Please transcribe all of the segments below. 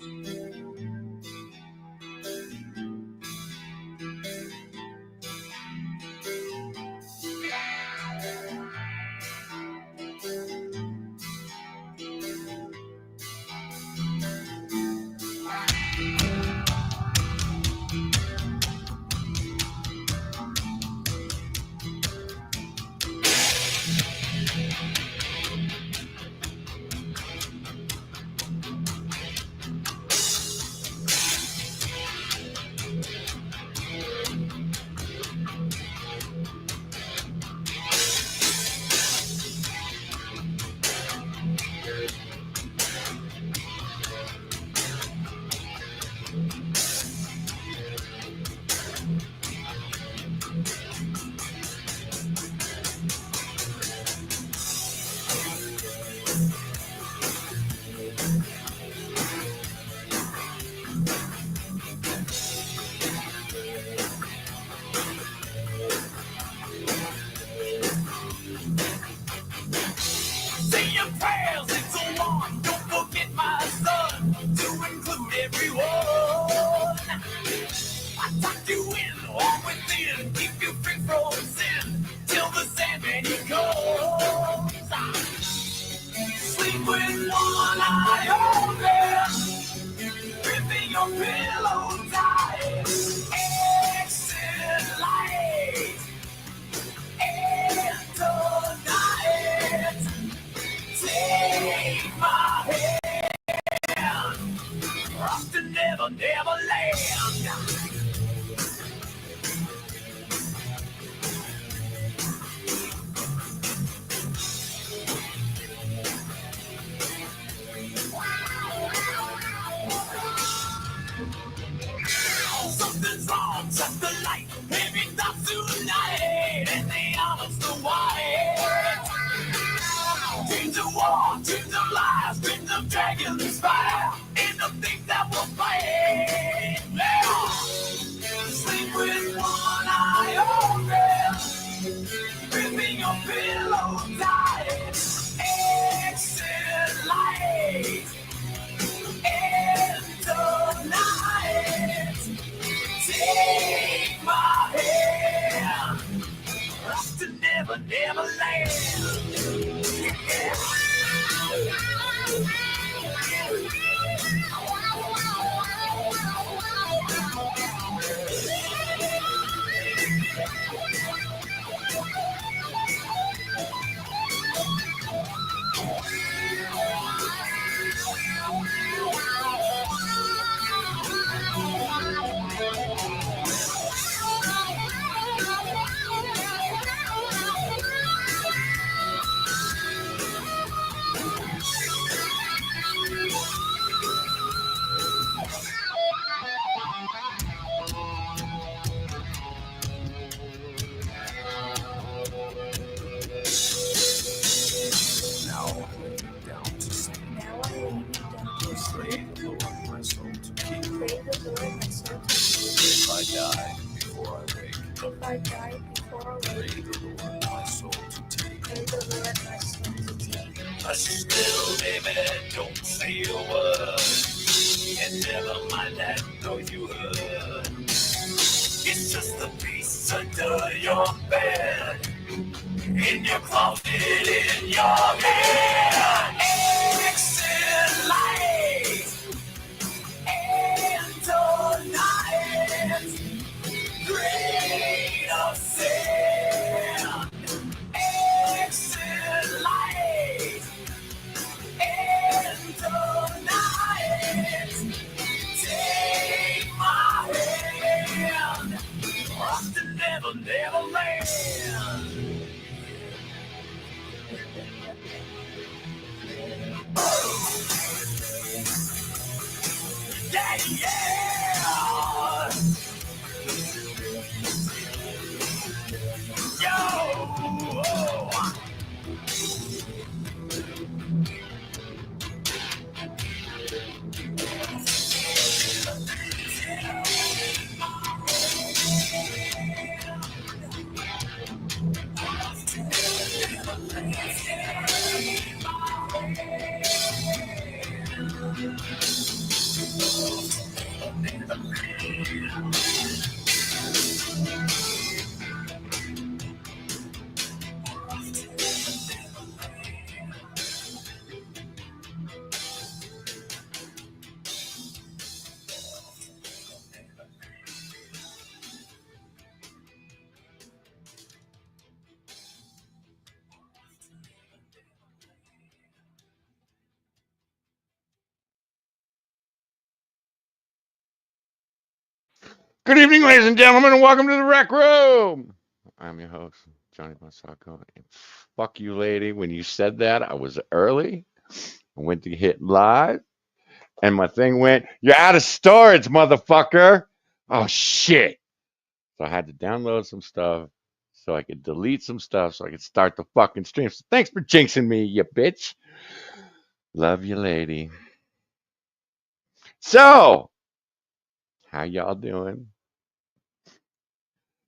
Say your prayers and so on. Don't forget, my son, to include everyone. I tucked you in, all within, keep you free from sin, till the Sandman he comes. Sleep with one eye open, gripping your pillow tight. Exit light, and tonight, take my hand, rock to never, never land. Something's wrong, shut the light, heavy thoughts tonight, and the hours go wide. Dreams of war, dreams of lies, dreams of dragons fire, and the things that will fight. Now, sleep with one eye open, gripping your pillow tight. Exit light, and tonight, take my hand, rock to never, never land. If I die before I wake, pray the Lord my soul to take. Pray the Lord my soul to take. Hush still, baby, don't say a word, and never mind that, no you heard. It's just a piece under your bed, in your closet, in your head. Exit light, and tonight, grain of sand. Exit light, and tonight, take my hand, rock to never, never land. Yeah, yeah. Yo. Good evening, ladies and gentlemen, and welcome to the Rec Room. I'm your host, Johnny Masako. And fuck you, lady. When you said that, I was early. I went to hit live, and my thing went, "You're out of storage, motherfucker." Oh, shit. So I had to download some stuff so I could delete some stuff so I could start the fucking stream. So thanks for jinxing me, you bitch. Love you, lady. So, how y'all doing?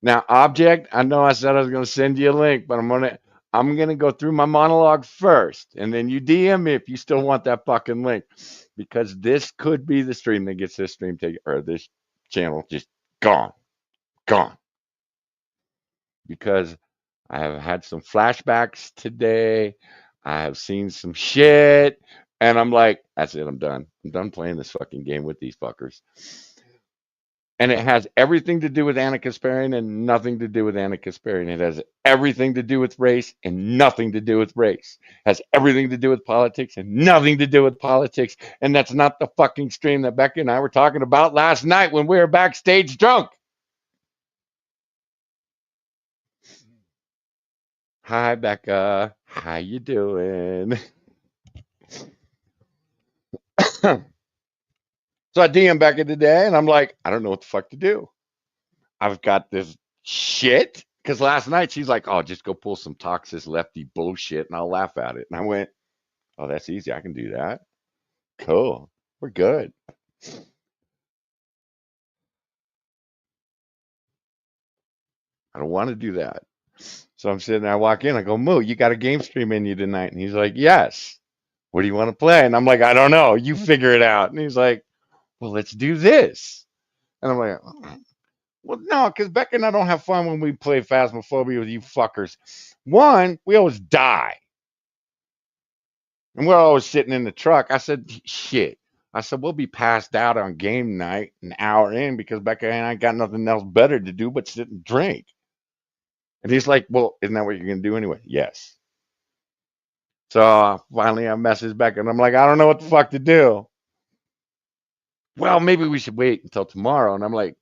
Now, object, I know I said I was going to send you a link, but I'm gonna go through my monologue first, and then you DM me if you still want that fucking link, because this could be the stream that gets this stream taken or this channel just gone, gone. Because I have had some flashbacks today. I have seen some shit, and I'm like, that's it. I'm done. I'm done playing this fucking game with these fuckers. And it has everything to do with Anna Kasparian and nothing to do with Anna Kasparian. It has everything to do with race and nothing to do with race. It has everything to do with politics and nothing to do with politics. And that's not the fucking stream that Becca and I were talking about last night when we were backstage drunk. Hi, Becca. How you doing? So I DM Becca today, and I'm like, I don't know what the fuck to do. I've got this shit. Because last night she's like, oh, just go pull some toxic lefty bullshit and I'll laugh at it. And I went, oh, that's easy. I can do that. Cool. We're good. I don't want to do that. So I'm sitting there, I walk in, I go, Moo, you got a game stream in you tonight? And he's like, yes. What do you want to play? And I'm like, I don't know. You figure it out. And he's like, well, let's do this. And I'm like, well, no, because Becca and I don't have fun when we play Phasmophobia with you fuckers. One, we always die. And we're always sitting in the truck. I said, shit. I said, we'll be passed out on game night an hour in because Becca and I got nothing else better to do but sit and drink. And he's like, well, isn't that what you're going to do anyway? Yes. So finally I messaged Becca and I'm like, I don't know what the fuck to do. Well, maybe we should wait until tomorrow. And I'm like,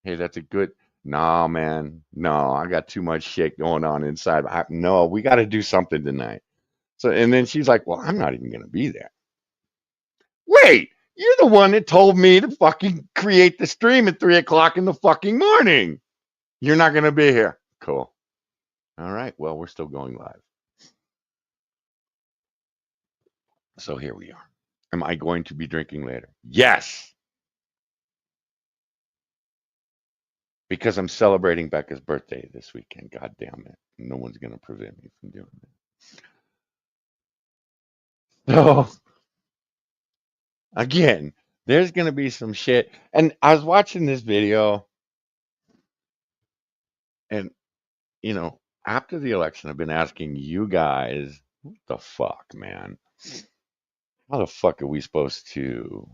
hey, that's a good. No, man. No, I got too much shit going on inside. No, we got to do something tonight. So, and then she's like, well, I'm not even going to be there. Wait, you're the one that told me to fucking create the stream at 3 o'clock in the fucking morning. You're not going to be here. Cool. All right. Well, we're still going live. So here we are. Am I going to be drinking later? Yes. Because I'm celebrating Becca's birthday this weekend. God damn it. No one's going to prevent me from doing it. So, again, there's going to be some shit. And I was watching this video, and, you know, after the election, I've been asking you guys, what the fuck, man? How the fuck are we supposed to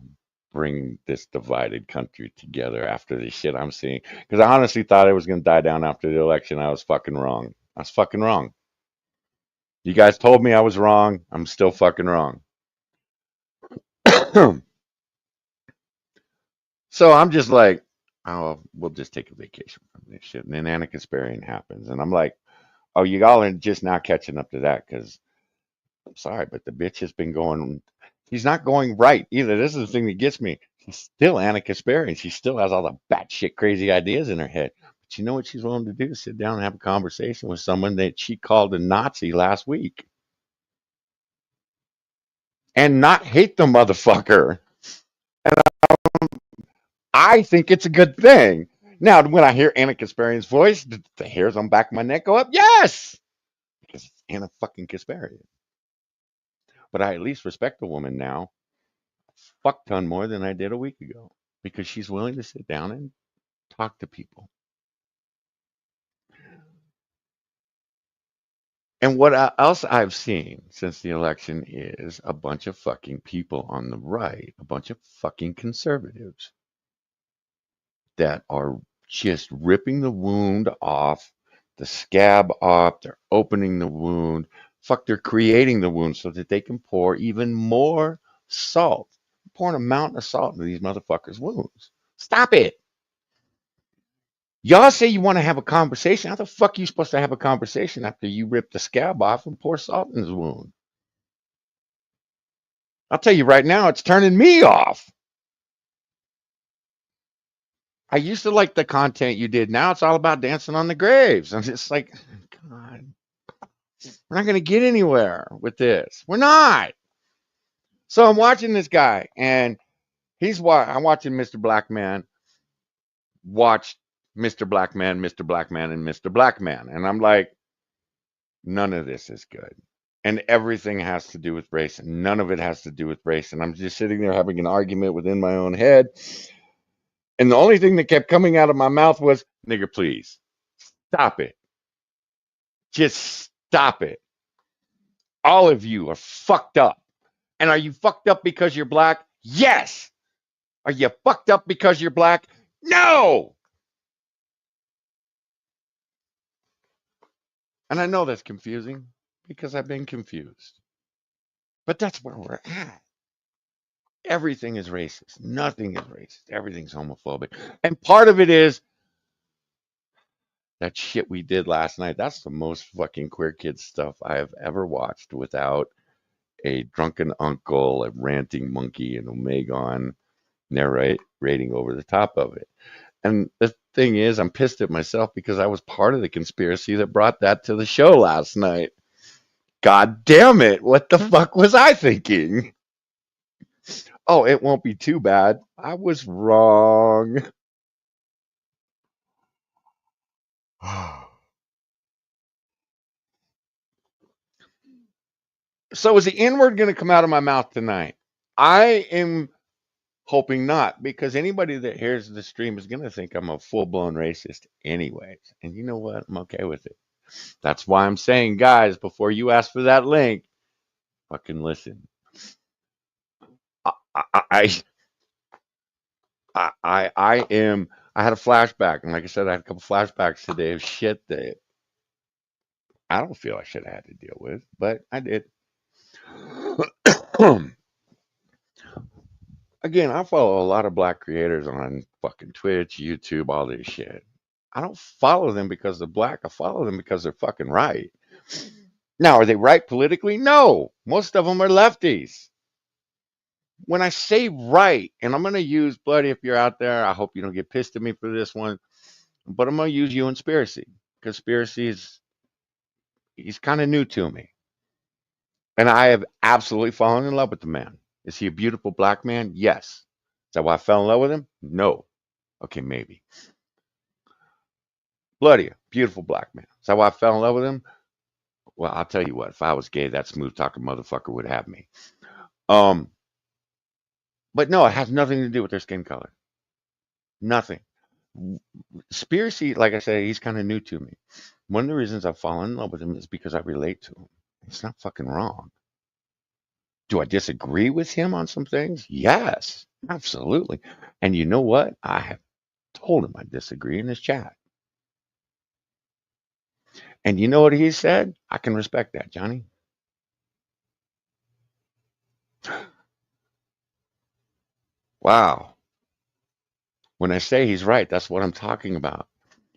bring this divided country together after the shit I'm seeing? Because I honestly thought it was going to die down after the election. I was fucking wrong. I was fucking wrong. You guys told me I was wrong. I'm still fucking wrong. So I'm just like, oh, we'll just take a vacation from this shit. And then Anna Kasparian happens. And I'm like, oh, you all are just now catching up to that because I'm sorry, but the bitch has been going. He's not going right either. This is the thing that gets me. She's still Anna Kasparian. She still has all the batshit crazy ideas in her head. But you know what she's willing to do? Sit down and have a conversation with someone that she called a Nazi last week and not hate the motherfucker. I think it's a good thing. Now, when I hear Anna Kasparian's voice, the hairs on the back of my neck go up. Yes, because it's Anna fucking Kasparian. But I at least respect the woman now. Fuck ton more than I did a week ago. because she's willing to sit down and talk to people. And what else I've seen since the election is a bunch of fucking people on the right, a bunch of fucking conservatives that are just ripping the wound off, the scab off, they're opening the wound. Fuck, they're creating the wound so that they can pour even more salt. Pouring a mountain of salt into these motherfuckers' wounds. Stop it. Y'all say you want to have a conversation. How the fuck are you supposed to have a conversation after you rip the scab off and pour salt in his wound? I'll tell you right now, it's turning me off. I used to like the content you did. Now it's all about dancing on the graves. And it's like, God, we're not going to get anywhere with this. We're not. So I'm watching this guy, and I'm watching Mr. Black Man watch Mr. Black Man, Mr. Black Man, and Mr. Black Man. And I'm like, none of this is good. And everything has to do with race, and none of it has to do with race. And I'm just sitting there having an argument within my own head. And the only thing that kept coming out of my mouth was, nigga, please stop it. Just stop it. All of you are fucked up. And are you fucked up because you're black? Yes. Are you fucked up because you're black? No. And I know that's confusing because I've been confused. But that's where we're at. Everything is racist. Nothing is racist. Everything's homophobic. And part of it is that shit we did last night. That's the most fucking queer kid stuff I have ever watched without a drunken uncle, a ranting monkey, and Omegon narrating over the top of it. And the thing is, I'm pissed at myself because I was part of the conspiracy that brought that to the show last night. God damn it. What the fuck was I thinking? Oh, it won't be too bad. I was wrong. So is the N word going to come out of my mouth tonight? I am hoping not, because anybody that hears the stream is going to think I'm a full blown racist, anyways. And you know what? I'm okay with it. That's why I'm saying, guys, before you ask for that link, fucking listen. I, I, I am. I had a flashback, and like I said, I had a couple flashbacks today of shit that I don't feel I should have had to deal with, but I did. Again, I follow a lot of black creators on fucking Twitch, YouTube, all this shit. I don't follow them because they're black. I follow them because they're fucking right. Now, are they right politically? No. Most of them are lefties. When I say right, and I'm going to use, Bloody, if you're out there, I hope you don't get pissed at me for this one, but I'm going to use you Conspiracy. Conspiracy is, he's kind of new to me. And I have absolutely fallen in love with the man. Is he a beautiful black man? Yes. Is that why I fell in love with him? No. Okay, maybe. Bloody, beautiful black man. Is that why I fell in love with him? Well, I'll tell you what. If I was gay, that smooth talking motherfucker would have me. Um, but no, it has nothing to do with their skin color. Nothing. Conspiracy, like I said, he's kind of new to me. One of the reasons I've fallen in love with him is because I relate to him. It's not fucking wrong. Do I disagree with him on some things? Yes, absolutely. And you know what? I have told him I disagree in his chat. And you know what he said? I can respect that, Johnny. Wow. When I say he's right, that's what I'm talking about.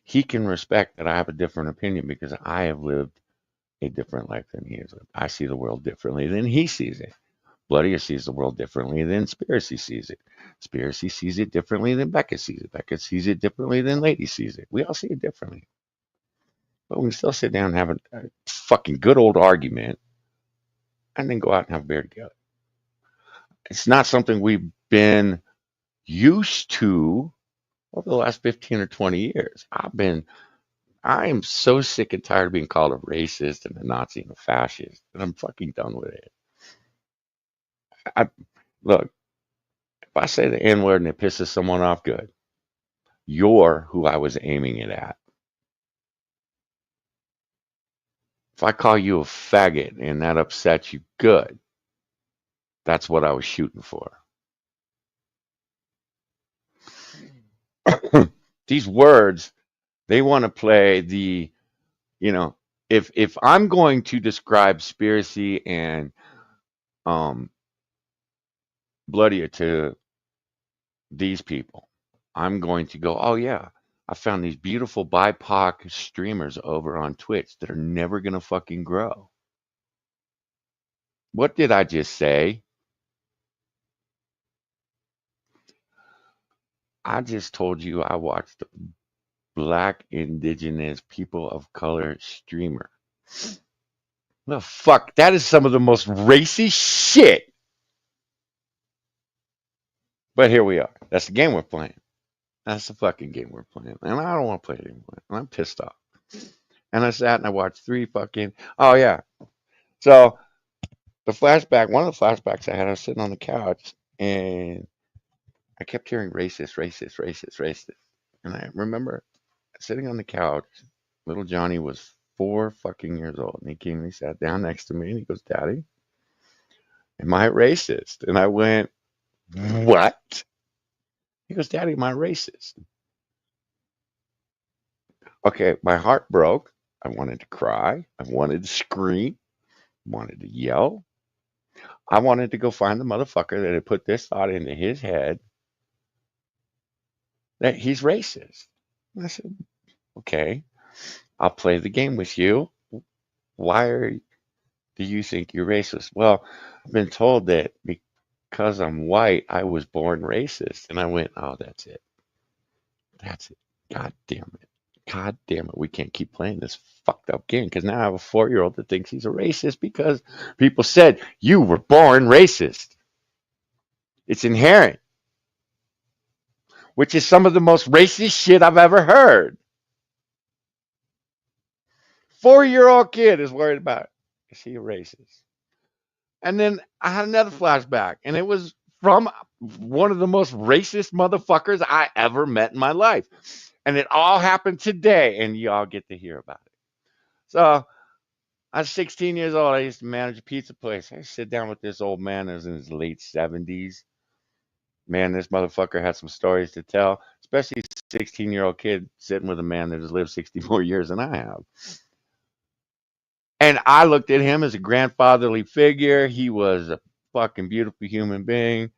He can respect that I have a different opinion because I have lived a different life than he has lived. I see the world differently than he sees it. Bloody sees the world differently than Spiracy sees it. Spiracy sees it differently than Becca sees it. Becca sees it differently than Lady sees it. We all see it differently. But we can still sit down and have a fucking good old argument and then go out and have a beer together. It's not something we've been used to over the last 15 or 20 years. I am so sick and tired of being called a racist and a Nazi and a fascist, and I'm fucking done with it. I, look, If I say the N word and it pisses someone off, good. You're who I was aiming it at. If I call you a faggot and that upsets you, good. That's what I was shooting for. These words, they want to play the, you know, if I'm going to describe Spiracy and um Bloodier to these people, I'm going to go, oh yeah, I found these beautiful BIPOC streamers over on Twitch that are never gonna fucking grow. What did I just say? I just told you I watched a black indigenous people of color streamer. The fuck? That is some of the most racist shit. But here we are. That's the game we're playing. That's the fucking game we're playing. And I don't want to play it anymore. And I'm pissed off. And I sat and I watched three fucking. Oh, yeah. So the flashback, one of the flashbacks I had, I was sitting on the couch and I kept hearing racist, racist, racist, racist. And I remember sitting on the couch, little Johnny was 4 fucking years old. And he came and he sat down next to me and he goes, Daddy, am I racist? And I went, what? He goes, Daddy, am I racist? Okay, my heart broke. I wanted to cry. I wanted to scream. Wanted to yell. I wanted to go find the motherfucker that had put this thought into his head that he's racist. And I said, okay, I'll play the game with you. Do you think you're racist? Well, I've been told that because I'm white, I was born racist. And I went, oh, that's it. That's it. God damn it. God damn it. We can't keep playing this fucked up game because now I have a 4-year-old that thinks he's a racist because people said, you were born racist. It's inherent, which is some of the most racist shit I've ever heard. 4-year-old kid is worried about, is he a racist? And then I had another flashback, and it was from one of the most racist motherfuckers I ever met in my life. And it all happened today, and y'all get to hear about it. So I was 16 years old. I used to manage a pizza place. I used to sit down with this old man that was in his late 70s. Man, this motherfucker had some stories to tell, especially a 16-year-old kid sitting with a man that has lived 60 more years than I have. And I looked at him as a grandfatherly figure. He was a fucking beautiful human being,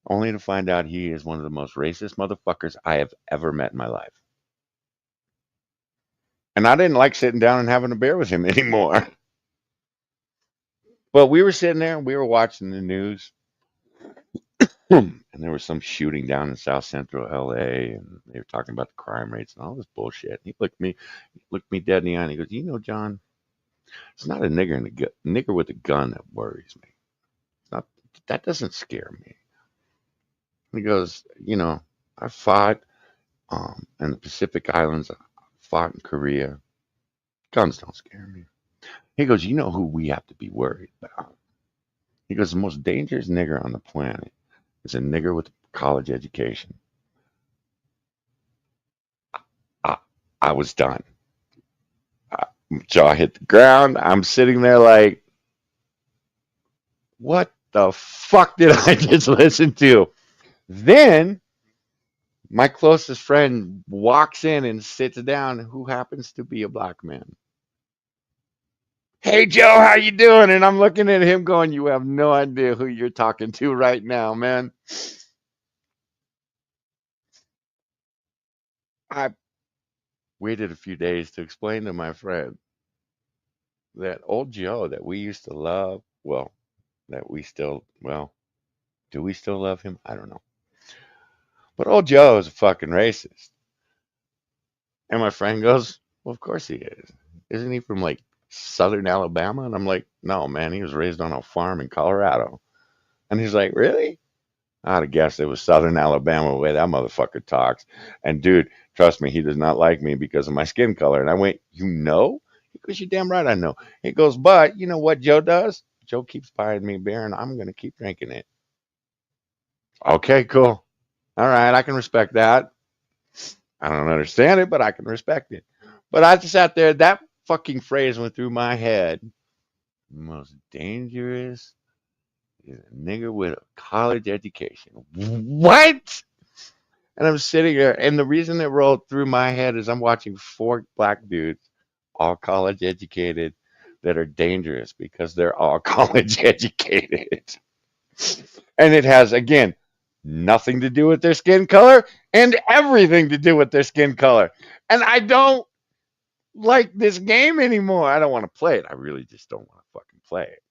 only to find out he is one of the most racist motherfuckers I have ever met in my life. And I didn't like sitting down and having a beer with him anymore. But we were sitting there and we were watching the news. And there was some shooting down in South Central LA, and they were talking about the crime rates and all this bullshit. And he looked me dead in the eye, and he goes, "You know, John, it's not a nigger with a gun that worries me. It's not that doesn't scare me." And he goes, "You know, I fought in the Pacific Islands. I fought in Korea. Guns don't scare me." He goes, "You know who we have to be worried about?" He goes, "The most dangerous nigger on the planet is a nigger with a college education." I, I was done. Jaw hit the ground. I'm sitting there like, what the fuck did I just listen to? Then my closest friend walks in and sits down, who happens to be a black man. Hey Joe, how you doing? And I'm looking at him going, you have no idea who you're talking to right now, man. I waited a few days to explain to my friend that old Joe that we used to love, well, that we still, well, do we still love him? I don't know. But old Joe is a fucking racist. And my friend goes, well, of course he is. Isn't he from like southern Alabama? And I'm like, no, man, he was raised on a farm in Colorado. And he's like, really? I'd have guessed it was southern Alabama the way that motherfucker talks. And dude, trust me, he does not like me because of my skin color. And I went, you know? He goes, you're damn right I know. He goes, but you know what Joe does? Joe keeps buying me beer and I'm going to keep drinking it. Okay, cool. All right, I can respect that. I don't understand it, but I can respect it. But I just sat there, that fucking phrase went through my head. The most dangerous is a nigger with a college education. What? And I'm sitting there, and the reason it rolled through my head is I'm watching four black dudes, all college educated, that are dangerous because they're all college educated. And it has, again, nothing to do with their skin color and everything to do with their skin color. And I don't like this game anymore. I don't want to play it. I really just don't want to fucking play it.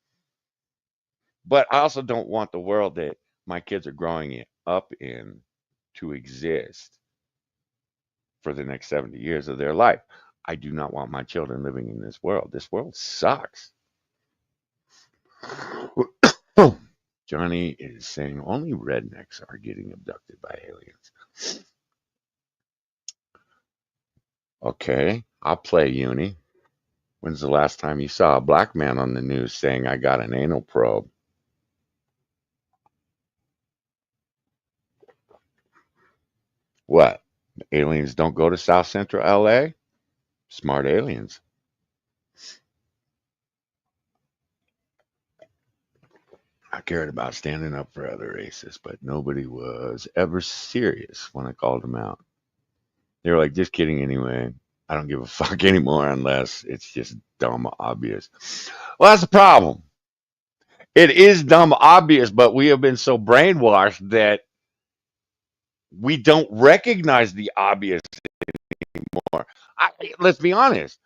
But I also don't want the world that my kids are growing it up in to exist for the next 70 years of their life. I do not want my children living in this world. This world sucks. Johnny is saying only rednecks are getting abducted by aliens. Okay, I'll play Uni. When's the last time you saw a black man on the news saying, I got an anal probe? What? Aliens don't go to South Central LA? Smart aliens. I cared about standing up for other races, but nobody was ever serious when I called them out. They were like, just kidding anyway. I don't give a fuck anymore unless it's just dumb obvious. Well, that's the problem. It is dumb obvious, but we have been so brainwashed that we don't recognize the obvious anymore. Let's be honest.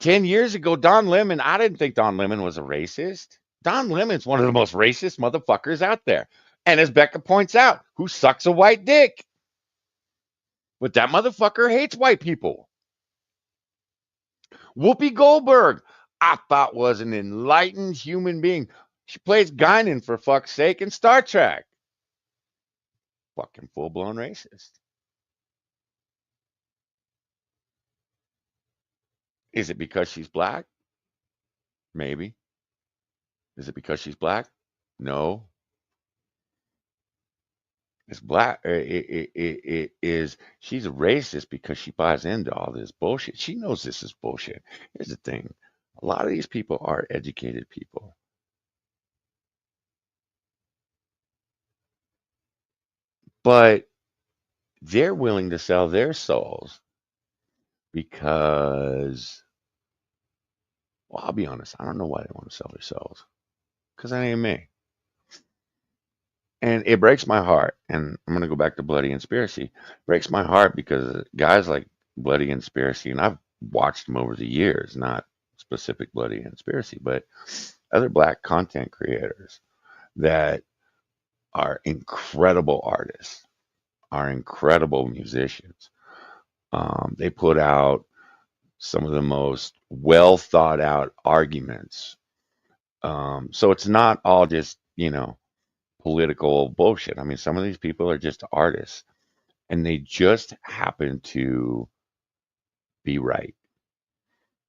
10 years ago, Don Lemon, I didn't think Don Lemon was a racist. Don Lemon's one of the most racist motherfuckers out there. And as Becca points out, who sucks a white dick? But that motherfucker hates white people. Whoopi Goldberg, I thought was an enlightened human being. She plays Guinan for fuck's sake in Star Trek. Fucking full blown racist. Is it because she's black? Maybe. Is it because she's black? No. It's black. It is she's a racist because she buys into all this bullshit. She knows this is bullshit. Here's the thing: a lot of these people are educated people, but they're willing to sell their souls because, well, I'll be honest, I don't know why they want to sell their souls because that ain't me. And it breaks my heart. And I'm going to go back to Bloody Conspiracy. It breaks my heart because guys like Bloody Conspiracy, and I've watched them over the years, not specific Bloody Conspiracy, but other black content creators that are incredible artists, are incredible musicians. They put out some of the most well thought out arguments. So it's not all just, political bullshit. I mean, some of these people are just artists and they just happen to be right.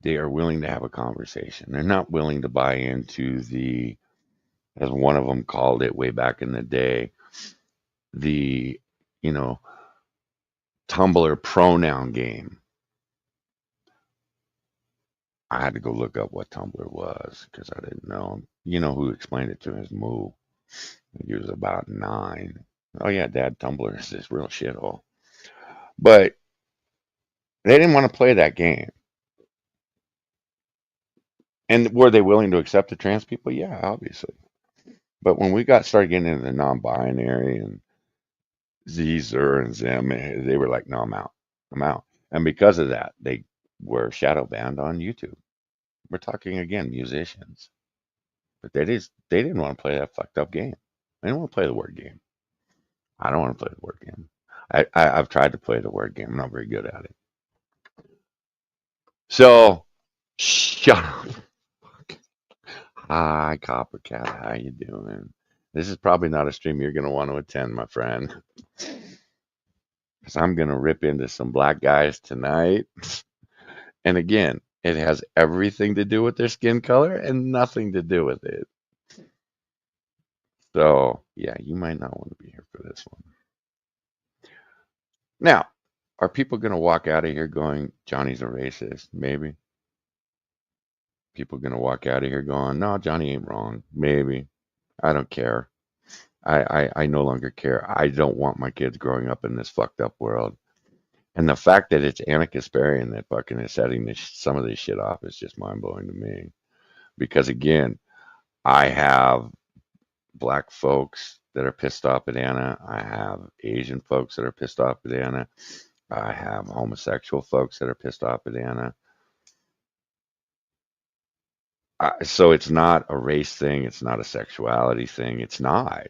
They are willing to have a conversation. They're not willing to buy into the, as one of them called it way back in the day, the, you know, Tumblr pronoun game. I had to go look up what Tumblr was because I didn't know. You know who explained it to me is Moo. He was about 9. Oh yeah, Dad, Tumblr is this real shithole. But they didn't want to play that game. And were they willing to accept the trans people? Yeah, obviously. But when we got started getting into the non-binary and Zer and Zim, they were like, "No, I'm out. I'm out." And because of that, they were shadow banned on YouTube. We're talking again musicians, but they didn't want to play that fucked up game. They didn't want to play the word game. I don't want to play the word game. I've tried to play the word game. I'm not very good at it. So shut up. Hi, Coppercat. How you doing? This is probably not a stream you're gonna want to attend, my friend, because I'm gonna rip into some black guys tonight. And again, it has everything to do with their skin color and nothing to do with it. So, yeah, you might not want to be here for this one. Now, are people going to walk out of here going, Johnny's a racist? Maybe. People going to walk out of here going, no, Johnny ain't wrong. Maybe. I don't care. I no longer care. I don't want my kids growing up in this fucked up world. And the fact that it's Anna Kasparian that fucking is setting some of this shit off is just mind blowing to me. Because again, I have black folks that are pissed off at Anna. I have Asian folks that are pissed off at Anna. I have homosexual folks that are pissed off at Anna. So it's not a race thing. It's not a sexuality thing. It's not,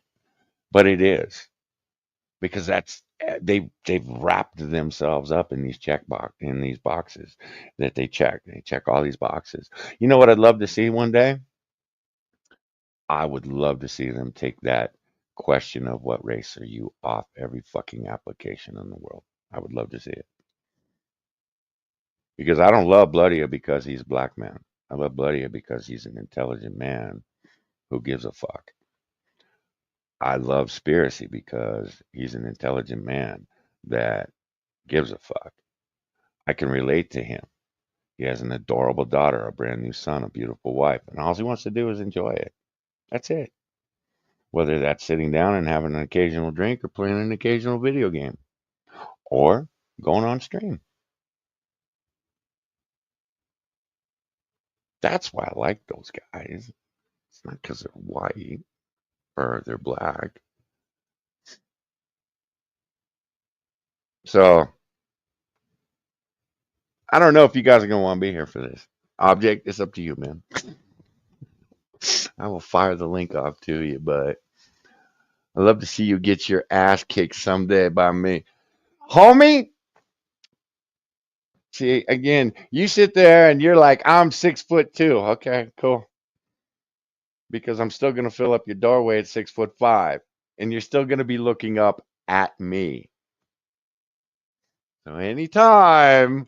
but it is because they've wrapped themselves up in these boxes that they check. They check all these boxes. You know what I'd love to see one day? I would love to see them take that question of what race are you off every fucking application in the world. I would love to see it. Because I don't love Bloodia because he's a black man. I love Bloodia because he's an intelligent man who gives a fuck. I love Spiracy because he's an intelligent man that gives a fuck. I can relate to him. He has an adorable daughter, a brand new son, a beautiful wife, and all he wants to do is enjoy it. That's it. Whether that's sitting down and having an occasional drink or playing an occasional video game or going on stream. That's why I like those guys. It's not because they're white or they're black. So I don't know if you guys are going to want to be here for this. Object, it's up to you, man. I will fire the link off to you, but I'd love to see you get your ass kicked someday by me. Homie, see, again, you sit there and you're like, I'm 6'2". Okay, cool. Because I'm still going to fill up your doorway at 6'5", and you're still going to be looking up at me. So anytime,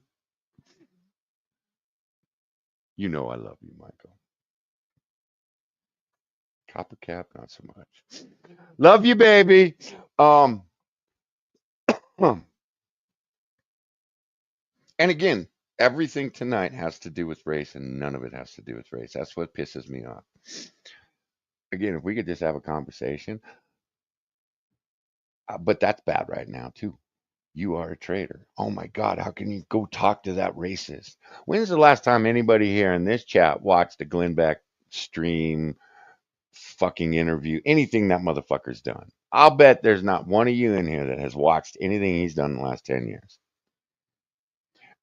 you know I love you, Michael. Copper Cap, not so much. Love you, baby. Um, and again, everything tonight has to do with race, and none of it has to do with race. That's what pisses me off. Again, if we could just have a conversation, but that's bad right now too. You are a traitor. Oh my God, how can you go talk to that racist? When's the last time anybody here in this chat watched a Glenn Beck stream, fucking interview, anything that motherfucker's done? I'll bet there's not one of you in here that has watched anything he's done in the last 10 years.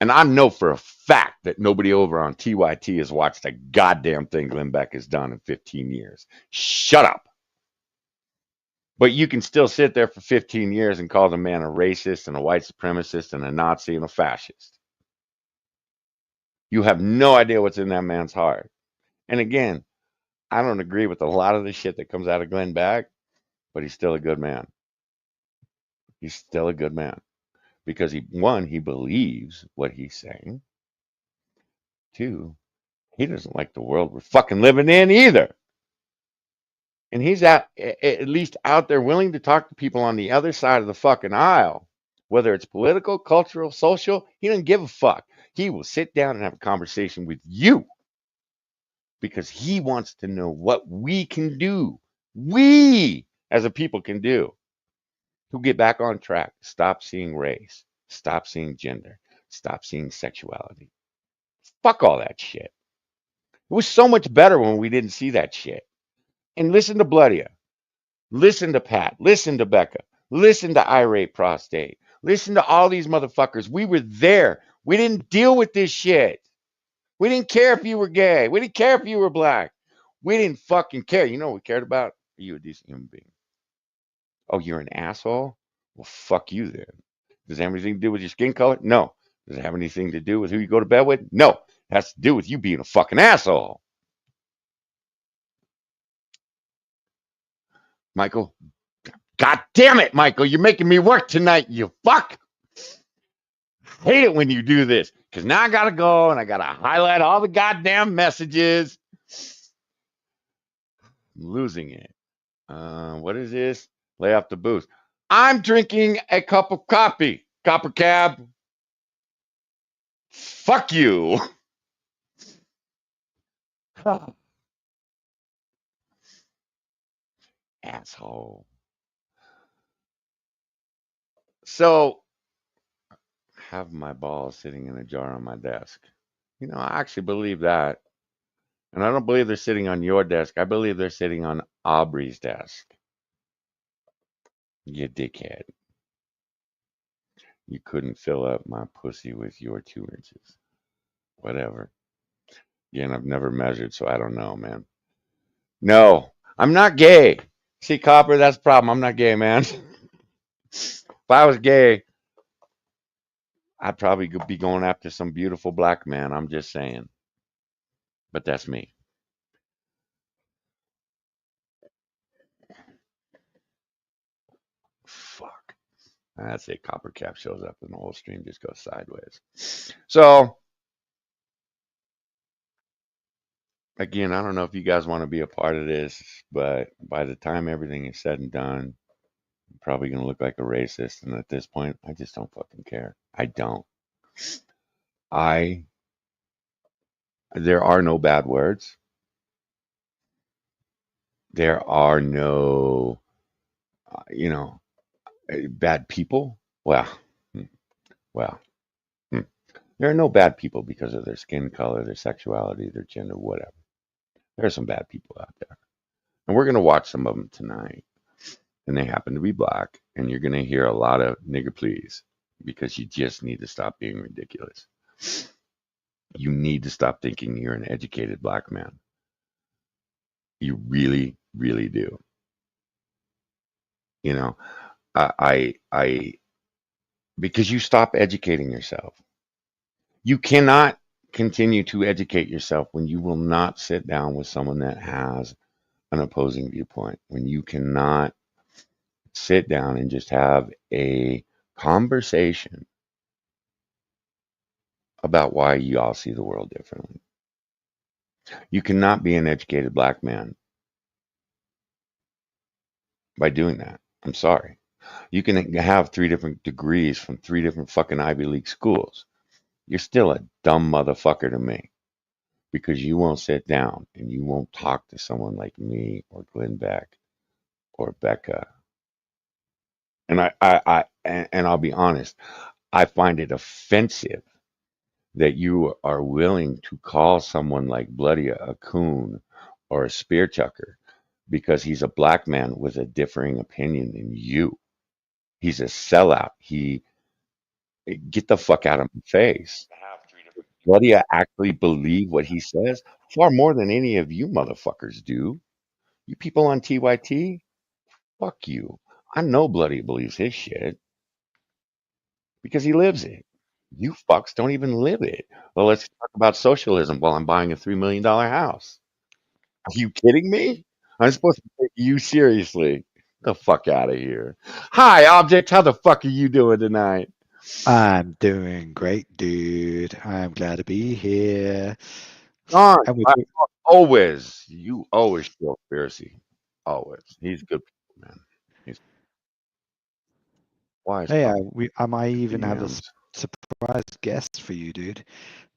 And I know for a fact that nobody over on TYT has watched a goddamn thing Glenn Beck has done in 15 years. Shut up. But you can still sit there for 15 years and call the man a racist and a white supremacist and a Nazi and a fascist. You have no idea what's in that man's heart. And again, I don't agree with a lot of the shit that comes out of Glenn Beck, but he's still a good man. He's still a good man because he believes what he's saying. Two, he doesn't like the world we're fucking living in either. And he's at least out there willing to talk to people on the other side of the fucking aisle, whether it's political, cultural, social. He doesn't give a fuck. He will sit down and have a conversation with you because he wants to know what we can do. We as a people can do to get back on track. Stop seeing race. Stop seeing gender. Stop seeing sexuality. Fuck all that shit. It was so much better when we didn't see that shit. And listen to Bloodia. Listen to Pat. Listen to Becca. Listen to Irate Prostate. Listen to all these motherfuckers. We were there. We didn't deal with this shit. We didn't care if you were gay. We didn't care if you were black. We didn't fucking care. You know what we cared about? Are you a decent human being? Oh, you're an asshole? Well, fuck you then. Does it have anything to do with your skin color? No. Does it have anything to do with who you go to bed with? No. It has to do with you being a fucking asshole. Michael, God damn it, Michael, you're making me work tonight, you fuck. I hate it when you do this because now I gotta go and I gotta highlight all the goddamn messages. I'm losing it. What is this? Lay off the booze. I'm drinking a cup of coffee. Copper cab. Fuck you. Asshole. So, have my balls sitting in a jar on my desk. I actually believe that. And I don't believe they're sitting on your desk. I believe they're sitting on Aubrey's desk. You dickhead. You couldn't fill up my pussy with your 2 inches. Whatever. Again, I've never measured, so I don't know, man. No, I'm not gay. See, Copper, that's the problem. I'm not gay, man. If I was gay, I'd probably be going after some beautiful black man. I'm just saying. But that's me. Fuck. That's it. Copper cap shows up and the whole stream just goes sideways. So, again, I don't know if you guys want to be a part of this, but by the time everything is said and done, I'm probably going to look like a racist. And at this point, I just don't fucking care. I don't. I, there are no bad words. There are no, you know, bad people. Well, hmm, well, hmm. There are no bad people because of their skin color, their sexuality, their gender, whatever. There are some bad people out there. And we're going to watch some of them tonight. And they happen to be black. And you're going to hear a lot of nigger please because you just need to stop being ridiculous. You need to stop thinking you're an educated black man. You really, really do. You know, I, because you stop educating yourself. You cannot continue to educate yourself when you will not sit down with someone that has an opposing viewpoint, when you cannot sit down and just have a conversation about why you all see the world differently. You cannot be an educated black man by doing that. I'm sorry. You can have 3 different degrees from 3 different fucking Ivy League schools. You're still a dumb motherfucker to me because you won't sit down and you won't talk to someone like me or Glenn Beck or Becca. And I'll be honest, I find it offensive that you are willing to call someone like Bloody a coon or a spear chucker because he's a black man with a differing opinion than you. He's a sellout. He get the fuck out of my face. Bloody actually believe what he says far more than any of you motherfuckers do. You people on TYT, fuck you. I know Bloody believes his shit because he lives it. You fucks don't even live it. Well, let's talk about socialism while I'm buying a $3 million house. Are you kidding me? I'm supposed to take you seriously. The fuck out of here. Hi, Object. How the fuck are you doing tonight? I'm doing great, dude. I'm glad to be here. Don, And we, you always show Pharisee. Always. He's good people, man. He's wise hey, pop I might even have a DMs. surprise guest for you, dude,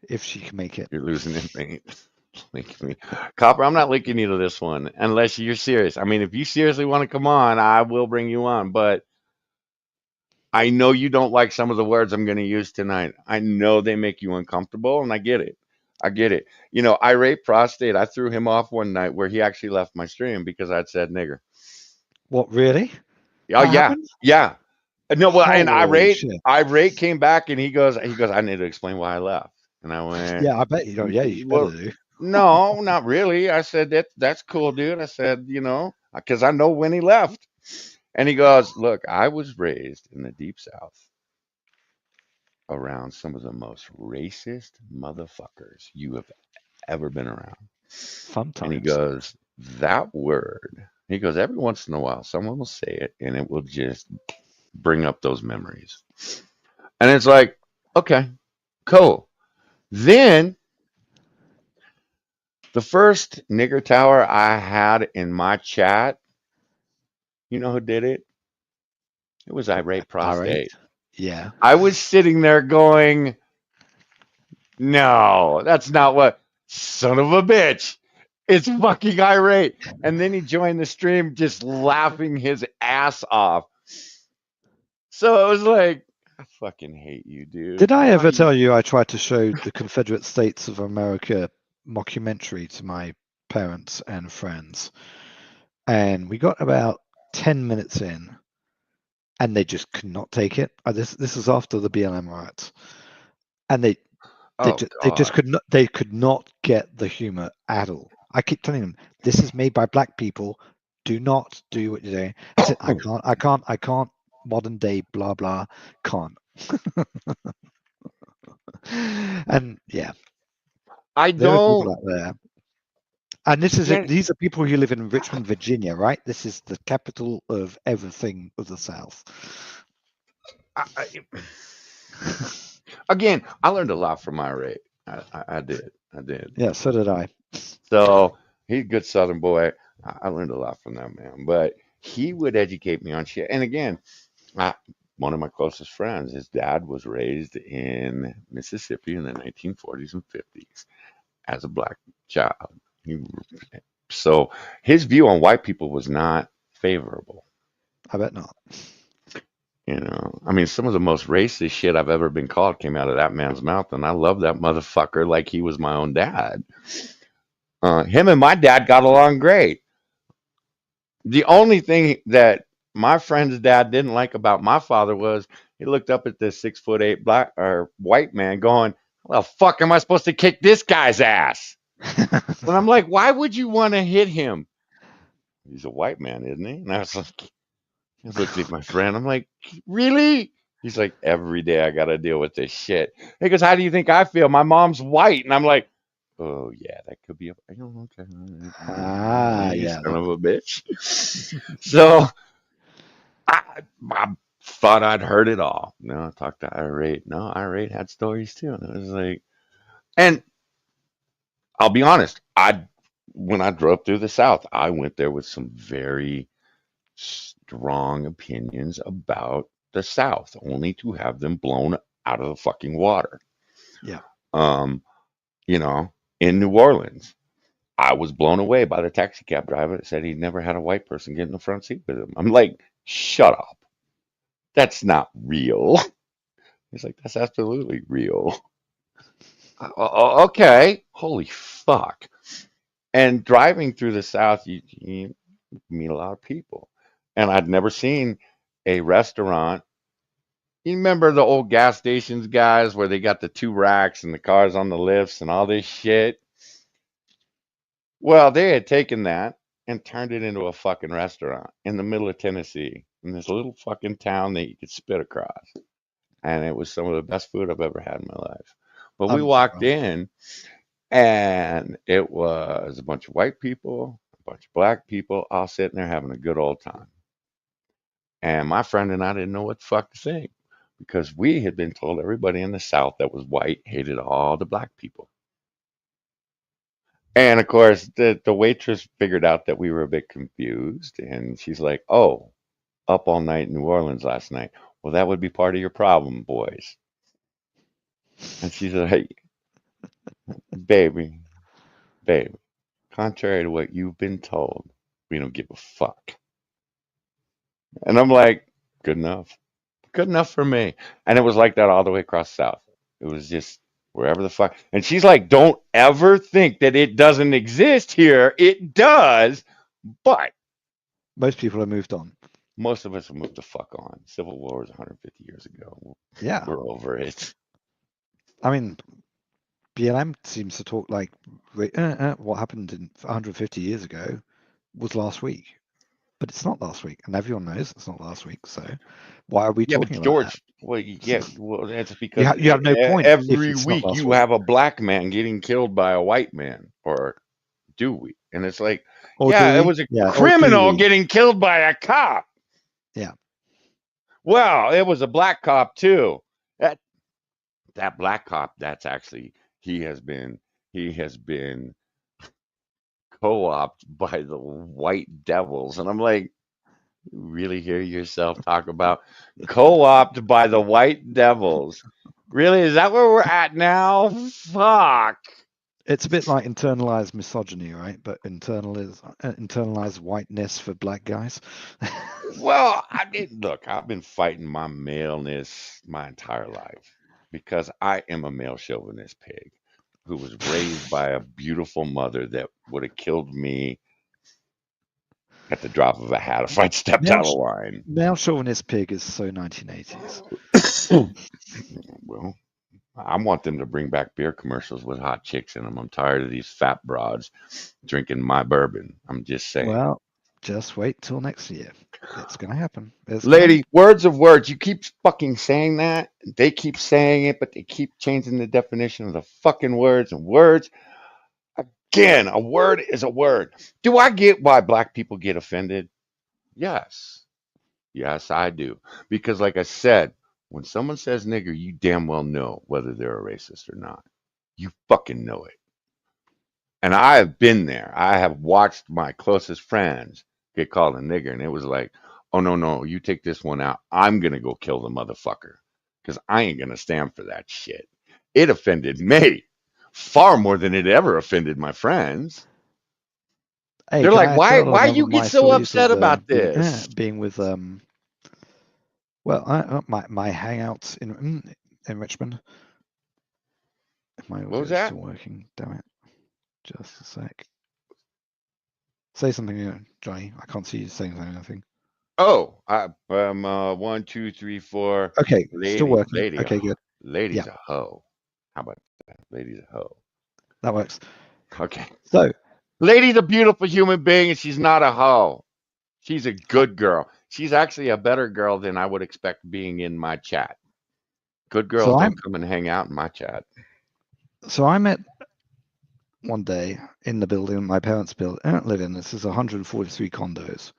if she can make it. You're losing it, mate. Link me. Copper, I'm not linking you to this one unless you're serious. I mean, if you seriously want to come on, I will bring you on. But I know you don't like some of the words I'm going to use tonight. I know they make you uncomfortable, and I get it. I get it. Irate prostate, I threw him off one night where he actually left my stream because I'd said nigger. What, really? Oh That yeah, happened? yeah. No, well, and Holy shit. irate came back and he goes, I need to explain why I left. And I went, Yeah, I bet you don't. Yeah, you better well, do. no, not really. I said that's cool, dude. I said, because I know when he left. And he goes, look, I was raised in the deep south around some of the most racist motherfuckers you have ever been around. Fun And he times. goes, that word. He goes, every once in a while, someone will say it and it will just bring up those memories. And it's like, okay, cool. Then the first nigger tower I had in my chat You know who did it? It was irate All right. prostate. Yeah. I was sitting there going, no, that's not what. Son of a bitch. It's fucking irate. And then he joined the stream just laughing his ass off. So it was like, I fucking hate you, Did dude. I Why ever you? tell you I tried to show the Confederate States of America mockumentary to my parents and friends? And we got about 10 minutes in, and they just could not take it. This is after the BLM riots, and Oh, they just God. could not get the humor at all. I keep telling them this is made by black people. Do not do what you're doing. I said I can't. Modern day blah blah can't. And yeah, I there are people don't. out there. And this is it. Can, These are people who live in Richmond, Virginia, right? This is the capital of everything of the South. I, again, I learned a lot from irate. I did. I did. Yeah, so did I. So he's a good Southern boy. I learned a lot from that man. But he would educate me on shit. And again, I, one of my closest friends, his dad was raised in Mississippi in the 1940s and 50s as a black child. He, so his view on white people was not favorable. I bet not. I mean, some of the most racist shit I've ever been called came out of that man's mouth, and I love that motherfucker like he was my own dad. Him and my dad got along great. The only thing that my friend's dad didn't like about my father was he looked up at this 6'8" black or white man going, "Well, fuck, am I supposed to kick this guy's ass?" And I'm like, "Why would you want to hit him? He's a white man, isn't he?" And I looked at my friend. I'm like, "Really?" He's like, "Every day I got to deal with this shit." He goes, "How do you think I feel? My mom's white." And I'm like, "Oh, yeah, that could be a, okay, you Yeah. son of a bitch." So I thought I'd heard it all. No, I talked to Irate. No, Irate had stories too. And it was like, and I'll be honest, when I drove through the South, I went there with some very strong opinions about the South, only to have them blown out of the fucking water. Yeah. Um, you know, in New Orleans, I was blown away by the taxi cab driver that said he'd never had a white person get in the front seat with him. I'm like, shut up. That's not real. He's like, that's absolutely real. Okay. Holy fuck. And driving through the South, you meet a lot of people. And I'd never seen a restaurant. You remember the old gas stations, guys, where they got the two racks and the cars on the lifts and all this shit? Well, they had taken that and turned it into a fucking restaurant in the middle of Tennessee, in this little fucking town that you could spit across. And it was some of the best food I've ever had in my life. But we I'm walked surprised. in, and it was a bunch of white people, a bunch of black people, all sitting there having a good old time. And my friend and I didn't know what the fuck to think because we had been told everybody in the South that was white hated all the black people. And of course, the waitress figured out that we were a bit confused, and she's like, "Oh, up all night in New Orleans last night. Well, that would be part of your problem, boys." And she's like, "Hey, baby, baby, contrary to what you've been told, we don't give a fuck." And I'm like, "Good enough. Good enough for me." And it was like that all the way across the South. It was just wherever the fuck. And she's like, "Don't ever think that it doesn't exist here. It does, but Most people have moved on. most of us have moved the fuck on. Civil War was 150 years ago. Yeah. We're over it." I mean, BLM seems to talk like what happened 150 years ago was last week, but it's not last week, and everyone knows it's not last week. So why are we Yeah, but talking about that? George, well, yeah, well, that's because You have no point if every it's not week last you week. have a black man getting killed by a white man, or do we? And it's like, Or do yeah, it we? was a Yeah, or do criminal we? getting killed by a cop. Yeah. Well, it was a black cop too. That that black cop, that's actually he has been co-opted by the white devils, and I'm like, You really hear yourself talk about co-opted by the white devils. Really? Is that where we're at now? Fuck. It's a bit like internalized misogyny, right? But internalized whiteness for black guys. Well, I mean, look, I've been fighting my maleness my entire life because I am a male chauvinist pig who was raised by a beautiful mother that would have killed me at the drop of a hat if I'd stepped Male, out of line. male chauvinist pig is so 1980s. Well, I want them to bring back beer commercials with hot chicks in them. I'm tired of these fat broads drinking my bourbon. I'm just saying. Well, just wait till next year. It's gonna happen. It's gonna Lady, happen. words of words. You keep fucking saying that. They keep saying it, but they keep changing the definition of the fucking words and words. Again, a word is a word. Do I get why black people get offended? Yes. Yes, I do. Because, like I said, when someone says nigger, you damn well know whether they're a racist or not. You fucking know it. And I have been there. I have watched my closest friends get called a nigger, and it was like, oh, no, no, you take this one out. I'm going to go kill the motherfucker because I ain't going to stand for that shit. It offended me far more than it ever offended my friends. Hey, They're can like, I tell why another you of get my so stories upset of about this? being with well, my hangouts in Richmond. If my What audio was is that? still working, damn it! Just a sec. Say something, Johnny. I can't see you saying anything. Oh, 1, 2, 3, 4. Okay, still working. Lady, Okay, good. Yeah, lady's a hoe. How about that? Lady's a hoe. that works. Okay. So, Lady's a beautiful human being, and she's not a hoe. She's a good girl. She's actually a better girl than I would expect being in my chat. Good girls so don't come and hang out in my chat. I met one day in the building my parents built. I don't live in. This is 143 condos,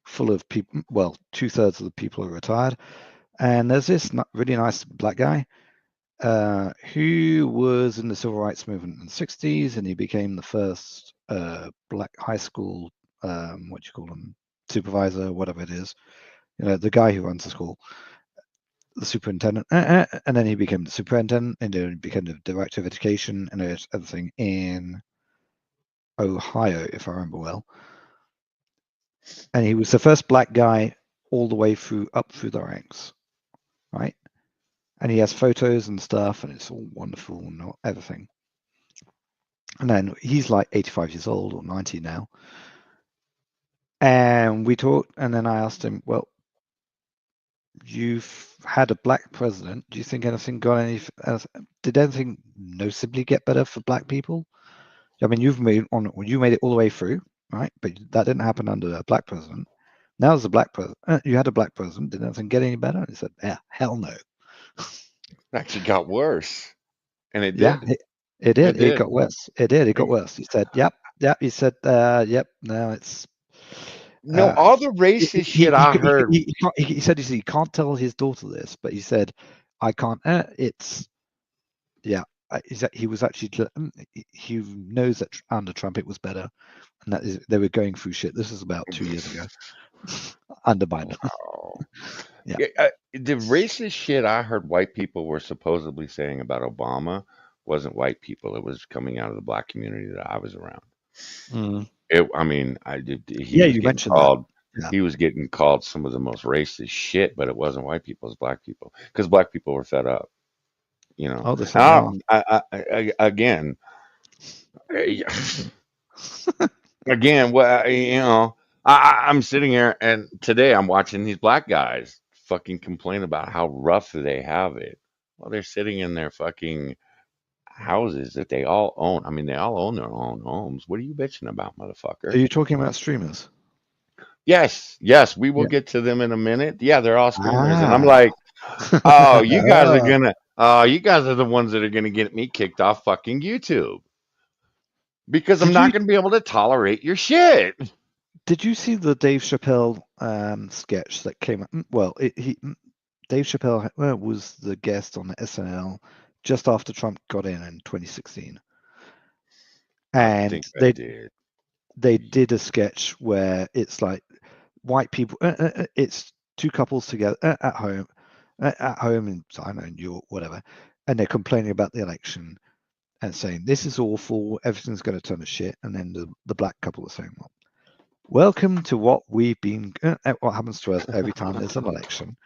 full of people. Well, 2/3 of the people are retired, and there's this really nice black guy who was in the civil rights movement in the 60s, and he became the first black high school, what do you call him, supervisor, whatever it is, the guy who runs the school, the superintendent, and then he became the superintendent, and then he became the director of education and everything in Ohio, if I remember well. And he was the first black guy all the way up through the ranks, right? And he has photos and stuff, and it's all wonderful and everything. And then he's like 85 years old or 90 now. And we talked, and then I asked him, well, you've had a black president. Do you think anything did anything noticeably get better for black people? I mean, you made it all the way through, right? But that didn't happen under a black president. Now there's a black president. You had a black president. Did anything get any better? And he said, yeah, hell no. It actually got worse. And it Yeah, did. it did. It It did. got worse. It did. It got And worse. He said, yep. He said, yep. No, it's. no, all the racist shit I heard. He said he can't tell his daughter this, but he said, I can't. It's yeah. He was actually he knows that under Trump it was better, and that is they were going through shit. This is about 2 years ago under Biden. Wow. Yeah. The racist shit I heard white people were supposedly saying about Obama wasn't white people. It was coming out of the black community that I was around. Mm. I mean, I did. Yeah, you mentioned that. Yeah. He was getting called some of the most racist shit, but it wasn't white people, it was black people, because black people were fed up. Oh, they certainly are. Again, again, well, I'm sitting here, and today I'm watching these black guys fucking complain about how rough they have it. Well, they're sitting in their fucking houses that they all own. I mean, they all own their own homes. What are you bitching about, motherfucker? Are you talking about streamers? Yes, yes, we will Yeah. get to them in a minute. Yeah, they're all streamers, and I'm Ah. like, oh, you guys are the ones that are gonna get me kicked off fucking YouTube because I'm Did not you gonna be able to tolerate your shit. did you see the Dave Chappelle sketch that came out? Well, Dave Chappelle was the guest on the SNL just after Trump got in 2016, I and think I did. they did a sketch where it's like white people. It's two couples together at home, in I don't know, New York, whatever, and they're complaining about the election and saying this is awful, everything's going to turn to shit, and then the black couple are saying, well, welcome to what we've been, what happens to us every time there's an election.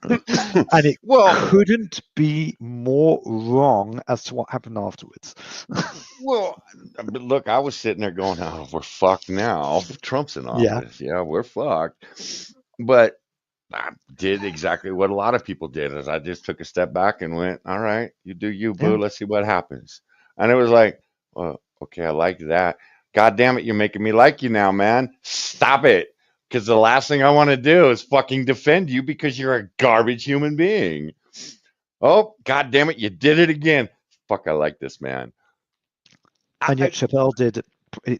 And it Well, couldn't be more wrong as to what happened afterwards. well, but look, I was sitting there going, "Oh, we're fucked now. Trump's in Yeah, office. Yeah, we're fucked." But I did exactly what a lot of people did, is I just took a step back and went, "All right, you do you, yeah. boo. Let's see what happens." And it was like, "Well, okay, I like that. God damn it, you're making me like you now, man. Stop it." Because the last thing I want to do is fucking defend you because you're a garbage human being. Oh, God damn it, you did it again. Fuck, I like this man. And I yet Chappelle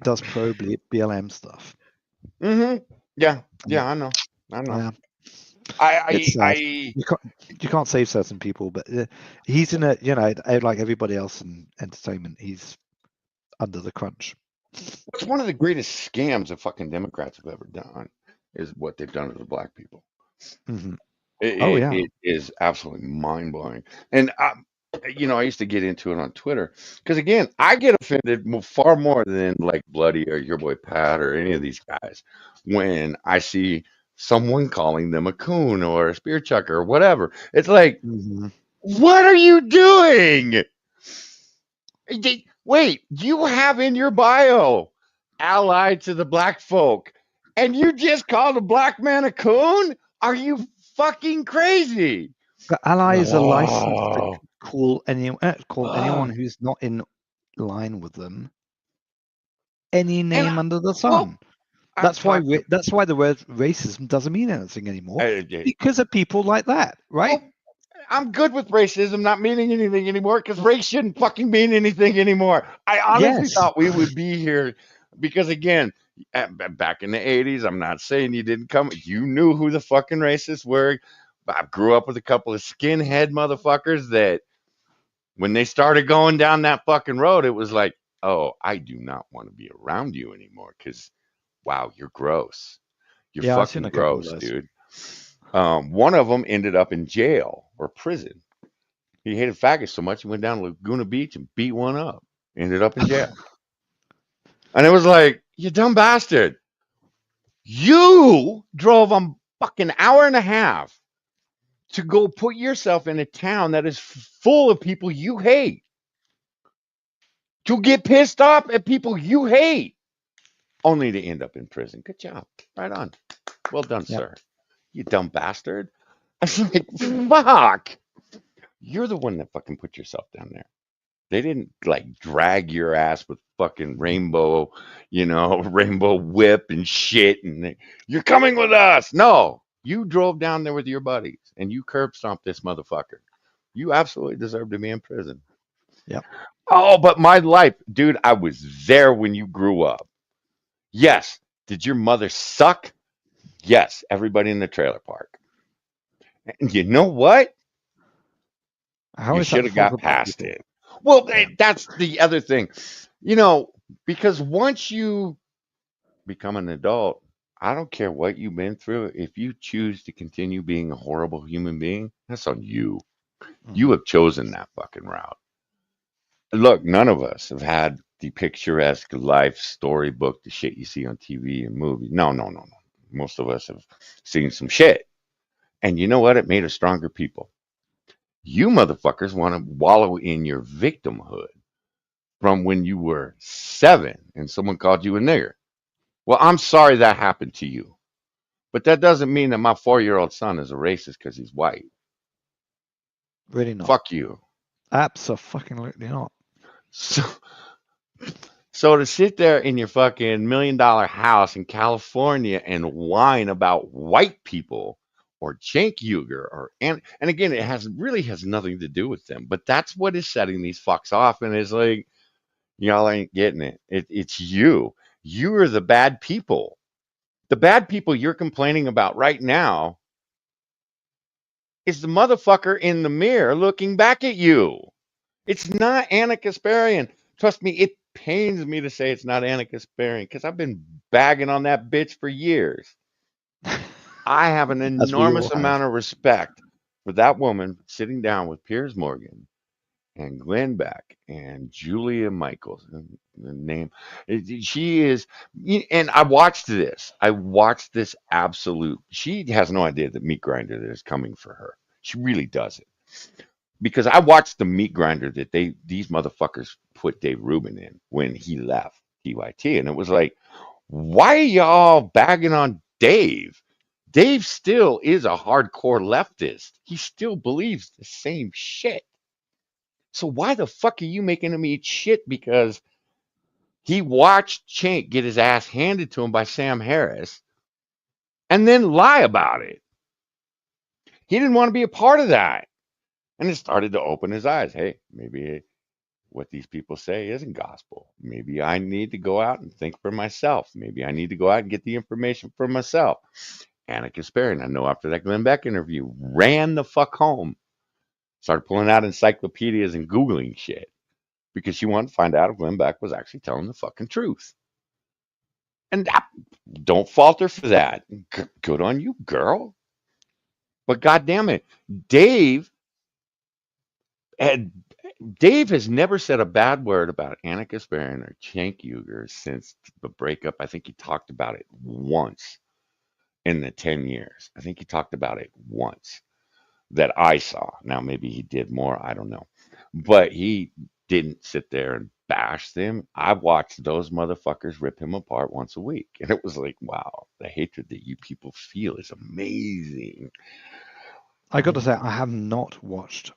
does pro BLM stuff. Mm-hmm. Yeah, Yeah, yeah, I know. I know. yeah. It's I sad. I You can't save certain people, but he's in a, like everybody else in entertainment, he's under the crunch. What's one of the greatest scams the fucking Democrats have ever done is what they've done to the black people. Hmm. It, Oh it, yeah. it is absolutely mind blowing. And I used to get into it on Twitter because again, I get offended far more than like Bloody or your boy Pat or any of these guys when I see someone calling them a coon or a spear chucker or whatever. It's like, Hmm. what are you doing? Wait, you have in your bio allied to the black folk, and you just called a black man a coon? Are you fucking crazy? The allies are licensed to Oh, call anyone oh. who's not in line with them any And name under the well, sun. I've talked to. That's why the word racism doesn't mean anything anymore, I- because of people like that, right? well, I'm good with racism not meaning anything anymore because race shouldn't fucking mean anything anymore. I honestly Yes. thought we would be here because, again, back in the 80s, I'm not saying you didn't come, you knew who the fucking racists were. I grew up with a couple of skinhead motherfuckers that when they started going down that fucking road, it was like, oh, I do not want to be around you anymore because, wow, you're gross. You're Yeah, I've seen fucking a couple of gross, those. dude. One of them ended up in jail or prison. He hated faggots so much he went down to Laguna Beach and beat one up. Ended up in jail. And it was like, you dumb bastard. You drove a fucking hour and a half to go put yourself in a town that is full of people you hate. To get pissed off at people you hate. Only to end up in prison. Good job. Right on. Well done, Yep. sir. You dumb bastard. I was like, fuck. You're the one that fucking put yourself down there. They didn't like drag your ass with fucking rainbow, rainbow whip and shit. And you're coming with us. No, you drove down there with your buddies and you curb stomped this motherfucker. You absolutely deserve to be in prison. Yep. Oh, but my life, dude, I was there when you grew up. Yes. Did your mother suck? Yes. Everybody in the trailer park. And you know what? How You is that should the have fault got of black past people? it. Well, Yeah. that's the other thing. You know, because once you become an adult, I don't care what you've been through. If you choose to continue being a horrible human being, that's on you. You Hmm. have chosen that fucking route. Look, none of us have had the picturesque life storybook, the shit you see on TV and movies. No, no, no, no. Most of us have seen some shit. And you know what? It made us stronger people. You motherfuckers want to wallow in your victimhood from when you were 7 and someone called you a nigger. Well, I'm sorry that happened to you. But that doesn't mean that my 4-year-old son is a racist because he's white. Really not. Fuck you. Absolutely not. So, so to sit there in your fucking $1 million house in California and whine about white people or Cenk Uyghur and again, it has nothing to do with them. But that's what is setting these fucks off, and it's like y'all ain't getting it. It's you. You are the bad people. The bad people you're complaining about right now is the motherfucker in the mirror looking back at you. It's not Anna Kasparian. Trust me, pains me to say it's not Annika Sparing because I've been bagging on that bitch for years. I have an As we all enormous have. amount of respect for that woman sitting down with Piers Morgan and Glenn Beck and Julia Michaels. And the name, she is, and I watched this. I watched this absolute. She has no idea the meat grinder that is coming for her. She really doesn't. Because I watched the meat grinder that these motherfuckers put Dave Rubin in when he left TYT, and it was like, why are y'all bagging on Dave? Dave still is a hardcore leftist. He still believes the same shit. So why the fuck are you making him eat shit because he watched Chink get his ass handed to him by Sam Harris and then lie about it? He didn't want to be a part of that. And it started to open his eyes. Hey, maybe what these people say isn't gospel. Maybe I need to go out and think for myself. Maybe I need to go out and get the information for myself. Anna Kasparian, I know after that Glenn Beck interview, ran the fuck home, started pulling out encyclopedias and Googling shit because she wanted to find out if Glenn Beck was actually telling the fucking truth. And don't falter for that. Good on you, girl. But goddamn it, Dave had Dave has never said a bad word about Anna Kasparian or Cenk Uygur since the breakup. I think he talked about it once in the 10 years. I think he talked about it once that I saw. Now, maybe he did more. I don't know. But he didn't sit there and bash them. I watched those motherfuckers rip him apart once a week. And it was like, wow, the hatred that you people feel is amazing. I got to say, I have not watched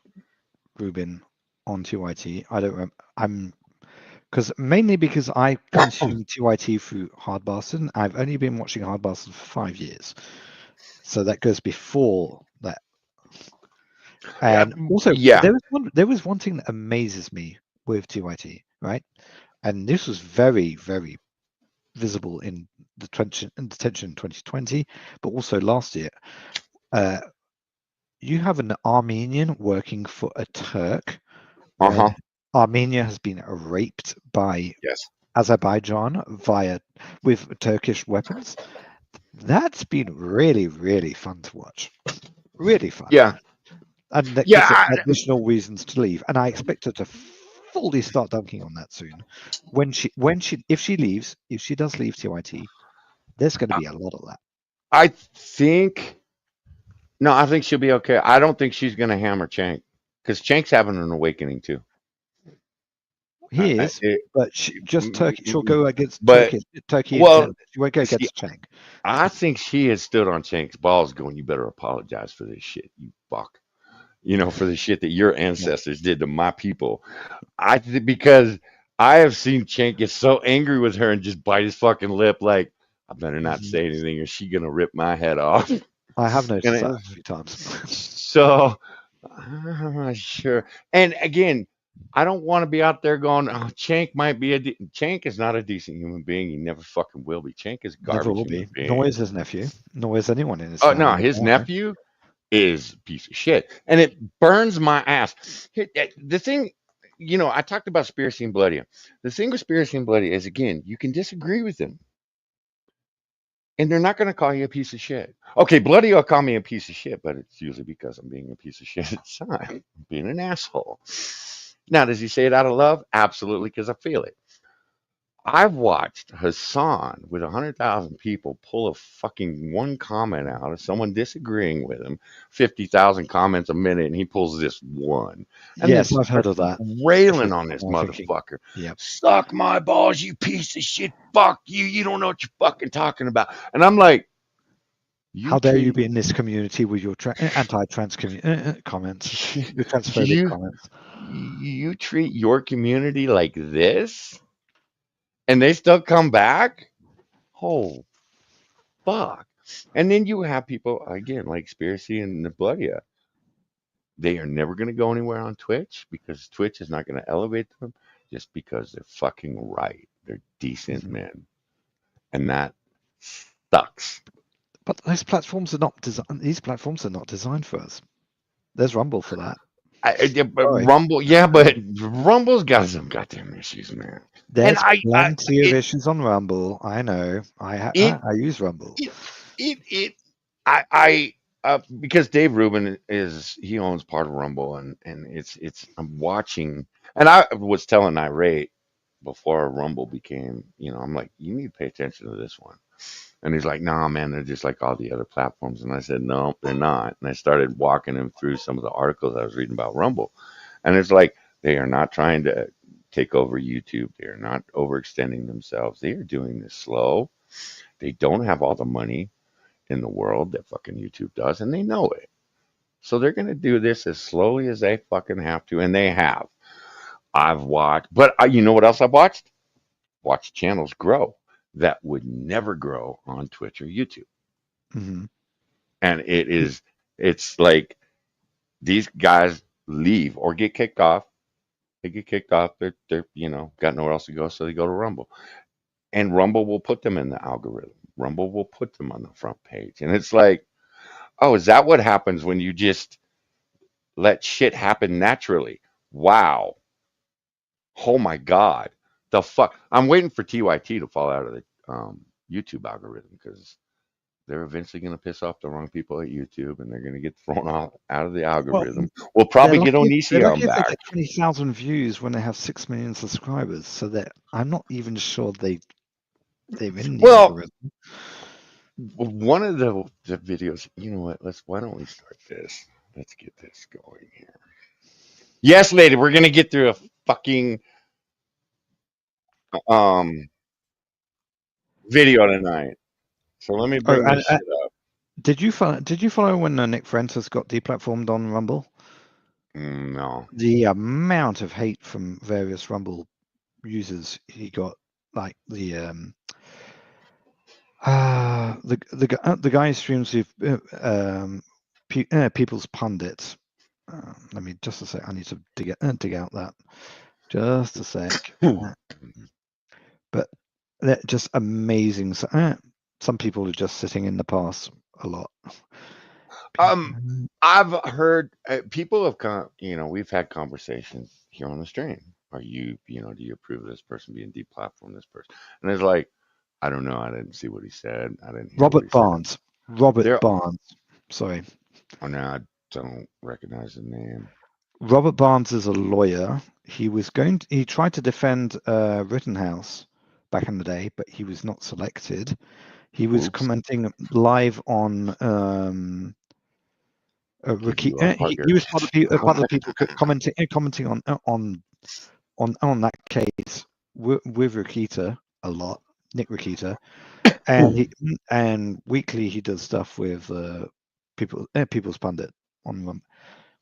Rubin on TYT. I don't. I'm mainly because I consume TYT through Hard Bastard. I've only been watching Hard Bastard for 5 years, so that goes before that. And also, Yeah. there was one thing that amazes me with TYT, right? And this was very, very visible in the detention in 2020, but also last year. You have an Armenian working for a Turk when Uh-huh. Armenia has been raped by Yes. Azerbaijan with Turkish weapons. That's been really, really fun to watch. Really fun. Yeah. And that gives it Yeah. additional reasons to leave. And I expect her to fully start dunking on that soon. If she does leave TYT, there's going to be a lot of that. I think no, I think she'll be okay. I don't think she's gonna hammer Cenk because Cenk's having an awakening too. He I, is, it, but Turkey. She'll go against but Turkey and well, Canada. She won't go see, against Cenk. I think she has stood on Cenk's balls, going, "You better apologize for this shit, you fuck." For the shit that your Yeah. ancestors did to my people. Because I have seen Cenk get so angry with her and just bite his fucking lip, like I better not Mhm. say anything, or she gonna rip my head off. I have And noticed that a few times. so I'm not sure. And again, I don't want to be out there going, "Oh, Cenk might be Cenk is not a decent human being. He never fucking will be. Cenk is a Never garbage will human be. Nor being." is his nephew. Nor is anyone in his Oh no, family. his nephew is a piece of shit, and it burns my ass. The thing, I talked about Spiracy and Bloody. The thing with Spiracy and Bloody is, again, you can disagree with them, and they're not going to call you a piece of shit. Okay, Bloody will call me a piece of shit, but it's usually because I'm being a piece of shit at the time, I'm being an asshole. Now, does he say it out of love? Absolutely, because I feel it. I've watched Hassan with 100,000 people pull a fucking one comment out of someone disagreeing with him, 50,000 comments a minute, and he pulls this one. And then Yes, I've heard starts of that. railing on this I'm thinking, motherfucker. yeah. Suck my balls, you piece of shit. Fuck you. You don't know what you're fucking talking about. And I'm like, you How dare you treat be in this community with your anti-trans comments, your transphobic you comments? you treat your community like this, and they still come back? Oh, fuck. And then you have people again like Spiracy and the Bloodia. They are never going to go anywhere on Twitch because Twitch is not going to elevate them just because they're fucking right. They're decent Mhm. men, and that sucks. But those platforms are not designed. These platforms are not designed for us. There's Rumble for that. But Sorry. Rumble, yeah, but Rumble's got some goddamn issues, man. And There's plenty of issues on Rumble. I know. it, I use Rumble. it, it, because Dave Rubin he owns part of Rumble, and I'm watching, and I was telling Irate before Rumble became, I'm like, you need to pay attention to this one. And he's like, nah, man, they're just like all the other platforms. And I said, no, they're not. And I started walking him through some of the articles I was reading about Rumble. And it's like, they are not trying to take over YouTube. They are not overextending themselves. They are doing this slow. They don't have all the money in the world that fucking YouTube does, and they know it. So they're going to do this as slowly as they fucking have to. And they have. I've watched, but you know what else I've watched? Watched channels grow that would never grow on Twitch or YouTube. Hmm. And it's like these guys leave or get kicked off. They get kicked off. They're got nowhere else to go, so they go to Rumble. And Rumble will put them in the algorithm. Rumble will put them on the front page. And it's like, oh, is that what happens when you just let shit happen naturally? Wow. Oh my God. The fuck. I'm waiting for TYT to fall out of the YouTube algorithm because they're eventually going to piss off the wrong people at YouTube, and they're going to get thrown out of the Well, algorithm. We'll probably get they're Onishi on lucky if they back. get 20,000 views when they have 6 million subscribers. So that I'm not even sure they're in the Well, algorithm. one of the videos, you know what? Why don't we start this? Let's get this going here. Yes, lady, we're going to get through a fucking um video tonight. So let me Oh, bring and this shit up. did you follow when Nick Fuentes got deplatformed on Rumble? No. The amount of hate from various Rumble users he got, like the guy who streams with People's Pundit. Let me just a sec. I need to dig out that. Just a sec. But they're just amazing. Some people are just sitting in the past a lot. I've heard people have we've had conversations here on the stream. Are you, do you approve of this person being deplatformed, this person? And it's like, I don't know. I didn't see what he said. I didn't hear what Robert he said. Barnes. Robert There, Barnes. Sorry. oh, no, I don't recognize the name. Robert Barnes is a lawyer. He tried to defend Rittenhouse back in the day, but he was not selected. He was Oops. commenting live on Give you a he hugger. was part of the people commenting on that case with Rakita a lot, Nick Rakita, and weekly he does stuff with People's Pundit on Rumble,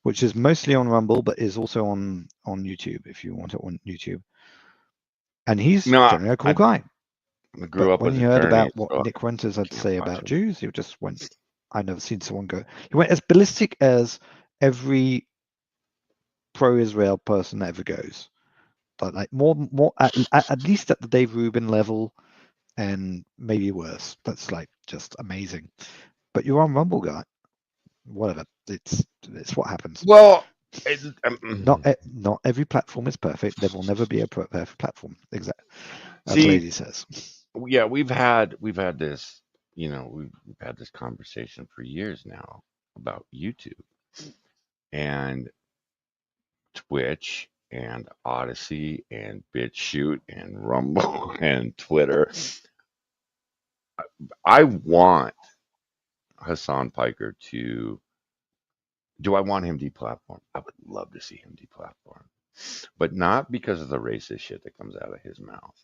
which is mostly on Rumble, but is also on YouTube if you want it on YouTube. And he's No, generally a cool guy. But grew up when with he heard attorneys, about what so Nick Winters had to can't say watch about them. Jews, he just went, I've never seen someone go. He went as ballistic as every pro-Israel person that ever goes. But like more at least at the Dave Rubin level, and maybe worse. That's like just amazing. But you're on Rumble, guy. Whatever. It's what happens. Well, Not every platform is perfect. There will never be a perfect platform. Exactly. As see, Lady says. yeah, we've had this, we've had this conversation for years now about YouTube and Twitch and Odyssey and BitChute and Rumble and Twitter. I want Hassan Piker to. Do I want him deplatformed? I would love to see him deplatformed, but not because of the racist shit that comes out of his mouth.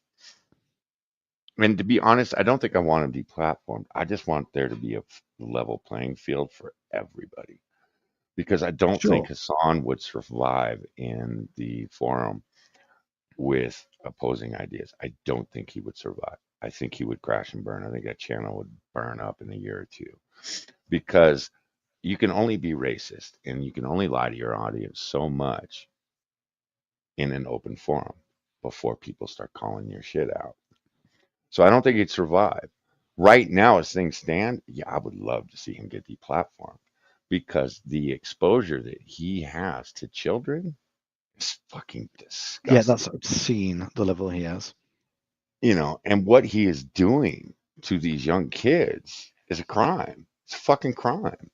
And to be honest, I don't think I want him deplatformed. I just want there to be a level playing field for everybody because I don't Sure. think Hassan would survive in the forum with opposing ideas. I don't think he would survive. I think he would crash and burn. I think that channel would burn up in a year or two because you can only be racist and you can only lie to your audience so much in an open forum before people start calling your shit out. So I don't think he'd survive. Right now, as things stand, yeah, I would love to see him get deplatformed because the exposure that he has to children is fucking disgusting. Yeah, that's obscene, the level he has. You know, and what he is doing to these young kids is a crime. It's a fucking crime.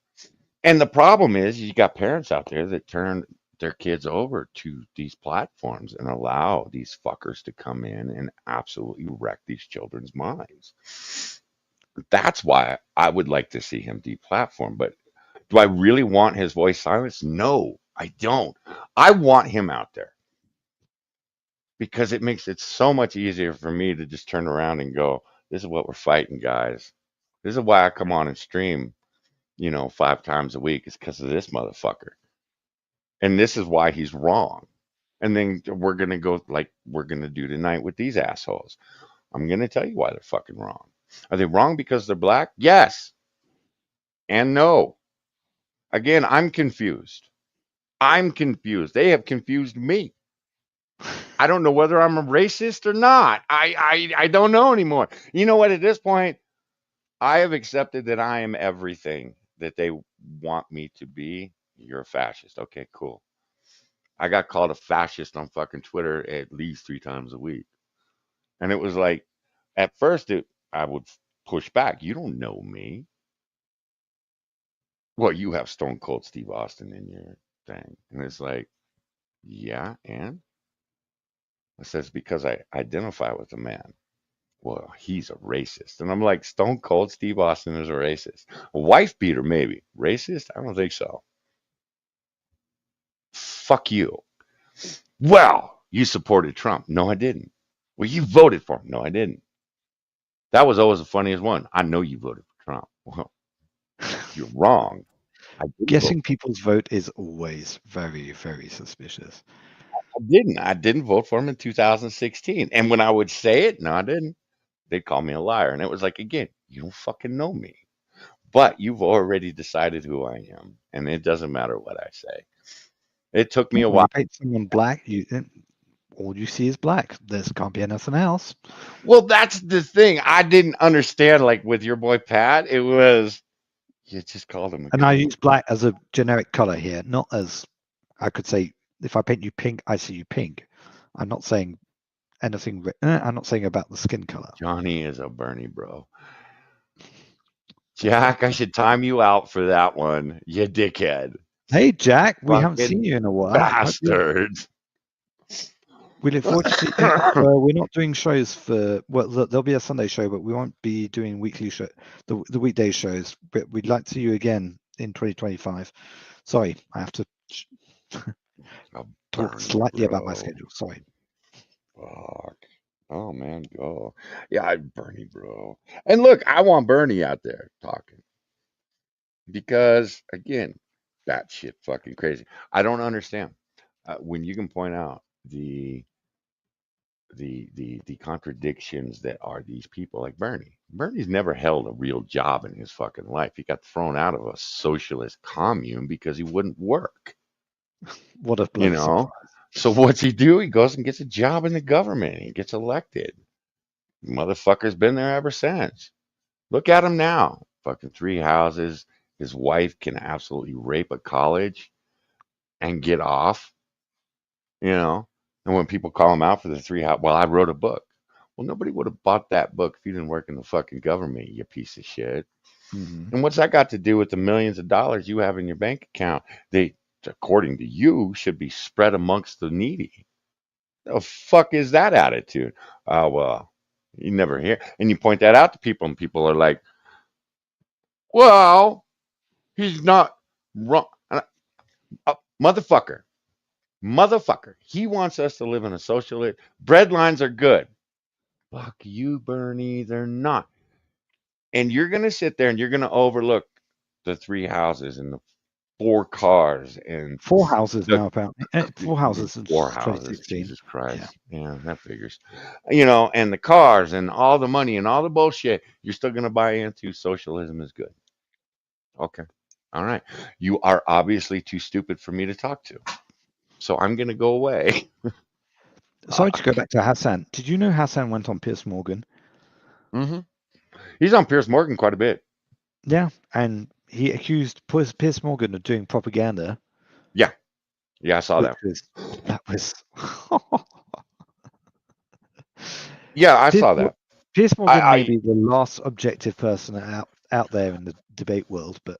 And the problem is, you got parents out there that turn their kids over to these platforms and allow these fuckers to come in and absolutely wreck these children's minds. That's why I would like to see him deplatformed. But do I really want his voice silenced? No, I don't. I want him out there because it makes it so much easier for me to just turn around and go, this is what we're fighting, guys. This is why I come on and stream, 5 times a week, is because of this motherfucker. And this is why he's wrong. And then we're going to go like we're going to do tonight with these assholes. I'm going to tell you why they're fucking wrong. Are they wrong because they're black? Yes. And no. Again, I'm confused. I'm confused. They have confused me. I don't know whether I'm a racist or not. I don't know anymore. You know what? At this point, I have accepted that I am everything that they want me to be. You're a fascist. Okay, cool. I got called a fascist on fucking Twitter at least 3 times a week. And it was like, at first, I would push back. You don't know me. Well, you have Stone Cold Steve Austin in your thing. And it's like, yeah, and? It says, because I identify with a man. Well, he's a racist. And I'm like, Stone Cold Steve Austin is a racist. A wife beater, maybe. Racist? I don't think so. Fuck you. Well, you supported Trump. No, I didn't. Well, you voted for him. No, I didn't. That was always the funniest one. I know you voted for Trump. Well, you're wrong. I didn't Guessing vote. people's vote is always very, very suspicious. I didn't. I didn't vote for him in 2016. And when I would say it, no, I didn't. They'd call me a liar. And it was like, again, you don't fucking know me. But you've already decided who I am. And it doesn't matter what I say. It took me a When while. you paint someone black, all you see is black. There can't be anything else. Well, that's the thing. I didn't understand, like with your boy Pat, it was, you just called him a And I color. use black as a generic color here, not as I could say, if I paint you pink, I see you pink. I'm not saying anything. I'm not saying about the skin color. Johnny is a Bernie bro. Jack, I should time you out for that one, you dickhead. Hey, Jack, we haven't Fucking seen you in a while. bastard. We look forward to see. We're not doing shows for. Well, there'll be a Sunday show, but we won't be doing weekly show, the weekday shows. But we'd like to see you again in 2025. Sorry, I have to talk slightly about my schedule. Sorry. Fuck. Oh man, go. Yeah, Bernie bro. And look, I want Bernie out there talking because again, that shit fucking crazy. I don't understand when you can point out the contradictions that are these people like Bernie. Bernie's never held a real job in his fucking life. He got thrown out of a socialist commune because he wouldn't work. What a You bloody know. surprise. So what's he do? He goes and gets a job in the government. He gets elected. Motherfucker's been there ever since. Look at him now. Fucking 3 houses. His wife can absolutely rape a college and get off, you know. And when people call him out for the 3 house, well, I wrote a book. Well, nobody would have bought that book if you didn't work in the fucking government, you piece of shit. Mm-hmm. And what's that got to do with the millions of dollars you have in your bank account? They, according to you, should be spread amongst the needy. The fuck is that attitude? Oh, well, you never hear. And you point that out to people, and people are like, well, he's not wrong. Motherfucker. Motherfucker. He wants us to live in a socialist. Bread lines are good. Fuck you, Bernie. They're not. And you're going to sit there and you're going to overlook the 3 houses and the 4 cars and 4 houses the now, apparently. 4 houses since 4 houses. 2016. Jesus Yeah. Christ. Yeah, that figures. You know, and the cars and all the money and all the bullshit. You're still going to buy into socialism is good. Okay. All right. You are obviously too stupid for me to talk to. So I'm going to go away. Sorry to go back to Hassan. Did you know Hassan went on Piers Morgan? Mm-hmm. He's on Piers Morgan quite a bit. Yeah, and he accused Piers Morgan of doing propaganda, Yeah, I saw which that. was Yeah, I Piers, saw that. Piers Morgan may I be the last objective person out there in the debate world, but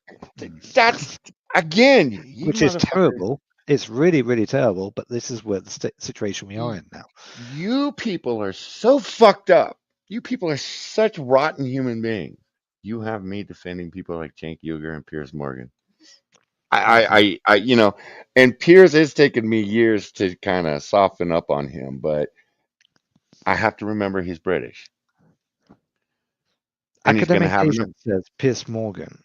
that's again, you which is motherfuckers. terrible. It's really, really terrible. But this is where the situation we are in now. You people are so fucked up. You people are such rotten human beings. You have me defending people like Cenk Uygur and Piers Morgan. You know, and Piers it's taken me years to kind of soften up on him, but I have to remember he's British and he's going to Academic have enough. Asian says Piers Morgan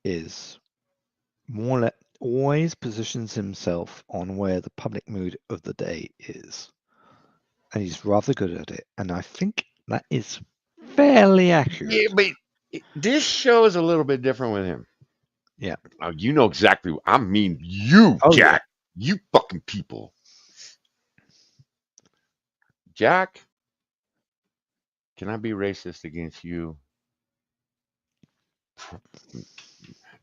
is more or less always positions himself on where the public mood of the day is, and he's rather good at it. And I think that is fairly accurate. Yeah, but this show is a little bit different with him. Yeah. Oh, you know exactly. I mean, you, Oh yeah. Jack. You fucking people. Jack, can I be racist against you?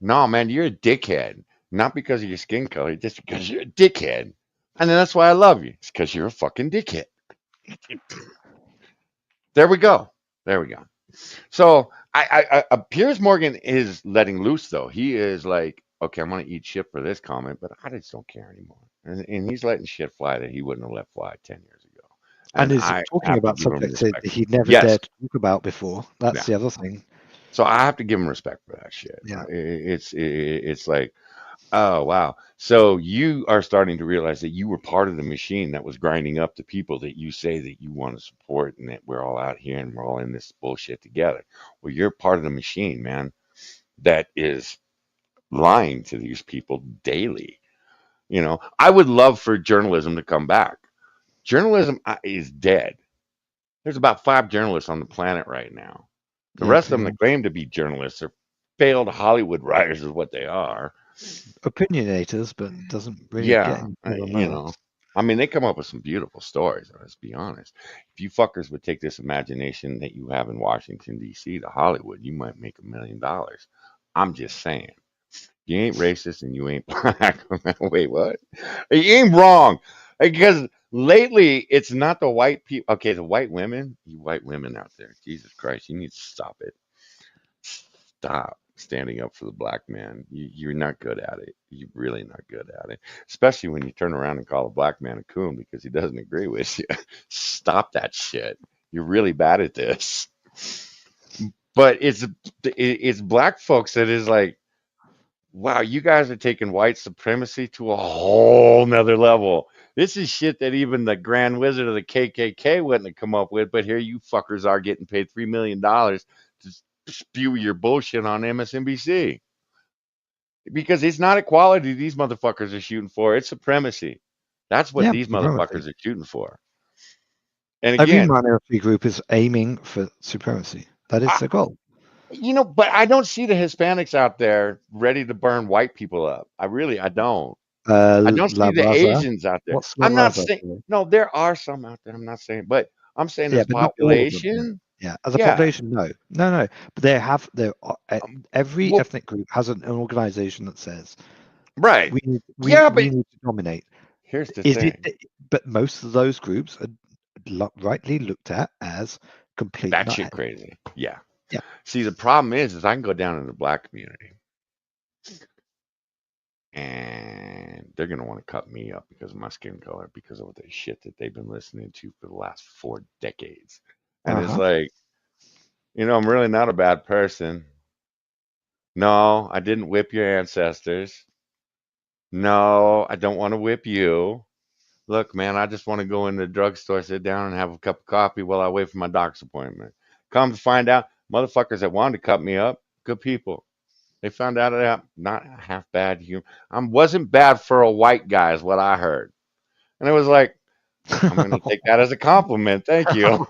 No, man, you're a dickhead. Not because of your skin color, just because you're a dickhead. And then that's why I love you. It's because you're a fucking dickhead. There we go. There we go. So Piers Morgan is letting loose though. He is like, okay, I'm gonna eat shit for this comment, but I just don't care anymore. And he's letting shit fly that he wouldn't have let fly 10 years ago. And And is I talking have to about give him subjects that respect. he never Yes, dared to talk about before. That's yeah. the other thing. So I have to give him respect for that shit. Yeah. It's like, oh wow. So you are starting to realize that you were part of the machine that was grinding up the people that you say that you want to support and that we're all out here and we're all in this bullshit together. Well, you're part of the machine, man, that is lying to these people daily. You know, I would love for journalism to come back. Journalism is dead. There's about 5 journalists on the planet right now. The Yeah, rest of pretty them much. that claim to be journalists are failed Hollywood writers, is what they are. Opinionators, but doesn't really get Yeah, anywhere you else. know, I mean, they come up with some beautiful stories. Let's be honest. If you fuckers would take this imagination that you have in Washington D.C. to Hollywood, you might make $1 million. I'm just saying. You ain't racist and you ain't black. Wait, what? You ain't wrong. Because lately, it's not the white people. Okay, the white women, you white women out there, Jesus Christ, you need to stop it. Stop standing up for the black man. You're not good at it. You're really not good at it. Especially when you turn around and call a black man a coon because he doesn't agree with you. Stop that shit. You're really bad at this. But it's black folks that is like, wow, you guys are taking white supremacy to a whole nother level. This is shit that even the Grand Wizard of the KKK wouldn't have come up with, but here you fuckers are getting paid $3 million to spew your bullshit on MSNBC. Because it's not equality these motherfuckers are shooting for, it's supremacy. That's what Yeah, these supremacy. motherfuckers are shooting for. And Every again, minority group is aiming for supremacy. That is I, the goal. but I don't see the Hispanics out there ready to burn white people up. I don't. I don't La see the Raza. Asians out there. What's La I'm not Raza? saying no, there are some out there. I'm not saying, but I'm saying Yeah, as but not all of them. population, Yeah, as a yeah, population, no. But every well, ethnic group has an organization that says right, we yeah, but need to dominate. here's the Is it? thing: But most of those groups are rightly looked at as complete that shit nutheads. crazy. Yeah. Yeah. See, the problem is I can go down in the black community, and they're gonna want to cut me up because of my skin color, because of the shit that they've been listening to for the last 4 decades. And it's Uh-huh. like, I'm really not a bad person. No, I didn't whip your ancestors. No, I don't want to whip you. Look, man, I just want to go in the drugstore, sit down, and have a cup of coffee while I wait for my doctor's appointment. Come to find out, motherfuckers that wanted to cut me up, good people. They found out that I'm not half bad human. I wasn't bad for a white guy, is what I heard. And it was like, I'm going to take that as a compliment. Thank you.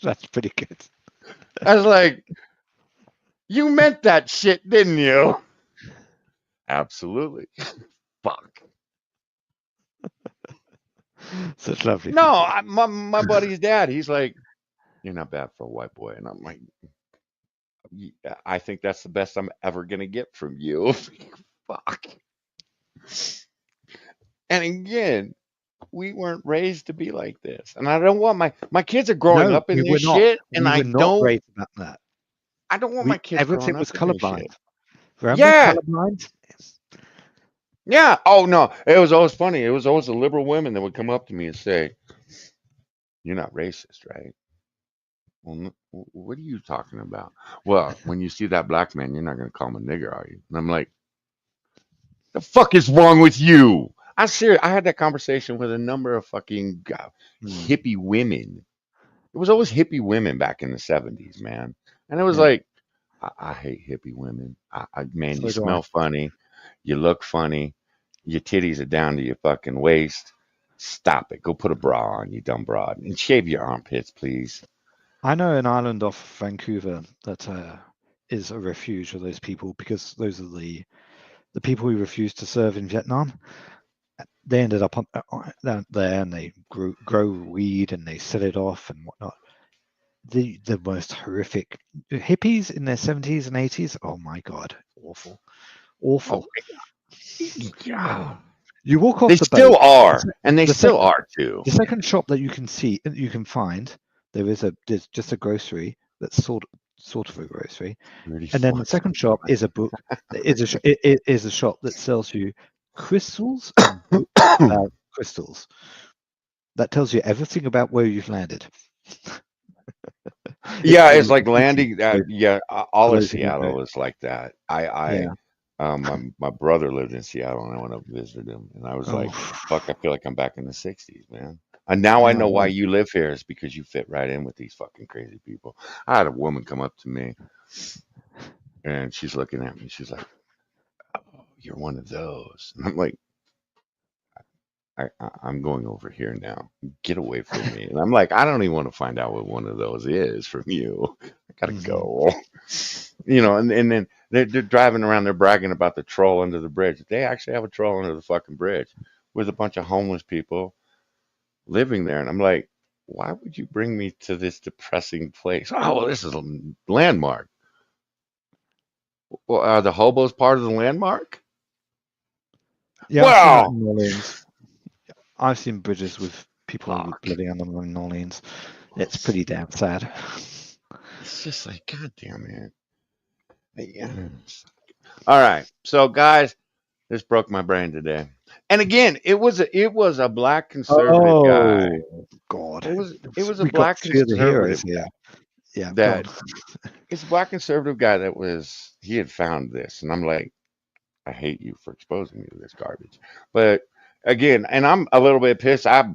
That's pretty good. I was like, you meant that shit, didn't you? Absolutely. Fuck. Such lovely No, people. my buddy's dad, he's like, you're not bad for a white boy. And I'm like, I think that's the best I'm ever gonna get from you. Fuck. And again, we weren't raised to be like this, and I don't want my kids are growing No, up in we this were not. shit, and We were not raised about that. I don't want my We kids everything growing up was in this colorblind. shit. Remember Yeah, colorblind? yeah. Oh no, it was always funny. It was always the liberal women that would come up to me and say, "You're not racist, right?" Well, what are you talking about? Well, when you see that black man, you're not gonna call him a nigger, are you? And I'm like, the fuck is wrong with you? I serious. I had that conversation with a number of fucking Hmm. hippie women. It was always hippie women back in the '70s, man. And it was Yeah, like, I hate hippie women. Man, you so do I. smell funny, you look funny, your titties are down to your fucking waist. Stop it. Go put a bra on, you dumb broad, and shave your armpits, please. I know an island off Vancouver that is a refuge for those people because those are the people who refused to serve in Vietnam. They ended up down there and they grow weed and they sell it off and whatnot. The most horrific hippies in their 70s and 80s. Oh my god, awful, Oh, awful. yeah. You walk They off the still boat. are, and they The still second are too. the second shop that you can find, there's just a grocery that's sort of a grocery, Pretty and then the fucks. second shop is a book. It is a shop that sells you crystals and books about crystals. That tells you everything about where you've landed. It's Yeah, it's really like confusing landing. for Yeah, for all of those who don't know. Seattle is like that. Yeah. My brother lived in Seattle, and I went up and visited him, and I was Oh, like, "Fuck, I feel like I'm back in the '60s, man." And now I no, know why no. you live here is because you fit right in with these fucking crazy people. I had a woman come up to me, and she's looking at me. She's like, "Oh, you're one of those," and I'm like, I'm going over here now. Get away from me. And I'm like, I don't even want to find out what one of those is from you. I gotta Mhm. go. And then they're driving around, they're bragging about the troll under the bridge. They actually have a troll under the fucking bridge with a bunch of homeless people living there. And I'm like, why would you bring me to this depressing place? Oh, well, this is a landmark. Well, are the hobos part of the landmark? Yeah, I've seen that Well, in New Orleans. I've seen bridges with people fuck. living under them in New Orleans. It's pretty damn sad. It's just like, God damn it. Yeah. All right. So guys, this broke my brain today. And again, it was a black conservative guy. Oh God, It was a we got black two of the heroes conservative here. guy Yeah, go on. that it's a black conservative guy that was he had found this, and I'm like, I hate you for exposing me to this garbage. But again, and I'm a little bit pissed. I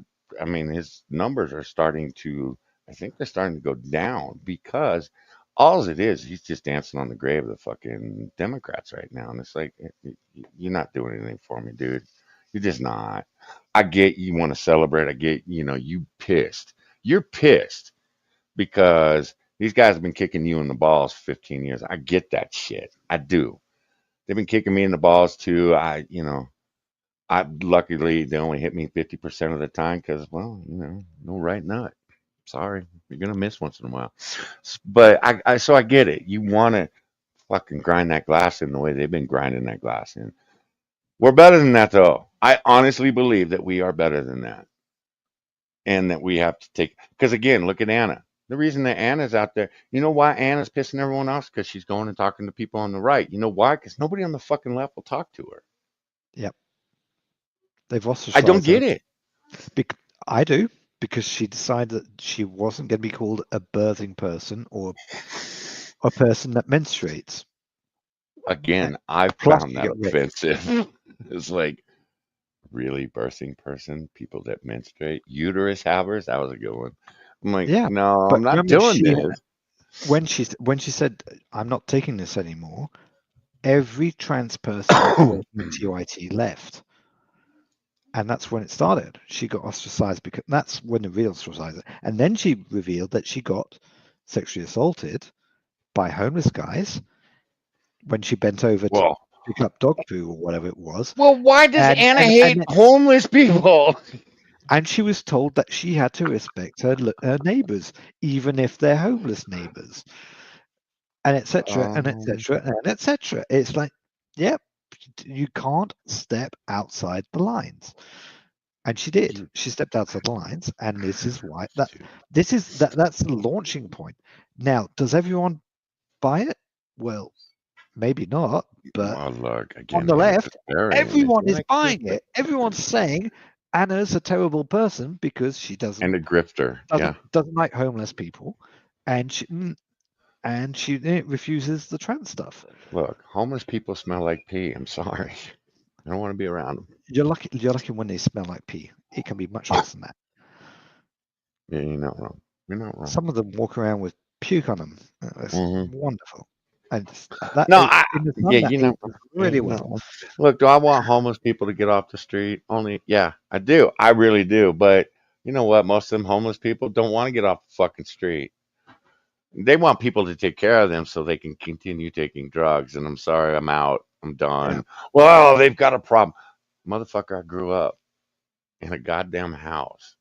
mean, his numbers are starting to. I think they're starting to go down because all it is, he's just dancing on the grave of the fucking Democrats right now, and it's like you're not doing anything for me, dude. You're just not. I get you want to celebrate. I get you pissed. You're pissed because these guys have been kicking you in the balls for 15 years. I get that shit. I do. They've been kicking me in the balls too. I luckily they only hit me 50% of the time because, well, no right nut. Sorry, you're gonna miss once in a while. But so I get it. You want to fucking grind that glass in the way they've been grinding that glass in. We're better than that, though. I honestly believe that we are better than that, and that we have to take. Because again, look at Anna. The reason that Anna's out there, you know why Anna's pissing everyone off? Because she's going and talking to people on the right. You know why? Because nobody on the fucking left will talk to her. Yep, they've I don't ostracized her. get it. I do because she decided that she wasn't going to be called a birthing person or a person that menstruates. Again, I Plus, found you that get raped. offensive. It's like, really, birthing person, people that menstruate, uterus havers. That was a good one. I'm like, Yeah, no, but I'm not remember, doing this. when she said, "I'm not taking this anymore," every trans person that was in TYT left, and that's when it started. She got ostracized because that's when the real ostracized. And then she revealed that she got sexually assaulted by homeless guys when she bent over to well, pick up dog poo or whatever it was, why does and Anna and hate and homeless people? and she was told that she had to respect her neighbors, even if they're homeless neighbors. and etc. and Um, etc. and etc. It's like, yep, you can't step outside the lines. And she did. you She stepped outside the lines, and this is why dude. that's the launching point. Now, does everyone buy it? Well, maybe not, but Well, look on again, the Anna's left, Bavarian. Is everyone he is like a buying grifter? it. Everyone's saying Anna's a terrible person because she And a grifter. Yeah. doesn't like homeless people, and she refuses the trans stuff. Look, homeless people smell like pee. I'm sorry. I don't want to be around them. You're lucky when they smell like pee. It can be much worse than that. Yeah, you're not wrong. You're not wrong. Some of them walk around with puke on them. It's Hmm. wonderful, and that No, I in the yeah, sun that you know, ages yeah, really you know. well. Look, do I want homeless people to get off the street? Only, yeah, I do. I really do. But you know what? Most of them homeless people don't want to get off the fucking street. They want people to take care of them so they can continue taking drugs. And I'm sorry, I'm out. I'm Yeah, done. Well, they've got a problem. Motherfucker, I grew up in a goddamn house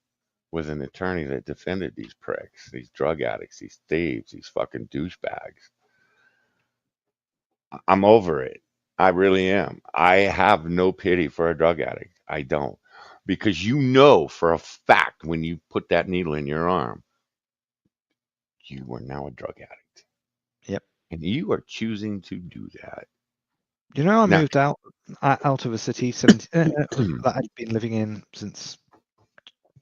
with an attorney that defended these pricks, these drug addicts, these thieves, these fucking douchebags. I'm over it. I really am. I have no pity for a drug addict. I don't. Because you know for a fact when you put that needle in your arm, you are now a drug addict. yep. And you are choosing to do that. You know, I Now, moved out of a city that I'd been living in since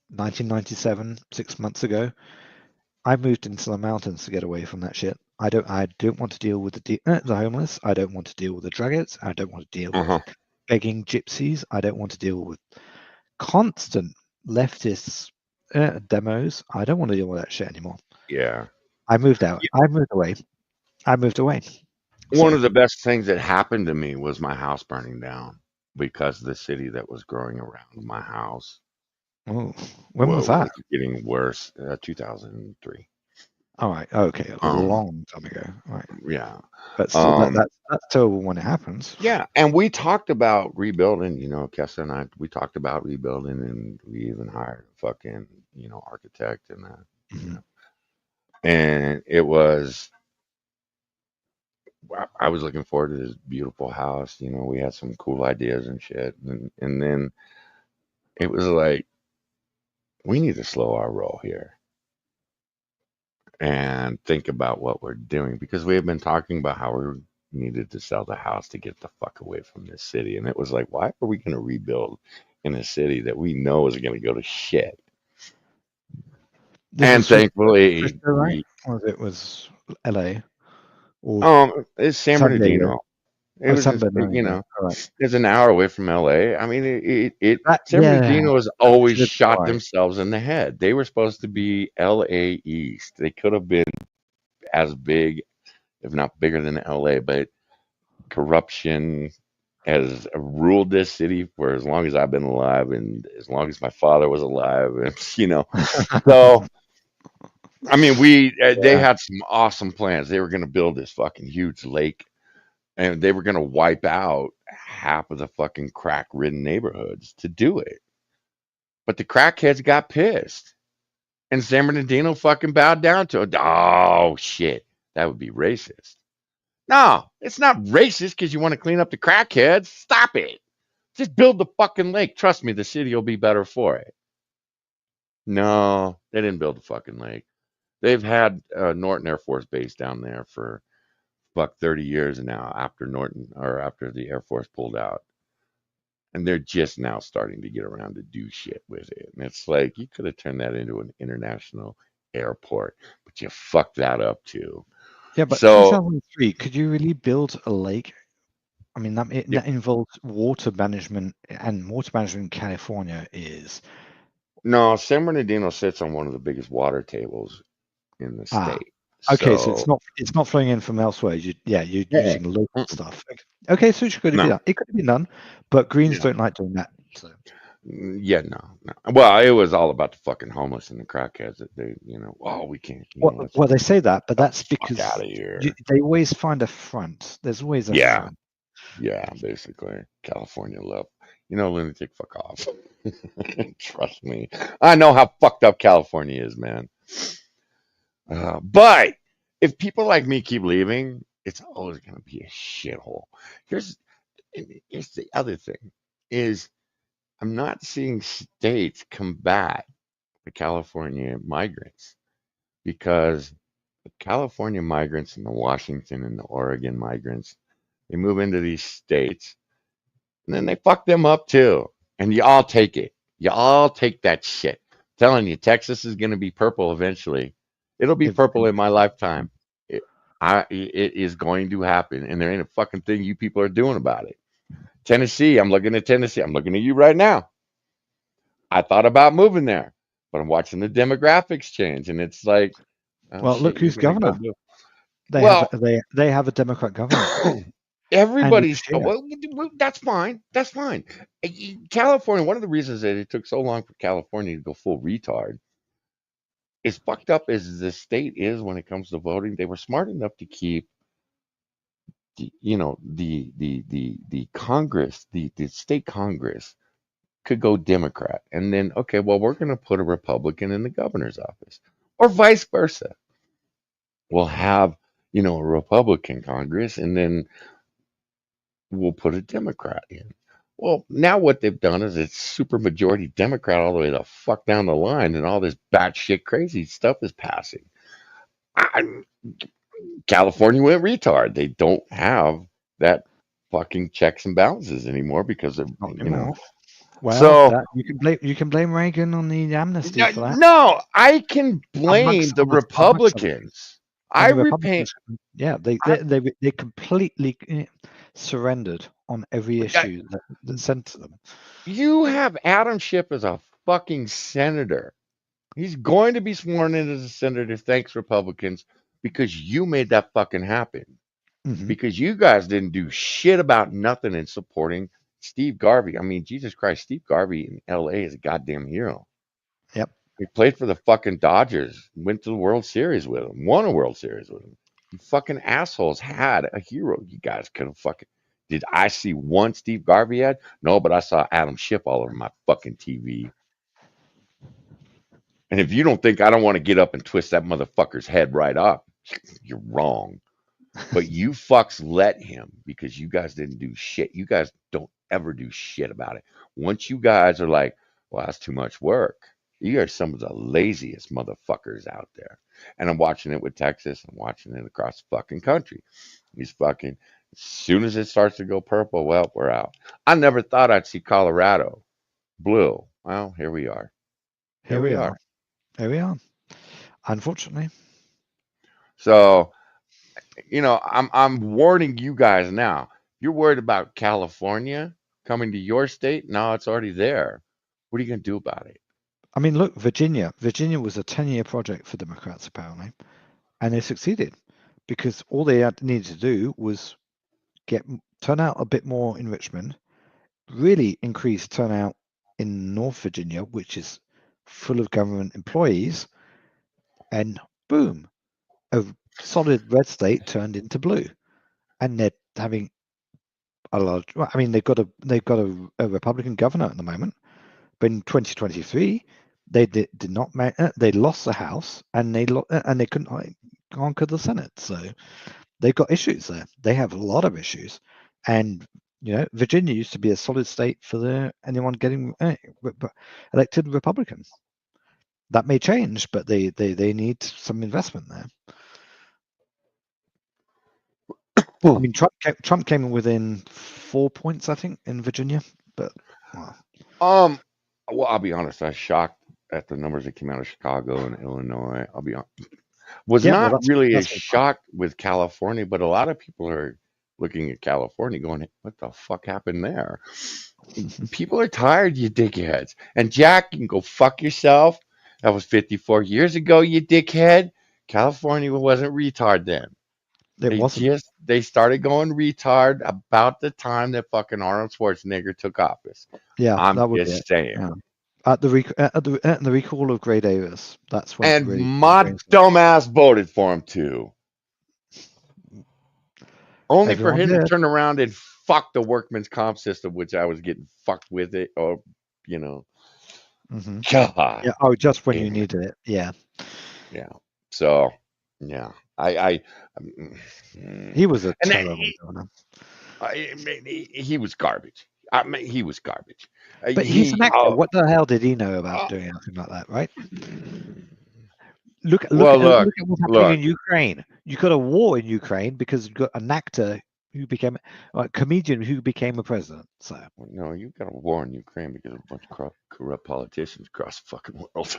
1997, 6 months ago. I moved into the mountains to get away from that shit. I don't want to deal with the homeless. I don't want to deal with the drug addicts. I don't want to deal with uh-huh. begging gypsies. I don't want to deal with constant leftist demos. I don't want to deal with that shit anymore. Yeah. I moved out. I moved away. I moved away. One So, of the best things that happened to me was my house burning down because the city that was growing around my house oh, when was that? was getting worse. 2003. All right. Okay, a Um, long time ago. All right, yeah. but still, Um, that's terrible when it happens. yeah. And we talked about rebuilding, Kessa and I, we talked about rebuilding and we even hired a fucking, architect and Mhm. and it was, I was looking forward to this beautiful house. We had some cool ideas and shit. And then it was like, we need to slow our roll here and think about what we're doing because we have been talking about how we needed to sell the house to get the fuck away from this city. And it was like, why are we going to rebuild in a city that we know is going to go to shit? This And was Frisco, thankfully, right? Or it was LA or it's San San Diego? Bernardino. It Oh, was San just, Bernardino. All right. it's an hour away from LA. I mean, San Yeah, Bernardino has that always should have been shot right. themselves in the head. They were supposed to be LA East. They could have been as big, if not bigger than LA, but corruption has ruled this city for as long as I've been alive and as long as my father was alive. And. So, I mean, they Yeah. had some awesome plans. They were going to build this fucking huge lake and they were going to wipe out half of the fucking crack ridden neighborhoods to do it. But the crackheads got pissed and San Bernardino fucking bowed down to it. Oh, shit. That would be racist. No, it's not racist because you want to clean up the crackheads. Stop it. Just build the fucking lake. Trust me, the city will be better for it. No, they didn't build the fucking lake. They've had Norton Air Force Base down there for 30 years now after the Air Force pulled out. And they're just now starting to get around to do shit with it. And it's like, you could have turned that into an international airport, but you fucked that up too. Yeah, but So, 2003, could you really build a lake? I mean, yeah, that involves water management, and water management in California is no, San Bernardino sits on one of the biggest water tables in the ah state. okay. So So, it's not flowing in from elsewhere. You're uh-uh, using local uh-uh, stuff. Okay, so it could have been no, done. It could have been done, but Greens yeah. don't like doing that. So Yeah, no, no. Well, it was all about the fucking homeless and the crackheads that oh, we can't, let's well, they say that, but get that's the fuck out because of here. they always find a front. There's always a Yeah, front. yeah, basically. California love. Lunatic, fuck off. Trust me. I know how fucked up California is, man. But if people like me keep leaving, it's always going to be a shithole. Here's here's the other thing is I'm not seeing states combat the California migrants because the California migrants and the Washington and the Oregon migrants, they move into these states and then they fuck them up too. And you all take it. You all take that shit. Telling you, Texas is going to be purple eventually. It'll be If purple in my lifetime. It, it is going to happen, and there ain't a fucking thing you people are doing about it. Tennessee, I'm looking at Tennessee. I'm looking at you right now. I thought about moving there, but I'm watching the demographics change, and it's like, oh well, shit, look you're who's gonna go governor. blue. They have Well, they have a Democrat governor, and everybody's it's here. well, that's fine. That's fine. California. One of the reasons that it took so long for California to go full retard, as fucked up as the state is when it comes to voting, they were smart enough to keep the Congress, the state Congress could go Democrat, and then okay, well, we're going to put a Republican in the governor's office, or vice versa. We'll have a Republican Congress, and then we'll put a Democrat in. Well, now what they've done is it's super majority Democrat all the way the fuck down the line, and all this batshit crazy stuff is passing. I, California went retard. They don't have that fucking checks and balances anymore because of Not anymore. Well, So that you can blame Reagan on the amnesty no, for that. no, I can blame the Amongst others. Republicans. I And the repaint. Republicans, yeah, I, they completely surrendered on every I, issue that sent to them. you have Adam Schiff as a fucking senator. He's going to be sworn in as a senator. Thanks, Republicans, because you made that fucking happen. Hmm. Because you guys didn't do shit about nothing in supporting Steve Garvey. I mean, Jesus Christ, Steve Garvey in LA is a goddamn hero. Yep. He played for the fucking Dodgers, went to the World Series with him, won a World Series with him. You fucking assholes had a hero. You guys could have fucking. Did I see one Steve Garvey ad? No, but I saw Adam Schiff all over my fucking TV. And if you don't think I don't want to get up and twist that motherfucker's head right up, you're wrong. But you fucks let him because you guys didn't do shit. You guys don't ever do shit about it. Once you guys are like, well, that's too much work. You are some of the laziest motherfuckers out there. And I'm watching it with Texas. I'm watching it across the fucking country. He's fucking, as soon as it starts to go purple, well, we're out. I never thought I'd see Colorado blue. Well, here we are. Here Here we we are. are. Here we are. Unfortunately, So, I'm warning you guys now. You're worried about California coming to your state? No, it's already there. What are you going to do about it? I mean, look, Virginia. Virginia was a 10-year project for Democrats apparently, and they succeeded because all they needed to do was turn out a bit more in Richmond, really increase turnout in North Virginia, which is full of government employees, and boom, a solid red state turned into blue, and they're having a large. Well, I mean, they've got a Republican governor at the moment, but in 2023, they did not. They lost the House, and they couldn't conquer the Senate. So they've got issues there. They have a lot of issues, and Virginia used to be a solid state for anyone getting elected Republican. That may change, but they need some investment there. I mean, Trump came in within 4 points, I think, in Virginia, but well, Well, I'll be honest. I was shocked at the numbers that came out of Chicago and Illinois. I'll be honest. Was yeah, well, not really as that's all right. shocked with California, but a lot of people are looking at California going, what the fuck happened there? People are tired, you dickheads. And Jack, you can go fuck yourself. That was 54 years ago, you dickhead. California wasn't retard then. It wasn't. They started going retard about the time that fucking Arnold Schwarzenegger took office. Yeah, I'm that would be just it. saying. Yeah. At the recall of Grey Davis, that's when it And really my changed. dumbass voted for him too. Only for Everyone him to did. turn around and fuck the workman's comp system, which I was getting fucked with it, or you know, Hmm. God Yeah. Oh, just when you damn it. needed it. Yeah. Yeah. So, yeah. I He was a and that, terrible governor. I mean, he was garbage. I mean, he was garbage. But he's an He actor. What the hell did he know about uh, doing anything like that, right? well, Look at what's happening in look. Ukraine. You got a war in Ukraine because you got an actor who became a comedian who became a president. So, No, you got a war in Ukraine because of a bunch of corrupt politicians across the fucking world.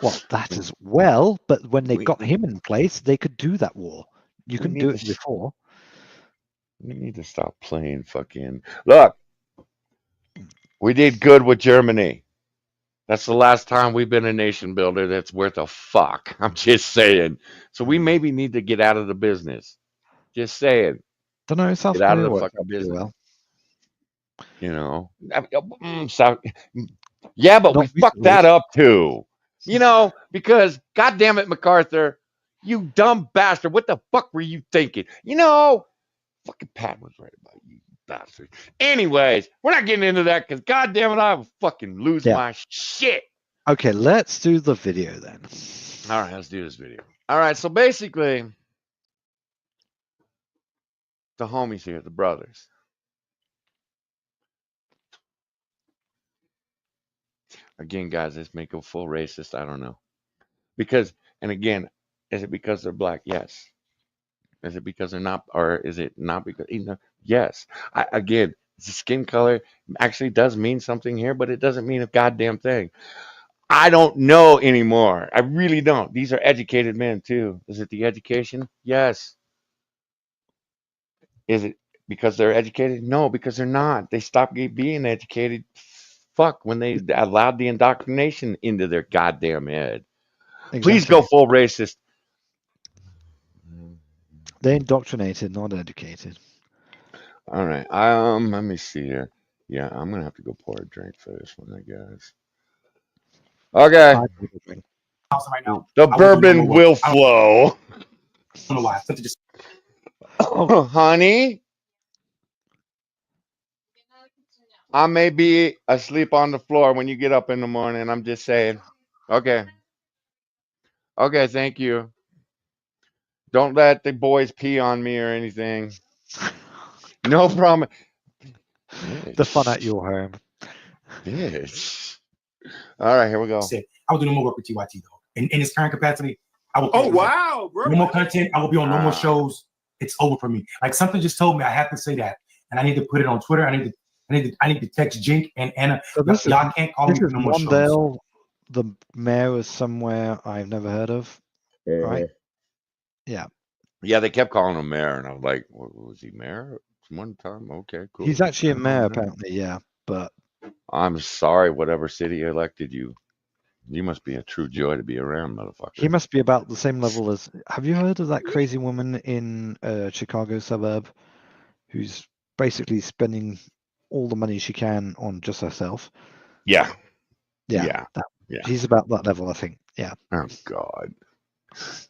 well, that as well. But when they we got him in place, they could do that war. You we couldn't do need to it before. we need to stop playing fucking. Look, we did good with Germany. That's the last time we've been a nation builder that's worth a fuck. I'm just saying. So we maybe need to get out of the business. Just saying. Don't know. Get South out of Korea the worked fucking out pretty business. well. You know. Yeah, but we Not fucked recently. that up too. You know, because goddamn it, MacArthur, you dumb bastard. What the fuck were you thinking? You know, fucking Pat was right about you, bastard. Anyways, we're not getting into that because goddamn it, I will fucking lose Yeah. my shit. Okay, let's do the video then. All right, let's do this video. All right, so basically, the homies here, the brothers. Again, guys, let's make them full racist. I don't know. Because, and again, is it because they're black? Yes. Is it because they're not, or is it not because, yes. Again, the skin color actually does mean something here, but it doesn't mean a goddamn thing. I don't know anymore. I really don't. These are educated men, too. Is it the education? Yes. Is it because they're educated? No, because they're not. They stopped being educated. Fuck, when they allowed the indoctrination into their goddamn head. Please go Exactly. full racist. They're indoctrinated, not educated. All right. Let me see here. Yeah, I'm gonna have to go pour a drink for this one, I guess. Okay. I take a drink. Right now. The I won't do no more bourbon work. will I flow. don't know why. Something just Oh, Honey, I may be asleep on the floor when you get up in the morning. I'm just saying. Okay. Okay, thank you. Don't let the boys pee on me or anything. No problem. the fun at Bitch. your home. Bitch. All right, here we go. said. I will do no more work with TYT though. In this current capacity, I will. Oh wow, bro! No more content. I will be on no more Ah. shows. It's over for me. Like something just told me I have to say that, and I need to put it on Twitter. I need to text Jink and Anna. So this Y'all can't call me this for is no more shows. Mondale. The mayor is somewhere I've never heard of. Right? Yeah. Yeah, they kept calling him mayor, and I was like, was he mayor one time? Okay, cool. He's actually a I don't mayor, know. apparently, yeah. But I'm sorry, whatever city elected you. You must be a true joy to be around, he motherfucker. must be about the same level as. Have you heard of that crazy woman in a Chicago suburb who's basically spending all the money she can on just herself? Yeah. Yeah. Yeah. That, Yeah. She's about that level, I think. Yeah. Oh God.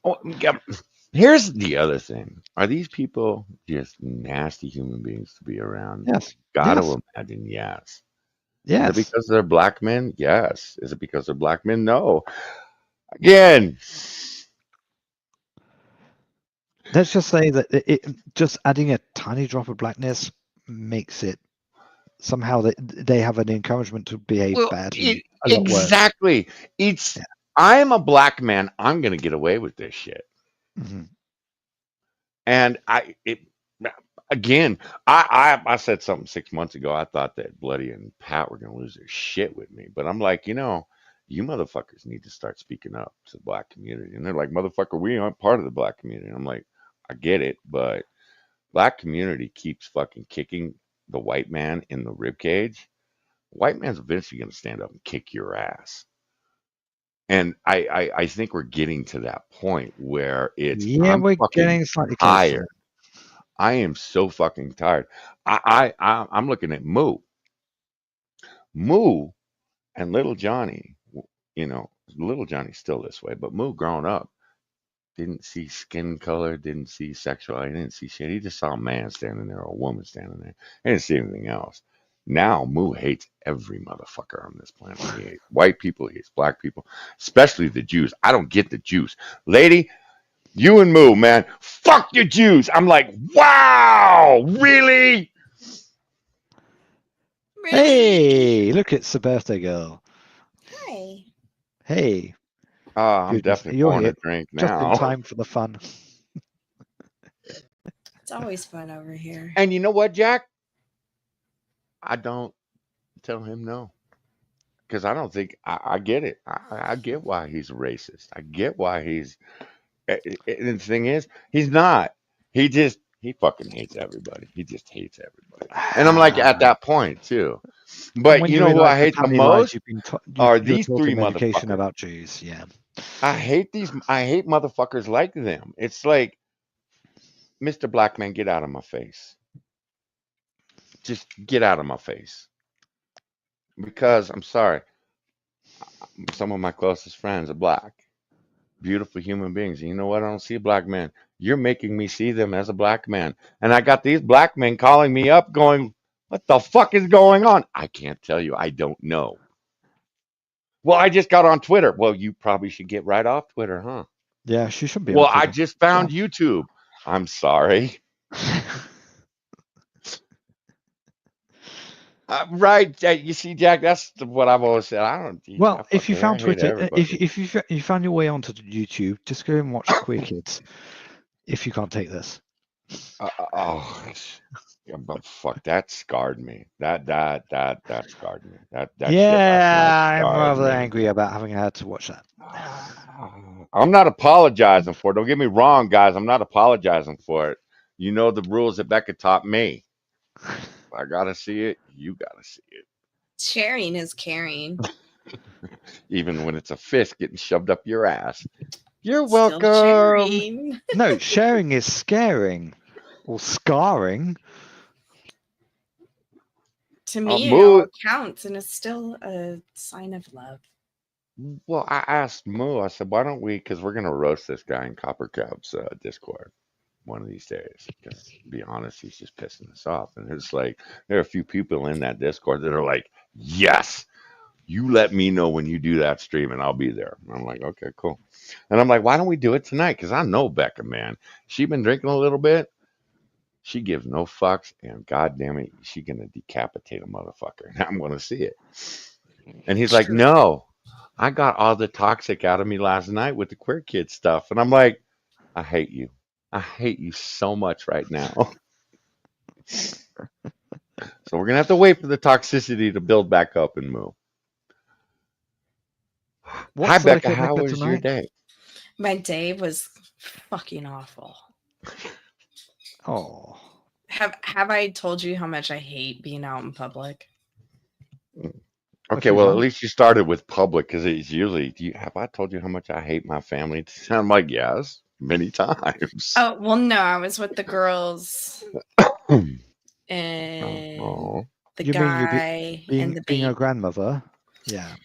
Oh, yeah. Here's the other thing. Are these people just nasty human beings to be around? Yes. Gotta Yes. imagine, yes. Is it Yes. because they're black men? Yes. Is it because they're black men? No. Again, Let's just say that just adding a tiny drop of blackness makes it somehow they have an encouragement to behave well, badly a lot worse. exactly. It's Yeah. I'm a black man. I'm gonna get away with this shit. hmm And again, I said something 6 months ago. I thought that Bloody and Pat were gonna lose their shit with me, but I'm like, you motherfuckers need to start speaking up to the black community. And they're like, motherfucker, we aren't part of the black community. And I'm like, I get it, but black community keeps fucking kicking the white man in the rib cage. White man's eventually gonna stand up and kick your ass. And I think we're getting to that point where Yeah, I'm we're fucking getting slightly close to tired. it. I am so fucking tired. I'm looking at Moo, and Little Johnny. You know, Little Johnny's still this way, but Moo, growing up, didn't see skin color, didn't see sexuality, didn't see shit. He just saw a man standing there or a woman standing there. He didn't see anything else. Now Moo hates every motherfucker on this planet. He hates white people, he hates black people, especially the Jews. I don't get the Jews, lady. You and Moo, man. Fuck your Jews. I'm like, wow, really? Really? Hey, look, it's the birthday girl. Hi. Hey, I'm goodness, definitely you're pouring here a drink just in now. time for the fun. It's always fun over here. And you know what, Jack? I don't tell him no. Because I don't think I get it. I get why he's a racist. I get why he's. And the thing is, he's not. He fucking hates everybody. He just hates everybody. And I'm like at that point too. And But when you you know who realize I the hate the family lies most you've been are you're these taught three in education motherfuckers. about Jews, yeah. I hate these. I hate motherfuckers like them. It's like, Mr. Black Man, get out of my face. Just get out of my face. Because I'm sorry, some of my closest friends are black. Beautiful human beings. And you know what? I don't see a black man. You're making me see them as a black man. And I got these black men calling me up going, what the fuck is going on? I can't tell you. I don't know. Well, I just got on Twitter. Well, you probably should get right off Twitter, huh? Yeah, she should be on Well, I Twitter. just Go found YouTube. I'm sorry. on. Right. You see, Jack, that's what I've always said. I Well, if you fucking found hate Twitter, everybody. if you found your way onto YouTube, just go and watch Queer Kids. If you can't take this, Oh, yeah, but fuck, that scarred me. That scarred me. That shit last night yeah, I'm scarred rather me. angry about having had to watch that. I'm not apologizing for it. Don't get me wrong, guys. I'm not apologizing for it. You know the rules that Becca taught me. If I gotta see it, you gotta see it. Sharing is caring. Even when it's a fist getting shoved up your ass. You're Still welcome. sharing. No, sharing is scaring or scarring. To me, it Moo. all counts, and it's still a sign of love. Well, I asked Moo. I said, why don't we? Because we're gonna roast this guy in Copper Cub's Discord one of these days. Because to be honest, he's just pissing us off. And it's like there are a few people in that Discord that are like, yes, you let me know when you do that stream and I'll be there. And I'm like, okay, cool. And I'm like, why don't we do it tonight? Because I know Becca, man. She been drinking a little bit. She gives no fucks, and god damn it, she gonna decapitate a motherfucker. I'm gonna see it. And he's like, True. no, I got all the toxic out of me last night with the queer kid stuff. And I'm like, I hate you. I hate you so much right now. So we're gonna have to wait for the toxicity to build back up and move. Hi, What's like Becca. at How Mecca was your tonight? day? My day was fucking awful. Oh, Have I told you how much I hate being out in public? a Okay, few well, at times. least you started with public because it's usually, have I told you how much I hate my family? I'm like, yes, many times. Oh, well, no, I was with the girls and Oh, the You mean you guy and the being a baby. grandmother? Yeah.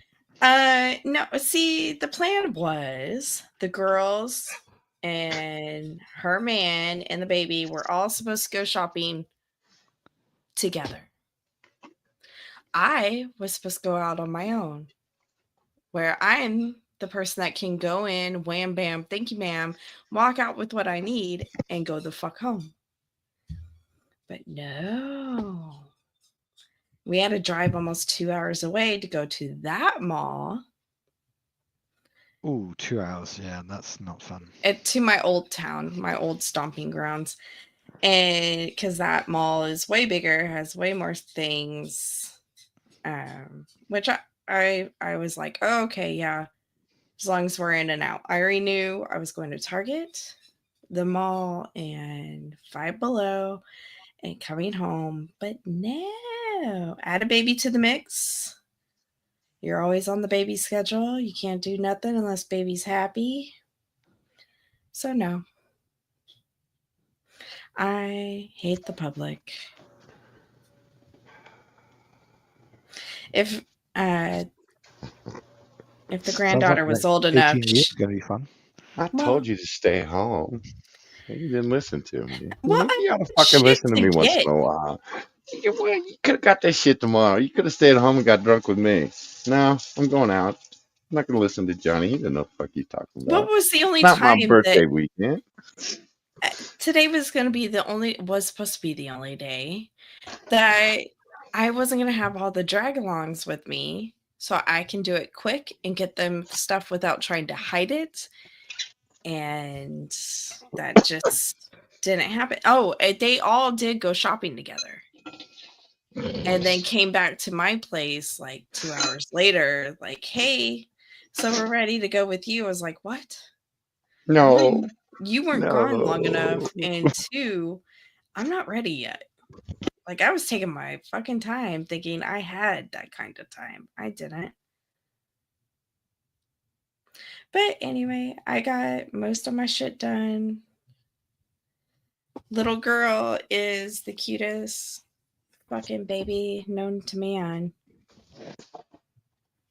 No, see, the plan was the girls and her man and the baby were all supposed to go shopping together. I was supposed to go out on my own, where I'm the person that can go in, wham bam, thank you, ma'am, walk out with what I need, and go the fuck home. But no. We had to drive almost 2 hours away to go to that mall. Ooh, 2 hours. Yeah, that's not fun. To my old town, my old stomping grounds. And because that mall is way bigger, has way more things. Which I was like, oh, okay, yeah. As long as we're in and out. I already knew I was going to Target, the mall, and Five Below, and coming home. But no, add a baby to the mix. You're always on the baby schedule. You can't do nothing unless baby's happy. So no. I hate the public. If uh if the Sounds like granddaughter the was old 18 enough, years is going to be fun. I well, told you to stay home. You didn't listen to me. well, You I gotta got fucking shit listen to to me once get. in a while. You could have got that shit tomorrow. You could have stayed home and got drunk with me. No, I'm going out. not gonna listen to Johnny. He doesn't know what the fuck he's talking What about. was the only Not my time birthday that weekend. today was going to be was supposed to be the only day that I wasn't going to have all the drag-alongs with me, so I can do it quick and get them stuff without trying to hide it. And that just didn't happen. Oh, they all did go shopping together. And then came back to my place like 2 hours later, like, hey, so we're ready to go with you. I was like, what? No, One, you weren't gone long no. enough. And two, I'm not ready yet. Like, I was taking my fucking time thinking I had that kind of time. I didn't. But anyway, I got most of my shit done. Little girl is the cutest fucking baby known to man.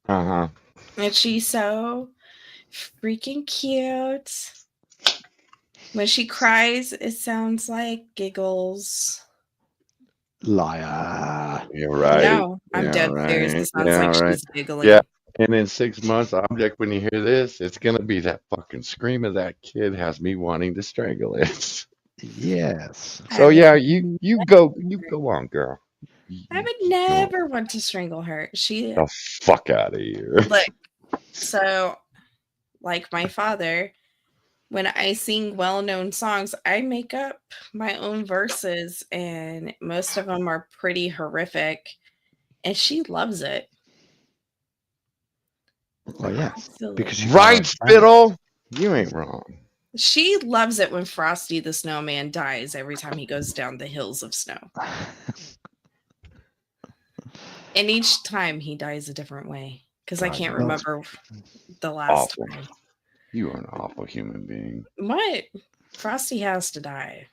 Uh-huh. And she's so freaking cute. When she cries, it sounds like giggles. Liar. You're right. No, I'm Yeah, dead serious. right. It sounds Yeah, like right. she's giggling. Yeah. And in 6 months, object, when you hear this, it's gonna be that fucking scream of that kid has me wanting to strangle it. Yes. So I yeah, would you go on, girl. I would You never want to strangle her. She the fuck out of here. look, so like my father, when I sing well-known songs, I make up my own verses, and most of them are pretty horrific, and she loves it. Well, yes. Because she Absolutely. can't Right, understand it. Spittle? You ain't wrong. She loves it when Frosty the Snowman dies every time he goes down the hills of snow. And each time he dies a different way, because I God, can't you're remember the last awful. time. You are an awful human being. What? Frosty has to die.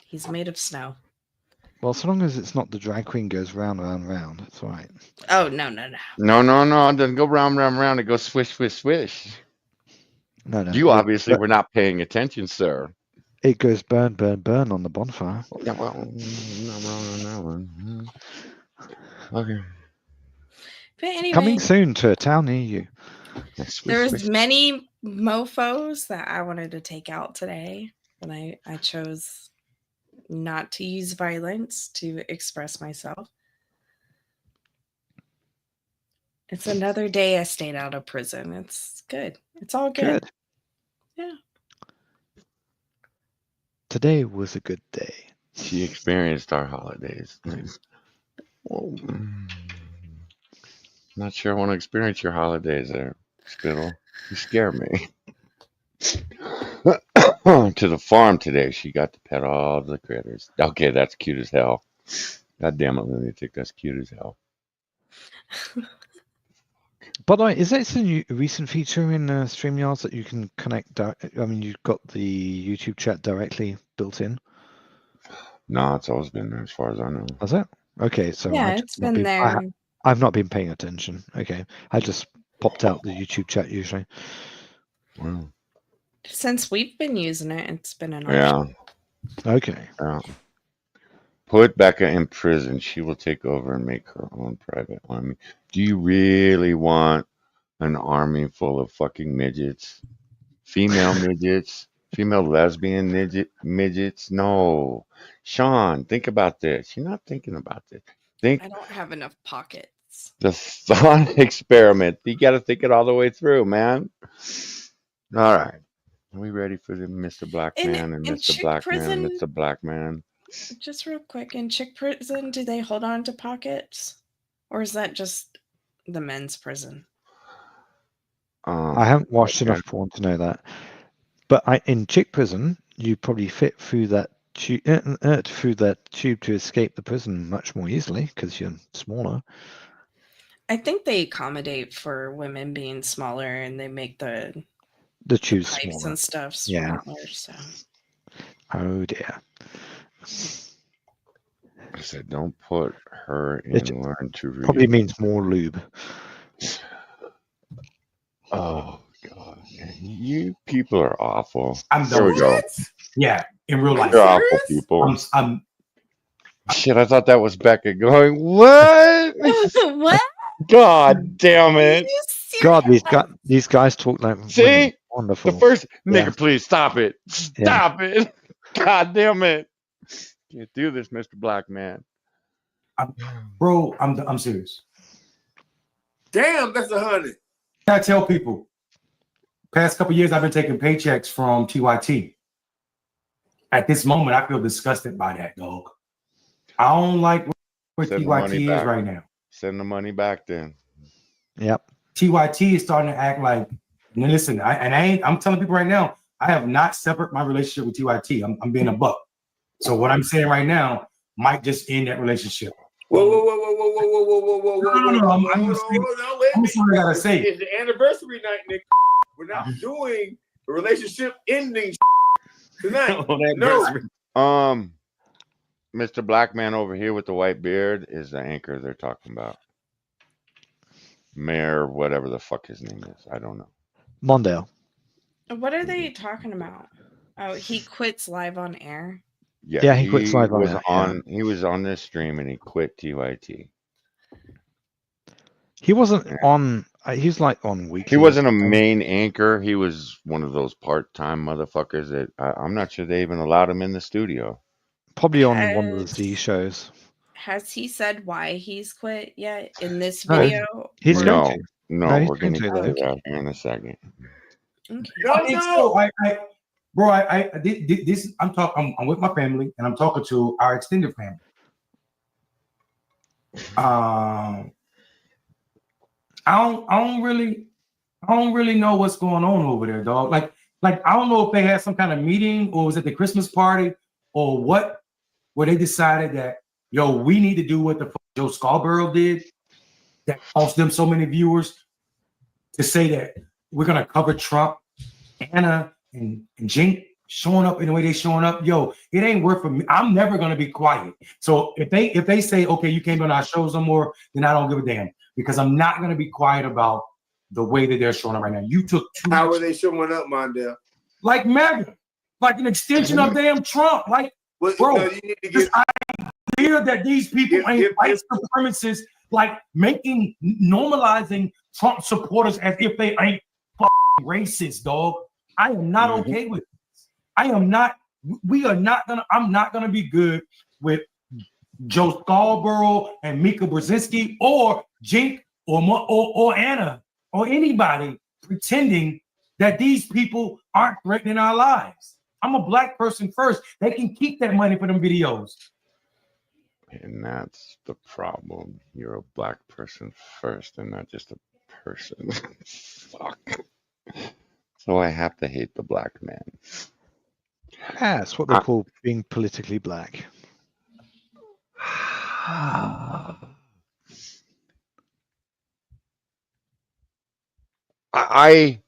He's made of snow. Well, so long as it's not the drag queen goes round, round, round, it's all right. Oh, no. No. It doesn't go round, round, round. It goes swish, swish, swish. No. You obviously were not paying attention, sir. It goes burn, burn, burn on the bonfire. Yeah, well, I'm not wrong on that one. Okay. But anyway, Coming soon to a town near you. Yeah, swish, there was swish. many mofos that I wanted to take out today, and I chose not to use violence to express myself. It's another day I stayed out of prison. It's good. It's all good. Yeah. Today was a good day. She experienced our holidays. Well, not sure I want to experience your holidays there, Spittle. You scare me. To the farm today. She got to pet all the critters. Okay, that's cute as hell. God damn it, lunatic. That's cute as hell. By the way, is that a new recent feature in StreamYards that you can connect? I mean, you've got the YouTube chat directly built in. No, it's always been there as far as I know. Has it? Okay, so yeah, it's been there. I've not been paying attention. Okay, I just popped out the YouTube chat usually. Wow. Since we've been using it, it's been an Yeah. option. Okay. Yeah. Put Becca in prison. She will take over and make her own private army. Do you really want an army full of fucking midgets? Female midgets? Female lesbian midgets? No. Sean, think about this. You're not thinking about this. I don't have enough pockets. The thought experiment. You got to think it all the way through, man. All right. Are we ready for the Mr. Black Man and Mr. Black Man and Mr. Black Man? Just real quick, in chick prison, do they hold on to pockets? Or is that just the men's prison? I haven't watched enough porn to know that. But in chick prison, you probably fit through that tube to escape the prison much more easily because you're smaller. I think they accommodate for women being smaller, and they make the tubes pipes smaller and stuff smaller. So. Oh dear. I said, don't put her in learn to read. Probably means more lube. Oh God, you people are awful. There we go. Yeah, in real life. You're awful people. I'm Shit, I thought that was Becca going, what? What? God damn it. God, these guys talk like See? women. The Wonderful. first Yeah. nigga, please stop it. Stop it. God damn it. Can't do this, Mr. Black Man. Bro, I'm serious. Damn, that's 100. I tell people, past couple years I've been taking paychecks from TYT. At this moment, I feel disgusted by that, dog. I don't like where Send the money TYT is back. right now. Send the money back then. Yep. TYT is starting to act like, and listen, I'm telling people right now, I have not severed my relationship with TYT. I'm being a buck. So what I'm saying right now might just end that relationship. Whoa, whoa, whoa, whoa, whoa, whoa, whoa, whoa, whoa, whoa, No, whoa, I'm hold just on, hold on, wait a I'm sorry, I gotta minute. say. It's the anniversary night, Nick. We're not doing a relationship ending tonight. No. Mr. Black Man over here with the white beard is the anchor they're talking about. Mayor, whatever the fuck his name is. I don't know. Mondale. What are they talking about? Oh, he quits live on air. Yeah, he quits live on was air, on he was on this stream and he quit TYT. He wasn't Yeah. on. He's like on weekly. He wasn't a main anchor. He was one of those part-time motherfuckers that I'm not sure they even allowed him in the studio. Probably on one of the Z shows. Has he said why he's quit yet in this No, video? he's going to. No, he's we're going to going get to, to that here in a second. Okay. This I'm with my family and I'm talking to our extended family. I don't really know what's going on over there, dog. Like I don't know if they had some kind of meeting or was it the Christmas party or what, where they decided that we need to do what the fuck Joe Scarborough did that cost them so many viewers, to say that we're gonna cover Trump, Anna, and Jink showing up in the way they showing up. It ain't worth for me. I'm never gonna be quiet. So if they say, okay, you can't be on our shows no more, then I don't give a damn, because I'm not gonna be quiet about the way that they're showing up right now. You took too How much. are they showing up, Mondale? Like MAGA, like an extension of damn Trump. Like, bro, you need to get. I hear that these people ain't white supremacists, like normalizing Trump supporters as if they ain't racist, dog. I am not okay with this. I am not. We are not gonna. I'm not gonna be good with Joe Scarborough and Mika Brzezinski or Jink or Anna or anybody pretending that these people aren't threatening our lives. I'm a black person first. They can keep that money for them videos. And that's the problem. You're a black person first and not just a person. Fuck. So I have to hate the black man. That's what they call being politically black. I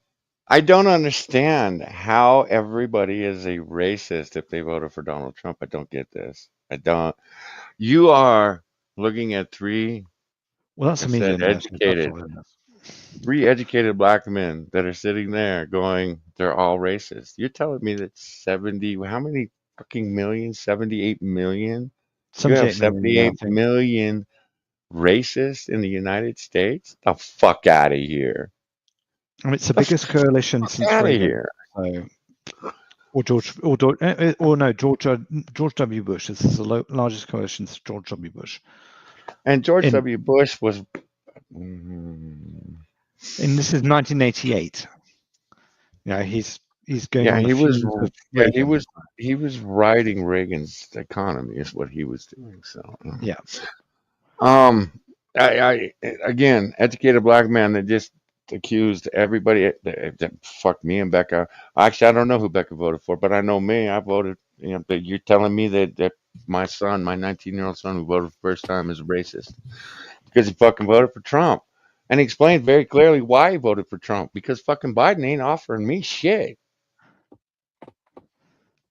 don't understand how everybody is a racist if they voted for Donald Trump. I don't get this. I don't. You are looking at three educated black men that are sitting there going, they're all racist. You're telling me that how many fucking million? 78 million? You have 78 million racists in the United States? The fuck out of here. I mean, it's the biggest coalition since Reagan. So, George W. Bush. This is the largest coalition since George W. Bush. And George W. Bush was. And this is 1988. He's going. Yeah, he was riding Reagan's economy is what he was doing. So yeah. I again, educated black man that just accused everybody that fucked me and Becca. Actually, I don't know who Becca voted for, but I know me. I voted. But you're telling me that my son, my 19-year-old son who voted for the first time, is racist because he fucking voted for Trump, and he explained very clearly why he voted for Trump, because fucking Biden ain't offering me shit.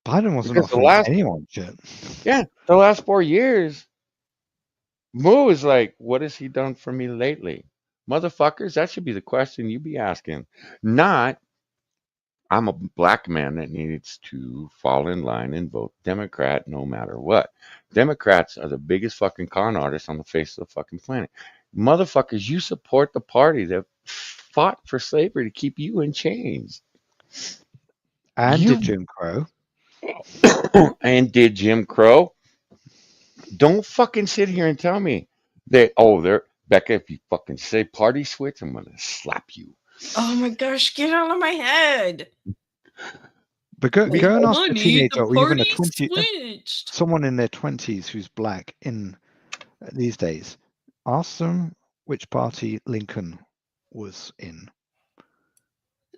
Biden wasn't offering anyone shit. Yeah, the last 4 years. Moo is like, what has he done for me lately? Motherfuckers, that should be the question you be asking. Not, I'm a black man that needs to fall in line and vote Democrat no matter what. Democrats are the biggest fucking con artists on the face of the fucking planet. motherfuckers, you support the party that fought for slavery to keep you in chains. And You did Jim Crow. and did Jim Crow. Don't fucking sit here and tell me that, oh, they're Becca, if you fucking say party switch, I'm gonna slap you. Oh my gosh, get out of my head. But go Be- and ask a Money, teenager the or even a party 20, switched. someone in their 20s who's black in these days, ask them which party Lincoln was in.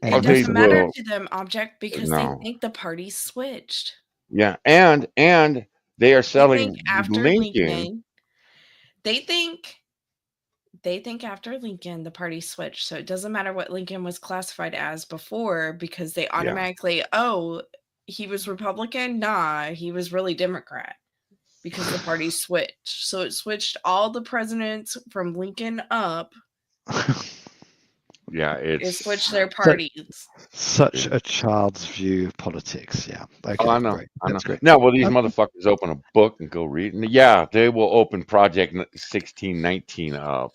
It Oh, they doesn't matter will. to them, object, because they No. think the party switched. Yeah, and they are They think selling after Lincoln. Lincoln, they think after Lincoln the party switched. So it doesn't matter what Lincoln was classified as before, because they automatically, oh, he was Republican? Nah, he was really Democrat, because the party switched. So it switched all the presidents from Lincoln up. Yeah, It it's. switched their parties. Such a child's view of politics. Yeah. Okay. Oh, I know. Great. I know. That's great. Now, will these motherfuckers open a book and go read? And yeah, they will open Project 1619 up,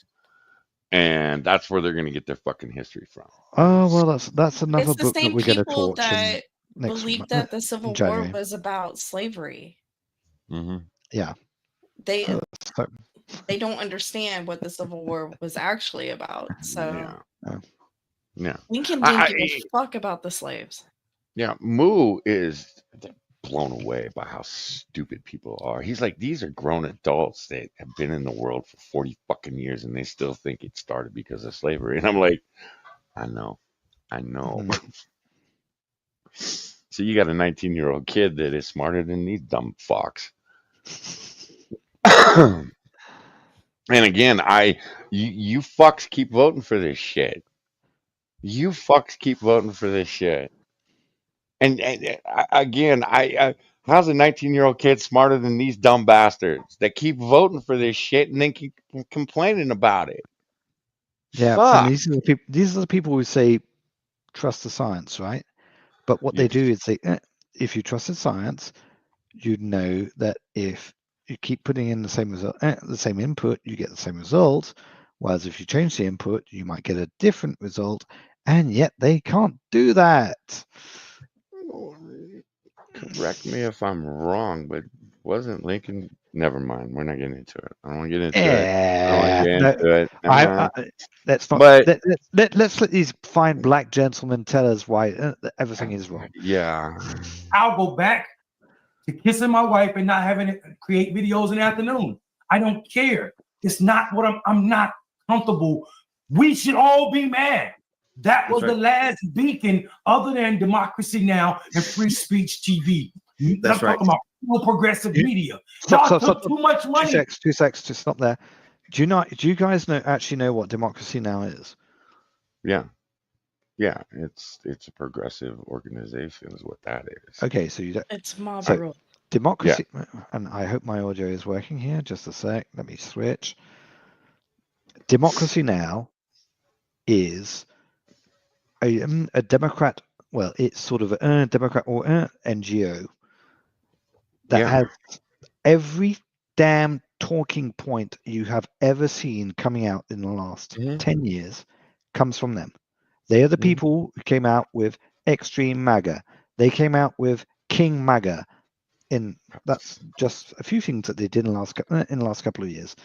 and that's where they're going to get their fucking history from. Oh well, that's another It's the book that same we're going to people torch in that next believe that the Civil in January. War was about slavery. Mm-hmm. Yeah. They So, they don't understand what the Civil War was actually about. So Yeah. Lincoln didn't give a fuck about the slaves. Yeah, Moo is blown away by how stupid people are. He's like, these are grown adults that have been in the world for 40 fucking years and they still think it started because of slavery. And I'm like, I know. So you got a 19-year-old kid that is smarter than these dumb fucks. And again, you fucks keep voting for this shit. You fucks keep voting for this shit. And again, how's a 19-year-old kid smarter than these dumb bastards that keep voting for this shit and then keep complaining about it? yeah, Fuck. and these are the people who say trust the science, right? But what they Yes. do is say, if you trusted science, you'd know that if you keep putting in the same result, the same input, you get the same result. Whereas if you change the input, you might get a different result, and yet they can't do that. Correct me if I'm wrong, but wasn't Lincoln? Never mind. We're not getting into it. I don't want to get into it. I don't want to get into it. Never mind. Let's not. But Let's let these fine black gentlemen tell us why everything is wrong. yeah, I'll go back to kissing my wife and not having to create videos in the afternoon. I don't care. It's not what I'm not comfortable. We should all be mad. That was the last beacon other than Democracy Now! And Free Speech TV. That's right. Talking about real progressive media. Stop, Y'all took too much money. Two seconds to stop there. Do you guys actually know what Democracy Now! Is? yeah. It's a progressive organization, is what that is. Okay, so you don't. It's mob So- rule. Democracy, and I hope my audio is working here. Just a sec. Let me switch. Democracy Now! Is a Democrat. Well, it's sort of a Democrat or NGO that has every damn talking point you have ever seen coming out in the last 10 years comes from them. They are the people who came out with Extreme MAGA. They came out with King MAGA. That's just a few things that they did in the last couple of years.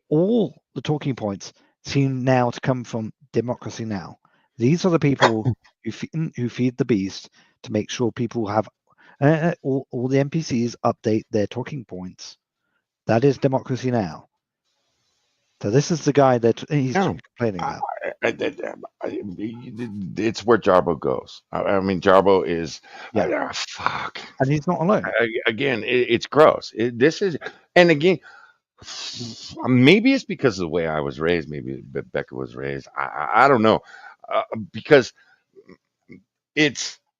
All the talking points seem now to come from Democracy Now! These are the people who feed the beast to make sure people have all the NPCs update their talking points. That is Democracy Now! So this is the guy that he's complaining about. It's where Jarbo goes. I mean, Jarbo is fuck, and he's not alone. Again, it's gross. This is, and again, maybe it's because of the way I was raised. Maybe Becca was raised. I don't know, because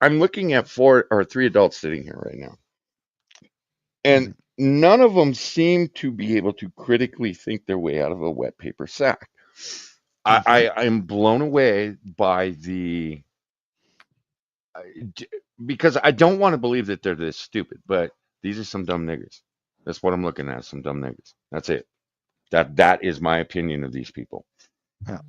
I'm looking at 3 adults sitting here right now, and none of them seem to be able to critically think their way out of a wet paper sack. I'm blown away by because I don't want to believe that they're this stupid, but these are some dumb niggers. That's what I'm looking at. Some dumb niggers. That's it. That is my opinion of these people. Yeah.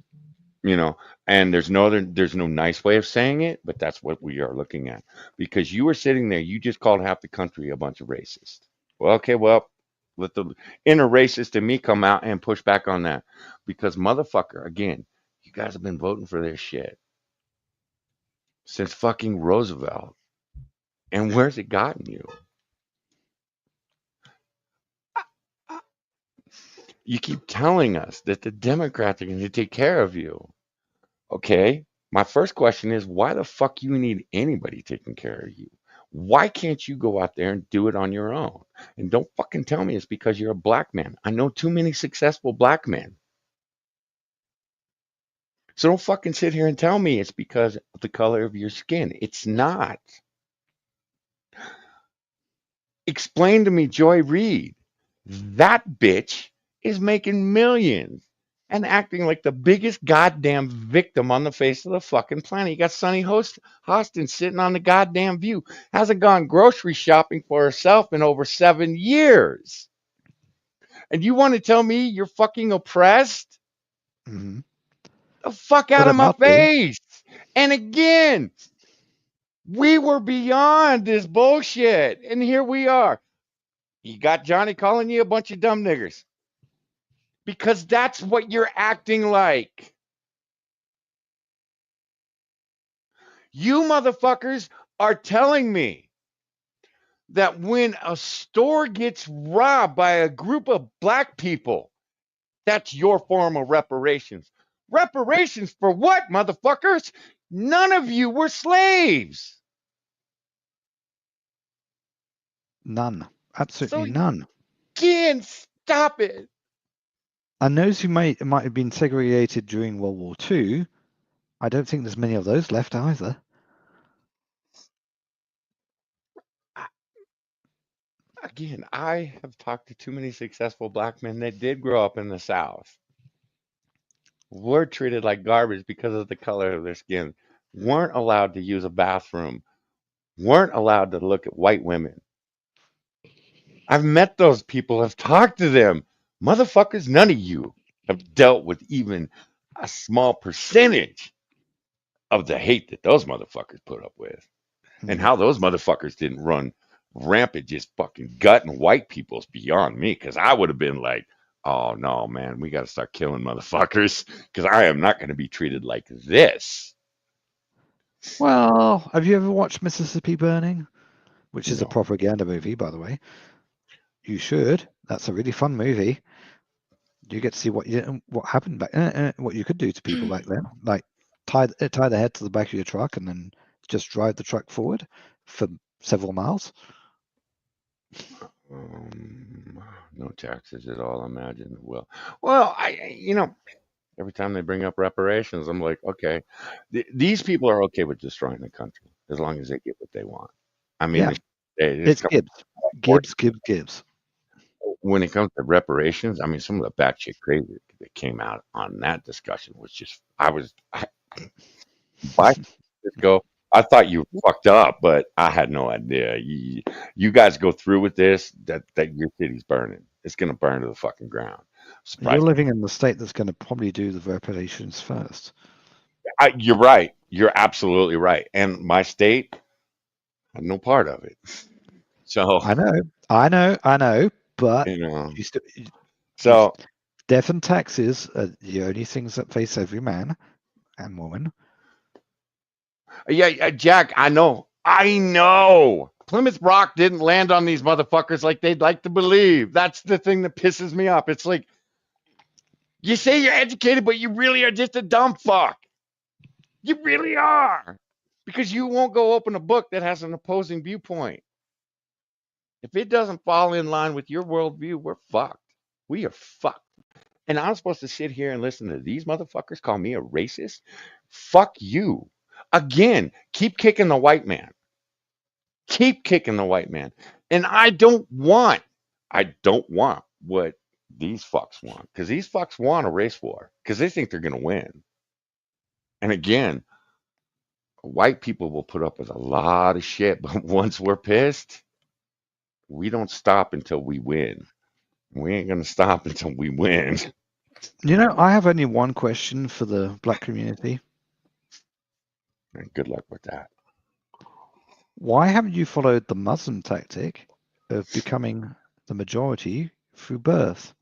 You know, and there's no nice way of saying it, but that's what we are looking at. Because you were sitting there, you just called half the country a bunch of racists. Well, okay, well, let the inner racist in me come out and push back on that. Because motherfucker, again, you guys have been voting for this shit since fucking Roosevelt. And where's it gotten you? You keep telling us that the Democrats are going to take care of you. Okay. My first question is why the fuck you need anybody taking care of you? Why can't you go out there and do it on your own? And don't fucking tell me it's because you're a black man. I know too many successful black men. So don't fucking sit here and tell me it's because of the color of your skin. It's not. Explain to me Joy Reid. That bitch is making millions and acting like the biggest goddamn victim on the face of the fucking planet. You got Sonny Hostin sitting on the goddamn View. Hasn't gone grocery shopping for herself in over 7 years. And you want to tell me you're fucking oppressed? Hmm. The fuck Well, out there of my must be. face. And again, we were beyond this bullshit. And here we are. You got Johnny calling you a bunch of dumb niggers. Because that's what you're acting like. You motherfuckers are telling me that when a store gets robbed by a group of black people, that's your form of reparations. Reparations for what, motherfuckers? None of you were slaves. None. Absolutely So none. again, stop it. And those who might have been segregated during World War II, I don't think there's many of those left either. Again, I have talked to too many successful black men that did grow up in the South. Were treated like garbage because of the color of their skin, weren't allowed to use a bathroom, weren't allowed to look at white women. I've met those people, I've talked to them. Motherfuckers, none of you have dealt with even a small percentage of the hate that those motherfuckers put up with. And how those motherfuckers didn't run rampant, just fucking gutting white people's beyond me. Because I would have been like, oh no, man, we got to start killing motherfuckers because I am not going to be treated like this. Well, have you ever watched Mississippi Burning? Which is a No. propaganda movie, by the way. You should. That's a really fun movie. You get to see what happened back, what you could do to people back then, like tie the head to the back of your truck and then just drive the truck forward for several miles. No taxes at all, imagine. Well, every time they bring up reparations, I'm like, okay, these people are okay with destroying the country as long as they get what they want. I mean, Yeah, it's it's Gibbs. when it comes to reparations, I mean, some of the batshit crazy that came out on that discussion was just, by go, I thought you fucked up, but I had no idea. You guys go through with this, that your city's burning. It's gonna burn to the fucking ground. You're living in the state that's going to probably do the reparations first. You're right. You're absolutely right. And my state had no part of it. So I know, but you still, so death and taxes are the only things that face every man and woman. yeah, Jack, I know. Plymouth Rock didn't land on these motherfuckers like they'd like to believe. That's the thing that pisses me off. It's like, you say you're educated, but you really are just a dumb fuck. You really are. Because you won't go open a book that has an opposing viewpoint. If it doesn't fall in line with your worldview, we're fucked. We are fucked. And I'm supposed to sit here and listen to these motherfuckers call me a racist? Fuck you. Again, keep kicking the white man. Keep kicking the white man. And I don't want what these fucks want. Because these fucks want a race war. Because they think they're going to win. And again, white people will put up with a lot of shit. But once we're pissed, we don't stop until we win. We ain't gonna stop until we win. You know, I have only one question for the black community. And good luck with that. Why haven't you followed the Muslim tactic of becoming the majority through birth?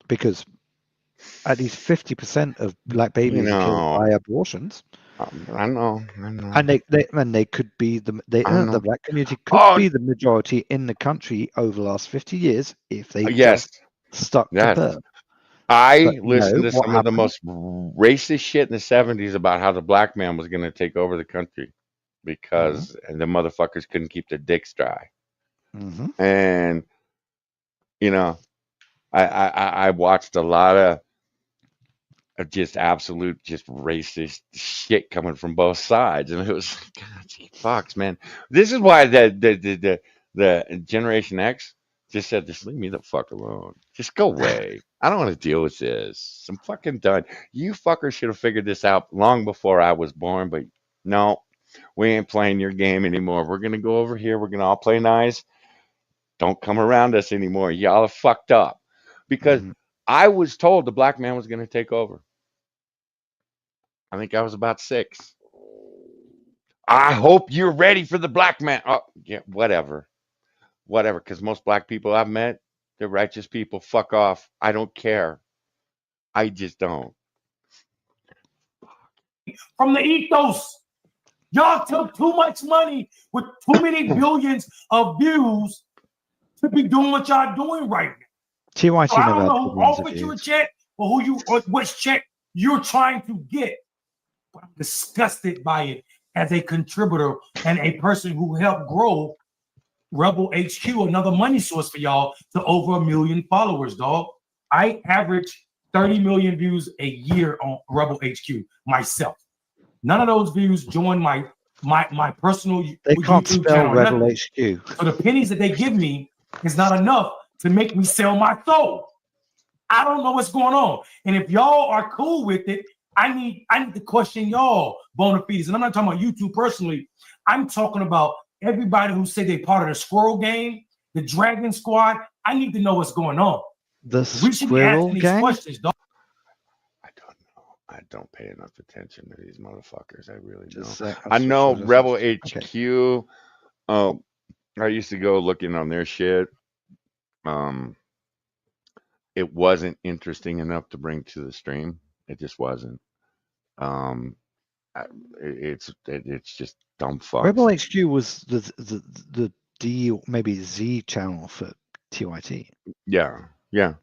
Because at least 50% of black babies are killed by abortions, I know. and they could be I the know. black community could Oh, be the majority in the country over the last 50 years if they yes, just stuck to yes. birth. I But listened no, to what some of the happened? most racist shit in the 70s about how the black man was going to take over the country because the motherfuckers couldn't keep their dicks dry. Mm-hmm. And, you know, I watched a lot of just absolute, just racist shit coming from both sides. And it was, God, gee, fucks, man. This is why the Generation X just said, just leave me the fuck alone. Just go away. I don't want to deal with this. I'm fucking done. You fuckers should have figured this out long before I was born, but no, we ain't playing your game anymore. We're gonna go over here. We're gonna all play nice. Don't come around us anymore. Y'all are fucked up. Because Mm-hmm. I was told the black man was gonna take over. I think I was about 6. I hope you're ready for the black man. Oh, yeah, whatever. Whatever. Because most black people I've met, they're righteous people. Fuck off. I don't care. I just don't. From the ethos. Y'all took too much money with too many billions of views to be doing what y'all doing right now. TYT So I never don't had know who billions of offered you a views. check or which check you're trying to get. But I'm disgusted by it as a contributor and a person who helped grow Rebel HQ, another money source for y'all, to over 1 million followers, dog. I average 30 million views a year on Rebel HQ myself. None of those views join my personal They can't YouTube spell channel. Rebel Nothing. HQ. So the pennies that they give me is not enough to make me sell my soul. I don't know what's going on. And if y'all are cool with it, I need to question y'all bona fides. And I'm not talking about YouTube personally. I'm talking about everybody who say they're part of the Squirrel Gang, the Dragon Squad. I need to know what's going on. The We should be Squirrel asking these Gang? questions, dog. I don't know. I don't pay enough attention to these motherfuckers. I really Just don't. a sec, I know just Rebel okay. HQ. I used to go looking on their shit. Um, it wasn't interesting enough to bring to the stream. It just wasn't. Um, I- it's just dumb Rebel fucks. HQ was the D maybe Z channel for TYT. Yeah, yeah.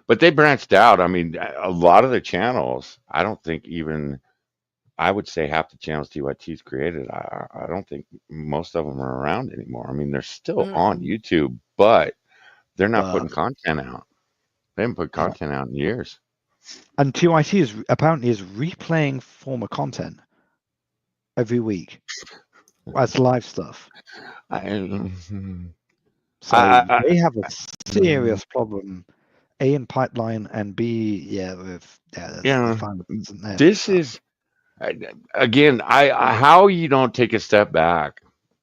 But they branched out. I mean, a lot of the channels. I don't think even. I would say half the channels TYT's created. I don't think most of them are around anymore. I mean, they're still on Mm-mm. YouTube, but they're not But putting content out. They haven't put yeah. content out in years. And TYT is apparently replaying former content every week as live stuff. I, So I, they have a mm, serious problem. A in pipeline and B, the yeah, finance isn't there. this is again. I how you don't take a step back.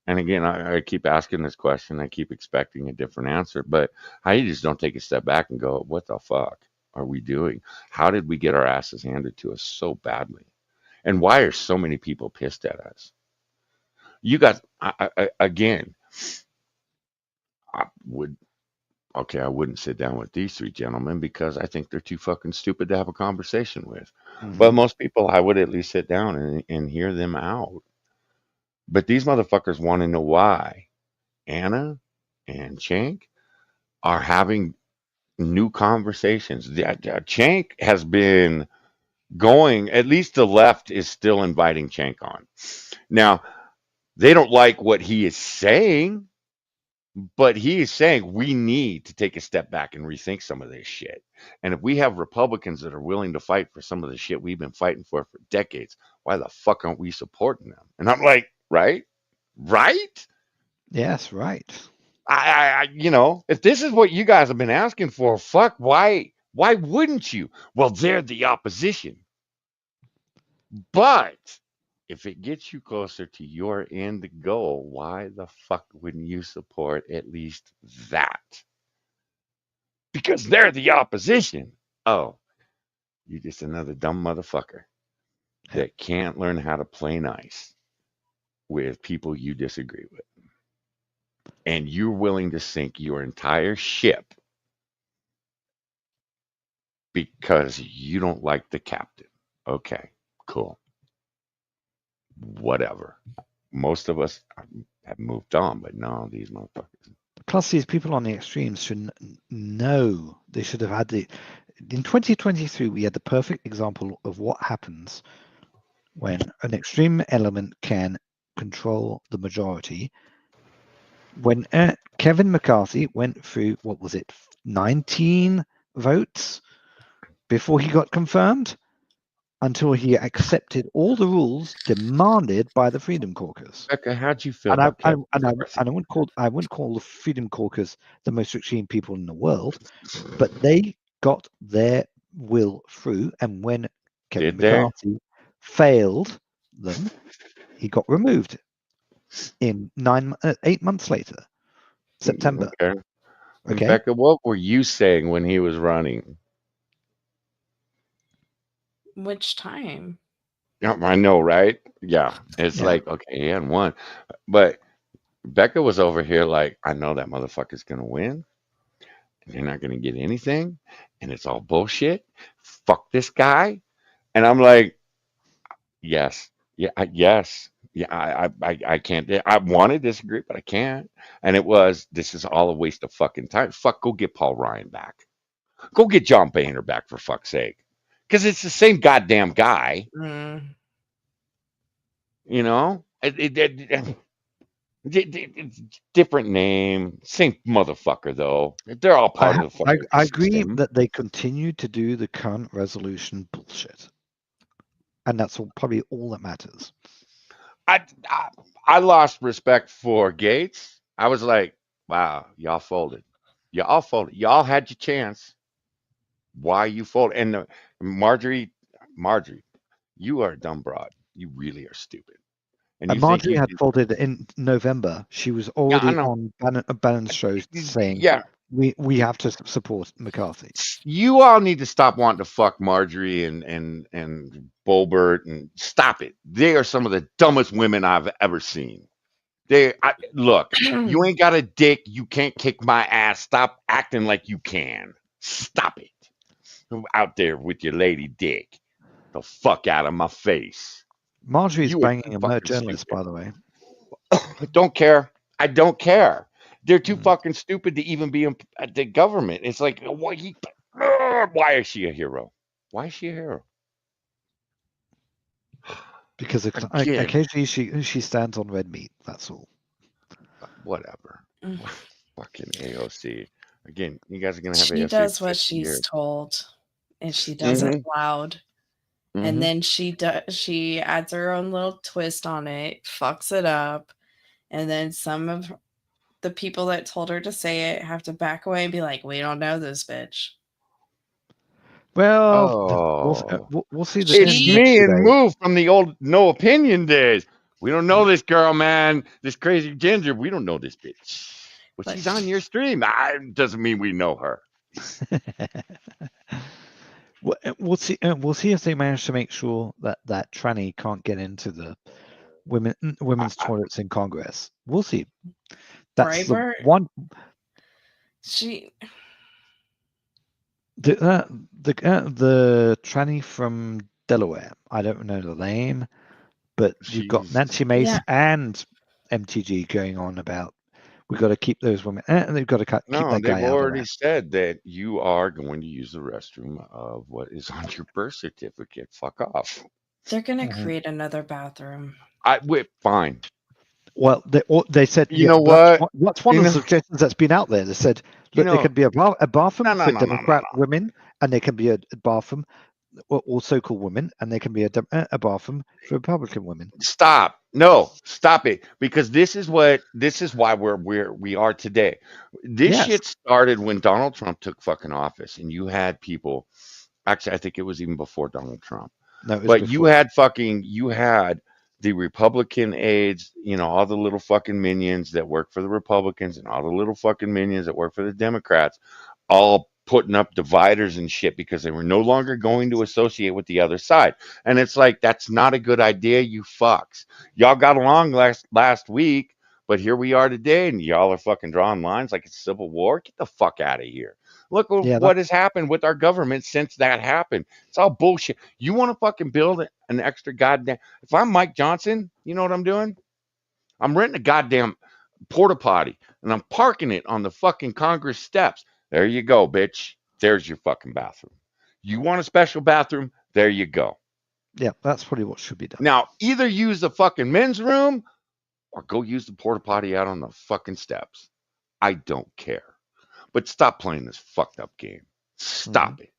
And again, I keep asking this question. I keep expecting a different answer, but how you just don't take a step back and go, "What the fuck are we doing? How did we get our asses handed to us so badly? And why are so many people pissed at us?" You got again. I would okay. I wouldn't sit down with these 3 gentlemen because I think they're too fucking stupid to have a conversation with. But Mm-hmm. most people, I would at least sit down and hear them out. But these motherfuckers want to know why Anna and Chank are having new conversations. Chank has been going, at least the left is still inviting Chank on. Now, they don't like what he is saying, but he is saying we need to take a step back and rethink some of this shit. And if we have Republicans that are willing to fight for some of the shit we've been fighting for decades, why the fuck aren't we supporting them? And I'm like, right? Right? Yes, right. If this is what you guys have been asking for, fuck, why wouldn't you? Well, they're the opposition. But if it gets you closer to your end goal, why the fuck wouldn't you support at least that? Because they're the opposition. Oh, you're just another dumb motherfucker that can't learn how to play nice with people you disagree with. And you're willing to sink your entire ship because you don't like the captain. Okay, cool. Whatever. Most of us have moved on, but no, these motherfuckers. Plus, these people on the extremes should know. They should have had the. In 2023, we had the perfect example of what happens when an extreme element can control the majority. When Kevin McCarthy went through, what was it, 19 votes before he got confirmed, until he accepted all the rules demanded by the Freedom Caucus. Becca, how'd you feel And I, about I, Kevin and I, McCarthy? and I wouldn't call the Freedom Caucus the most extreme people in the world, but they got their will through. And when Kevin Did they? McCarthy failed them, he got removed in 8 months later, September. Okay. And Okay. Becca, what were you saying when he was running? Which time? Yeah, I know, right? Yeah. It's Yeah. like, okay, he had one. But Becca was over here like, I know that motherfucker's gonna win. And they're not gonna get anything. And it's all bullshit. Fuck this guy. And I'm like, yes. Yeah, yes. Yeah, I can't. I want to disagree, but I can't. And this is all a waste of fucking time. Fuck, go get Paul Ryan back. Go get John Boehner back for fuck's sake. Because it's the same goddamn guy, Mm. you know? It's different name, same motherfucker though. They're all part of the fucking I agree system. that they continue to do the current resolution bullshit. And that's probably all that matters. I lost respect for Gates. I was like, wow, y'all folded. Y'all folded. Y'all had your chance. Why you folded? And Marjorie, you are a dumb broad. You really are stupid. And And you think Marjorie you had can? folded in November. She was Yeah, I already know. on Bannon's show saying, Yeah, we have to support McCarthy. you all need to stop wanting to fuck Marjorie and Bolbert and stop it. They are some of the dumbest women I've ever seen. Look, you ain't got a dick. You can't kick my ass. Stop acting like you can. Stop it. Out there with your lady dick. The fuck out of my face. Marjorie's You are too banging a fucking journalist, stupid. by the way. I don't care. I don't care. They're too Mm. fucking stupid to even be in the government. It's like, why is she a hero? Why is she a hero? Because Again, occasionally she stands on red meat. That's all. whatever. Mm. Fucking AOC. Again, you guys are gonna have She AOC does for what 50 she's years. told, and she does it Mm-hmm. loud. And then she adds her own little twist on it, fucks it up, and then some of the people that told her to say it have to back away and be like, "We don't know this bitch." Well, Oh, we'll see this it's in the next me few and days. Move from the old no opinion days. We don't know this girl, man. This crazy ginger. We don't know this bitch. Well, But she's on your stream. Doesn't mean we know her. We'll see. We'll see if they manage to make sure that tranny can't get into the women's toilets in Congress. We'll see. That's the Breitbart, one. she The tranny from Delaware. I don't know the name, but you've got She's Nancy Mace yeah, and MTG going on about we've got to keep those women, and they've got to keep no. that They've guy out of already there. said that you are going to use the restroom of what is on your birth certificate. Fuck off. they're gonna Mhm. create another bathroom. Fine. Well, they said, You yeah, know what? that's one You of the know. suggestions that's been out there. They said, You look, there know. could be a bathroom No. No. for No. No. No. Democrat No. women, and there can be a bathroom, or so-called women, and there can be a bathroom for Republican women. Stop. No, stop it. Because this is why we are today. This Yes. shit started when Donald Trump took fucking office and you had people, actually I think it was even before Donald Trump. No, it was But you before. had the Republican aides, all the little fucking minions that work for the Republicans and all the little fucking minions that work for the Democrats, all putting up dividers and shit because they were no longer going to associate with the other side. And it's like, that's not a good idea, you fucks. Y'all got along last week, but here we are today, and y'all are fucking drawing lines like it's civil war. Get the fuck out of here. Look Yeah, what has happened with our government since that happened. It's all bullshit. You want to fucking build an extra goddamn. If I'm Mike Johnson, you know what I'm doing? I'm renting a goddamn porta potty and I'm parking it on the fucking Congress steps. There you go, bitch. There's your fucking bathroom. You want a special bathroom? There you go. yeah, that's probably what should be done. Now, either use the fucking men's room or go use the porta potty out on the fucking steps. I don't care. But stop playing this fucked up game. Stop it.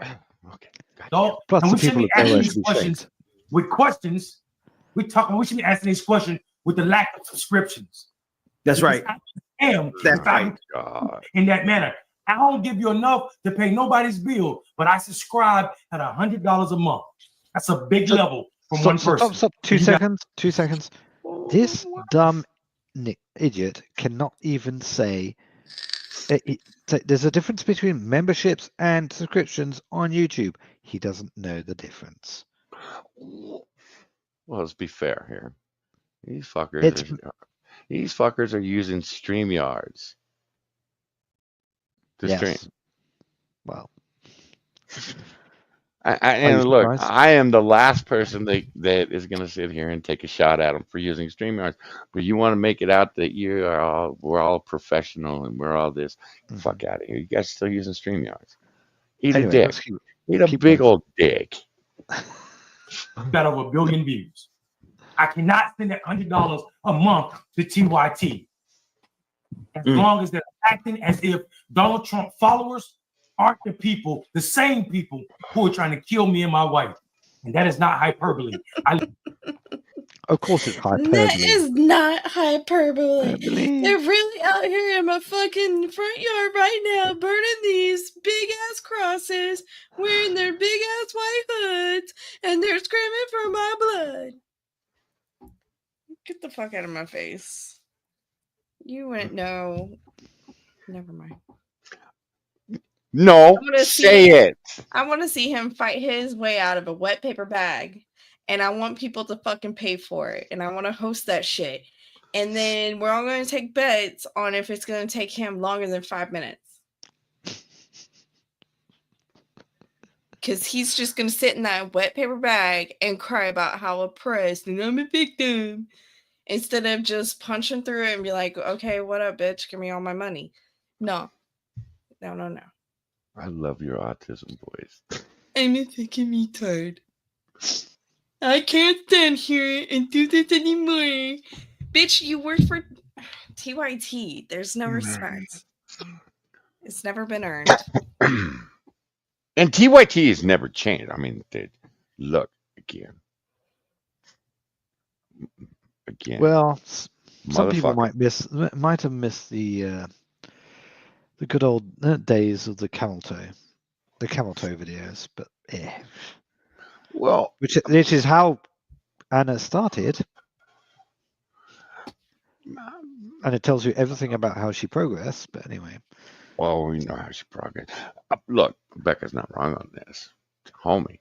Okay. Dog, Plus, and the we should people be that go asking there these should be questions shamed. with questions. We should be asking these questions with the lack of subscriptions. That's Because right. I am That's if I right. God. in that manner. I don't give you enough to pay nobody's bill, but I subscribe at $100 a month. That's a big So- level from one person. Stop. 2 You got- seconds. 2 seconds. This dumb idiot cannot even say. There's a difference between memberships and subscriptions on YouTube. He doesn't know the difference. Well, let's be fair here. These It's fuckers are using StreamYards to stream. yes. Well, you And look, surprised? I am the last person that is going to sit here and take a shot at them for using StreamYards. But you want to make it out that we're all professional and we're all this. Mhm. Fuck out of here. You guys still using StreamYards? Eat Anyway, a dick. let's keep. Eat a keep big going. old dick. got over 1 billion views. I cannot spend that $100 a month to TYT. As long as they're acting as if Donald Trump followers aren't the same people who are trying to kill me and my wife. And that is not hyperbole. Of course, it's hyperbole. That is not hyperbole. Hyperbole. They're really out here in my fucking front yard right now, burning these big ass crosses, wearing their big ass white hoods, and they're screaming for my blood. Get the fuck out of my face. You wouldn't know. Never mind. No, wanna say see- it. I want to see him fight his way out of a wet paper bag. And I want people to fucking pay for it. And I want to host that shit. And then we're all going to take bets on if it's going to take him longer than 5 minutes. Because he's just going to sit in that wet paper bag and cry about how oppressed and I'm a victim. Instead of just punching through it and be like, okay, what up, bitch? Give me all my money. No. No. I love your autism voice. I'm a fucking retard. I can't stand here and do this anymore. Bitch, you work for TYT. There's no respect. It's never been earned. And TYT has never changed. I mean, look again. Well, some people Motherfucker. might have missed the good old days of the camel toe videos, but yeah. Well, Which is how Anna started, and it tells you everything about how she progressed. But anyway, well, we know how she progressed. Look, Becca's not wrong on this. Homie.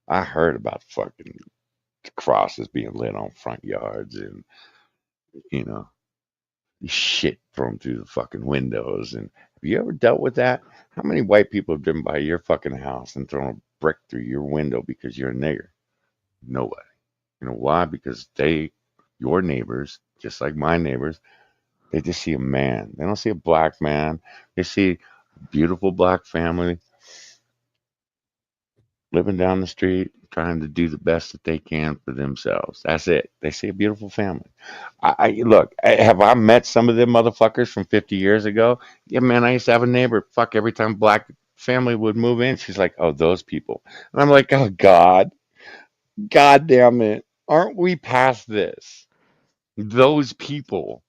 I heard about fucking crosses being lit on front yards and, shit thrown through the fucking windows. And have you ever dealt with that? How many white people have driven by your fucking house and thrown a brick through your window because you're a nigger? Nobody. You know why? Because your neighbors, just like my neighbors, they just see a man. They don't see a black man. They see a beautiful black family living down the street, trying to do the best that they can for themselves. That's it. They see a beautiful family. Look, have I met some of them motherfuckers from 50 years ago? Yeah, man, I used to have a neighbor, every time a black family would move in, she's like, oh, those people. And I'm like, oh, God damn it. Aren't we past this? Those people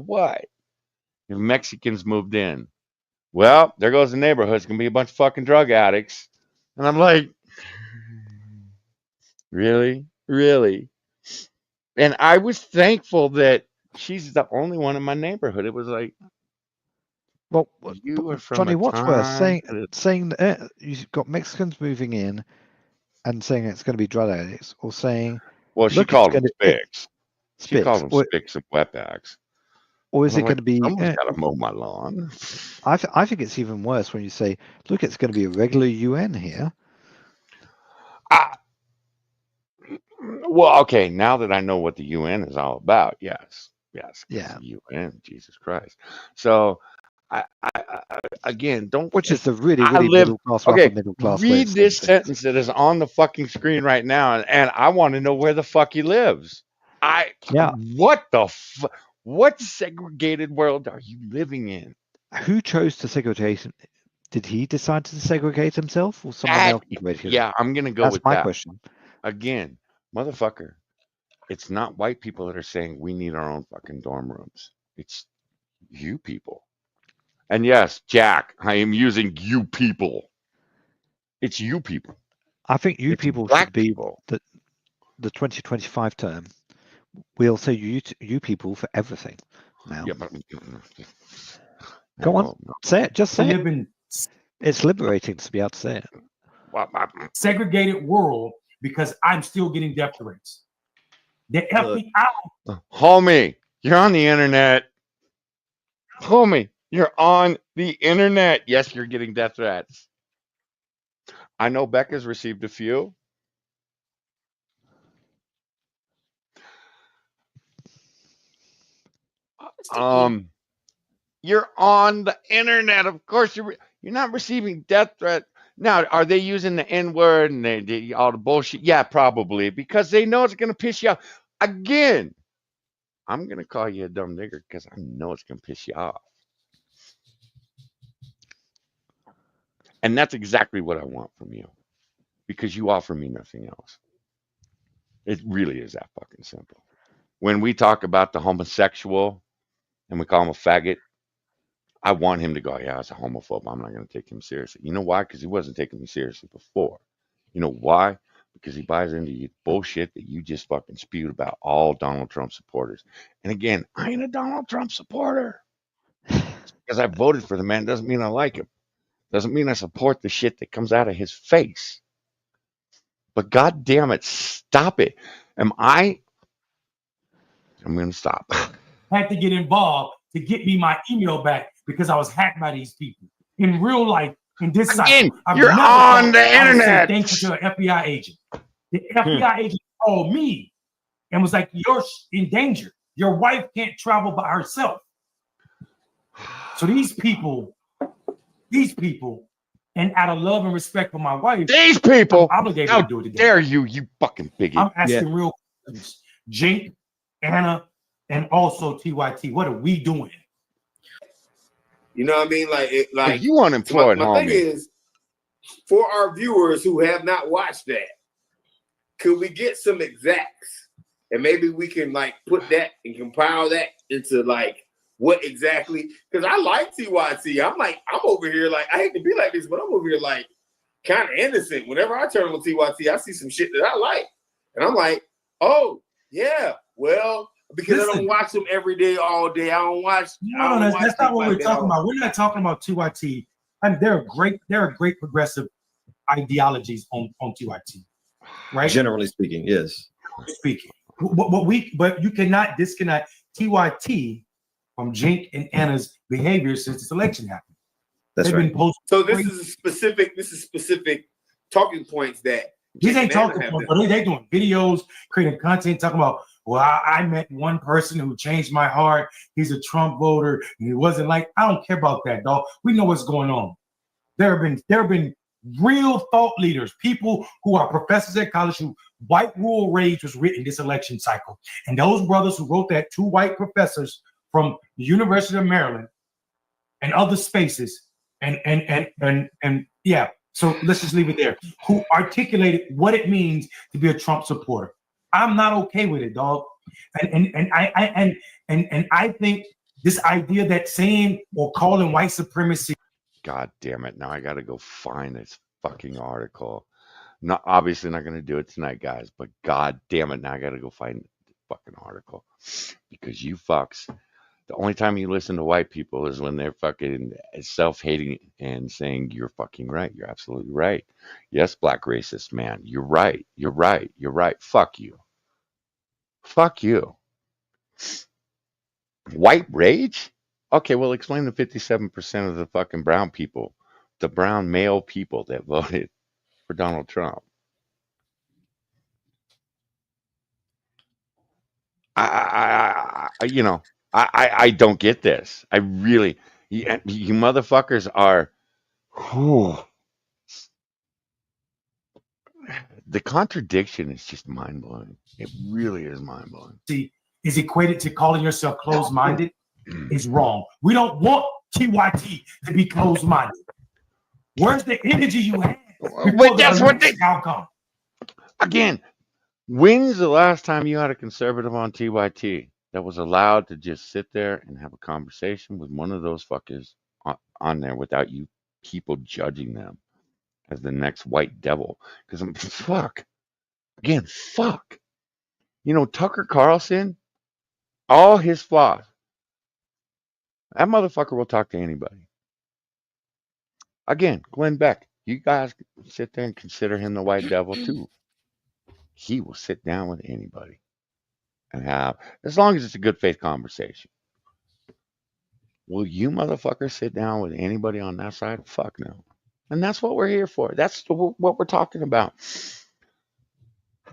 what? If Mexicans moved in, well, there goes the neighborhood. It's going to be a bunch of fucking drug addicts. And I'm like, Really? Really? And I was thankful that she's the only one in my neighborhood. It was like, Well, you are from Johnny, a what's worse, time. saying that you've got Mexicans moving in and saying it's going to be drug addicts, or saying, Well, she look, it's called them going to spicks. She called spicks, them spicks and wetbacks. or And is I'm it going like, to be? someone's got to mow my lawn. I think it's even worse when you say, look, it's going to be a regular UN here. I, well, okay, now that I know what the UN is all about, yes, yes, Yeah, the UN, Jesus Christ. So, again, don't. which is the really, I really live. middle class, upper Okay, middle class way of read saying this things. sentence that is on the fucking screen right now, and I want to know where the fuck he lives. Yeah, What the what segregated world are you living in? who chose to segregate him? Did he decide to segregate himself, or someone else segregated him? Yeah, I'm gonna go That's with my that. question. Again, motherfucker, it's not white people that are saying we need our own fucking dorm rooms. It's you people. And yes, Jack, I am using you people. It's you people. I think you It's people should black be people. the 2025 term. We'll say you people for everything now. Yeah, but Go on, no. say it. Just We say it. live in It's liberating to be able to say it. segregated world because I'm still getting death threats. The Look. FBI. Homie, you're on the internet. Homie, you're on the internet. Yes, you're getting death threats. I know Becca's received a few. You're on the internet. Of course, you're not receiving death threat. Now, are they using the N word and all the bullshit? Yeah, probably because they know it's gonna piss you off. Again, I'm gonna call you a dumb nigger because I know it's gonna piss you off, and that's exactly what I want from you because you offer me nothing else. It really is that fucking simple. When we talk about the homosexual and we call him a faggot, I want him to go, yeah, it's a homophobe. I'm not going to take him seriously. You know why? Because he wasn't taking me seriously before. You know why? Because he buys into your bullshit that you just fucking spewed about all Donald Trump supporters. And again, I ain't a Donald Trump supporter. Because I voted for the man doesn't mean I like him. Doesn't mean I support the shit that comes out of his face. But god damn it, stop it. I'm going to stop. Had to get involved to get me my email back because I was hacked by these people. In real life, in this Again, cycle, I've you're never on thought the I would say internet. thank you to an FBI agent. The FBI agent called me and was like, you're in danger. Your wife can't travel by herself. So these people, and out of love and respect for my wife, These people, I'm obligated how to do it today. dare you fucking bigot. I'm asking real questions. Jake, Anna, and also TYT, what are we doing? You know what I mean? Like you unemployed, my thing homie. is, for our viewers who have not watched that, could we get some exacts? And maybe we can like put that and compile that into like what exactly, because I like TYT. I'm over here like, I hate to be like this, but I'm over here like kind of innocent. Whenever I turn on TYT, I see some shit that I like. And I'm like, oh, yeah, well, because I don't watch them every day, all day. I don't watch. No, that's not what we're talking about. We're not talking about TYT. I mean, there are great progressive ideologies on TYT, right? Generally speaking, yes. But you cannot disconnect TYT from Jink and Anna's behavior since this election happened. That's right. So this is specific talking points that these ain't talking points, but they doing videos, creating content, talking about, well, I met one person who changed my heart. He's a Trump voter, and he wasn't like, I don't care about that, dog. We know what's going on. There have been real thought leaders, people who are professors at college who White Rule Rage was written this election cycle. And those brothers who wrote that, two white professors from the University of Maryland and other spaces, and yeah, so let's just leave it there, who articulated what it means to be a Trump supporter. I'm not okay with it, dog. And I think this idea that saying or calling white supremacy. God damn it. Now I got to go find this fucking article. Not obviously not going to do it tonight, guys. But god damn it, now I got to go find the fucking article because you fucks. The only time you listen to white people is when they're fucking self-hating and saying you're fucking right. You're absolutely right. Yes, black racist man. You're right. You're right. You're right. Fuck you. Fuck you. White rage? Okay, well, explain the 57% of the fucking brown people, the brown male people that voted for Donald Trump. You know, I don't get this. I really, you motherfuckers are, whew, the contradiction is just mind blowing. It really is mind blowing. See, is equated to calling yourself closed-minded is wrong. We don't want TYT to be closed-minded. Where's the energy you have before that's the what they, outcome? again, when's the last time you had a conservative on TYT that was allowed to just sit there and have a conversation with one of those fuckers on there without you people judging them as the next white devil? Because I'm fuck. Again, fuck. You know, Tucker Carlson, all his flaws. That motherfucker will talk to anybody. Again, Glenn Beck, you guys sit there and consider him the white devil too. He will sit down with anybody and have, as long as it's a good faith conversation. Will you motherfuckers sit down with anybody on that side? Fuck no. And that's what we're here for. That's what we're talking about.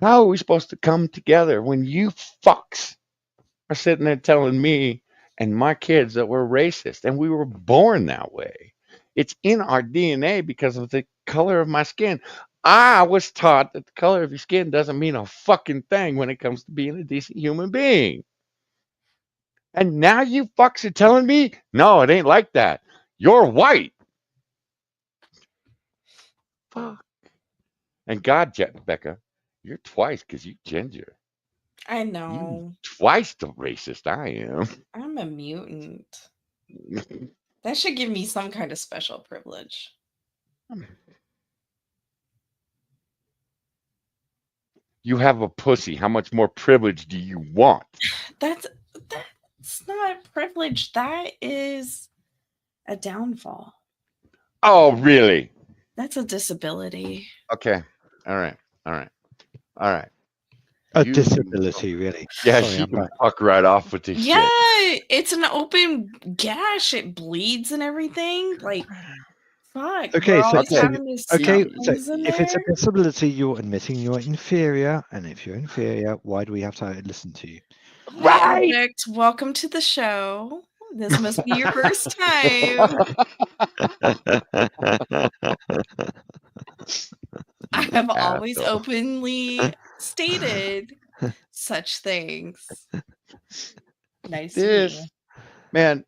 How are we supposed to come together when you fucks are sitting there telling me and my kids that we're racist and we were born that way? It's in our DNA because of the color of my skin. I was taught that the color of your skin doesn't mean a fucking thing when it comes to being a decent human being. And now you fucks are telling me, no, it ain't like that. You're white. Fuck. And God, Becca, you're twice because you ginger. I You know. twice the racist I am. I'm a mutant. That should give me some kind of special privilege. You have a pussy. How much more privilege do you want? That's not privilege. That is a downfall. Oh, really? That's a disability. Okay. All right. All right. All right. A You- disability, really. Yeah, Sorry, she I'm can back. fuck right off with this Yeah, shit. it's an open gash. It bleeds and everything. Like, fuck. Okay, We're so, always so having to okay, stuff so things in if it's a there. disability, you're admitting you're inferior, and if you're inferior, why do we have to listen to you? Hi, Right. Abject. Welcome to the show. This must be your first time. I have always Asshole. openly stated such things. Nice to meet you. This man,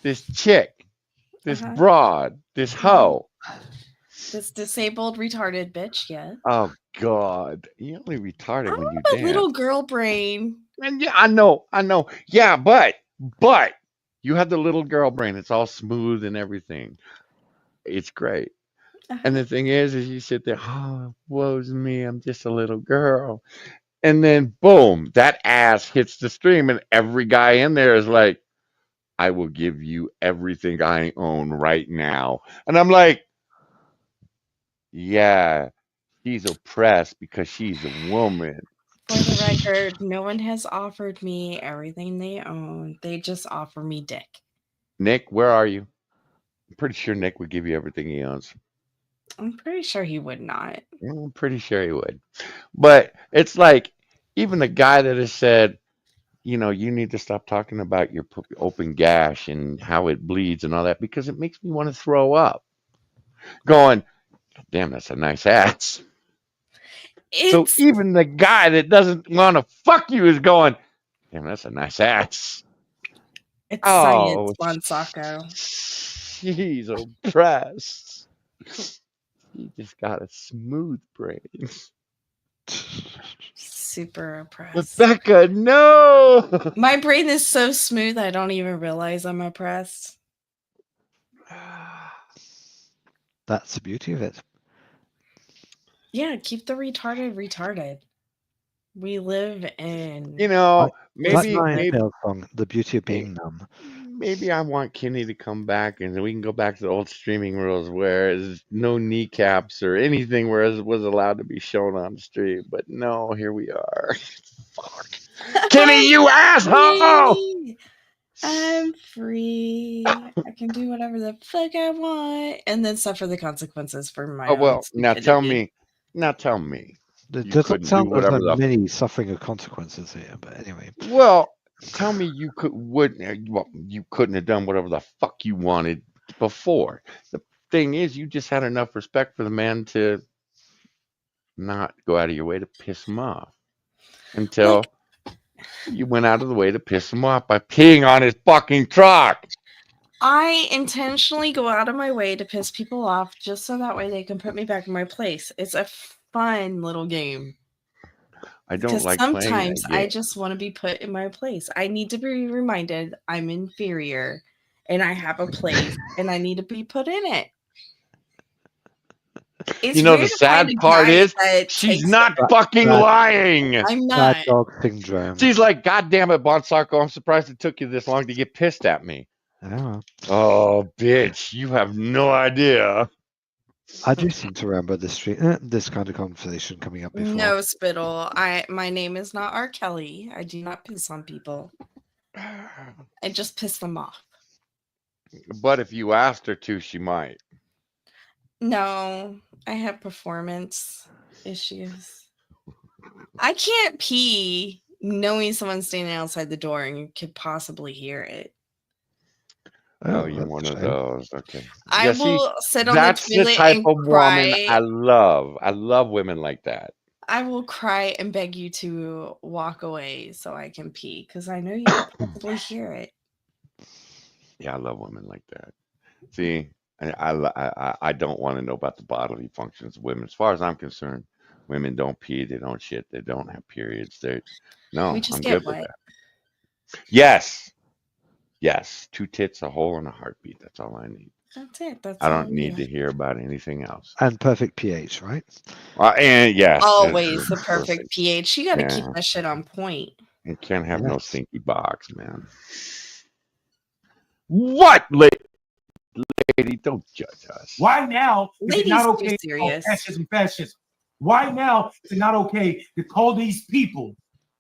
this chick, this Uh-huh. broad, this hoe. This disabled, retarded bitch, yeah. Oh God, you only retarded I when you have a dance. little girl brain. And yeah, I know. Yeah, but you have the little girl brain. It's all smooth and everything. It's great. And Uh-huh. the thing is you sit there, oh, woe's me, I'm just a little girl. And then boom, that ass hits the stream, and every guy in there is like, I will give you everything I own right now. And I'm like, yeah, she's oppressed because she's a woman. For the record, no one has offered me everything they own. They just offer me dick. Nick, where are you? I'm pretty sure Nick would give you everything he owns. I'm pretty sure he would not. I'm pretty sure he would. But it's like, even the guy that has said, you know, you need to stop talking about your open gash and how it bleeds and all that because it makes me want to throw up. Going, damn, that's a nice ass. So It's even the guy that doesn't want to fuck you is going, damn, that's a nice ass. science, Oh, Bonsako. she's oppressed. She just got a smooth brain. Super oppressed. Rebecca, no. My brain is so smooth I don't even realize I'm oppressed. That's the beauty of it. Yeah, keep the retarded. We live in You know, Like maybe Nine maybe Inch song, "The Beauty of may- Being Numb." maybe I want Kenny to come back and we can go back to the old streaming rules where there's no kneecaps or anything where it was allowed to be shown on stream. But no, here we are. Fuck. Kenny, you asshole! free. I'm free. I can do whatever the fuck I want and then suffer the consequences for my Oh own well, stupidity. now tell me, It you doesn't couldn't do sound like whatever there's the many suffering of consequences here, but anyway. well. Tell me you wouldn't well, you couldn't have done whatever the fuck you wanted before. The thing is, you just had enough respect for the man to not go out of your way to piss him off Look, until you went out of the way to piss him off by peeing on his fucking truck. I intentionally go out of my way to piss people off just so that way they can put me back in my place. It's a fun little game. I don't Because like playing that sometimes I game. just want to be put in my place. I need to be reminded I'm inferior and I have a place and I need to be put in it. It's You know, rare the to find sad a part guy is that she's takes not That- fucking that- lying. I'm Bad not. dog syndrome. She's like, God damn it, Bonsarko, I'm surprised it took you this long to get pissed at me. Yeah. Oh, bitch, you have no idea. I do seem to remember this kind of conversation coming up before. No, Spittle. My name is not R. Kelly. I do not piss on people. I just piss them off. But if you asked her to, she might. No, I have performance issues. I can't pee knowing someone's standing outside the door and you could possibly hear it. Oh, you're that's one a of shame. those. Okay. I Yeah, see, will sit on the that's the toilet type and of woman cry. I love. I love women like that. I will cry and beg you to walk away so I can pee because I know you could possibly hear it. Yeah, I love women like that. See, I don't want to know about the bodily functions of women. As far as I'm concerned, women don't pee, they don't shit, they don't have periods. No, We just I'm get good with wet. that. Yes, 2 tits, a hole, and a heartbeat. That's all I need. That's it. That's I all don't we need to hear about anything else. And perfect pH, right? And yes, Always the perfect pH. You got to Yeah. keep that shit on point. You can't have no Yes. stinky box, man. What, lady? Don't judge us. Why now is it Ladies not too okay to call serious. fascism? Why now is it not okay to call these people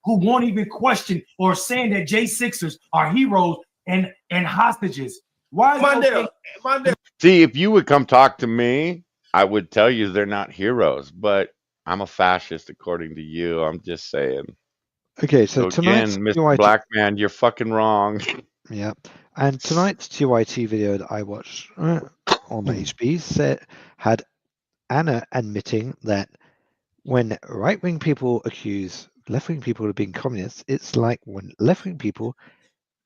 who won't even question or saying that J6ers are heroes and hostages? Why is it okay? Mondale. See, if you would come talk to me, I would tell you they're not heroes, but I'm a fascist according to you. I'm just saying. Okay, so tonight's again, Mr. TYT, Black Man, you're fucking wrong. yeah, and tonight's TYT video that I watched on HB had Anna admitting that when right-wing people accuse left-wing people of being communists, it's like when left-wing people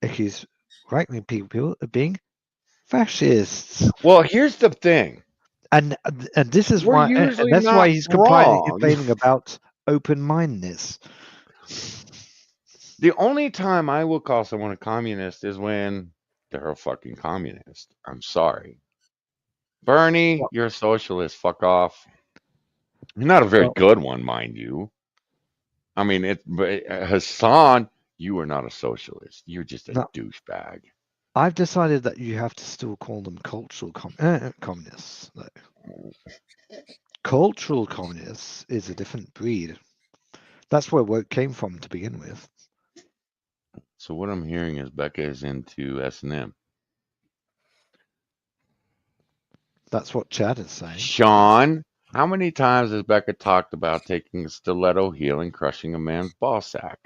accuse right-wing people of being fascists. Well, here's the thing. And this is We're why, and usually that's not why he's wrong. complaining about open-mindedness. The only time I will call someone a communist is when they're a fucking communist. I'm sorry. Bernie, you're a socialist. Fuck off. You're not a very Well- good one, mind you. I mean, Hassan, you are not a socialist. You're just a No. douchebag. I've decided that you have to still call them cultural communists. Though. Cultural communists is a different breed. That's where woke came from to begin with. So what I'm hearing is Becca is into S&M. That's what Chad is saying. Sean, how many times has Becca talked about taking a stiletto heel and crushing a man's ball sack?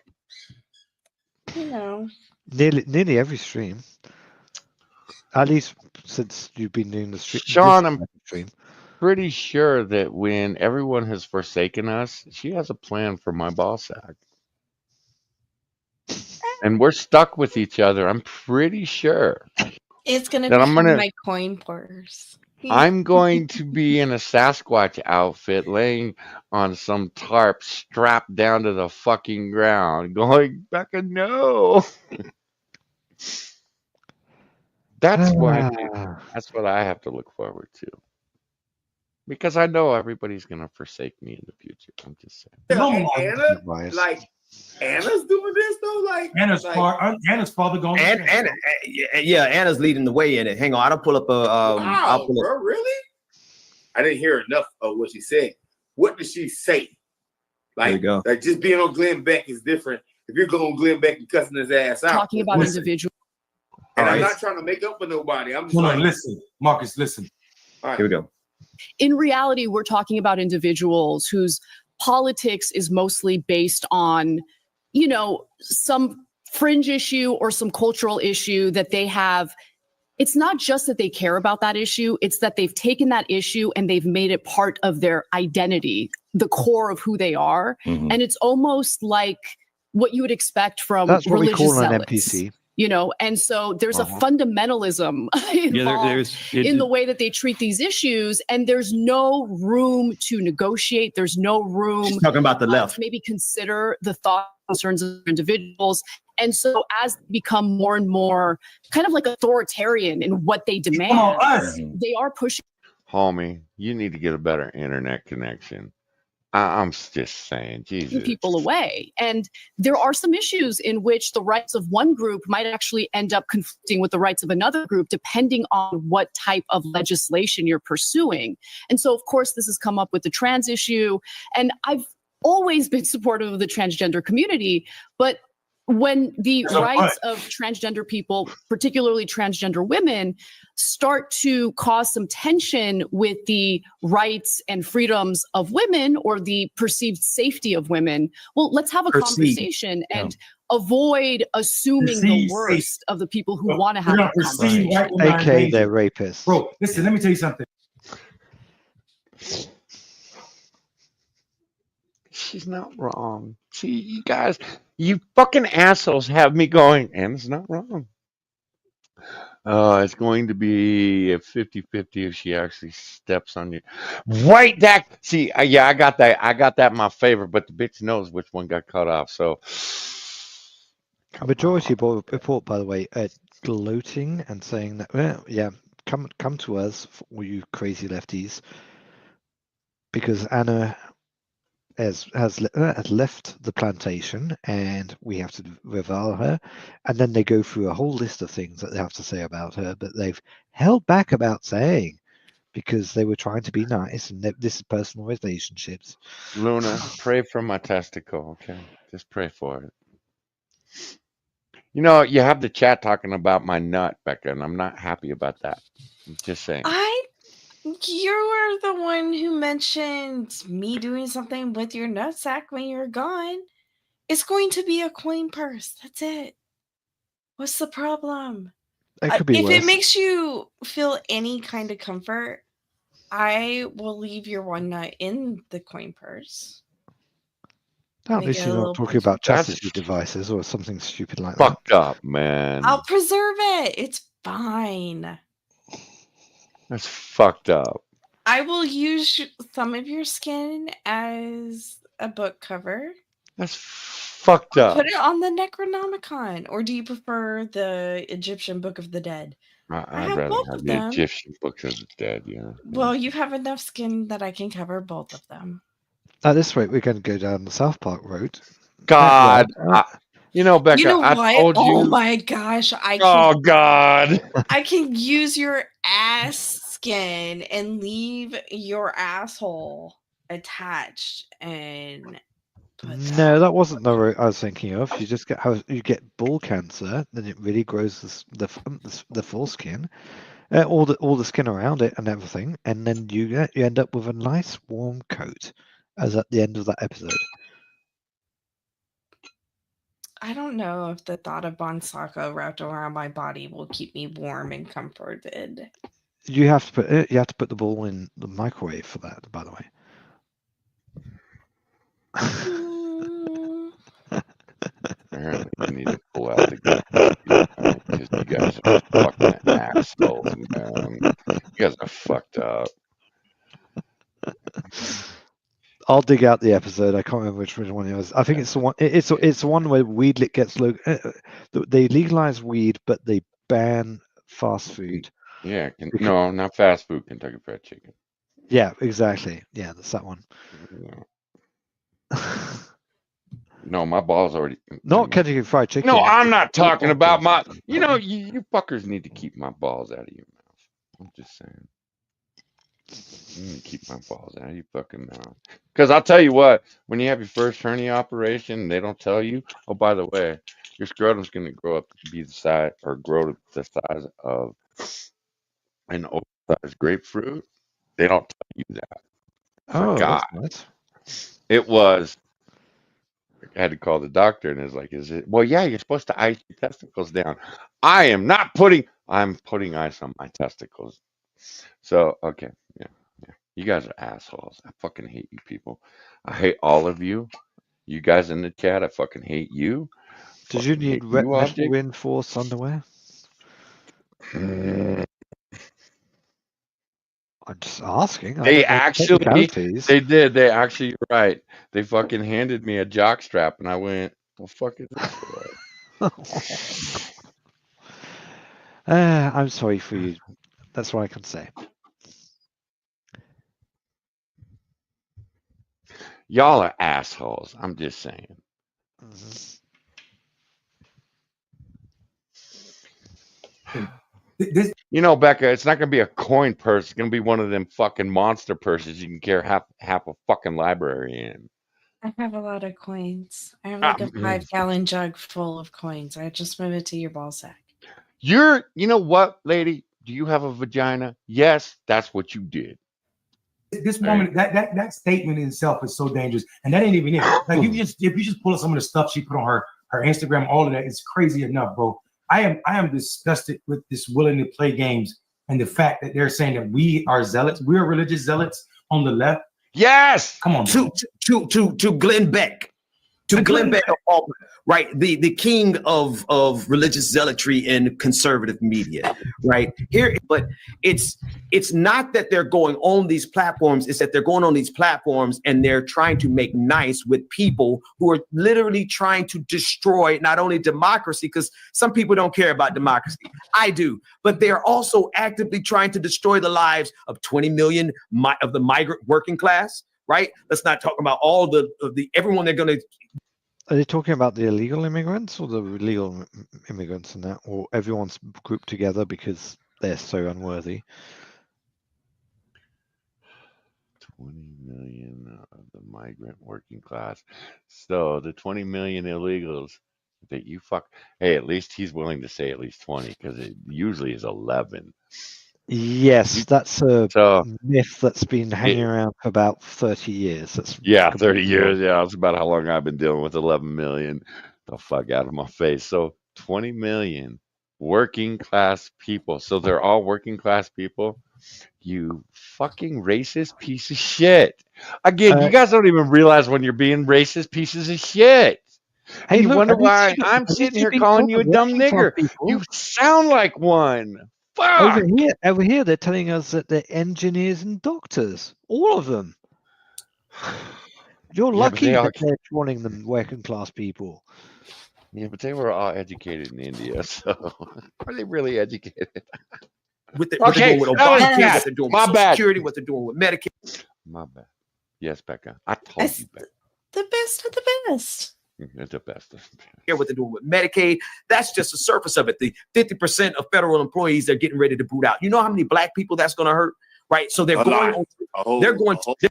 You know. Nearly every stream. At least since you've been doing the stream. Sean, I'm stream. pretty sure that when everyone has forsaken us, she has a plan for my ball sack. And we're stuck with each other. I'm pretty sure. It's going to Then be I'm gonna- my coin purse. I'm going to be in a Sasquatch outfit laying on some tarp strapped down to the fucking ground going, Becca, no. That's what I have to look forward to. Because I know everybody's gonna forsake me in the future. I'm just saying. No, And man. Anna, Bias. like Anna's doing this though, like Anna's father going. And yeah, Anna's leading the way in it. Hang on, I don't pull up a. I'll wow, pull up. bro, really? I didn't hear enough of what she said. What did she say? There you Like, go. like just being on Glenn Beck is different. If you're going on Glenn Beck and cussing his ass out, Talking about Listen. individuals. and All I'm right. not trying to make up for nobody. I'm just No, like, listen, Marcus, listen. all right. Here we go. In reality, we're talking about individuals whose politics is mostly based on, you know, some fringe issue or some cultural issue that they have. It's not just that they care about that issue, it's that they've taken that issue and they've made it part of their identity, the core of who they are. Mhm. And it's almost like what you would expect from That's what we religious call an zealots. NPC. You know, and so there's a fundamentalism involved in the way that they treat these issues, and there's no room to negotiate. There's no room She's talking about the left. to maybe consider the thoughts and concerns of individuals. And so as they become more and more kind of like authoritarian in what they demand, Come on, us. they are pushing Homie, you need to get a better internet connection. I'm just saying, Jesus. people away. And there are some issues in which the rights of one group might actually end up conflicting with the rights of another group, depending on what type of legislation you're pursuing. And so, of course, this has come up with the trans issue. And I've always been supportive of the transgender community, but when the There's a rights of transgender people, particularly transgender women, start to cause some tension with the rights and freedoms of women or the perceived safety of women, well, let's have a Perceived. conversation and avoid assuming Perceived the worst of the people who want to We're have gonna that perceive conversation. white women are AK, in they're danger. rapists. Bro, listen, let me tell you something. She's not wrong. See, you guys, you fucking assholes have me going, and it's not wrong. It's going to be a 50-50 if she actually steps on you. Right, that. See, yeah, I got that. I got that in my favor, but the bitch knows which one got cut off. So, A majority report, by the way, gloating and saying that, well, yeah, come to us, all you crazy lefties, because Anna has left the plantation and we have to revile her. And then they go through a whole list of things that they have to say about her, but they've held back about saying because they were trying to be nice and this is personal relationships. Luna, pray for my testicle, okay? Just pray for it. You know, you have the chat talking about my nut, Becca, and I'm not happy about that. I'm just saying. You're the one who mentioned me doing something with your nutsack when you're gone. It's going to be a coin purse. That's it. What's the problem? It could be If worse. it makes you feel any kind of comfort, I will leave your one nut in the coin purse. At Make least it you're a not little talking about That's chastity devices or something stupid like that. fucked up, man. I'll preserve it. It's fine. That's fucked up. I will use some of your skin as a book cover. That's fucked up. Put it on the Necronomicon. Or do you prefer the Egyptian Book of the Dead? I'd have rather both have of the them. Egyptian books of the dead, yeah. Well, you have enough skin that I can cover both of them. At this rate, we're going to go down the South Park road. God, you know, Becca, You know I what? told you. Oh my gosh. Oh, God. I can use your ass skin and leave your asshole attached and put No, that wasn't the route I was thinking of. You just get ball cancer, then it really grows the foreskin, all the skin around it and everything, and then you end up with a nice warm coat, as at the end of that episode. I don't know if the thought of Bonsako wrapped around my body will keep me warm and comforted. You have to put the ball in the microwave for that, by the way. Apparently, you need to pull out the gun because you guys are fucking assholes, man. You guys are fucked up. I'll dig out the episode. I can't remember which one it was. I think it's the one. It's the one where weed gets they legalize weed, but they ban fast food. Yeah, no, not fast food. Kentucky Fried Chicken. Yeah, exactly. Yeah, that's that one. No, my balls already. Not Kentucky Fried Chicken. No, I'm not All talking about my. things. You fuckers need to keep my balls out of your mouth. I'm just saying. You need to keep my balls out of your fucking mouth. Because I'll tell you what, when you have your first hernia operation, they don't tell you. Oh, by the way, your scrotum's going to grow up to be the size or grow to the size of an oversized grapefruit. They don't tell you that. Oh, that's Forgot. nice. It was. I had to call the doctor, and it's like, is it? Well, yeah, you're supposed to ice your testicles down. I am not putting. I'm putting ice on my testicles. So okay, yeah, yeah. You guys are assholes. I fucking hate you people. I hate all of you. You guys in the chat, I fucking hate you. Did you Fucking need hate you, metal object. reinforced underwear? I'm just asking. I They don't know the actually, technicalities. they did. They actually, you're right. They fucking handed me a jock strap, and I went, "The fuck is this for?" I'm sorry for you. That's what I can say. Y'all are assholes. I'm just saying. This You know, Becca, it's not gonna be a coin purse. It's gonna be one of them fucking monster purses you can carry half a fucking library in. I have a lot of coins. I have Ah, like a 5-gallon jug full of coins. I just move it to your ball sack. you know what, lady? Do you have a vagina? Yes, that's what you did. this woman, that statement in itself is so dangerous, and that ain't even it. Like if you just pull up some of the stuff she put on her Instagram, all of that is crazy enough, bro. I am disgusted with this willing to play games and the fact that they're saying that we are zealots, we're religious zealots on the left. Yes. Come on, bro. To Glenn Beck. To Glenn Beck, right? The king of religious zealotry in conservative media, right? Here, but it's not that they're going on these platforms, it's that they're going on these platforms and they're trying to make nice with people who are literally trying to destroy not only democracy, because some people don't care about democracy. I do, but they're also actively trying to destroy the lives of 20 million of the migrant working class. Right? Let's not talk about all the everyone they're going to. Are they talking about the illegal immigrants or the legal immigrants and that, or everyone's grouped together because they're so unworthy? 20 million of the migrant working class. So the 20 million illegals that you fuck. Hey, at least he's willing to say at least 20 because it usually is 11. Yes, that's a So myth that's been hanging around for about 30 years. That's 30 years. Yeah, that's about how long I've been dealing with 11 million. The fuck out of my face. So 20 million working class people. So they're all working class people. You fucking racist piece of shit. Again, you guys don't even realize when you're being racist pieces of shit. Hey, And you look, wonder have you why seen it? I'm Have you sitting here been calling told you the a dumb working class nigger. people? You sound like one. Fuck. Over here, they're telling us that they're engineers and doctors. All of them. You're Yeah, but lucky they all, that they're wanting them working class people. yeah, but they were all educated in India, so are they really educated? What they're Okay, doing with that was Obamacare, bad. what they're doing with My Social bad. Security, what they're doing with Medicare. My bad. Yes, Becca. I told you, Becca. The best of the best. It's the best. What they're doing with Medicaid, that's just the surface of it. The 50% of federal employees they're getting ready to boot out. You know how many black people that's going to hurt, right? So they're going on. They're going to.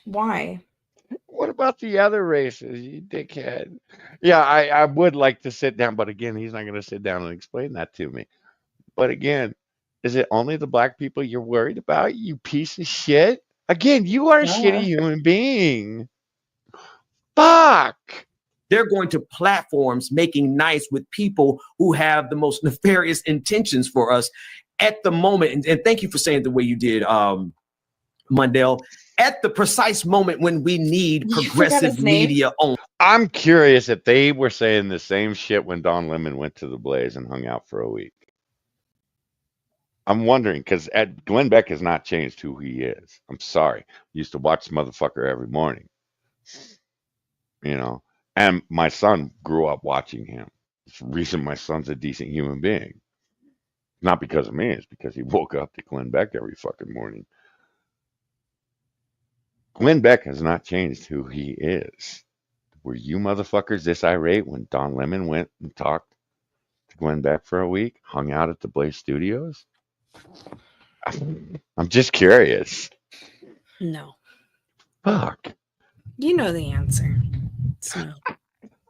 Why? What about the other races, you dickhead? Yeah, I would like to sit down, but again, he's not going to sit down and explain that to me. But again, is it only the black people you're worried about, you piece of shit? Again, you are a shitty human being. Fuck. They're going to platforms making nice with people who have the most nefarious intentions for us at the moment. And thank you for saying it the way you did, Mundell. At the precise moment when we need progressive media on. I'm curious if they were saying the same shit when Don Lemon went to the Blaze and hung out for a week. I'm wondering because Glenn Beck has not changed who he is. I'm sorry. I used to watch the motherfucker every morning. You know, and my son grew up watching him. It's the reason my son's a decent human being. Not because of me. It's because he woke up to Glenn Beck every fucking morning. Glenn Beck has not changed who he is. Were you motherfuckers this irate when Don Lemon went and talked to Glenn Beck for a week, hung out at the Blaze Studios? I'm just curious. No. Fuck. You know the answer. It's no.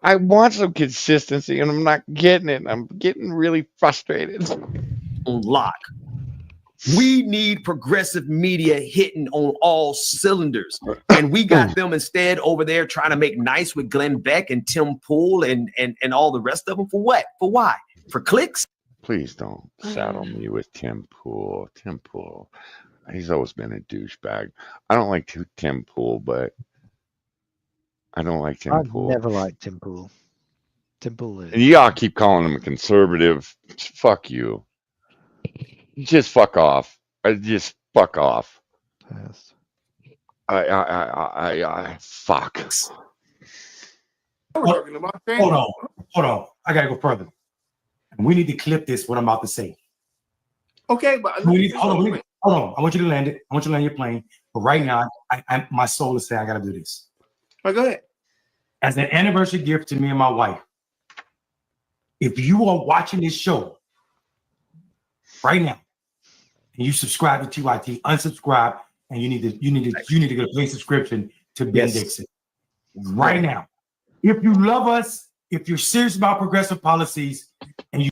I want some consistency and I'm not getting it. I'm getting really frustrated. On lock. We need progressive media hitting on all cylinders. And we got them instead over there trying to make nice with Glenn Beck and Tim Pool and all the rest of them. For what? For why? For clicks? Please don't saddle me with Tim Pool. Tim Pool. He's always been a douchebag. I don't like Tim Pool, but I don't like Tim I've Pool. never liked Tim Pool. Tim Pool And is. y'all keep calling him a conservative. Fuck you. Just fuck off. Just fuck off. Yes. Fuck. Hold on. I gotta go further. And we need to clip this. What I'm about to say. Okay, but Hold on. I want you to land it. I want you to land your plane. But right now, my soul is saying I gotta do this. All right, go ahead. As an anniversary gift to me and my wife, if you are watching this show right now and you subscribe to TYT, unsubscribe, and you need to get a paid subscription to Ben Dixon right now. If you love us, if you're serious about progressive policies, and you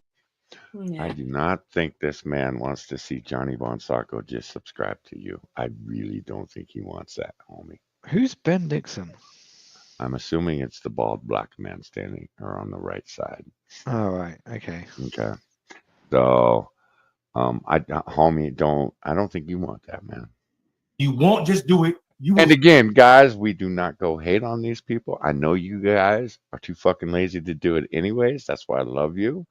I do not think this man wants to see Johnny Von Sarko just subscribe to you. I really don't think he wants that, homie. Who's Ben Dixon? I'm assuming it's the bald black man standing or on the right side. All right. Okay. Okay. So, homie, I don't think you want that, man. you won't just do it. You will And again, guys, we do not go hate on these people. I know you guys are too fucking lazy to do it anyways. That's why I love you.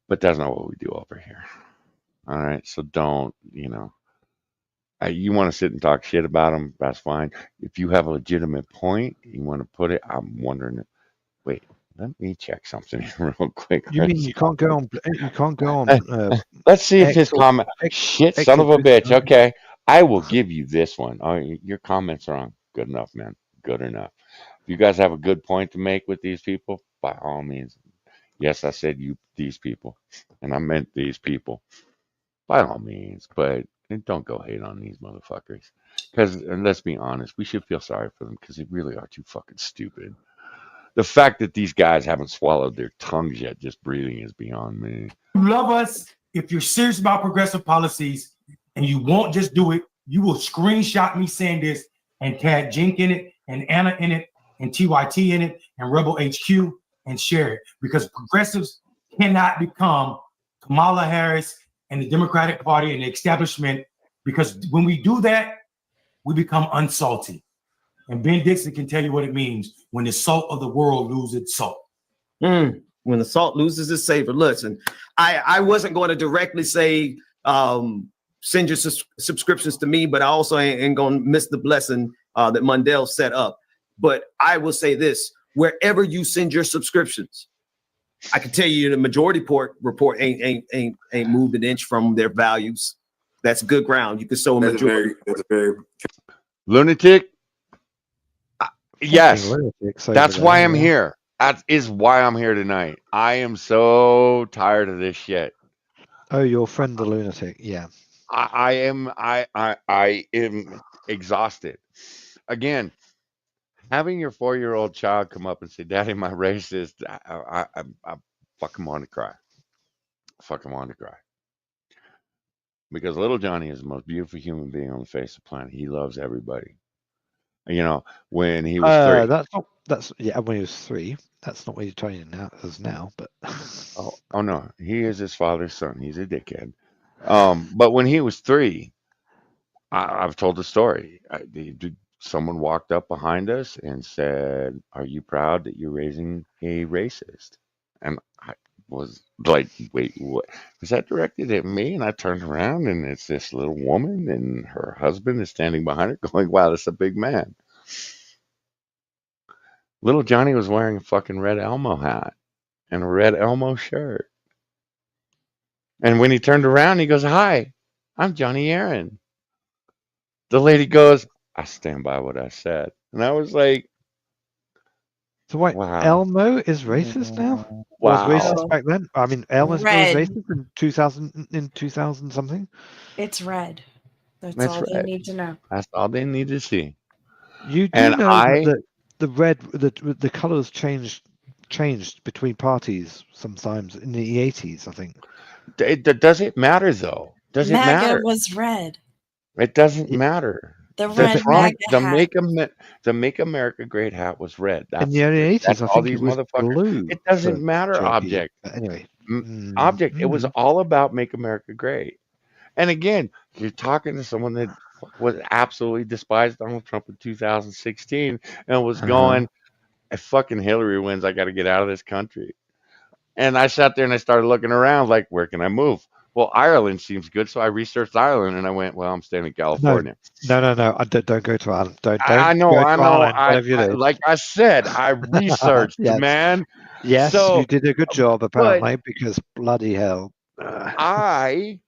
But that's not what we do over here. All right. So don't, you want to sit and talk shit about them, that's fine. If you have a legitimate point, you want to put it, I'm wondering, wait, let me check something real quick. You mean you can't go on? You can't go on. Let's see if his comment. Shit, son of a bitch. X- Okay, I will give you this one. Oh, your comment's wrong. Good enough, man. Good enough. If you guys have a good point to make with these people, by all means. Yes, I said these people, and I meant these people. By all means, but don't go hate on these motherfuckers. Because let's be honest, we should feel sorry for them because they really are too fucking stupid. The fact that these guys haven't swallowed their tongues yet, just breathing, is beyond me. you love us, if you're serious about progressive policies, and you won't just do it, you will screenshot me saying this and tag Jink in it, and Anna in it, and TYT in it, and Rebel HQ, and share it. Because progressives cannot become Kamala Harris and the Democratic Party and the establishment, because when we do that, we become unsalty. And Ben Dixon can tell you what it means when the salt of the world loses its salt. When the salt loses its savor. Listen, I wasn't going to directly say send your subscriptions to me, but I also ain't going to miss the blessing that Mundell set up. But I will say this: wherever you send your subscriptions, I can tell you the majority report ain't moved an inch from their values. That's good ground. You can sow a majority. That's a very Lunatic. Yes, lunatics over that's there, why I'm yeah. here. That is why I'm here tonight. I am so tired of this shit. Oh, your friend the lunatic. Yeah. I am exhausted. Again, having your 4-year-old child come up and say, "Daddy, my racist," I fucking want to cry. Fucking want to cry. Because little Johnny is the most beautiful human being on the face of the planet. He loves everybody. When he was 3. That's when he was 3. That's not what he's training now as now, but Oh no, he is his father's son. He's a dickhead. But when he was 3, I've told the story. Someone walked up behind us and said, "Are you proud that you're raising a racist?" And I was like, "Wait, what? Was that directed at me?" And I turned around and it's this little woman and her husband is standing behind her going, "Wow, that's a big man." Little Johnny was wearing a fucking red Elmo hat and a red Elmo shirt. And when he turned around, he goes, "Hi, I'm Johnny Aaron." The lady goes, "I stand by what I said." And I was like, So what? wow. Elmo is racist now? Or was Wow. racist back then? I mean, Elmo was Red. racist in 2000 something. It's red. That's That's all they right. need to know. That's all they need to see. You do And know I, that the red, the colors changed between parties sometimes in the 80s, I think. does it matter though? Does it MAGA matter? was red. It doesn't Y- matter. The The red but Trump, MAGA hat. The Make America Great hat was red. in the That's early it. 80s, That's I all think it these was motherfuckers. blue It doesn't for matter, JP. object. But anyway, Object. It was all about Make America Great. And again, you're talking to someone that was absolutely despised Donald Trump in 2016 and was going, if fucking Hillary wins, I got to get out of this country. And I sat there and I started looking around like, where can I move? Well, Ireland seems good. So I researched Ireland and I went, well, I'm staying in no, California. no. Don't go to Ireland. Don't I know, go I to know. Ireland. Whatever you do. Like I said, I researched, Yes, man. yes, you So, did a good job but apparently because bloody hell. I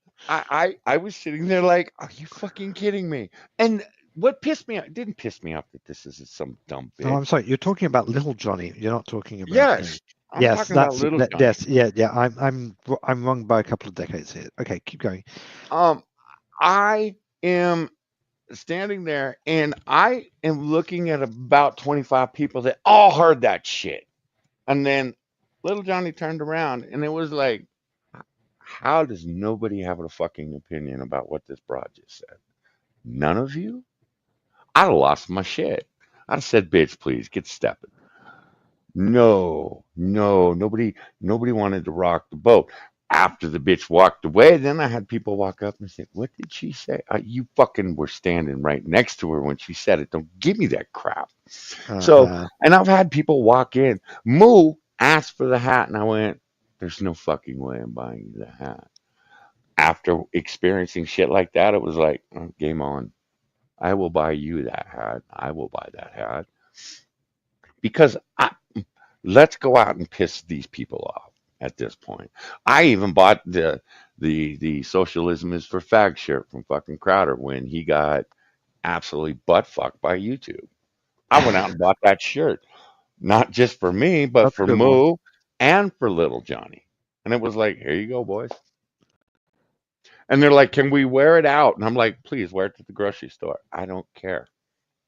was sitting there like, are you fucking kidding me? And what pissed me off, it didn't piss me off that this is some dumb Oh, I'm bitch. sorry. You're talking about Little Johnny. You're not talking about me. Yes, I'm Yes, talking about that's little Johnny. yes, yeah. I'm wrong by a couple of decades here. Okay, keep going. Um, I am standing there and I am looking at about 25 people that all heard that shit. And then little Johnny turned around and it was like, how does nobody have a fucking opinion about what this broad just said? None of you? I'd have lost my shit. I'd have said, bitch, please get stepping. No, no, nobody wanted to rock the boat. After the bitch walked away, then I had people walk up and say, "What did she say?" You fucking were standing right next to her when she said it. Don't give me that crap. So, Uh, and I've had people walk in. Moo asked for the hat, and I went, "There's no fucking way I'm buying you the hat." After experiencing shit like that, it was like, oh, game on. I will buy you that hat. I will buy that hat because let's go out and piss these people off at this point. I even bought the socialism is for fag shirt from fucking Crowder when he got absolutely butt fucked by YouTube. I went out and bought that shirt, not just for me, but that's a for good one. Moo and for little Johnny. And it was like, here you go, boys. And they're like, can we wear it out? And I'm like, please wear it to the grocery store. I don't care.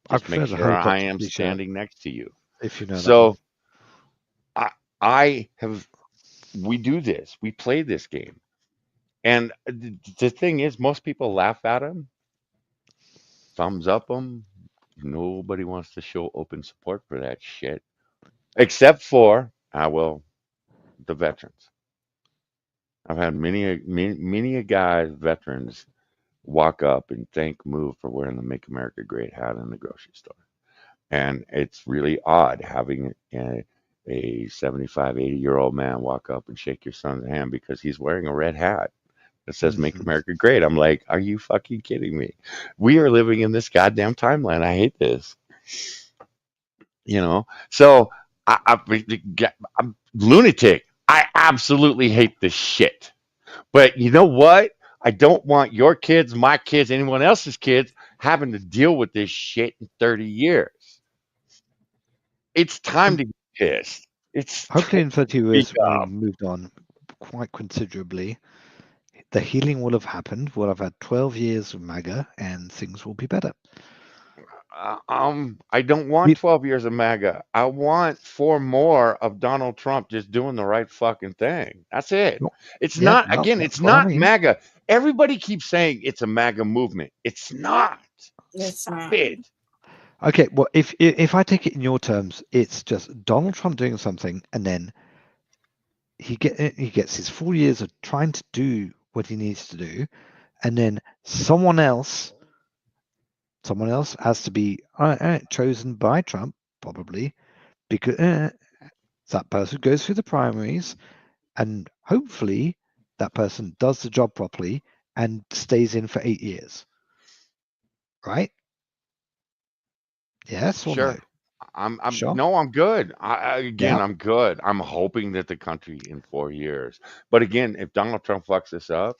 I Just make prefer the sure I helicopter am t-shirt standing next to you. if you know that one. So I, I have, we do this, we play this game. And the thing is, most people laugh at him, thumbs up him. Nobody wants to show open support for that shit, except for, the veterans. I've had many a guys, veterans, walk up and thank Move for wearing the Make America Great hat in the grocery store. And it's really odd having a 75, 80-year-old man walk up and shake your son's hand because he's wearing a red hat that says Make Mhm. America Great. I'm like, are you fucking kidding me? We are living in this goddamn timeline. I hate this. So I'm lunatic. I absolutely hate this shit. But you know what? I don't want your kids, my kids, anyone else's kids having to deal with this shit in 30 years. It's time And to get pissed. It's time hopefully in 30 to speak years when we've up. moved on quite considerably, the healing will have happened. We'll have had 12 years of MAGA and things will be better. I don't want We, 12 years of MAGA. I want 4 more of Donald Trump just doing the right fucking thing. That's it. It's yeah, not, well, again, that's it's what I not mean. MAGA. Everybody keeps saying it's a MAGA movement. It's not. It's Stop not. it. Okay, well, if I take it in your terms, it's just Donald Trump doing something, and then he gets his 4 years of trying to do what he needs to do, and then someone else has to be chosen by Trump, probably, because that person goes through the primaries, and hopefully that person does the job properly and stays in for 8 years, right? Yes or no? Sure. Sure. No, I'm good. Again, Yeah. I'm good. I'm hoping that the country in 4 years. But again, if Donald Trump fucks this up,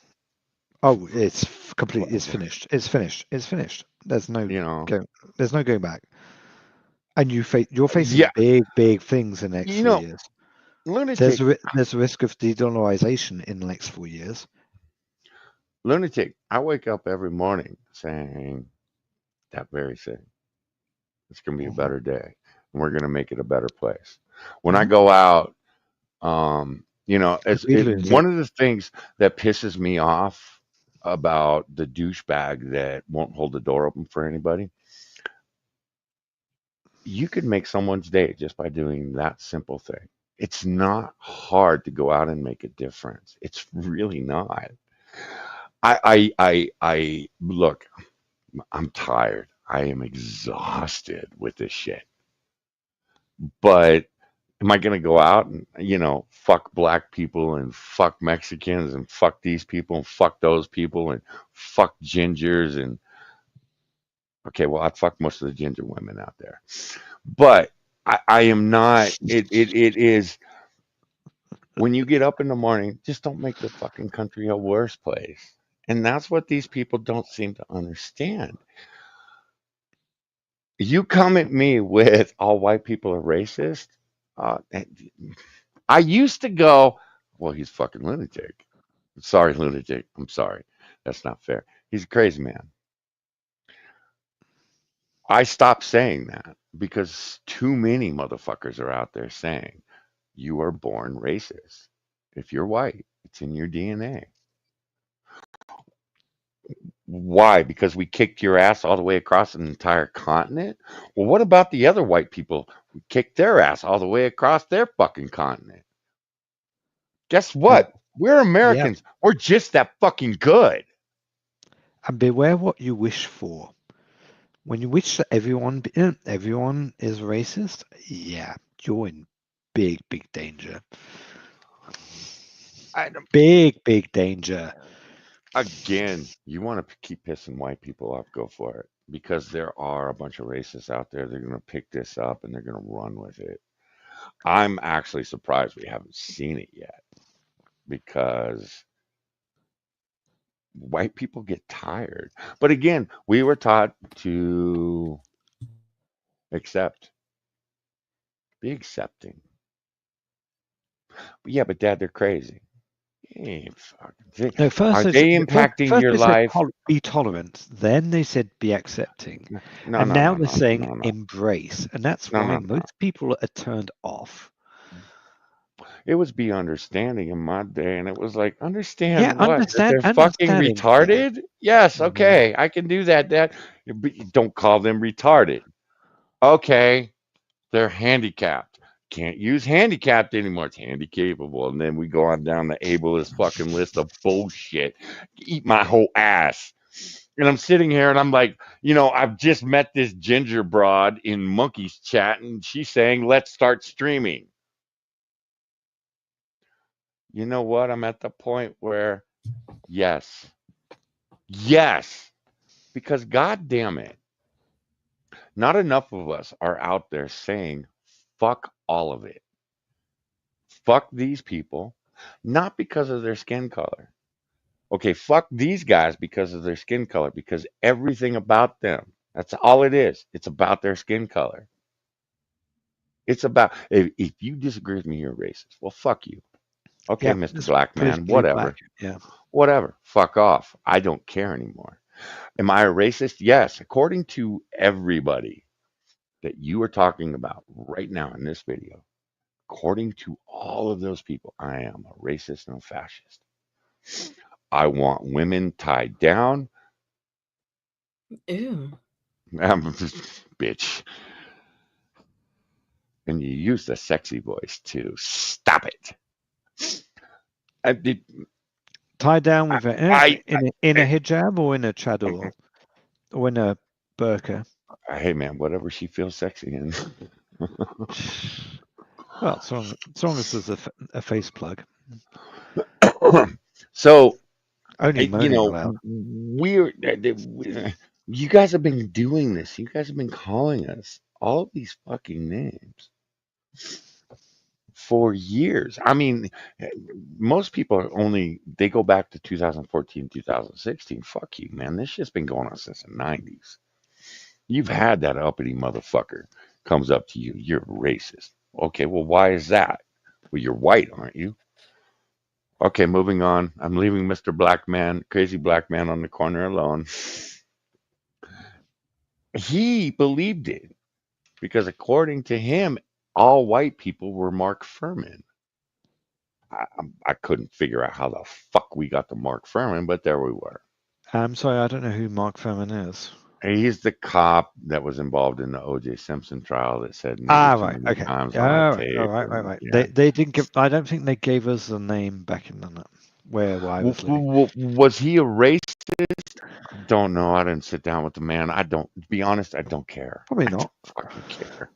Oh, it's complete. well, It's finished. It's finished. It's finished. There's no you know, go. There's no going back. And you're facing yeah, big things in the next you 4 know, years. lunatic, There's a risk of de-dollarization in the next 4 years. lunatic. I wake up every morning saying that very thing. It's gonna be a Mhm. better day, and we're gonna make it a better place. When I Mhm. go out, Agreed, lunatic. one of the things that pisses me off about the douchebag that won't hold the door open for anybody, you could make someone's day just by doing that simple thing. It's not hard to go out and make a difference. It's really not. I look, I'm tired. I am exhausted with this shit. But am I going to go out and, fuck black people and fuck Mexicans and fuck these people and fuck those people and fuck gingers and, okay, well, I'd fuck most of the ginger women out there. But I am not, it is, when you get up in the morning, just don't make the fucking country a worse place. And that's what these people don't seem to understand. You come at me with all white people are racist. And I used to go, well, he's fucking lunatic. Sorry, lunatic. I'm sorry. That's not fair. He's a crazy man. I stopped saying that because too many motherfuckers are out there saying you are born racist. If you're white, it's in your DNA. Why? Because we kicked your ass all the way across an entire continent? Well, what about the other white people who kicked their ass all the way across their fucking continent? Guess Well, what? We're yeah. Americans. We're just that fucking good. And beware what you wish for. When you wish that everyone is racist, yeah, you're in big danger. I, Big danger. again, you want to keep pissing white people off, go for it. Because there are a bunch of racists out there. They're going to pick this up and they're going to run with it. I'm actually surprised we haven't seen it yet because white people get tired. But again, we were taught to accept, be accepting. But yeah, but dad, they're crazy. Hey, No, are they impacting first your they said life? be tolerant, then they said be accepting, No, and no, now no, they're no, saying no, no, embrace, and that's no, why no, no. most people are turned off. It was be understanding in my day, and it was like, Yeah, understand what? That they're fucking understanding. Yeah. retarded? Yes, Mhm. okay, I can do that, Dad. But you don't call them retarded. Okay, they're handicapped. Can't use handicapped anymore. It's handicapable. And then we go on down the ableist fucking list of bullshit. Eat my whole ass. And I'm sitting here and I'm like, I've just met this ginger broad in Monkey's chat, and she's saying, let's start streaming. You know what? I'm at the point where, yes, yes, because God damn it, not enough of us are out there saying, fuck all of it. Fuck these people, not because of their skin color. Okay, fuck these guys because of their skin color, because everything about them, that's all it is. It's about their skin color. It's about, if you disagree with me, you're racist. Well, fuck you. Okay, Yeah, Mr. it's Black Man, politically black. whatever. Yeah. Whatever. Fuck off. I don't care anymore. Am I a racist? Yes. According to everybody that you are talking about right now in this video, according to all of those people, I am a racist and a fascist. I want women tied down. Ew. Bitch. And you use the sexy voice too. Stop it. I did. Tied down with I, in a hijab or in a chador or in a burqa. hey man, whatever she feels sexy in. Well, as long as there's a face plug. So Only moaning allowed. we're You guys have been doing this. You guys have been calling us all these fucking names for years. I mean, most people are only they go back to 2014, 2016. Fuck you, man. This shit's been going on since the 90s. You've had that uppity motherfucker comes up to you. You're racist. Okay, well, why is that? Well, you're white, aren't you? Okay, moving on. I'm leaving Mr. Black Man, crazy black man on the corner alone. He believed it because, according to him, all white people were Mark Furman. I couldn't figure out how the fuck we got to Mark Furman, but there we were. I'm sorry, I don't know who Mark Furman is. He's the cop that was involved in the O.J. Simpson trial that said Ah, nigger too right, many okay. times Yeah, on all a right, tape. right. Yeah. They didn't give. I don't think they gave us the name back in the where I was living. Was he a racist? Don't know. I didn't sit down with the man. I don't. To be honest, I don't care. Probably I not. don't fucking care.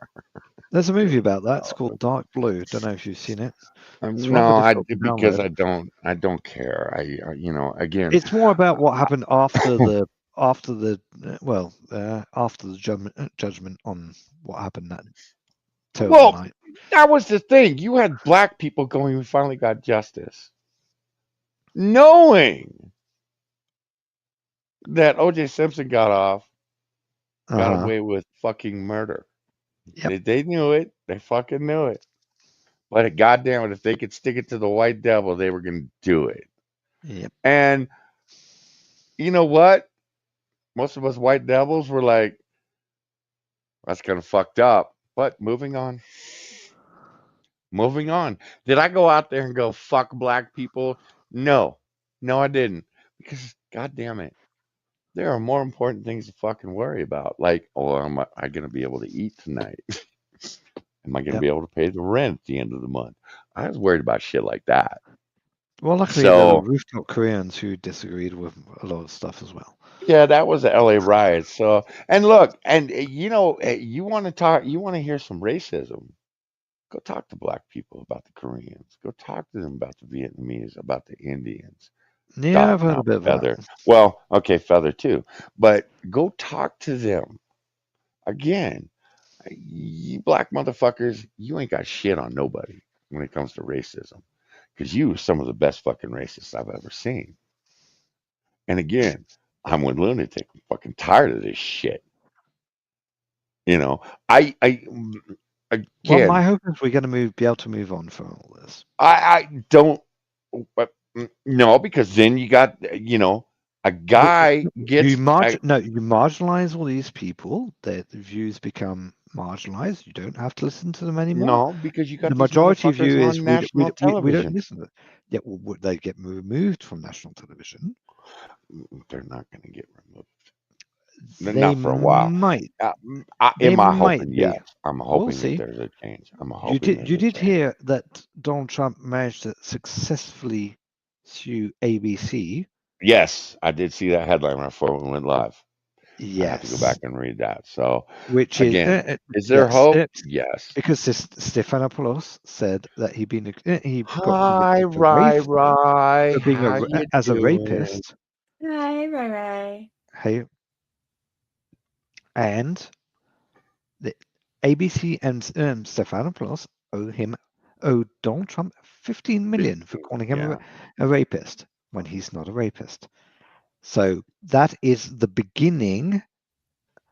There's a movie about that. It's called Dark Blue. Don't know if you've seen it. It's rather No, difficult to because download. I don't care. Again, It's more about what happened after the after the judgment on what happened that terrible well, night. that was the thing. You had black people going, we finally got justice, knowing that O.J. Simpson got Uh-huh. away with fucking murder. Yep. They knew it. They fucking knew it. But goddamn it, if they could stick it to the white devil, they were gonna do it. Yep. And you know what? Most of us white devils were like, that's kind of fucked up. But moving on. Moving on. Did I go out there and go fuck black people? No. No, I didn't. Because god damn it. There are more important things to fucking worry about. Like, oh, am I gonna be able to eat tonight? Am I gonna Yep. be able to pay the rent at the end of the month? I was worried about shit like that. Well, luckily there were So rooftop Koreans who disagreed with a lot of stuff as well. yeah, that was the LA riot. So and look, and you want to talk, you want to hear some racism. Go talk to black people about the Koreans. Go talk to them about the Vietnamese, about the Indians. Yeah, Dot, I've heard a not bit of that. feather. Well, okay, feather too. But go talk to them. Again, you black motherfuckers, you ain't got shit on nobody when it comes to racism. Because you are some of the best fucking racists I've ever seen. And again, I'm a lunatic. I'm fucking tired of this shit. You know, Well, my again, hope is we're going to be able to move on from all this. I don't. No, because then you got a guy gets You marginalize all these people. Their views become marginalized. You don't have to listen to them anymore. no, because you The got these majority motherfuckers view is on we national don't television. listen to them. Yeah, well, they get removed from national television. They're not going to get removed. They're They not for a while. might. Am They I might hoping? be. Yes, I'm We'll hoping that see. there's a change. I'm You hoping did. there's You a did change. hear that Donald Trump managed to successfully sue ABC. Yes, I did see that headline before we went live. I have to go back Yes, and read that. So which is again, is there yes, hope? Yes. because Stephanopoulos said that he got Hi, convicted Rai. for being How you as a doing? rapist. Hi, Ray. Hey, and the ABC and Stephanopoulos owe Donald Trump 15 million for calling him Yeah. a rapist when he's not a rapist. So that is the beginning.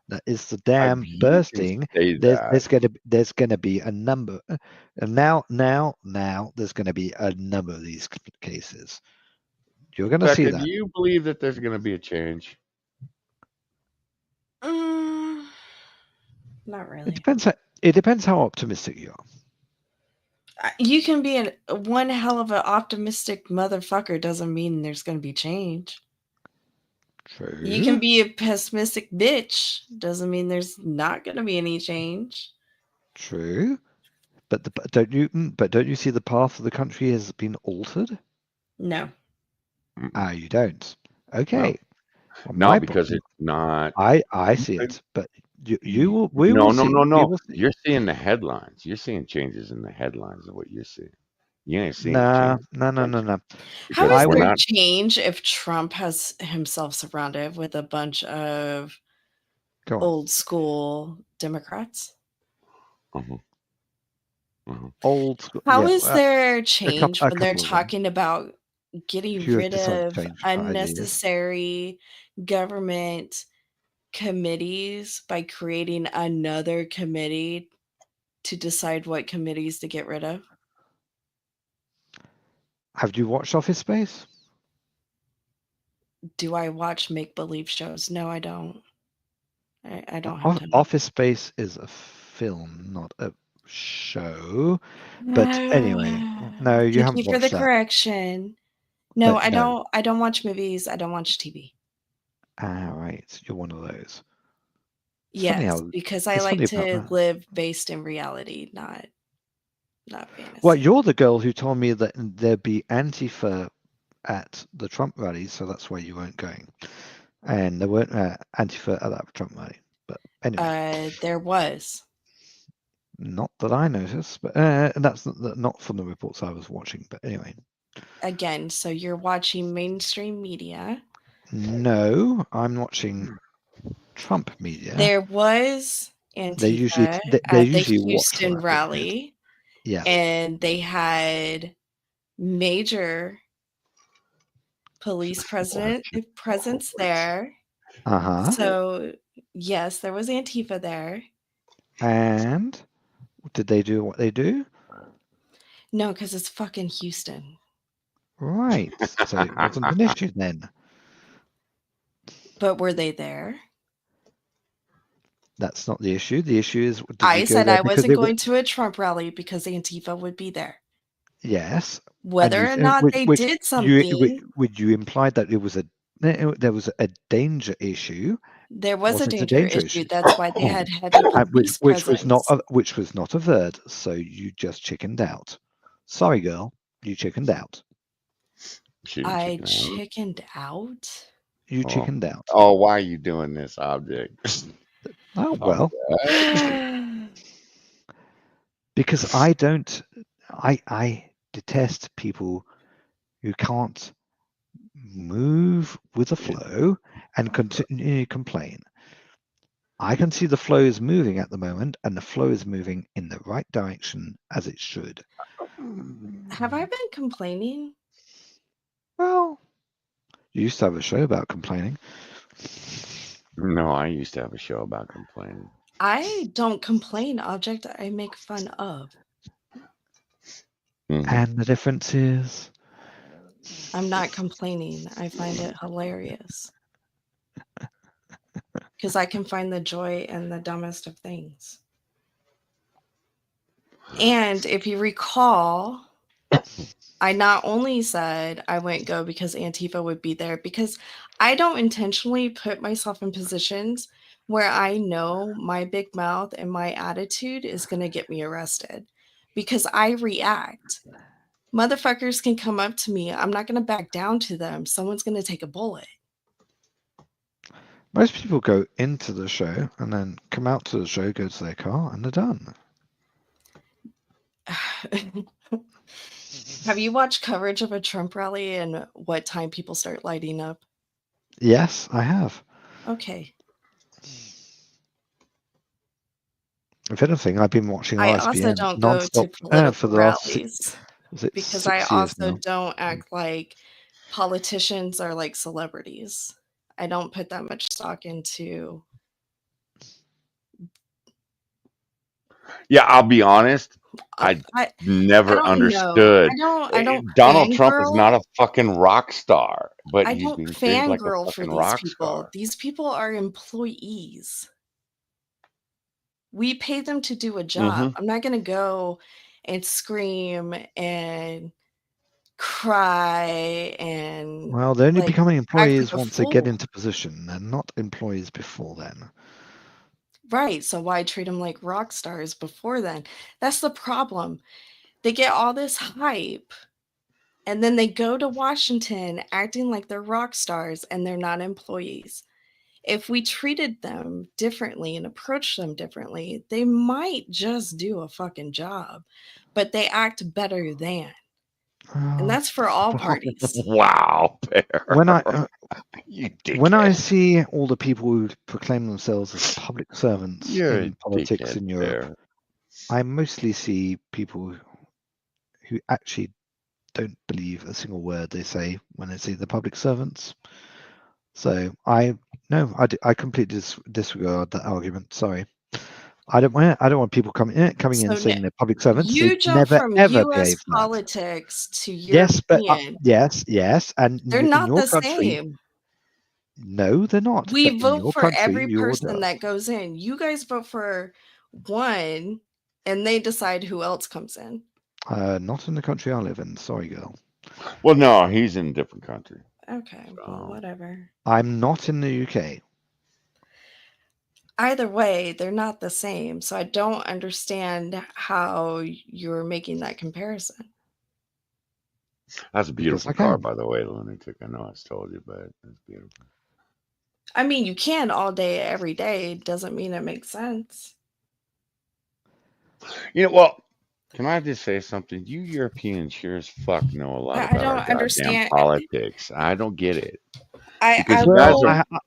That is the dam You can bursting. say that. There's gonna be a number, and now there's gonna be a number of these cases. You're gonna see Becca, do that. you believe that there's going to be a change? Not really. It depends how optimistic you are. You can be one hell of an optimistic motherfucker. Doesn't mean there's going to be change. True. You can be a pessimistic bitch. Doesn't mean there's not going to be any change. True. But don't you see the path of the country has been altered? No. You don't. Okay. Well, No, because it's not. I see it, but we No, will no, see. no, We no. will see. You're seeing the headlines. You're seeing changes in the headlines of what you're seeing. You ain't seeing No. change. No. How Because is we're there not. change if Trump has himself surrounded with a bunch of Go on. old school Democrats. Mhm. Mhm. Old school. How yeah, is there change a when they're couple of them. talking about getting Few have rid decided of to change ideas. unnecessary government committees by creating another committee to decide what committees to get rid of? Have you watched Office Space? Do I watch make-believe shows? No, I don't. I don't have time. Office Space is a film, not a show. But anyway, no, you Thank haven't you for the watched that. correction. No, But I no. don't watch movies. I don't watch TV. Right. You're one of those. It's Yes, funny how because I it's like funny about to that. live based in reality, not Well, fantasy. you're the girl who told me that there'd be Antifa at the Trump rally, so that's why you weren't going. And there weren't Antifa at that Trump rally. But anyway, There was. not that I noticed, but that's not from the reports I was watching. But anyway, Again, so you're watching mainstream media. no, I'm watching Trump media. There was They usually Antifa they at the usually watch Houston what happens. rally, Yes. and they had major police presence there. Uh-huh. So yes, there was Antifa there. And did they do what they do? No, because it's fucking Houston. Right. So it wasn't an issue then. But were they there? That's not the issue. The issue is, did I you go said there I because wasn't they were? going to a Trump rally because Antifa would be there. Yes. And Whether or not they did something, would you imply that it was there was a danger issue? there was a Was it a danger danger issue. issue? That's why they had heavy police which was not presence. which was not averred. So you just chickened out. Sorry, girl, you chickened out. She didn't I chicken out. chickened out. You Oh. chickened out. Oh, why are you doing this, object? Oh well, I because I don't. I detest people who can't move with the flow and continue to complain. I can see the flow is moving at the moment, and the flow is moving in the right direction as it should. Have I been complaining? Well, you used to have a show about complaining. No, I used to have a show about complaining. I don't complain, object. I make fun of. Mhm. And the difference is, I'm not complaining. I find it hilarious. Because I can find the joy in the dumbest of things. And if you recall, I not only said I wouldn't go because Antifa would be there, because I don't intentionally put myself in positions where I know my big mouth and my attitude is going to get me arrested, because I react. Motherfuckers can come up to me. I'm not going to back down to them. Someone's going to take a bullet. most people go into the show and then come out to the show, go to their car, and they're done. Have you watched coverage of a Trump rally and what time people start lighting up? Yes, I have. Okay. If anything, I've been watching I also RSBN don't go to non-stop political for the last rallies because I 6 years also now. don't act like politicians are like celebrities. I don't put that much stock into. Yeah, I'll be honest. I I never don't understood. know. I don't Donald Trump is fangirl. not a fucking rock star, but I he's don't being treated like a fangirl for fucking these rock people. star. These people are employees. We pay them to do a job. I'm not going to go and scream and cry and Well, they're only like becoming act like employees a once they get fool. into position. They're not employees before then. Right. So why treat them like rock stars before then? That's the problem. They get all this hype and then they go to Washington acting like they're rock stars and they're not employees. If we treated them differently and approached them differently, they might just do a fucking job, but they act better than. And that's for all parties. Wow, Bear. when I You when I dickhead. see all the people who proclaim themselves as public servants You're a in politics dickhead, in Europe, Bear. I mostly see people who actually don't believe a single word they say when they say the public servants. So I completely disregard that argument. Sorry, I don't want people coming in So saying they're public servants. They you jump never from ever US behave that. politics to Yes, but European. yes, and They're in not your the country, same. no, they're not. We But in vote your for country, every you person order. that goes in. You guys vote for one, and they decide who else comes in. Not in the country I live in. Sorry, girl. Well, no, he's in a different country. Okay, well, So, whatever. I'm not in the UK. Either way, they're not the same. So I don't understand how you're making that comparison. that's a Because beautiful I car, can. by the way, Lunatic. I know I told you, but it's beautiful. I mean, you can all day, every day. Doesn't mean it makes sense. You know, well, can I just say something? You Europeans sure as fuck know a lot I about our don't goddamn understand. politics. I don't get it. I Because you Well, guys are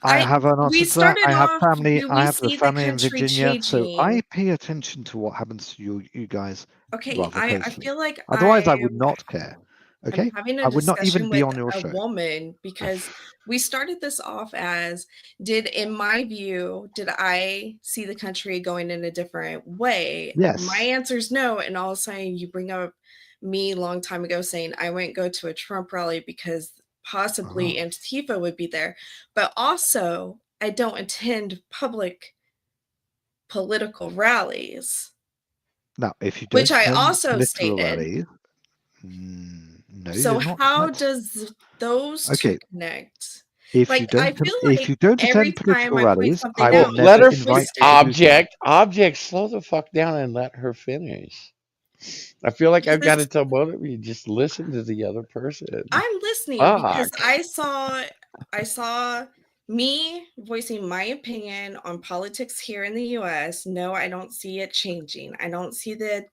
I have an answer we to that. started I have off, family. I we have the see the family in country Virginia, so I changing. pay attention to what happens to you guys Okay, rather I closely. feel like Otherwise, I would not care. I'm Okay, having a I would not even discussion be with on your a show. woman because we started this off as in my view, did I see the country going in a different way? Yes. My answer is no. And all of a sudden you bring up me a long time ago saying I wouldn't go to a Trump rally because possibly Antifa would be there. But also, I don't attend public political rallies. Now, if you don't Which I attend also political stated. rallies, no, So you're not. how does those two Okay. connect? If Like, you don't, I feel if like you don't every attend time political I point rallies, something I well, will out, let never her invite finish. you to do so. Object, slow the fuck down and let her finish. I feel like I've got to tell both of you just listen to the other person. I'm listening because Fuck. I saw me voicing my opinion on politics here in the US. No, I don't see it changing. I don't see the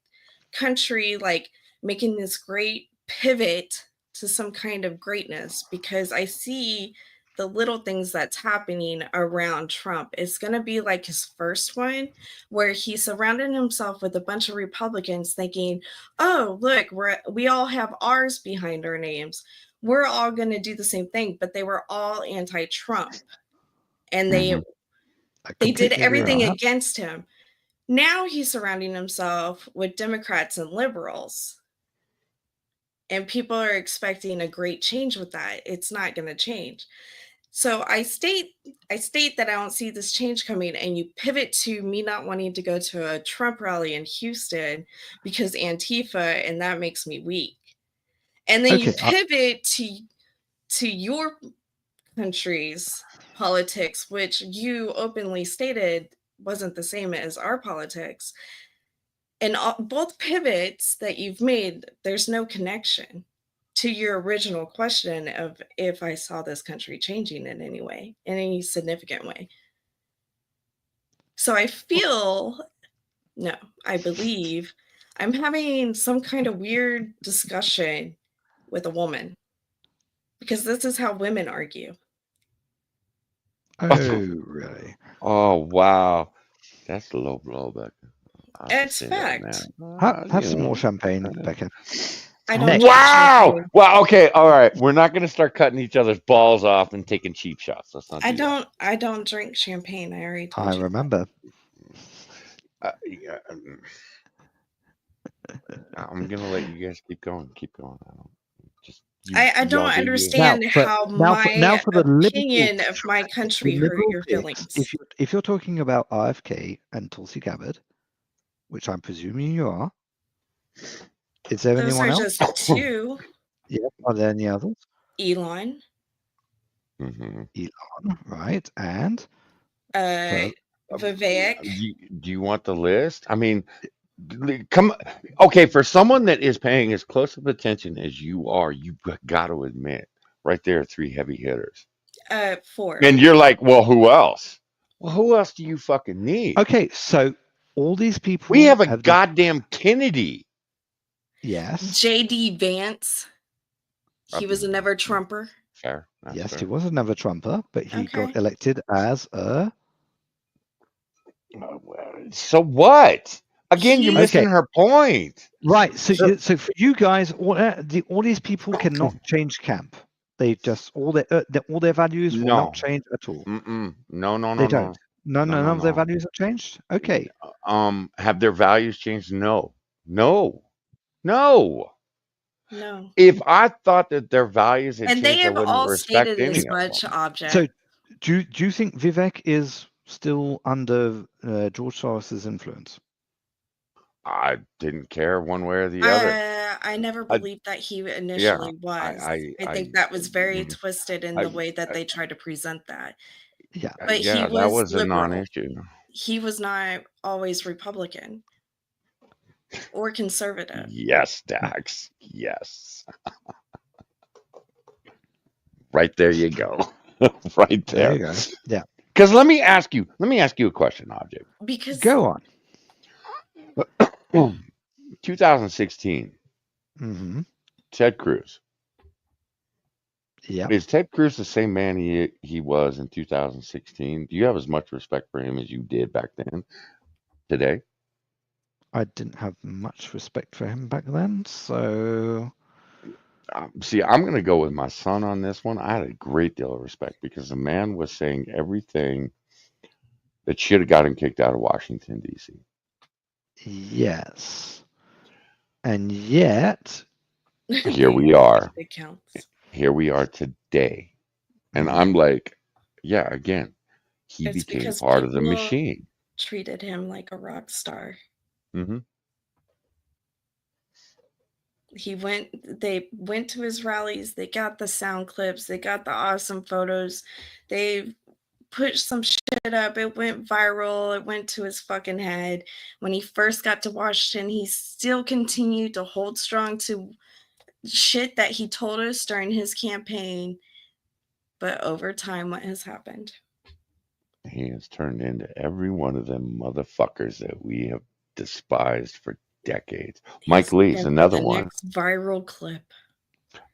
country like making this great pivot to some kind of greatness because I see the little things that's happening around Trump. It's going to be like his first one where he surrounded himself with a bunch of Republicans thinking, "Oh, look, we all have R's behind our names. We're all going to do the same thing," but they were all anti-Trump and they I did completely agree everything with that. against him. Now he's surrounding himself with Democrats and liberals. And people are expecting a great change with that. It's not going to change. So I state that I don't see this change coming, and you pivot to me not wanting to go to a Trump rally in Houston because Antifa, and that makes me weak. And then you pivot to your country's politics, which you openly stated wasn't the same as our politics. And both pivots that you've made, there's no connection to your original question of if I saw this country changing in any way, in any significant way. So I believe I'm having some kind of weird discussion with a woman because this is how women argue. Oh, really? Oh, wow. That's a low blow, Becca. It's fact. Have some more champagne, Becca. I don't Wow. Wow. Okay. All right. We're not going to start cutting each other's balls off and taking cheap shots. Let's not. I don't drink champagne. I already told you. I remember. Yeah, I'm gonna let you guys keep going. Keep going. I don't understand how my opinion of my country hurt your feelings. If you're talking about RFK and Tulsi Gabbard, which I'm presuming you are, is there anyone else? Those are just two. Yeah. Are there any others? Elon. Elon, right? And Vivek. Do you want the list? I mean, come. Okay, for someone that is paying as close of attention as you are, you've got to admit, right there are 3 heavy hitters. 4. And you're like, well, who else? Well, who else do you fucking need? Okay, so all these people. We have a goddamn Kennedy. Yes. J.D. Vance. He was a never Trumper. Fair. That's Yes, fair. he was another Trumper, but he Okay. got elected as a. So what? Again, you're He's- missing Okay. her point. Right. So for you guys, all these people cannot change camp. They just all their values will No. not change at all. Mm-mm. No. They don't. None of their values have changed. Okay. Have their values changed? No. No. If I thought that their values had And they changed, I have wouldn't all respect stated any as of much them. object. So do you think Vivek is still under George Soros's influence? I didn't care one way or the other. I never believed that he initially was. I think that was very twisted in the way that they tried to present that. Yeah. But he that was was a liberal. non-issue. He was not always Republican or conservative. Yes, Dax. Yes. Right there you go. Right There there. you go. Yeah. Because let me ask you a question, Object. Because Go on. 2016, Mm-hmm. Ted Cruz. Yeah. Is Ted Cruz the same man he was in 2016? Do you have as much respect for him as you did back then, today? I didn't have much respect for him back then, so See, I'm going to go with my son on this one. I had a great deal of respect because the man was saying everything that should have got him kicked out of Washington, D.C. yes. And yet, Here we are. It counts. Here we are today. And Mhm. I'm like, yeah, again, he It's became because part of the people machine. treated him like a rock star. Hmm. They went to his rallies, they got the sound clips, they got the awesome photos, they put some shit up, it went viral, it went to his fucking head. When he first got to Washington, he still continued to hold strong to shit that he told us during his campaign. But over time, what has happened? He has turned into every one of them motherfuckers that we have despised for decades. Mike He's Lee's looking for another the one. next viral clip.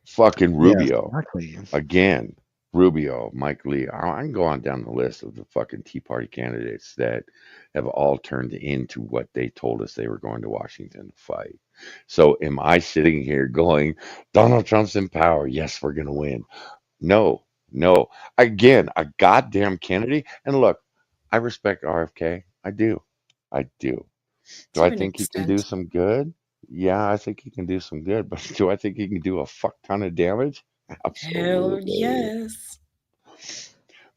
Fucking yes, Rubio. exactly. Again, Rubio, Mike Lee. I can go on down the list of the fucking Tea Party candidates that have all turned into what they told us they were going to Washington to fight. So am I sitting here going, Donald Trump's in power? Yes, we're going to win. No. Again, a goddamn Kennedy. And look, I respect RFK. I do. Do To I an think he can do extent. some good? Yeah, I think he can do some good. But do I think he can do a fuck ton of damage? Hell Absolutely. yes.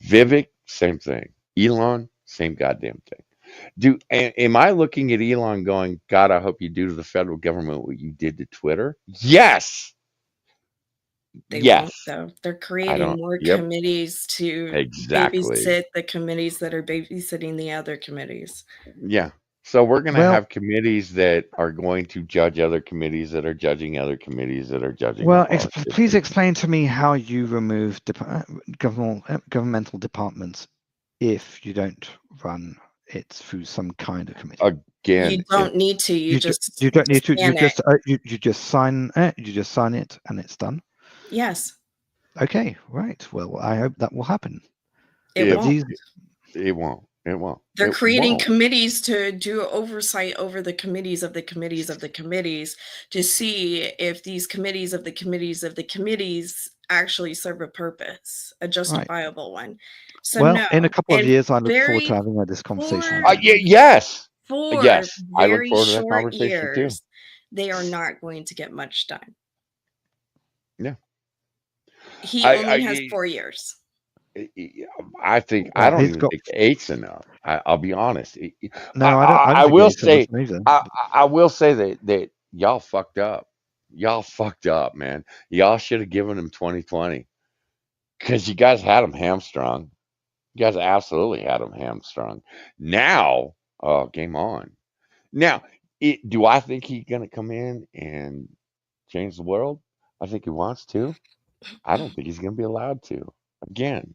Vivek, same thing. Elon, same goddamn thing. Am I looking at Elon going, God, I hope you do to the federal government what you did to Twitter? Yes. They won't, Yes. though. They're I creating don't. more Yep. committees to Exactly. babysit the committees that are babysitting the other committees. Yeah. So we're going to Well- have committees that are going to judge other committees that are judging other committees that are judging. Well, our politicians. please explain to me how you remove governmental departments if you don't run it through some kind of committee. Again, You don't need to. You just you don't need to. scan it. You just sign it. You just sign it, and it's done. Yes. Okay, right. Well, I hope that will happen. It If- won't. It won't. It won't. They're It creating won't. committees to do oversight over the committees of the committees of the committees to see if these committees of the committees of the committees actually serve a purpose, a justifiable one. So Well, no, in a couple of and years, I look forward very to having this conversation. for- again. Yes. for Yes, I look very forward to that short conversation too. years, they are not going to get much done. Yeah. He I- only I- has 4 years. I think Well, I don't he's even got- think 8's enough. I'll be honest. No, I don't. I think will it's say. enough either. I will say that y'all fucked up. Y'all fucked up, man. Y'all should have given him 2020 because you guys had him hamstrung. You guys absolutely had him hamstrung. Now, game on. Now, do I think he's gonna come in and change the world? I think he wants to. I don't think he's gonna be allowed to. Again,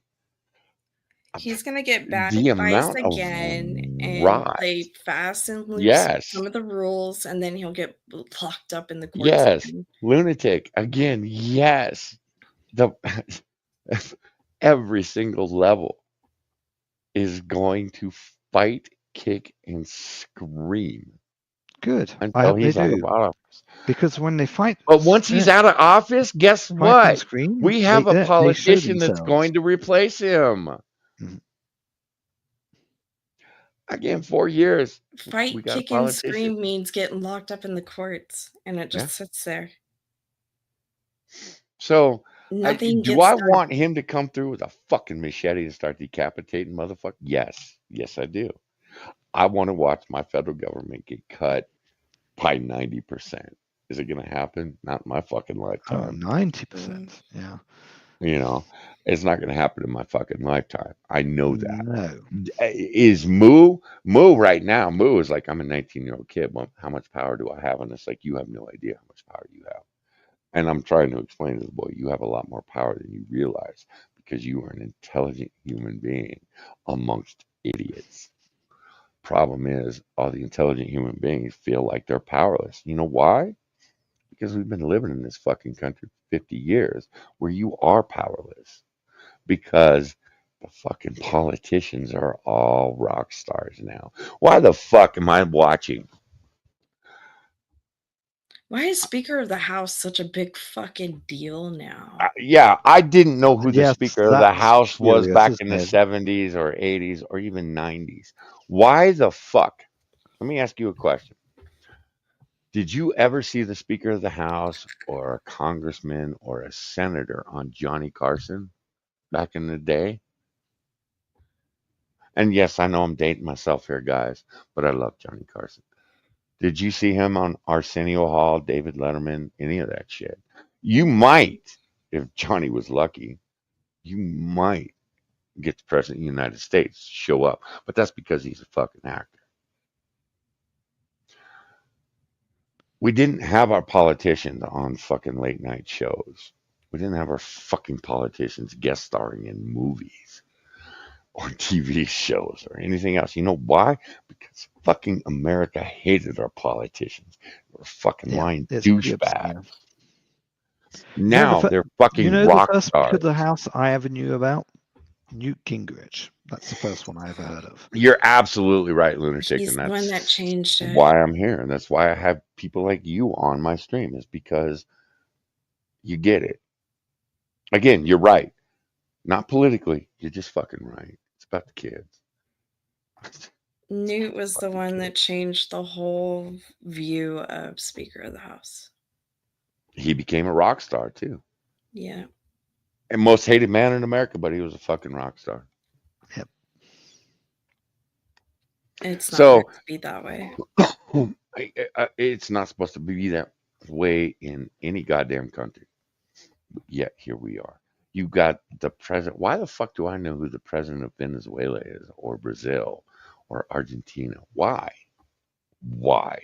He's going to get bad the advice amount of again, and Right. play fast and loose Yes. some of the rules, and then he'll get locked up in the courts. Yes. again. Lunatic. Again, yes. The every single level is going to fight, kick, and scream Good. I until hope they he's out do. of office. Because when they fight, But once he's out of office, guess fight and what? scream, We have a they show politician that's themselves. going to replace him. Mhm. Again, 4 years. Fight, We got a kick, and politician. scream means getting locked up in the courts, and it just Yeah. sits there. So, Nothing do gets I done. want him to come through with a fucking machete and start decapitating motherfuckers? Yes. Yes, I do. I want to watch my federal government get cut by 90%. Is it going to happen? Not in my fucking Oh, lifetime. 90%. Yeah. You know, it's not going to happen in my fucking lifetime. I know that. No. Is Moo right now? Moo is like, I'm a 19-year-old kid. Well, how much power do I have? And it's like, you have no idea how much power you have. And I'm trying to explain to the boy, you have a lot more power than you realize because you are an intelligent human being amongst idiots. Problem is, all the intelligent human beings feel like they're powerless. You know why? Because we've been living in this fucking country for 50 years where you are powerless because the fucking politicians are all rock stars now. Why the fuck am I watching? Why is Speaker of the House such a big fucking deal now? Yeah, I didn't know who the Yes, Speaker of the that's House was curious, back in isn't the it? 70s or 80s or even 90s. Why the fuck? Let me ask you a question. Did you ever see the Speaker of the House or a congressman or a senator on Johnny Carson back in the day? And yes, I know I'm dating myself here, guys, but I love Johnny Carson. Did you see him on Arsenio Hall, David Letterman, any of that shit? You might, if Johnny was lucky, you might get the president of the United States to show up, but that's because he's a fucking actor. We didn't have our politicians on fucking late night shows. We didn't have our fucking politicians guest starring in movies or TV shows or anything else. You know why? Because fucking America hated our politicians. They were fucking Yeah, lying it's pretty douchebags. obscene. Now they're You fucking know the rock first Speaker of stars. the House I ever knew about? Newt Gingrich. That's the first one I ever heard of. You're absolutely right, Lunatic, He's and the one that that's changed it. why I'm here. And that's why I have people like you on my stream, is because you get it. Again, you're right. Not politically. You're just fucking right. It's about the kids. Newt was the one that changed the whole view of Speaker of the House. He became a rock star too. Yeah. And most hated man in America, but he was a fucking rock star. Yep. It's not So meant to be that way. it's not supposed to be that way in any goddamn country. Yet here we are. You got the president. Why the fuck do I know who the president of Venezuela is, or Brazil, or Argentina? Why? Why?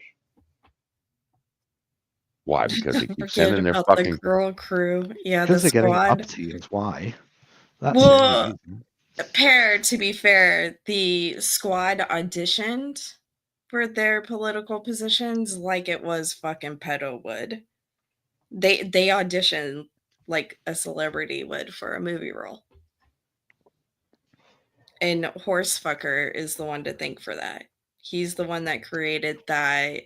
Why? Because they keep Forget sending their about the fucking. girl crew. Yeah, the Because they're getting squad. up to you is why. That's the only Well, reason. to be fair, the squad auditioned for their political positions like it was fucking pedo would. They auditioned like a celebrity would for a movie role. And Horsefucker is the one to thank for that. He's the one that created that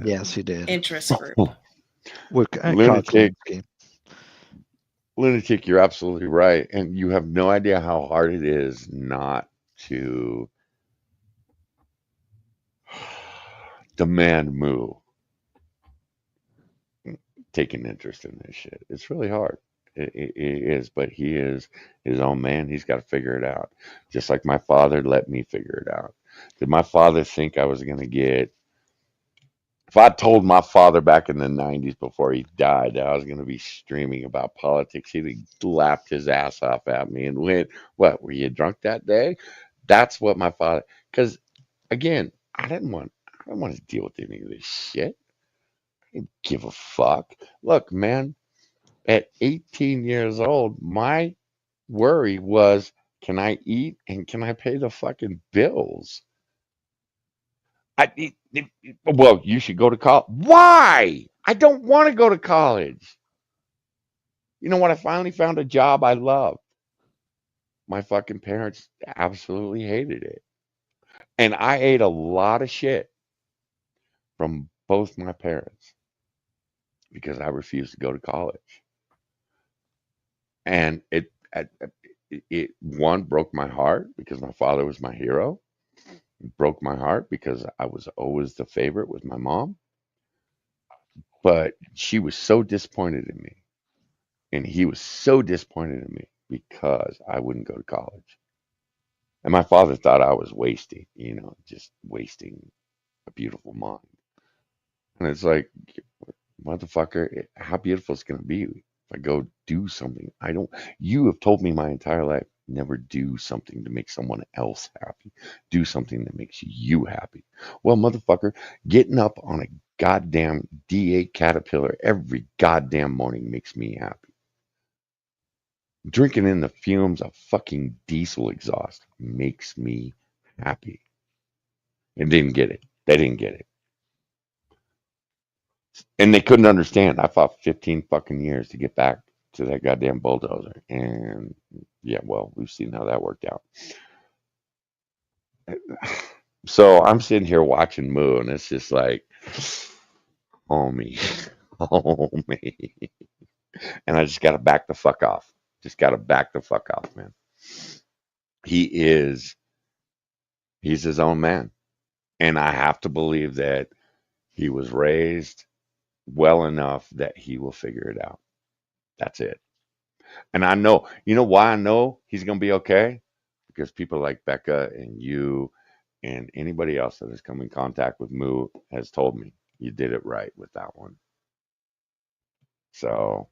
Yes, he did. interest group. Lunatic. Lunatic, you're absolutely right. And you have no idea how hard it is not to demand Moo take an interest in this shit. It's really hard. It is, but he is his own man. He's got to figure it out. Just like my father let me figure it out. Did my father think I was going to get. If I told my father back in the 90s before he died that I was going to be streaming about politics, he'd have laughed his ass off at me and went, "What, were you drunk that day?" That's what my father, because again, I didn't want to deal with any of this shit. I didn't give a fuck. Look, man, at 18 years old, my worry was, can I eat and can I pay the fucking bills? Well, you should go to college. Why? I don't want to go to college. You know what? I finally found a job I love. My fucking parents absolutely hated it. And I ate a lot of shit from both my parents because I refused to go to college. And it one broke my heart because my father was my hero. It broke my heart because I was always the favorite with my mom. But she was so disappointed in me. And he was so disappointed in me because I wouldn't go to college. And my father thought I was wasting, just wasting a beautiful mind. And it's like, motherfucker, how beautiful it's gonna be if I go do something. You have told me my entire life, never do something to make someone else happy. Do something that makes you happy. Well, motherfucker, getting up on a goddamn D8 Caterpillar every goddamn morning makes me happy. Drinking in the fumes of fucking diesel exhaust makes me happy. And didn't get it. They didn't get it. And they couldn't understand. I fought 15 fucking years to get back to that goddamn bulldozer. And yeah, well, we've seen how that worked out. So I'm sitting here watching Moo, and it's just like, homie, homie. And I just got to back the fuck off. Just got to back the fuck off, man. He's his own man. And I have to believe that he was raised well enough that he will figure it out. That's it. And I know, you know why I know he's going to be okay? Because people like Becca and you and anybody else that has come in contact with Moo has told me you did it right with that one. So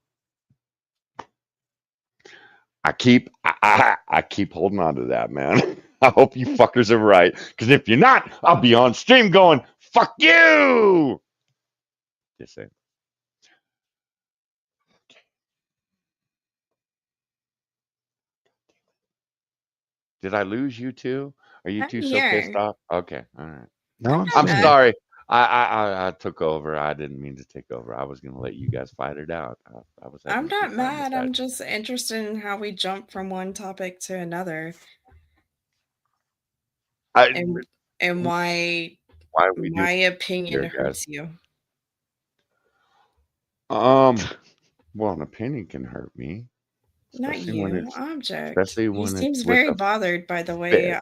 I keep holding on to that, man. I hope you fuckers are right. Because if you're not, I'll be on stream going, fuck you. Just saying. Did I lose you too? Are you I'm two so pissed here. off? Okay, all right. No, I'm I'm I'm still not here. sorry. I took over. I didn't mean to take over. I was gonna let you guys fight it out. I was I'm having a not good time with mad. that. I'm just interested in how we jump from one topic to another I and why why we do my opinion here, guys. hurts you. Well, an opinion can hurt me, Not especially when you, it's object. especially He when it's seems with very a bothered by the fit. way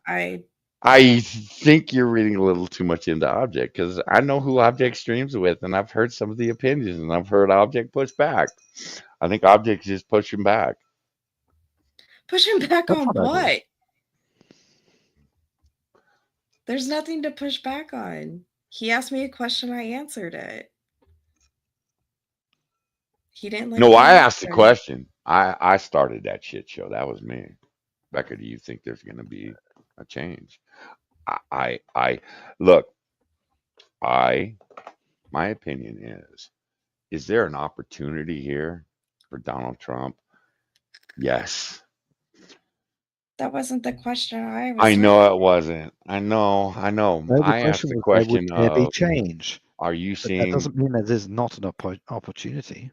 I think you're reading a little too much into Object because I know who Object streams with, and I've heard some of the opinions, and I've heard Object push back. I think Object is just pushing back. push him back That's on what I do. what? There's nothing to push back on. He asked me a question, I answered it. He didn't like No, the I asked the answer. question. I started that shit show. That was me. Becca, do you think there's going to be a change? I look. I My opinion is there an opportunity here for Donald Trump? Yes. That wasn't the question I was I talking know it wasn't. I know. No, the I asked question the was there would question there be of, change? are you But that seeing doesn't mean that there's not an opportunity.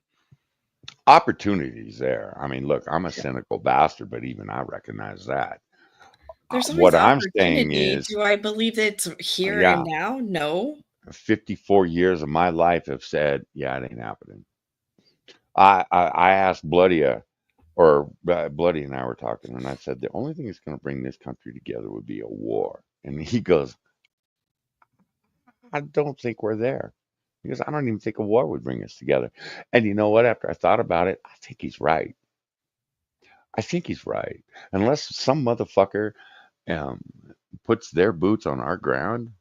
opportunities there? I mean, look, I'm a Yeah. cynical bastard, but even I recognize that. There's always What I'm saying opportunity. is, Do I believe it's here and yeah, now? No. 54 years of my life have said, yeah, it ain't happening. I asked Bloody and I were talking, and I said the only thing that's going to bring this country together would be a war. And he goes, I don't think we're there. He goes, I don't even think a war would bring us together. And you know what? After I thought about it, I think he's right. I think he's right. Unless some motherfucker um, puts their boots on our ground,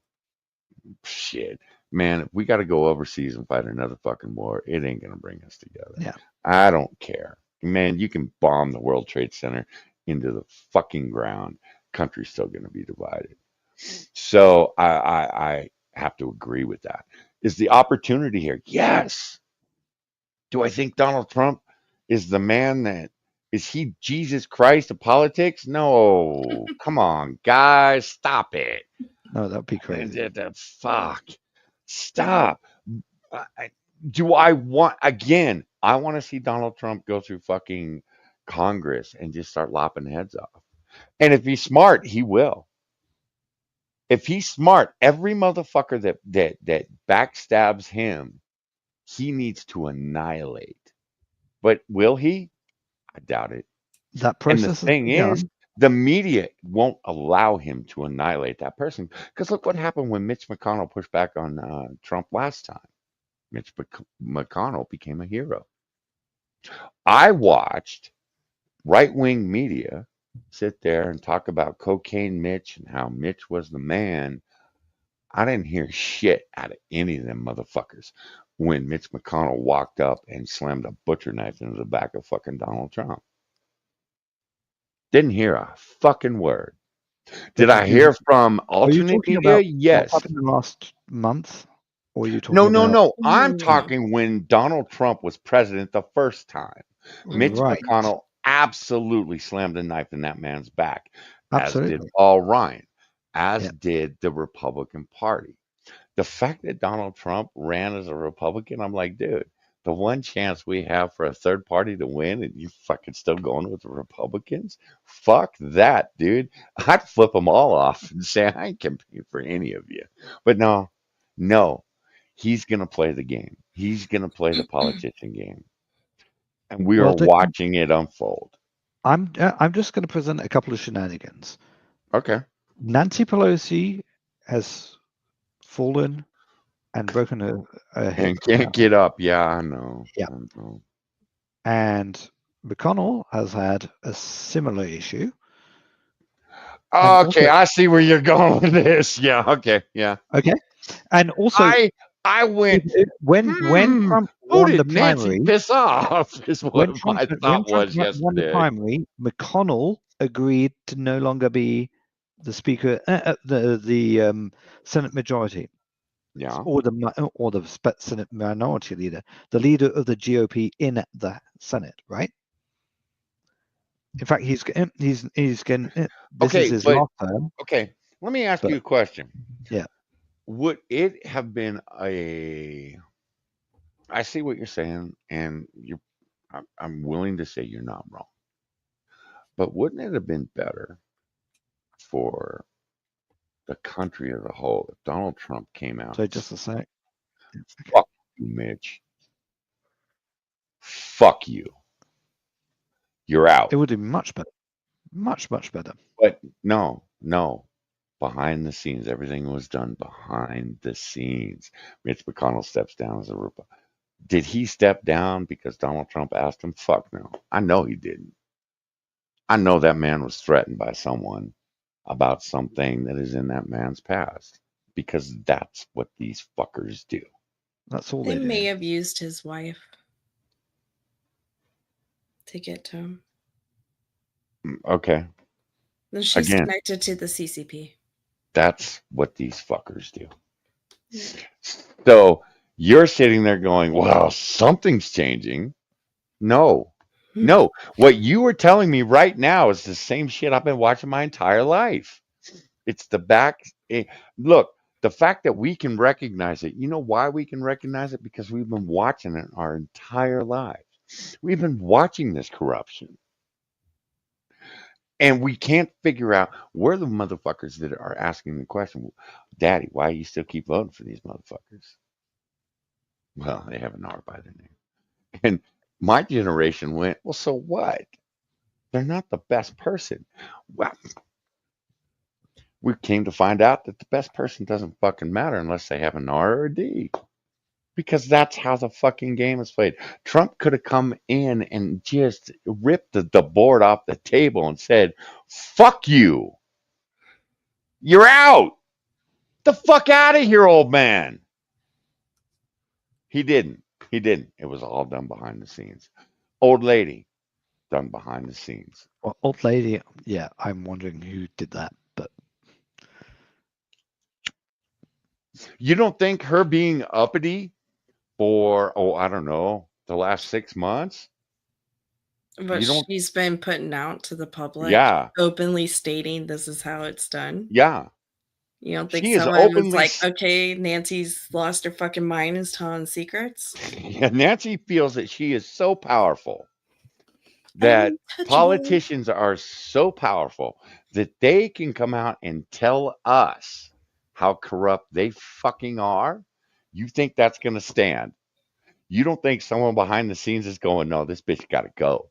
shit, man, if we got to go overseas and fight another fucking war, it ain't gonna bring us together. Yeah. I don't care, man. You can bomb the World Trade Center into the fucking ground. Country's still gonna be divided. So I have to agree with that. Is the opportunity here? Yes. Do I think Donald Trump is the man that is he Jesus Christ of politics? No. Come on, guys, stop it. No, that'd be crazy. Fuck. Stop. Do I want, again, I want to see Donald Trump go through fucking Congress and just start lopping heads off. And if he's smart, he will. If he's smart, every motherfucker that backstabs him, he needs to annihilate. But will he? I doubt it. That And the process has thing begun. is, the media won't allow him to annihilate that person. Because look what happened when Mitch McConnell pushed back on Trump last time. Mitch McConnell became a hero. I watched right-wing media sit there and talk about cocaine Mitch and how Mitch was the man. I didn't hear shit out of any of them motherfuckers when Mitch McConnell walked up and slammed a butcher knife into the back of fucking Donald Trump. Didn't hear a fucking word. Did I hear from Are you alternate talking media? about Yes. what happened in the last month? Or are you talking No. about I'm Mm. talking when Donald Trump was president the first time. Mitch Right. McConnell absolutely slammed a knife in that man's back, as did Absolutely. Paul Ryan, as Yeah. did the Republican Party. The fact that Donald Trump ran as a Republican, I'm like, dude, the one chance we have for a third party to win and you fucking still going with the Republicans? Fuck that, dude. I'd flip them all off and say, I ain't competing for any of you. But no, he's going to play the game. He's going to play the politician game. And we are Well, watching it unfold. I'm just going to present a couple of shenanigans. Okay. Nancy Pelosi has fallen and broken her And hip. can't get up. Yeah, I know. Yeah. I know. And McConnell has had a similar issue. And Okay, also, I see where you're going with this. Yeah, okay, yeah. okay. And also, I went, when Trump who won the did Nancy primary, piss off? Is when what Trump my thought was won the yesterday. primary, McConnell agreed to no longer be the Speaker, the Senate Majority, Yeah. or the Senate Minority Leader, the leader of the GOP in the Senate, right? In fact, he's getting. This Okay, is his but last term. okay, let me ask But- you a question. Yeah. Would it have been a? I see what you're saying, and I'm willing to say you're not wrong. But wouldn't it have been better for the country as a whole if Donald Trump came out? So just a sec. Fuck you, Mitch. Fuck you. You're out. It would be much better. Much better. But no. Behind the scenes, everything was done behind the scenes. Mitch McConnell steps down as a Republican. Did he step down because Donald Trump asked him? Fuck no. I know he didn't. I know that man was threatened by someone about something that is in that man's past because that's what these fuckers do. That's all They they may do. have used his wife to get to him. Okay. Then she's Again. connected to the CCP. That's what these fuckers do. So you're sitting there going, well, something's changing. No. What you were telling me right now is the same shit I've been watching my entire life. It's the back. Look, the fact that we can recognize it, you know why we can recognize it? Because we've been watching it our entire lives. We've been watching this corruption. And we can't figure out, we're the motherfuckers that are asking the question, Daddy, why do you still keep voting for these motherfuckers? Well, they have an R by their name. And my generation went, well, so what? They're not the best person. Well, we came to find out that the best person doesn't fucking matter unless they have an R or a D. Because that's how the fucking game is played. Trump could have come in and just ripped the board off the table and said, fuck you. You're out. The fuck out of here, old man. He didn't. It was all done behind the scenes. Old lady, done behind the scenes. Well, old lady, yeah, I'm wondering who did that, but You don't think her being uppity for, I don't know, the last 6 months? But You don't- she's been putting out to the public, Yeah. openly stating this is how it's done. Yeah. You don't think She is someone was openly. like, okay, Nancy's lost her fucking mind and is telling secrets? Yeah, Nancy feels that she is so powerful, that Untouchable. politicians are so powerful that they can come out and tell us how corrupt they fucking are. You think that's going to stand? You don't think someone behind the scenes is going, no, this bitch got to go?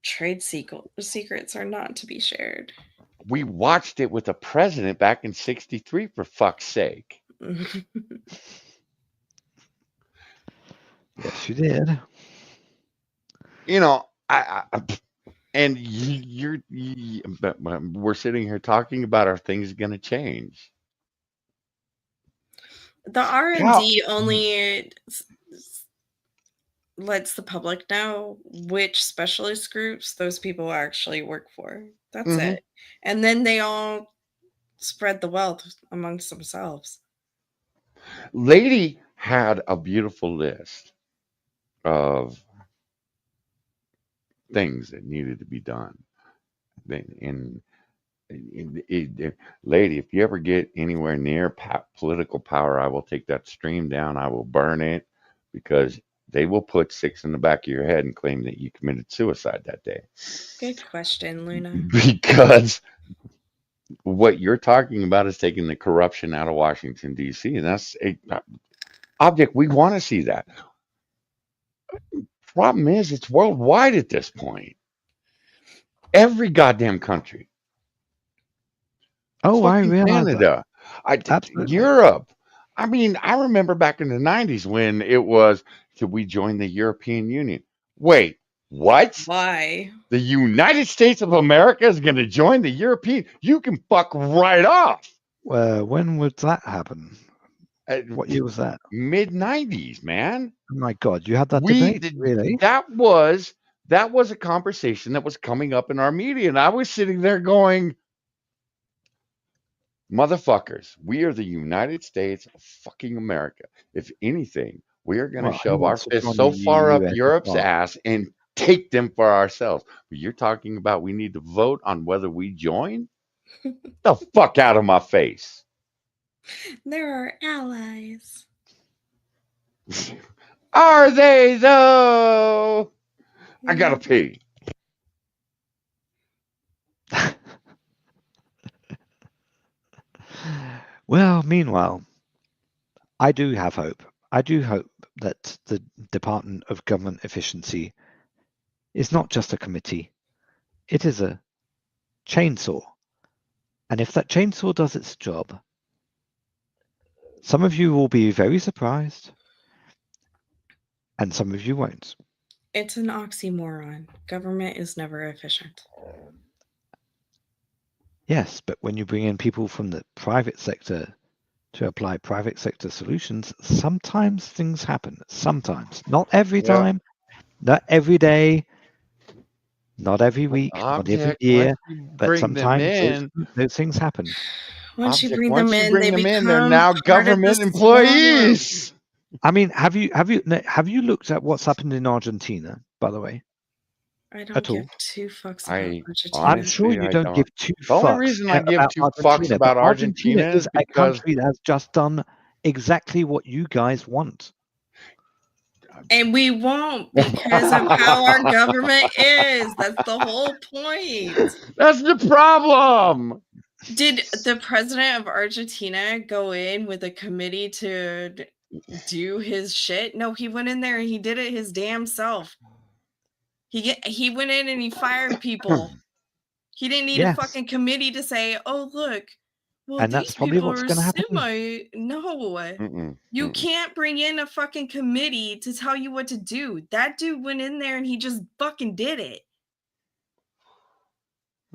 Trade secrets are not to be shared. We watched it with a president back in '63, for fuck's sake. Yes, you did. You know, and but we're sitting here talking about, are things going to change? The How? R&D only lets the public know which specialist groups those people actually work for. That's Mhm. it. And then they all spread the wealth amongst themselves. Lady had a beautiful list of things that needed to be done. And lady, if you ever get anywhere near political power, I will take that stream down. I will burn it, because they will put 6 in the back of your head and claim that you committed suicide that day. Good question, Luna. Because what you're talking about is taking the corruption out of Washington, D.C., and that's a object we want to see. That problem is, it's worldwide at this point. Every goddamn country. Oh, I Fucking realize that. Canada. Absolutely. Europe. I mean, I remember back in the '90s when it was, should we join the European Union? Wait, what? Why? The United States of America is going to join the European? You can fuck right off. When would that happen? What year was that? Mid '90s, man. Oh my God, you had that We debate, really? that was a conversation that was coming up in our media, and I was sitting there going, motherfuckers, we are the United States of fucking America. If anything, we are going to Well, who shove our wants to fists join the so far up Europe's USSR? ass and take them for ourselves. But you're talking about we need to vote on whether we join? The fuck out of my face. There are allies. Are they though? I gotta pee. Well, meanwhile, I do have hope. I do hope that the Department of Government Efficiency is not just a committee. It is a chainsaw. And if that chainsaw does its job, some of you will be very surprised, and some of you won't. It's an oxymoron. Government is never efficient. Yes, but when you bring in people from the private sector to apply private sector solutions, sometimes things happen. Sometimes. Not every Well, time, not every day, not every week, not every object, year, once you but bring them sometimes in, those things happen. Once you object, bring once them you in, bring they them in, they're become now part of the government swarm. employees. I mean, have you looked at what's happened in Argentina, by the way? I don't At all? give two fucks about I Argentina. I'm sure honestly, you I don't give don't. two The only fucks reason I give about 2 fucks Argentina, but about Argentina is is a because country that has just done exactly what you guys want. And we won't, because of how our government is. That's the whole point. that's the problem. Did the president of Argentina go in with a committee to do his shit? No, he went in there and he did it his damn self. He went in and he fired people. He didn't need a Yes, fucking committee to say, "Oh, look, well, and these that's probably people what's are going to happen. No. Mm-mm, You mm-mm. can't bring in a fucking committee to tell you what to do. That dude went in there and he just fucking did it.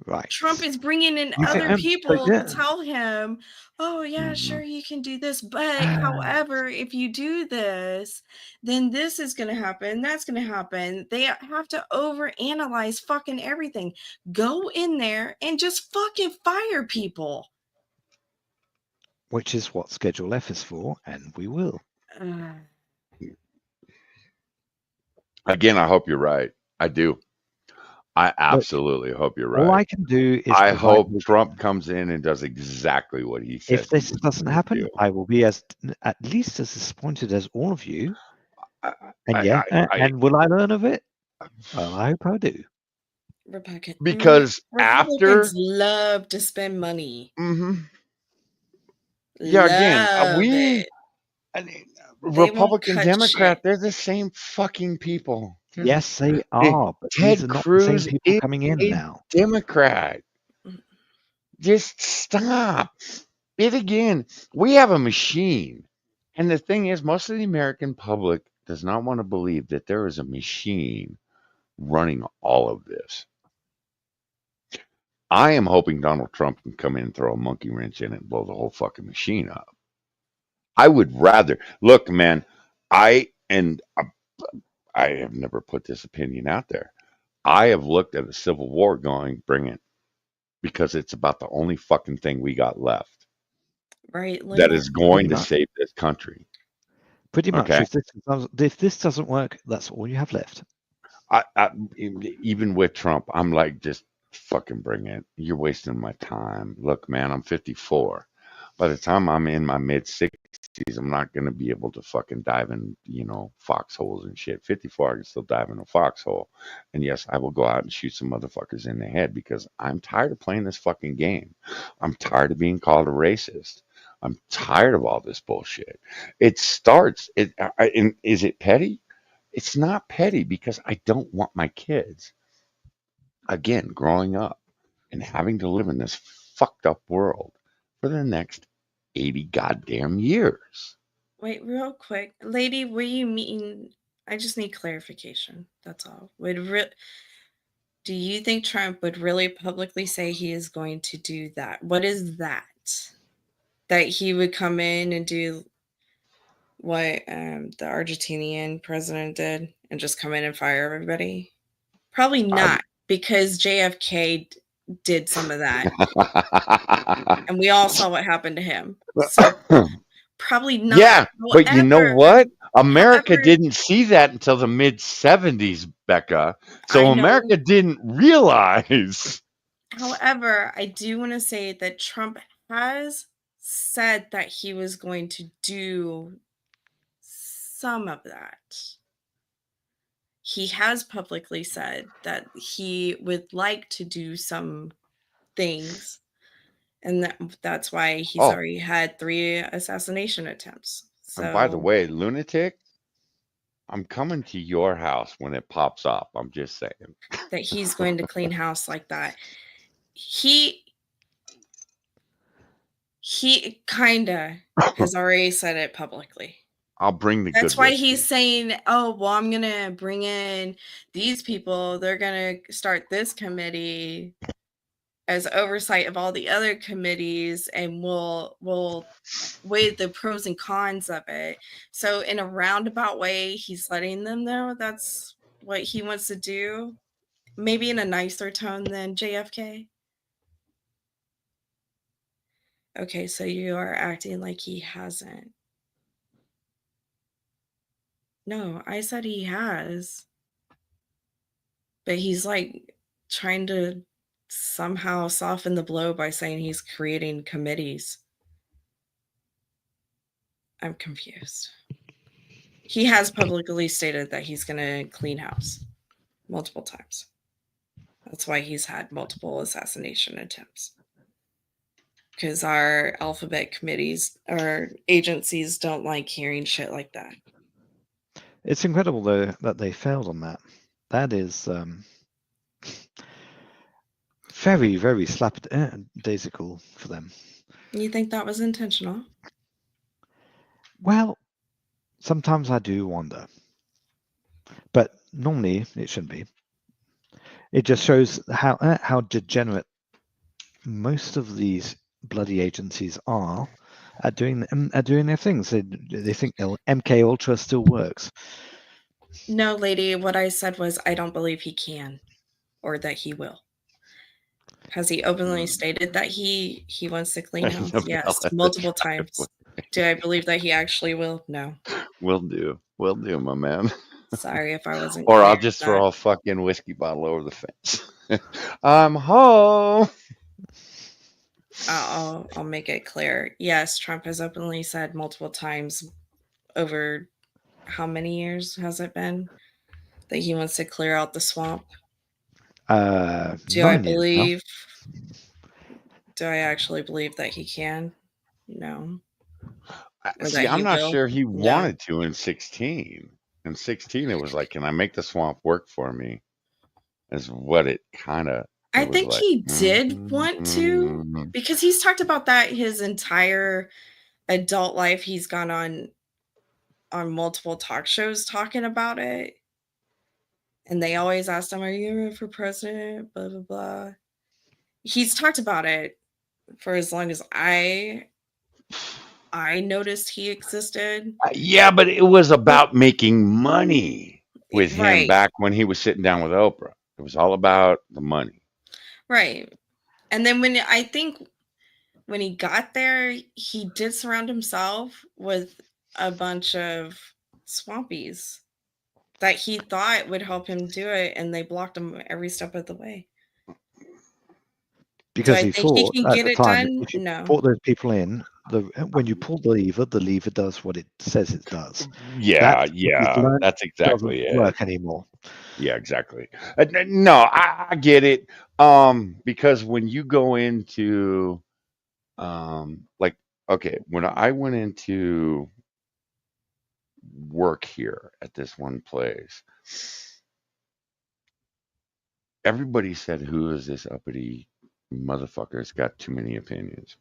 Right. Trump is bringing in You other can, people yeah. to tell him, oh, yeah, sure, you can do this. But however, if you do this, then this is going to happen. That's going to happen. They have to overanalyze fucking everything. Go in there and just fucking fire people. Which is what Schedule F is for, and we will. Again, I hope you're right. I do. I absolutely hope you're All right. I can do is I provide hope the- Trump comes in and does exactly what he says. if this he was doesn't gonna happen, do. I will be at least as disappointed as all of you. I, And and will I learn of it? Well, I hope I do. because Republicans after, love to spend money. yeah, again, Love we, it. I mean, They won't Republican, cut Democrat, shit. they're the same fucking people. Yes, they are, but Ted these are not the same Cruz people is coming in a now. Democrat. Just stop it again. We have a machine. And the thing is, most of the American public does not want to believe that there is a machine running all of this. I am hoping Donald Trump can come in and throw a monkey wrench in it and blow the whole fucking machine up. I would rather look, man. I have never put this opinion out there. I have looked at a civil war going, bring it, because it's about the only fucking thing we got left Right, that Linda? is going to much. save this country. Pretty much. Okay. If this doesn't work, that's all you have left. Even with Trump, I'm like, just fucking bring it. You're wasting my time. Look, man, I'm 54. By the time I'm in my mid 60s, I'm not going to be able to fucking dive in, foxholes and shit. 54, I can still dive in a foxhole. And yes, I will go out and shoot some motherfuckers in the head because I'm tired of playing this fucking game. I'm tired of being called a racist. I'm tired of all this bullshit. It starts, is it petty? It's not petty because I don't want my kids, again, growing up and having to live in this fucked up world for the next 80 goddamn years. Wait, real quick. Lady, what do you mean? I just need clarification. That's all. Do you think Trump would really publicly say he is going to do that? What is that? That he would come in and do what the Argentinian president did and just come in and fire everybody? Probably not, because JFK did some of that. And we all saw what happened to him. So probably not. Yeah, but you know what? America however- didn't see that until the mid 70s, Becca. So I know. America didn't realize. However, I do want to say that Trump has said that he was going to do some of that. He has publicly said that he would like to do some things, and that's why he's already had 3 assassination attempts. And by the So way, lunatic, I'm coming to your house when it pops up. I'm just saying. that he's going to clean house like that. He kinda has already said it publicly. I'll bring the That's good why whiskey. he's saying, "Oh, well, I'm gonna bring in these people. They're gonna start this committee as oversight of all the other committees, and we'll weigh the pros and cons of it." So in a roundabout way, he's letting them know that's what he wants to do. Maybe in a nicer tone than JFK. Okay, so you are acting like he hasn't. No, I said he has. But he's like trying to somehow soften the blow by saying he's creating committees. I'm confused. He has publicly stated that he's going to clean house multiple times. That's why he's had multiple assassination attempts. Because our alphabet committees or agencies don't like hearing shit like that. It's incredible, though, that they failed on that. That is very, very slapdaisical for them. You think that was intentional? Well, sometimes I do wonder. But normally it shouldn't be. It just shows how degenerate most of these bloody agencies are at doing their things. They think MK Ultra still works. No, lady, what I said was I don't believe he can or that he will. Has he openly stated that he wants to clean house? Yes, multiple times. Do I believe that he actually will? No. Will do, my man. Sorry if I wasn't Or clear. I'll just throw a fucking whiskey bottle over the fence. I'm home. I'll make it clear. Yes, Trump has openly said multiple times over how many years has it been that he wants to clear out the swamp. Do I 9 years now. believe? Do I actually believe that he can? No. Or See, that he I'm not will? sure he No. wanted to in 16. In 16, it was like, can I make the swamp work for me? Is what it kind of. I think he did want to, because he's talked about that his entire adult life. He's gone on multiple talk shows talking about it. And they always asked him, "Are you running for president?" Blah, blah, blah. He's talked about it for as long as I noticed he existed. Yeah, but it was about making money with him Right. back when he was sitting down with Oprah. It was all about the money. Right. And then I think when he got there, he did surround himself with a bunch of swampies that he thought would help him do it, and they blocked him every step of the way. Because Do I he think he thought can at get the it time, done? if you No. brought those people in, when you pull the lever does what it says it does. Yeah, That's what he's learned that's exactly doesn't it. work anymore. Yeah, exactly. No, I get it. Because when you go into, like, okay, when I went into work here at this one place, everybody said, "Who is this uppity motherfucker? It's got too many opinions."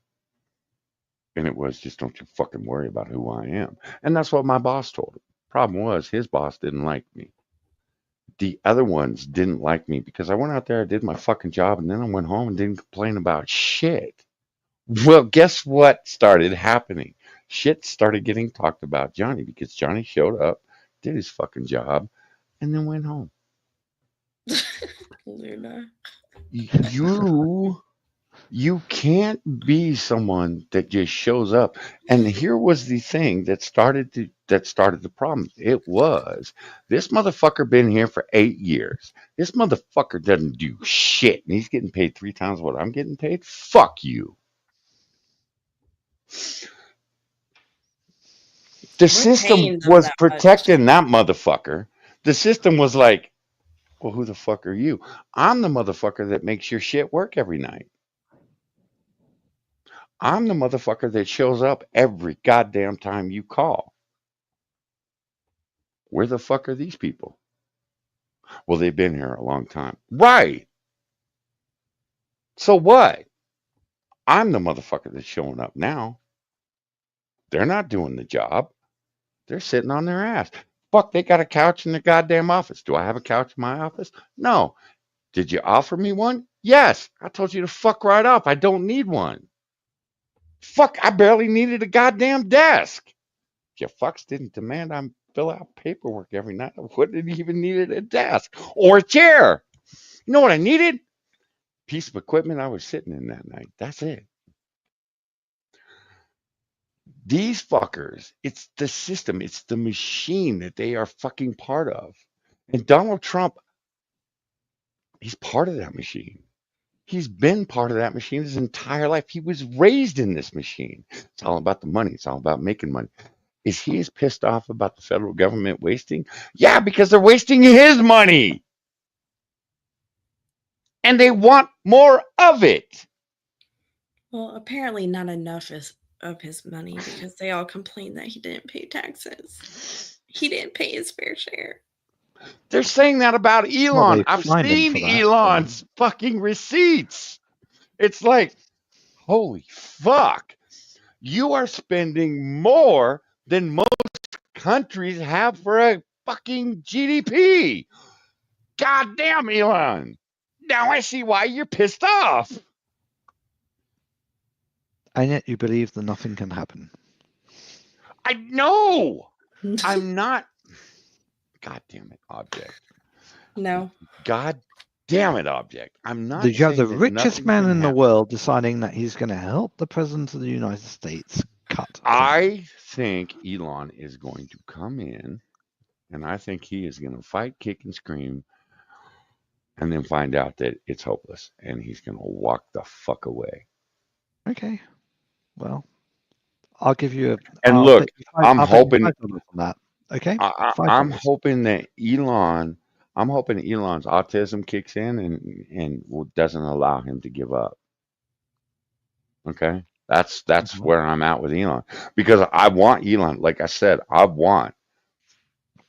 And it was just, don't you fucking worry about who I am. And that's what my boss told him. Problem was, his boss didn't like me. The other ones didn't like me because I went out there, I did my fucking job, and then I went home and didn't complain about shit. Well, guess what started happening? Shit started getting talked about Johnny because Johnny showed up, did his fucking job, and then went home. Luna. You can't be someone that just shows up. And here was the thing that started the problem. It was, this motherfucker been here for 8 years. This motherfucker doesn't do shit, and he's getting paid 3 times what I'm getting paid. Fuck you. The system paying them was that protecting that motherfucker. The system was like, well, who the fuck are you? I'm the motherfucker that makes your shit work every night. I'm the motherfucker that shows up every goddamn time you call. Where the fuck are these people? Well, they've been here a long time. Right. So what? I'm the motherfucker that's showing up now. They're not doing the job. They're sitting on their ass. Fuck, they got a couch in the goddamn office. Do I have a couch in my office? No. Did you offer me one? Yes. I told you to fuck right off. I don't need one. Fuck, I barely needed a goddamn desk. If you fucks didn't demand I fill out paperwork every night, I wouldn't have even needed a desk or a chair. You know what I needed? Piece of equipment I was sitting in that night. That's it. These fuckers, it's the system, it's the machine that they are fucking part of. And Donald Trump, he's part of that machine. He's been part of that machine his entire life. He was raised in this machine. It's all about the money. It's all about making money. Is he as pissed off about the federal government wasting? Yeah, because they're wasting his money. And they want more of it. Well, apparently not enough of his money, because they all complain that he didn't pay taxes. He didn't pay his fair share. They're saying that about Elon. they I've fined him seen for that. Elon's fucking receipts. It's like, holy fuck. You are spending more than most countries have for a fucking GDP. God damn, Elon. Now I see why you're pissed off. And yet you believe that nothing can happen. I know. I'm not. God damn it, object. No. God damn it, object. I'm not. You have the saying that richest nothing man can in the happen. world deciding that he's going to help the president of the United States cut. I think Elon is going to come in And I think he is going to fight, kick, and scream, and then find out that it's hopeless, and he's going to walk the fuck away. Okay. Well, I'll give you a. And I'll look, bet you five, I'm I'll bet you hoping, $5 on that. Okay, I'm $5. hoping that Elon's autism kicks in and doesn't allow him to give up. Okay, that's Mhm. where I'm at with Elon, because I want Elon. Like I said, I want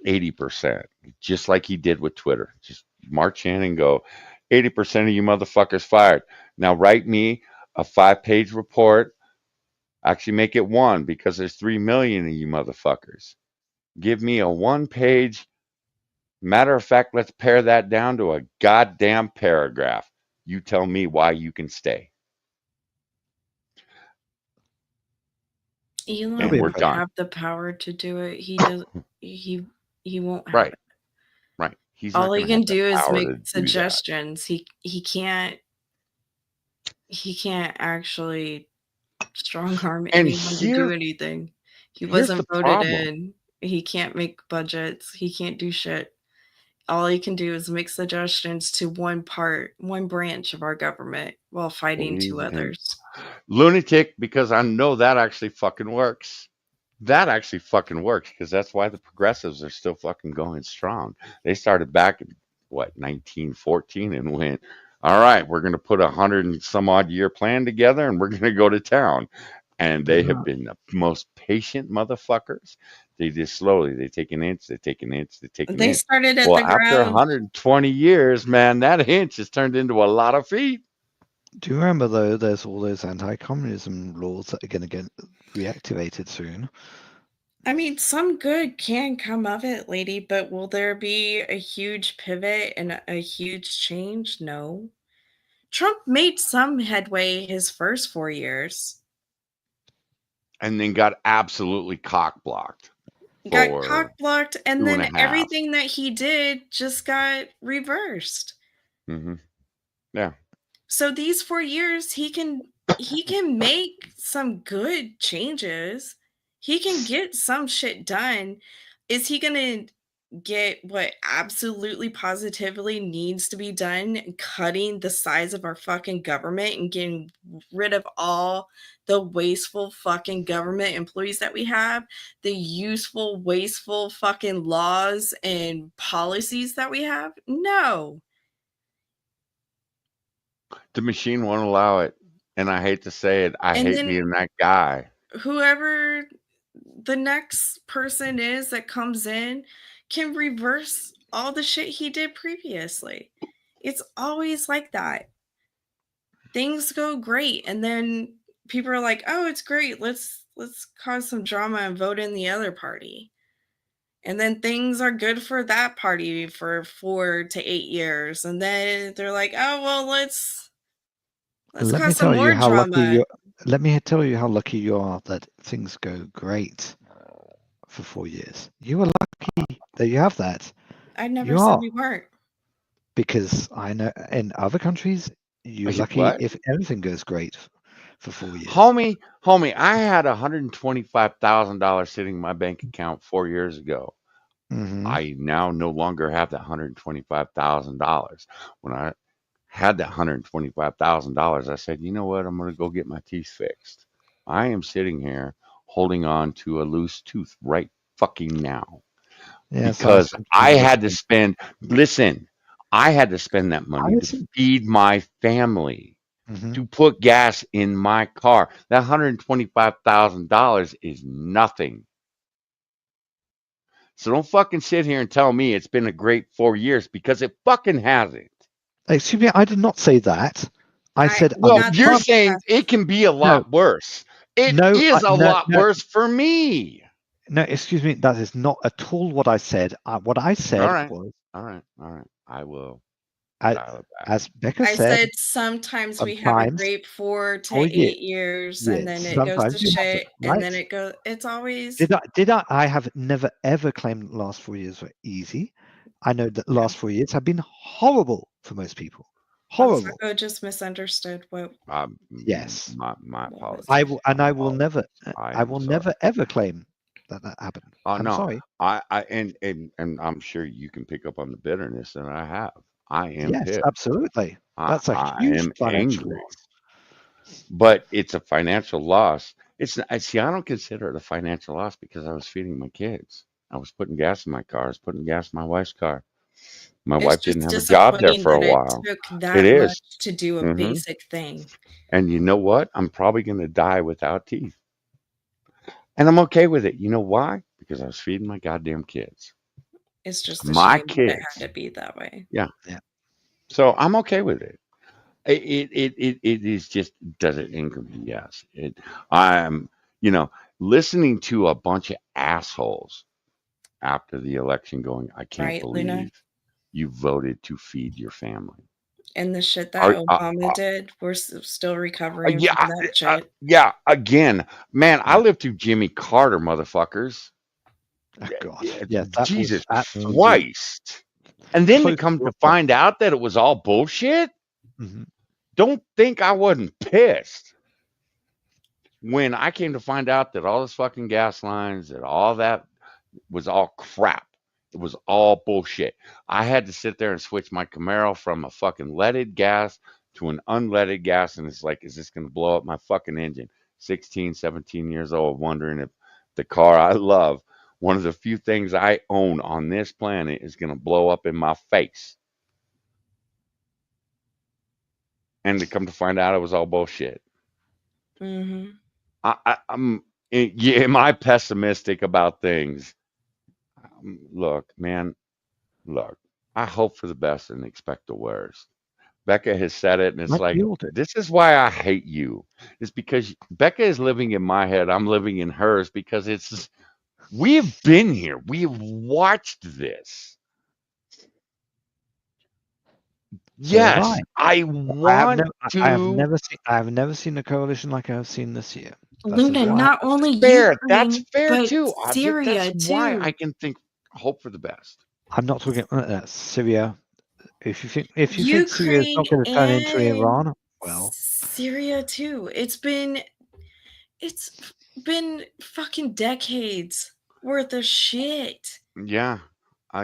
80%, just like he did with Twitter. Just march in and go, 80% of you motherfuckers fired. Now write me a 5-page report. Actually, make it 1 because there's 3 million of you motherfuckers. Give me a 1-page. Matter of fact, let's pare that down to a goddamn paragraph. You tell me why you can stay, Elon It'll be and we're won't impressive. done. have the power to do it. He does. He won't have Right, it. right. He's not All he going to have can the do is power make to do that. suggestions. He can't actually strong arm And anyone to do anything. He here's the wasn't voted problem. in. He can't make budgets. He can't do shit. All he can do is make suggestions to one branch of our government while fighting Believe two him. others. Lunatic, because I know that actually fucking works. That actually fucking works, because that's why the progressives are still fucking going strong. They started back in, 1914, and went, all right, we're going to put 100 and some odd year plan together, and we're going to go to town. And they have been the most patient motherfuckers. They just slowly, they take an inch, they take an inch, they take an They inch. started at Well, the after ground. 120 years, man, that inch has turned into a lot of feet. Do you remember though? There's all those anti-communism laws that are going to get reactivated soon. I mean, some good can come of it, lady, but will there be a huge pivot and a huge change? No. Trump made some headway his first 4 years. And then got absolutely cock blocked. Got For cock blocked, and 2.5. then everything that he did just got reversed. Mm-hmm. Yeah. So these 4 years, he can make some good changes. He can get some shit done. Is he gonna get what absolutely positively needs to be done, cutting the size of our fucking government and getting rid of all the wasteful fucking government employees that we have, the useful, wasteful fucking laws and policies that we have? No. The machine won't allow it. And I hate to say it. I And hate then being that guy. whoever the next person is that comes in can reverse all the shit he did previously. It's always like that. Things go great, and then people are like, "Oh, it's great. Let's cause some drama and vote in the other party." And then things are good for that party for 4 to 8 years, and then they're like, "Oh, well, let's Let me cause some tell you more how lucky drama." you. Let me tell you how lucky you are that things go great for 4 years. You are lucky that you have that. I never You said are, we weren't. because I know in other countries you're lucky What? if everything goes great for 4 years. Homie, I had $125,000 sitting in my bank account 4 years ago. Hmm. I now no longer have that $125,000. When I had that $125,000, I said, you know what? I'm going to go get my teeth fixed. I am sitting here holding on to a loose tooth right fucking now, Yeah, because so I had to spend, listen, I had to spend that money to listen. feed my family, Hmm. to put gas in my car. That $125,000 is nothing. So don't fucking sit here and tell me it's been a great 4 years, because it fucking hasn't. Excuse me, I did not say that. I said I Well, would Not you're trust. saying it can be a No, lot worse. It no, is a no, lot no, worse for me. no. Excuse me, that is not at all what I said. What I All said right. was, All right. All right. I will I, dial it back. as Becca I said, said sometimes we have a sometimes great 4 to 4 years. 8 years, and Yes, then it goes sometimes to you have to, shit, and then right? it goes. It's always Did I? I have never ever claimed the last 4 years were easy. I know that the yeah. last 4 years have been horrible for most people. Horrible. Taco just misunderstood what Yes. My was. apologies. I will, and My I will apologies. never, I I am will sorry. never ever claim that happened. Oh I'm no, sorry. and I'm sure you can pick up on the bitterness that I have. I am Yes, pissed. absolutely. That's a I huge am financial angry, loss. but it's a financial loss. It's not, see, I don't consider it a financial loss because I was feeding my kids. I was putting gas in my car. I was putting gas in my wife's car. My It's wife didn't just have a job there disappointing for a that it while. took It that is. much to do a hmm basic thing. And you know what? I'm probably going to die without teeth. And I'm okay with it. You know why? Because I was feeding my goddamn kids. It's just a My shame that it had kids. to be that way. Yeah. Yeah. So I'm okay with it. It is just, does it anger me? Yes. I'm, listening to a bunch of assholes after the election going, I can't Right, Luna? believe you voted to feed your family. And the shit that Are, Obama did, we're still recovering yeah, from that shit. yeah. Again, man, I Yeah. lived through Jimmy Carter, motherfuckers. Oh, God. Yes, that was Jesus absolutely Christ. And then to close come to to a point. find out that it was all bullshit, hmm don't think I wasn't pissed. When I came to find out that all those fucking gas lines, that all that was all crap. It was all bullshit. I had to sit there and switch my Camaro from a fucking leaded gas to an unleaded gas. And it's like, is this going to blow up my fucking engine? 16, 17 years old, wondering if the car I love, one of the few things I own on this planet, is going to blow up in my face. And to come to find out it was all bullshit. Mm-hmm. Yeah, am I pessimistic about things? Look, man, look, I hope for the best and expect the worst. Becca has said it, and it's Like like, we all do. this is why I hate you. It's because Becca is living in my head. I'm living in hers because we've been here. We've watched this. So have Yes, I want I have to. never seen a coalition like I've seen this year. That's Luna, all I have not to say. only Fair. That's Ukraine, fair but too. That's Syria why I too. can hope for the best. I'm not talking Syria. If you think Syria is Ukraine not going to turn into and Iran, well, Syria too. It's been fucking decades worth of shit. Yeah.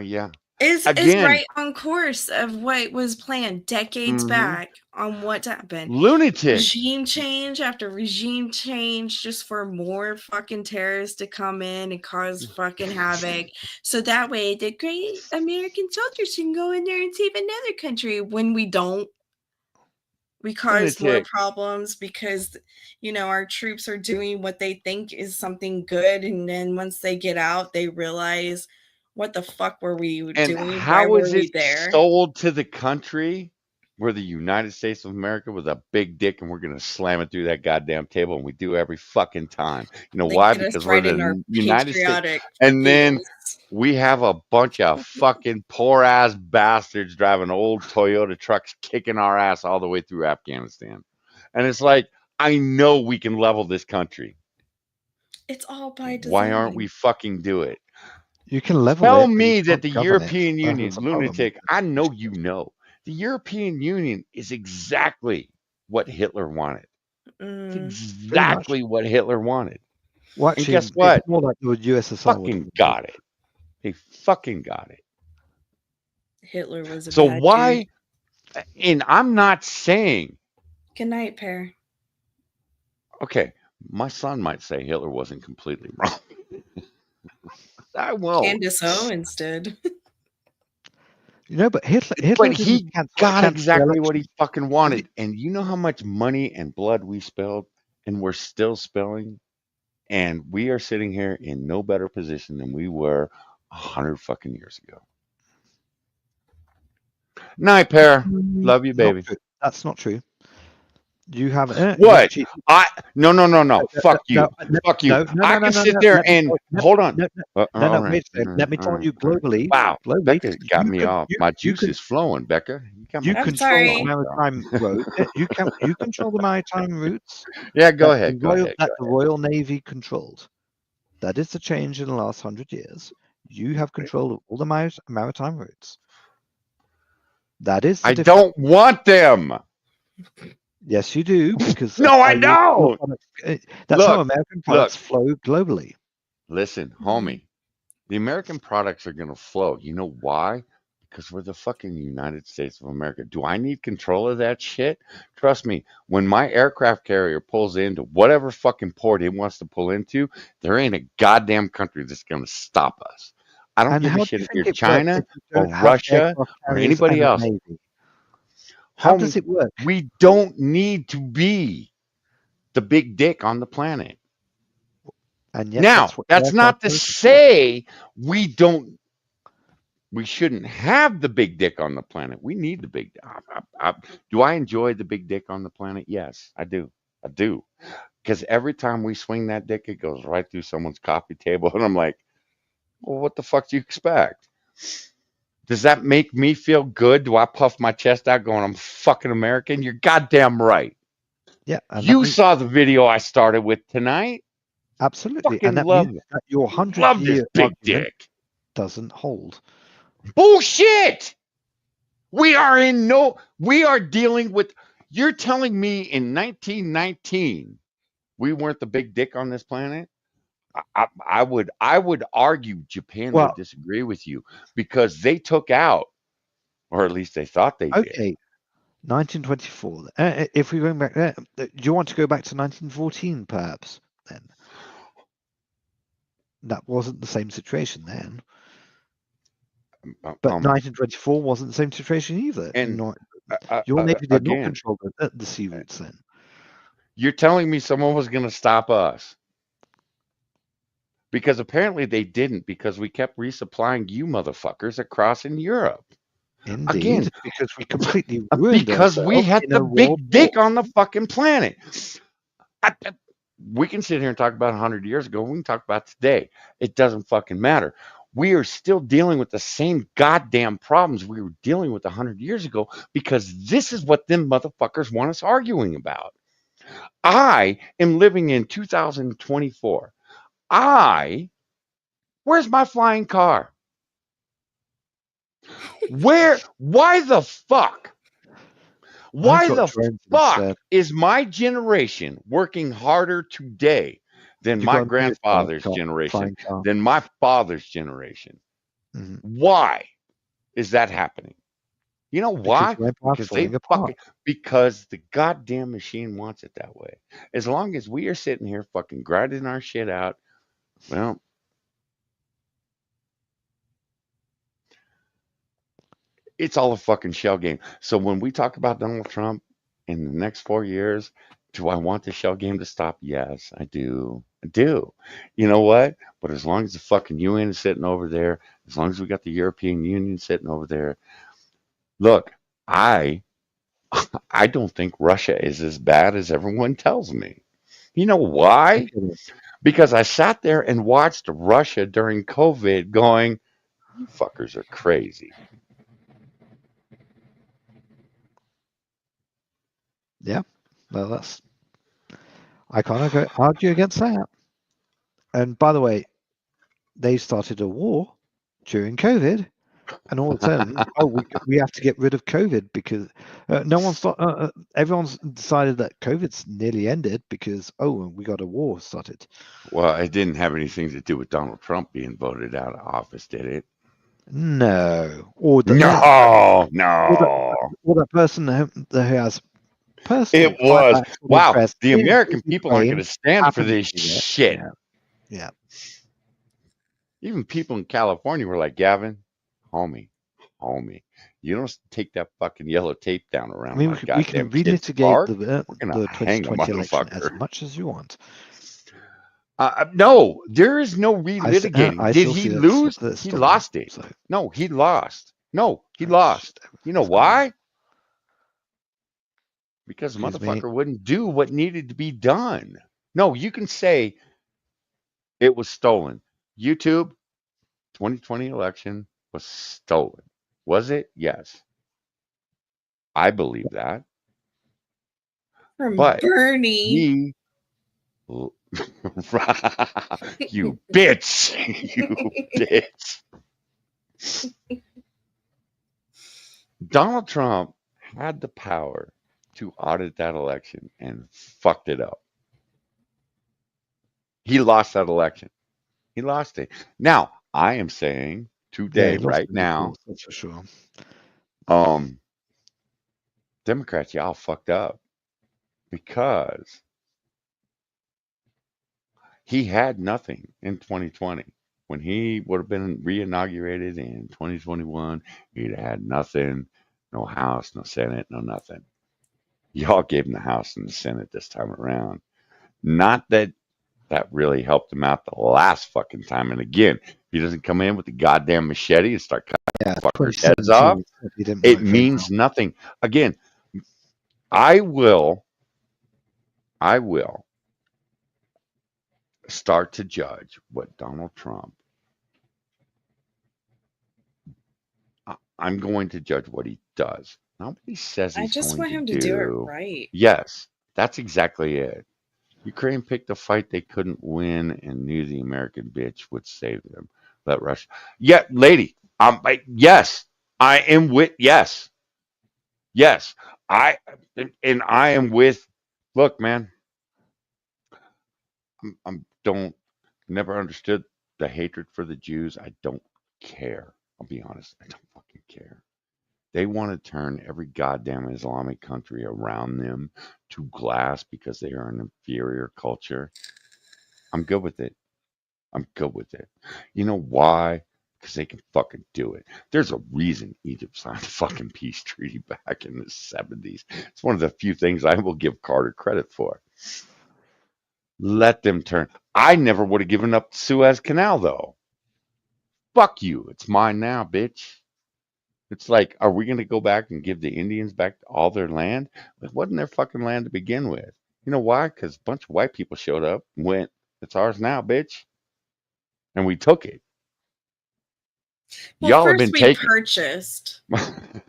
Yeah. Is Again, right on course of what was planned decades hmm back on what's happened. lunatic. Regime change after regime change just for more fucking terrorists to come in and cause fucking havoc. So that way the great American soldiers can go in there and save another country. When we don't, we cause more Lunatic. problems because our troops are doing what they think is something good, and then once they get out they realize, what the fuck were we And doing? Why how were is we it there? sold to the country where the United States of America with a big dick and we're going to slam it through that goddamn table, and we do every fucking time? You know They why? get us Because we're right in our the United States. patriotic And then feels. we have a bunch of fucking poor ass bastards driving old Toyota trucks kicking our ass all the way through Afghanistan. And it's like, I know we can level this country. It's all by Why aren't we design. fucking do it? you can level Tell it, but you me that can't the govern it. European That's Union, the problem. lunatic, I know you know. The European Union is exactly what Hitler wanted. It's Pretty much. exactly what Hitler wanted. Well, And actually, guess it's what? more like the USSR would Fucking got it. They fucking got it. Hitler was a So bad dude. why? And I'm not saying, Good night, Pear. okay, my son might say Hitler wasn't completely wrong. I won't. Candace Owens did. But Hitler But didn't he cancel got the exactly what he election. fucking wanted. And you know how much money and blood we spilled, and we're still spilling? And we are sitting here in no better position than we were 100 fucking years ago. Night, Pear. Love you, Not baby. true. That's not true. You have What? cheated. No. Fuck you. Fuck you. I can sit there and hold on. All right. Wait a second. Let me tell you All right. globally. Wow. Becca got you me can off. you, My you juice can is flowing, Becca. You got you my I'm juice control sorry. flowing. maritime route. You control the maritime routes Yeah, go that ahead. the Royal Navy controlled. That is the change in the last 100 years. You have control of all the maritime routes. That is the I difference. don't want them. Yes, you do, because No, that's I how don't. that's how Look, American products flow globally. Listen, homie, the American products are going to flow. You know why? Because we're the fucking United States of America. Do I need control of that shit? Trust me, when my aircraft carrier pulls into whatever fucking port it wants to pull into, there ain't a goddamn country that's going to stop us. I don't And give a how do shit you if you're think it works China if you or don't have Russia aircraft or carriers anybody and a else. navy? How does Homie, it work? we don't need to be the big dick on the planet. And yet, Now, that's what that's aircraft not to carriers are for. say we shouldn't have the big dick on the planet. We need the big dick. Do I enjoy the big dick on the planet? Yes, I do. I do. Because every time we swing that dick, it goes right through someone's coffee table. And I'm like, well, what the fuck do you expect? Does that make me feel good? Do I puff my chest out going, I'm fucking American? You're goddamn right. Yeah, and that You means saw the video I started with tonight. absolutely, and Fucking that means love it. that your Love this 100-year big argument dick. doesn't hold. Bullshit. We are dealing with, you're telling me in 1919 we weren't the big dick on this planet? I would argue Japan would Well, disagree with you because they took out, or at least they thought they did. okay, 1924. If we're going back there, do you want to go back to 1914, perhaps? Then that wasn't the same situation then. But Um, 1924 wasn't the same situation either. and Your Navy did not again, control the sea routes then. you're telling me someone was going to stop us because apparently they didn't because we kept resupplying you motherfuckers across in Europe. Indeed, Again, because we completely ruined because we ourselves had in the a world big dick war. on the fucking planet. We can sit here and talk about 100 years ago. We can talk about today. It doesn't fucking matter. We are still dealing with the same goddamn problems we were dealing with 100 years ago because this is what them motherfuckers want us arguing about. I am living in 2024. Where's my flying car? Why the fuck? Why I've got the drones fuck instead. is my generation working harder today than You my got a new grandfather's generation, flying car. than my father's generation? Mhm. Why is that happening? You know why? Because the Empire's Because falling apart. because the goddamn machine wants it that way. As long as we are sitting here fucking grinding our shit out, well, it's all a fucking shell game. So when we talk about Donald Trump in the next 4 years, do I want the shell game to stop? Yes, I do. I do. You know what? But as long as the fucking UN is sitting over there, as long as we got the European Union sitting over there, look, I don't think Russia is as bad as everyone tells me. You know why? Okay. Because I sat there and watched Russia during COVID going, you fuckers are crazy. Yeah. Well, I can't argue against that. And by the way, they started a war during COVID, and all of a sudden, we have to get rid of COVID because everyone's decided that COVID's nearly ended because we got a war started. Well, it didn't have anything to do with Donald Trump being voted out of office, did it? No, No, or no. the person who has personal It was. bilateral Wow, interest the in American people aren't going Ukraine to stand for happened this to do that. shit. Yeah. Even people in California were like, Gavin, homie, you don't take that fucking yellow tape down I around mean, my we can goddamn kid's relitigate park. the We're going to hang a 2020 election as motherfucker. much as you want. No, there is no relitigating. I Did still he see lose? that He still there. lost it. So No, he lost. No, he shit, lost. You know what's going on? why? Because the Excuse me. motherfucker wouldn't do what needed to be done. No, you can say it was stolen. YouTube 2020 election was stolen. Was it? Yes. I believe that. From But Bernie. he you bitch. You bitch. Donald Trump had the power to audit that election and fucked it up. He lost that election. He lost it. Now, I am saying Yeah, today, he lost right in the now, polls, that's for sure. Democrats, y'all fucked up because he had nothing in 2020. When he would have been re-inaugurated in 2021, he'd had nothing, no House, no Senate, no nothing. Y'all gave him the House and the Senate this time around. Not that that really helped him out the last fucking time. And again, if he doesn't come in with the goddamn machete and start Yeah, cutting fuckers' heads off, 2017, he didn't it work very means well. nothing. Again, I will start to judge what Donald Trump. I'm going to judge what he does, not what he says I he's just going want to him to do it do. right. Yes, that's exactly it. Ukraine picked a fight they couldn't win and knew the American bitch would save them. Let Russia. Yeah, lady. Yes, I am with. Yes, yes. I and I am with. Look, man. I'm don't never understood the hatred for the Jews. I don't care. I'll be honest. I don't fucking care. They want to turn every goddamn Islamic country around them to glass because they are an inferior culture. I'm good with it. I'm good with it. You know why? Because they can fucking do it. There's a reason Egypt signed the fucking peace treaty back in the 70s. It's one of the few things I will give Carter credit for. Let them turn. I never would have given up the Suez Canal, though. Fuck you. It's mine now, bitch. It's like, are we going to go back and give the Indians back all their land? It wasn't their fucking land to begin with. You know why? Because a bunch of white people showed up and went, it's ours now, bitch. And we took it. Well, Y'all have first been we taking. purchased,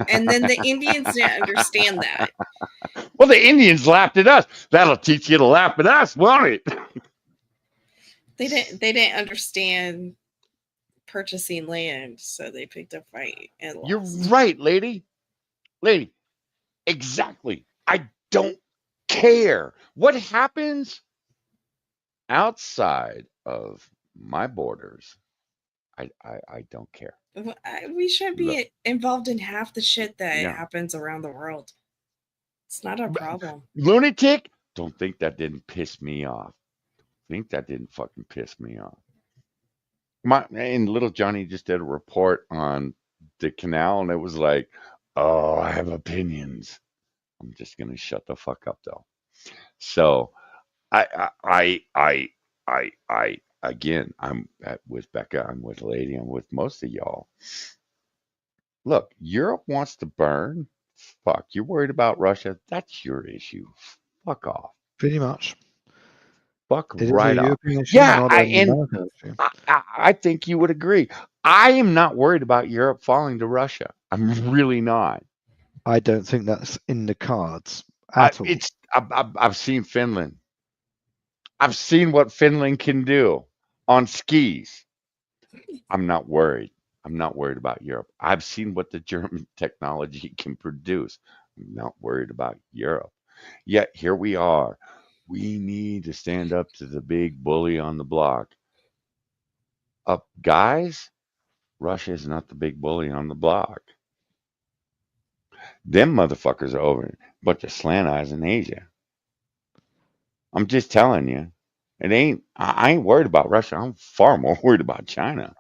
and then the Indians didn't understand that. Well, the Indians laughed at us. That'll teach you to laugh at us, won't it? They didn't understand purchasing land, so they picked a fight and You're lost. right, lady. Lady, exactly. I don't care. What happens outside of my borders, I don't care. We shouldn't Look, be involved in half the shit that yeah. happens around the world. It's not our problem. Lunatic, don't think that didn't piss me off. Think that didn't fucking piss me off. And little Johnny just did a report on the canal, and it was like, oh, I have opinions. I'm just gonna shut the fuck up though. So I again, with Becca, I'm with Lady, I'm with most of y'all. Look, Europe wants to burn. Fuck, you're worried about Russia? That's your issue. Fuck off. Pretty much. Fuck It is a right off. European issue, Yeah, not an American issue. I think you would agree. I am not worried about Europe falling to Russia. I'm really not. I don't think that's in the cards at all. I've seen Finland. I've seen what Finland can do on skis. I'm not worried. I'm not worried about Europe. I've seen what the German technology can produce. I'm not worried about Europe. Yet here we are. We need to stand up to the big bully on the block. Guys, Russia is not the big bully on the block. Them motherfuckers are over. Bunch of slant eyes in Asia. I'm just telling you. I ain't worried about Russia. I'm far more worried about China.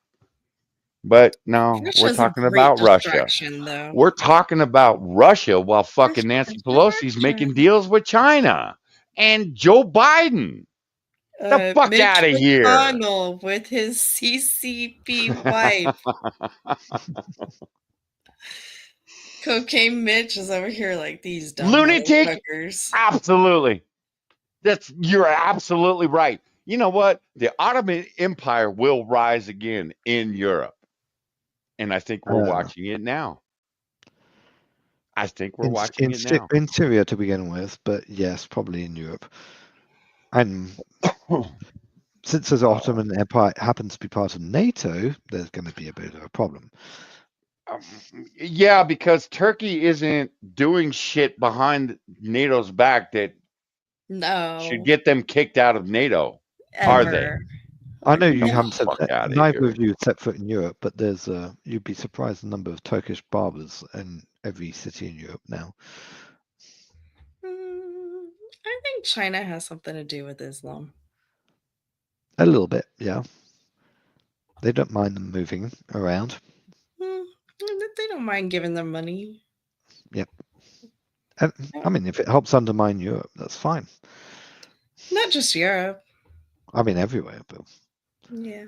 But no, we're Russia's a talking great about Russia. distraction, though. We're talking about Russia while fucking Nancy Pelosi's making deals with China and Joe Biden. The fuck Mitch out of here. McConnell with his CCP wife. Cocaine Mitch is over here like these dumb Lunatic? motherfuckers. Absolutely. You're absolutely right. You know what? The Ottoman Empire will rise again in Europe. And I think we're watching it now. I think we're watching it now. In Syria to begin with, but yes, probably in Europe. And since the Ottoman Empire happens to be part of NATO, there's going to be a bit of a problem. Yeah, because Turkey isn't doing shit behind NATO's back that should get them kicked out of NATO, are they? Ever. I know Get you the haven't said fuck outta neither here. of you set foot in Europe, but there's you'd be surprised the number of Turkish barbers in every city in Europe now. I think China has something to do with Islam. A little bit, yeah. They don't mind them moving around. They don't mind giving them money. Yep. And, I mean, if it helps undermine Europe, that's fine. Not just Europe. I mean, everywhere, but Yeah.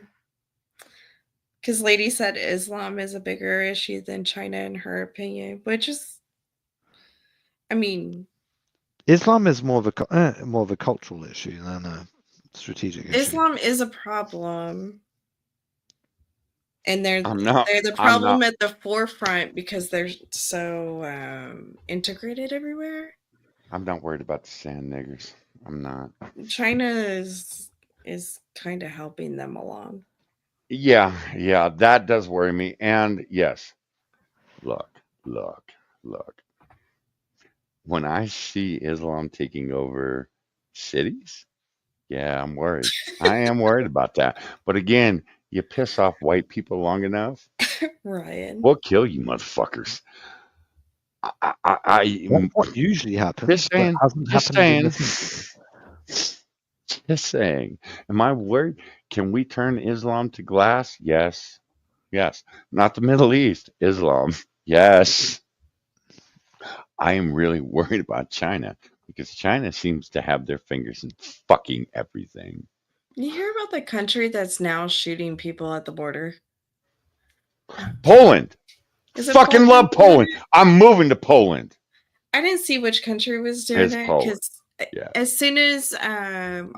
Because Lady said Islam is a bigger issue than China in her opinion, which is, I mean, Islam is more of a cultural issue than a strategic issue. Islam is a problem. And they're the I'm problem not. at the forefront because they're so integrated everywhere. I'm not worried about the sand niggers. I'm not. China is kind of helping them along. Yeah, that does worry me. And yes, look. When I see Islam taking over cities, yeah, I'm worried. I am worried about that. But again, you piss off white people long enough, Ryan. we'll kill you, motherfuckers. That's what usually happens, but hasn't happened in this. Just saying. Am I worried? Can we turn Islam to glass? Yes. Not the Middle East, Islam. Yes. I am really worried about China because China seems to have their fingers in fucking everything. You hear about the country that's now shooting people at the border? Poland. Is it Fucking Poland? love Poland. I'm moving to Poland. I didn't see which country was doing It's it Poland. because Yeah. as soon as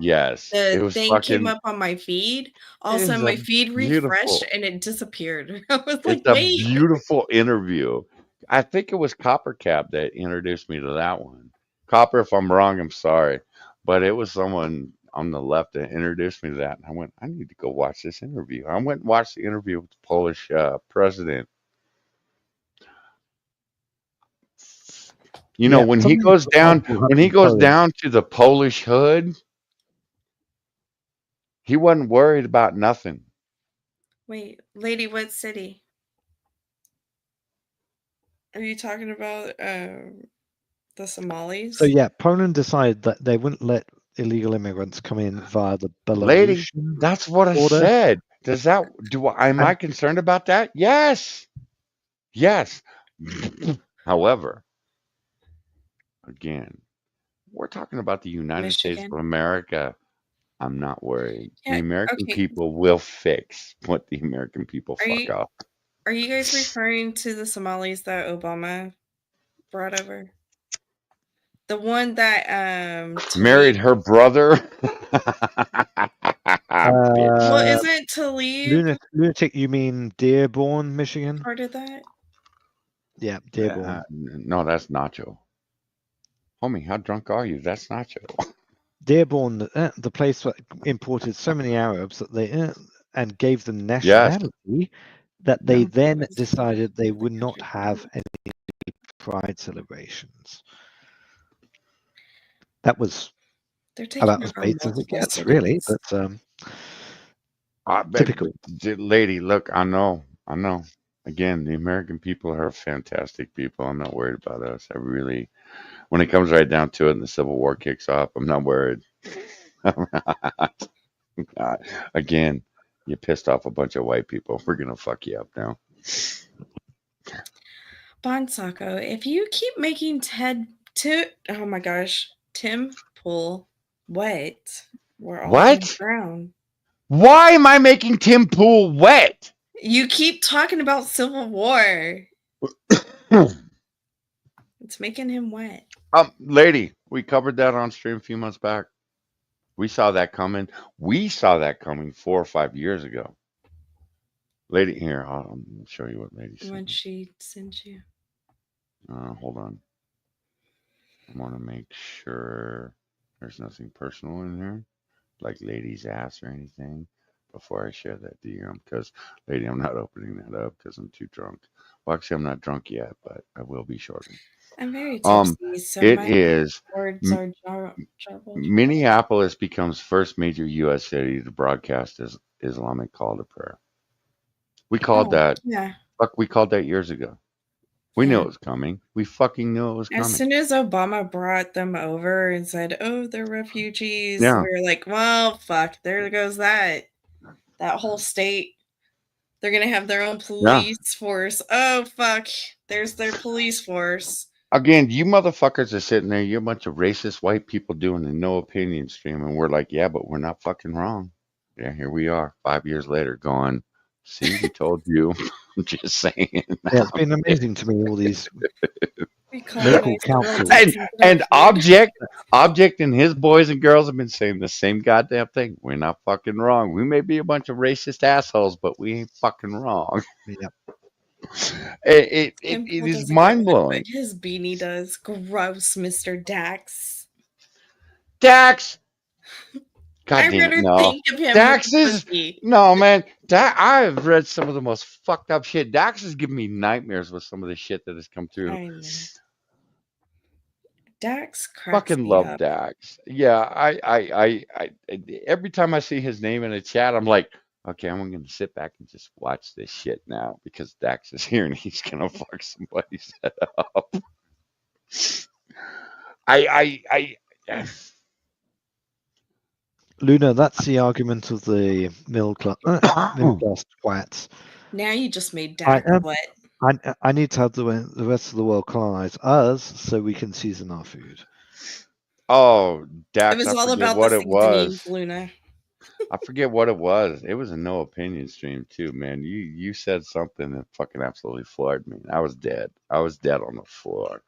Yes. It the was thing fucking. came up on my feed, all of a It is sudden my feed refreshed beautiful. and it disappeared. I was like, It's a wait. beautiful interview. I think it was Copper Cap that introduced me to that one. Copper, if I'm wrong, I'm sorry. But it was someone on the left that introduced me to that. And I went, I need to go watch this interview. I went and watched the interview with the Polish president. You know, when he goes down to the Polish hood, he wasn't worried about nothing. Wait, lady, what city? Are you talking about the Somalis? So yeah, Poland decided that they wouldn't let illegal immigrants come in via the Lady, Belarusian that's what I border. said. Am I concerned about that? Yes. However, again, we're talking about the United States Michigan? of America. I'm not worried. The Yeah, American okay. people will fix what the American people fuck up. Are you guys referring to the Somalis that Obama brought over? The one that Married her brother. well, isn't Talib Lunatic, you mean Dearborn, Michigan? part of that? Yeah, Dearborn. No, that's Nacho. Homie, how drunk are you? That's Nacho. Dearborn, the place that imported so many Arabs that they and gave them nationality that they then decided they would not have any pride celebrations. That was about as bait as it gets, really. But typical. Lady, look, I know. Again, the American people are fantastic people. I'm not worried about us. When it comes right down to it and the Civil War kicks off, I'm not worried. Again, you pissed off a bunch of white people. We're going to fuck you up now. Bonsako, if you keep making Tim Pool wet, we're all going to drown. Why am I making Tim Pool wet? You keep talking about Civil War. It's making him wet. Lady, we covered that on stream a few months back. We saw that coming. 4 or 5 years ago. Lady, here, I'll show you what Lady said. When she sent you. Hold on. I want to make sure there's nothing personal in here, like Lady's ass or anything, before I share that DM. Because, Lady, I'm not opening that up because I'm too drunk. Well, actually, I'm not drunk yet, but I will be shortly. I'm very tipsy, so it my is words are jarbled. Minneapolis becomes first major U.S. city to broadcast as Islamic call to prayer. We called that. Yeah. Fuck, we called that years ago. We knew Yeah. it was coming. We fucking knew it was As coming. soon as Obama brought them over and said, "Oh, they're refugees," Yeah. we were like, "Well, fuck, there goes that whole state. They're gonna have their own police force. Oh, fuck, there's their police force." Again, you motherfuckers are sitting there. You're a bunch of racist white people doing the no opinion stream, and we're like, yeah, but we're not fucking wrong. Yeah, here we are, 5 years later, going, see, we told you. I'm just saying. Yeah, it's been amazing to me, all these We local colonized the world councils. to eat And some food. Object and his boys and girls have been saying the same goddamn thing. We're not fucking wrong. We may be a bunch of racist assholes, but we ain't fucking wrong. Yeah. It Pimple is doesn't mind get wet, blowing. but his beanie does. Gross, Mr. Dax. Dax. God I'd damn it, rather no. think of him Dax with is pussy. no man. I've read some of the most fucked up shit. Dax is giving me nightmares with some of the shit that has come through. I know. Dax cracks Fucking me love up. Dax. Yeah, I every time I see his name in a chat, I'm like, okay, I'm gonna sit back and just watch this shit now because Dax is here and he's gonna fuck somebody's head up. I Luna, that's the argument of the middle class twats. Now you just made I Dax am. wet. I need to have the rest of the world colonize us so we can season our food. Oh, It Dax, was I all forget about what the it was. seasonings, Luna. I forget what it was. It was a no opinion stream too, man. You said something that fucking absolutely floored me. I was dead. I was dead on the floor.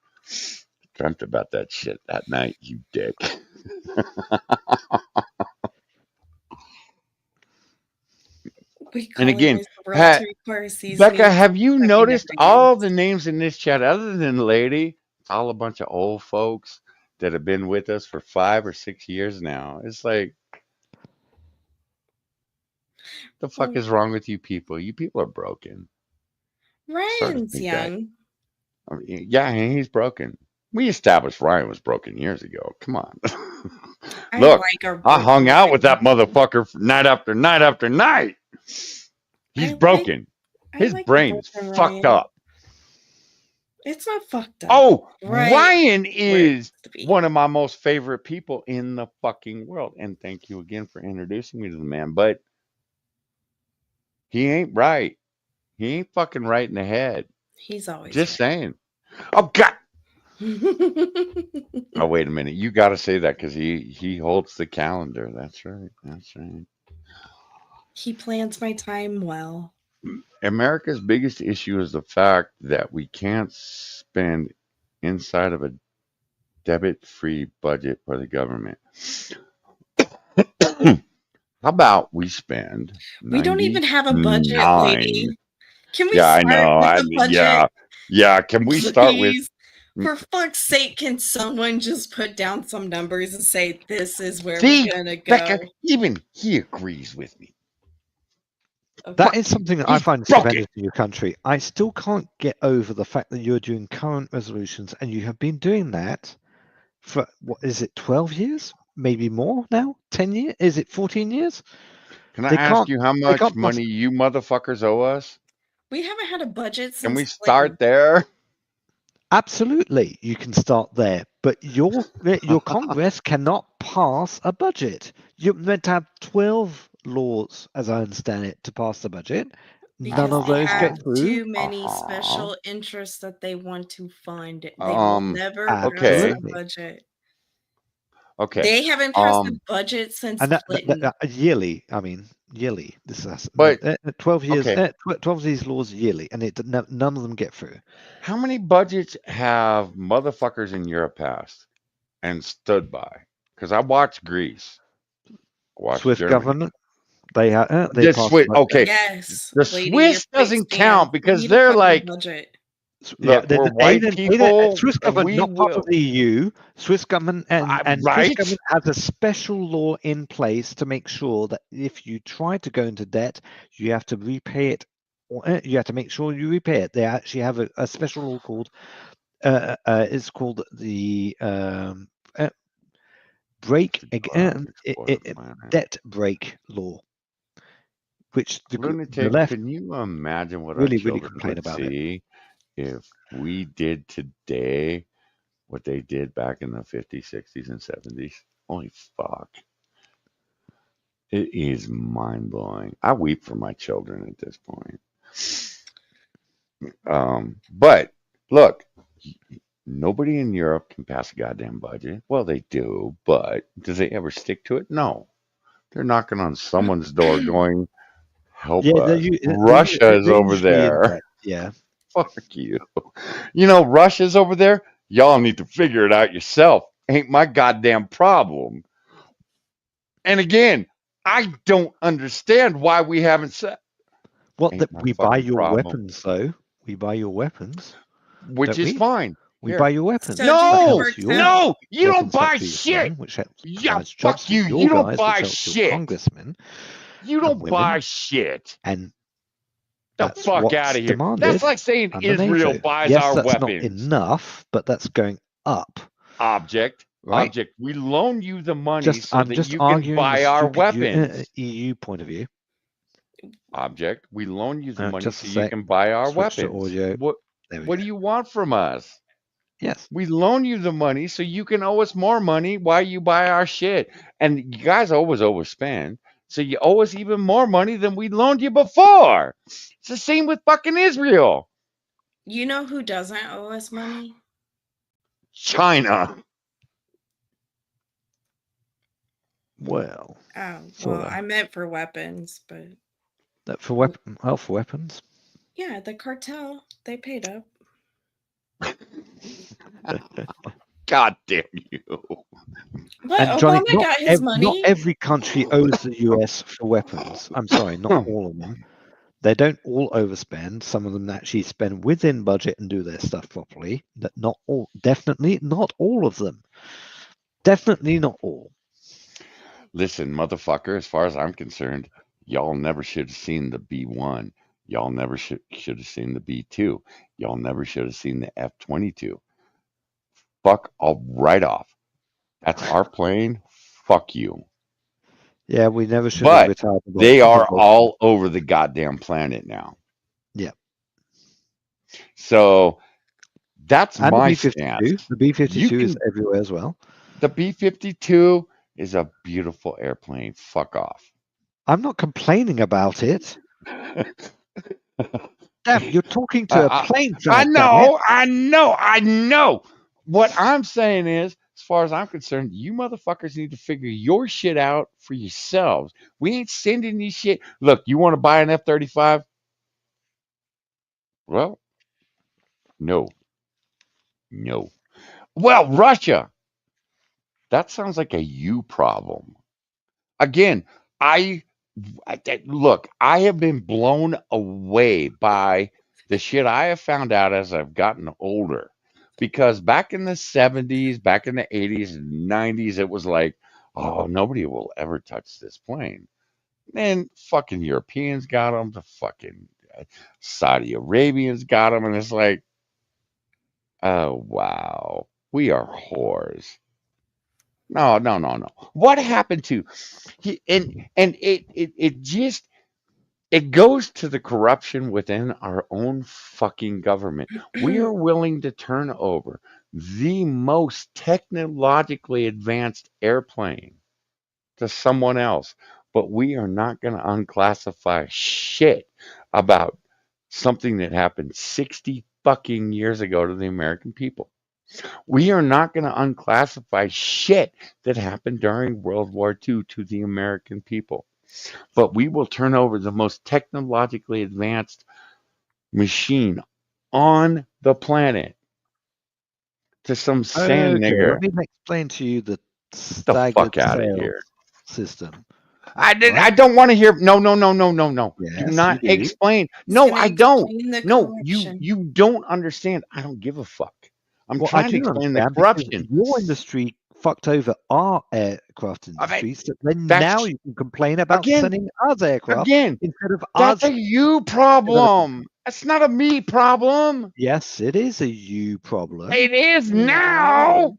Dreamt about that shit that night, you dick. We And again, colonized the world to require seasonings. Becca, have you fucking noticed everything. all the names in this chat other than Lady? It's all a bunch of old folks that have been with us for 5 or 6 years now. It's like, the fuck is wrong with you people? You people are broken. Starting to Ryan's think that. young. I mean, yeah, he's broken. We established Ryan was broken years ago. Come on. I Look, like our I hung broken out with that Ryan. motherfucker night after night after night. He's broken. His like brain's broken fucked Ryan. up. It's not fucked up. Oh, Right Ryan where it is needs to be. one of my most favorite people in the fucking world. And thank you again for introducing me to the man. But he ain't right. He ain't fucking right in the head. He's always Just right. saying. Oh, God. Oh, wait a minute. You got to say that because he holds the calendar. That's right. That's right. He plans my time well. America's biggest issue is the fact that we can't spend inside of a debit-free budget for the government. How about we spend We don't even have a budget, lady. Can we I start know. with a budget? Yeah. Can we start with? Please? For fuck's sake, can someone just put down some numbers and say this is where See, we're gonna go? Becca, even he agrees with me. That is something that I He's find broken. tremendous in your country. I still can't get over the fact that you're doing current resolutions and you have been doing that for, what is it, 12 years? Maybe more now? 10 years? Is it 14 years? Can I ask you how much can't money you motherfuckers owe us? We haven't had a budget since Can we Clinton. start there? Absolutely, you can start there, but your Congress cannot pass a budget. You're meant to have 12 laws, as I understand it, to pass the budget. Because None of they those have get through. too many special interests that they want to fund. They will never pass Okay. a budget. Okay. They haven't passed a budget since And Clinton. yearly, I mean, yearly. This is But 12 years. okay. 12 of these laws yearly, and none of them get through. How many budgets have motherfuckers in Europe passed and stood by? Because I watched Greece. I watched Swiss Germany. government. They passed. Okay. Yes. The lady, Swiss your big doesn't fan. count We because need a they're fucking like, budget. look, we're white people. Swiss and government, we not part will. of the EU. Swiss government and Swiss Right. government has a special law in place to make sure that if you try to go into debt, you have to repay it. Or you have to make sure you repay it. They actually have a special law called. It's called the debt break law. which the Lunatic, left can you imagine what our really children complain would about it. see if we did today what they did back in the 50s, 60s, and 70s? Holy fuck. It is mind blowing. I weep for my children at this point. But look, nobody in Europe can pass a goddamn budget. Well, they do, but do they ever stick to it? No. They're knocking on someone's door going, help Yeah, us. Russia is they're over usually in there. that. Yeah. Fuck you. You know, Russia's over there. Y'all need to figure it out yourself. Ain't my goddamn problem. And again, I don't understand why we haven't said. What Ain't my we buy fucking your problem. weapons though. We buy your weapons. Which don't is we? fine. We Here. buy your weapons. So That No, helps your no, you don't weapons help buy you shit. which helps Yeah, provides fuck jobs for you. your You don't guys, buy which helps your shit. congressmen You and don't women, buy shit. and The that's fuck what's out of here. demanded That's like saying under Israel NATO. buys Yes, our that's not weapons. enough, but that's going up, Object. right? Object. We loan you the money so I'm that just you can arguing the buy our stupid weapons. EU point of view. Object. We loan you the money Just so a you sec. can buy our Switch to weapons. audio. What There we What go. do you want from us? Yes. We loan you the money so you can owe us more money while you buy our shit. And you guys always overspend. So you owe us even more money than we loaned you before. It's the same with fucking Israel. You know who doesn't owe us money? China. Well, Oh, sort well, of. I meant for weapons, but For weapons. yeah, the cartel, they paid up. God damn you. But And Johnny, Obama got his money. not every country owes the US for weapons. I'm sorry, not all of them. They don't all overspend. Some of them actually spend within budget and do their stuff properly. That not all, definitely not all of them. Definitely not all. Listen, motherfucker, as far as I'm concerned, y'all never should have seen the B-1. Y'all never should have seen the B-2. Y'all never should have seen the F-22. Fuck all right off. That's our plane. Fuck you. Yeah, we never should have But retired. they are all over the goddamn planet now. Yeah. So that's And my the B-52. stance. The B-52 You is can, everywhere as well. the B-52 is a beautiful airplane. Fuck off. I'm not complaining about it. Damn, you're talking to a plane, I damn it. know. What I'm saying is, as far as I'm concerned, you motherfuckers need to figure your shit out for yourselves. We ain't sending you shit. Look, you want to buy an F-35? Well, no. Well, Russia. That sounds like a you problem. Again, look, I have been blown away by the shit I have found out as I've gotten older. Because back in the 70s, back in the 80s and 90s, it was like, oh, nobody will ever touch this plane. And fucking Europeans got them, the fucking Saudi Arabians got them, and it's like, oh, wow, we are whores. No. What happened to it just it goes to the corruption within our own fucking government. We are willing to turn over the most technologically advanced airplane to someone else, but we are not going to unclassify shit about something that happened 60 fucking years ago to the American people. We are not going to unclassify shit that happened during World War II to the American people. But we will turn over the most technologically advanced machine on the planet to some sand Okay, nigger. let me explain to you the Get the staggered fuck out of sales here. system. I Right? don't want to hear. No. Do Yes, not you do. explain. He's No, gonna I don't. explain the No, corruption. you don't understand. I don't give a fuck. I'm Well, I trying to do explain the understand because corruption. your industry fucked over our aircraft I mean, industry, so then that's now you can complain about again, sending us aircraft again. instead of That's us a you developing. problem. That's not a me problem. Yes, it is a you problem. It is No. now.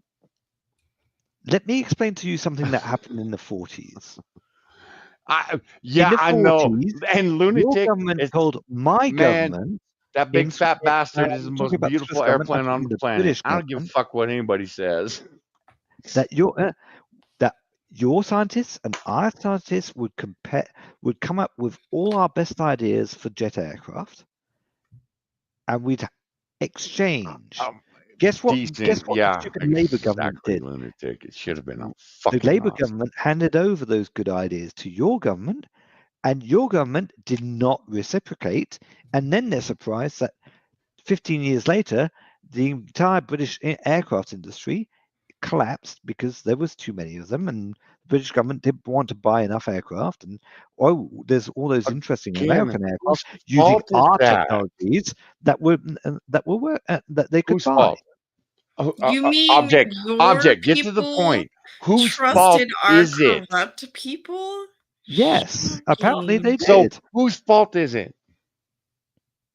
Let me explain to you something that happened in the 40s. Yeah, I know. 40s, And your lunatic government is, told my man, government that in big fat bastard is the I'm talking most about the Swiss beautiful government, I'm airplane on talking the the planet. British I don't give a government, fuck what anybody says. that your scientists and our scientists would come up with all our best ideas for jet aircraft, and we'd exchange. Um, Guess what? Guess Decent, what the yeah, stupid Labour government exactly, did? lunatic. It should have been a The fucking Labour Nazi. government handed over those good ideas to your government, and your government did not reciprocate. And then they're surprised that 15 years later, the entire British aircraft industry collapsed because there was too many of them, and the British government didn't want to buy enough aircraft. And there's all those interesting Again, American whose aircraft using fault is our that? technologies that they could Whose buy. fault? You mean Object, your object, get to the people point. Whose fault trusted our is it? corrupt people? Yes, apparently Shocking. they So, did. whose fault is it?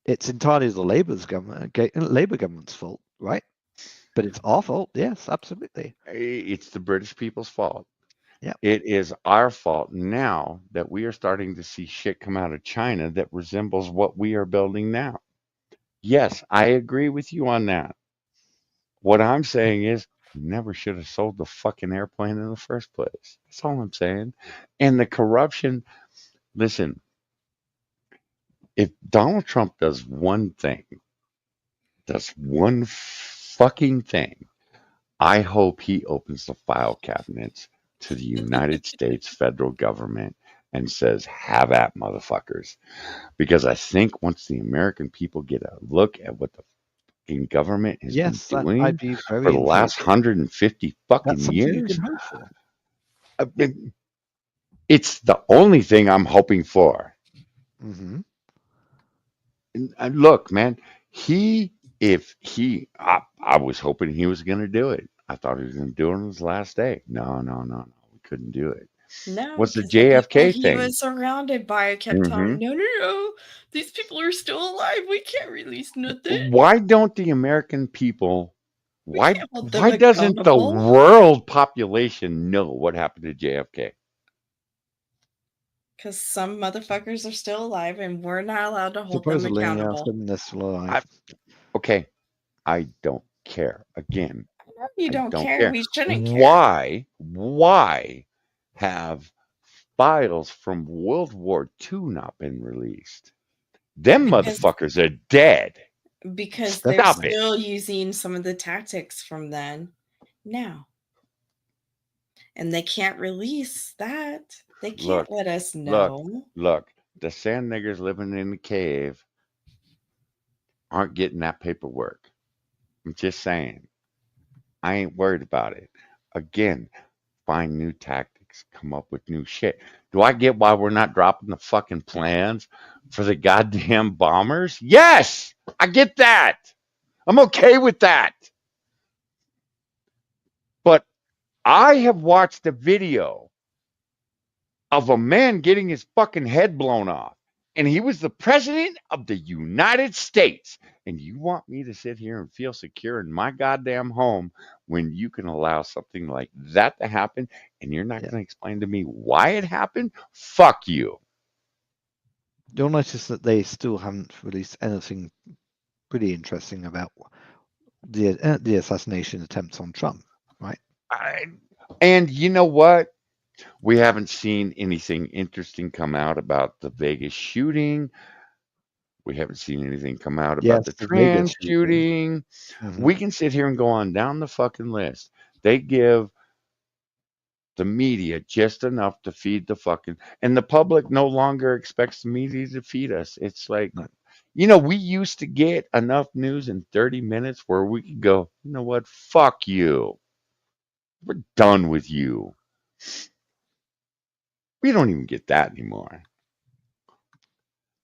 It's entirely the Labour government's fault, right? But it's our fault. Yes, absolutely. It's the British people's fault. Yeah. It is our fault now that we are starting to see shit come out of China that resembles what we are building now. Yes, I agree with you on that. What I'm saying is, we never should have sold the fucking airplane in the first place. That's all I'm saying. And the corruption, listen, if Donald Trump does one fucking thing, I hope he opens the file cabinets to the United States federal government and says, have at motherfuckers. Because I think once the American people get a look at what the fucking government has been Yes, I'd doing be for very the in last favor. 150 fucking That's something you can years, hope for. I mean, it's the only thing I'm hoping for. Hmm. And look, man, I was hoping he was going to do it. I thought he was going to do it on his last day. No, we couldn't do it. No, What's the because the people JFK he thing? was surrounded by kept telling, no, these people are still alive. We can't release nothing. Why don't the American people, We why can't hold them why doesn't the accountable. world population know what happened to JFK? Because some motherfuckers are still alive and we're not allowed to hold them Supposedly, accountable. some are still alive. Okay, I don't care. Again, No, you I don't don't care. care. We shouldn't care. Why have files from World War II not been released? Them Because motherfuckers are dead. because they're Stop it. still using some of the tactics from then now. And they can't release that. They can't let us know. Look, the sand niggers living in the cave aren't getting that paperwork. I'm just saying. I ain't worried about it. Again, find new tactics, come up with new shit. Do I get why we're not dropping the fucking plans for the goddamn bombers? Yes, I get that. I'm okay with that. But I have watched a video of a man getting his fucking head blown off, and he was the president of the United States. And you want me to sit here and feel secure in my goddamn home when you can allow something like that to happen and you're not Yeah. going to explain to me why it happened? Fuck you. You'll notice that they still haven't released anything pretty interesting about the assassination attempts on Trump, right? And you know what? We haven't seen anything interesting come out about the Vegas shooting. We haven't seen anything come out about Yes, the the Vegas trans shooting. Mhm. We can sit here and go on down the fucking list. They give the media just enough to feed the fucking, and the public no longer expects the media to feed us. It's like, No. we used to get enough news in 30 minutes where we could go, you know what? Fuck you. We're done with you. We don't even get that anymore.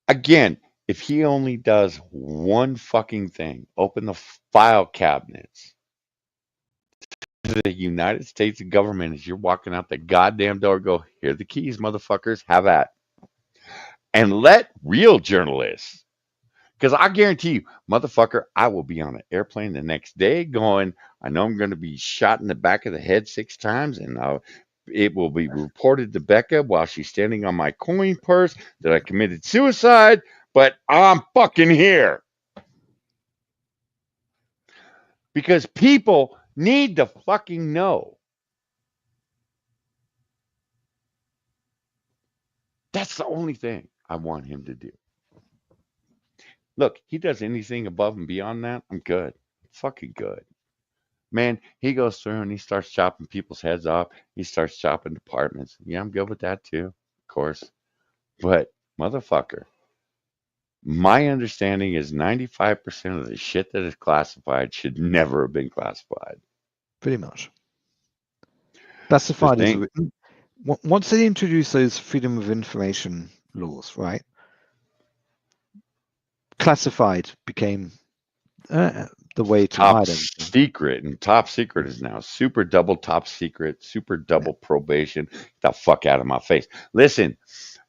Again, if he only does one fucking thing, open the file cabinets to the United States government as you're walking out the goddamn door, go, here are the keys, motherfuckers, have at. And let real journalists, because I guarantee you, motherfucker, I will be on an airplane the next day going, I know I'm going to be shot in the back of the head 6 times and I'll it will be reported to Becca while she's standing on my coin purse that I committed suicide, but I'm fucking here. Because people need to fucking know. That's the only thing I want him to do. Look, he does anything above and beyond that, I'm good. Fucking good. Man, he goes through and he starts chopping people's heads off. He starts chopping departments. Yeah, I'm good with that too, of course. But, motherfucker, my understanding is 95% of the shit that is classified should never have been classified. Pretty much. The Classified is thing, once they introduce those freedom of information laws, right? Classified became the way to top hide everything. secret, and top secret is now super double top secret, super double probation. Get the fuck out of my face. Listen,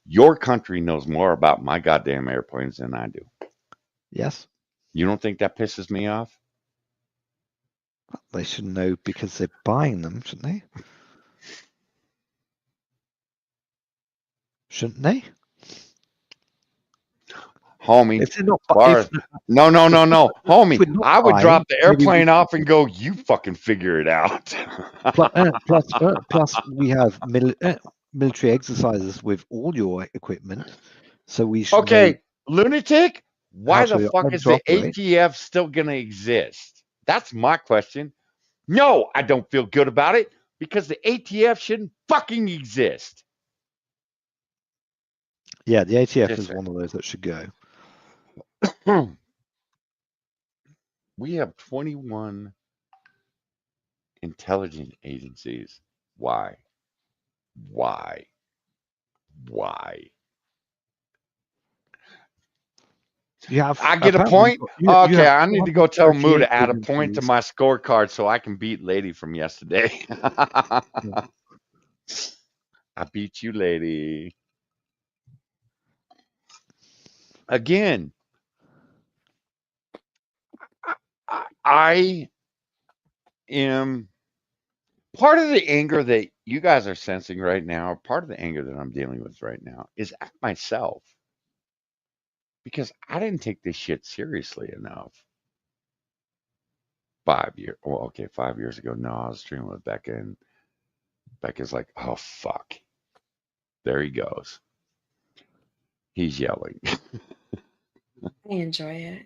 your country knows more about my goddamn airplanes than I do. Yes, You don't think that pisses me off? they should know because they're buying them, shouldn't they? Shouldn't they? Homie, If they're not, far no, homie. we're not I would buying, drop the maybe we airplane off and go. You fucking figure it out. plus we have military exercises with all your equipment, so we should know Okay, lunatic. how Why the to fuck is the operate. ATF still gonna exist? That's my question. No, I don't feel good about it because the ATF shouldn't fucking exist. Yeah, the ATF Just is one of those that should go. saying. We have 21 intelligence agencies. Why? Why? Why? You have I get a apparently point. you Okay, have I need to go tell Moo 238 to add a point to agencies. my scorecard so I can beat Lady from yesterday. I beat you, Lady. Again, I am part of the anger that you guys are sensing right now, part of the anger that I'm dealing with right now is at myself because I didn't take this shit seriously enough. 5 years, well, okay, 5 years ago, no, I was streaming with Becca, and Becca's like, oh, fuck. There he goes. He's yelling. I enjoy it.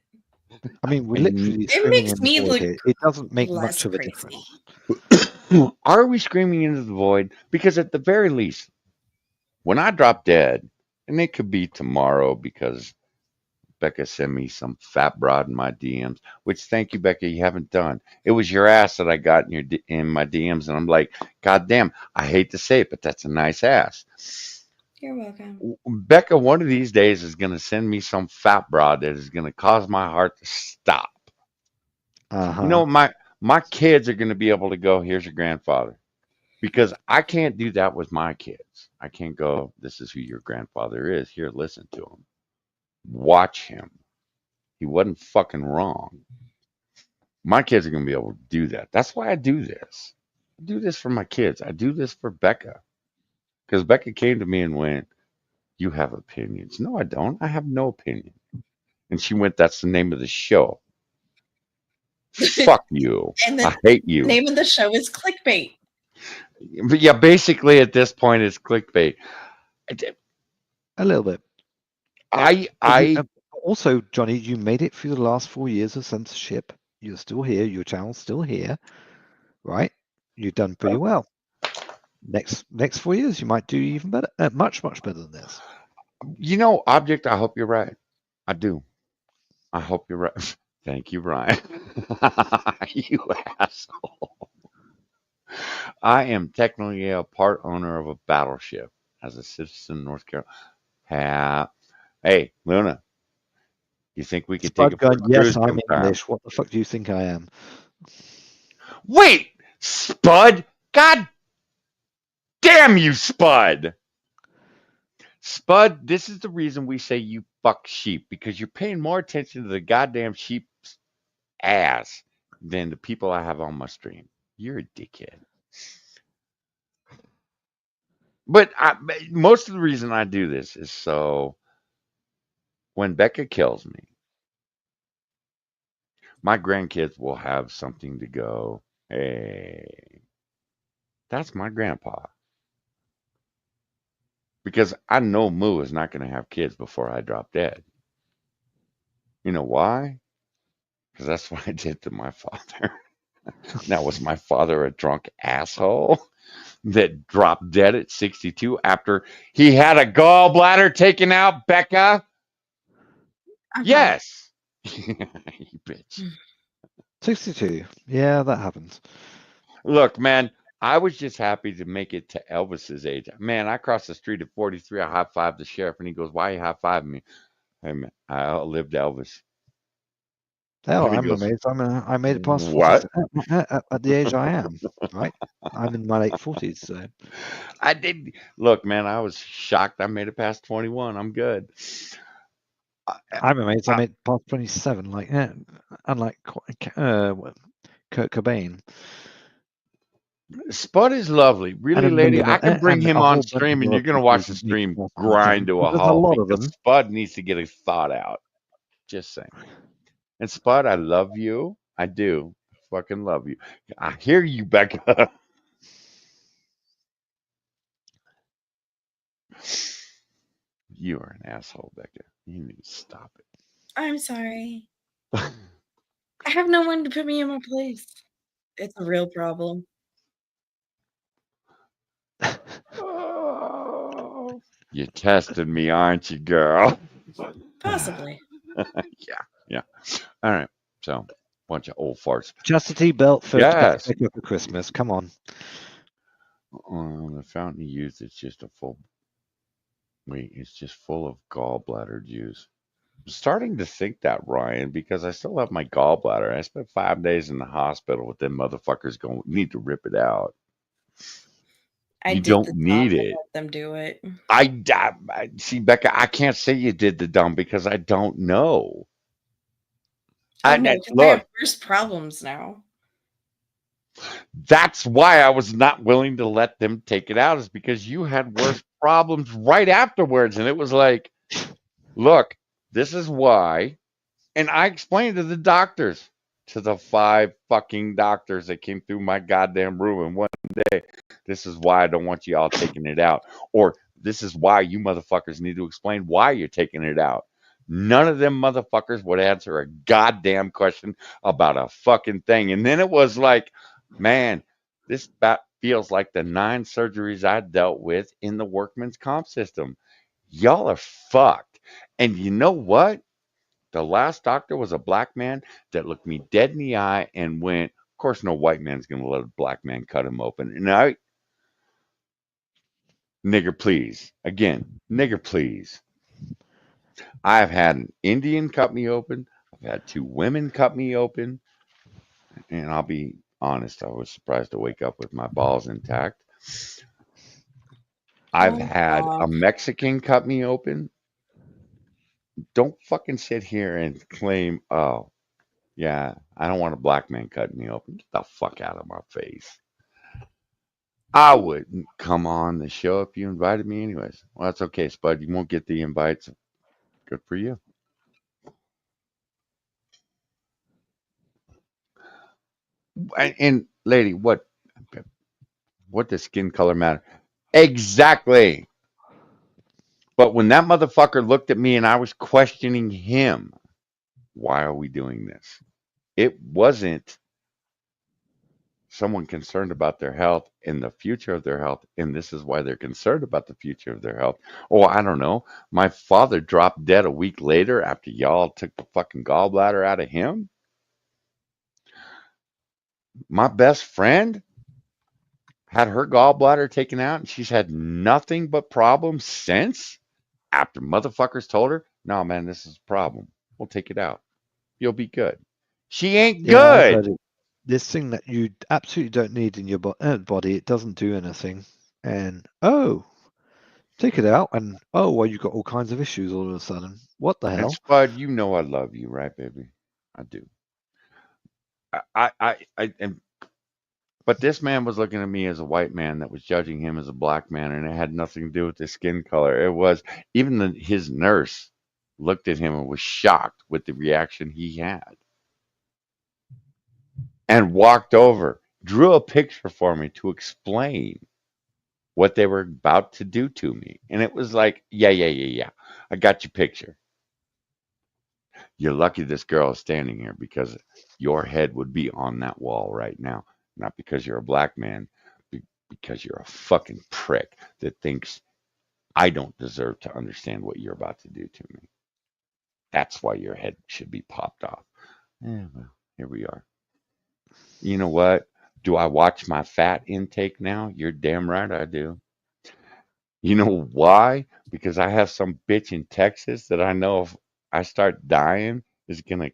I mean, we're And literally It screaming makes in the me void look here. It doesn't make less much of a crazy. difference. are we screaming into the void? Because at the very least, when I drop dead, and it could be tomorrow because Becca sent me some fat broad in my DMs, which thank you, Becca, you haven't done. It was your ass that I got in my DMs, and I'm like, God damn, I hate to say it, but that's a nice ass. You're welcome. Becca, one of these days is going to send me some fat broad that is going to cause my heart to stop. You know, my kids are going to be able to go, here's your grandfather. Because I can't do that with my kids. I can't go, this is who your grandfather is. Here, listen to him. Watch him. He wasn't fucking wrong. My kids are going to be able to do that. That's why I do this. I do this for my kids. I do this for Becca. Because Becca came to me and went, you have opinions. No, I don't. I have no opinion. And she went, that's the name of the show. Fuck you. And I the hate you. name of the show is clickbait. But yeah, basically at this point it's clickbait. A little bit. I Also, Johnny, you made it through the last 4 years of censorship. You're still here. Your channel's still here, right? You've done pretty well. Next 4 years, you might do even better. Much better than this. You know, Object, I hope you're right. I do. I hope you're right. Thank you, Ryan. You asshole. I am technically a part owner of a battleship as a citizen of North Carolina. Hey, Luna, you think we could take Spud it for going, a yes, cruise I'm sometime? English. What the fuck do you think I am? Wait, Spud? God damn you, Spud! Spud, this is the reason we say you fuck sheep, because you're paying more attention to the goddamn sheep's ass than the people I have on my stream. You're a dickhead. But most of the reason I do this is so when Becca kills me, my grandkids will have something to go, hey, that's my grandpa. Because I know Moo is not going to have kids before I drop dead. You know why? Because that's what I did to my father. Now, was my father a drunk asshole that dropped dead at 62 after he had a gallbladder taken out, Becca? Yes. You bitch. 62. Yeah, that happens. Look, man, I was just happy to make it to Elvis's age. Man, I crossed the street at 43. I high fived the sheriff, and he goes, "Why are you high fiving me?" Hey, man, I outlived Elvis. Hell, And he I'm goes, amazed. I made it past 40 "What?" at the age I am, right? I'm in my late 40s, so I did. Look, man, I was shocked. I made it past 21. I'm good. I'm amazed I I, made it past 27. Like, unlike Kurt Cobain. Spud is lovely, And really, a lady. million, I can bring and him a on whole bunch of stream, and other you're gonna people watch the that make it stream past 27. grind to a But there's a halt lot of because them. Spud needs to get his thought out. Just saying. And Spud, I love you. I do. Fucking love you. I hear you, Becca. You are an asshole, Becca. You need to stop I'm sorry. it. I have no one to put me in my place. It's a real problem. Oh, you're testing me, aren't you, girl? Possibly. Yeah. All right. So, bunch of old farts. Chastity belt for Yes. Becca for Christmas. Come on. The fountain he used, it's just a full. Wait, it's just full of gallbladder juice. I'm starting to think that, Ryan, because I still have my gallbladder. I spent 5 days in the hospital with them motherfuckers going, need to rip it out. I You did don't the need dumb and it. let them do it. I see, Becca, I can't say you did the dumb because I don't know. Oh no, because I Look, have worse problems now. that's why I was not willing to let them take it out, is because you had worse problems right afterwards. And it was like, look, this is why. And I explained to the doctors, to the 5 fucking doctors that came through my goddamn room in one day, this is why I don't want you all taking it out. Or this is why you motherfuckers need to explain why you're taking it out. None of them motherfuckers would answer a goddamn question about a fucking thing. And then it was like, man, this feels like the 9 surgeries I dealt with in the workman's comp system. Y'all are fucked. And you know what? The last doctor was a black man that looked me dead in the eye and went, of course, no white man's going to let a black man cut him open. And I, nigger, please. Again, nigger, please. I've had an Indian cut me open. I've had 2 women cut me open. And I'll be honest, I was surprised to wake up with my balls intact. I've Oh had a God. Mexican cut me open. Don't fucking sit here and claim, oh, yeah, I don't want a black man cutting me open. Get the fuck out of my face. I wouldn't come on the show if you invited me anyways. Well, that's okay, Spud. You won't get the invites. Good for you. And lady, what does skin color matter? Exactly. But when that motherfucker looked at me and I was questioning him, why are we doing this? It wasn't someone concerned about their health and the future of their health, and this is why they're concerned about the future of their health. Oh, I don't know. My father dropped dead a week later after y'all took the fucking gallbladder out of him. My best friend had her gallbladder taken out, and she's had nothing but problems since. After motherfuckers told her, "No, man, this is a problem. We'll take it out. You'll be good." She ain't Yeah, I've heard good. it. This thing that you absolutely don't need in your body, it doesn't do anything. And take it out, and well, you've got all kinds of issues all of a sudden. What the And hell? Spud, you know I love you, right, baby? I do. I and But this man was looking at me as a white man that was judging him as a black man, and it had nothing to do with his skin color. It was even his nurse looked at him and was shocked with the reaction he had, and walked over, drew a picture for me to explain what they were about to do to me. And it was like, yeah. I got your picture. You're lucky this girl is standing here because your head would be on that wall right now. Not because you're a black man, because you're a fucking prick that thinks I don't deserve to understand what you're about to do to me. That's why your head should be popped off. Yeah, well, here we are. You know what? Do I watch my fat intake now? You're damn right I do. You know why? Because I have some bitch in Texas that I know if I start dying is gonna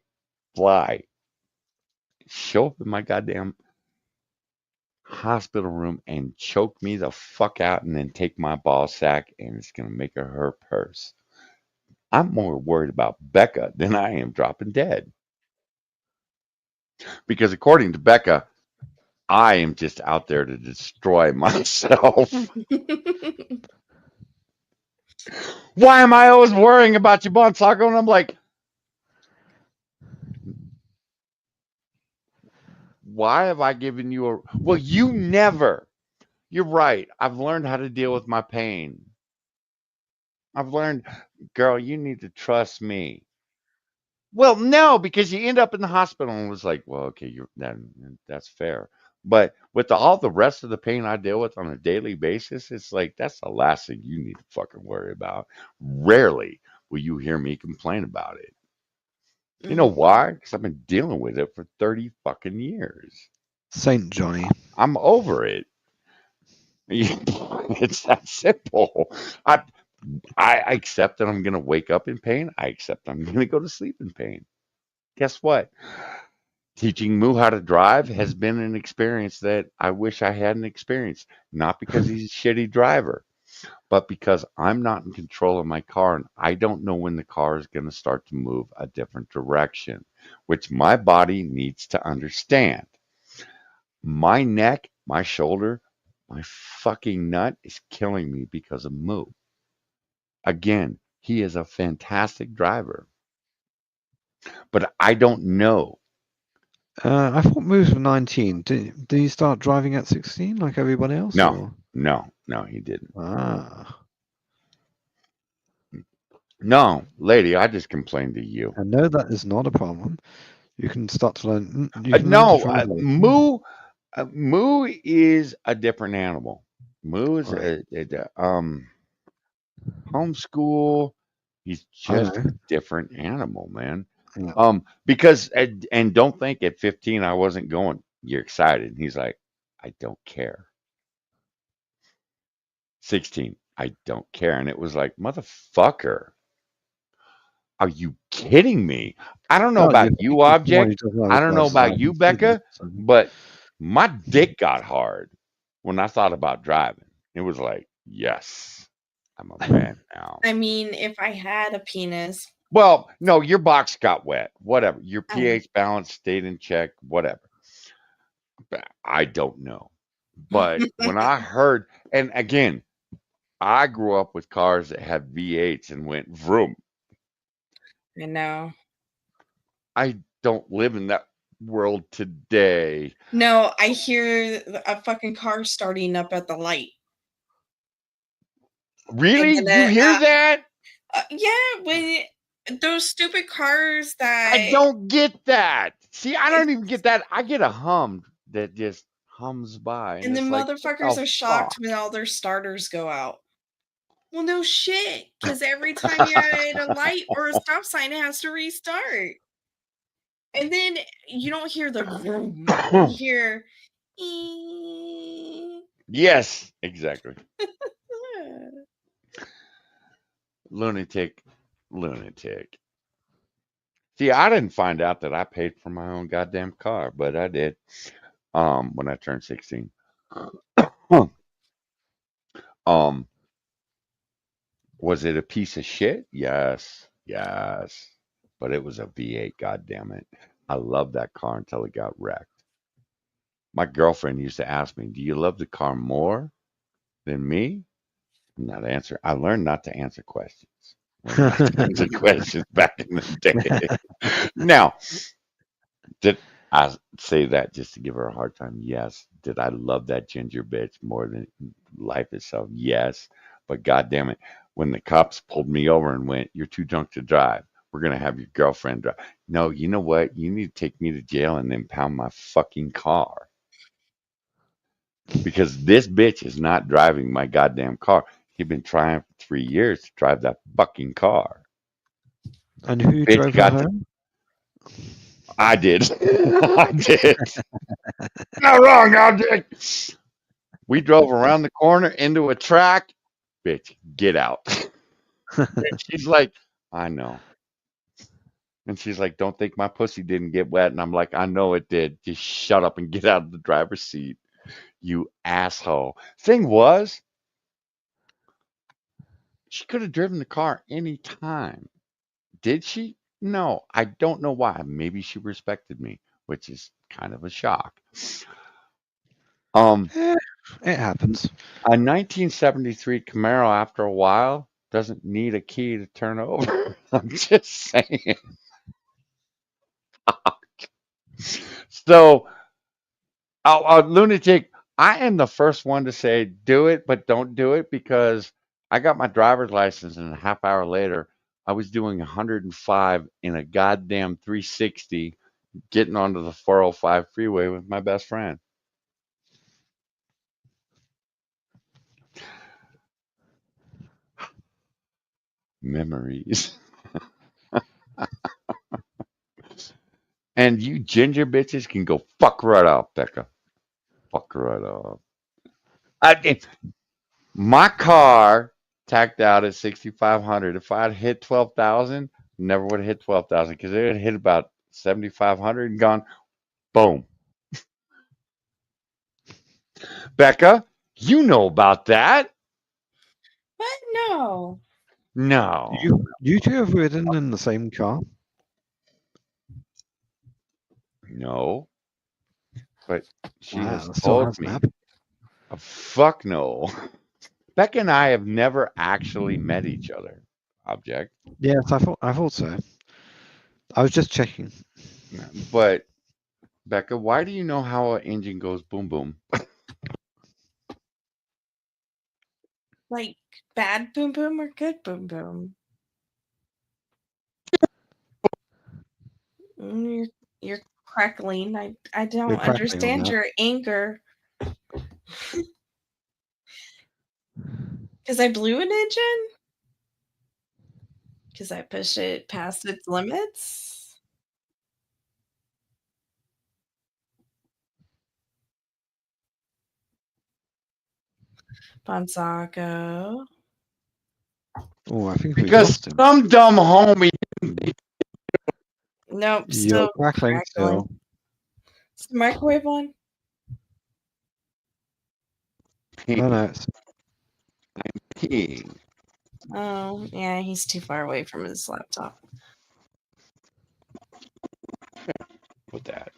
fly, show up in my goddamn hospital room and choke me the fuck out and then take my ball sack and it's gonna make her her purse. I'm more worried about Becca than I am dropping dead. Because according to Becca, I am just out there to destroy myself. Why am I always worrying about you, Bonsago? And I'm like, why have I given you a. Well, you never. You're right. I've learned how to deal with my pain. I've learned, girl, you need to trust me. Well, no, because you end up in the hospital and was like, well, okay, that's fair. But with all the rest of the pain I deal with on a daily basis, it's like that's the last thing you need to fucking worry about. Rarely will you hear me complain about it. You know why? Because I've been dealing with it for 30 fucking years. Saint Johnny. I'm over it. It's that simple. I I accept that I'm going to wake up in pain. I accept I'm going to go to sleep in pain. Guess what? Teaching Moo how to drive has been an experience that I wish I hadn't experienced. Not because he's a shitty driver, but because I'm not in control of my car and I don't know when the car is going to start to move a different direction, which my body needs to understand. My neck, my shoulder, my fucking nut is killing me because of Moo. Again, he is a fantastic driver, but I don't know. I thought moves were 19. Did he start driving at 16 like everybody else? No, or? no, he didn't. Ah. No, lady, I just complained to you. And no, that is not a problem. You can start to learn. You can learn to No, drive later. Moo is a different animal. Moo is Right. homeschool. He's I just know. a different animal, man. Yeah. Because and don't think at 15 I wasn't going. You're excited. And he's like, I don't care. 16, I don't care. And it was like, motherfucker, are you kidding me? I don't know Oh, about you're you, speaking to one who Object. doesn't have I his don't know glasses about on. you, He's reading, Becca, so. but my dick got hard when I thought about driving. It was like, yes, I'm a man now. I mean, if I had a penis. Well, no, your box got wet. Whatever. Your Oh. pH balance stayed in check. Whatever. I don't know. But when I heard, and again, I grew up with cars that had V8s and went vroom. I know. I don't live in that world today. No, I hear a fucking car starting up at the light. Really? And You then, hear that? yeah, when those stupid cars that I don't get that. See, I don't even get that. I get a hum that just hums by. and the it's like, motherfuckers what are the shocked fuck? when all their starters go out. Well, no shit, because every time you're at a light or a stop sign, it has to restart. And then you don't hear the vroom. You hear Yes, exactly. Lunatic. See, I didn't find out that I paid for my own goddamn car, but I did. When I turned 16. Um, was it a piece of shit? Yes. But it was a V8, goddamn it. I loved that car until it got wrecked. My girlfriend used to ask me, "Do you love the car more than me?" Not answer. I learned not to answer questions. Learned not to answer questions back in the day. Now, did I say that just to give her a hard time? Yes. Did I love that ginger bitch more than life itself? Yes. But God damn it, when the cops pulled me over and went, "You're too drunk to drive. We're gonna have your girlfriend drive." No, you know what? You need to take me to jail and impound my fucking car because this bitch is not driving my goddamn car. He'd been trying for 3 years to drive that fucking car. And who Bitch drove her got to, home? I did. I did. Not wrong, object. We drove around the corner into a track. Bitch, get out. And she's like, "I know." And she's like, "Don't think my pussy didn't get wet." And I'm like, "I know it did. Just shut up and get out of the driver's seat, you asshole." Thing was, she could have driven the car any time. Did she? No, I don't know why. Maybe she respected me, which is kind of a shock. Um, Eh, it happens. a 1973 Camaro, after a while, doesn't need a key to turn over. I'm just saying. So, lunatic, I am the first one to say do it, but don't do it because I got my driver's license and a half hour later, I was doing 105 in a goddamn 360 getting onto the 405 freeway with my best friend. Memories. And you ginger bitches can go fuck right off, Becca. Fuck right off. My car tacked out at 6,500. If I'd hit 12,000, never would have hit 12,000 because it would hit about 7,500 and gone boom. Becca, you know about that? But no. No, You two have ridden in the same car? no. But she Wow, has that still told hasn't me, happened. fuck no. Becca and I have never actually met each other. Object. Yes, I thought so. I was just checking. But Becca, why do you know how an engine goes boom boom? Like bad boom boom or good boom boom? You're crackling. I don't You're crackling on understand that. your anger. Because I blew an engine? Because I pushed it past its limits? Bonsaco. Oh, I think we've Because lost him. some dumb homie. Nope, You're still crackling still. Is the microwave on? No, no. It's, Peeing. Oh, yeah, he's too far away from his laptop. With that.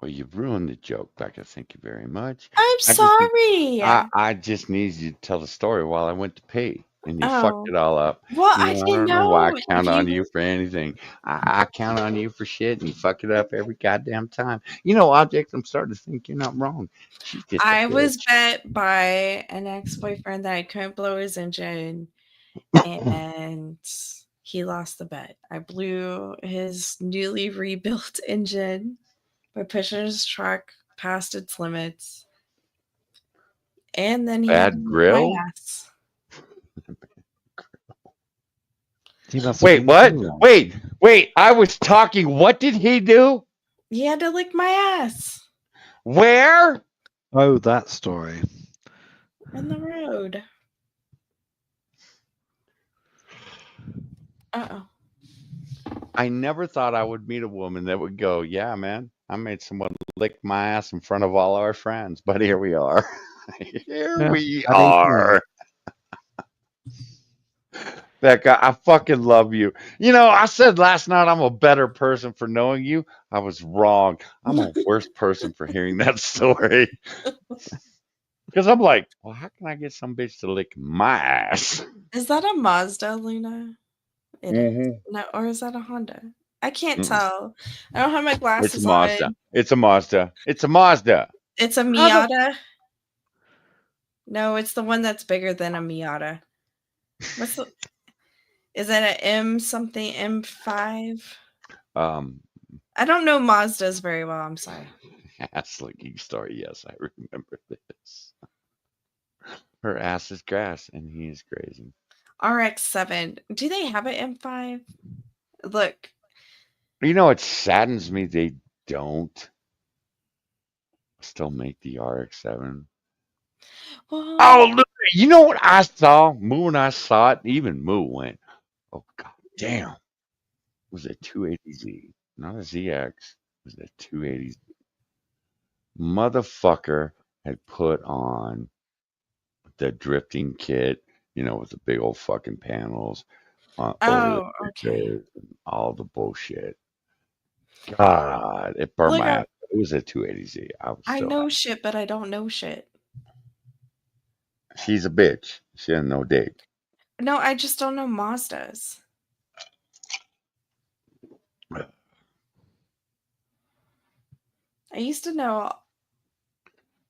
Well, you've ruined the joke, Becca. Thank you very much. I'm sorry. I just need you to tell the story while I went to pee. And you fucked Oh. it all up. Well, You I know, I didn't don't know why I know count if on you you for anything. I count on you for shit and you fuck it up every goddamn time. You know, Object, I'm starting to think you're not wrong. She's just a I was bitch. bet by an ex-boyfriend that I couldn't blow his engine, and he lost the bet. I blew his newly rebuilt engine by pushing his truck past its limits, and then he had to Bad whip my grill? ass. he must have Wait, been what? too long. Wait, I was talking. What did he do? He had to lick my ass Where? Oh, that story. in the road. Uh-oh. I never thought I would meet a woman that would go, "Yeah, man, I made someone lick my ass in front of all our friends." But here we are. Here Yeah, we at 89. are. Becca, I fucking love you. You know, I said last night I'm a better person for knowing you. I was wrong. I'm a worse person for hearing that story. Because I'm like, well, how can I get some bitch to lick my ass? Is that a Mazda, Luna? It is. Mm-hmm. No, or is that a Honda? I can't Mm-mm. tell. I don't have my It's a glasses Mazda. on. It's a Mazda. It's a Mazda. It's a How the Miata. No, it's the one that's bigger than a Miata. What's the? Is that an M something M5? um I don't know Mazdas very well. I'm sorry. ass licking story? Yes, I remember this. Her ass is grass, and he is grazing. RX-7. Do they have an M5? Look. You know, it saddens me they don't still make the RX-7. Well, Oh, look! You know what I saw? Moo and I saw it. Even Moo went, "Oh god damn!" It was a 280Z, not a ZX. It was a 280Z. Motherfucker had put on the drifting kit, you know, with the big old fucking panels over the oh, okay. windows and all the bullshit. God, it burned Look, my ass. It was a 280Z. I was I still know happy. shit, but I don't know shit. She's a bitch. She doesn't know dick. No, I just don't know Mazdas. I used to know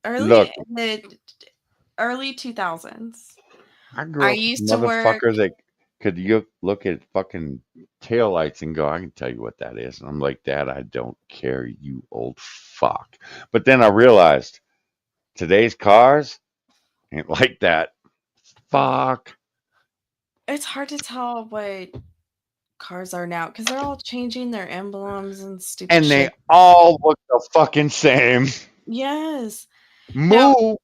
Look, in the early 2000s. I I grew up with a used to work. motherfucker that could look at fucking taillights and go, I can tell you what that is. And I'm like, Dad, I don't care, you old fuck. But then I realized today's cars ain't like that. Fuck. It's hard to tell what cars are now because they're all changing their emblems and stupid And they shit. all look the fucking same. Yes. Now, Moo,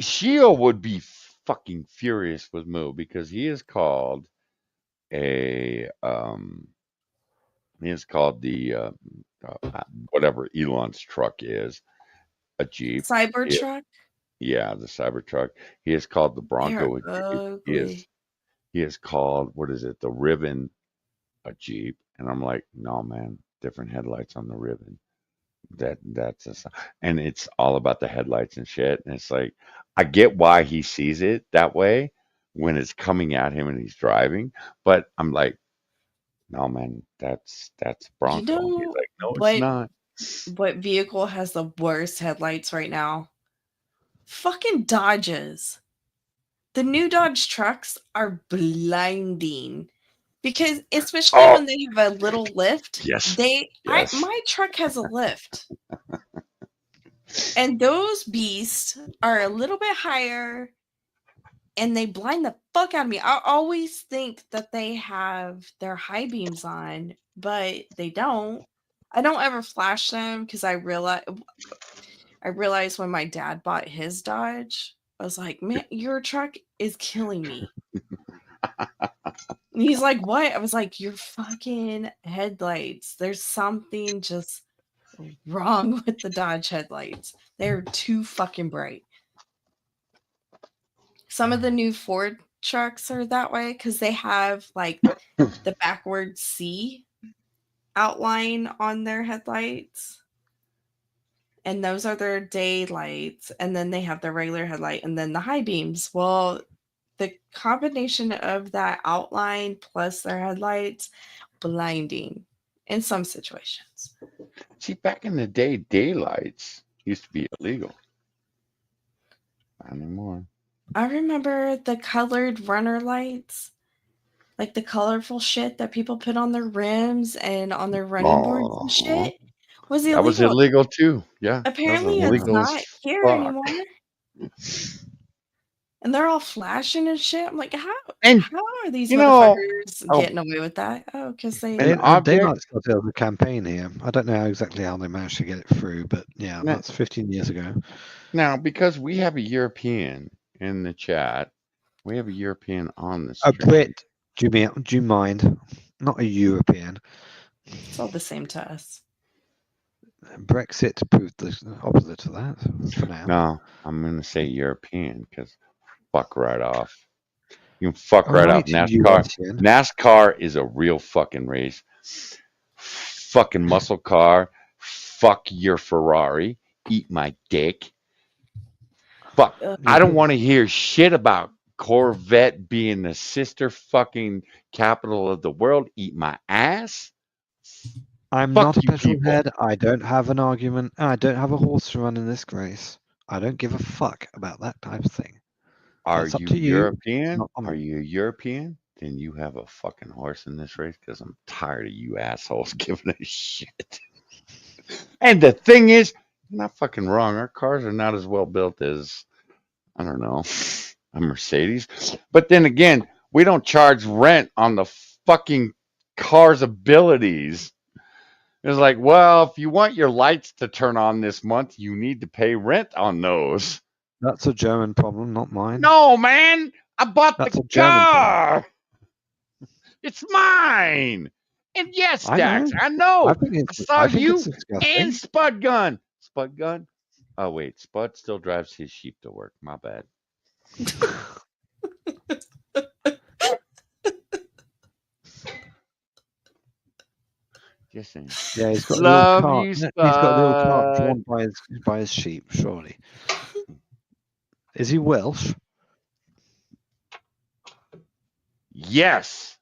Shio would be fucking furious with Moo because he is called the whatever Elon's truck is, a Jeep. He- Cybertruck, yeah, the Cybertruck. He is called the they're Bronco a Jeep. ugly. He is called, what is it, the Ribbon a Jeep. And I'm like, no man, different headlights on the Ribbon. And it's all about the headlights and shit. And it's like I get why he sees it that way when it's coming at him and he's driving, but I'm like, no man, that's You Bronco. And he's know like, no, it's what not. what vehicle has the worst headlights right now? Fucking Dodges. The new Dodge trucks are blinding because especially Oh when they have a little lift, yes, yes. my truck has a lift. And those beasts are a little bit higher and they blind the fuck out of me. I always think that they have their high beams on, but they don't. I don't ever flash them because I realized when my dad bought his Dodge, I was like, "Man, your truck is killing me." And he's like, "What?" I was like, "Your fucking headlights. There's something just wrong with the Dodge headlights. They're too fucking bright." Some of the new Ford trucks are that way because they have like the backward C outline on their headlights. And those are their daylights. And then they have the regular headlight and then the high beams. Well, the combination of that outline plus their headlights, blinding in some situations. See, back in the day, daylights used to be illegal. Not anymore. I remember the colored runner lights, like the colorful shit that people put on their rims and on their running boards and Oh, shit was that was illegal. illegal too. Yeah, that was Apparently, it's Yeah. illegal as not here fuck. anymore. And they're all flashing and shit. I'm like, And how are these you know, motherfuckers oh, getting away with that? Oh, because they an And object. Daylight started a campaign here. I don't know exactly how they managed to get it through, but yeah, Now, that's 15 years ago. now, because we have a European in the chat, we have a European on the A stream. Brit, do you mind? Not a European. it's all the same to us. Brexit proved the opposite of that for now. No, I'm going to say European because fuck right off. You can fuck right off. Right, NASCAR. USN. NASCAR is a real fucking race. Fucking muscle car. Fuck your Ferrari. Eat my dick. Fuck. I don't want to hear shit about Corvette being the sister fucking capital of the world. Eat my ass. I'm Fuck not a you petrol people. head. I don't have an argument. I don't have a horse to run in this race. I don't give a fuck about that type of thing. Are That's up you to you. European? Not on Are me. you European? Then you have a fucking horse in this race because I'm tired of you assholes giving a shit. And the thing is, you're not fucking wrong. Our cars are not as well built as, I don't know, a Mercedes. But then again, we don't charge rent on the fucking car's abilities. It's like, well, if you want your lights to turn on this month, you need to pay rent on those. That's a German problem, not mine. No, man, I bought That's the a German problem. car. It's mine. And yes, I know. Dax, I know. I think I it's. saw I think you it's disgusting. and Spud Gun. Spud Gun? Oh, wait. Spud still drives his sheep to work. My bad. Just saying. Yeah, he's got Love a little cart. you, He's got a little cart Spud. drawn by his sheep. Surely. Is he Welsh? Yes.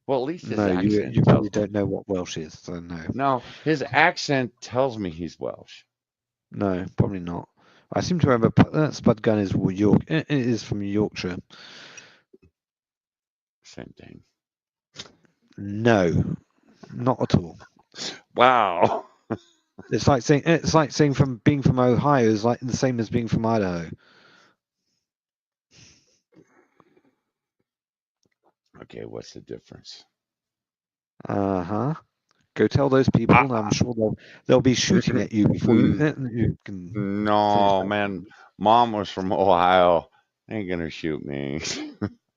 Well, at least his No, accent you tells probably me. don't know what Welsh is, so no. No, his accent tells me he's Welsh. No, probably not. I seem to remember Spud Gun is York. It is from Yorkshire. Same thing. No, not at all. Wow. It's like saying from being from Ohio is like the same as being from Idaho. Okay, what's the difference? Uh-huh. Go tell those people, and I'm sure they'll be shooting at you before you can. No, man. Mom was from Ohio. They ain't gonna shoot me.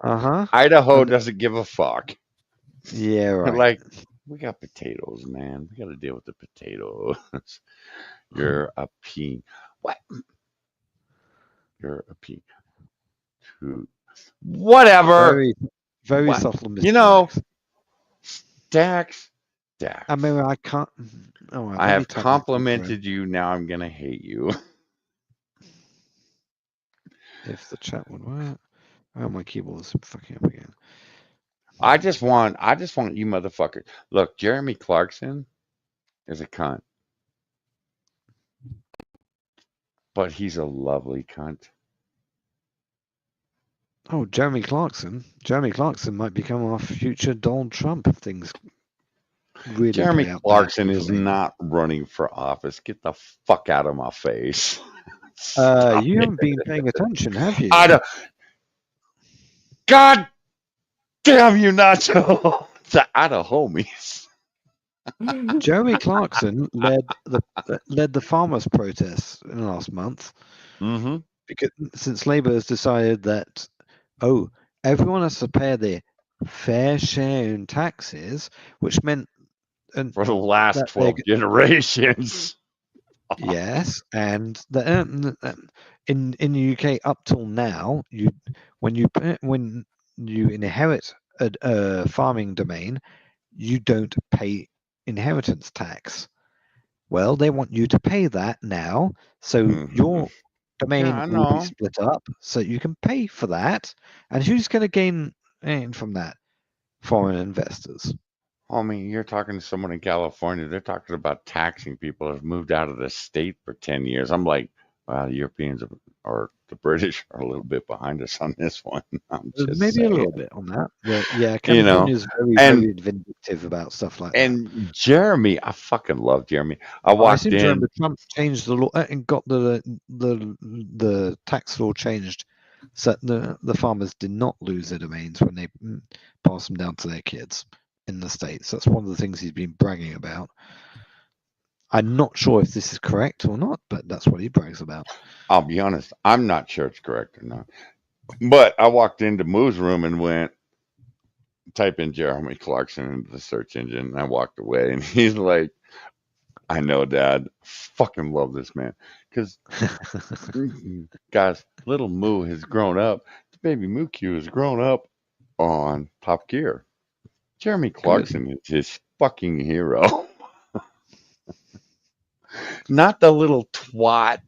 Uh-huh. Idaho And doesn't give a fuck. yeah, They're right. like, we got potatoes, man. We got to deal with the potatoes. You're a pea. What? You're a pea. Whatever. Very, very What? subtle, Mr. You know, Dax. Dax. I mean, I can't. Oh, I have complimented you. Now I'm gonna hate you. If the chat would work. Oh, my keyboard is fucking up again. I just want you motherfuckers. Look, Jeremy Clarkson is a cunt. But he's a lovely cunt. Oh, Jeremy Clarkson. Jeremy Clarkson might become our future Donald Trump if things really Jeremy play out Clarkson is badly. not running for office. Get the fuck out of my face. You haven't been paying attention, have you? God damn you, Nacho. The Idaho homies. Jeremy Clarkson led the farmers' protests in the last month because since Labour has decided that everyone has to pay their fair share in taxes, which meant for the last 12 generations. Yes, and in the UK up till now, when you inherit a farming domain, you don't pay inheritance tax. Well, they want you to pay that now, so your domain will be split up, so you can pay for that. And who's going to gain from that? Foreign investors. I mean, you're talking to someone in California. They're talking about taxing people who have moved out of the state for 10 years. I'm like, well, the Europeans or the British are a little bit behind us on this one. I'm just maybe saying. a little bit on that. But yeah, California is very vindictive about stuff like that. And Jeremy, I fucking love Jeremy. I seem to remember Trump changed the law and got the tax law changed so that the farmers did not lose their domains when they passed them down to their kids in the States. That's one of the things he's been bragging about. I'm not sure if this is correct or not, but that's what he brags about. I'll be honest, I'm not sure it's correct or not. But I walked into Moo's room and went, type in Jeremy Clarkson into the search engine, and I walked away, and he's like, I know, Dad. Fucking love this man. Because, guys, little Moo has grown up to Baby Mookie has grown up on Top Gear. Jeremy Clarkson is his fucking hero. Not the little twat,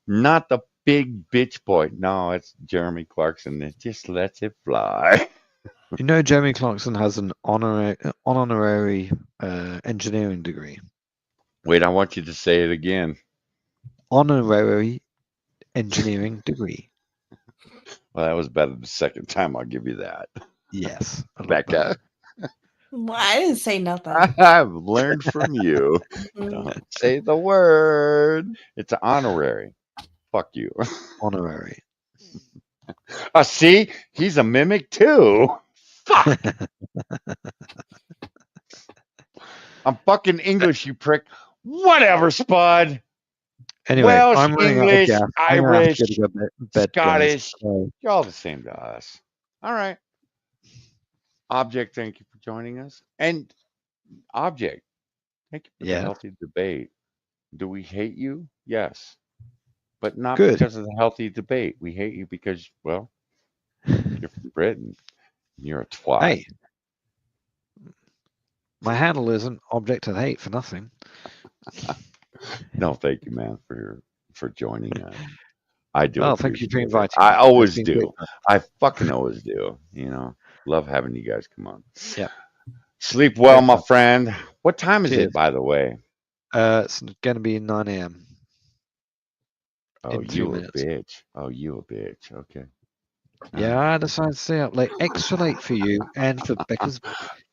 not the big bitch boy. No, it's Jeremy Clarkson that just lets it fly. You know, Jeremy Clarkson has an honorary engineering degree. Wait, I want you to say it again. Honorary engineering degree. Well, that was better the second time. I'll give you that. Yes. a lot Becca, Well, I didn't say nothing. I've learned from you. Mm. Don't say the word. It's an honorary. Fuck you. better. Honorary. See, he's a mimic too. Fuck. I'm fucking English, you prick. Whatever, Spud. Anyway, Welsh, I'm running English, out of gas. I'm gonna have Irish, to go to bed, guys. Scottish. So, You're all the same to us. All right. Object, thank you for joining us. And Object, thank you for the yeah, healthy debate. Do we hate you? Yes. But not good. because of the healthy debate. We hate you because, well, you're from Britain. You're a twat. Hey, my handle isn't Object of Hate for nothing. No, thank you, man, for joining us. I do. Oh, thank you for appreciate it. inviting I me. always It's been do. I fucking always do. You know, love having you guys come on. Yeah. Sleep well, Great my fun. friend. What time is Cheers. it, by the way? It's going to be 9 a.m. Oh, in 2 you a minutes. bitch. Oh, you a bitch. Okay. Yeah, I decided to stay up late, extra late for you and for Becca's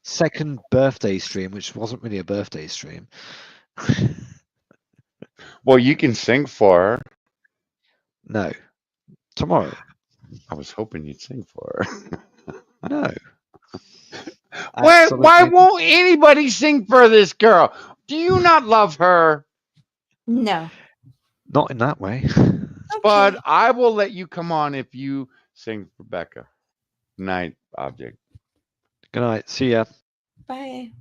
second birthday stream, which wasn't really a birthday stream. Well, you can sing for her. No, tomorrow. I was hoping you'd sing for her. No. Why Absolutely. won't anybody sing for this girl? Do you not love her? No. Not in that way. But Okay. I will let you come on if you sing for Becca. Night, Object. Good night. See ya. Bye.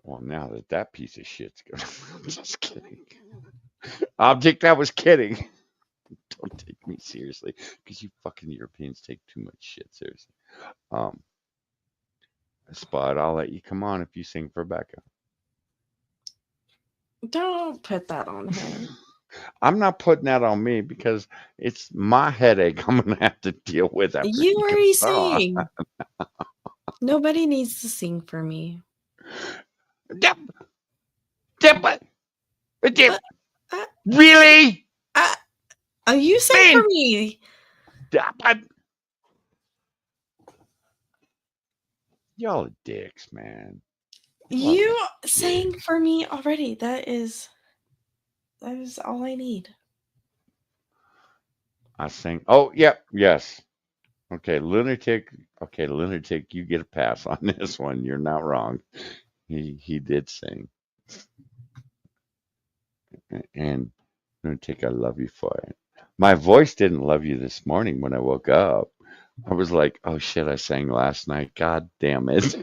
Well, now that piece of shit's gonna. I'm just kidding. Object, that was kidding. Don't take me seriously, because you fucking Europeans take too much shit seriously. Spot, I'll let you come on if you sing for Becca. Don't put that on her. I'm not putting that on me because it's my headache I'm gonna have to deal with after You he already comes on. sang. Nobody needs to sing for me. Really? Oh, you sang Man. for me. Y'all are dicks, man. You sang for me already. That is all I need. I sing. Oh, yep, yes. Okay, lunatic. Okay, lunatic. You get a pass on this one. You're not wrong. He did sing. And lunatic, I love you for it. My voice didn't love you this morning when I woke up. I was like, oh shit, I sang last night. God damn it.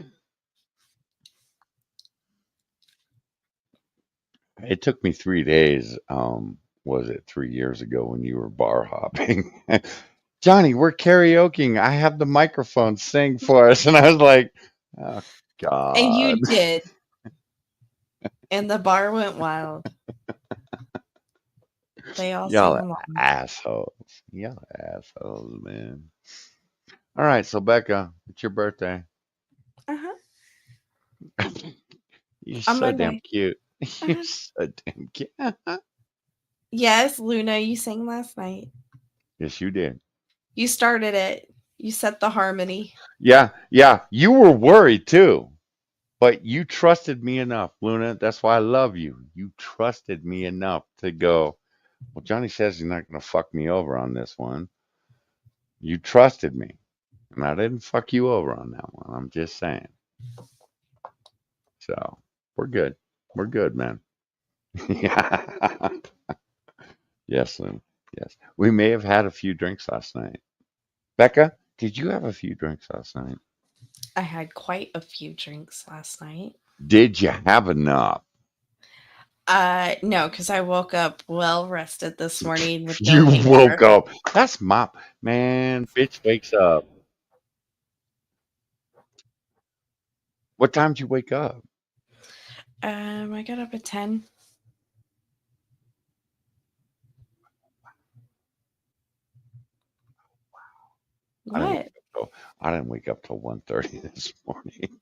It took me 3 days. Was it 3 years ago when you were bar hopping? Johnny, we're karaokeing. I have the microphone. Sing for us. And I was like, oh God. And you did. And the bar went wild. They all Y'all sang are along. assholes. Y'all are assholes, man. All right, so Becca, it's your birthday. Uh-huh. You're On so Monday. damn cute. You're Uh-huh. so damn cute. Yes, Luna, you sang last night. Yes, you did. You started it. You set the harmony. Yeah, you were worried too, but you trusted me enough, Luna. That's why I love you. You trusted me enough to go, well, Johnny says he's not going to fuck me over on this one. You trusted me, and I didn't fuck you over on that one. I'm just saying. So, we're good. We're good, man. Yeah. Yes, Luna. Yes. We may have had a few drinks last night. Becca, did you have a few drinks last night? I had quite a few drinks last night. Did you have enough? No, because I woke up well rested this morning with no You woke hangover. up. That's my man. Bitch wakes up. What time did you wake up? I got up at 10. What? I didn't wake up till 1:30 this morning.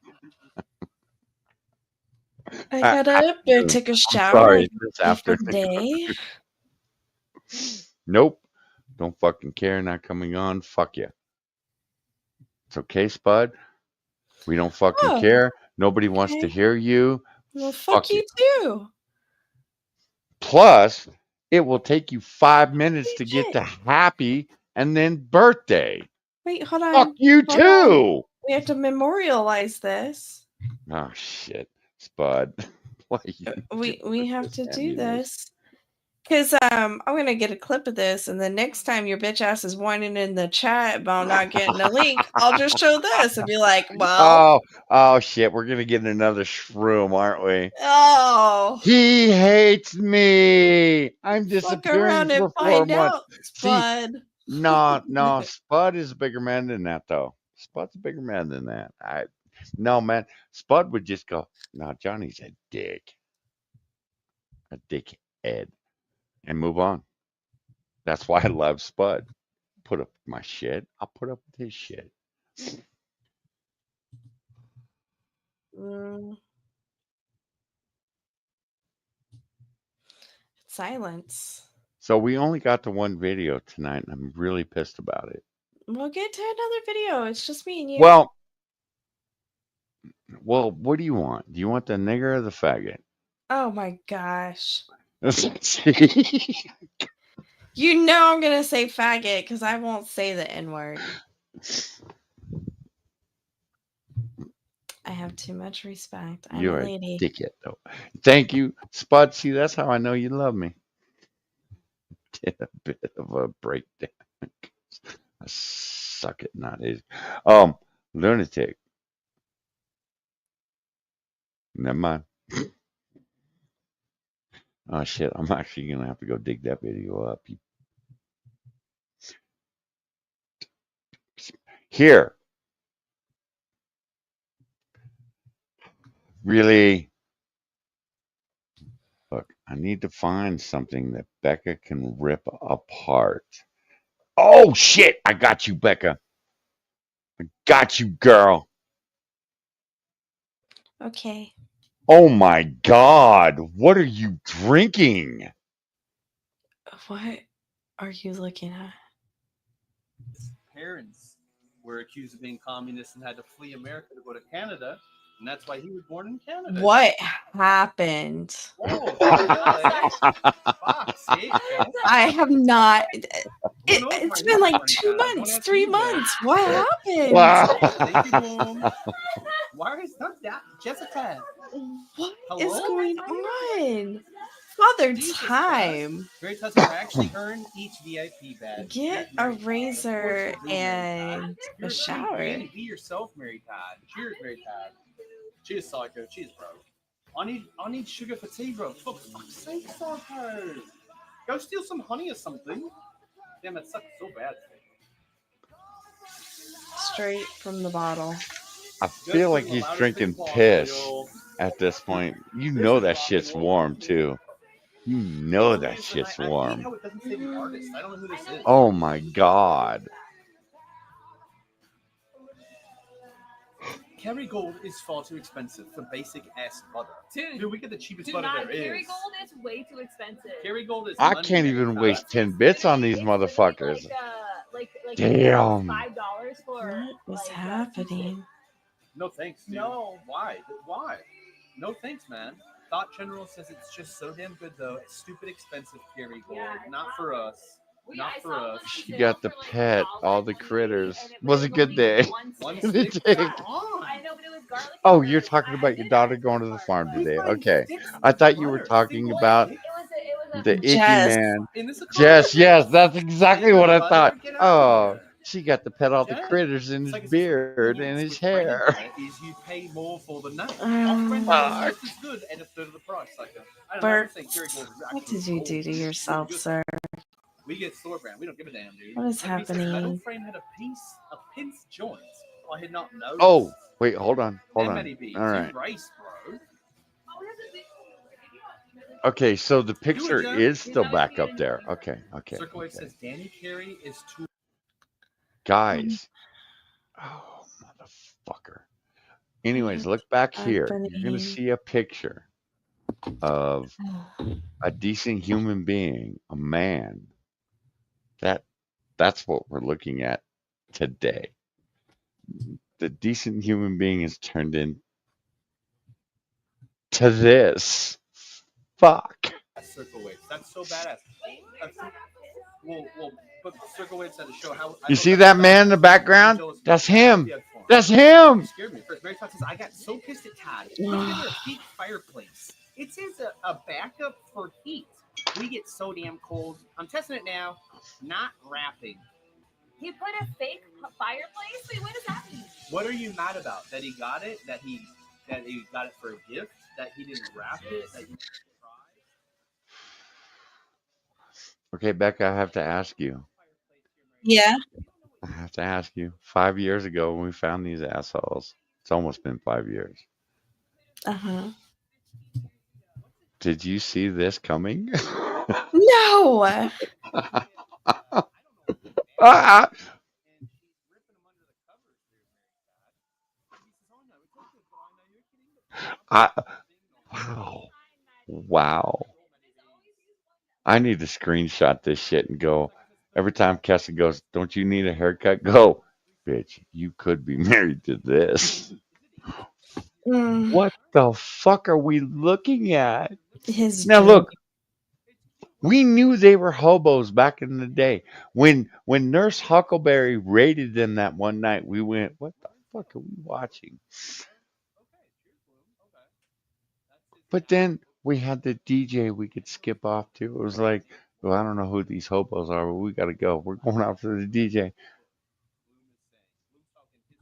I got up, I took a shower, Sorry, I this beat the afternoon. day. Nope. Don't fucking care. Not coming on. Fuck you. It's okay, Spud. We don't fucking Oh, care. Nobody wants to okay. hear you. Well, fuck you too. Plus, it will take you 5 minutes Holy to get shit. to happy and then birthday. Wait, hold on. Fuck you Hold on. too. We have to memorialize this. Oh shit, Spud. Why you We have to do ammunition? this. Because I'm gonna get a clip of this, and the next time your bitch ass is whining in the chat about not getting a link, I'll just show this and be like, well, Oh shit, we're gonna get another shroom, aren't we? oh, He hates me. I'm fuck disappearing around and for 4 find months. out, See, Spud. no, Spud is a bigger man than that, though. Spud's a bigger man than that. No, man. Spud would just go, no, Johnny's a dickhead, and move on. That's why I love Spud. Put up with my shit. I'll put up with his shit. Silence. So we only got to one video tonight, and I'm really pissed about it. We'll get to another video. It's just me and you. Well, what do you want? Do you want the nigger or the faggot? Oh my gosh. See? You know I'm gonna say faggot because I won't say the N-word. I have too much respect. I'm You're a a lady. dickhead, though. Thank you, Spud. See, that's how I know you love me. Did a bit of a breakdown. I suck at not his. Lunatic. Never mind. Oh shit! I'm actually gonna have to go dig that video up. Here, really. Look, I need to find something that Becca can rip apart. Oh shit! I got you, Becca. I got you, girl. Okay. Oh my god! What are you drinking? What are you looking at? Parents were accused of being communists and had to flee America to go to Canada, and that's why he was born in Canada. What happened? Oh, fuck, see? I have not. Who knows It's why been he like was 2 born in Canada? months, Don't ask 3 me, man. months. What happened? Wow. Thank you, Boom. Why is not that Jessica? What Hello? is going on? Father Jesus time. Very touching. I actually earned each VIP badge. Get a razor and a shower. Be yourself, Mary Todd. Cheers, Mary Todd. Cheers, Psycho. Cheers, bro. I need sugar for tea, bro. For fuck's sake, Psycho. Go steal some honey or something. Damn, that sucks so bad. Straight from the bottle. I feel like he's drinking piss at this point. You know that shit's warm too. You know that shit's warm. Oh my god. Kerrygold is far too expensive for basic ass butter. Dude, we get the cheapest butter there is. Kerrygold is way too expensive. Kerrygold is. I can't even waste 10 bits on these motherfuckers. Damn. $5 for. What is happening? No thanks, dude. No. Why? Why? No thanks, man. Thought General says it's just so damn good though. It's stupid expensive Kerrygold. Yeah, not for us. Not for us. She got the pet, all the critters. Was a good day. One Good stick. day. I know, but it was garlic. Oh, you're talking about your daughter going to the farm today. Okay. I thought you were talking about the icky Jess. man. Jess, yes, that's exactly what I thought. Oh, She got to pet all the Yeah. critters in It's his like it's beard and his with friendly hair. fire is you pay more for the name. Our friendly Fuck. is just as good at a third of the price. Like I don't know. I'm Bert, saying Kerry Gold is what actually did you gold. do to It's yourself, good. sir? We get store brand. We don't give a damn, dude. What is That piece of metal happening? frame had a pinch joint. I had not noticed. Oh, wait, hold on. That many beads. All right. You race, bro. Okay, so the Do it, picture Joe. is still back up there. Okay. Circle Wave says Danny Carey is too. Guys. Oh, motherfucker. Anyways, look back here. You're going to Happening. see a picture of a decent human being, a man. That's what we're looking at today. The decent human being is turned into this. Fuck. Circle Waves. That's so badass. We'll put Circle Waves at the show. How You see that man in the background? That's him. That's him. It scared me at first. Mary Todd says, I got so pissed at Todd. He put together a fake fireplace. It says a backup for heat. We get so damn cold. I'm testing it now. Not wrapping. He put a fake fireplace? Wait, what does that mean? What are you mad about? That he got it? That he got it for a gift? That he didn't wrap it? That you Okay, Becca, I have to ask you. Yeah. I have to ask you. 5 years ago when we found these assholes, it's almost been 5 years. Uh-huh. Did you see this coming? No. Ah! Wow. Wow. I need to screenshot this shit and go. Every time Kessa goes, don't you need a haircut? Go, bitch, you could be married to this. What the fuck are we looking at? His Now dream. look, we knew they were hobos back in the day. When Nurse Huckleberry raided them that one night, we went, what the fuck are we watching? But then we had the DJ we could skip off to. It was like, well, I don't know who these hobos are, but we gotta go. We're going out to the DJ.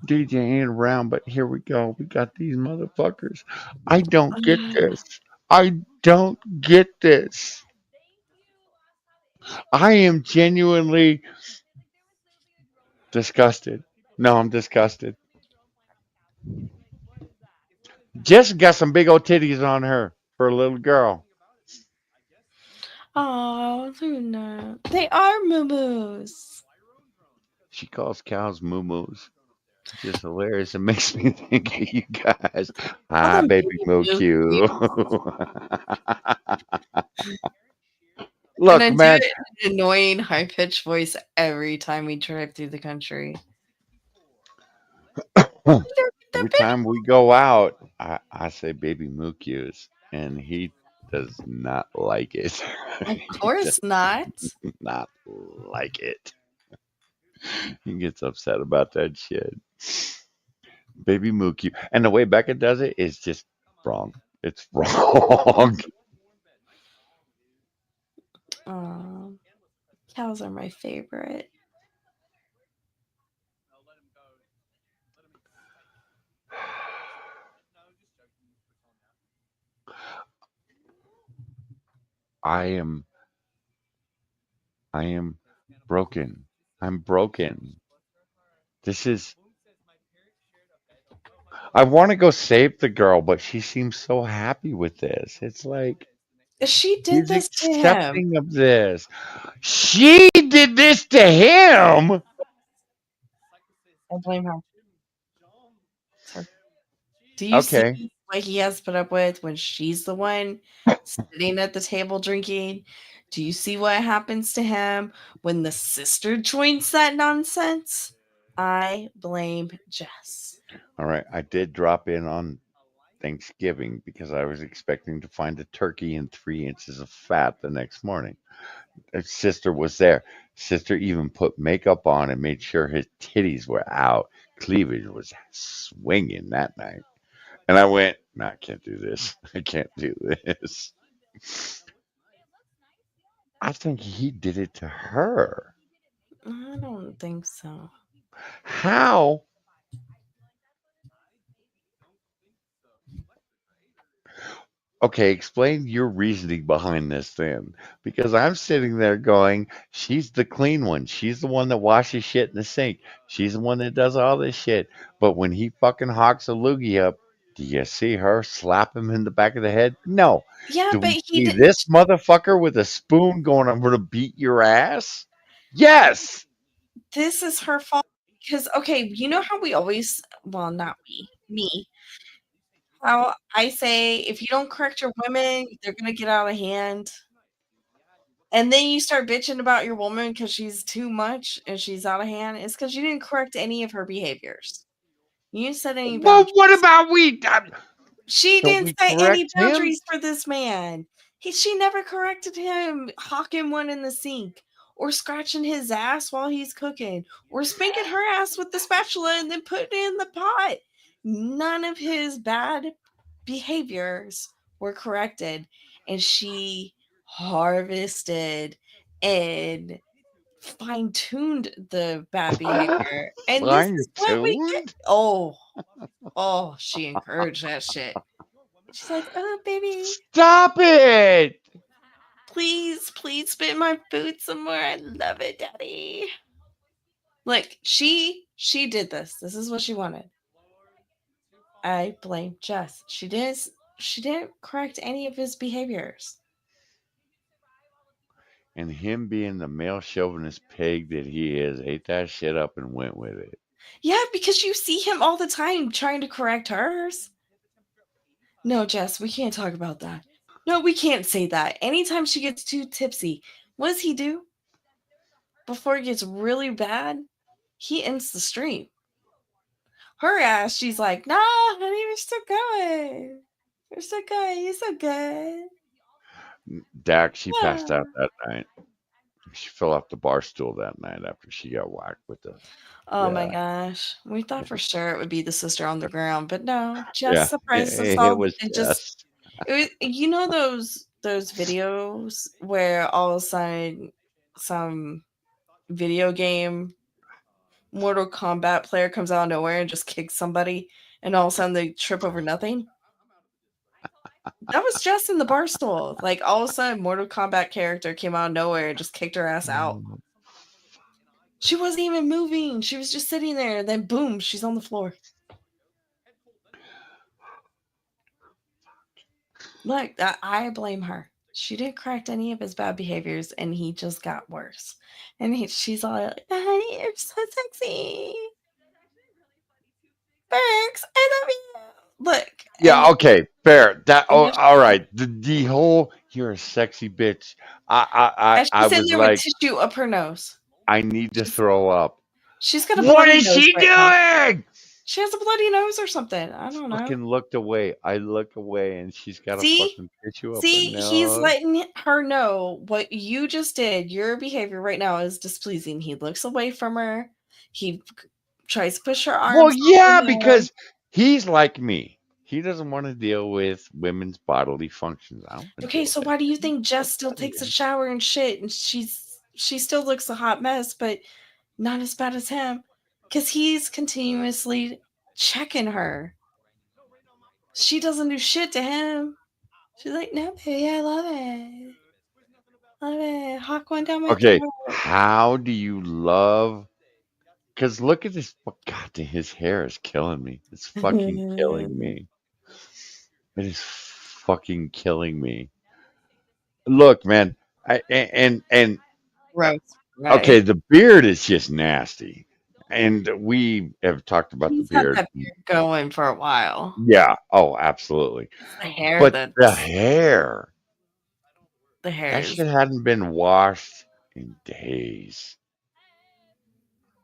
DJ ain't around, but here we go. We got these motherfuckers. I don't get this. I don't get this. I am genuinely disgusted. No, I'm disgusted. Jess got some big old titties on her for a little girl. Oh, Luna. They are moo-moos. She calls cows moo-moos. It's just hilarious. It makes me think of you guys. Hi, them baby baby moo moo cute. And Look, I do man. it in an annoying high-pitched voice every time we drive through the country. Every time we go out, I say baby moo cues, and he does not like it. Of He course does not. not like it. He gets upset about that shit. Baby moo cue. And the way Becca does it is just wrong. It's wrong. Oh, cows are my favorite. I am broken. I'm broken. This is I want to go save the girl, but she seems so happy with this. It's like She did she's this to him. accepting of this. She did this to him. I blame her. Do you Okay. see what he has put up with when she's the one sitting at the table drinking? Do you see what happens to him when the sister joins that nonsense? I blame Jess. All right. I did drop in on Thanksgiving because I was expecting to find a turkey and 3 inches of fat the next morning. His sister was there. Sister even put makeup on and made sure his titties were out. Cleavage was swinging that night. And I went, no, I can't do this. I can't do this. I think he did it to her. I don't think so. How? Okay, explain your reasoning behind this then. Because I'm sitting there going, she's the clean one. She's the one that washes shit in the sink. She's the one that does all this shit. But when he fucking hawks a loogie up, do you see her slap him in the back of the head? No. Yeah, Do but we he see did. this motherfucker with a spoon going, I'm going to beat your ass? Yes. This is her fault because okay, you know how we always, well, not me. How I say if you don't correct your women, they're gonna get out of hand. And then you start bitching about your woman because she's too much and she's out of hand. It's because you didn't correct any of her behaviors. You didn't set any Well, boundaries. what about we? She Don't didn't we set any correct him? boundaries for this man. She never corrected him hawking one in the sink or scratching his ass while he's cooking or spanking her ass with the spatula and then putting it in the pot. None of his bad behaviors were corrected, and she harvested and fine-tuned the bad behavior. And this Fine is what we get. tuned? Oh, she encouraged that shit. She's like, "Oh, baby, Stop it! please spit in my food some more. I love it, daddy." Like she did this. This is what she wanted. I blame Jess. She didn't correct any of his behaviors. And him being the male chauvinist pig that he is, ate that shit up and went with it. Yeah, because you see him all the time trying to correct hers. No, Jess, we can't talk about that. No, we can't say that. Anytime she gets too tipsy, what does he do? Before it gets really bad, he ends the stream. Her ass, she's like, "Nah, honey, we're still going. We're still going. You're so good." Dak, she passed Yeah. out that night. She fell off the bar stool that night after she got whacked with the. Oh my Yeah, gosh. We thought for sure it would be the sister on the ground, but no, yeah, just surprised us it all. was It just just. it was, you know, those videos where all of a sudden some video game Mortal Kombat player comes out of nowhere and just kicks somebody, and all of a sudden they trip over nothing. That was just in the bar stool. Like all of a sudden, Mortal Kombat character came out of nowhere and just kicked her ass out. She wasn't even moving. She was just sitting there. And then boom, she's on the floor. Look, I blame her. She didn't correct any of his bad behaviors, and he just got worse. And she's all like, "Honey, you're so sexy. Thanks, I love you." Look, Yeah, and okay, fair. That. and Oh, if all right. The whole "you're a sexy bitch." and I she's sitting was there with like, tissue up her nose. I need to She's throw up. she's got a What bloody is nose she right now. doing? She has a bloody nose or something. I don't know. Fucking looked away. I look away, and she's got a See? fucking tissue up her See, he's nose. letting her know what you just did. Your behavior right now is displeasing. He looks away from her. He tries to push her Well, arms up yeah, and down. because he's like me. He doesn't want to deal with women's bodily functions. I don't want to Okay, deal with so that why do you shit. think Jess Fuck still out of takes a here. shower and shit, and she still looks a hot mess, but not as bad as him? Because he's continuously checking her. She doesn't do shit to him. She's like, "No, baby, I love it. Love it. Hawk one down my Okay, throat." how do you love? Because look at this. God, his hair is killing me. It's fucking killing me. It is fucking killing me. Look, man. And Gross. Right. okay, the beard is just nasty, and we have talked about the He's had beard. that beard going for a while. Yeah. Oh, absolutely. It's the hair But the that's hair, the hair that is shit hadn't been washed in days.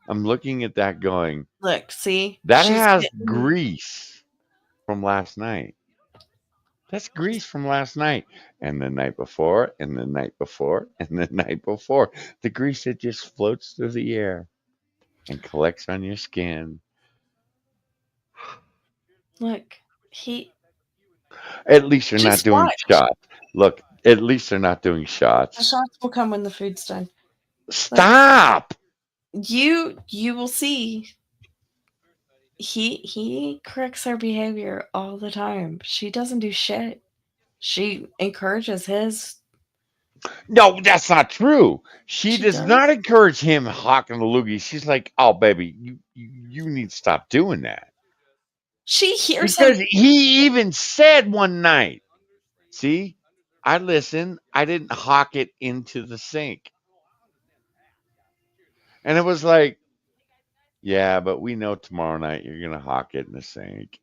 I'm looking at that going, look, see? that She's has getting grease from last night. That's grease from last night. And the night before, and the night before, and the night before. The grease that just floats through the air and collects on your skin. look, he At least they're not just doing watch. shots. Look, at least they're not doing The shots. shots will come when the food's done. Look, Stop! You will see. He corrects her behavior all the time. She doesn't do shit. She encourages his. No, that's not true. She She does does. not encourage him hawking the loogie. She's like, "Oh, baby, you need to stop doing that." She hears him. Because he even said one night, "See, I listened. I didn't hawk it into the sink," and it was like, "Yeah, but we know tomorrow night you're gonna hawk it in the sink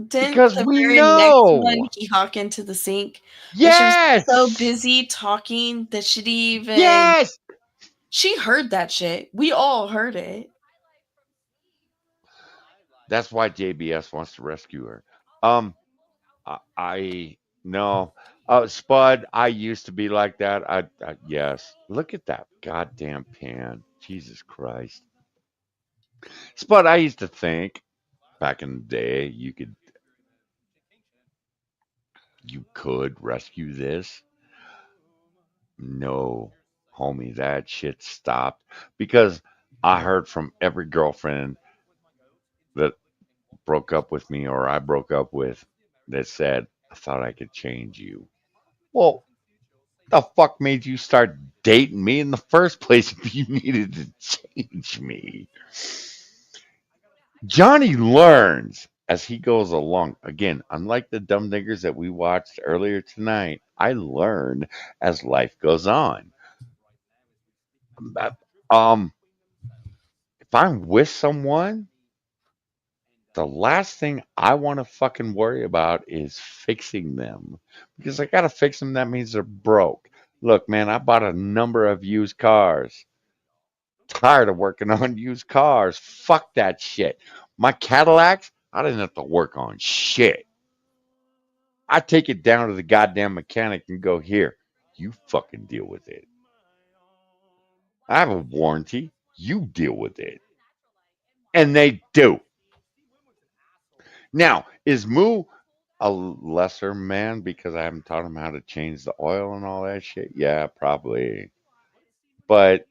Didn't because the we very next one know." he hawk into the sink? And she was so Yes, busy talking that she didn't even. yes. She heard that shit. We all heard it. That's why JBS wants to rescue her. Um, I no, Spud. I used to be like that. I yes. Look at that goddamn pan. Jesus Christ, Spud. I used to think back in the day you could rescue this. No, homie, that shit stopped because I heard from every girlfriend that broke up with me or I broke up with that said, I thought I could change you. Well, the fuck made you start dating me in the first place if you needed to change me? Johnny learns as he goes along. Again, unlike the dumb niggers that we watched earlier tonight, I learn as life goes on. Um, if I'm with someone, the last thing I want to fucking worry about is fixing them because I gotta fix them. That means they're broke. Look, man, I bought a number of used cars. Tired of working on used cars. Fuck that shit. My Cadillacs, I didn't have to work on shit. I take it down to the goddamn mechanic and go, here, you fucking deal with it. I have a warranty. You deal with it. And they do. Now, is Moo a lesser man because I haven't taught him how to change the oil and all that shit? Yeah, probably. But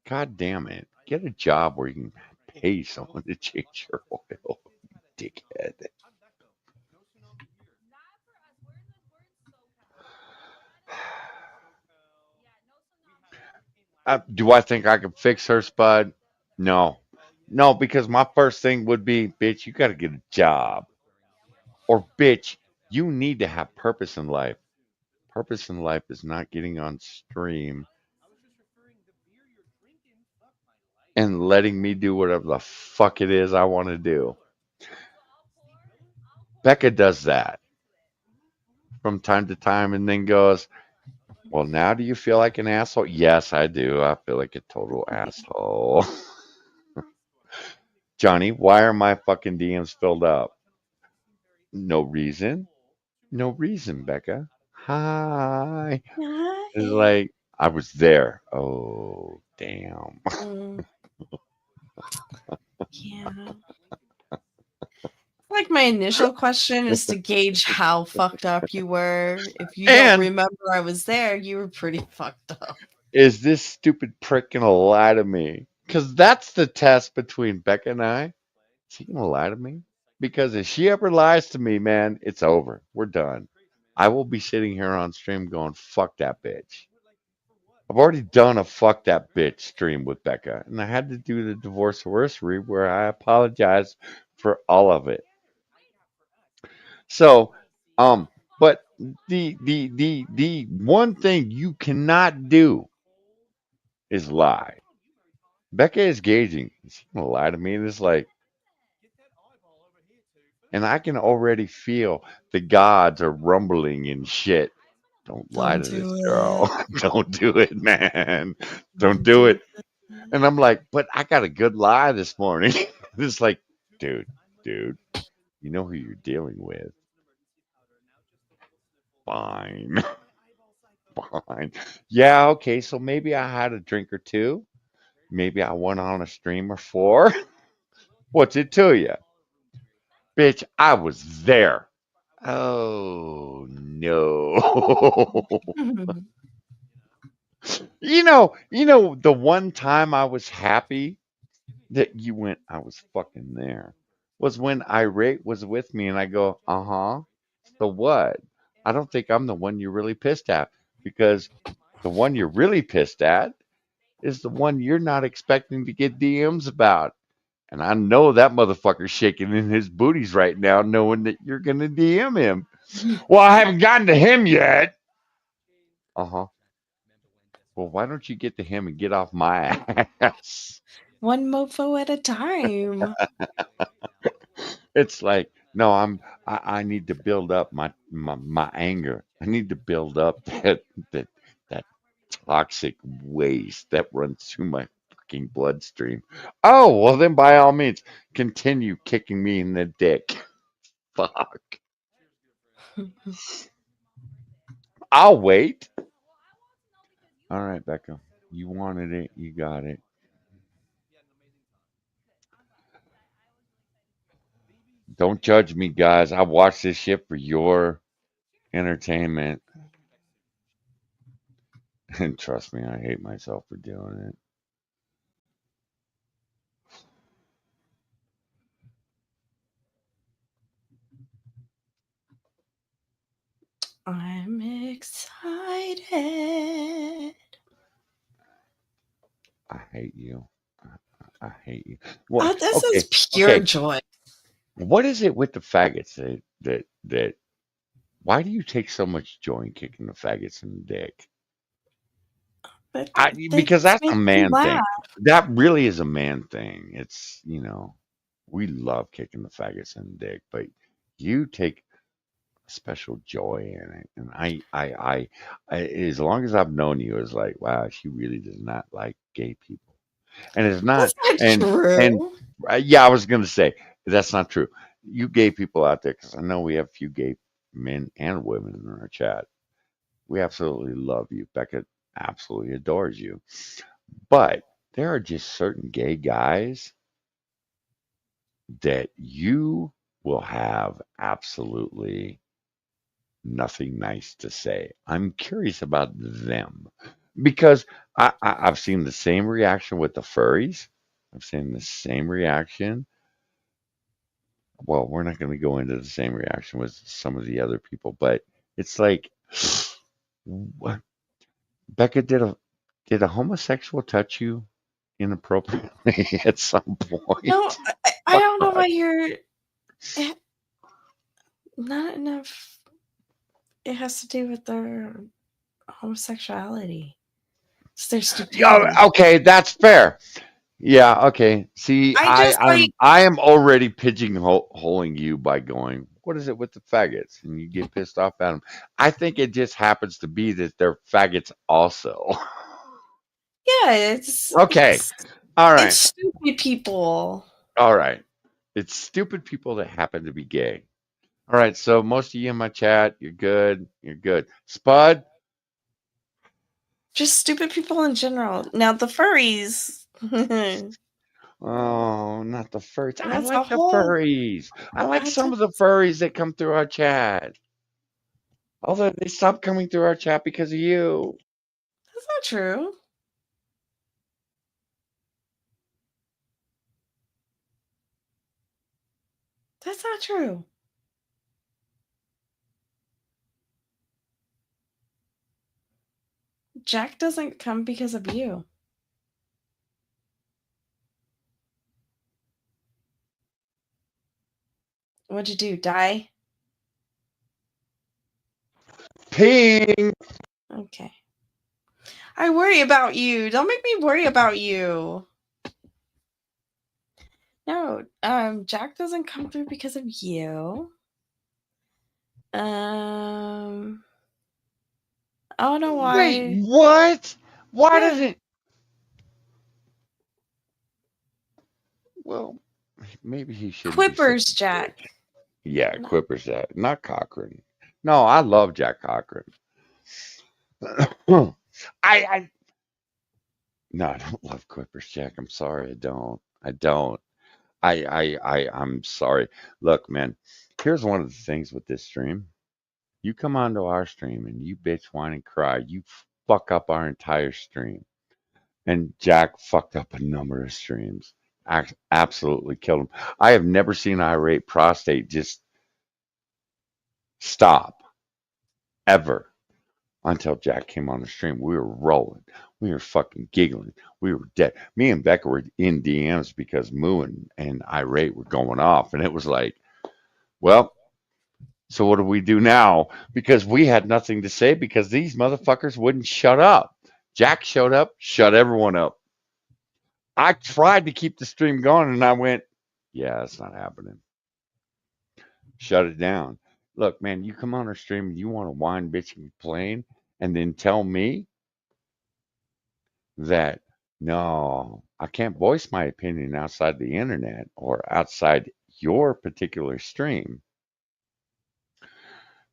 god damn it, get a job where you can pay someone to change your oil, dickhead. Do I think I could fix her, Spud? No. No, because my first thing would be, bitch, you got to get a job. Or, bitch, you need to have purpose in life. Purpose in life is not getting on stream and letting me do whatever the fuck it is I want to do. Becca does that from time to time and then goes, well, now do you feel like an asshole? Yes, I do. I feel like a total asshole. Johnny, why are my fucking DMs filled up? No reason. No reason, Becca. Hi. It's like, I was there. Oh, damn. Mm, yeah. Like my initial question is to gauge how fucked up you were. If you don't And remember I was there, you were pretty fucked up. is this stupid prick going to lie to me? Because that's the test between Becca and I. Is he going to lie to me? Because if she ever lies to me, man, it's over. We're done. I will be sitting here on stream going, fuck that bitch. I've already done a fuck that bitch stream with Becca, and I had to do the divorce anniversary where I apologized for all of it. So, um, but the one thing you cannot do is lie. Becca is gauging. Is he gonna lie to me? And it's like, and I can already feel the gods are rumbling and shit. Don't lie Don't to this do girl. it. Don't do it, man. Don't Don't do do it. And I'm like, but I got a good lie this morning. It's like, dude, you know who you're dealing with. Fine. Fine. Yeah, okay, so maybe I had a drink or two. Maybe I went on a stream or four. What's it to you? Bitch, I was there. Oh, no. it. The one time I was happy that you went, I was fucking there, was when Irate was with me and I go, uh-huh. So what? I don't think I'm the one you're really pissed at because the one you're really pissed at is the one you're not expecting to get DMs about. And I know that motherfucker's shaking in his booties right now, knowing that you're going to DM him. Well, I haven't gotten to him yet. Uh huh. Well, why don't you get to him and get off my ass? One mofo at a time. It's like, no, I need to build up my anger. I need to build up that toxic waste that runs through my fucking bloodstream. Oh, well then by all means, continue kicking me in the dick. Fuck. I'll wait. All right, Becca. You wanted it, you got it. Don't judge me, guys. I watch this shit for your entertainment. And trust me, I hate myself for doing it. I'm excited. I hate you. I hate you. What? Oh, this Okay, is pure okay. joy. What is it with the faggots that? Why do you take so much joy in kicking the faggots in the dick? But they Because just that's a make me man thing. laugh. That really is a man thing. We love kicking the faggots in the dick, but you take special joy in it. And as long as I've known you, it's like, wow, she really does not like gay people. And it's not, That's not and true. yeah, I was gonna say that's not true. You gay people out there, because I know we have a few gay men and women in our chat. We absolutely love you. Becca absolutely adores you. But there are just certain gay guys that you will have absolutely nothing nice to say. I'm curious about them because I've seen the same reaction with the furries. I've seen the same reaction. Well, we're not going to go into the same reaction with some of the other people, but it's like, what? Becca, did a homosexual touch you inappropriately at some No, point? I don't know why you're eh, not enough. It has to do with their homosexuality. It's their Yeah, stupidity. okay, that's fair. Yeah, okay. See, I just like I am already pigeonholing you by going, what is it with the faggots? And you get pissed off at them. I think it just happens to be that they're faggots also. yeah, Okay. All it's right. stupid people. All right. It's stupid people that happen to be gay. All right. So most of you in my chat, you're good. You're good. Spud, Just stupid people in general. Now the furries. oh, not the furries. I That's a like the whole. furries. I like That's some of the furries that come through our chat. Although they stopped coming through our chat because of you. not true. That's not true. Jack doesn't come because of you. What'd you do? Die? Ping. Okay. I worry about you. Don't make me worry about you. No, Jack doesn't come through because of you. I don't know Wait, why. what? Why does Yeah. it? Well, maybe he shouldn't be such Quippers, a dick. Jack. Yeah, No. Quipper's that, not Cochran. No, I love Jack Cochran. I no, I don't love Quipper's Jack. I'm sorry, I don't. I don't. I'm sorry. Look, man, here's one of the things with this stream. You come onto our stream and you bitch, whine, and cry. You fuck up our entire stream. And Jack fucked up a number of streams. Absolutely killed him. I have never seen irate prostate just stop ever until Jack came on the stream. We were rolling. We were fucking giggling. We were dead. Me and Becca were in DMs because Moo and irate were going off. And it was like, well, so what do we do now? Because we had nothing to say because these motherfuckers wouldn't shut up. Jack showed up, shut everyone up. I tried to keep the stream going and I went, yeah, it's not happening. Shut it down. Look, man, you come on our stream and you want to whine, bitch, and complain, and then tell me that no, I can't voice my opinion outside the internet or outside your particular stream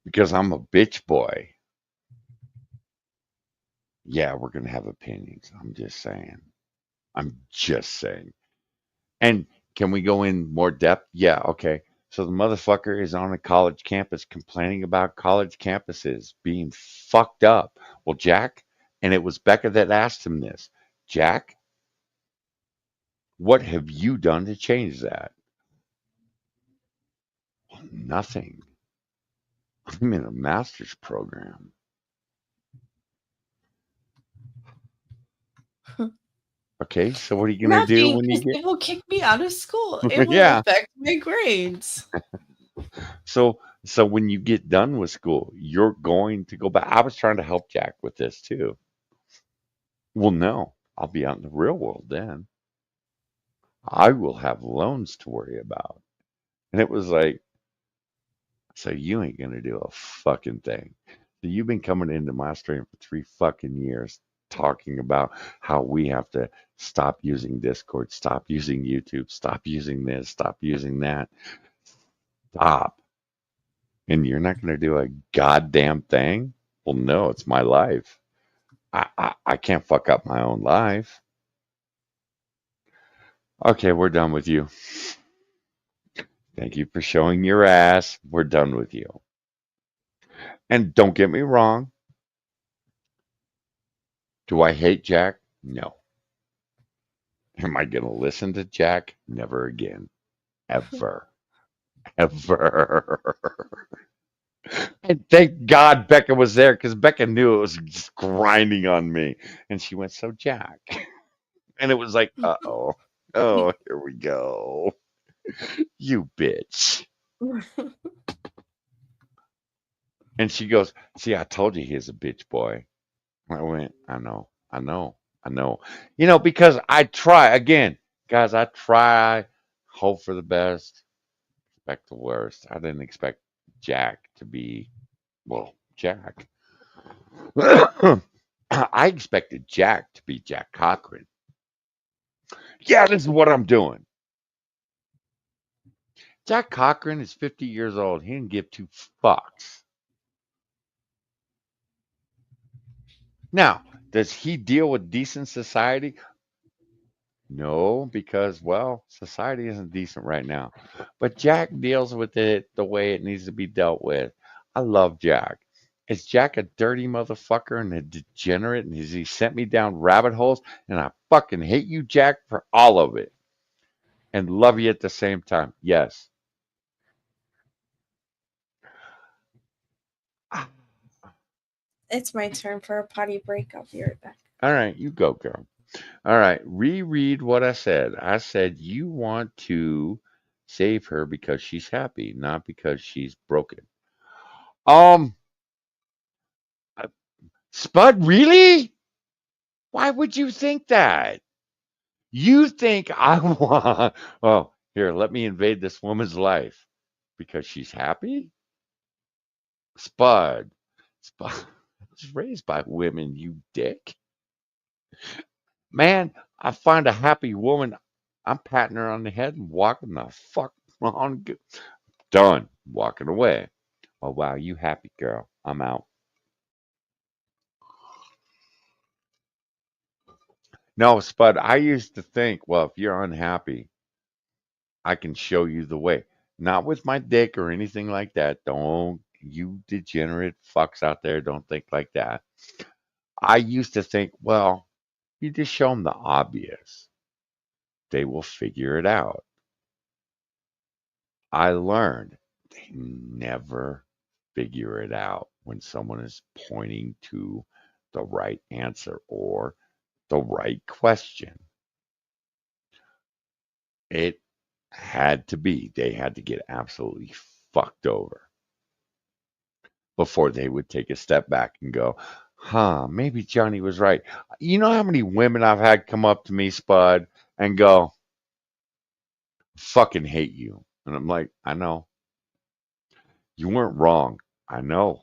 because I'm a bitch boy. Yeah, we're going to have opinions. I'm just saying. I'm just saying. And can we go in more depth? Yeah, okay. So the motherfucker is on a college campus complaining about college campuses being fucked up. Well, Jack, and it was Becca that asked him this. Jack, what have you done to change that? Well, nothing. I'm in a master's program. Okay, so what are you gonna do Nothing, when you because it will kick me out of school. It get? will Yeah. affect my grades. So when you get done with school, you're going to go back. I was trying to help Jack with this too. Well, no, I'll be out in the real world then. I will have loans to worry about. And it was like, so you ain't gonna do a fucking thing. So you've been coming into my stream for 3 fucking years talking about how we have to stop using Discord, stop using YouTube, stop using this, stop using that. Stop. And you're not gonna do a goddamn thing? Well, no, it's my life. I can't fuck up my own life. Okay, we're done with you. Thank you for showing your ass. We're done with you. And don't get me wrong. Do I hate Jack? No. Am I going to listen to Jack? Never again. Ever. Ever. And thank God Becca was there because Becca knew it was just grinding on me. And she went, so Jack. And it was like, uh-oh. Oh, here we go. You bitch. And she goes, see, I told you he's a bitch boy. I went, I know, I know, I know. Because I try, again, guys, I try, hope for the best, expect the worst. I didn't expect Jack to be, well, Jack. I expected Jack to be Jack Cochran. Yeah, this is what I'm doing. Jack Cochran is 50 years old. He didn't give two fucks. Now, does he deal with decent society? No, because, well, society isn't decent right now. But Jack deals with it the way it needs to be dealt with. I love Jack. Is Jack a dirty motherfucker and a degenerate? And has he sent me down rabbit holes? And I fucking hate you, Jack, for all of it. And love you at the same time. Yes. It's my turn for a potty break. I'll be right back. All right, you go, girl. All right, reread what I said. I said you want to save her because she's happy, not because she's broken. Uh, Spud, really? Why would you think that? You think I want? Oh, here, let me invade this woman's life because she's happy? Spud, Spud was raised by women, you dick. Man, I find a happy woman. I'm patting her on the head and walking the fuck on. Done. Walking away. Oh, wow, you happy, girl. I'm out. No, Spud, I used to think, well, if you're unhappy, I can show you the way. Not with my dick or anything like that. Don't, you degenerate fucks out there, don't think like that. I used to think, well, you just show them the obvious. They will figure it out. I learned they never figure it out when someone is pointing to the right answer or the right question. It had to be, they had to get absolutely fucked over before they would take a step back and go, huh, maybe Johnny was right. You know how many women I've had come up to me, Spud, and go, fucking hate you. And I'm like, I know. You weren't wrong. I know.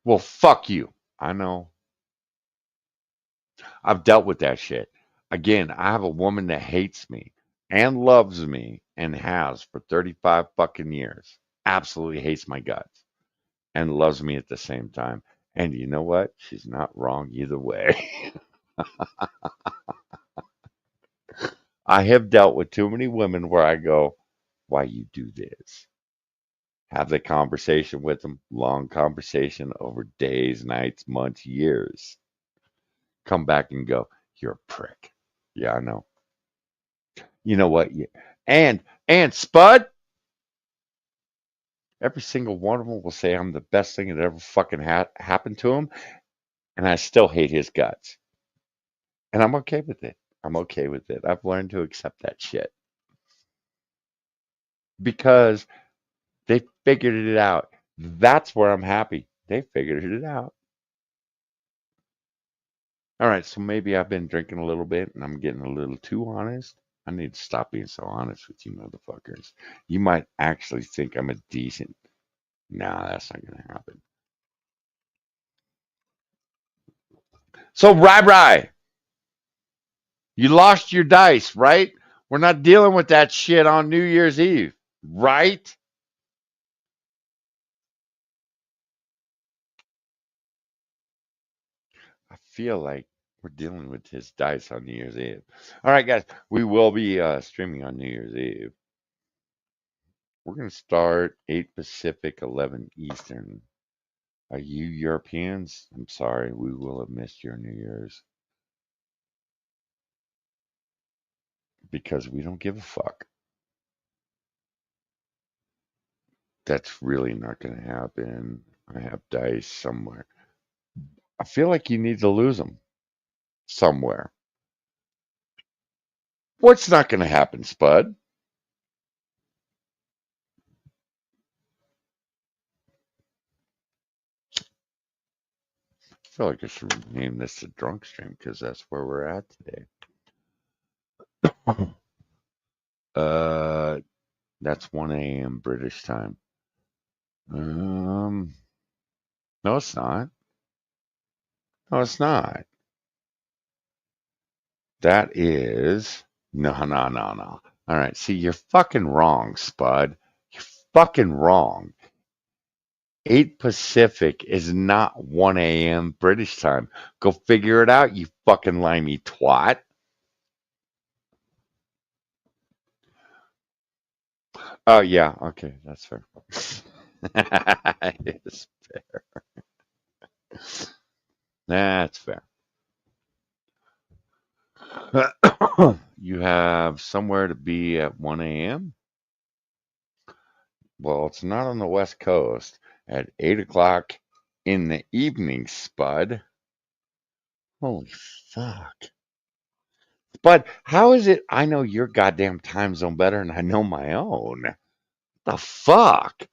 Well, fuck you. I know. I've dealt with that shit. Again, I have a woman that hates me and loves me and has for 35 fucking years. Absolutely hates my guts and loves me at the same time. And you know what? She's not wrong either way. I have dealt with too many women where I go, why you do this? Have the conversation with them, long conversation over days, nights, months, years. Come back and go, you're a prick. Yeah, I know. You know what? Yeah. And Spud, every single one of them will say I'm the best thing that ever fucking happened to him, and I still hate his guts. And I'm okay with it. I'm okay with it. I've learned to accept that shit because they figured it out. That's where I'm happy. They figured it out. All right, so maybe I've been drinking a little bit and I'm getting a little too honest. I need to stop being so honest with you motherfuckers. You might actually think I'm a decent. Nah, that's not gonna happen. So Rai, you lost your dice, right? We're not dealing with that shit on New Year's Eve, right? I feel like we're dealing with his dice on New Year's Eve. All right, guys, we will be streaming on New Year's Eve. We're going to start 8 Pacific, 11 Eastern. Are you Europeans? I'm sorry, we will have missed your New Year's because we don't give a fuck. That's really not going to happen. I have dice somewhere. I feel like you need to lose them somewhere. What's not going to happen, Spud? I feel like I should name this the drunk stream because that's where we're at today. Uh, that's 1 a.m. British time. No, it's not. No, it's not. That is no. All right, see, you're fucking wrong, Spud. You're fucking wrong. 8 Pacific is not 1 a.m. British time. Go figure it out, you fucking limey twat. Oh yeah, okay, that's fair. It's fair. That's fair. You have somewhere to be at 1 a.m.? Well, it's not on the West Coast at 8 o'clock in the evening, Spud. Holy fuck. Spud, how is it I know your goddamn time zone better than I know my own? The fuck?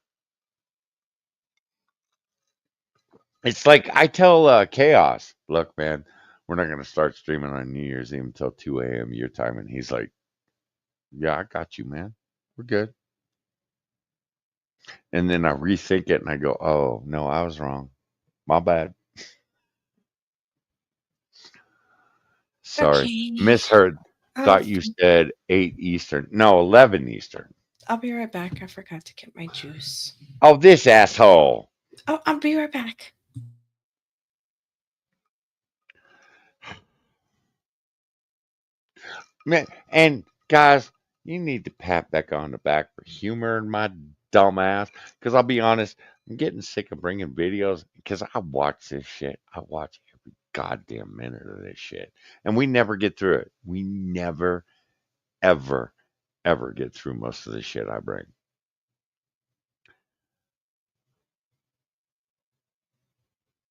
It's like I tell Chaos, look, man, we're not going to start streaming on New Year's Eve until 2 a.m. your time. And he's like, yeah, I got you, man. We're good. And then I rethink it and I go, oh, no, I was wrong. My bad. Sorry. Okay. Misheard. I'll, Thought you said 8 Eastern. No, 11 Eastern. I'll be right back. I forgot to get my juice. Oh, this asshole. Oh, I'll be right back. Man, and guys, you need to pat Becca on the back for humoring my dumbass. Because I'll be honest, I'm getting sick of bringing videos because I watch this shit. I watch every goddamn minute of this shit. And we never get through it. We never, ever, ever get through most of the shit I bring.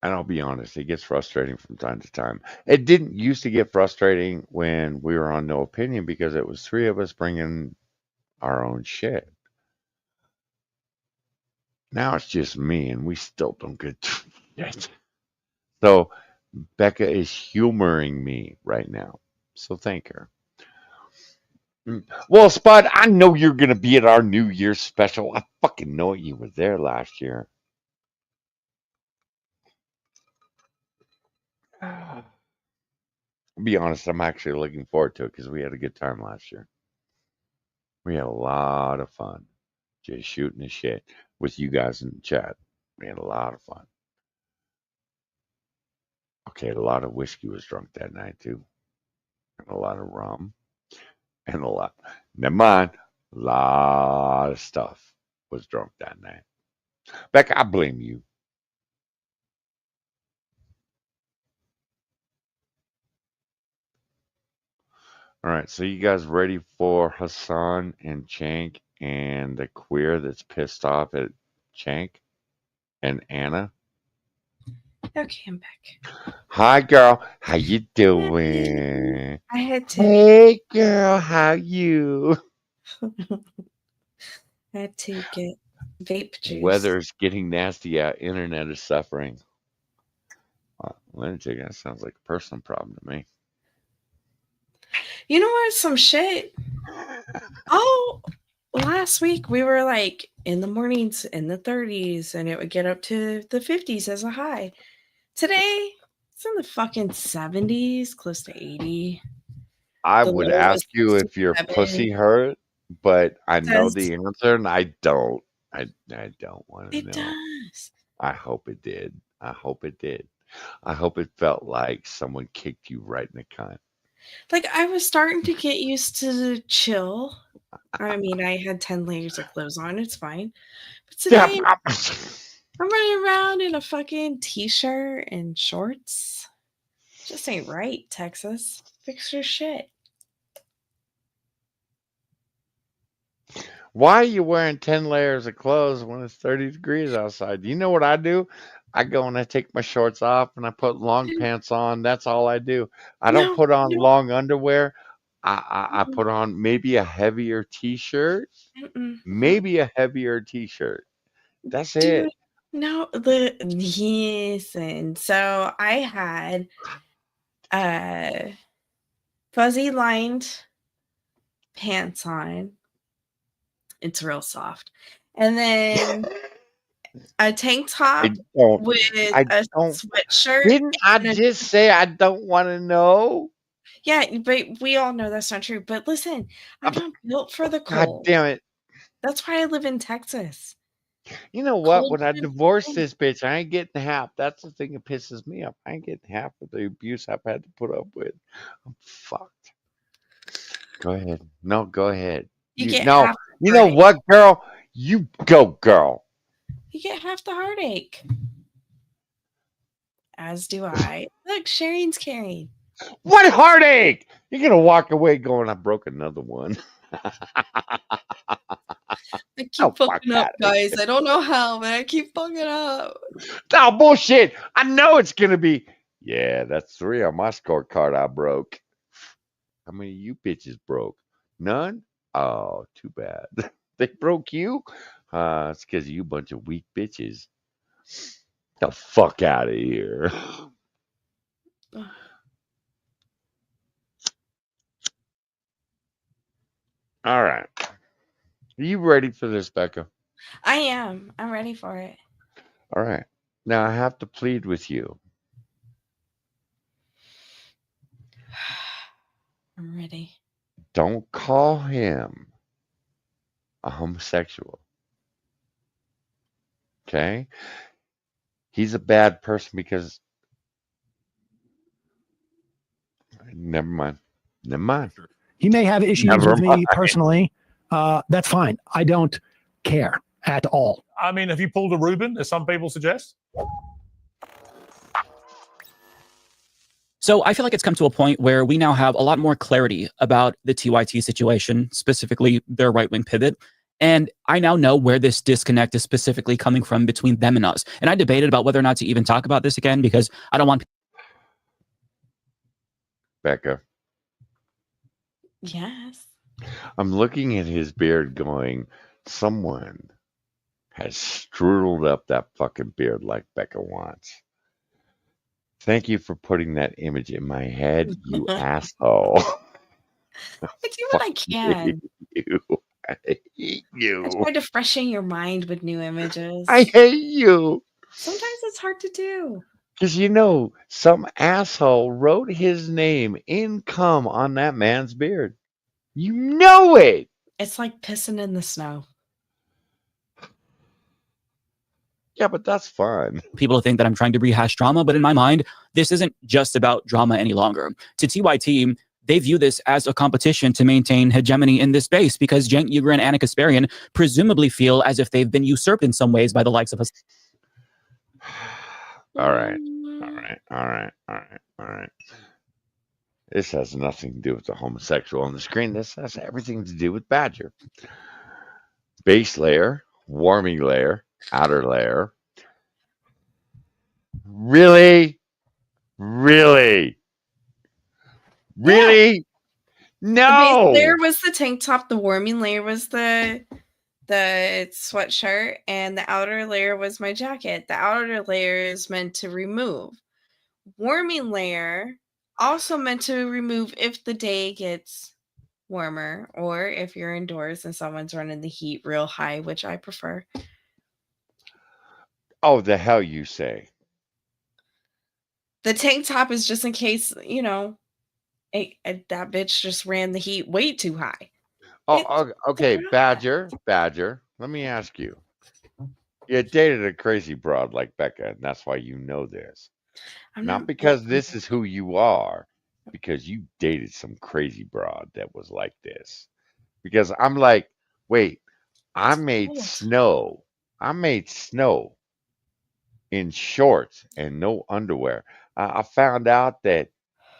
And I'll be honest, it gets frustrating from time to time. It didn't used to get frustrating when we were on No Opinion because it was three of us bringing our own shit. Now it's just me, and we still don't get through it. So Becca is humoring me right now. So thank her. Well, Spud, I know you're going to be at our New Year's special. I fucking know you were there last year. I'll be honest, I'm actually looking forward to it because we had a good time last year. We had a lot of fun just shooting the shit with you guys in the chat. We had a lot of fun. Okay, a lot of whiskey was drunk that night too, and a lot of rum, and a lot. Never mind, a lot of stuff was drunk that night. Becca, I blame you. All right, so you guys ready for Hassan and Chank and the queer that's pissed off at Chank and Anna? Okay, I'm back. Hi, girl. How you doing? I had to. Hey, girl. How you? I had to get vape juice. Weather's getting nasty out. Internet is suffering. Let me tell you, that sounds like a personal problem to me. You know what? Some shit. Oh, last week we were like in the mornings in the 30s, and it would get up to the 50s as a high. Today, it's in the fucking 70s, close to 80. I The would low ask was you if your 67. pussy hurt, but I know Does- the answer, and I don't. I don't want to It know. does. I hope it did. I hope it did. I hope it felt like someone kicked you right in the cunt. Like, I was starting to get used to the chill. I mean, I had 10 layers of clothes on. It's fine. But today, I'm running around in a fucking t-shirt and shorts. Just ain't right, Texas. Fix your shit. Why are you wearing 10 layers of clothes when it's 30 degrees outside? Do you know what I do? I go and I take my shorts off and I put long pants on. That's all I do. I don't No, put on no. long underwear. I put on maybe a heavier t-shirt. Maybe a heavier t-shirt. That's Dude, it. no, yes, and so I had fuzzy lined pants on. It's real soft. And then a tank top with I a don't. sweatshirt. Didn't I and a- just say I don't want to know? yeah, but we all know that's not true. But listen, I'm not built for the God cold. damn it. That's why I live in Texas. You know what? Cold When I and divorce cold. this bitch, I ain't getting half. That's the thing that pisses me off. I ain't getting half of the abuse I've had to put up with. I'm fucked. Go ahead. No, go ahead. You get No. half the You know heartache. what, girl? You go, girl. You get half the heartache. As do I. Look, Sharon's carrying. What heartache? You're gonna walk away going, I broke another one. I keep fucking up, outta here. guys. I don't know how, but I keep fucking up. Oh, bullshit. I know it's gonna be. Yeah, that's 3 on my scorecard I broke. How many of you bitches broke? None? Oh, too bad. They broke you? It's because you bunch of weak bitches. The fuck out of here. All right. Are you ready for this, Becca? I am. I'm ready for it. All right. Now I have to plead with you. I'm ready. Don't call him a homosexual. Okay? He's a bad person because. Never mind. Never mind. He may have issues Never with me mind. personally. That's fine. I don't care. at all. I mean, have you pulled a Reuben, as some people suggest? So I feel like it's come to a point where we now have a lot more clarity about the TYT situation, specifically their right-wing pivot. And I now know where this disconnect is specifically coming from between them and us. And I debated about whether or not to even talk about this again, because I don't want... Becca, Yes. I'm looking at his beard going, someone has strudelled up that fucking beard like Becca wants. Thank you for putting that image in my head, you asshole. I do what I can. You. I hate I you. try to freshen your mind with new images. I hate you. Sometimes it's hard to do. Because some asshole wrote his name in cum on that man's beard. You know it. It's like pissing in the snow. Yeah, but that's fun. People think that I'm trying to rehash drama, but in my mind, this isn't just about drama any longer. To TYT, they view this as a competition to maintain hegemony in this space because Cenk Uygur and Anna Kasparian presumably feel as if they've been usurped in some ways by the likes of us. All right. This has nothing to do with the homosexual on the screen. This has everything to do with Badger. Base layer, warming layer, outer layer. Really? Really? Really? No. The base layer was the tank top. The warming layer was the sweatshirt, and the outer layer was my jacket. The outer layer is meant to remove. Warming layer also meant to remove if the day gets warmer or if you're indoors and someone's running the heat real high, which I prefer. Oh, the hell you say. The tank top is just in case, that bitch just ran the heat way too high. Oh, okay, Badger. Let me ask you. You dated a crazy broad like Becca, and that's why you know this. Not because this is who you are, because you dated some crazy broad that was like this. Because I'm like, wait, I made snow in shorts and no underwear. I found out that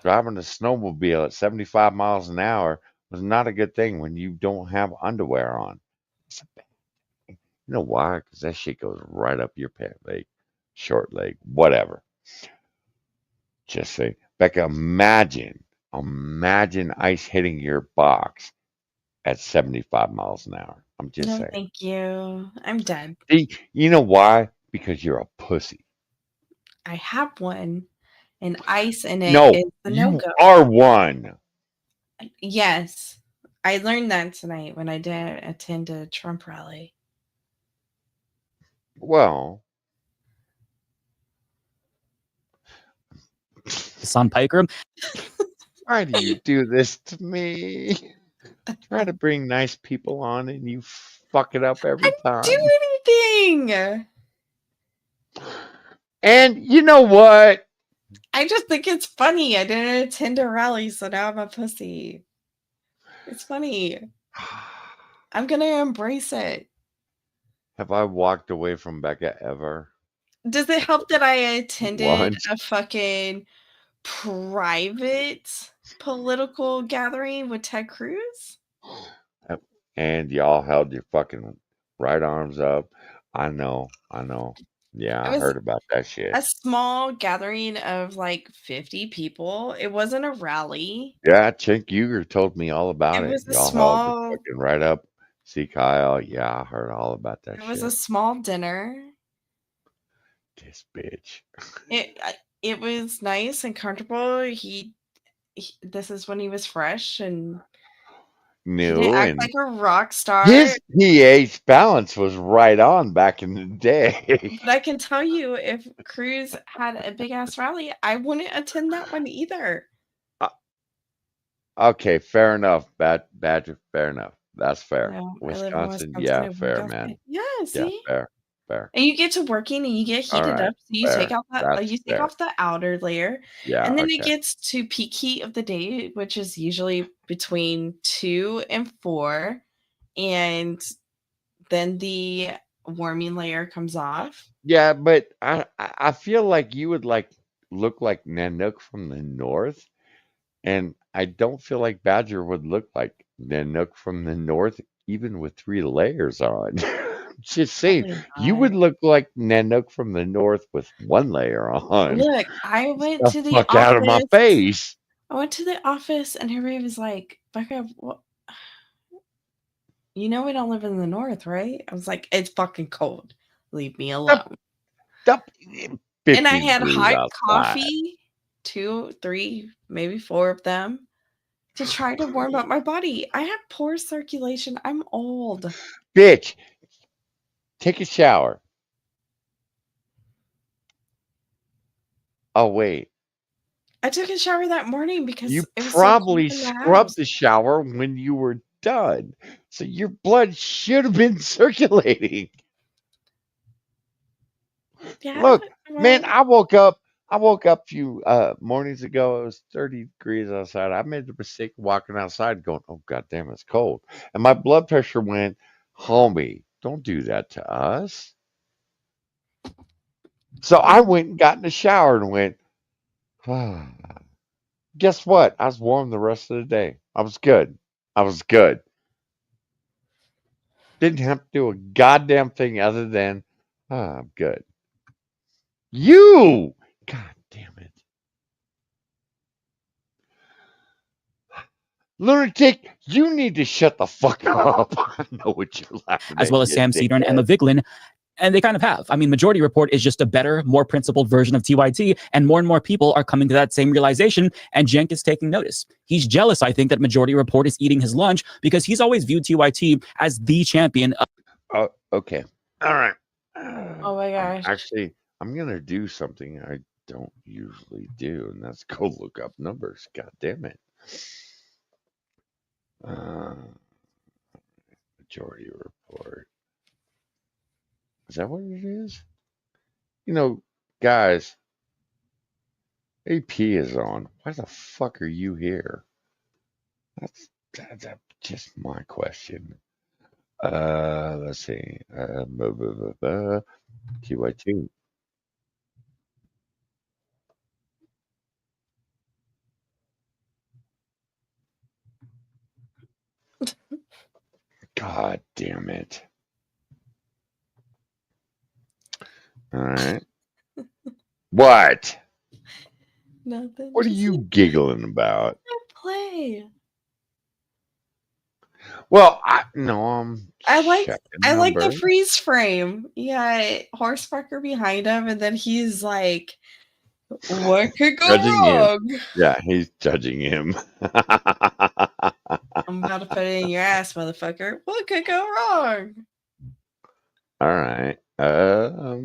driving a snowmobile at 75 miles an hour was not a good thing when you don't have underwear on. It's a bad thing. You know why? Because that shit goes right up your pant leg, short leg, whatever. Just say, Becca, imagine ice hitting your box at 75 miles an hour. I'm just saying. Thank you. I'm dead. You know why? Because you're a pussy. I have one, and ice in it No, is the you no-go. are one. Yes. I learned that tonight when I did attend a Trump rally. Well, Son Piker. Why do you do this to me? Try to bring nice people on and you fuck it up every time. Do anything. And you know what? I just think it's funny. I didn't attend a rally, so now I'm a pussy. It's funny. I'm gonna embrace it. Have I walked away from Becca ever? Does it help that I attended Once. a fucking private political gathering with Ted Cruz? And y'all held your fucking right arms up. I know. Yeah, I heard about that shit. A small gathering of like 50 people. It wasn't a rally. Yeah, Cenk Uygur told me all about it. It was a Y'all small. held your fucking right up. See, Kyle. Yeah, I heard all about that shit. It was a small dinner. This bitch. It was nice and comfortable. This is when he was fresh and he didn't act like a rock star. His pH balance was right on back in the day. But I can tell you, if Cruz had a big ass rally, I wouldn't attend that one either. Okay, fair enough, Badger. Fair enough. That's fair. No, Wisconsin, yeah, fair, man. Yeah, see, fair. And you get to working and you get heated up, so you take out that off the outer layer, and then it gets to peak heat of the day, which is usually between 2 and 4, and then the warming layer comes off. Yeah, but I feel like you would like look like Nanook from the north, and I don't feel like Badger would look like Nanook from the north, even with 3 layers on. Just saying, Probably you not. would look like Nanook from the north with 1 layer on. Look, I went The to the fuck out of my office. face. I went to the office and everybody was like, Becca, you know we don't live in the north, right? I was like, it's fucking cold. Leave me alone. Up And I 50 had degrees hot outside. coffee, 2, 3, maybe 4 of them, to try to warm up my body. I have poor circulation. I'm old. Bitch, take a shower. Oh, wait. I took a shower that morning because You it was so cold probably in the scrubbed house. the shower when you were done. So your blood should have been circulating. Yeah, Look, man, well, I woke up a few mornings ago. It was 30 degrees outside. I made the mistake of walking outside going, oh, God damn, it's cold. And my blood pressure went, homie, don't do that to us. So I went and got in the shower and went, ah. Guess what? I was warm the rest of the day. I was good. Didn't have to do a goddamn thing other than, I'm good. You! God damn it. Lunatic, you need to shut the fuck up. I know what you're laughing as at, well as you Sam Cedar and Emma dickhead. Vigeland. And they kind of have. I mean, Majority Report is just a better, more principled version of TYT, and more people are coming to that same realization, and Cenk is taking notice. He's jealous, I think, that Majority Report is eating his lunch because he's always viewed TYT as the champion. Oh, okay. All right. oh my gosh. I'm going to do something I don't usually do, and that's go look up numbers. God damn it. Majority Report. Is that what it is? You know, guys, AP is on. Why the fuck are you here? That's just my question. Let's see. TY2. God damn it. All right. What? Nothing. What are Just you giggling about? play. Well, I'm I like checking the numbers. freeze frame. Yeah, Horsefucker behind him, and then he's like, "What could go Judging him. wrong?" Yeah, he's judging him. I'm about to put it in your ass, motherfucker. What could go wrong? All right. All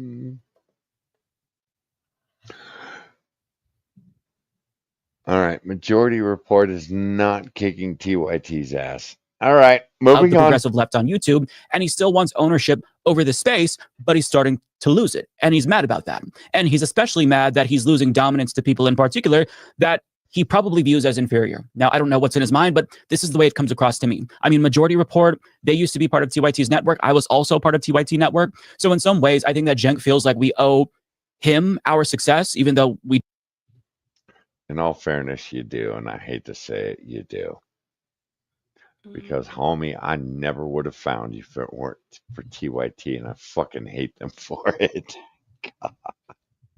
right. Majority Report is not kicking TYT's ass. All right. Of Moving the on. progressive left on YouTube, and he still wants ownership over the space, but he's starting to lose it, and he's mad about that. And he's especially mad that he's losing dominance to people in particular that he probably views as inferior. Now, I don't know what's in his mind, but this is the way it comes across to me. I mean, Majority Report, they used to be part of TYT's network. I was also part of TYT network. So in some ways, I think that Cenk feels like we owe him our success, even though we... In all fairness, you do, and I hate to say it, you do. Because, homie, I never would have found you if it weren't for TYT, and I fucking hate them for it. God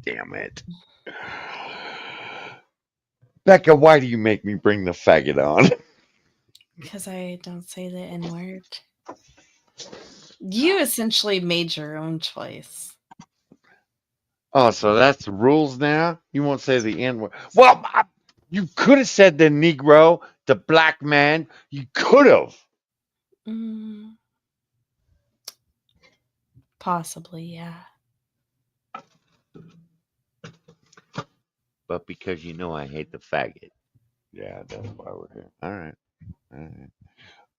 damn it. Becca, why do you make me bring the faggot on? Because I don't say the N-word. You essentially made your own choice. Oh, so that's the rules now? You won't say the N-word. Well, you could have said the Negro, the black man. You could have. Possibly, yeah. But because you know I hate the faggot. Yeah, that's why we're here. All right. I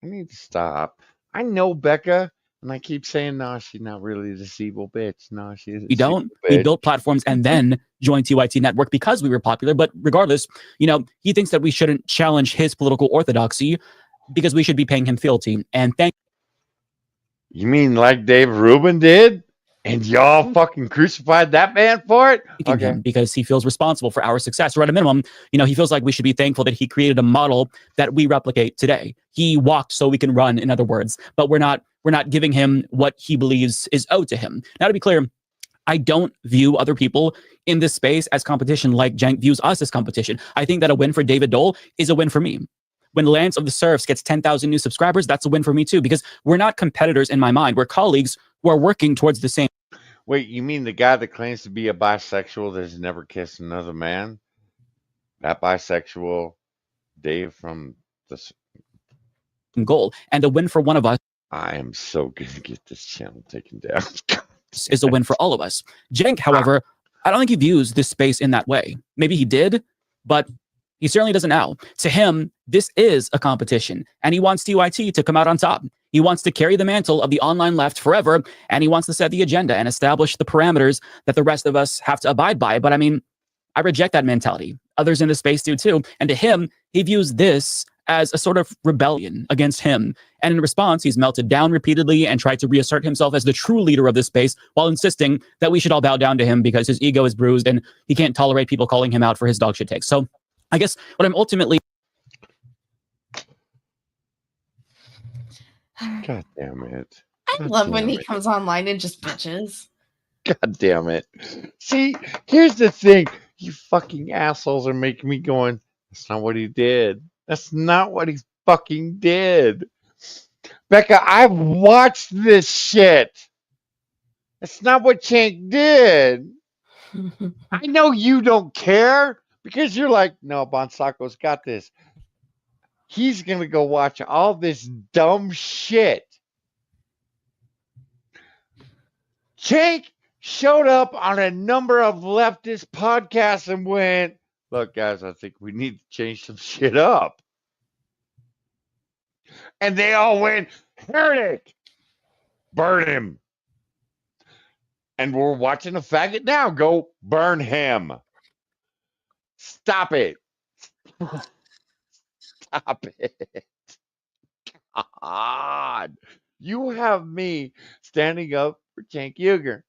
need to stop. I know Becca, and I keep saying, no, she's not really this evil bitch. No, she's We don't. We built platforms and then joined TYT network because we were popular. But regardless, he thinks that we shouldn't challenge his political orthodoxy because we should be paying him fealty. And You mean like Dave Rubin did? And y'all fucking crucified that man for it? Okay. Him because he feels responsible for our success, or at a minimum, he feels like we should be thankful that he created a model that we replicate today. He walked so we can run, in other words, but we're not giving him what he believes is owed to him. Now, to be clear, I don't view other people in this space as competition like Jank views us as competition. I think that a win for David Dole is a win for me. When Lance of the Serfs gets 10,000 new subscribers, that's a win for me too, because we're not competitors in my mind. We're colleagues who are working towards the same. Wait, you mean the guy that claims to be a bisexual that's never kissed another man? That bisexual Dave from the goal, and a win for one of us. I am so gonna get this channel taken down. Is a win for all of us. Jank, however, I don't think he views this space in that way. Maybe he did, but he certainly doesn't now. To him, this is a competition, and he wants TYT to come out on top. He wants to carry the mantle of the online left forever, and he wants to set the agenda and establish the parameters that the rest of us have to abide by. But I mean, I reject that mentality. Others in this space do too. And to him, he views this as a sort of rebellion against him. And in response, he's melted down repeatedly and tried to reassert himself as the true leader of this space while insisting that we should all bow down to him because his ego is bruised and he can't tolerate people calling him out for his dog shit takes. So I guess what I'm ultimately... God damn it. I love when he comes online and just bitches. God damn it. See, here's the thing. You fucking assholes are making me going, that's not what he did. That's not what he fucking did. Becca, I've watched this shit. That's not what Chank did. I know you don't care because you're like, no, Bonsaco's got this. He's going to go watch all this dumb shit. Chank showed up on a number of leftist podcasts and went, look, guys, I think we need to change some shit up. And they all went, heretic, burn him. And we're watching a faggot now go burn him. Stop it. Stop it. God. You have me standing up for Cenk Uygur.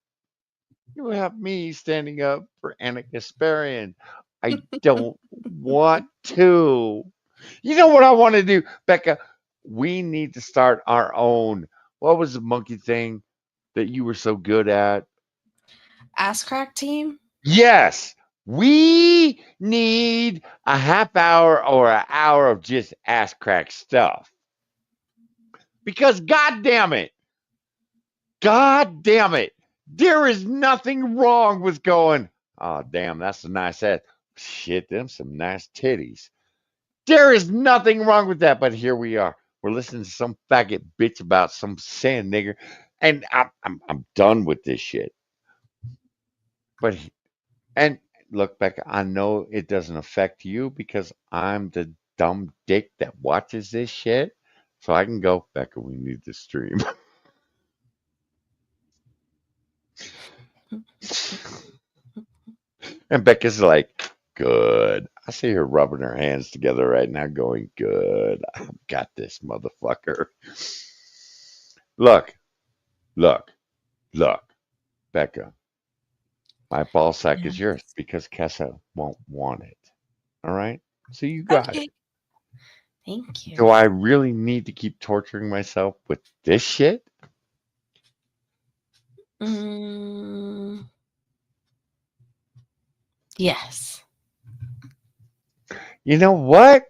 You have me standing up for Anna Kasparian. I don't want to. You know what I want to do, Becca? We need to start our own. What was the monkey thing that you were so good at? Ass crack team? Yes. We need a half hour or an hour of just ass crack stuff. Because God damn it, there is nothing wrong with going, oh, damn, that's a nice ass. Shit, them some nice titties. There is nothing wrong with that, but here we are. We're listening to some faggot bitch about some sand nigger, and I'm done with this shit. But and look, Becca, I know it doesn't affect you because I'm the dumb dick that watches this shit. So I can go, Becca, we need to stream. And Becca's like, good. I see her rubbing her hands together right now, going, good. I've got this motherfucker. Look, Becca. My ball sack is yours because Kessa won't want it. All right? So you got it. Thank you. Do I really need to keep torturing myself with this shit? Yes. You know what?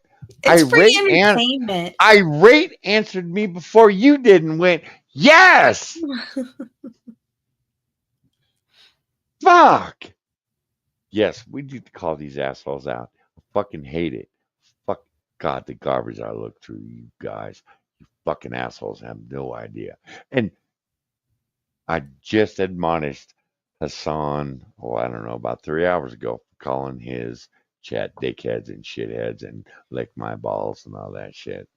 It's free entertainment. Irate answered me before you did and went, yes! Fuck! Yes, we need to call these assholes out. I fucking hate it. Fuck God, the garbage I look through, you guys. You fucking assholes have no idea. And I just admonished Hassan, I don't know, about 3 hours ago for calling his chat dickheads and shitheads and lick my balls and all that shit.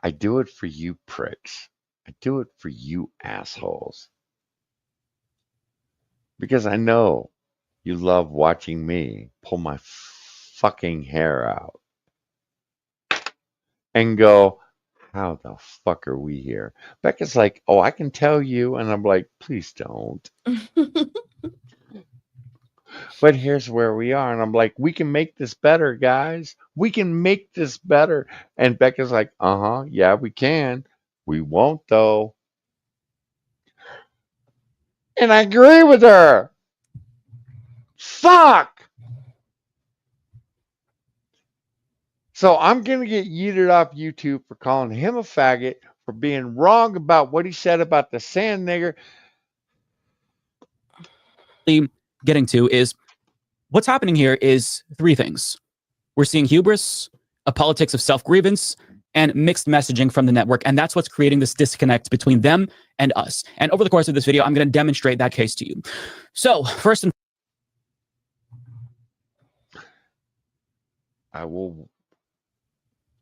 I do it for you pricks. I do it for you assholes. Because I know you love watching me pull my fucking hair out. and go, how the fuck are we here? Becca's like, oh, I can tell you. And I'm like, please don't. But here's where we are. And I'm like, we can make this better, guys. We can make this better. And Becca's like, uh-huh, yeah, we can. We won't, though. And I agree with her. Fuck. So I'm going to get yeeted off YouTube for calling him a faggot, for being wrong about what he said about the sand nigger. Getting to is what's happening here is three things. We're seeing hubris, a politics of self-grievance, and mixed messaging from the network. And that's what's creating this disconnect between them and us. And over the course of this video, I'm going to demonstrate that case to you. So first and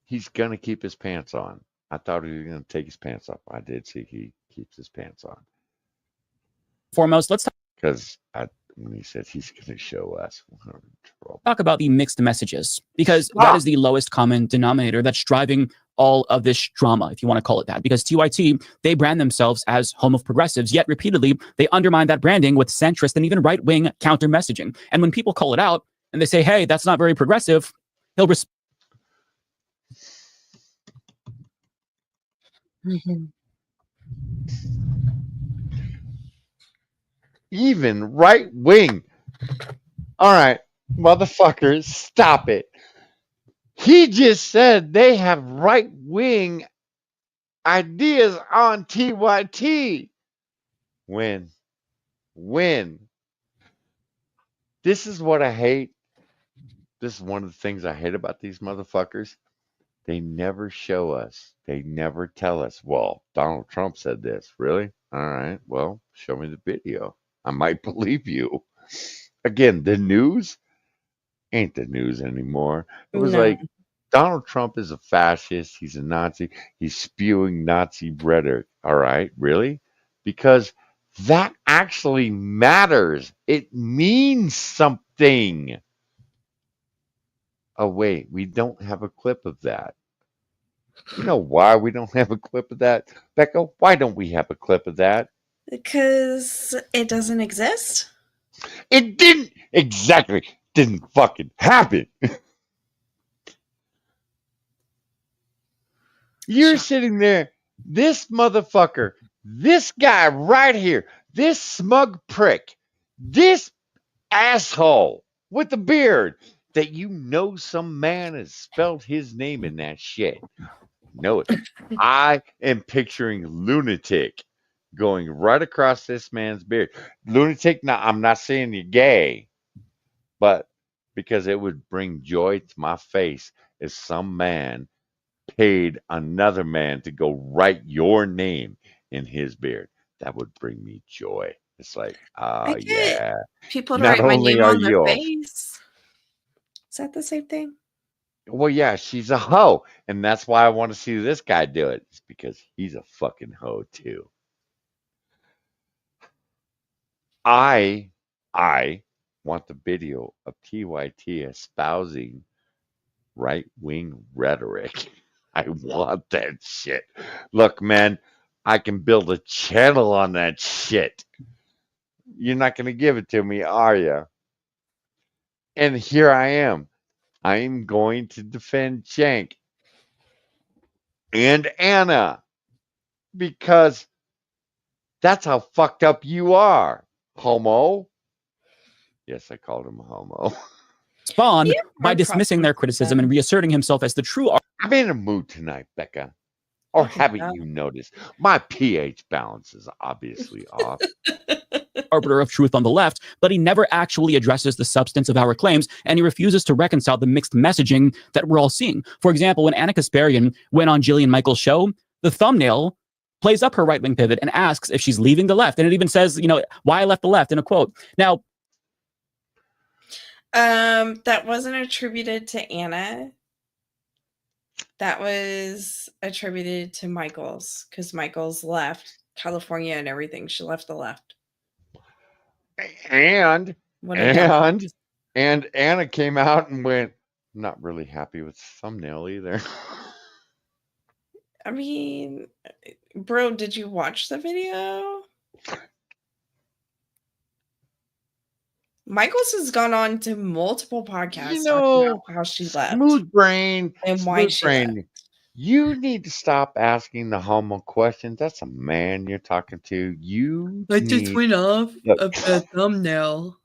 He's going to keep his pants on. I thought he was going to take his pants off. I did see he keeps his pants on. foremost, let's Because when he said he's going to show us, talk about the mixed messages, because that is the lowest common denominator that's driving all of this drama, if you want to call it that. Because TYT, they brand themselves as home of progressives, yet repeatedly they undermine that branding with centrist and even right-wing counter messaging. And when people call it out and they say, hey, that's not very progressive, he'll respond. Even right wing. All right, motherfuckers, stop it. He just said they have right wing ideas on TYT. When? This is what I hate. This is one of the things I hate about these motherfuckers. They never show us. They never tell us. Well, Donald Trump said this. Really? All right. Well, show me the video. I might believe you. Again, the news ain't the news anymore. It was like Donald Trump is a fascist. He's a Nazi. He's spewing Nazi rhetoric. All right. Really? Because that actually matters. It means something. Oh, wait, we don't have a clip of that. You know why we don't have a clip of that? Becca, why don't we have a clip of that? Because it doesn't exist. It didn't fucking happen. You're sitting there, this motherfucker, this guy right here, this smug prick, this asshole with the beard, that you know some man has spelled his name in that shit. Know it. I am picturing lunatic going right across this man's beard. Lunatic, now I'm not saying you're gay, but because it would bring joy to my face if some man paid another man to go write your name in his beard. That would bring me joy. It's like, I get yeah. people to Not write my only name are on their you, face. Is that the same thing? well, yeah, she's a hoe, and that's why I want to see this guy do it. It's because he's a fucking hoe too. I want the video of TYT espousing right-wing rhetoric. I want that shit. Look, man, I can build a channel on that shit. You're not going to give it to me, are you? And here I am. I'm going to defend Cenk and Anna because that's how fucked up you are, homo. Yes, I called him a homo. Spawn by dismissing their criticism and reasserting himself as the true I'm in a mood tonight, Becca. Or haven't you noticed? My pH balance is obviously off. arbiter of truth on the left, but he never actually addresses the substance of our claims, and he refuses to reconcile the mixed messaging that we're all seeing. For example, when Anna Kasparian went on Jillian Michaels' show, the thumbnail plays up her right-wing pivot and asks if she's leaving the left. And it even says, you know, why I left the left in a quote. Now, that wasn't attributed to Anna. That was attributed to Michaels because Michaels left California and everything. She left the left. And Anna came out and went, I'm not really happy with the thumbnail either. I mean, bro, did you watch the video? Michaels has gone on to multiple podcasts talking about how she left smooth brain, and why she left. You need to stop asking the homo questions. That's a man you're talking to. You need went off Look. of the thumbnail.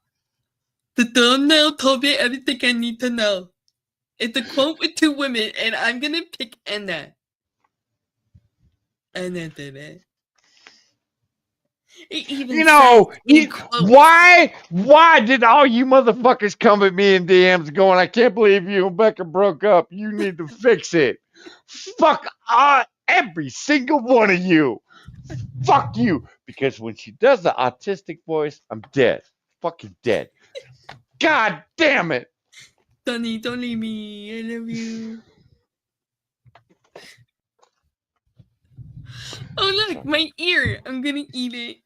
The thumbnail told me everything I need to know. It's a quote with two women, and I'm gonna pick Anna. And then did it. It even why did all you motherfuckers come at me in DMs going, I can't believe you and Becca broke up. You need to fix it. Fuck every single one of you. Fuck you. Because when she does the autistic voice, I'm dead. Fucking dead. God damn it. Sonny, don't leave me. I love you. Oh, look, my ear. I'm gonna eat it.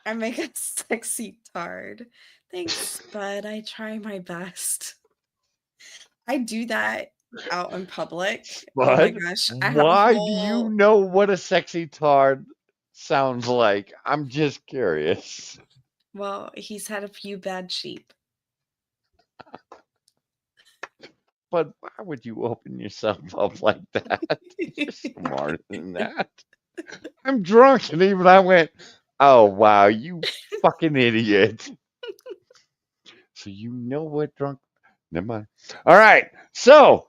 I make a sexy tard. Thanks, bud. I try my best. I do that out in public. Oh my Bud, gosh. I have a why do whole... you know what a sexy tard sounds like? I'm just curious. Well, he's had a few bad sheep. But why would you open yourself up like that? You're smarter than that. I'm drunk, and even I went, oh, wow, you fucking idiot. So you know what drunk... Never mind. All right, so...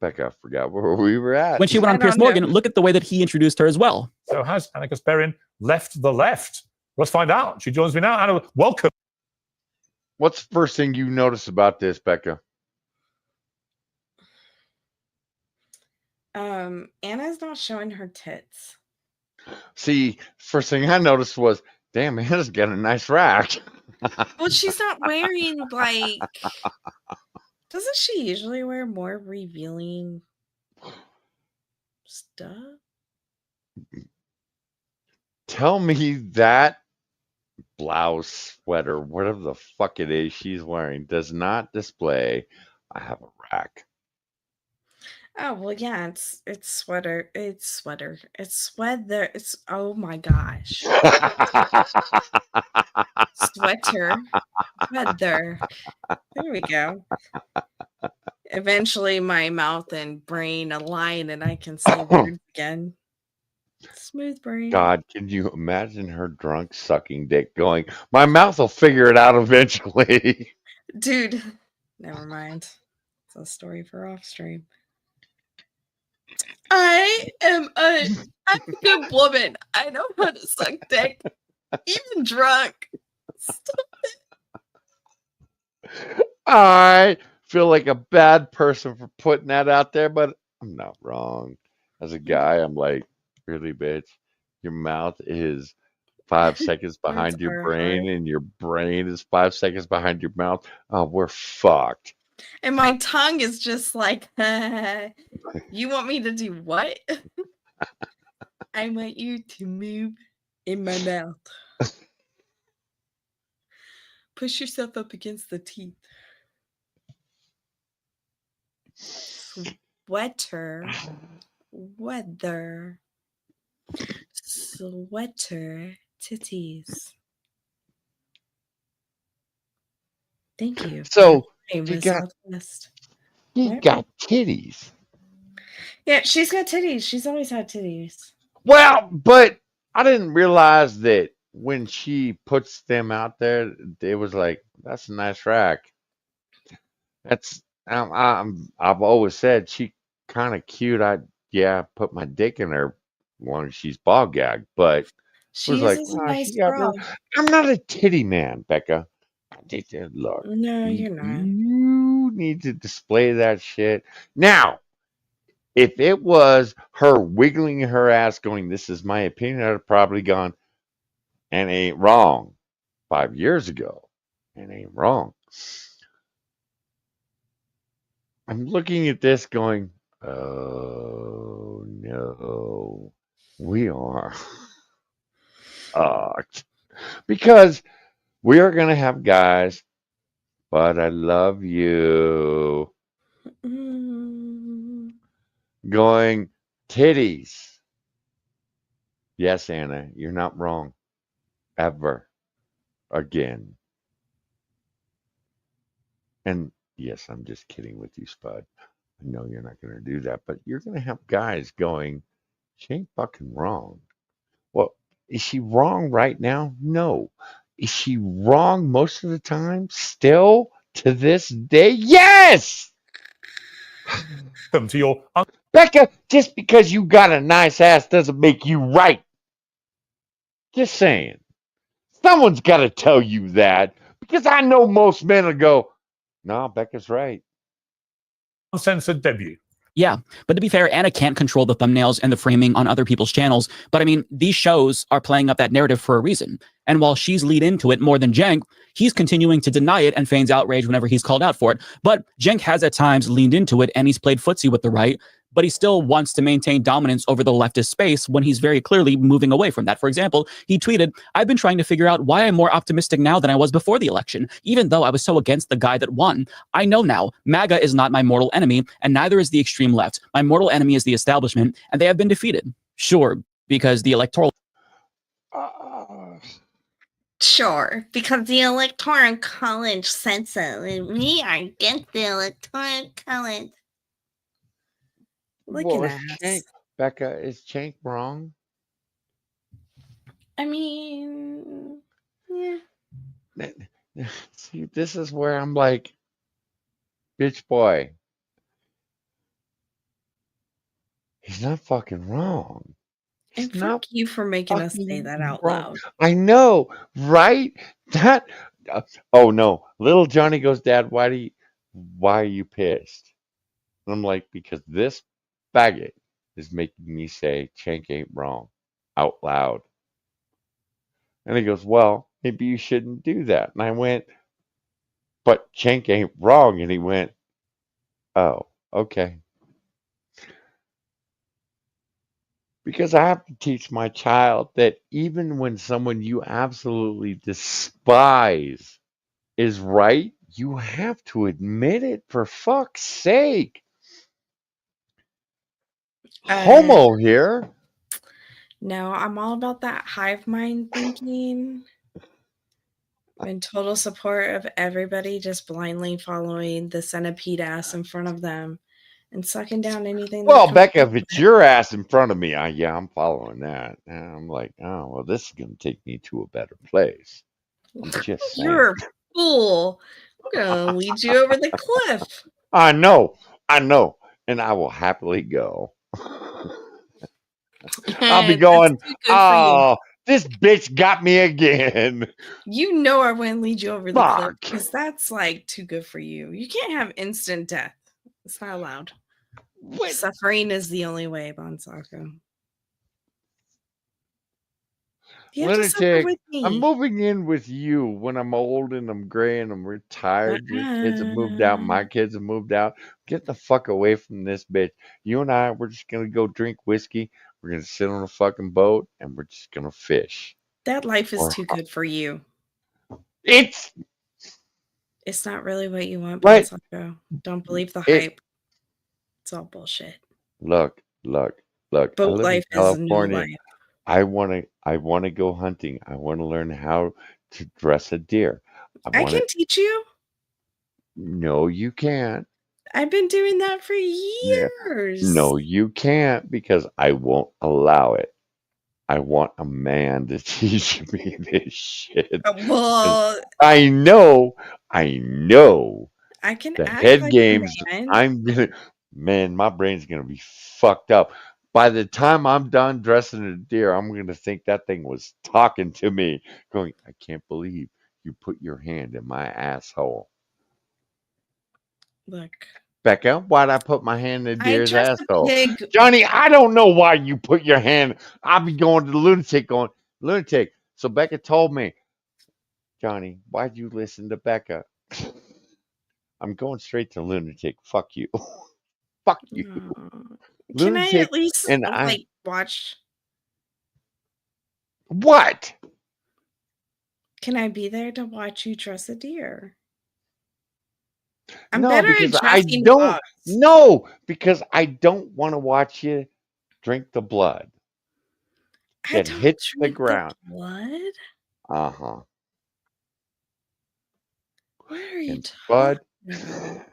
Becca, I forgot where we were at. When she went on Piers Morgan, look at the way that he introduced her as well. So has Anna Kasparian left the left? Let's find out. She joins me now. Anna, welcome. What's the first thing you notice about this, Becca? Anna's not showing her tits. See, first thing I noticed was, damn, Anna's got a nice rack. Well, she's not wearing, like... Doesn't she usually wear more revealing stuff? Tell me that blouse, sweater, whatever the fuck it is she's wearing, does not display I have a rack. Oh, well, yeah, it's sweater. It's sweater. It's sweater. It's, oh my gosh. Sweater. Weather. There we go. Eventually my mouth and brain align and I can say words again. Smooth brain. God, can you imagine her drunk sucking dick going, my mouth will figure it out eventually. Dude, never mind. It's a story for off stream. I'm a good woman. I know how to suck dick. Even drunk. Stop it. I feel like a bad person for putting that out there, but I'm not wrong. As a guy, I'm like, really, bitch? Your mouth is 5 seconds behind your brain, and your brain is 5 seconds behind your mouth. Oh, we're fucked. And my tongue is just like, you want me to do what? I want you to move in my mouth. Push yourself up against the teeth. Sweater. Weather. Sweater. Titties. Thank you. So, you got titties. Yeah, she's got titties. She's always had titties. Well, but I didn't realize that when she puts them out there, it was like, that's a nice rack. That's I've always said she kind of cute. I put my dick in her when she's ball gagged, but She was like, is a "Ah, nice she got bra. I'm not a titty man, Becca. Look, No, you're not. you need to display that shit now. If it was her wiggling her ass, going, "This is my opinion," I'd have probably gone, "And ain't wrong." 5 years ago, and ain't wrong. I'm looking at this going, oh no, we are fucked. Because we are going to have guys But I love you. Going titties. Yes, Anna, you're not wrong. Ever again. And yes, I'm just kidding with you, Spud. I know you're not going to do that, but you're going to have guys going, she ain't fucking wrong. Well, is she wrong right now? No. Is she wrong most of the time? Still to this day? Yes! Come to your Becca, just because you got a nice ass doesn't make you right. Just saying. Someone's got to tell you that because I know most men will go, no, Becca's right. uncensored debut. Yeah, but to be fair, Anna can't control the thumbnails and the framing on other people's channels. But I mean, these shows are playing up that narrative for a reason. And while she's lead into it more than Cenk, he's continuing to deny it and feigns outrage whenever he's called out for it. But Cenk has at times leaned into it and he's played footsie with the right, but he still wants to maintain dominance over the leftist space when he's very clearly moving away from that. For example, he tweeted, "I've been trying to figure out why I'm more optimistic now than I was before the election, even though I was so against the guy that won. I know now, MAGA is not my mortal enemy, and neither is the extreme left. My mortal enemy is the establishment, and they have been defeated." Sure, because the electoral... Sure, because the Electoral College said so, and we are against the Electoral College. Look Well, at is us. Cenk, Becca, is Cenk wrong? I mean, yeah. See, this is where I'm like, bitch boy, he's not fucking wrong. And He's fuck not you for making us say fucking that out wrong. loud. I know, right? That. Oh no, little Johnny goes, Dad, why are you pissed? And I'm like, because this faggot is making me say Cenk ain't wrong out loud. And he goes, well, maybe you shouldn't do that. And I went, but Cenk ain't wrong. And he went, oh, okay. Because I have to teach my child that even when someone you absolutely despise is right, you have to admit it for fuck's sake. Homo here. No, I'm all about that hive mind thinking. I'm in total support of everybody just blindly following the centipede ass in front of them and sucking down anything Well, that comes Becca, out if of it's it. your ass in front of me, yeah, I'm following that. And I'm like, oh, well, this is going to take me to a better place. I'm just saying. You're a fool. I'm going to lead you over the cliff. I know. And I will happily go. I'll be going, That's too good for you. oh, this bitch got me again. You know I wouldn't lead you over the cliff Fuck. because that's like too good for you. You can't have instant death. It's not allowed. What? Suffering is the only way, Bonsako. You have to suffer Lunatic, with me. I'm moving in with you when I'm old and I'm gray and I'm retired. Your kids have moved out. My kids have moved out. Get the fuck away from this bitch. You and I, we're just going to go drink whiskey. We're going to sit on a fucking boat and we're just going to fish. That life is Or- too good for you. It's not really what you want, What? Bonsako. Don't believe the hype. It's all bullshit. Look. I Boat live in life is a new California. life. I want to go hunting. I want to learn how to dress a deer. I can teach you. No, you can't. I've been doing that for years. No, you can't because I won't allow it. I want a man to teach me this shit. Well, I know I can the act head like games. a man. Man, my brain's gonna be fucked up. By the time I'm done dressing a deer, I'm gonna think that thing was talking to me, going, I can't believe you put your hand in my asshole. Look, Becca, why'd I put my hand in a I deer's dressed a asshole? pig. Johnny, I don't know why you put your hand. I'll be going to the lunatic going, lunatic. So Becca told me, Johnny, why'd you listen to Becca? I'm going straight to lunatic. Fuck you. Fuck you. Can I Lunatic at least and I. watch? What? Can I be there to watch you dress a deer? I'm No, better at because I drafting don't. hogs. No, because I don't want to watch you drink the blood I that don't hits the drink the ground. blood. Uh huh. What are you And talking Spud, about?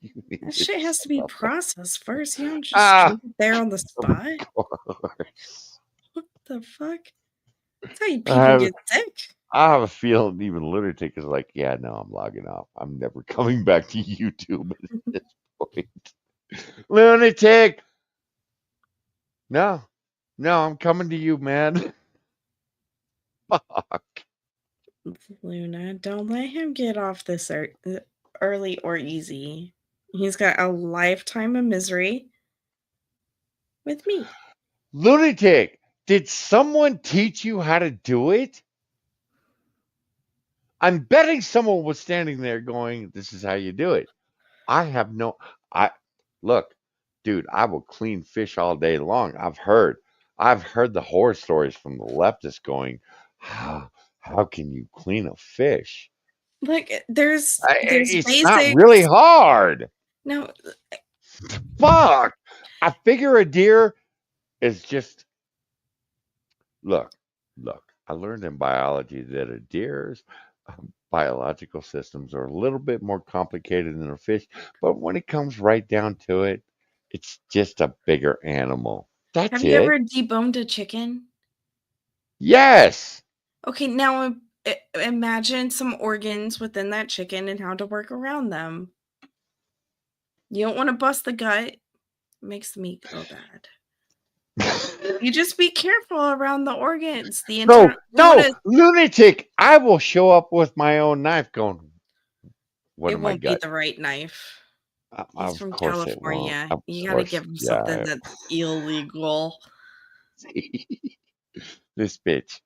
you need That to shit has to be stop. processed first. You don't just Ah, drink it there on the of spot. course. What the fuck? That's how you I people have, get sick. I have a feeling even Lunatic is like, yeah, no, I'm logging off. I'm never coming back to YouTube at this point. Lunatic! No, no, I'm coming to you, man. Fuck. Luna, don't let him get off this early or easy. He's got a lifetime of misery with me. Lunatic, did someone teach you how to do it? I'm betting someone was standing there going, this is how you do it. I have no, I look, dude, I will clean fish all day long. I've heard the horror stories from the leftists going, how can you clean a fish? Like there's It's not basics. really hard. No, Fuck. I figure a deer is just, look, I learned in biology that a deer's biological systems are a little bit more complicated than a fish, but when it comes right down to it, it's just a bigger animal. have That's you it. ever deboned a chicken? Yes. Okay, now imagine some organs within that chicken and how to work around them. You don't want to bust the gut. It makes the meat go bad. You just be careful around the organs. The entire No, lunatic. I will show up with my own knife going, what it am I won't be got? the right knife. He's Of from course it won't. California. Of You gotta course, give him something yeah. that's illegal. This bitch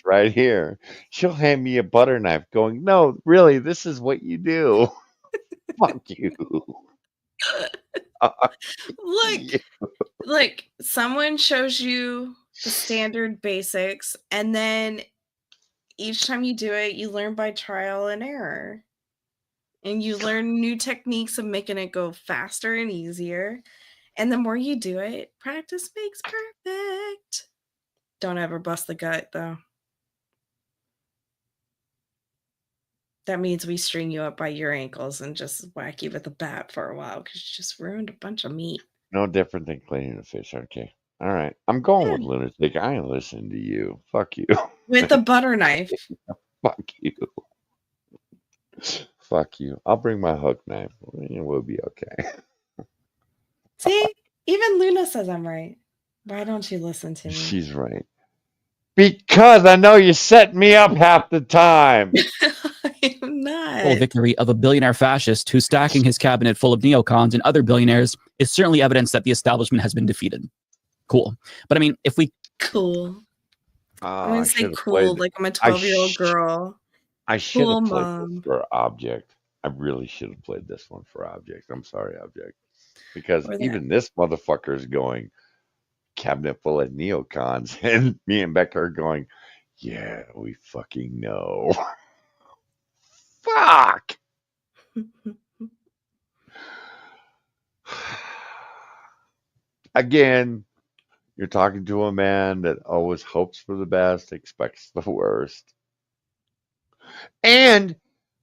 right here. She'll hand me a butter knife going, no, really, this is what you do. Fuck you. Look, someone shows you the standard basics, and then each time you do it, you learn by trial and error. And you learn new techniques of making it go faster and easier. And the more you do it, practice makes perfect. Don't ever bust the gut, though. That means we string you up by your ankles and just whack you with a bat for a while because you just ruined a bunch of meat. No different than cleaning a fish, okay? All right. I'm going with Yeah. lunatic. I ain't listening to you. Fuck you. With a butter knife. Fuck you. Fuck you. I'll bring my hook knife. We'll be okay. See? Even Luna says I'm right. Why don't you listen to me? She's right. Because I know you set me up half the time. I'm not. Full victory of a billionaire fascist who's stacking his cabinet full of neocons and other billionaires is certainly evidence that the establishment has been defeated. Cool. But I mean, if we... Cool. I'm going I to say should have cool played. like I'm a 12-year-old girl. I should Cool, have played Mom. this for Object. I really should have played this one for Object. I'm sorry, Object. Because Or that. even this motherfucker is going cabinet full of neocons, and me and Becca are going, yeah, we fucking know. Fuck. Again, you're talking to a man that always hopes for the best, expects the worst. And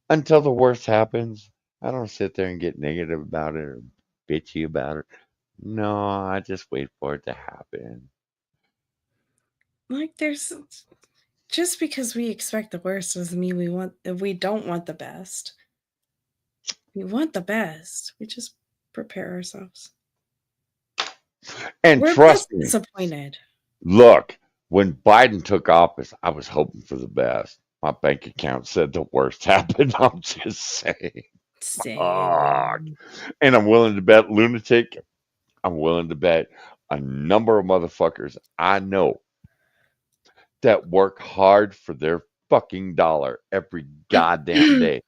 until the worst happens, I don't sit there and get negative about it or bitchy about it. No, I just wait for it to happen. Like there's just because we expect the worst doesn't mean we don't want the best. We want the best. We just prepare ourselves. And We're trust both me, disappointed. look, when Biden took office, I was hoping for the best. My bank account said the worst happened. I'm just saying. Fuck. And I'm willing to bet lunatic. I'm willing to bet a number of motherfuckers I know that work hard for their fucking dollar every goddamn day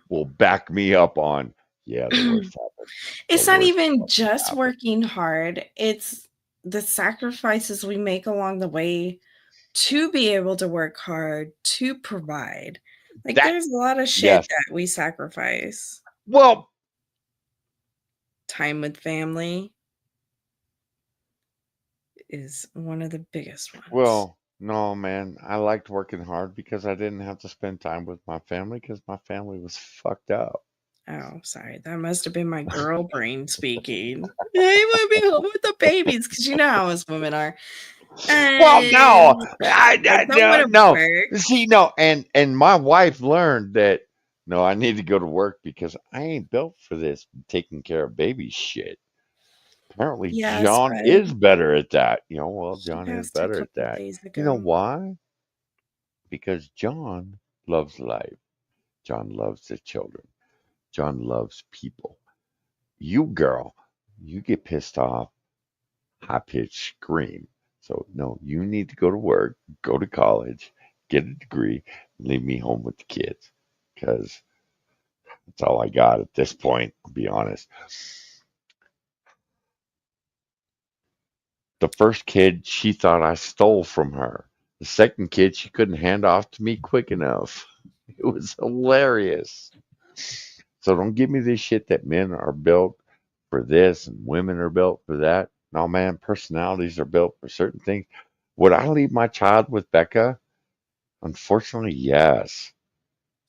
will back me up on, yeah, the worst happened. It's The not worst even fucking just happened. working hard. It's the sacrifices we make along the way to be able to work hard, to provide. Like there's a lot of shit Yes. that we sacrifice. Well, Time with family is one of the biggest ones. well, no, man. I liked working hard because I didn't have to spend time with my family because my family was fucked up. Oh, sorry. That must have been my girl brain speaking. I want to be home with the babies because you know how us women are. Well, no, I don't no, want to no. work. See, no, and my wife learned that no, I need to go to work because I ain't built for this taking care of baby shit. Apparently, Yes, John but is better at that. Well, she John is passed a better at couple that. days You know ago. why? Because John loves life. John loves the children. John loves people. You, girl, you get pissed off, high pitched scream. So, no, you need to go to work, go to college, get a degree, and leave me home with the kids. Because that's all I got at this point, to be honest. The first kid, she thought I stole from her. The second kid, she couldn't hand off to me quick enough. It was hilarious. So don't give me this shit that men are built for this and women are built for that. No, man, personalities are built for certain things. Would I leave my child with Becca? Unfortunately, yes.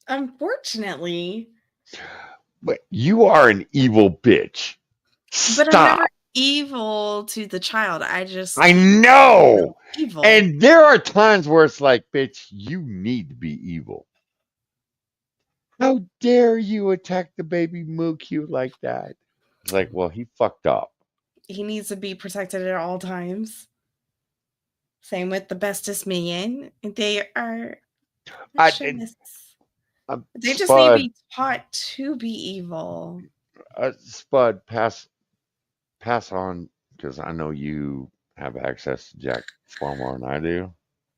Unfortunately, But you are an evil bitch. but I'm never Stop. evil to the child. I just I keep know. evil. And there are times where it's like, bitch, you need to be evil. How dare you attack the baby moo cute like that? It's like, well, he fucked up. He needs to be protected at all times. Same with the bestest minion. They are I, vicious. They just need to Spud, be taught to be evil. Spud, pass on because I know you have access to Jack far more than I do.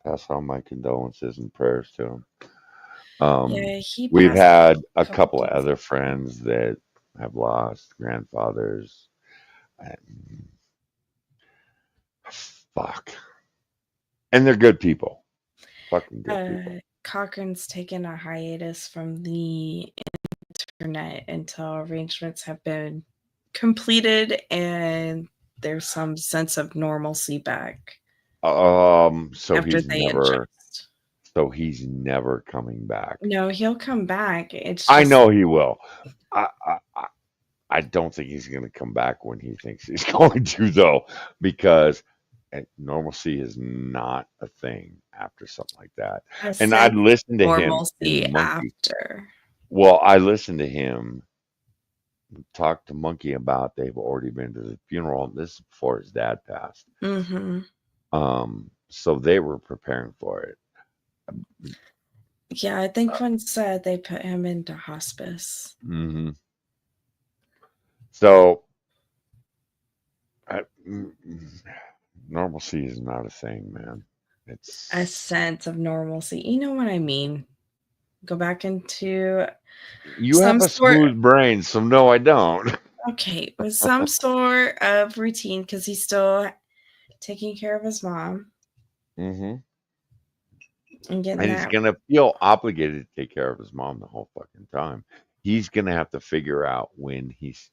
Pass on my condolences and prayers to him. Yeah, he We've passed had a a couple couple of days. other friends that have lost grandfathers. And, fuck. And they're good people. Fucking good people. Cochrane's taken a hiatus from the internet until arrangements have been completed and there's some sense of normalcy back So after he's they never adjust. so he's never coming back. No, he'll come back. It's I just know he will. I don't think he's going to come back when he thinks he's going to, though, because normalcy is not a thing after something like that. a And I'd sense of listen to him normalcy in Monkey. after. Well, I listened to him talk to Monkey about they've already been to the funeral, and this is before his dad passed. Mm-hmm. So they were preparing for it. Yeah, I think once they put him into hospice. Mm-hmm. So normalcy is not a thing, man. It's A sense of normalcy. You know what I mean? Go back into you some have a sort. smooth brain, so no, I don't. Okay, with some sort of routine because he's still taking care of his mom Mm-hmm. and getting And he's that. gonna feel obligated to take care of his mom the whole fucking time. He's gonna have to figure out when he's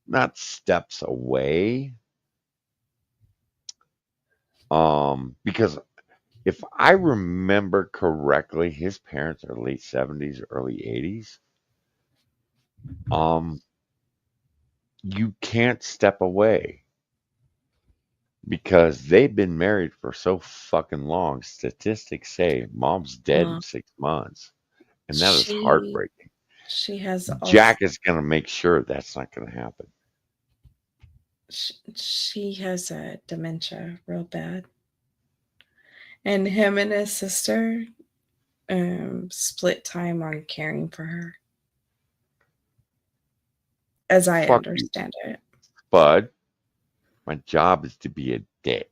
not steps away. Because if I remember correctly, his parents are late 70s, early 80s. You can't step away because they've been married for so fucking long. Statistics say mom's dead in 6 months, and that is heartbreaking. She has also Jack is gonna make sure that's not gonna happen. she has a dementia real bad, and him and his sister split time on caring for her, as I Fuck you, understand it. Bud. My job is to be a dick.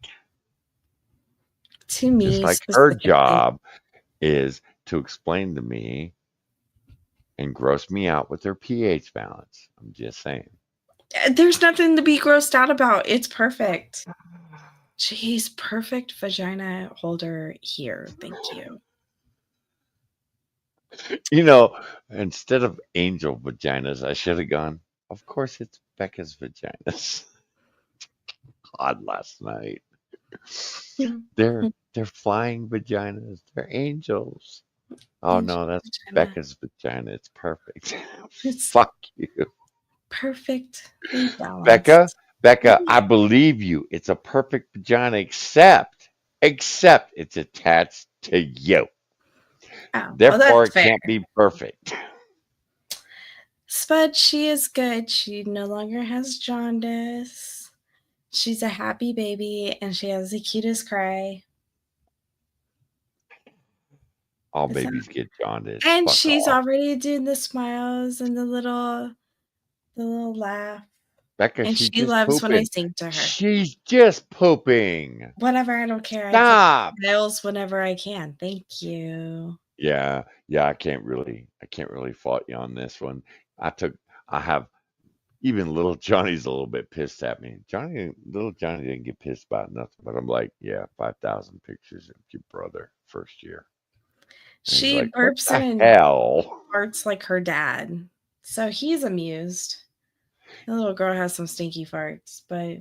To me, Just like her specifically, job is to explain to me and gross me out with her pH balance. I'm just saying. there's nothing to be grossed out about. It's perfect. She's perfect vagina holder here. Thank you. You know, instead of angel vaginas, I should have gone. Of course, it's Becca's vaginas. God, last night. They're flying vaginas. They're angels. Oh Angel no, that's vagina. Becca's vagina. It's perfect. It's Fuck you, perfectly Becca. balanced. Becca, I believe you. It's a perfect vagina, except it's attached to you. Oh, well, Therefore, that's it fair. can't be perfect. Spud, she is good. She no longer has jaundice. She's a happy baby, and she has the cutest cry. All It's not- babies get jaundice. And Fuck she's off, already doing the smiles and the little laugh. Becca. And She's she just loves when I pooping. sing to her. She's just pooping. Whatever, I don't care. I take Stop. smiles whenever I can. Thank you. Yeah, I can't really fault you on this one. I have even little Johnny's a little bit pissed at me. Little Johnny didn't get pissed about nothing, but I'm like, yeah, 5,000 pictures of your brother first year. And he's She like, what burps the and hell? farts like her dad. So he's amused. The little girl has some stinky farts, but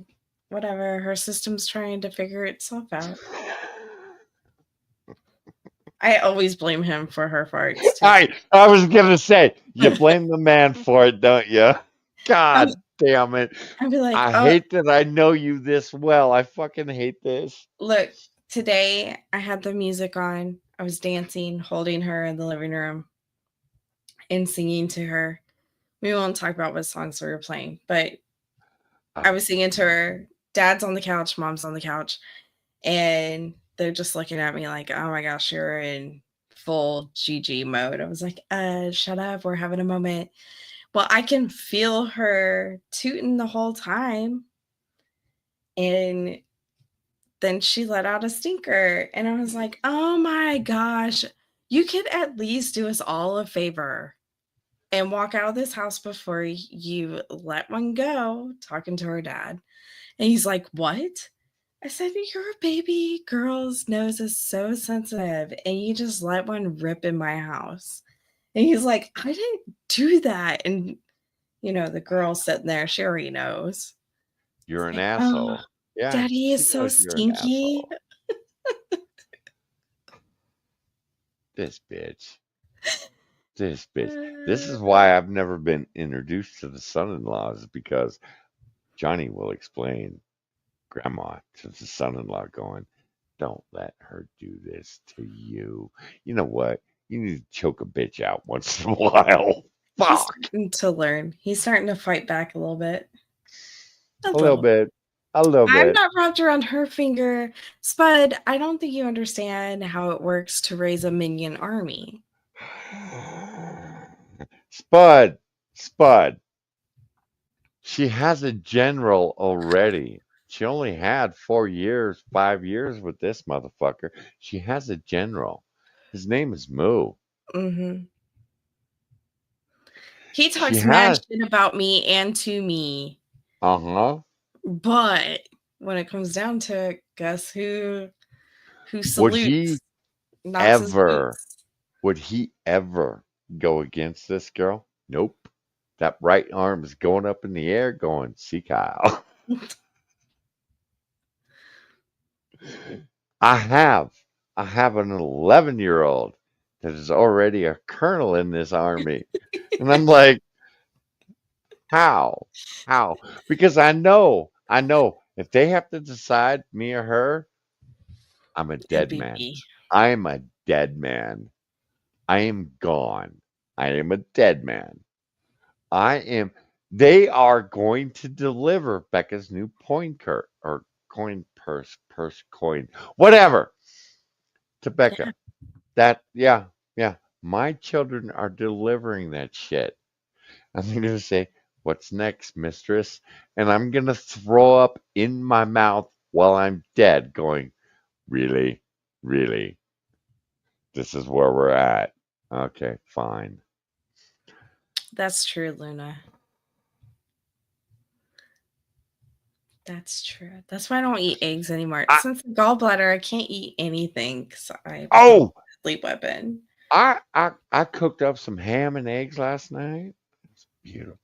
whatever. Her system's trying to figure itself out. I always blame him for her farts, too. I was gonna say, you blame the man for it, don't you? God damn it. I'd be like, I oh, hate that I know you this well. I fucking hate this. look, today I had the music on. I was dancing, holding her in the living room and singing to her. We won't talk about what songs we were playing, but I was singing to her. Dad's on the couch, mom's on the couch, and they're just looking at me like, oh my gosh, you're in full GG mode. I was like, shut up, we're having a moment. Well, I can feel her tooting the whole time. And then she let out a stinker. And I was like, oh my gosh, you could at least do us all a favor and walk out of this house before you let one go, talking to her dad. And he's like, what? I said, your baby girl's nose is so sensitive, and you just let one rip in my house. And he's like, I didn't do that. And, the girl sitting there, she already knows. You're an Like, asshole. Yeah, Daddy she is so knows you're an stinky. asshole. This bitch. This bitch. This is why I've never been introduced to the son-in-laws, because Johnny will explain grandma to the son-in-law going, don't let her do this to you. You know what? You need to choke a bitch out once in a while. He's Fuck. starting to learn. He's starting to fight back a little bit. A little bit. A little I'm bit. not wrapped around her finger. Spud, I don't think you understand how it works to raise a minion army. Spud. She has a general already. She only had 4 years, 5 years with this motherfucker. She has a general. His name is Moo. Mm-hmm. He She talks mad has. shit about me and to me. Uh-huh. But when it comes down to it, guess who Would salutes, he knocks his ever, boots? would he ever go against this girl? Nope. That right arm is going up in the air going, see Kyle. I have an 11-year-old that is already a colonel in this army. And I'm like, how? How? Because I know if they have to decide me or her, I'm a It'd dead be man. me. I am a dead man. I am gone. I am a dead man. They are going to deliver Becca's new coin, whatever, to Becca. Yeah. My children are delivering that shit. I'm going to say, what's next, mistress? And I'm going to throw up in my mouth while I'm dead, going, really? Really? This is where we're at. Okay, fine. That's true, Luna. That's true. That's why I don't eat eggs anymore. Since the gallbladder, I can't eat anything because I become a deadly weapon. I cooked up some ham and eggs last night. It's beautiful.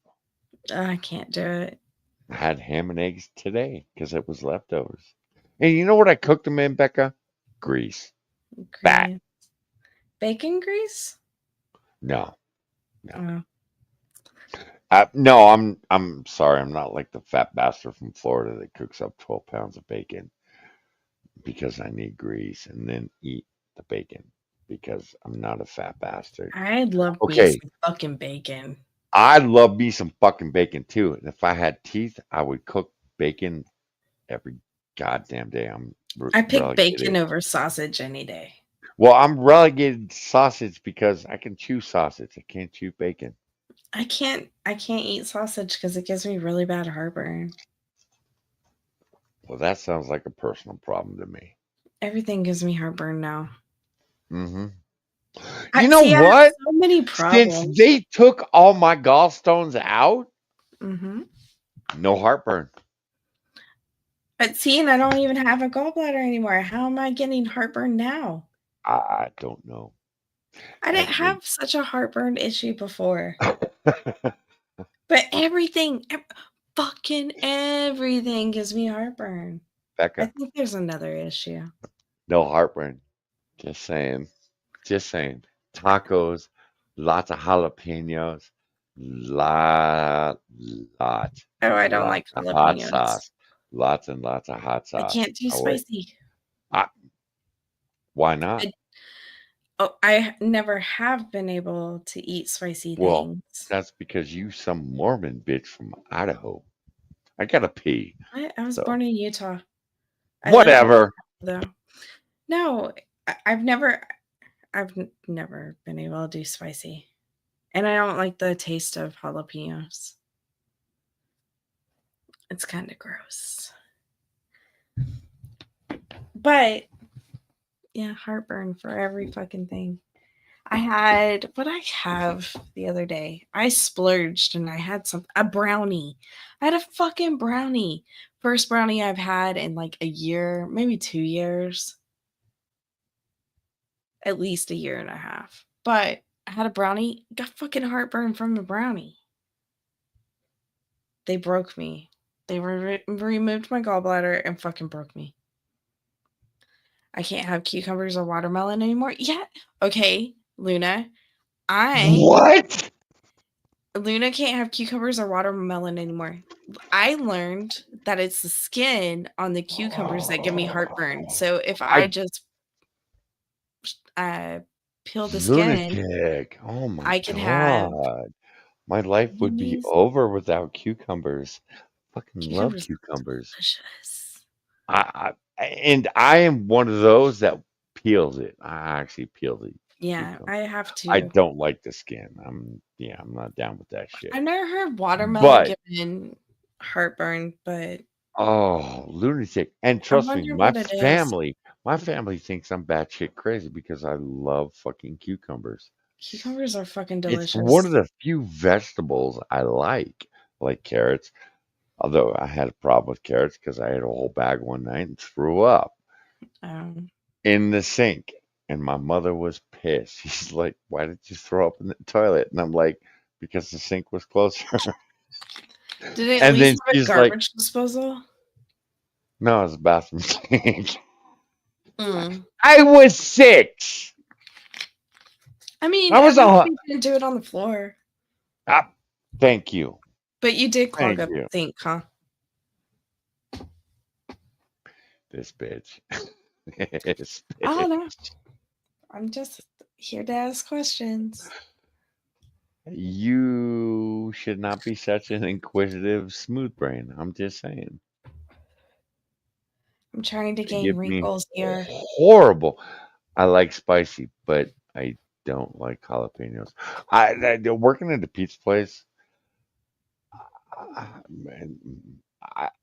I can't do it. I had ham and eggs today because it was leftovers. And you know what I cooked them in, Becca? Grease. Fat. Grease. Bacon grease? No, no. Oh. No, I'm sorry. I'm not like the fat bastard from Florida that cooks up 12 pounds of bacon because I need grease and then eat the bacon because I'm not a fat bastard. I love me Okay, some fucking bacon. I love me some fucking bacon too. And if I had teeth, I would cook bacon every goddamn day. I pick bacon relegated. over sausage any day. Well, I'm relegated to sausage because I can chew sausage. I can't chew bacon. I can't eat sausage because it gives me really bad heartburn. Well, that sounds like a personal problem to me. Everything gives me heartburn now. Mm-hmm. I You know have what? so many problems. Since they took all my gallstones out, Mm-hmm. no heartburn. But see, and I don't even have a gallbladder anymore. How am I getting heartburn now? I don't know. I didn't have such a heartburn issue before. But fucking everything gives me heartburn. I Becca, think there's another issue. no heartburn. Just saying. Just saying. Tacos, lots of jalapenos, lot. Oh, I don't like Lots of hot jalapenos. sauce. Lots and lots of hot I sauce. can't do spicy. Why not? I never have been able to eat spicy Well, things. that's because you some Mormon bitch from Idaho. I gotta pee. I was So. born in Utah. Whatever. Though. No, I've never been able to do spicy. And I don't like the taste of jalapenos. It's kind of gross. But yeah, heartburn for every fucking thing. I had what I have the other day. I splurged and I had a brownie. I had a fucking brownie. First brownie I've had in like a year, maybe 2 years. At least a year and a half. But I had a brownie, got fucking heartburn from the brownie. They broke me. They removed my gallbladder and fucking broke me. I can't have cucumbers or watermelon anymore. Yeah. Okay, Luna. What? Luna can't have cucumbers or watermelon anymore. I learned that it's the skin on the cucumbers that give me heartburn. So if I just peel the skin, lunatic. Oh my I can have God. My life would be these over without cucumbers. Fucking love cucumbers. cucumbers. Delicious. And I am one of those that peels it. I actually peel the Yeah, cucumber. I have to. I don't like the skin. I'm not down with that shit. I've never heard watermelon giving heartburn, but oh, lunatic. And trust me, wonder what it is. my family thinks I'm batshit crazy because I love fucking cucumbers. Cucumbers are fucking It's delicious. one of the few vegetables I like carrots. Although I had a problem with carrots because I ate a whole bag one night and threw up in the sink. And my mother was pissed. She's like, "Why did you throw up in the toilet?" And I'm like, "Because the sink was closer." Did it at least have a garbage disposal? No, it was a bathroom sink. Mm. I was 6. I mean, I was you didn't do it on the floor. Thank you. But you did clog up the sink, huh? This bitch. I don't know. I'm just here to ask questions. You should not be such an inquisitive smooth brain. I'm just saying. I'm trying to gain wrinkles here. Horrible. I like spicy, but I don't like jalapenos. Working at a pizza place,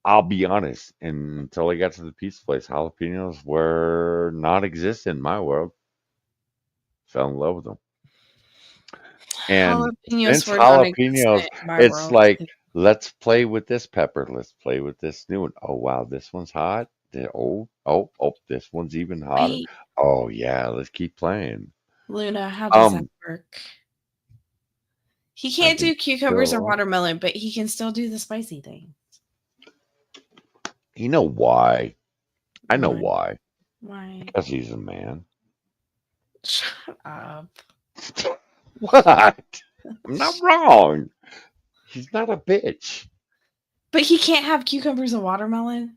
I'll be honest. Until I got to the pizza place, jalapenos were not existent in my world. Fell in love with them. And since jalapenos, it's like, let's play with this pepper. Let's play with this new one. Oh, wow, this one's hot. Oh, this one's even hotter. Oh, yeah, let's keep playing. Luna, how does that Um, work? He I can't do think cucumbers or so. watermelon, but he can still do the spicy thing. You know why? I know Why? why. Why? Because he's a man. Shut up. What? I'm not wrong. He's not a bitch. But he can't have cucumbers or watermelon?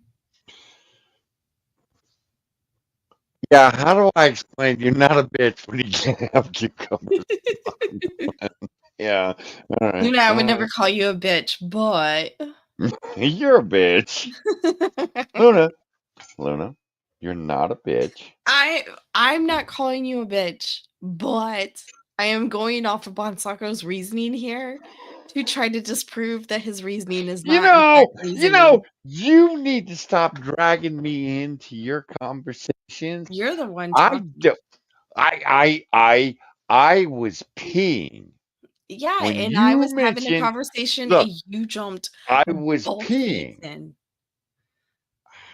Yeah, how do I explain you're not a bitch when you can't have cucumbers? Yeah. All right. Luna, I would All never right. call you a bitch, but You're a bitch. Luna, you're not a bitch. I'm not calling you a bitch, but I am going off of Bonsako's reasoning here to try to disprove that his reasoning is You not in fact know, reasoning. you need to stop dragging me into your conversations. You're the one I talking. do. I was peeing Yeah, when and I you was having a mentioned. conversation Look, and you jumped I was both feet peeing. in.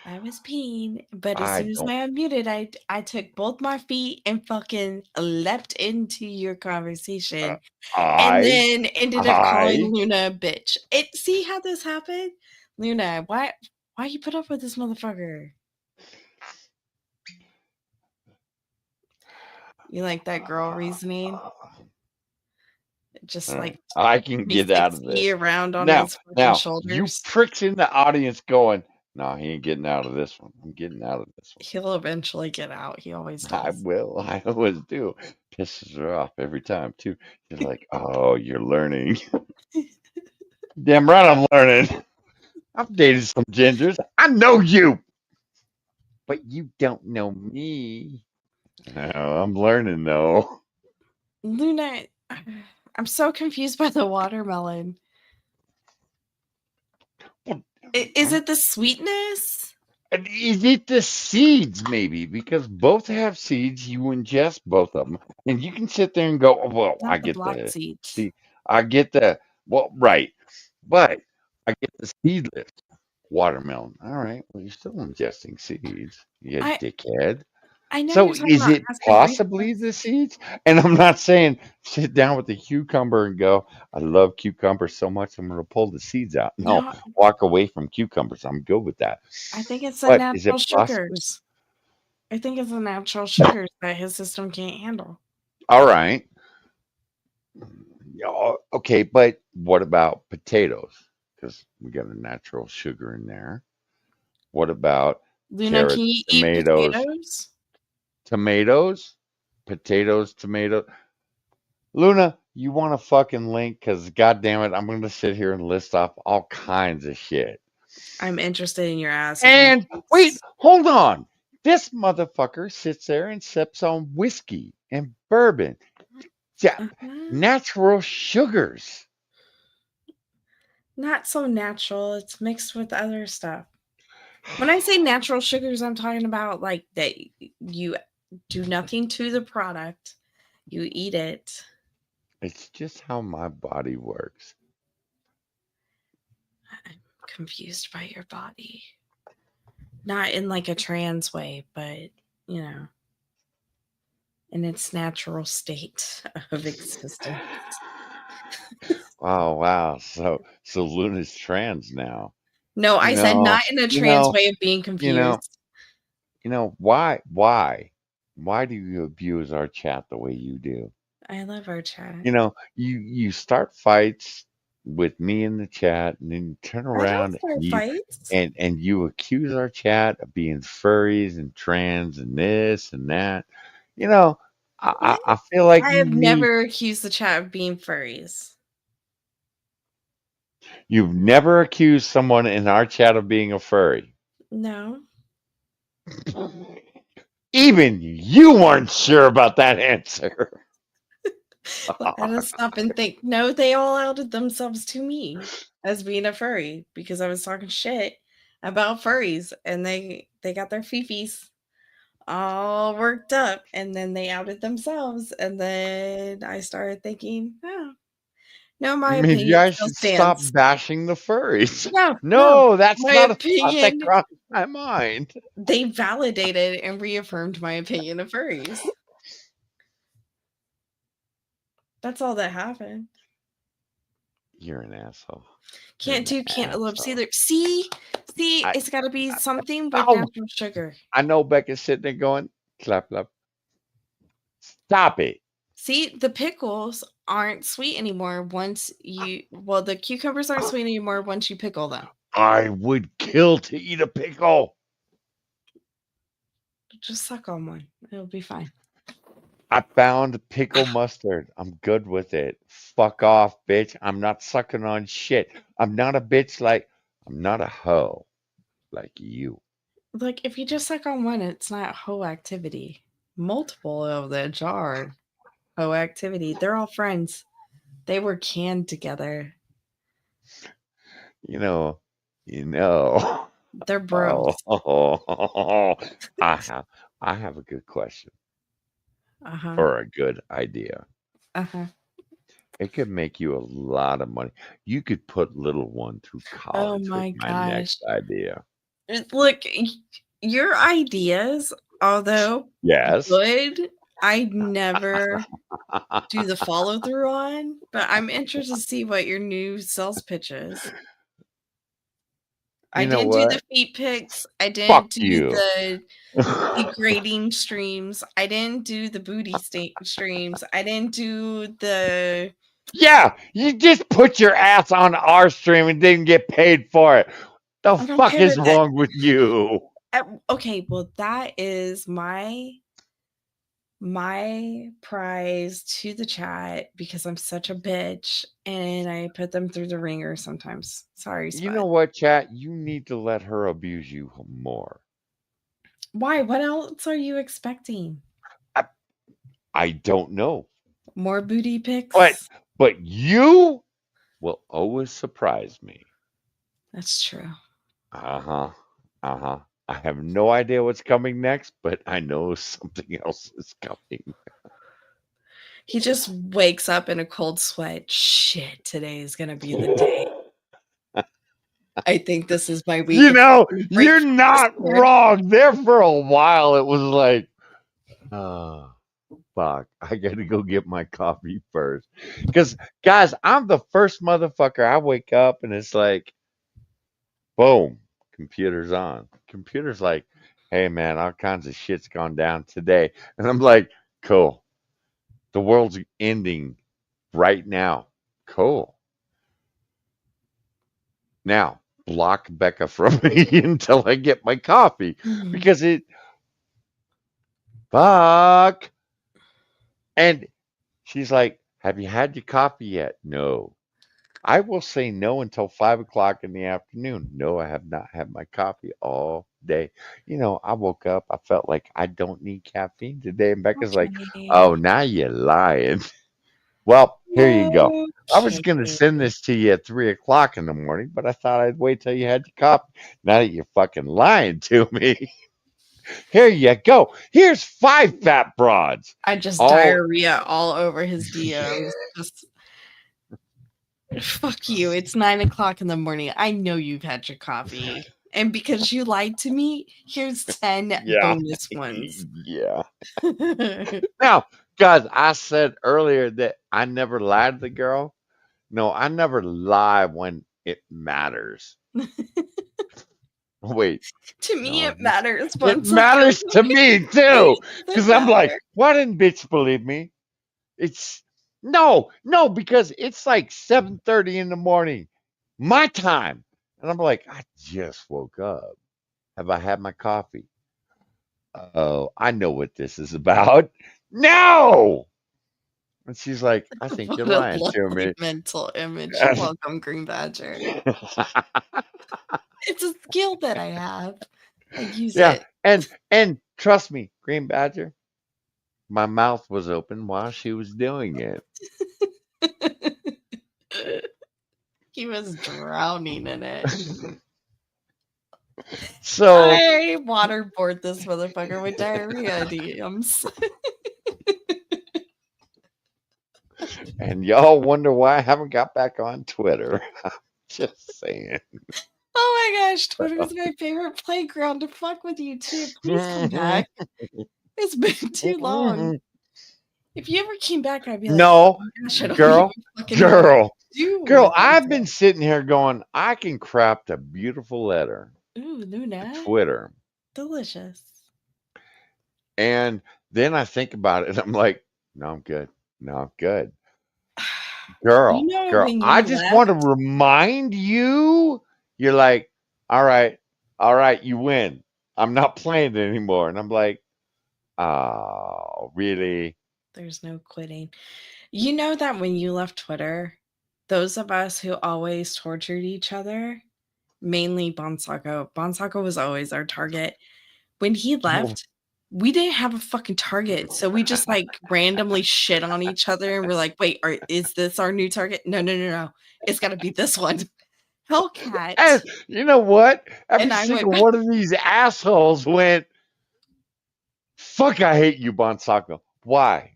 I was peeing, but as I soon as don't. I unmuted, I took both my feet and fucking leapt into your conversation, and I then ended up calling I Luna a bitch. See how this happened, Luna? Why you put up with this motherfucker? You like that girl reasoning? Just all like right. I can get out of 360 this. around on Now, his fucking you shoulders. pricks in the audience going, no, he ain't getting out of this one. I'm getting out of this one. He'll eventually get out. He always I does. will. I always do. Pisses her off every time too. She's like, "Oh, you're learning." Damn right, I'm learning. I've dated some gingers. I know you, but you don't know me. Oh, I'm learning though. Luna, I'm so confused by the watermelon. Is it the sweetness? And is it the seeds, maybe? Because both have seeds. You ingest both of them, and you can sit there and go, oh, "Well, I Not the get black the seeds. see, I get the well, right, but I get the seedless watermelon. All right, well, you're still ingesting seeds, you I dickhead. I know So you're talking is about it acid possibly reflux. the seeds? And I'm not saying sit down with the cucumber and go, I love cucumbers so much I'm gonna pull the seeds out. No, No, walk away from cucumbers. I'm good with that. I think it's the But is it natural possible? sugars. I think it's the natural sugars that his system can't handle. All right. Yeah, okay, but what about potatoes? Because we got a natural sugar in there. What about Luna, can carrots, you eat tomatoes, potatoes? tomatoes, potatoes, tomato? Luna, you want a fucking link? Because goddamn it, I'm going to sit here and list off all kinds of shit. I'm interested in your acid And wait, reflux. hold on. This motherfucker sits there and sips on whiskey and bourbon. Yeah, Uh-huh. natural sugars. Not so natural. It's mixed with other stuff. When I say natural sugars, I'm talking about like that you do nothing to the product. You eat it. It's just how my body works. I'm confused by your body. Not in like a trans way, but you know, in its natural state of existence. Oh wow. So Luna's trans now. No, I said not in a You trans know, way of being you know, confused. why? Why do you abuse our chat the way you do? I love our chat. You start fights with me in the chat and then you turn I don't around start and fights. you accuse our chat of being furries and trans and this and that. You know, What? I feel like I have never accused the chat of being furries. you've never accused someone in our chat of being a furry. No. Even you weren't sure about that answer. Let us stop and think. No, they all outed themselves to me as being a furry because I was talking shit about furries and they got their fifis all worked up and then they outed themselves and then I started thinking, oh, no, my Maybe opinion I still should stop stands. bashing the furries. No, No, that's my not a thought that opinion, crossed my mind. they validated and reaffirmed my opinion of furries. That's all that happened. You're an asshole. Can't do You're an cantaloupes asshole. either. See, I- it's got to be something with Oh, natural sugar. I know Becca's sitting there going, clap, clap. Stop it. See, the pickles aren't sweet anymore once you. Well, the cucumbers aren't sweet anymore once you pickle them. I would kill to eat a pickle. Just suck on one. It'll be fine. I found pickle mustard. I'm good with it. Fuck off, bitch. I'm not sucking on shit. I'm not a bitch like, I'm not a hoe like you. Look, if you just suck on one, it's not hoe activity. Multiple of the jar hoe activity. They're all friends. They were canned together. You know. They're bros. Oh, I have a good question Uh-huh. or a good idea. Uh-huh. It could make you a lot of money. You could put little one through college Oh my with my next gosh. idea. Look, your ideas, although Yes. good, I never do the follow through on, but I'm interested to see what your new sales pitch is. I You know didn't do the what? feet pics. I Fuck didn't do you. the degrading streams. I didn't do the booty streams. I didn't do the. Yeah, you just put your ass on our stream and didn't get paid for it. The I don't fuck care is that. wrong with you? Okay, well, that is my prize to the chat because I'm such a bitch and I put them through the ringer sometimes. Sorry, You Spud. know what, chat? You need to let her abuse you more. Why? What else are you expecting? I don't know. More booty pics? But you will always surprise me. That's true. Uh-huh. Uh-huh. I have no idea what's coming next, but I know something else is coming. He just wakes up in a cold sweat. Shit, today is going to be the day. I think this is my week. You know, you're not wrong. There for a while, it was like, oh, fuck, I got to go get my coffee first. Because, guys, I'm the first motherfucker. I wake up and it's like, boom, computer's on. Computer's like, hey, man, all kinds of shit's gone down today. And I'm like, cool. The world's ending right now. Cool. Now, block Becca from me until I get my coffee because it fuck. And she's like, have you had your coffee yet? No. I will say no until 5 o'clock in the afternoon. No, I have not had my coffee all day. You know, I woke up, I felt like I don't need caffeine today. And Becca's like, oh, now you're lying. Well, here you go. I was going to send this to you at 3 o'clock in the morning, but I thought I'd wait till you had your coffee. Now that you're fucking lying to me, here you go. Here's 5 fat broads. I just diarrhea all over his DMs. Just fuck you. It's 9 o'clock in the morning. I know you've had your coffee. And because you lied to me, here's 10 bonus ones. Yeah. Now, guys, I said earlier that I never lied to the girl. No, I never lie when it matters. Wait. To me, it matters. It matters to me too. Because I'm like, why didn't bitch believe me? It's no, because it's like 7:30 in the morning, my time. And I'm like, I just woke up. Have I had my coffee? Oh, I know what this is about. No. And she's like, I think you're lying to me. Mental image. You're welcome, Green Badger. It's a skill that I have. I use it. And trust me, Green Badger, my mouth was open while she was doing it. He was drowning in it. So I waterboard this motherfucker with diarrhea DMs. And y'all wonder why I haven't got back on Twitter. I'm just saying. Oh my gosh, Twitter's my favorite playground to fuck with you too. Please come back. It's been too long. If you ever came back, I'd be like, No, oh my gosh, I don't girl, even fucking know what girl, to do girl. with I've myself. been sitting here going, I can craft a beautiful letter Ooh, to Luna. Twitter, Delicious. and then I think about it, and I'm like, no, I'm good. No, I'm good. Girl, You know, girl, when I you just want to left, remind you, you're like, all right, you win. I'm not playing it anymore. And I'm like, oh, really? there's no quitting. You know that when you left Twitter, those of us who always tortured each other, mainly Bonsako was always our target. When he left, we didn't have a fucking target. So we just like randomly shit on each other and we're like, wait, is this our new target? No. It's got to be this one. Hellcat. And you know what? Every And I went single back. one of these assholes went, fuck, I hate you, Bonsako. Why?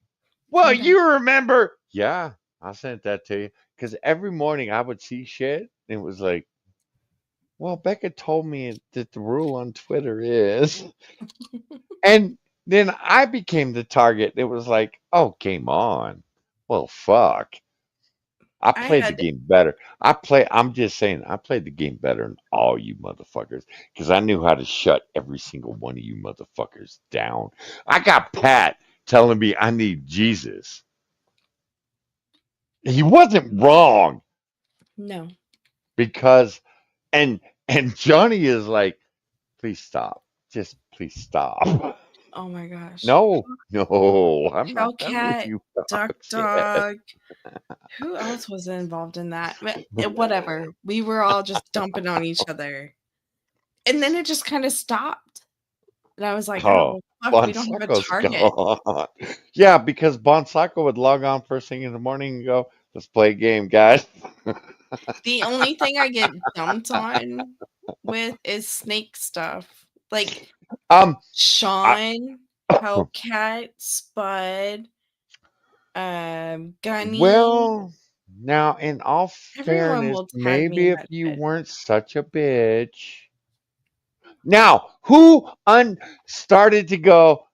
Well, Calm down. you remember. Yeah, I sent that to you. Because every morning I would see shit and it was like, well, Becca told me that the rule on Twitter is. And then I became the target. It was like, oh, game on. Well, fuck. I I played the had game better. I'm just saying, I played the game better than all you motherfuckers because I knew how to shut every single one of you motherfuckers down. I got Pat telling me I need Jesus. He wasn't wrong no. because, and Johnny is like, please stop. Just please stop. Oh my gosh. No, I'm not done with Hellcat, you Duck dogs yet. Dog. Who else was involved in that? Whatever. We were all just dumping on each other. And then it just kind of stopped. And I was like, Oh, oh, fuck, we don't have a Bonsaco's target. gone. Yeah, because Bonsaco would log on first thing in the morning and go, let's play a game, guys. The only thing I get dumped on with is snake stuff. Like I, Sean, Hellcat, Spud, Gunny. well, now, in all Everyone fairness, will tag me maybe in if that you shit. weren't such a bitch. Now, who started to go,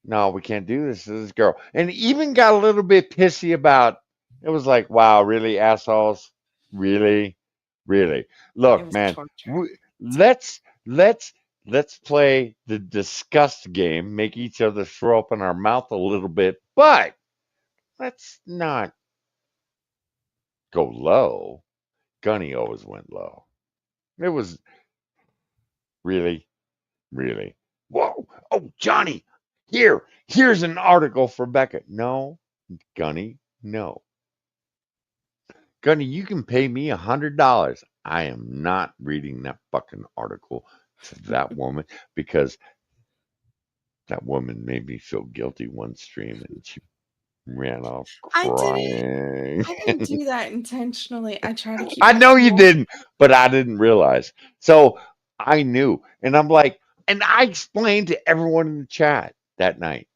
no, we can't do this to this girl. And even got a little bit pissy about it was like, wow, really, assholes? Really? Really? It Look, was man, torture. let's let's play the disgust game, make each other throw up in our mouth a little bit, but let's not go low. Gunny always went low. It was really, really. Whoa. Oh, Johnny, here's an article for Becca. No, Gunny, no. Gunny, you can pay me $100. I am not reading that fucking article to that woman because that woman made me feel guilty one stream and she ran off I crying. didn't do that intentionally. I try to keep I my know you cool. didn't, but I didn't realize. So I knew. And I'm like, and I explained to everyone in the chat that night,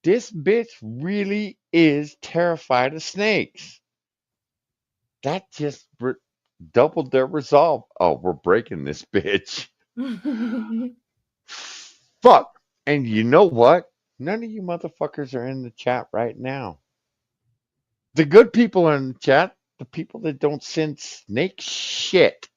this bitch really is terrified of snakes. That just doubled their resolve. Oh, we're breaking this bitch. Fuck. And you know what? None of you motherfuckers are in the chat right now. The good people are in the chat. The people that don't send snake shit.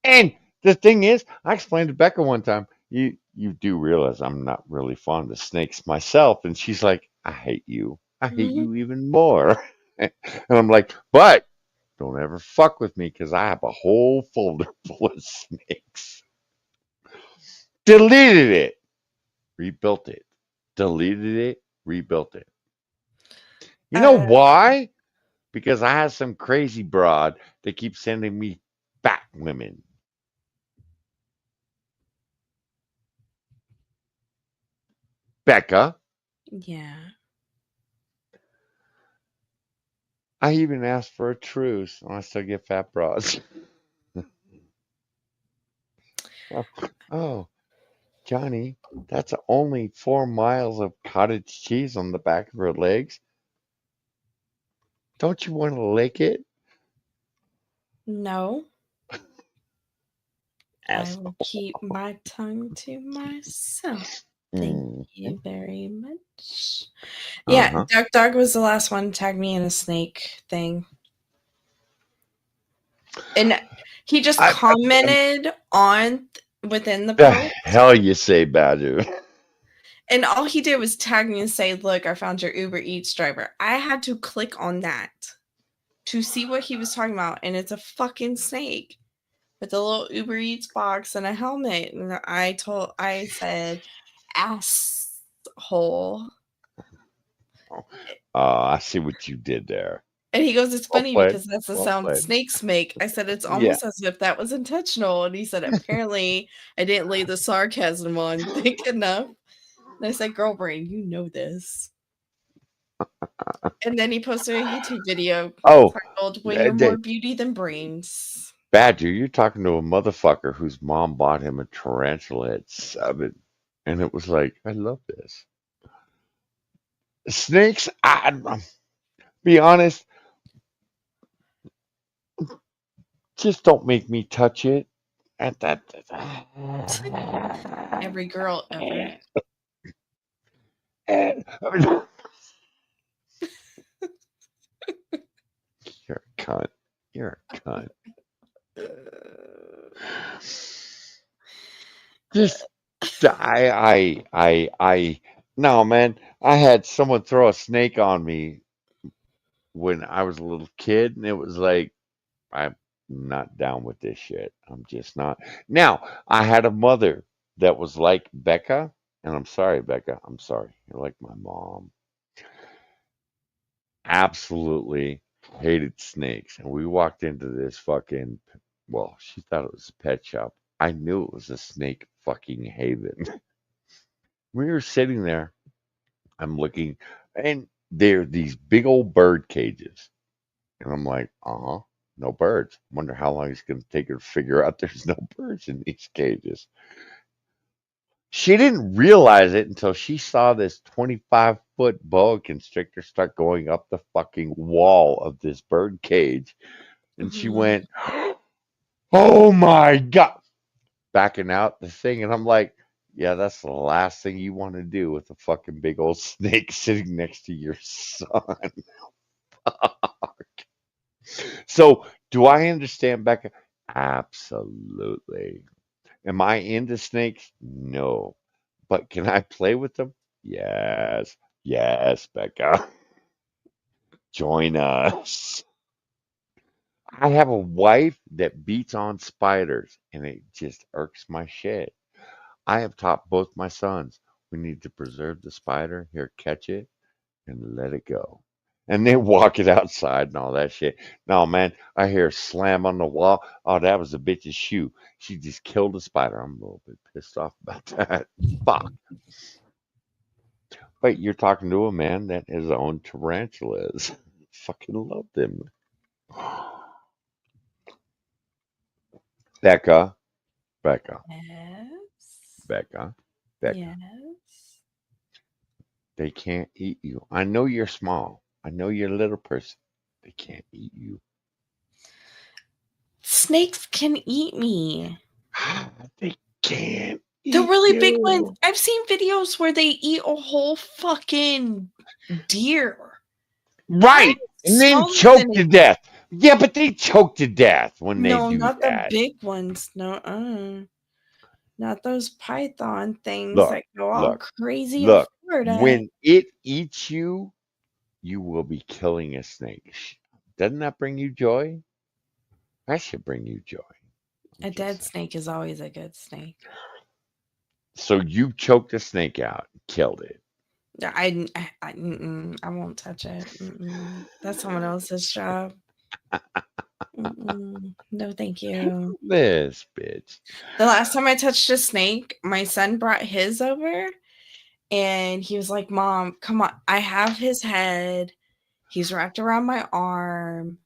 And the thing is, I explained to Becca one time, you do realize I'm not really fond of snakes myself. And she's like, I hate you. I hate you even more. And I'm like, but don't ever fuck with me because I have a whole folder full of snakes. Deleted it. Rebuilt it. Deleted it. Rebuilt it. You know why? Because I have some crazy broad that keeps sending me fat women. Becca, Yeah. I even asked for a truce and I still get fat broads. Oh, Johnny, that's only 4 miles of cottage cheese on the back of her legs. Don't you want to lick it? No, I will Asshole. keep my tongue to myself. Thank you very much. Uh-huh. Yeah, Duck Dog was the last one to tag me in a snake thing. And he just commented on within the The post. hell you say, Badger? And all he did was tag me and say, "Look, I found your Uber Eats driver." I had to click on that to see what he was talking about, and it's a fucking snake with a little Uber Eats box and a helmet. And I said, "Asshole." I see what you did there. And he goes, "It's Well funny played. because that's the Well sound played. snakes make." I said, "It's Yeah. almost as if that was intentional." And he said, "Apparently, I didn't lay the sarcasm on thick enough." And I said, "Girl brain, you know this." And then he posted a YouTube video Oh, titled "When You're More Beauty Than Brains." Badger, you're talking to a motherfucker whose mom bought him a tarantula at 7. And it was like, I love this. Snakes, be honest, just don't make me touch it. At that. Every girl ever. You're a cunt. You're a cunt. Just no, man. I had someone throw a snake on me when I was a little kid, and it was like, I'm not down with this shit. I'm just not. Now, I had a mother that was like Becca, and I'm sorry, Becca. I'm sorry. You're like my mom. Absolutely hated snakes. And we walked into this fucking, well, she thought it was a pet shop. I knew it was a snake fucking haven. We were sitting there. I'm looking, and there are these big old bird cages. And I'm like, no birds. Wonder how long it's going to take her to figure out there's no birds in these cages. She didn't realize it until she saw this 25-foot boa constrictor start going up the fucking wall of this bird cage. And she went, oh my God, backing out the thing. And I'm like, yeah, that's the last thing you want to do with a fucking big old snake sitting next to your son. So, do I understand, Becca? Absolutely. Am I into snakes? No. But can I play with them? Yes. Yes, Becca. Join us. I have a wife that beats on spiders, and it just irks my shit. I have taught both my sons we need to preserve the spider. Here, catch it and let it go. And then walk it outside and all that shit. No, man, I hear a slam on the wall. Oh, that was a bitch's shoe. She just killed a spider. I'm a little bit pissed off about that. Fuck. But you're talking to a man that has owned tarantulas. Fucking love them. Becca, Becca, Yes. Becca, Becca. Yes. They can't eat you. I know you're small. I know you're a little person. They can't eat you. Snakes can eat me. They can't. The really eat big you. ones. I've seen videos where they eat a whole fucking deer. Right. And then Smaller choke than to a- death. Yeah, but they choke to death when No, they do not the that. big ones. No, not those python things Look, that go all look, crazy in look. Florida. When it eats you, you will be killing a snake. Doesn't that bring you joy? That should bring you joy. A dead snake is always a good snake. So you choked a snake out, killed it. I won't touch it. That's someone else's job. No, thank you. This bitch. The last time I touched a snake, my son brought his over and he was like, "Mom, come on. I have his head. He's wrapped around my arm.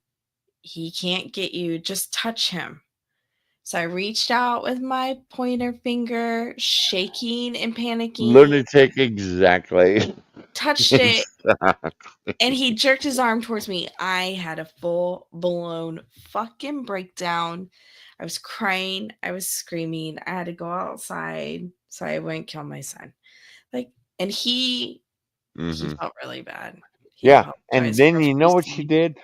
He can't get you. Just touch him." So I reached out with my pointer finger, shaking and panicking, Lunatic, exactly. touched it, and he jerked his arm towards me. I had a full blown fucking breakdown. I was crying. I was screaming. I had to go outside so I wouldn't kill my son. And he Mm-hmm. felt really bad. He Yeah, and apologized then you know what she profusely. did?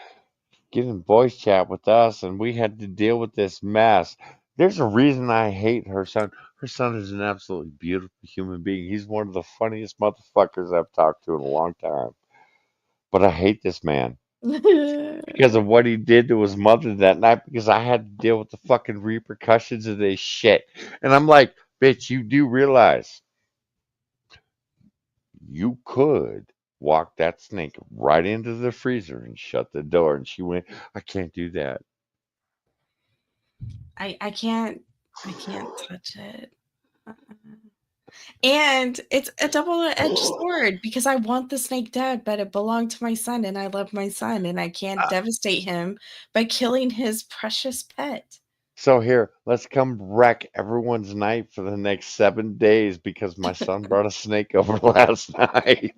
Get in voice chat with us, and we had to deal with this mess. There's a reason I hate her son. Her son is an absolutely beautiful human being. He's one of the funniest motherfuckers I've talked to in a long time. But I hate this man because of what he did to his mother that night because I had to deal with the fucking repercussions of this shit. And I'm like, bitch, you do realize you could walk that snake right into the freezer and shut the door. And she went, I can't do that. I can't touch it. And it's a double-edged sword because I want the snake dead, but it belonged to my son and I love my son and I can't devastate him by killing his precious pet. So here, let's come wreck everyone's night for the next 7 days because my son brought a snake over last night.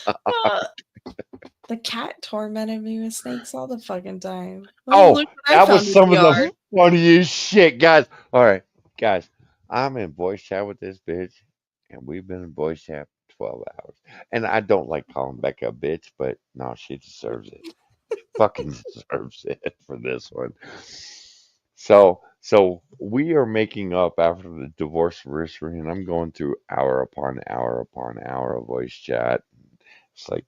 Uh, the cat tormented me with snakes all the fucking time. Oh, Oh, look what I that was found in the some of yard. the funniest shit, guys. All right, guys, I'm in voice chat with this bitch, and we've been in voice chat for 12 hours. And I don't like calling Becca a bitch, but no, she deserves it. Fucking deserves it for this one. So we are making up after the divorce anniversary, and I'm going through hour upon hour upon hour of voice chat. It's like,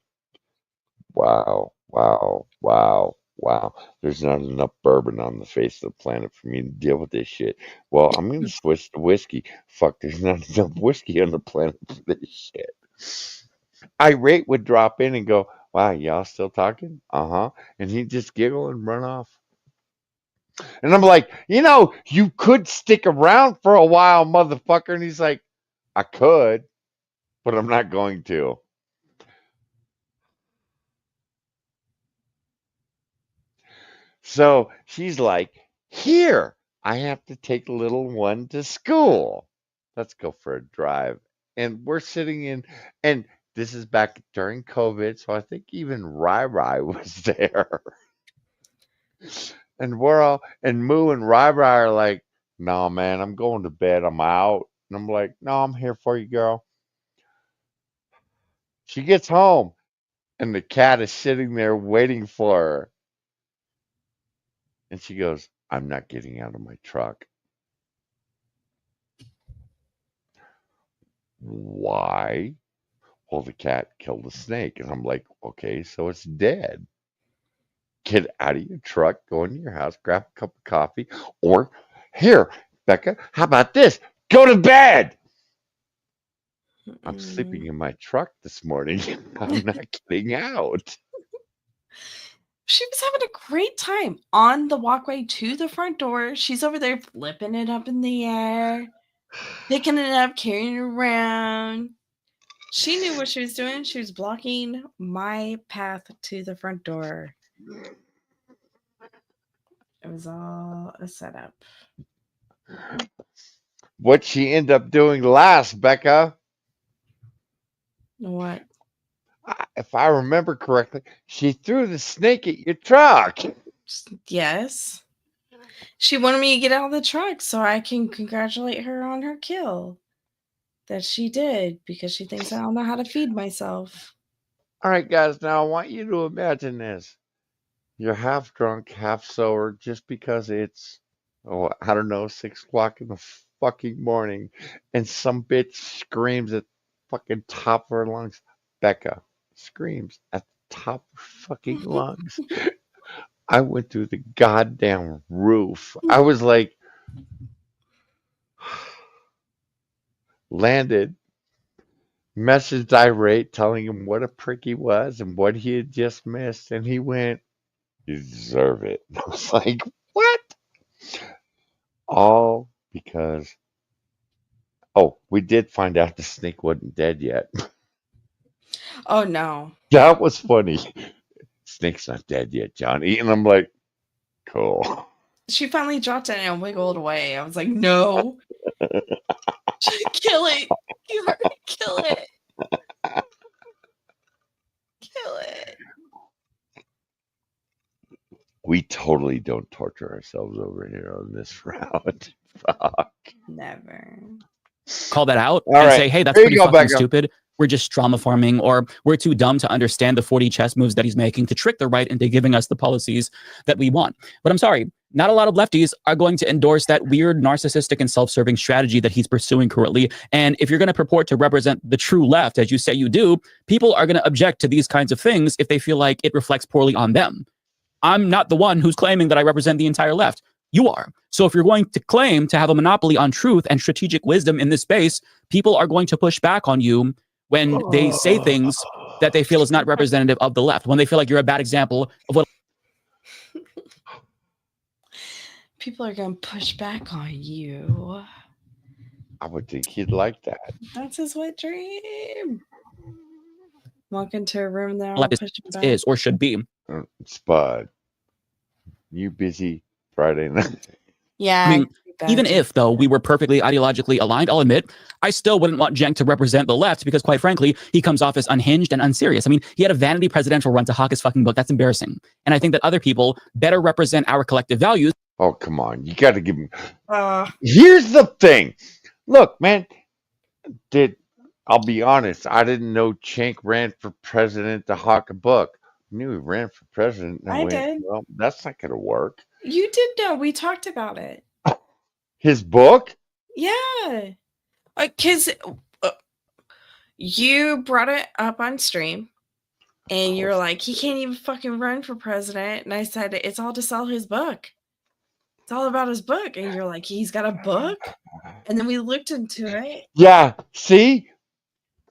wow, wow, wow, wow. There's not enough bourbon on the face of the planet for me to deal with this shit. Well, I'm gonna switch to whiskey. Fuck, there's not enough whiskey on the planet for this shit. Irate would drop in and go, wow, y'all still talking? Uh-huh. And he'd just giggle and run off. And I'm like, you could stick around for a while, motherfucker. And he's like, I could, but I'm not going to. So she's like, here, I have to take little one to school. Let's go for a drive. And we're sitting in, and this is back during COVID. So I think even Rai Rai was there. And we're all, and Moo and Rai Rai are like, no, man, I'm going to bed. I'm out. And I'm like, no, I'm here for you, girl. She gets home, and the cat is sitting there waiting for her. And she goes, I'm not getting out of my truck. Why? Well, the cat killed a snake. And I'm like, okay, so it's dead. Get out of your truck, go into your house, grab a cup of coffee, or here, Becca, how about this? Go to bed. I'm sleeping in my truck this morning. I'm not getting out. She was having a great time on the walkway to the front door. She's over there flipping it up in the air, picking it up, carrying it around. She knew what she was doing. She was blocking my path to the front door. It was all a setup. What she ended up doing last, Becca, What? if I remember correctly, she threw the snake at your truck. Yes. She wanted me to get out of the truck so I can congratulate her on her kill. That she did because she thinks I don't know how to feed myself. All right, guys, now I want you to imagine this. You're half drunk, half sober, just because it's, I don't know, 6 o'clock in the fucking morning, and some bitch screams at the fucking top of her lungs. Becca screams at the top of her fucking lungs. I went through the goddamn roof. I was like, landed, messaged Irate telling him what a prick he was and what he had just missed, and he went, you deserve it. I was like, what? All because, we did find out the snake wasn't dead yet. Oh no. That was funny. Snake's not dead yet, Johnny. And I'm like, cool. She finally dropped it and wiggled away. I was like, no. Kill it. Kill it. Kill it. We totally don't torture ourselves over here on this route. Fuck. Never. call that out All and right. say, hey, that's Here you pretty go, fucking Becca. stupid. We're just trauma farming, or we're too dumb to understand the 40 chess moves that he's making to trick the right into giving us the policies that we want. But I'm sorry, not a lot of lefties are going to endorse that weird, narcissistic, and self-serving strategy that he's pursuing currently. And if you're going to purport to represent the true left, as you say you do, people are going to object to these kinds of things if they feel like it reflects poorly on them. I'm not the one who's claiming that I represent the entire left. You are. So if you're going to claim to have a monopoly on truth and strategic wisdom in this space, people are going to push back on you when they say things that they feel is not representative of the left, when they feel like you're a bad example of what People are going to push back on you. I would think he'd like that. That's his wet dream. Walk into a room there, leftist pushing back. is or should be. Spud, you busy Friday night? Yeah. I mean, even if, though, we were perfectly ideologically aligned, I'll admit, I still wouldn't want Cenk to represent the left because, quite frankly, he comes off as unhinged and unserious. I mean, he had a vanity presidential run to hawk his fucking book. That's embarrassing. And I think that other people better represent our collective values. Oh, come on. You got to give me. Here's the thing. Look, man, I'll be honest. I didn't know Cenk ran for president to hawk a book. I knew he ran for president. And I did. Well, that's not going to work. You did know. We talked about it. His book? Yeah. Because you brought it up on stream and you're like, he can't even fucking run for president. And I said, it's all to sell his book. It's all about his book. And you're like, he's got a book? And then we looked into it. Yeah. See?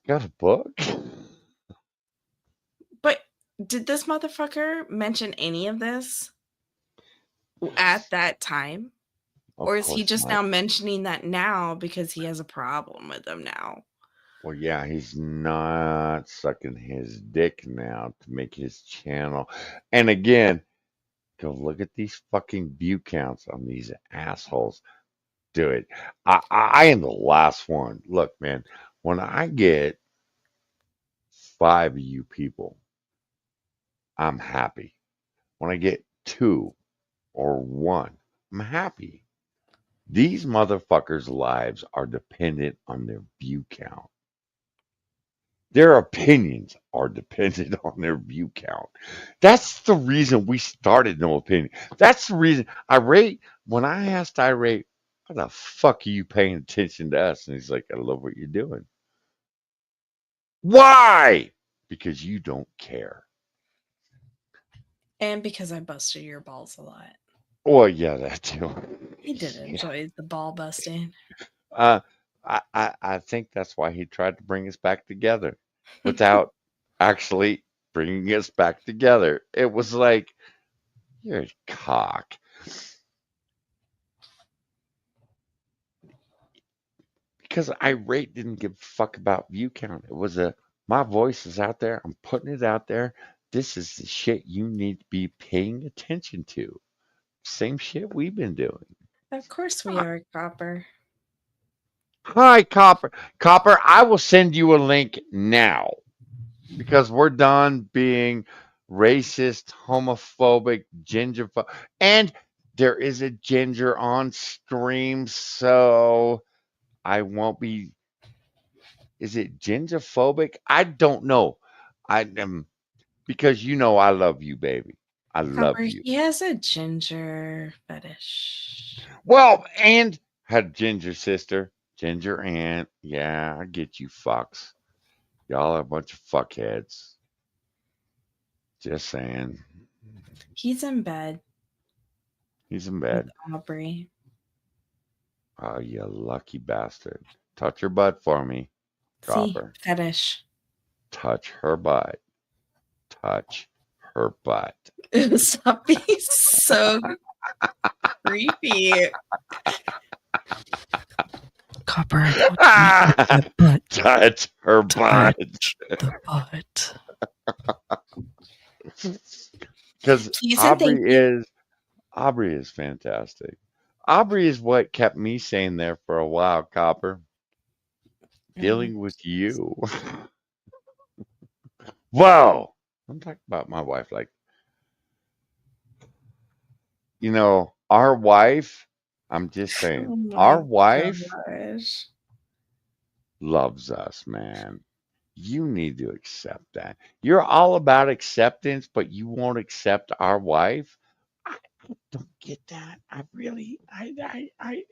Got a book? But did this motherfucker mention any of this at that time? Or is he just now mentioning that now because he has a problem with them now? Well, yeah, he's not sucking his dick now to make his channel. And again, go look at these fucking view counts on these assholes. Do it. I am the last one. Look, man, when I get 5 of you people, I'm happy. When I get 2 or 1, I'm happy. These motherfuckers' lives are dependent on their view count. Their opinions are dependent on their view count. That's the reason we started No Opinion. That's the reason when I asked Irate, why the fuck are you paying attention to us? And he's like, I love what you're doing. Why? Because you don't care. And because I busted your balls a lot. Well, yeah, that too. He did enjoy the ball busting. I think that's why he tried to bring us back together without actually bringing us back together. It was like, you're a cock. Because Irate didn't give a fuck about view count. It was my voice is out there. I'm putting it out there. This is the shit you need to be paying attention to. Same shit we've been doing. Of course we are, Copper. Hi, Copper. Copper, I will send you a link now because we're done being racist, homophobic, gingerphobic. And there is a ginger on stream, so I won't be. Is it gingerphobic? I don't know. I am because I love you, baby. I love Copper, you. he has a ginger fetish. Well, and had ginger sister, ginger aunt. Yeah, I get you fucks. Y'all are a bunch of fuckheads. Just saying. He's in bed. He's in bed. With Aubrey. Oh, you lucky bastard. Touch her butt for me, Copper. See, fetish. Touch her butt. Touch her butt. Stop being so creepy. Copper, touch her butt. The butt. Because Aubrey is fantastic. Aubrey is what kept me sane there for a while, Copper. Dealing with you. Whoa! I'm talking about my wife. Like, our wife, I'm just saying, our wife loves us, man. You need to accept that. You're all about acceptance, but you won't accept our wife. I don't get that. I really,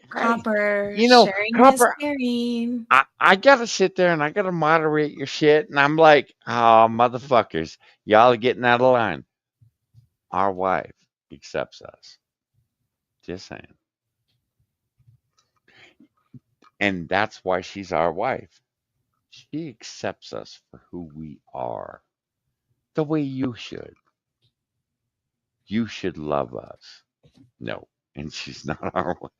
Copper, you know, sharing is Copper, caring. I gotta sit there and I gotta moderate your shit. And I'm like, oh, motherfuckers, y'all are getting out of line. Our wife accepts us. Just saying. And that's why she's our wife. She accepts us for who we are, the way you should. You should love us. No, and she's not our wife.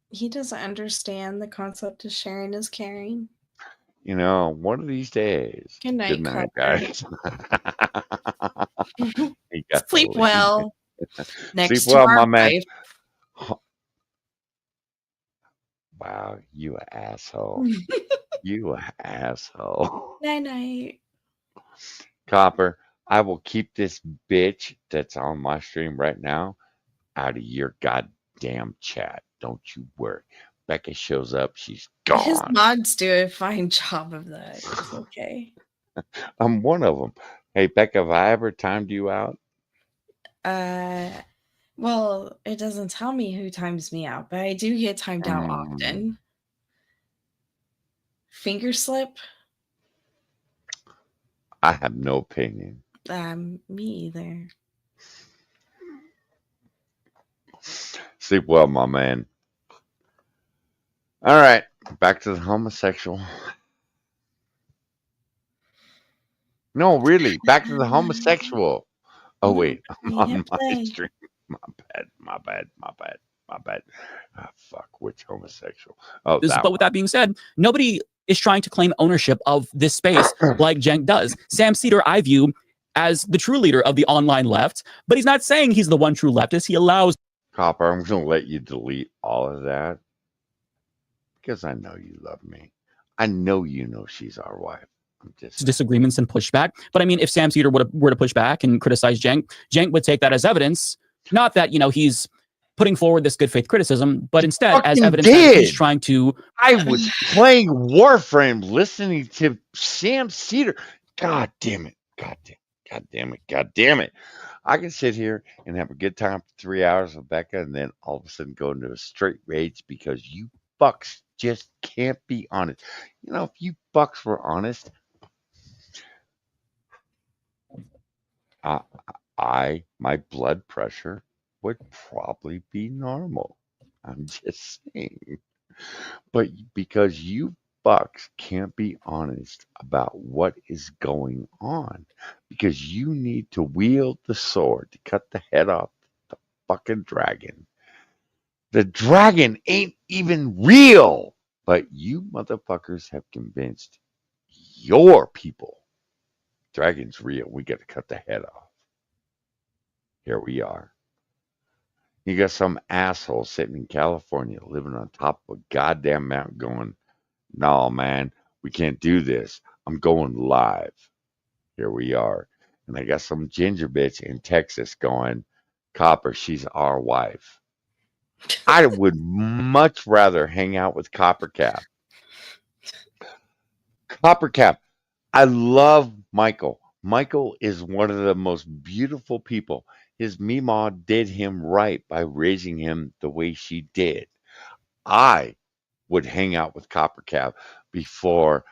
He doesn't understand the concept of sharing is caring. You know, one of these days. Good night, Good night, Copper. guys. He got to Sleep leave. well. Sleep Next to well, our my man. wife. Wow, you a asshole. You a asshole. Night night. Copper, I will keep this bitch that's on my stream right now out of your goddamn chat. Don't you worry. Becca shows up, she's His gone. mods do a fine job of that. It's okay. I'm one of them. Hey, Becca, have I ever timed you out? Well, it doesn't tell me who times me out, but I do get timed out often. Finger slip? I have no opinion. Me either. Sleep well, my man. All right, back to the homosexual. No, really, back to the homosexual. Oh wait, I'm on my stream. My bad. Ah, fuck, which homosexual? Oh, that But with that being said, nobody is trying to claim ownership of this space like Cenk does. Sam Cedar, I view as the true leader of the online left, but he's not saying he's the one true leftist. He allows Copper, I'm going to let you delete all of that because I know you love me. I know you know she's our wife. I'm just disagreements and pushback. But I mean, if Sam Cedar were to push back and criticize Cenk would take that as evidence. Not that, he's putting forward this good faith criticism, but instead as evidence that he's trying to. I was playing Warframe listening to Sam Cedar. God damn it. I can sit here and have a good time for 3 hours with Becca and then all of a sudden go into a straight rage because you fucks just can't be honest. You know, if you fucks were honest, my blood pressure would probably be normal. I'm just saying. But because you fucks can't be honest about what is going on, because you need to wield the sword to cut the head off the fucking dragon. The dragon ain't even real, but you motherfuckers have convinced your people dragon's real. We got to cut the head off. Here we are. You got some asshole sitting in California living on top of a goddamn mountain going, no, man, we can't do this. I'm going live. Here we are. And I got some ginger bitch in Texas going, Copper, she's our wife. I would much rather hang out with Coppercap. Coppercap, I love Michael. Michael is one of the most beautiful people. His Meemaw did him right by raising him the way she did. I would hang out with Coppercap before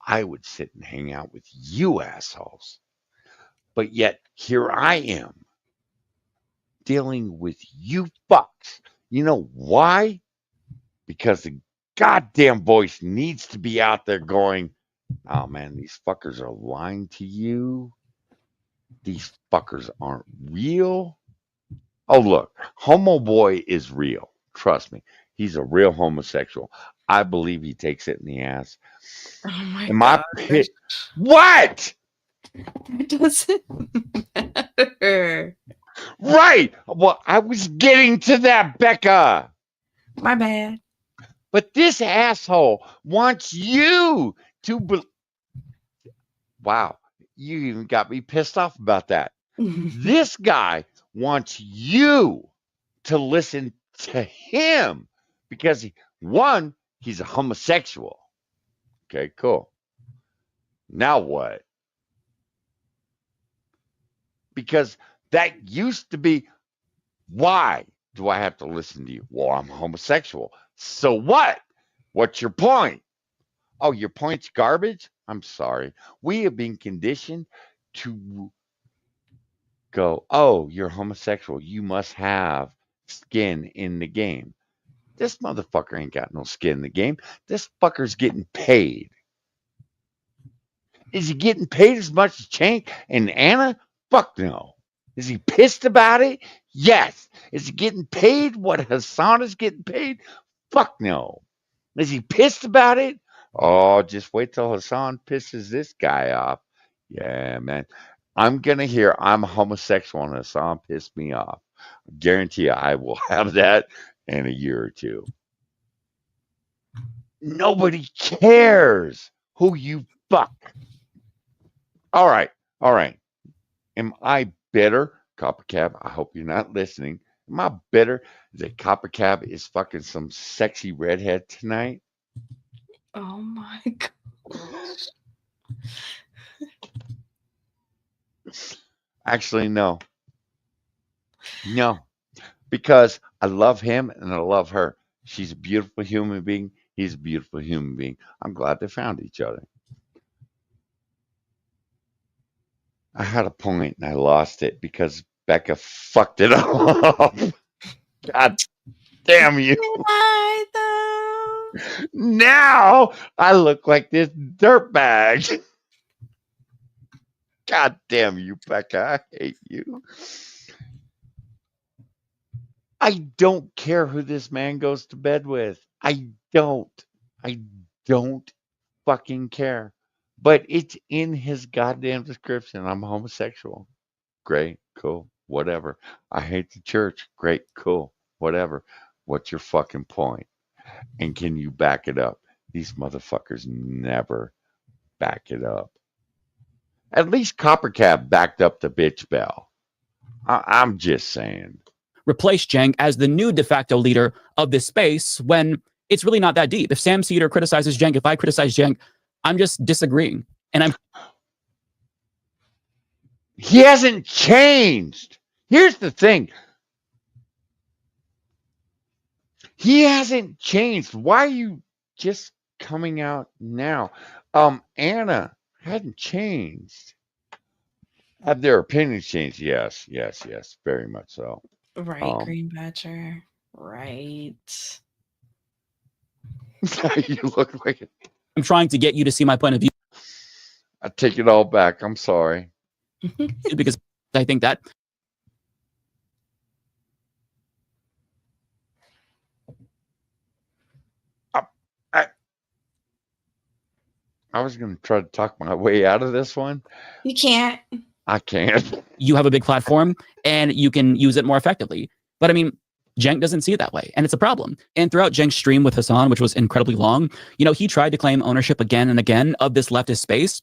I would sit and hang out with you assholes. But yet, here I am dealing with you fucks. You know why? Because the goddamn voice needs to be out there going, oh man, these fuckers are lying to you. These fuckers aren't real. Oh, look, Homo Boy is real. Trust me. He's a real homosexual. I believe he takes it in the ass. Oh my Am god. I pit? What? It doesn't matter. Right. Well, I was getting to that, Becca. My bad. But this asshole wants you to wow, you even got me pissed off about that. This guy wants you to listen to him because one, he's a homosexual. Okay, cool. Now what? Because that used to be, why do I have to listen to you? Well, I'm homosexual. So what? What's your point? Oh, your point's garbage? I'm sorry. We have been conditioned to go, oh, you're homosexual. You must have skin in the game. This motherfucker ain't got no skin in the game. This fucker's getting paid. Is he getting paid as much as Chank and Anna? Fuck no. Is he pissed about it? Yes. Is he getting paid what Hassan is getting paid? Fuck no. Is he pissed about it? Oh, just wait till Hassan pisses this guy off. Yeah, man. I'm going to hear I'm homosexual and Hassan pissed me off. I guarantee you I will have that in a year or two. Nobody cares who you fuck. All right. All right. Am I bitter? Copper Cab, I hope you're not listening. Am I bitter that Copper Cab is fucking some sexy redhead tonight? Oh my gosh. Actually, no. No. Because I love him and I love her. She's a beautiful human being. He's a beautiful human being. I'm glad they found each other. I had a point and I lost it because Becca fucked it up. God damn you. Did I though? Now I look like this dirtbag. God damn you, Becca. I hate you. I don't care who this man goes to bed with. I don't. I don't fucking care. But it's in his goddamn description. I'm homosexual. Great, cool, whatever. I hate the church. Great, cool, whatever. What's your fucking point? And can you back it up? These motherfuckers never back it up. At least Coppercap backed up the bitch bell. I'm just saying. Replace Cenk as the new de facto leader of this space when it's really not that deep. If Sam Cedar criticizes Cenk, if I criticize Cenk, I'm just disagreeing. And He hasn't changed. Here's the thing. He hasn't changed. Why are you just coming out now? Anna hadn't changed. Have their opinions changed? Yes, yes, yes, very much so. Right, Green Badger. Right. You look like it. I'm trying to get you to see my point of view. I take it all back. I'm sorry. Because I think that I was going to try to talk my way out of this one. You can't. I can't. You have a big platform and you can use it more effectively. But I mean, Cenk doesn't see it that way, and it's a problem. And throughout Cenk's stream with Hassan, which was incredibly long, he tried to claim ownership again and again of this leftist space.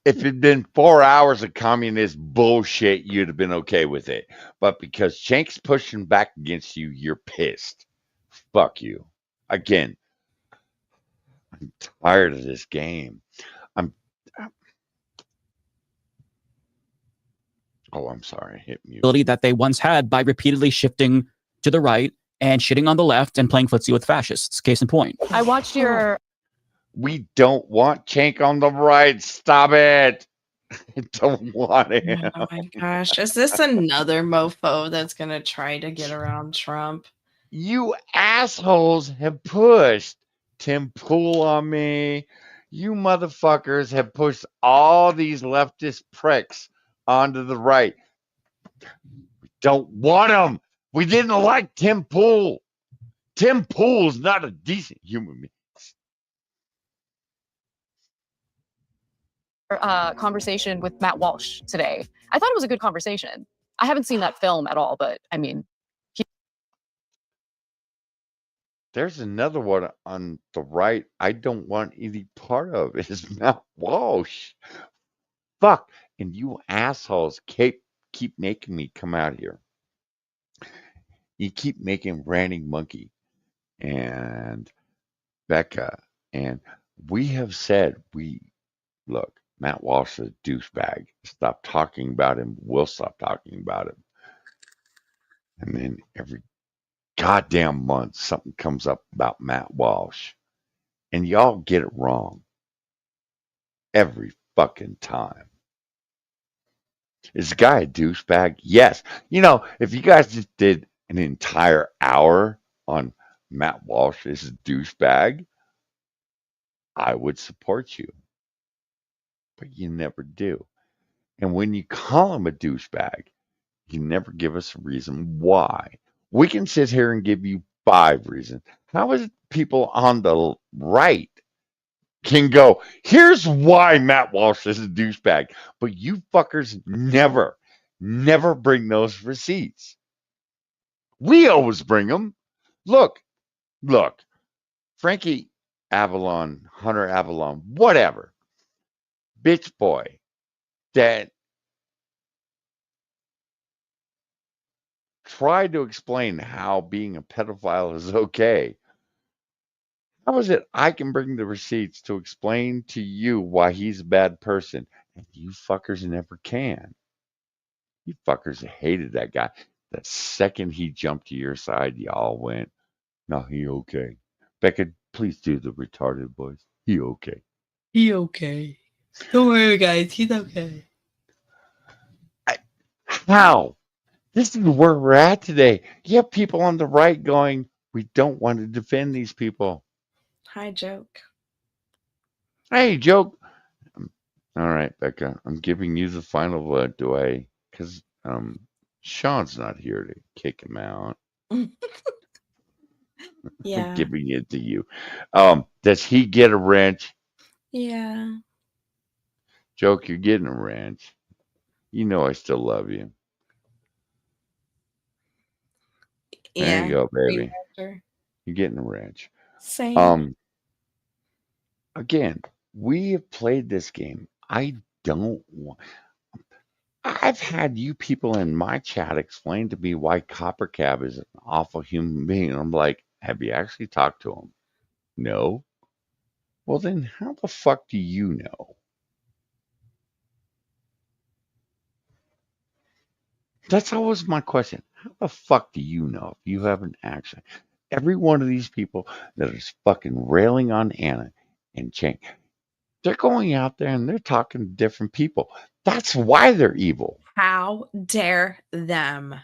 If it'd been 4 hours of communist bullshit, you'd have been okay with it. But because Cenk's pushing back against you, you're pissed. Fuck you. Again, I'm tired of this game. I'm sorry. Hit mute. That they once had by repeatedly shifting to the right and shitting on the left and playing footsie with fascists. Case in point. I watched your. We don't want Cenk on the right. Stop it. I don't want him. Oh my gosh. Is this another mofo that's going to try to get around Trump? You assholes have pushed Tim Pool on me. You motherfuckers have pushed all these leftist pricks onto the right. We don't want them. We didn't like Tim Pool. Tim Pool's not a decent human being. Conversation with Matt Walsh today. I thought it was a good conversation. I haven't seen that film at all, but I mean, there's another one on the right I don't want any part of. Is Matt Walsh. Fuck. And you assholes keep making me come out here. You keep making ranting monkey and Becca, and we have said look. Matt Walsh is a douchebag. Stop talking about him. We'll stop talking about him. And then every goddamn month something comes up about Matt Walsh, and y'all get it wrong every fucking time. Is the guy a douchebag? Yes. If you guys just did an entire hour on Matt Walsh as a douchebag, I would support you. But you never do. And when you call him a douchebag, you never give us a reason why. We can sit here and give you 5 reasons. How is it people on the right can go, here's why Matt Walsh is a douchebag, but you fuckers never bring those receipts. We always bring them. Look, Frankie Avalon, Hunter Avalon, whatever, bitch boy that tried to explain how being a pedophile is okay. How is it I can bring the receipts to explain to you why he's a bad person, and you fuckers never can? You fuckers hated that guy. The second he jumped to your side, y'all went, no, he okay. Becca, please do the retarded voice. He okay. He okay. Don't worry, guys. He's okay. How? This is where we're at today. You have people on the right going, we don't want to defend these people. Hi, joke. Hey, joke. All right, Becca, I'm giving you the final word. Because Sean's not here to kick him out. I'm Yeah. giving it to you. Does he get a wrench? Yeah. Joke, you're getting a wrench. You know I still love you. There Yeah. you go, Great baby. answer. You're getting a wrench. Same. Again, we have played this game. I don't want. I've had you people in my chat explain to me why Copper Cab is an awful human being. I'm like, have you actually talked to him? No. Well, then how the fuck do you know? That's always my question. How the fuck do you know if you haven't actually? Every one of these people that is fucking railing on Anna and Chang, they're going out there and they're talking to different people. That's why they're evil. How dare them?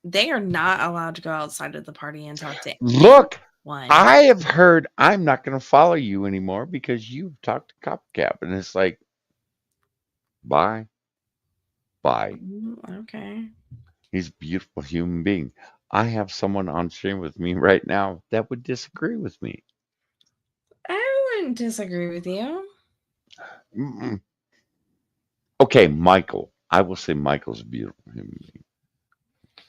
They are not allowed to go outside of the party and talk to Look, anyone. I have heard I'm not going to follow you anymore because you've talked to Copcap. And it's like, bye. Bye. Okay. He's a beautiful human being. I have someone on stream with me right now that would disagree with me. I wouldn't disagree with you. Mm-mm. Okay, Michael. I will say Michael's a beautiful human being.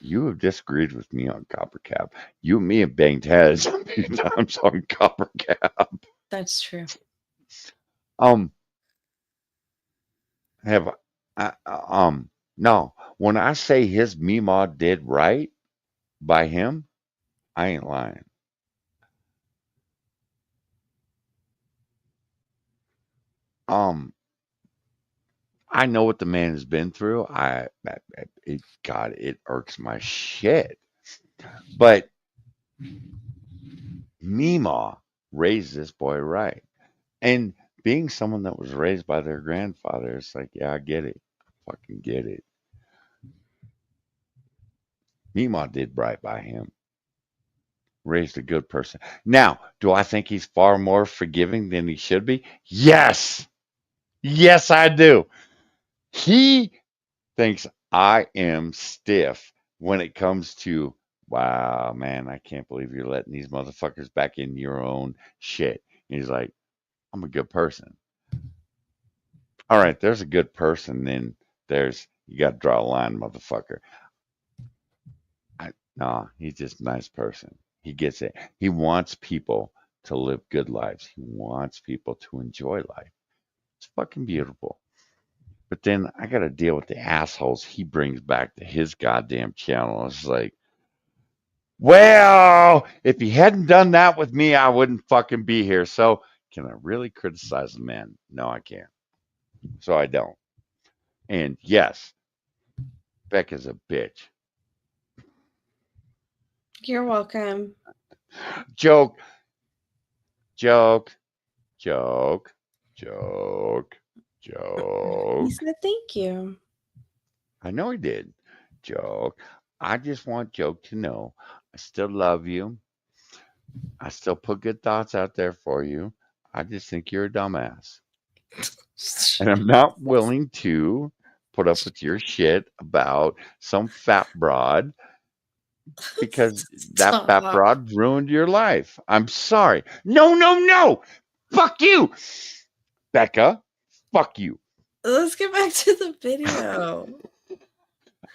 You have disagreed with me on Copper Cap. You and me have banged heads a few times on Copper Cap. That's true. Have no. When I say his Meemaw did right by him, I ain't lying. I know what the man has been through. God, it irks my shit. But Meemaw raised this boy right. And being someone that was raised by their grandfather, it's like, yeah, I get it. I fucking get it. Meemaw did right by him. Raised a good person. Now, do I think he's far more forgiving than he should be? Yes. Yes, I do. He thinks I am stiff when it comes to, wow, man, I can't believe you're letting these motherfuckers back in your own shit. And he's like, I'm a good person. All right, there's a good person, then you got to draw a line, motherfucker. No, he's just a nice person. He gets it. He wants people to live good lives. He wants people to enjoy life. It's fucking beautiful. But then I got to deal with the assholes he brings back to his goddamn channel. It's like, well, if he hadn't done that with me, I wouldn't fucking be here. So can I really criticize the man? No, I can't. So I don't. And yes, Becca's a bitch. You're welcome. Joke. Joke. Joke. Joke. Joke. He said thank you. I know he did. Joke. I just want Joke to know I still love you. I still put good thoughts out there for you. I just think you're a dumbass. And I'm not willing to put up with your shit about some fat broad because that fat Stop. broad ruined your life. I'm sorry. No, no, no. Fuck you. Becca, fuck you. Let's get back to the video.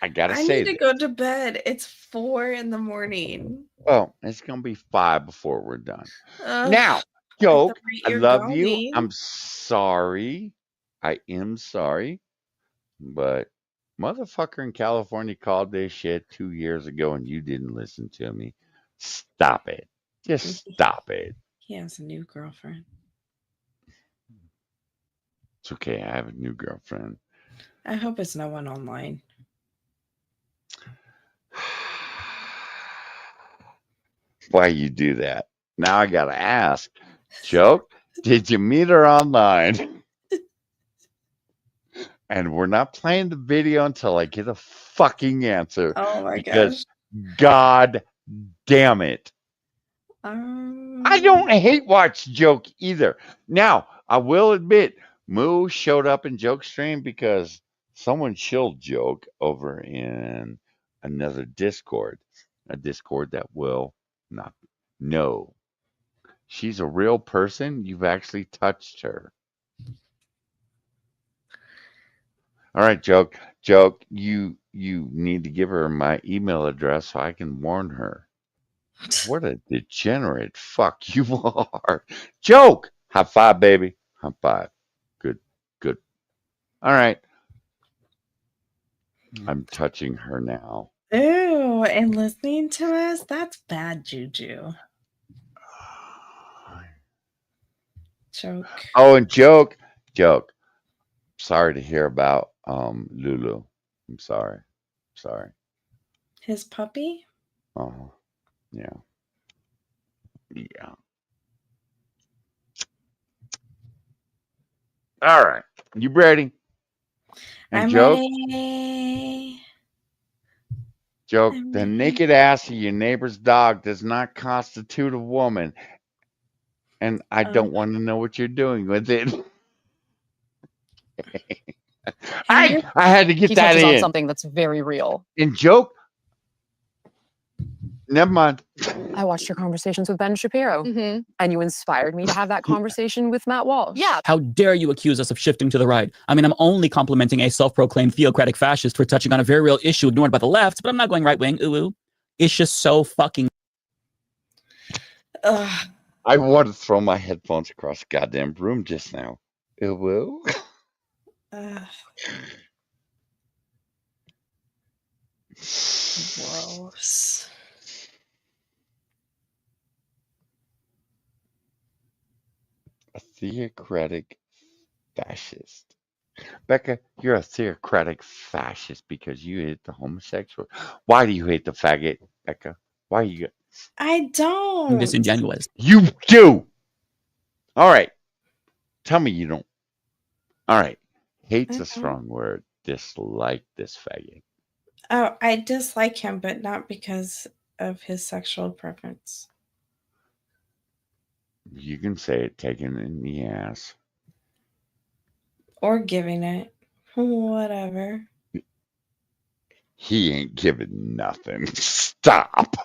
I gotta I say need to this. go to bed. It's 4 a.m. Well, it's gonna be 5 before we're done. Ugh, Now, at Joke, the rate I you're love you. going. I'm sorry. I am sorry. But motherfucker in California called this shit 2 years ago and you didn't listen to me. Stop it. Just stop it. He has a new girlfriend. It's okay. I have a new girlfriend. I hope it's no one online. Why you do that? Now I gotta ask. Joke, did you meet her online? And we're not playing the video until I get a fucking answer. Oh my Because gosh. God damn it. I don't hate watch Joke either. Now, I will admit, Moo showed up in Joke's stream because someone shilled Joke over in another Discord. A Discord that will not. No. She's a real person. You've actually touched her. All right, Joke. Joke, you need to give her my email address so I can warn her. What a degenerate fuck you are. Joke! High five, baby. High five. Good, good. All right. I'm touching her now. Ew, and listening to us? That's bad juju. Joke. Oh, and Joke. Sorry to hear about Lulu. I'm sorry. Sorry. His puppy? Yeah. Yeah. All right. You ready? And I'm Joke? ready. Joke, the naked ass of your neighbor's dog does not constitute a woman. And I don't want to know what you're doing with it. I had to get He that touches on in. something that's very real. And Joke, never mind. I watched your conversations with Ben Shapiro, and you inspired me to have that conversation with Matt Walsh. Yeah. How dare you accuse us of shifting to the right? I mean, I'm only complimenting a self-proclaimed theocratic fascist for touching on a very real issue ignored by the left, but I'm not going right-wing. Ooh. It's just so fucking... I want to throw my headphones across the goddamn room just now. Ooh. Gross. A theocratic fascist. Becca, you're a theocratic fascist because you hate the homosexual. Why do you hate the faggot, Becca? Why you? I don't. Disingenuous. You do. All right. Tell me you don't. All right. Hate's a strong word. Dislike this faggot. Oh, I dislike him, but not because of his sexual preference. You can say it, taking it in the ass. Or giving it. Whatever. He ain't giving nothing. Stop.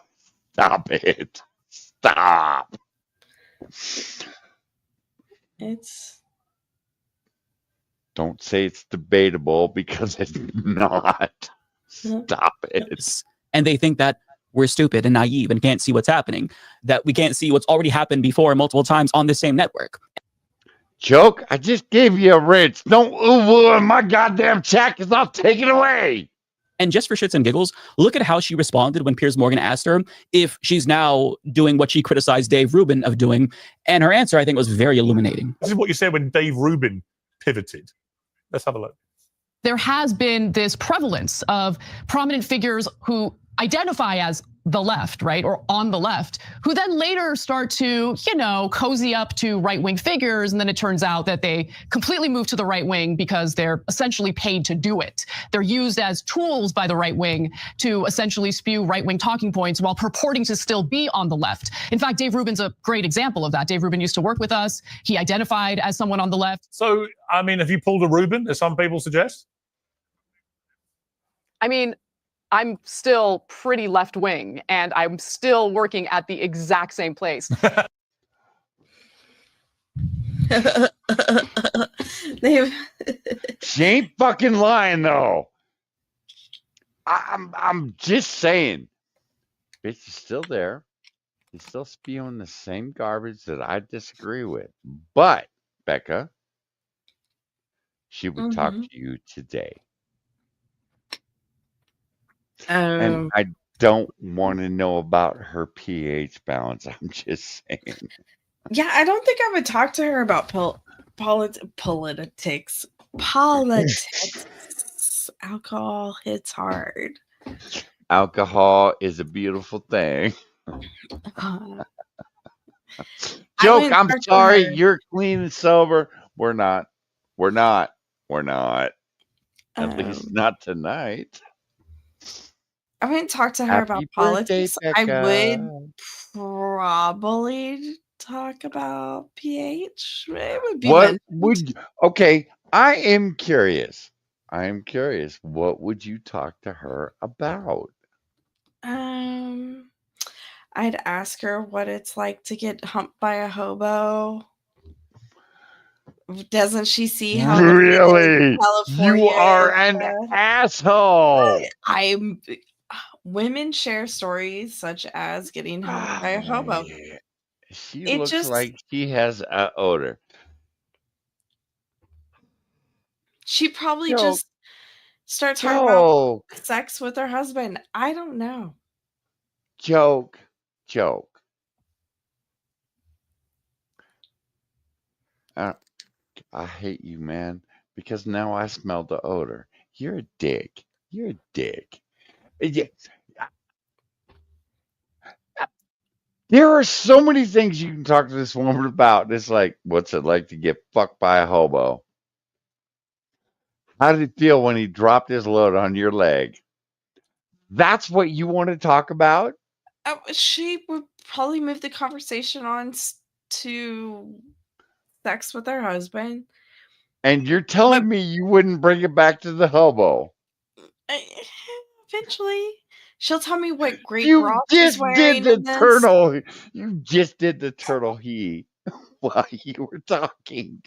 Stop it. Stop. It's... Don't say it's debatable because it's not. Stop it. And they think that we're stupid and naive and can't see what's happening, that we can't see what's already happened before multiple times on the same network. Joke, I just gave you a rinse. Don't ooh in my goddamn chat because I'll take it away. And just for shits and giggles, look at how she responded when Piers Morgan asked her if she's now doing what she criticized Dave Rubin of doing. And her answer, I think, was very illuminating. This is what you said when Dave Rubin pivoted. Let's have a look. There has been this prevalence of prominent figures who identify as the left, right, or on the left, who then later start to, cozy up to right-wing figures, and then it turns out that they completely move to the right wing because they're essentially paid to do it. They're used as tools by the right wing to essentially spew right-wing talking points while purporting to still be on the left. In fact, Dave Rubin's a great example of that. Dave Rubin used to work with us. He identified as someone on the left. So, I mean, have you pulled a Rubin, as some people suggest? I mean, I'm still pretty left wing, and I'm still working at the exact same place. She ain't fucking lying though. I'm just saying. Bitch is still there. He's still spewing the same garbage that I disagree with. But Becca, she would talk to you today. And I don't want to know about her pH balance. I'm just saying. Yeah, I don't think I would talk to her about politics. Alcohol hits hard. Alcohol is a beautiful thing. Joke, I'm sorry. You're clean and sober. We're not. At least not tonight. I wouldn't talk to her about politics. I would probably talk about pH. It would be okay, I am curious. What would you talk to her about? I'd ask her what it's like to get humped by a hobo. Doesn't she see how really you are an asshole? Women share stories such as getting humped by a hobo. She looks like she has an odor. She probably just starts talking about sex with her husband. I don't know. Joke. I hate you, man, because now I smell the odor. You're a dick. There are so many things you can talk to this woman about. It's like, what's it like to get fucked by a hobo? How did it feel when he dropped his load on your leg? That's what you want to talk about? She would probably move the conversation on to sex with her husband. And you're telling me you wouldn't bring it back to the hobo? Eventually. She'll tell me what great you bra just she's wearing. did the turtle. You just did the turtle while you were talking.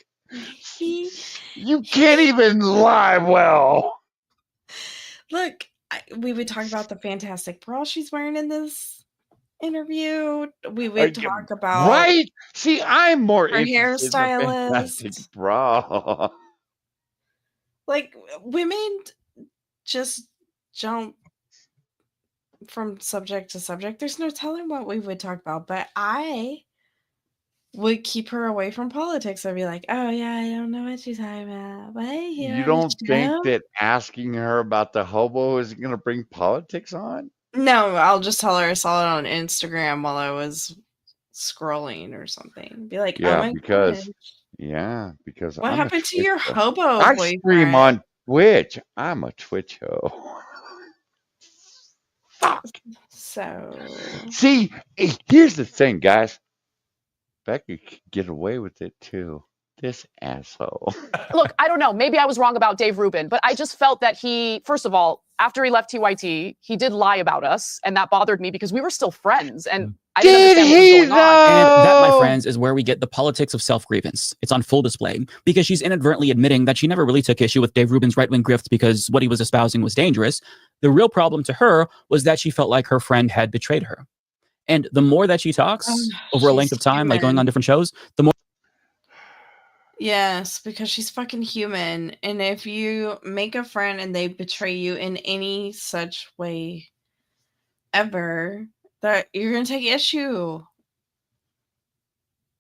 You can't even lie well. Look, we would talk about the fantastic bra she's wearing in this interview. We would talk about right. See, I'm more her interested in the fantastic bra. Like women just jump from subject to subject. There's no telling what we would talk about, but I would keep her away from politics. I'd be like, oh yeah, I don't know what you're talking about. But you don't think that asking her about the hobo is going to bring politics on? No, I'll just tell her I saw it on Instagram while I was scrolling or something. Be like, yeah, oh my gosh. Because what I'm happened to your hobo I boyfriend? stream on Twitch. I'm a Twitch hoe. Fuck. So see, here's the thing, guys. Becca could get away with it too. This asshole. Look, I don't know. Maybe I was wrong about Dave Rubin, but I just felt that he, first of all, after he left TYT, he did lie about us, and that bothered me because we were still friends, and I didn't understand what was going on. And that, my friends, is where we get the politics of self-grievance. It's on full display because she's inadvertently admitting that she never really took issue with Dave Rubin's right-wing grift because what he was espousing was dangerous. The real problem to her was that she felt like her friend had betrayed her. And the more that she talks over a length of time, like going on different shows, the more... Yes, because she's fucking human. And if you make a friend and they betray you in any such way ever, that you're gonna take issue.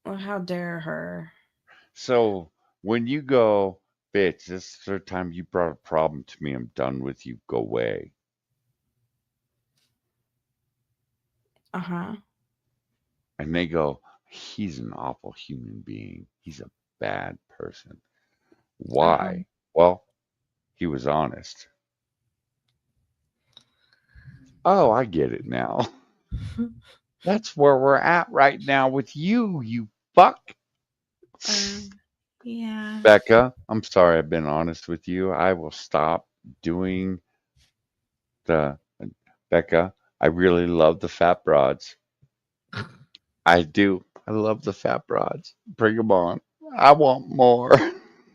Well, how dare her? So when you go, bitch, this is the third time you brought a problem to me. I'm done with you. Go away. Uh-huh. And they go, he's an awful human being. He's a bad person. Why? Well, he was honest. Oh, I get it now. That's where we're at right now with you, you fuck. Yeah. Becca, I'm sorry I've been honest with you. I will stop doing the Becca, I really love the fat broads. I do. I love the fat broads. Bring them on. I want more.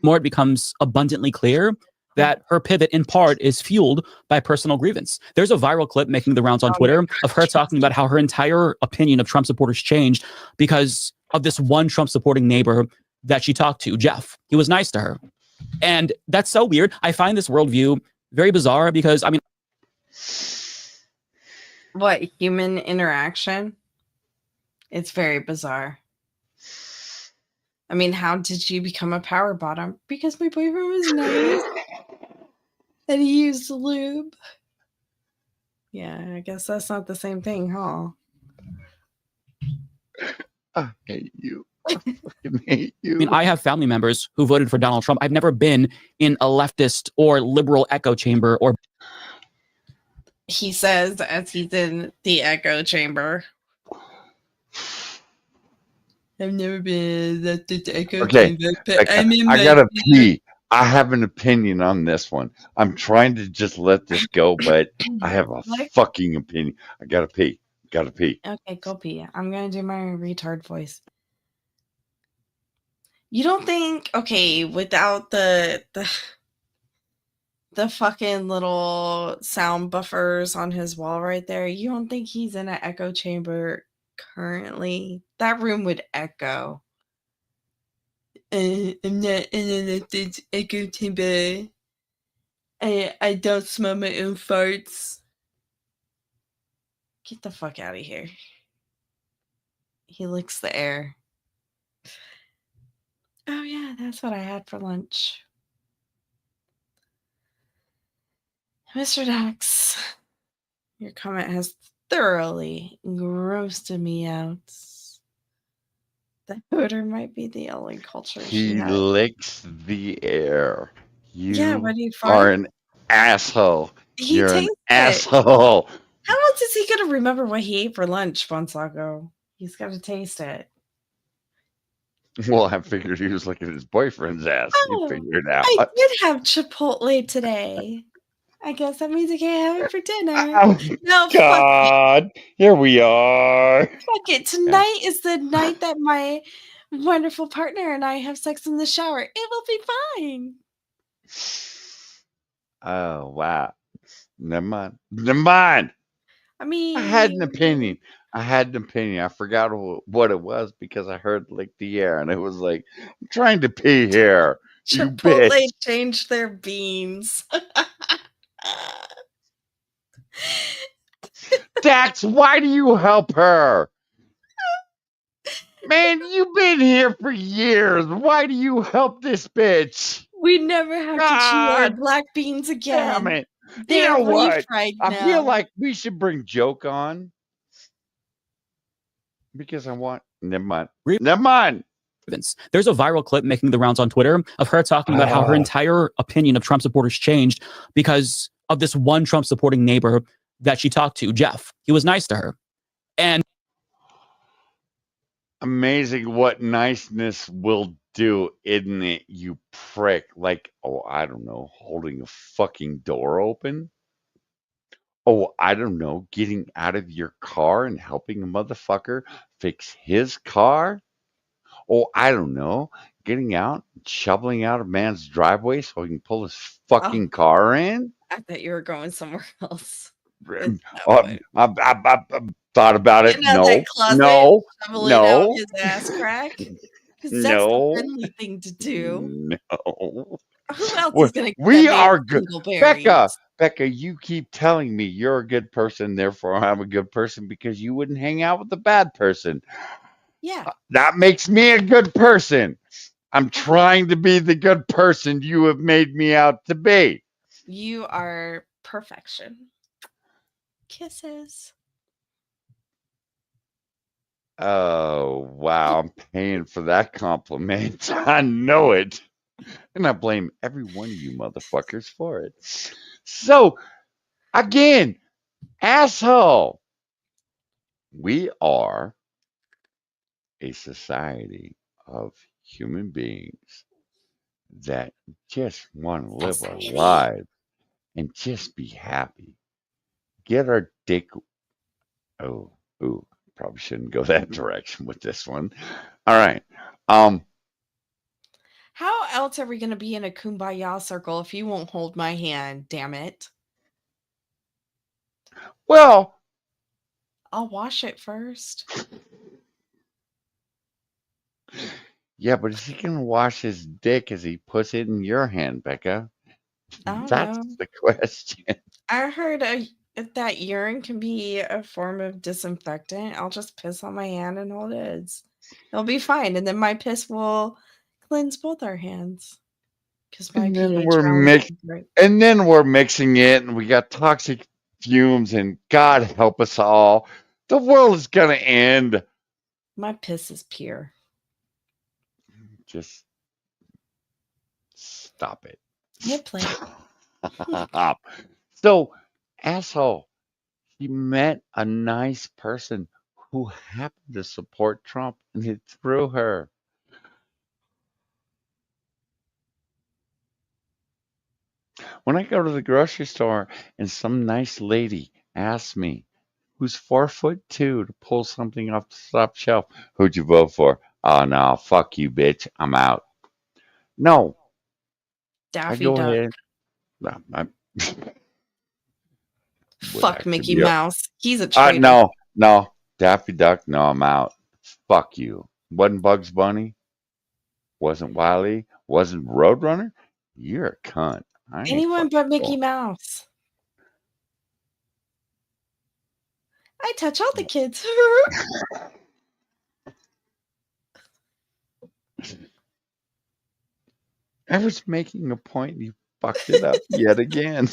More it becomes abundantly clear that her pivot in part is fueled by personal grievance. There's a viral clip making the rounds on Twitter of her talking about how her entire opinion of Trump supporters changed because of this one Trump supporting neighbor that she talked to, Jeff. He was nice to her. And that's so weird. I find this worldview very bizarre because, I mean, What, human interaction? It's very bizarre. I mean, how did you become a power bottom? Because my boyfriend was nice. And he used lube. Yeah, I guess that's not the same thing, huh? I hate you. I fucking hate you. I mean, I have family members who voted for Donald Trump. I've never been in a leftist or liberal echo chamber or. He says as he's in the echo chamber. I've never been at the echo Okay, chamber, but Becca, I'm in I my gotta pee. I have an opinion on this one. I'm trying to just let this go, but I have a What? fucking opinion. I gotta pee. Gotta pee. Okay, go pee. I'm gonna do my retard voice. You don't think, okay, without the fucking little sound buffers on his wall right there, you don't think he's in an echo chamber currently? That room would echo. I'm not in an echo chamber. I don't smell my own farts. Get the fuck out of here. He licks the air. Oh yeah, that's what I had for lunch. Mr. Dax, your comment has thoroughly grossed me out. That odor might be the only culture she He has. licks the air. Yeah, You when he are farts, an asshole. he You're an tastes it. asshole. How else is he gonna remember what he ate for lunch months ago? He's got to taste it. Well, I figured he was licking his boyfriend's ass. He Oh, figured it out. I did have Chipotle today. I guess that means I can't have it for dinner. Oh, No, God. Here we are. fuck it. Tonight is the night that my wonderful partner and I have sex in the shower. It will be fine. Oh, wow. Never mind. Never mind. I mean, I had an opinion. I forgot what it was because I heard lick the air and it was like, I'm trying to pee here. You Chipotle bitch. changed their beans. Dax, why do you help her? Man, you've been here for years. Why do you help this bitch? We never have to chew our God black beans again. damn it. You They're know what? refried I now. feel like we should bring Joke on because I want. Never mind. Never mind. There's a viral clip making the rounds on Twitter of her talking about how her entire opinion of Trump supporters changed because of this one Trump supporting neighbor that she talked to, Jeff. He was nice to her. And amazing what niceness will do, isn't it, you prick? Like, oh, I don't know, holding a fucking door open. Oh, I don't know, getting out of your car and helping a motherfucker fix his car. Oh, I don't know, getting out, shoveling out a man's driveway so he can pull his fucking car in. I thought you were going somewhere else. I thought about it. Getting out that closet, shoveling out No. his ass crack. 'Cause that's the No. friendly thing to do. No. Who else We is gonna give we that baby are good. dingleberries? Becca, you keep telling me you're a good person, therefore I'm a good person because you wouldn't hang out with a bad person. Yeah. That makes me a good person. I'm Uh-huh. trying to be the good person you have made me out to be. You are perfection. Kisses. Oh, wow. I'm paying for that compliment. I know it. And I blame every one of you motherfuckers for it. So, again, asshole, we are a society of human beings that just want to live our Society. lives and just be happy. Get our dick. Oh, ooh, probably shouldn't go that direction with this one. All right. How else are we gonna be in a kumbaya circle if you won't hold my hand, damn it? Well, I'll wash it first. yeah, but is he gonna wash his dick as he puts it in your hand, Becca? I don't That's know. the question. I heard that urine can be a form of disinfectant. I'll just piss on my hand and hold it. It'll be fine, and then my piss will cleanse both our hands because my And then pH we're balance mix, is great. and then we're mixing it, and we got toxic fumes, and God help us all, the world is gonna end. My piss is pure. Just stop it. We'll play. Stop. So, asshole, he met a nice person who happened to support Trump, and he threw her. When I go to the grocery store and some nice lady asks me, who's 4'2" to pull something off the top shelf, who'd you vote for? Oh no, fuck you, bitch. I'm out. No, I Daffy go Duck. ahead. No, I would Fuck actually Mickey be. Mouse. He's a traitor. No, Daffy Duck. No, I'm out. Fuck you. Wasn't Bugs Bunny? Wasn't Wiley? Wasn't Roadrunner? You're a cunt. I ain't Anyone fucking but Mickey going. Mouse. I touch all the kids. I was making a point. You fucked it up yet again.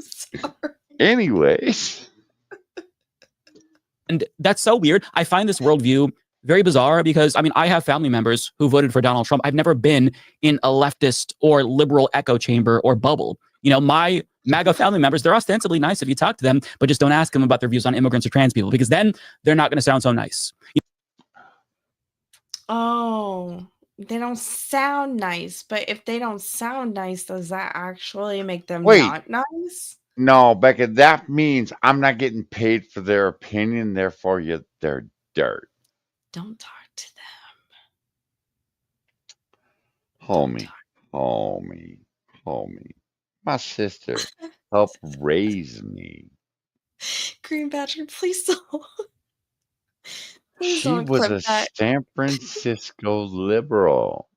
Sorry. Anyways. And that's so weird. I find this worldview very bizarre because, I mean, I have family members who voted for Donald Trump. I've never been in a leftist or liberal echo chamber or bubble. You know, my MAGA family members, they're ostensibly nice if you talk to them, but just don't ask them about their views on immigrants or trans people because then they're not going to sound so nice. Oh, they don't sound nice. But if they don't sound nice, does that actually make them Wait. not nice? No, Becca, that means I'm not getting paid for their opinion, therefore they're dirt. Don't talk to them. Homie. My sister helped raise me. Green Badger, please don't. Please She don't was clip a that. San Francisco liberal.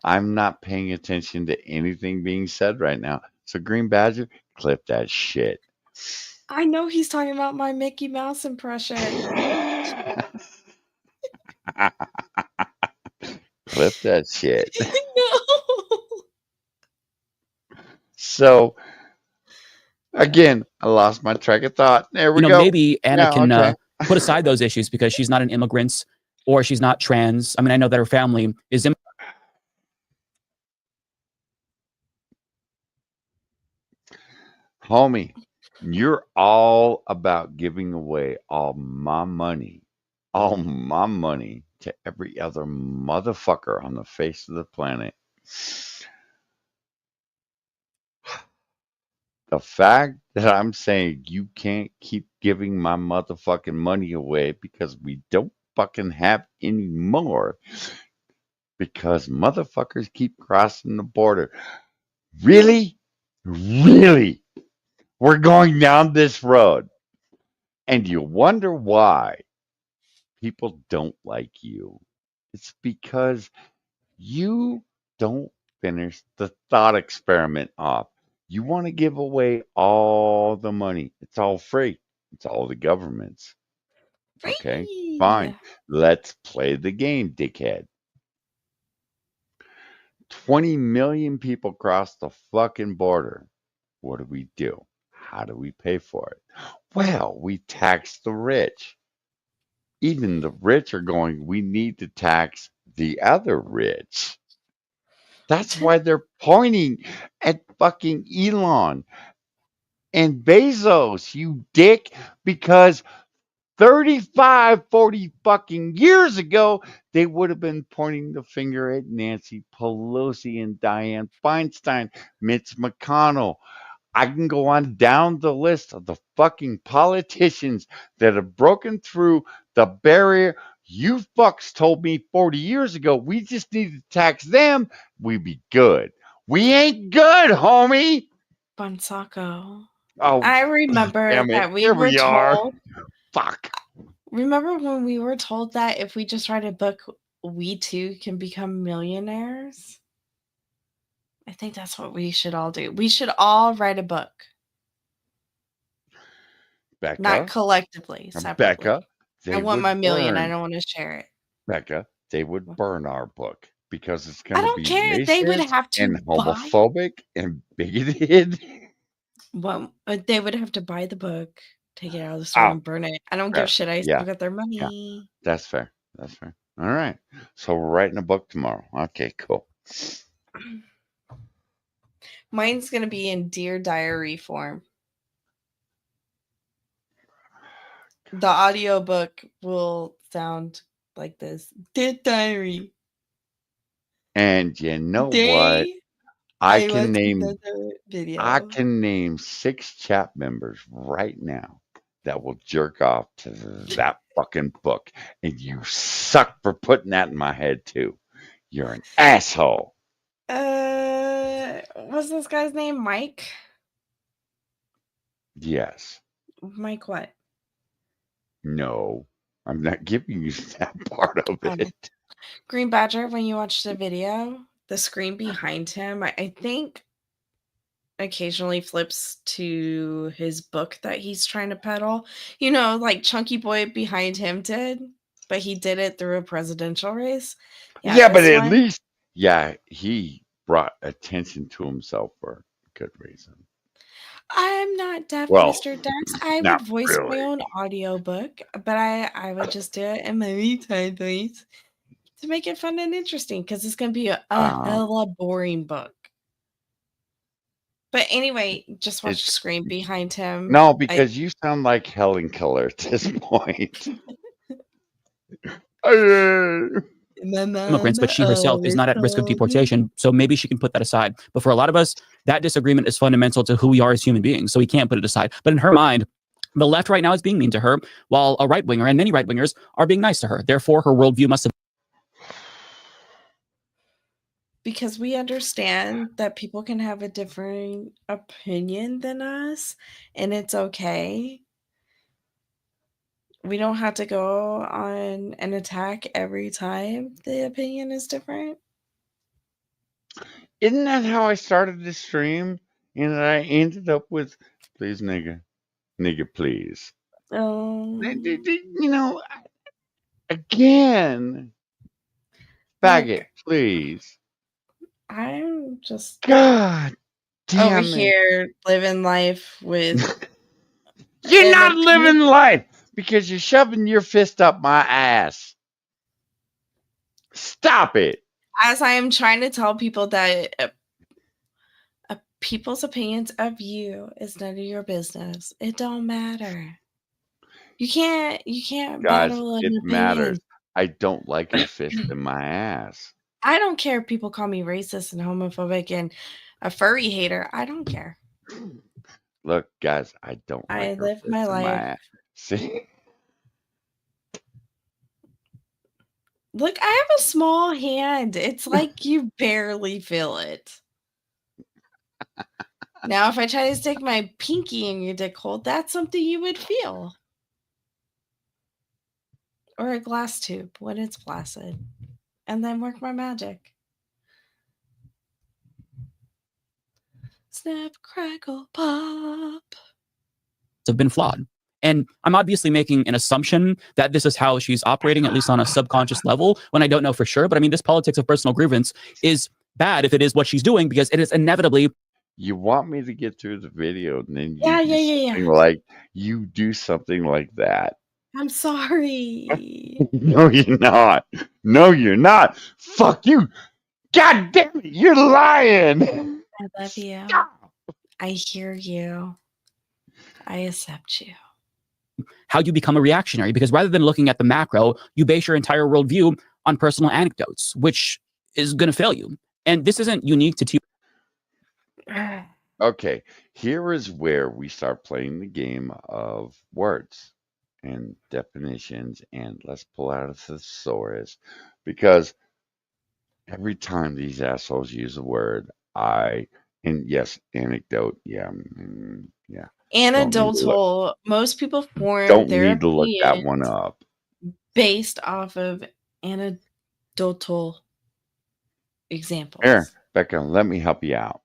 I'm not paying attention to anything being said right now. So Green Badger, clip that shit. I know he's talking about my Mickey Mouse impression. Clip that shit. No. So again, I lost my track of thought. There we You know, go. maybe Anna Yeah, can okay. put aside those issues because she's not an immigrant or she's not trans. I mean, I know that her family is Homie, you're all about giving away all my money to every other motherfucker on the face of the planet. The fact that I'm saying you can't keep giving my motherfucking money away because we don't fucking have any more because motherfuckers keep crossing the border. Really? Really? We're going down this road. And you wonder why people don't like you. It's because you don't finish the thought experiment off. You want to give away all the money. It's all free. It's all the government's. Okay, Free. fine. Let's play the game, dickhead. 20 million people cross the fucking border. What do? How do we pay for it? Well, we tax the rich. Even the rich are going, we need to tax the other rich. That's why they're pointing at fucking Elon and Bezos, you dick, because 35, 40 fucking years ago, they would have been pointing the finger at Nancy Pelosi and Dianne Feinstein, Mitch McConnell. I can go on down the list of the fucking politicians that have broken through the barrier. You fucks told me 40 years ago we just need to tax them. We'd be good. We ain't good, homie. Bonsaco. Oh, I remember damn it. that we Here were we are. told. Fuck. Remember when we were told that if we just write a book, we too can become millionaires? I think that's what we should all do. We should all write a book. Becca. Not collectively, separately. Becca. I They want would my million. I burn. don't want to share it. Becca, they would burn our book because it's going I to don't be care. They would racist have to and buy. homophobic and bigoted. Well, they would have to buy the book, take it out of the store, Oh, and burn it. I don't fair. give shit. I Yeah. still got their money. That's fair. That's fair. All right. So we're writing a book tomorrow. Okay, cool. Mine's going to be in Dear Diary form. The audiobook will sound like this. Dear Diary. And you know what? Today, I I can watched name another video. I can name 6 chat members right now that will jerk off to that fucking book. And you suck for putting that in my head too. You're an asshole. What's this guy's name? Mike? Yes. Mike what? No. I'm not giving you that part of it. Green Badger, when you watch the video, the screen behind him, I think occasionally flips to his book that he's trying to peddle. You know, like Chunky Boy behind him did, but he did it through a presidential race. Yeah, but this at one- least, yeah, he brought attention to himself for a good reason. I'm not deaf, Well, Mr. Dex. I not would voice really. my own audiobook, but I would just do it in my retard voice to make it fun and interesting because it's going to be a hella boring book. But anyway, just watch the screen behind him. No, because you sound like Helen Keller at this point. Immigrants, but she herself is not at risk of deportation, so maybe she can put that aside. But for a lot of us, that disagreement is fundamental to who we are as human beings, so we can't put it aside. But in her mind, the left right now is being mean to her, while a right-winger and many right-wingers are being nice to her. Therefore, her worldview must have... Because we understand that people can have a different opinion than us, and it's okay. We don't have to go on an attack every time the opinion is different. Isn't that how I started the stream? And I ended up with, please, nigga. Nigga, please. Oh. You know, again. Faggot, please. I'm just God damn over it. here living life with You're not living life because you're shoving your fist up my ass. Stop it. As I am trying to tell people that people's opinions of you is none of your business. It don't matter. You can't Guys, battle an it opinion. matters. I don't like a fist in my ass. I don't care if people call me racist and homophobic and a furry hater. I don't care. Look, guys, I don't like I her live fist my in life. ass. See? Look, I have a small hand. It's like you barely feel it. Now, if I try to stick my pinky in your dick hole, that's something you would feel. Or a glass tube when it's placid. and then work my magic. Snap, crackle, pop. Have been flawed. And I'm obviously making an assumption that this is how she's operating, at least on a subconscious level, when I don't know for sure. But I mean, this politics of personal grievance is bad if it is what she's doing, because it is inevitably. You want me to get through the video, and then Yeah, you do yeah. something like you do something like that. I'm sorry. No, you're not. No, you're not. Fuck you. God damn it, you're lying. I love you. I hear you. I accept you. How you become a reactionary, because rather than looking at the macro, you base your entire worldview on personal anecdotes, which is going to fail you. And this isn't unique to T. Okay, here is where we start playing the game of words and definitions, and let's pull out a thesaurus, because every time these assholes use a word, and yes, anecdote, yeah, yeah. Anecdotal. Most people form Don't their need to look that opinions one up. based off of anecdotal examples. Here, Becca, let me help you out.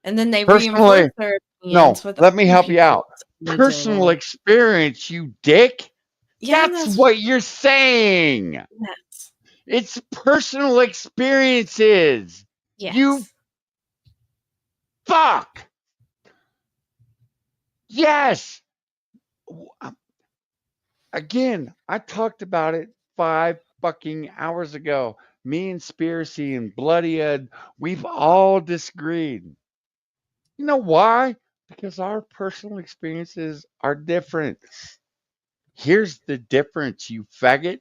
And then they Personally, reinforce their no, opinions with let me other help you out. people's Personal anecdotal. experience, you dick. Yeah, That's what you're saying. Yes. It's personal experiences. Yes. You fuck. Yes. Again, I talked about it 5 fucking hours ago. Me and Spiracy and Bloody Ed, we've all disagreed. You know why? Because our personal experiences are different. Here's the difference, you faggot.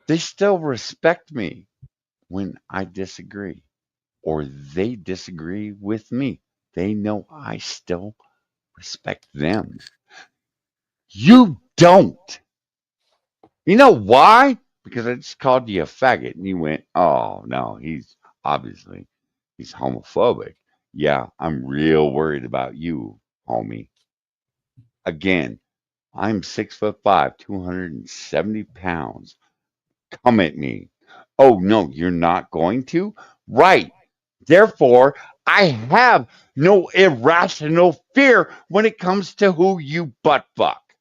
They still respect me when I disagree, or they disagree with me. They know I still respect them. You don't. You know why? Because I just called you a faggot, and you went, "Oh no, he's homophobic." Yeah, I'm real worried about you, homie. Again, I'm 6'5", 270 pounds. Come at me. Oh no, you're not going to? Right. Therefore, I have no irrational fear when it comes to who you butt fuck.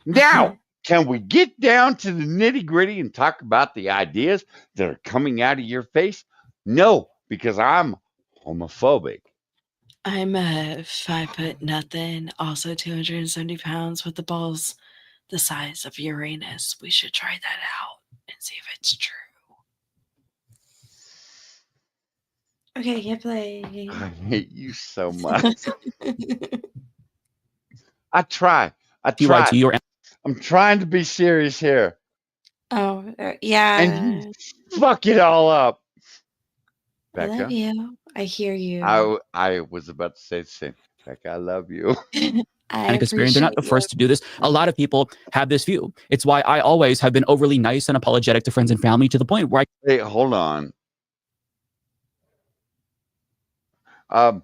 Now, can we get down to the nitty gritty and talk about the ideas that are coming out of your face? No, because I'm homophobic. I'm 5'0", also 270 pounds, with the balls the size of Uranus. We should try that out and see if it's true. Okay, get play. I hate you so much. I try. TYT or I'm trying to be serious here. Oh, yeah. And you fuck it all up. I love Becca, you. I hear you. I was about to say the same. Becca, I love you. I Kasparian, they're not the first to do this. A lot of people have this view. It's why I always have been overly nice and apologetic to friends and family, to the point where Hey, hold on. All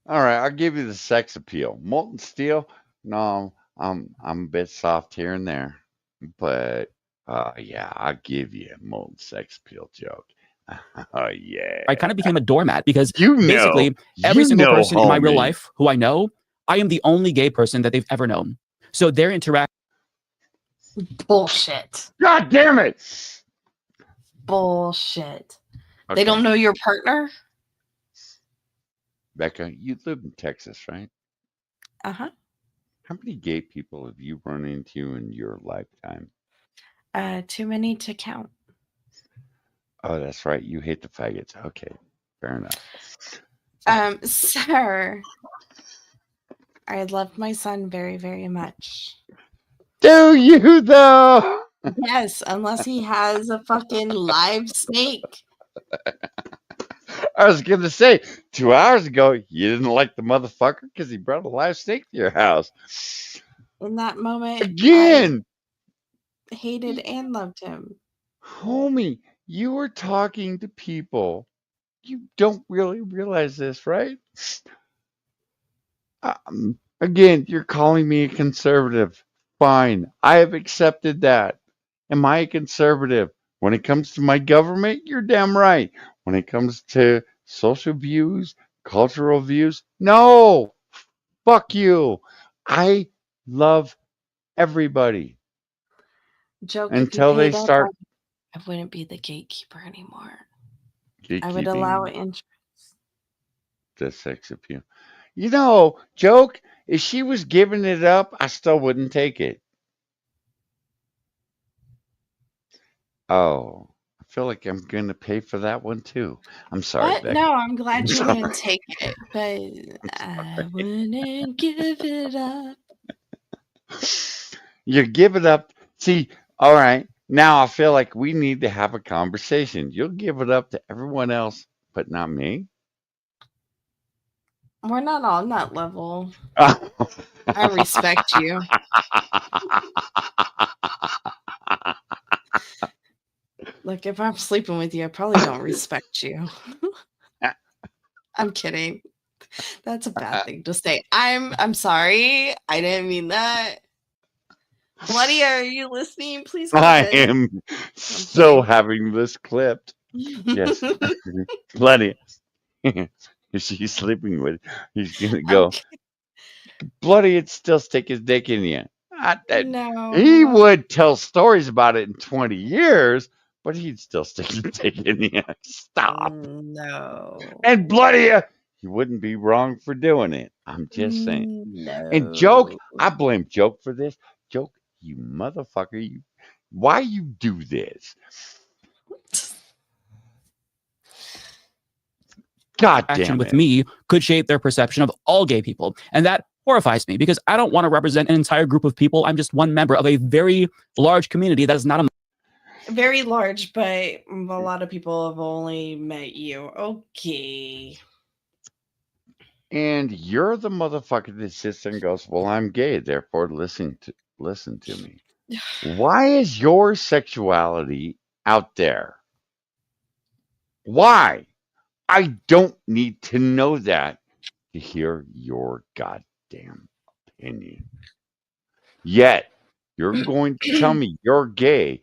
right, I'll give you the sex appeal. Molten steel, no, I'm a bit soft here and there, but yeah, I'll give you a molten sex appeal joke. Oh yeah, I kind of became a doormat, because you know, basically every single person in my real homie. life who I know, I am the only gay person that they've ever known. So their interaction. Bullshit. God damn it. Bullshit. Okay. They don't know your partner? Becca, you live in Texas, right? Uh-huh. How many gay people have you run into in your lifetime? Too many to count. Oh, that's right. You hate the faggots. Okay, fair enough. Sir, I love my son very, very much. Do you though? Yes, unless he has a fucking live snake. I was gonna say 2 hours ago you didn't like the motherfucker because he brought a live snake to your house. In that moment, Again, I hated and loved him. homie, you were talking to people. You don't really realize this, right? Again, you're calling me a conservative. Fine, I have accepted that. Am I a conservative When it comes to my government, you're damn right. When it comes to social views, cultural views, no. Fuck you. I love everybody Joke, if you until they paid up, start I wouldn't be the gatekeeper anymore. I would gatekeeping allow interest. the sex appeal. You know, joke, if she was giving it up, I still wouldn't take it. Oh, I feel like I'm going to pay for that one too. I'm sorry, What? Becca. No, I'm glad you wouldn't take it, but I wouldn't give it up. You give it up. See, all right. Now I feel like we need to have a conversation. You'll give it up to everyone else, but not me. We're not on that level. I respect you. Look, if I'm sleeping with you, I probably don't respect you. I'm kidding. That's a bad thing to say. I'm sorry. I didn't mean that. Bloody, are you listening? Please go I ahead. am so having this clipped. Yes. Bloody. If she's sleeping with, he's going to go, Bloody, it'd still stick his dick in you. No. He would tell stories about it in 20 years, but he'd still stick his dick in you. Stop. No. And Bloody, he wouldn't be wrong for doing it. I'm just saying. No. And Joke, I blame Joke for this. Joke, you motherfucker, why you do this? God action damn with it. me could shape their perception of all gay people. And that horrifies me because I don't want to represent an entire group of people. I'm just one member of a very large community that is not a very large, but a lot of people have only met you. Okay. And you're the motherfucker that sits and goes, well, I'm gay, therefore listen to me. Why is your sexuality out there? Why? I don't need to know that to hear your goddamn opinion. Yet, you're going to tell me you're gay,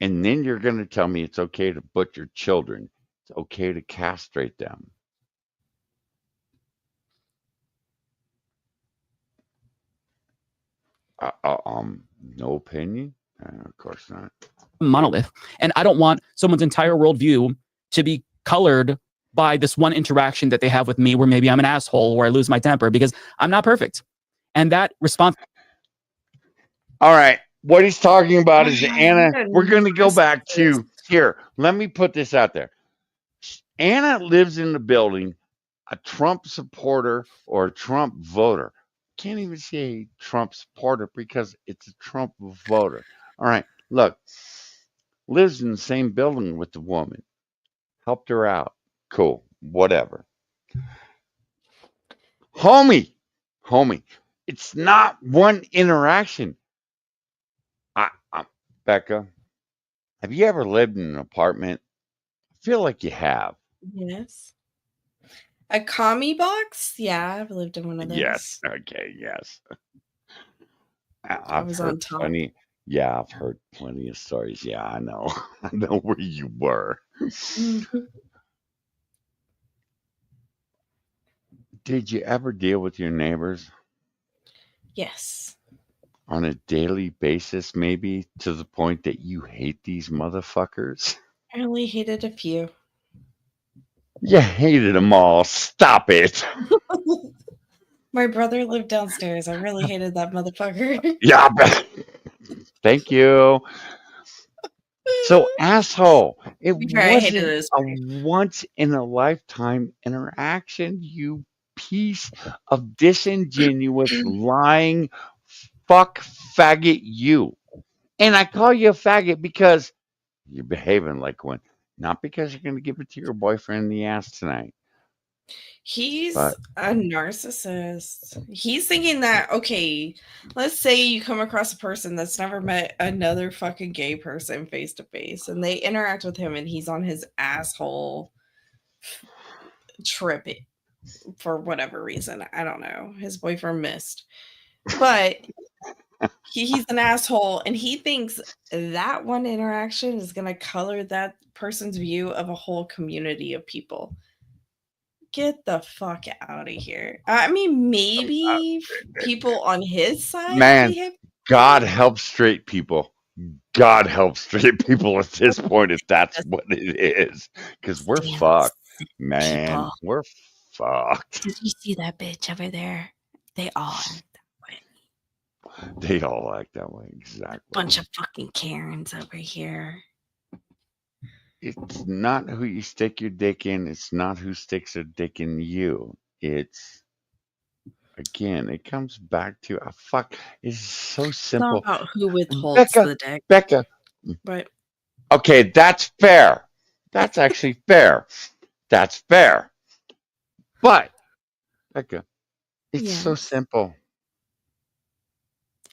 and then you're going to tell me it's okay to butcher children. It's okay to castrate them. No opinion? Of course not. monolith. And I don't want someone's entire worldview to be colored by this one interaction that they have with me where maybe I'm an asshole or I lose my temper because I'm not perfect. And that response. All right. What he's talking about is Anna. We're going to go back to here. Let me put this out there. Anna lives in the building, a Trump supporter or a Trump voter. Can't even say Trump supporter because it's a Trump voter. All right. Look, lives in the same building with the woman. Helped her out. Cool. Whatever. Homie. It's not one interaction. Becca, have you ever lived in an apartment? I feel like you have. Yes. A commie box? Yeah, I've lived in one of those. Yes. Okay. Yes. I was on top. Plenty. Yeah, I've heard plenty of stories. Yeah, I know. I know where you were. Did you ever deal with your neighbors? Yes. On a daily basis, maybe to the point that you hate these motherfuckers? I only hated a few. You hated them all. Stop it. My brother lived downstairs. I really hated that motherfucker. Yeah. Thank you. So, asshole, it wasn't a once in a lifetime interaction, you piece of disingenuous, lying, fuck faggot, you. And I call you a faggot because you're behaving like one, not because you're going to give it to your boyfriend in the ass tonight. He's a narcissist. He's thinking that, okay, let's say you come across a person that's never met another fucking gay person face to face and they interact with him and he's on his asshole trip for whatever reason. I don't know. His boyfriend missed. But He's an asshole, and he thinks that one interaction is going to color that person's view of a whole community of people. Get the fuck out of here. I mean, maybe people on his side Man, behave. God help straight people. God help straight people at this point if that's what it is. Because we're Damn fucked, sick man. people. We're fucked. Did you see that bitch over there? They all act that way. They all act that way. Exactly. Bunch of fucking Karens over here. It's not who you stick your dick in. It's not who sticks a dick in you. It's, again, it comes back to a fuck. It's so It's not simple. about who withholds the dick. Becca. But Okay, that's fair. That's actually fair. That's fair. But, Becca, it's so yes. simple.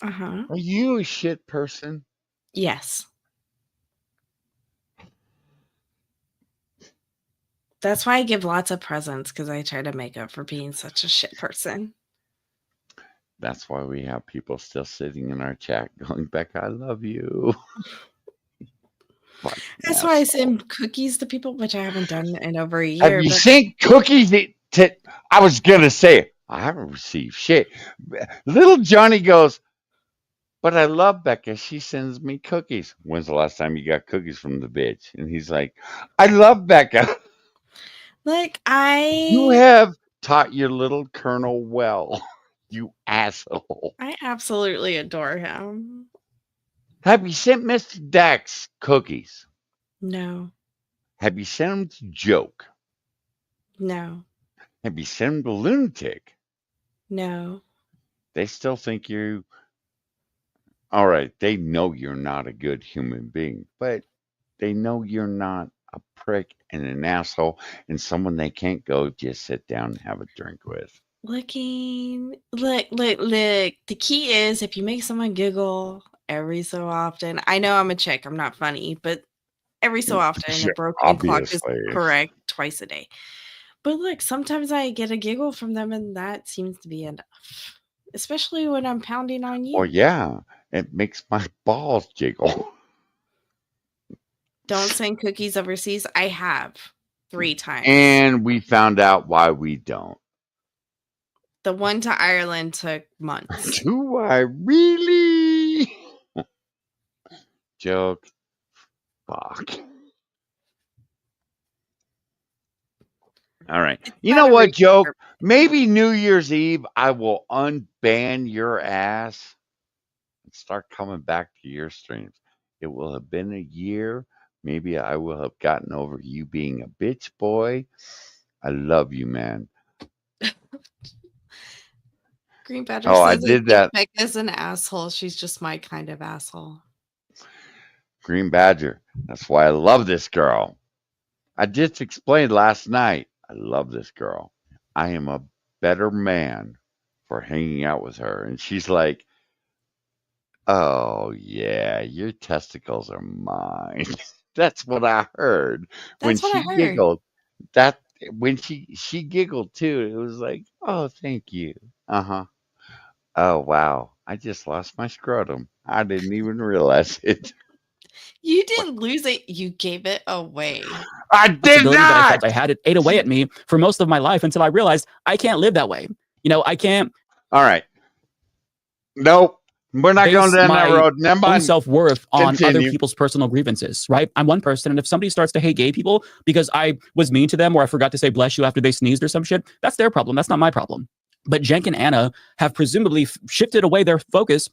Uh-huh. Are you a shit person? Yes. That's why I give lots of presents, because I try to make up for being such a shit person. That's why we have people still sitting in our chat going, Becca, I love you. That's why I send cookies to people, which I haven't done in over a Have year. you But sent cookies to, I was going to say, I haven't received shit. Little Johnny goes, but I love Becca. She sends me cookies. When's the last time you got cookies from the bitch? And he's like, I love Becca. like, You have taught your little colonel well, you asshole. I absolutely adore him. Have you sent Mr. Dax cookies? No. Have you sent him to Joke? No. Have you sent him to Lunatic? No. They still think you. All right, they know you're not a good human being, but they know you're not a prick and an asshole and someone they can't go just sit down and have a drink with. Look. The key is if you make someone giggle every so often. I know I'm a chick. I'm not funny, but every so often, Sure, a broken clock is obviously. correct twice a day. But look, sometimes I get a giggle from them, and that seems to be enough. Especially when I'm pounding on you. Well, yeah, it makes my balls jiggle. Don't send cookies overseas. I have 3 times. And we found out why we don't. The one to Ireland took months. Do I really? Joke. Fuck. All right. You know what, Joke? Maybe New Year's Eve I will unban your ass and start coming back to your streams. It will have been a year. Maybe I will have gotten over you being a bitch boy. I love you, man. Green Badger Oh, I says did that. Becca's an asshole. She's just my kind of asshole. Green Badger. That's why I love this girl. I just explained last night. I love this girl. I am a better man for hanging out with her. And she's like, oh, yeah, your testicles are mine. That's what I heard when That's what I she heard. giggled. That when she giggled too, it was like, oh, thank you. Uh-huh. Oh, wow. I just lost my scrotum. I didn't even realize it. You didn't lose it. You gave it away. I did Responsibility that I not. felt I had, it ate away at me for most of my life until I realized I can't live that way. You know, I can't. All right. Nope. We're not going down that road. Never Own mind. self-worth on other Continue. people's personal grievances, right? I'm one person, and if somebody starts to hate gay people because I was mean to them or I forgot to say bless you after they sneezed or some shit, that's their problem. That's not my problem. But Jenk and Anna have presumably shifted away their focus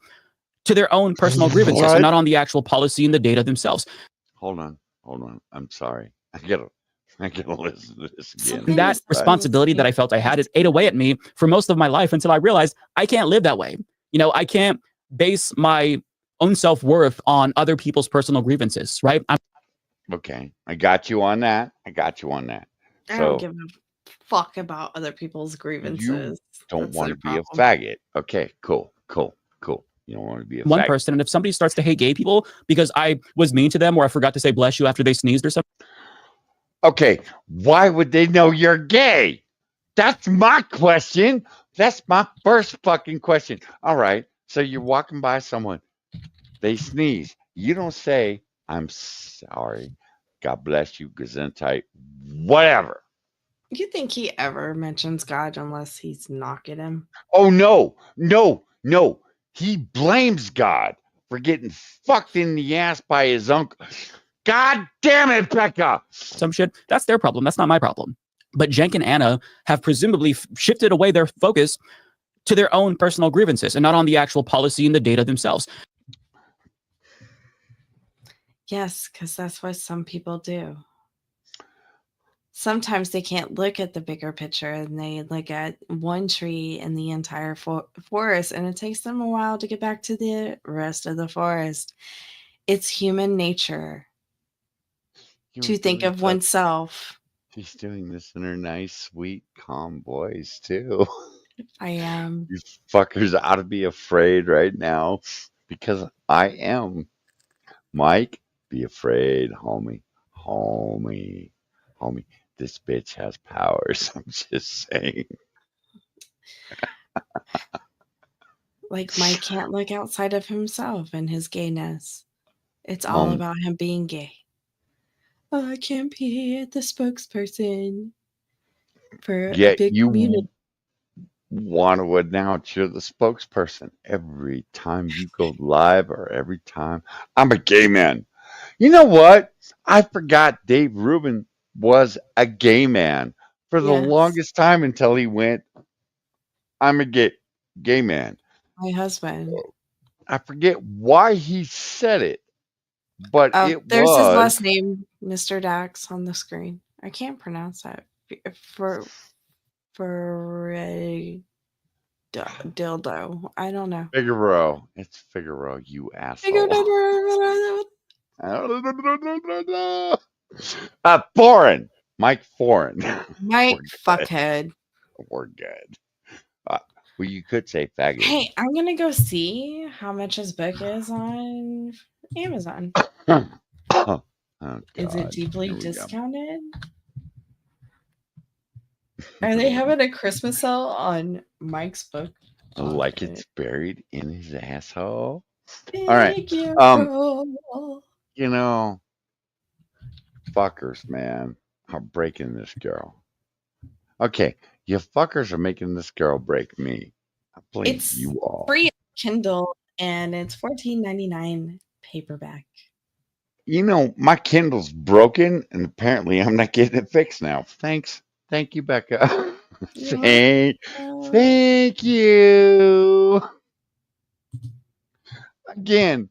to their own personal grievances and not on the actual policy and the data themselves. Hold on. I'm sorry. I gotta listen to this again. And that responsibility that I felt I had, it ate away at me for most of my life until I realized I can't live that way. You know, I can't base my own self-worth on other people's personal grievances, right? Okay. I got you on that. I don't give a fuck about other people's grievances. You don't That's want their to be a problem. faggot. Okay, cool. You don't want to be a one faggot. person, and if somebody starts to hate gay people because I was mean to them or I forgot to say bless you after they sneezed or something. Okay, why would they know you're gay? That's my question. That's my first fucking question. All right, So you're walking by someone, they sneeze. You don't say, I'm sorry. God bless you, Gesundheit, whatever. You think he ever mentions God unless he's knocking him? Oh, no, no, no. He blames God for getting fucked in the ass by his uncle. God damn it, Becca. Some shit. That's their problem. That's not my problem. But Cenk and Anna have presumably shifted away their focus to their own personal grievances and not on the actual policy and the data themselves. Yes, because that's what some people do. Sometimes they can't look at the bigger picture and they look at one tree in the entire forest, and it takes them a while to get back to the rest of the forest. It's human nature to think of oneself. She's doing this in her nice, sweet, calm voice, too. I am. You fuckers ought to be afraid right now because I am. Mike, be afraid, homie. Homie. Homie. This bitch has powers. I'm just saying. Like Mike can't look outside of himself and his gayness. It's all about him being gay. Oh, I can't be the spokesperson for a Yet big community. Want to announce you're the spokesperson every time you go live or every time I'm a gay man. You know what? I forgot Dave Rubin was a gay man for the Yes. longest time until he went, I'm a gay man. My husband. I forget why he said it, but it there's his was last name, Mr. Dax, on the screen. I can't pronounce that. For a dildo. I don't know. Figaro. It's Figaro, you asshole. Foreign. Mike Foreign. Mike fuckhead. We're good. Well, you could say faggot. Hey, I'm gonna go see how much his book is on Amazon. Oh, is it God. deeply Here we go. discounted? Are they having a Christmas sale on Mike's book? Like it's buried in his asshole. Big All right. girl. You know, fuckers, man, are breaking this girl. Okay, you fuckers are making this girl break me. I blame It's you all. free Kindle and it's $14.99 paperback. You know, my Kindle's broken, and apparently I'm not getting it fixed now. Thanks. Thank you, Becca. Thank you. Again,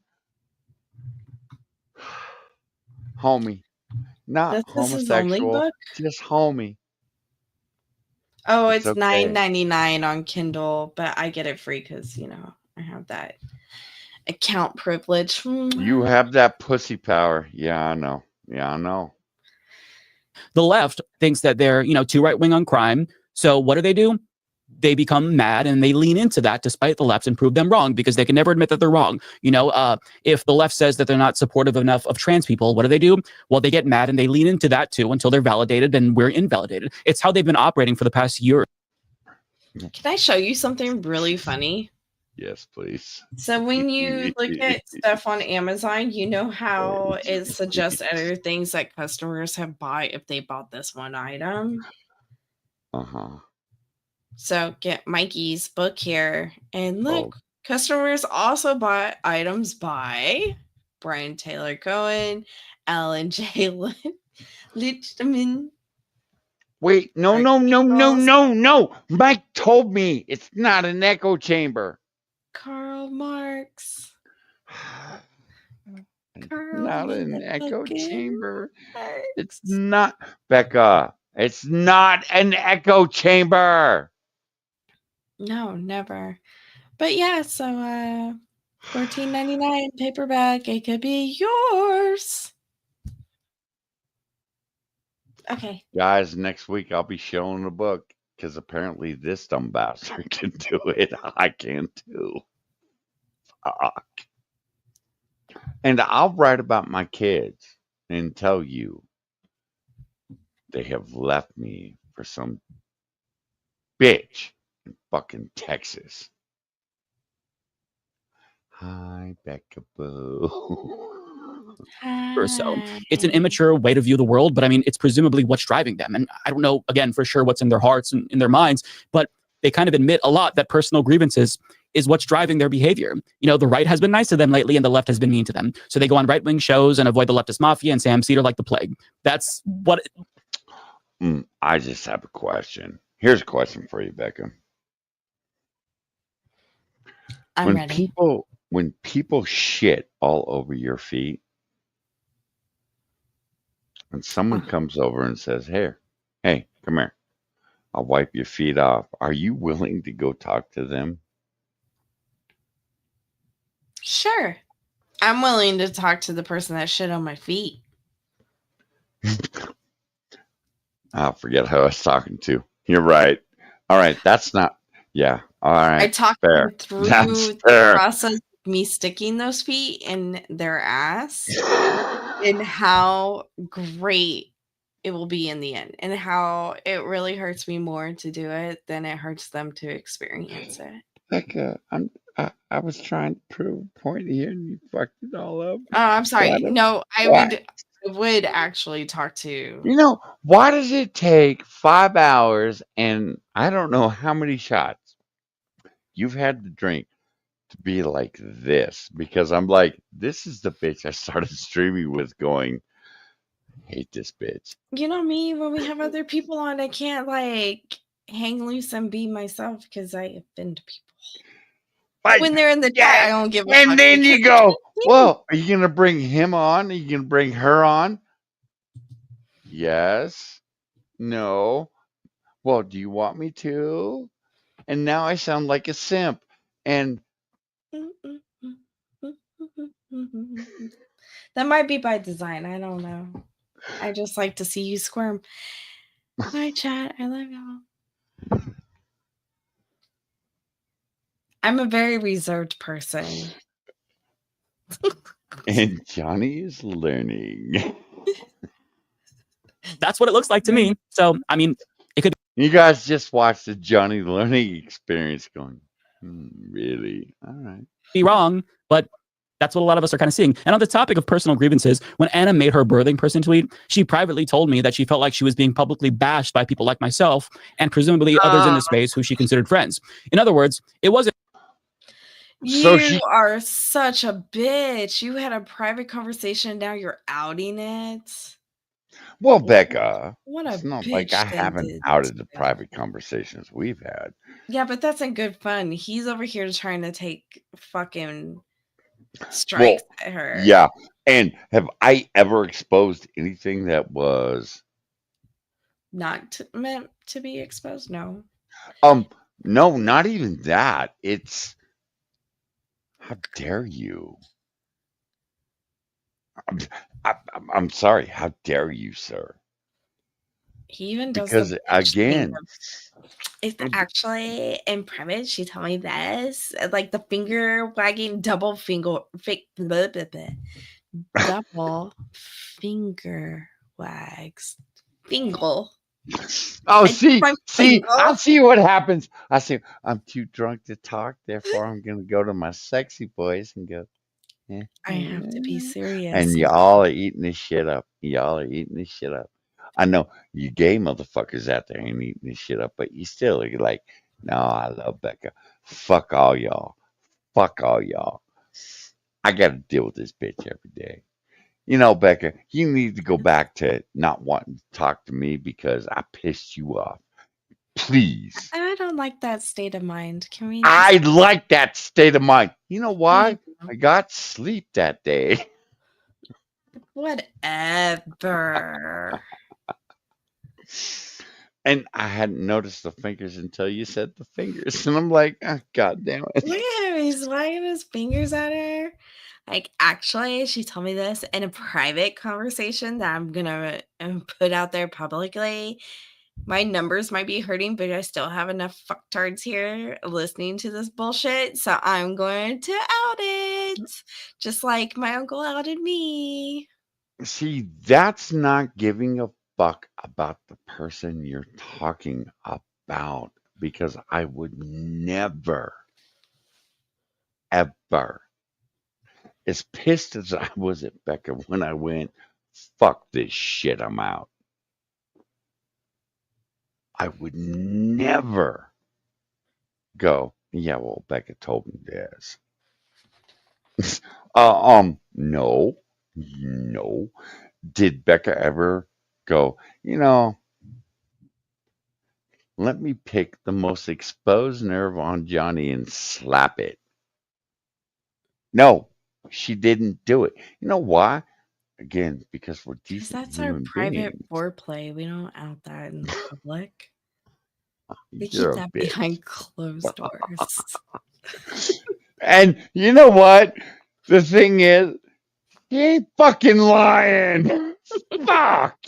homie. Not This is his only homosexual, book? just homie. Oh, it's okay. $9.99 on Kindle, but I get it free because, you know, I have that account privilege. You have that pussy power. Yeah, I know. Yeah, I know. The left thinks that they're, too right-wing on crime. So what do? They become mad and they lean into that despite the left and prove them wrong because they can never admit that they're wrong. If the left says that they're not supportive enough of trans people, what do? Well, they get mad and they lean into that too until they're validated and we're invalidated. It's how they've been operating for the past year. Can I show you something really funny? Yes, please. So when you look at stuff on Amazon, you know how it suggests other things that customers have bought if they bought this one item? Uh-huh. So get Mikey's book here. And look, customers also bought items by Brian Taylor Cohen, Alan J. Lichtman. Wait, no. Mike told me it's not an echo chamber. Karl Marx. Not an echo chamber. It's not, Becca. It's not an echo chamber. No, never. But yeah, so $14.99 paperback. It could be yours. Okay. Guys, next week I'll be showing the book because apparently this dumb bastard can do it. I can too. Fuck. And I'll write about my kids and tell you they have left me for some bitch in fucking Texas. Hi, Becca Boo. Or so. It's an immature way to view the world, but I mean, it's presumably what's driving them. And I don't know, again, for sure what's in their hearts and in their minds, but they kind of admit a lot that personal grievances is what's driving their behavior. You know, the right has been nice to them lately and the left has been mean to them. So they go on right-wing shows and avoid the leftist mafia and Sam Cedar like the plague. That's what... I just have a question. Here's a question for you, Becca. I'm ready. When people shit all over your feet, and someone comes over and says, hey, come here. I'll wipe your feet off. Are you willing to go talk to them? Sure. I'm willing to talk to the person that shit on my feet. I forget who I was talking to. You're right. All right. That's not, yeah. All right. I talked fair. them through That's the fair. process of me sticking those feet in their ass and how great it will be in the end and how it really hurts me more to do it than it hurts them to experience it. Becca, I was trying to prove a point here and you fucked it all up. Oh, I'm sorry. Why No, I would actually talk to. You know, why does it take 5 hours and I don't know how many shots you've had to drink to be like this? Because I'm like, this is the bitch I started streaming with going, hate this bitch. You know me, when we have other people on, I can't like hang loose and be myself because I offend people. Like, when they're in the chat, I don't give a fuck. And then because you go, well, are you going to bring him on? Are you going to bring her on? Yes. No. Well, do you want me to? And now I sound like a simp. And that might be by design. I don't know. I just like to see you squirm. Hi, chat. I love y'all. I'm a very reserved person. And Johnny is learning. That's what it looks like to me. So, I mean, it could... You guys just watched the Johnny learning experience going, really? All right. Be wrong, but that's what a lot of us are kind of seeing. And on the topic of personal grievances, when Anna made her birthing person tweet, she privately told me that she felt like she was being publicly bashed by people like myself and presumably others in the space who she considered friends. In other words, it wasn't... You are such a bitch. You had a private conversation. Now you're outing it. Well, Becca, what a it's not bitch like I they haven't did outed the private conversations we've had. Yeah, but that's in good fun. He's over here trying to take fucking strikes at her. Yeah. And have I ever exposed anything that was not meant to be exposed? No. No, not even that. It's how dare you? I'm sorry. How dare you, sir? He even does Because the again, it's actually in private. She told me this, like the finger wagging, double finger wags, fingle. Oh, see, I see what happens. I see. I'm too drunk to talk, therefore I'm gonna go to my sexy voice and go. I have to be serious. And y'all are eating this shit up. Y'all are eating this shit up. I know you gay motherfuckers out there ain't eating this shit up, but you still are like, no, I love Becca. Fuck all y'all. Fuck all y'all. I got to deal with this bitch every day. You know, Becca, you need to go back to not wanting to talk to me because I pissed you off. Please. I don't like that state of mind. Can we? I like that state of mind. You know why? I got sleep that day. Whatever. And I hadn't noticed the fingers until you said the fingers. And I'm like, oh, God damn it. Look at him. He's wagging his fingers at her. Like, actually, she told me this in a private conversation that I'm going to put out there publicly. My numbers might be hurting, but I still have enough fucktards here listening to this bullshit. So I'm going to out it. Just like my uncle outed me. See, that's not giving a fuck about the person you're talking about, because I would never, ever as pissed as I was at Becca when I went, fuck this shit, I'm out. I would never go, yeah, well, Becca told me this. No. No. Did Becca ever go, let me pick the most exposed nerve on Johnny and slap it? No, she didn't do it. You know why? Again, because we're Because decent that's our human private beings. foreplay. We don't out that in public. We keep You're a that bitch. behind closed doors. And you know what? The thing is, he ain't fucking lying. Fuck.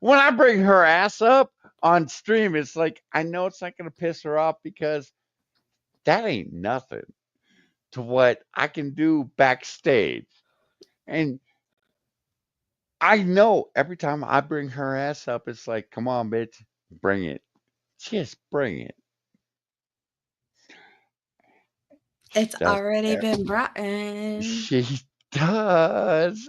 When I bring her ass up on stream, it's like, I know it's not going to piss her off because that ain't nothing to what I can do backstage. And I know every time I bring her ass up, it's like, come on, bitch, bring it. Just bring it. It's Does already that. been brought in. She does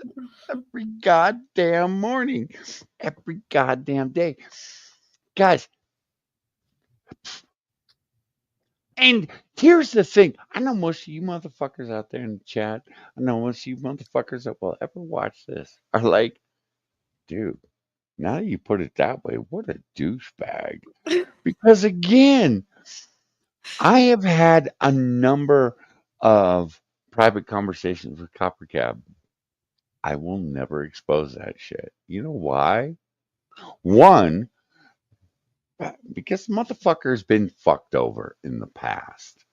every goddamn morning, every goddamn day. Guys, and here's the thing. I know most of you motherfuckers out there in the chat, I know most of you motherfuckers that will ever watch this are like, dude, now that you put it that way, what a douchebag. Because again, I have had a number of private conversations with Copper Cab. I will never expose that shit. You know why? One, because the motherfucker's been fucked over in the past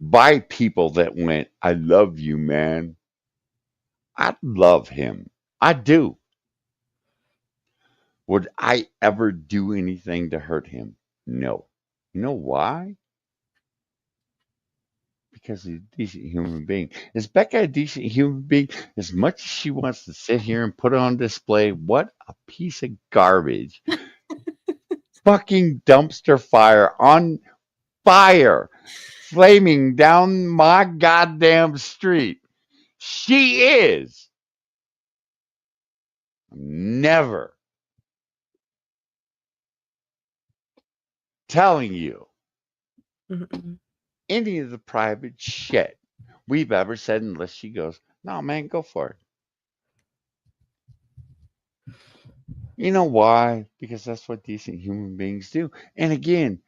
by people that went, I love you, man. I love him. I do. Would I ever do anything to hurt him? No. You know why? Because he's a decent human being. Is Becca a decent human being? As much as she wants to sit here and put on display, what a piece of garbage. Fucking dumpster fire on fire, flaming down my goddamn street. She is never telling you any of the private shit we've ever said unless she goes, no, man, go for it. You know why? Because that's what decent human beings do. And again,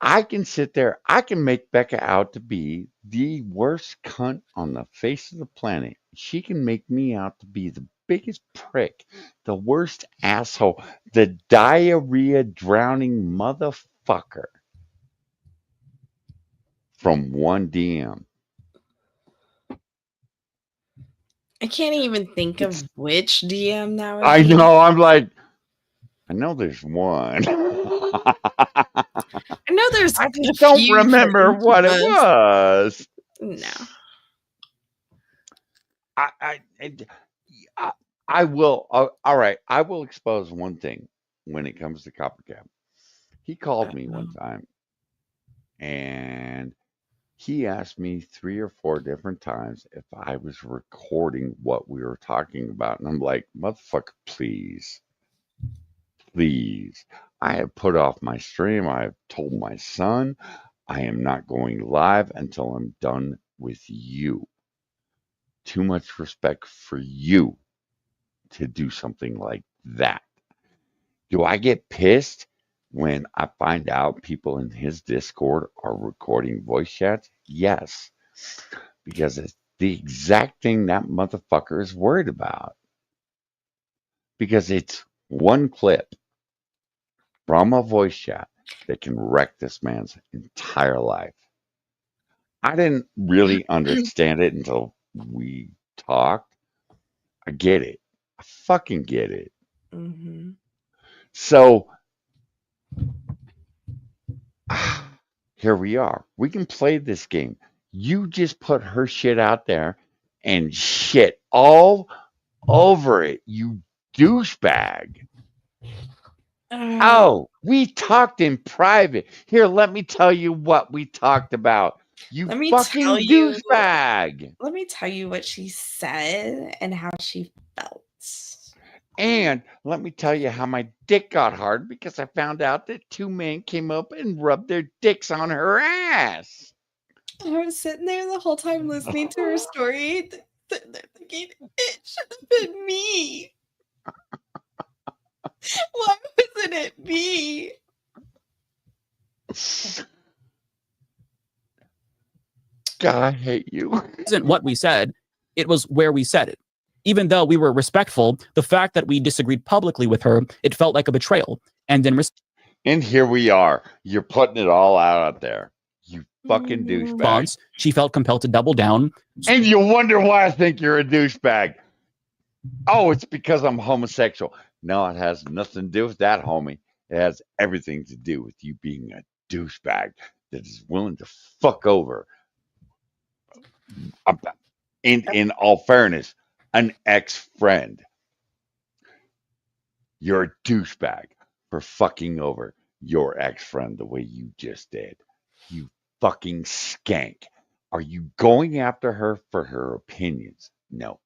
I can sit there, I can make Becca out to be the worst cunt on the face of the planet. She can make me out to be the biggest prick, the worst asshole, the diarrhea drowning motherfucker from one DM. I can't even think of which DM that would I be. know, I'm like, I know there's one. I know there's I just don't remember what it was. No. I will. All right. I will expose one thing when it comes to Copper Cab. He called me one time and he asked me 3 or 4 different times if I was recording what we were talking about. And I'm like, motherfucker, please. Please. I have put off my stream. I have told my son I am not going live until I'm done with you. Too much respect for you to do something like that. Do I get pissed when I find out people in his Discord are recording voice chats? Yes, because it's the exact thing that motherfucker is worried about. Because it's one clip from a voice chat that can wreck this man's entire life. I didn't really understand it until we talked. I get it. I fucking get it. So here we are. We can play this game. You just put her shit out there and shit all over it, you douchebag. Oh, we talked in private. Here, let me tell you what we talked about. You Let me fucking tell you. douchebag. Let me tell you what she said and how she felt. And let me tell you how my dick got hard because I found out that 2 men came up and rubbed their dicks on her ass. I was sitting there the whole time listening to her story, sitting there thinking, it should have been me. Why wasn't it me? God, I hate you. Isn't what we said, it was where we said it. Even though we were respectful, the fact that we disagreed publicly with her, it felt like a betrayal. And in And here we are. You're putting it all out there. You fucking douchebag. response, she felt compelled to double down. And you wonder why I think you're a douchebag. Oh, it's because I'm homosexual. No, it has nothing to do with that, homie. It has everything to do with you being a douchebag that is willing to fuck over, in all fairness, an ex-friend. You're a douchebag for fucking over your ex-friend the way you just did. You fucking skank. Are you going after her for her opinions? No.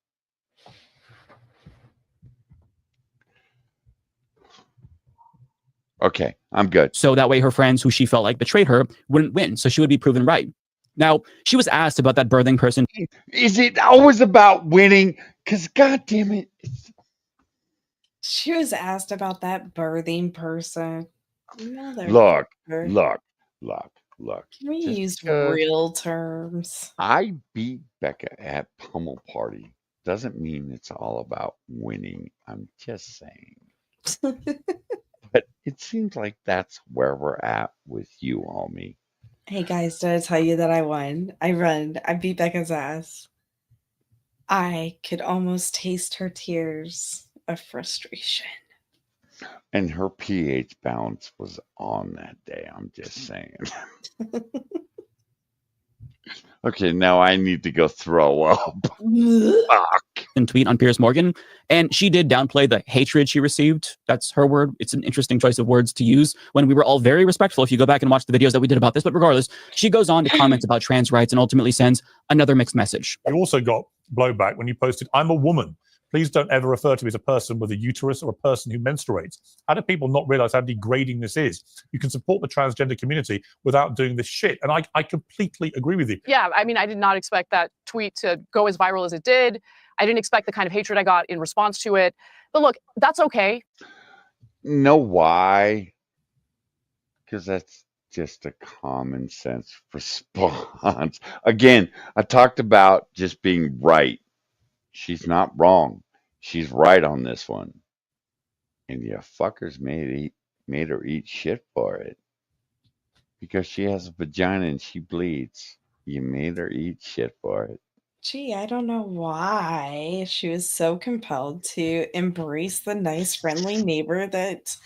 Okay, I'm good. So that way her friends who she felt like betrayed her wouldn't win. So she would be proven right. Now, she was asked about that birthing person. Is it always about winning? Because, God damn it. She was asked about that birthing person. Look. Can we use real terms? I beat Becca at Pummel Party doesn't mean it's all about winning. I'm just saying. But it seems like that's where we're at with you, homie. Hey guys, did I tell you that I won? I beat Becca's ass. I could almost taste her tears of frustration. And her pH balance was on that day. I'm just saying. Okay, now I need to go throw up. Fuck. And tweet on Piers Morgan, and she did downplay the hatred she received. That's her word. It's an interesting choice of words to use when we were all very respectful. If you go back and watch the videos that we did about this, but regardless, she goes on to comment about trans rights and ultimately sends another mixed message. You also got blowback when you posted, "I'm a woman. Please don't ever refer to me as a person with a uterus or a person who menstruates." How do people not realize how degrading this is? You can support the transgender community without doing this shit. And I completely agree with you. Yeah, I mean, I did not expect that tweet to go as viral as it did. I didn't expect the kind of hatred I got in response to it. But look, that's okay. Know why? Because that's just a common sense response. Again, I talked about just being right. She's not wrong. She's right on this one. And you fuckers made her eat shit for it. Because she has a vagina and she bleeds. You made her eat shit for it. Gee, I don't know why she was so compelled to embrace the nice, friendly neighbor that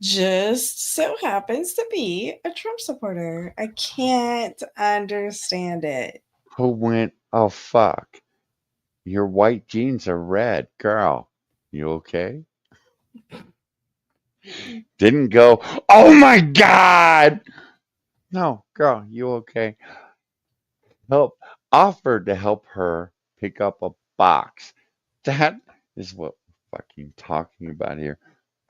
just so happens to be a Trump supporter. I can't understand it. Who went, oh fuck, your white jeans are red, girl. You okay? Didn't go, oh my God. No, girl, you okay? Offered to help her pick up a box. That is what we're fucking talking about here.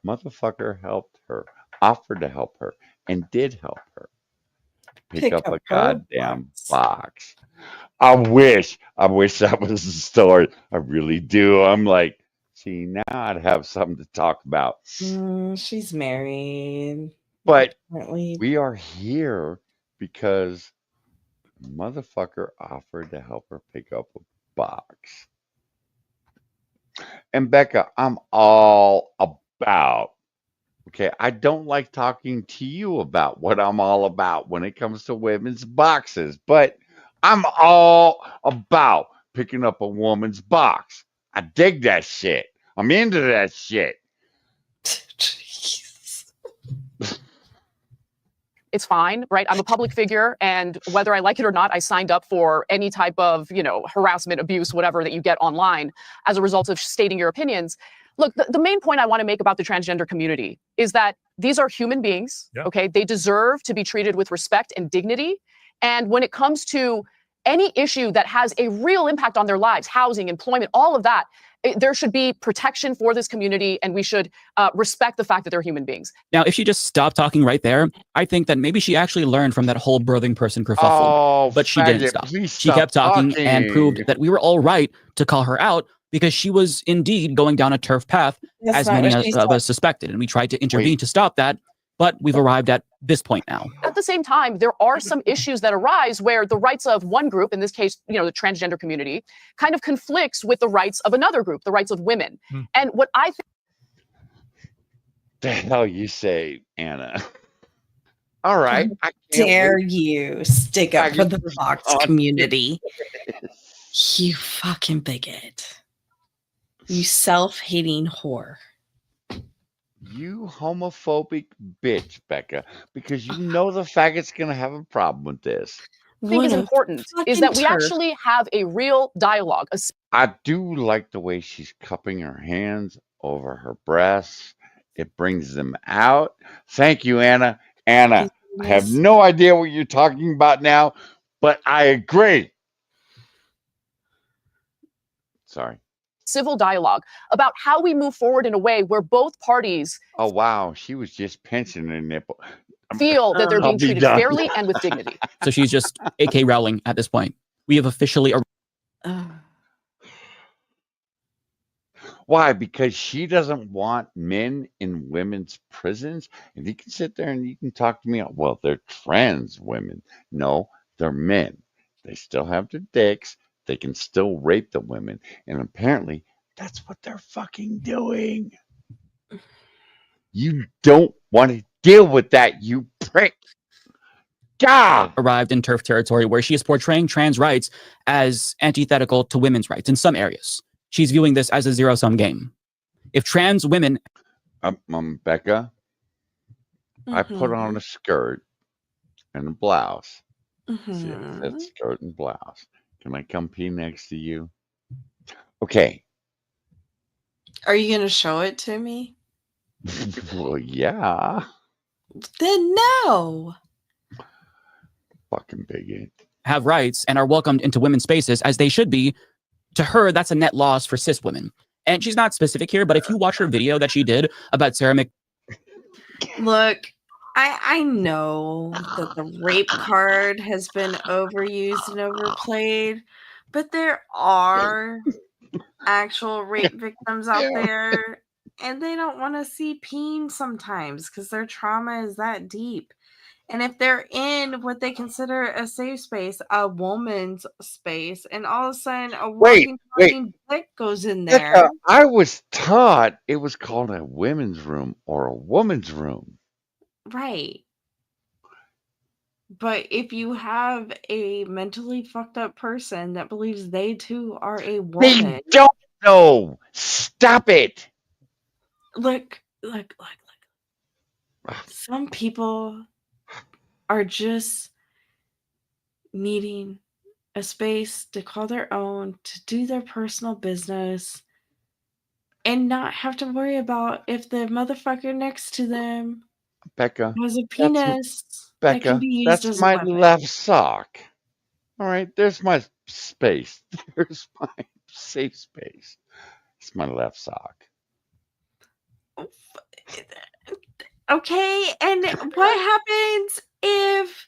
Motherfucker helped her, offered to help her, and did help her pick up a goddamn box. I wish that was the story. I really do. I'm like, see, now I'd have something to talk about. She's married. But Apparently. we are here because motherfucker offered to help her pick up a box. And Becca, I'm all about, okay, I don't like talking to you about what I'm all about when it comes to women's boxes, but I'm all about picking up a woman's box. I dig that shit. I'm into that shit. It's fine, right? I'm a public figure, and whether I like it or not, I signed up for any type of, harassment, abuse, whatever that you get online as a result of stating your opinions. Look, the main point I want to make about the transgender community is that these are human beings, okay? They deserve to be treated with respect and dignity. And when it comes to any issue that has a real impact on their lives, housing, employment, all of that, there should be protection for this community, and we should respect the fact that they're human beings. Now, if she just stopped talking right there, I think that maybe she actually learned from that whole birthing person kerfuffle. Oh, but she didn't faggot, stop. please She stop kept talking and proved talking. that we were all right to call her out because she was indeed going down a turf path, That's as not many what she of said. us suspected. And we tried to intervene Wait. to stop that, but we've arrived at this point now. At the same time, there are some issues that arise where the rights of one group, in this case, the transgender community, kind of conflicts with the rights of another group, the rights of women. And what I think The hell you say, Anna? All right. How dare you stick up for the Fox community? You fucking bigot. You self-hating whore. You homophobic bitch, Becca, because you know the faggot's gonna have a problem with this. think is important is that we actually have a real dialogue. I do like the way she's cupping her hands over her breasts. It brings them out. Thank you, Anna. Anna, I have no idea what you're talking about now, but I agree. Sorry. Civil dialogue about how we move forward in a way where both parties Oh, wow. She was just pinching her nipple. feel that they're I'll being be treated done. fairly and with dignity. So she's just AK Rowling at this point. We have officially Why? Because she doesn't want men in women's prisons. And you can sit there and you can talk to me. Well, they're trans women. No, they're men. They still have their dicks. They can still rape the women. And apparently, that's what they're fucking doing. You don't want to deal with that, you prick. God! arrived in turf territory where she is portraying trans rights as antithetical to women's rights in some areas. She's viewing this as a zero-sum game. If trans women... Becca, I put on a skirt and a blouse. See, that skirt and blouse. Can I come pee next to you? Okay. Are you going to show it to me? Well, yeah. Then no. Fucking bigot. have rights and are welcomed into women's spaces as they should be, to her, that's a net loss for cis women. And she's not specific here, but if you watch her video that she did about Sarah Mc... Look, I know that the rape card has been overused and overplayed, but there are actual rape victims out there, and they don't want to see peen sometimes because their trauma is that deep. And if they're in what they consider a safe space, a woman's space, and all of a sudden a walking talking dick goes in there. Becca, I was taught it was called a women's room or a woman's room. Right. But if you have a mentally fucked up person that believes they too are a woman. They don't know. Stop it. Look. Some people are just needing a space to call their own, to do their personal business, and not have to worry about if the motherfucker next to them Becca, has a penis that Becca, can be used that's as a my weapon. left sock. All right, there's my space. There's my safe space. It's my left sock. Okay, and what happens if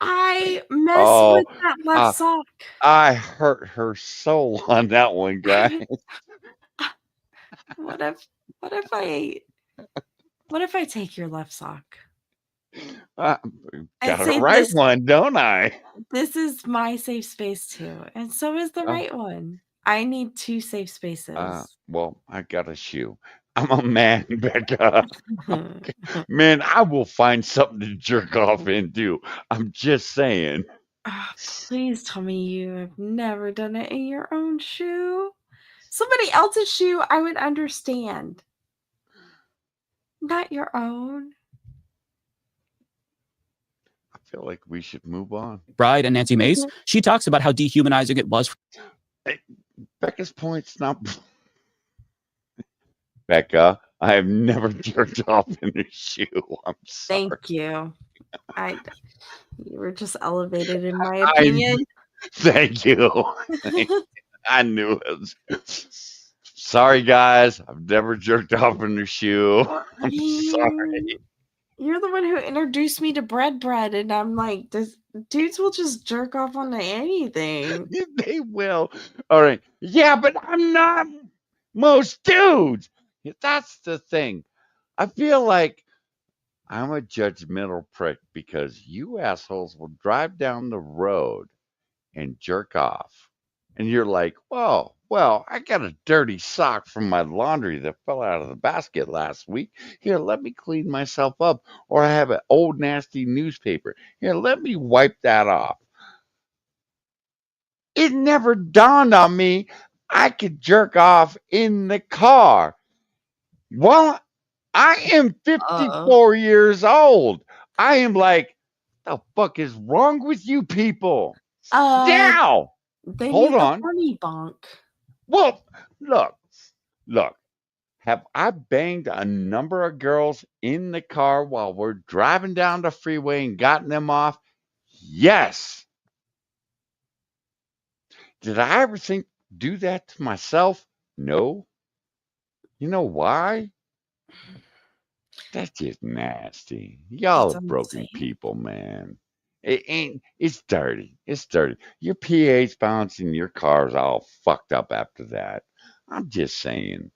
I mess with that left sock? I hurt her soul on that one, guys. What if I take your left sock? Got say a right this- one, don't I? This is my safe space too, and so is the right one. I need two safe spaces. Well, I got a shoe. I'm a man, Becca. Man, I will find something to jerk off into. I'm just saying. Please tell me you have never done it in your own shoe. Somebody else's shoe, I would understand. Not your own. I feel like we should move on. Bride and Nancy Mace, she talks about how dehumanizing it was. Becca's point's not... Becca, I have never jerked off in a shoe. I'm sorry. Thank you. You were just elevated in my I opinion. thank you. I knew it. Sorry, guys. I've never jerked off in a shoe. I'm sorry. You're the one who introduced me to bread, and I'm like, dudes will just jerk off onto anything. They will. All right. Yeah, but I'm not most dudes. That's the thing. I feel like I'm a judgmental prick because you assholes will drive down the road and jerk off. And you're like, "Whoa, well, I got a dirty sock from my laundry that fell out of the basket last week. Here, let me clean myself up. Or I have an old nasty newspaper. Here, let me wipe that off." It never dawned on me I could jerk off in the car. Well, I am 54 years old. I am like, the fuck is wrong with you people? Now, They hold need the on. funny bonk. Well, look. Have I banged a number of girls in the car while we're driving down the freeway and gotten them off? Yes. Did I ever do that to myself? No. You know why? That's just nasty. Y'all That's are broken insane. people, man. It ain't. It's dirty. It's dirty. Your pH balance in your car's all fucked up after that. I'm just saying,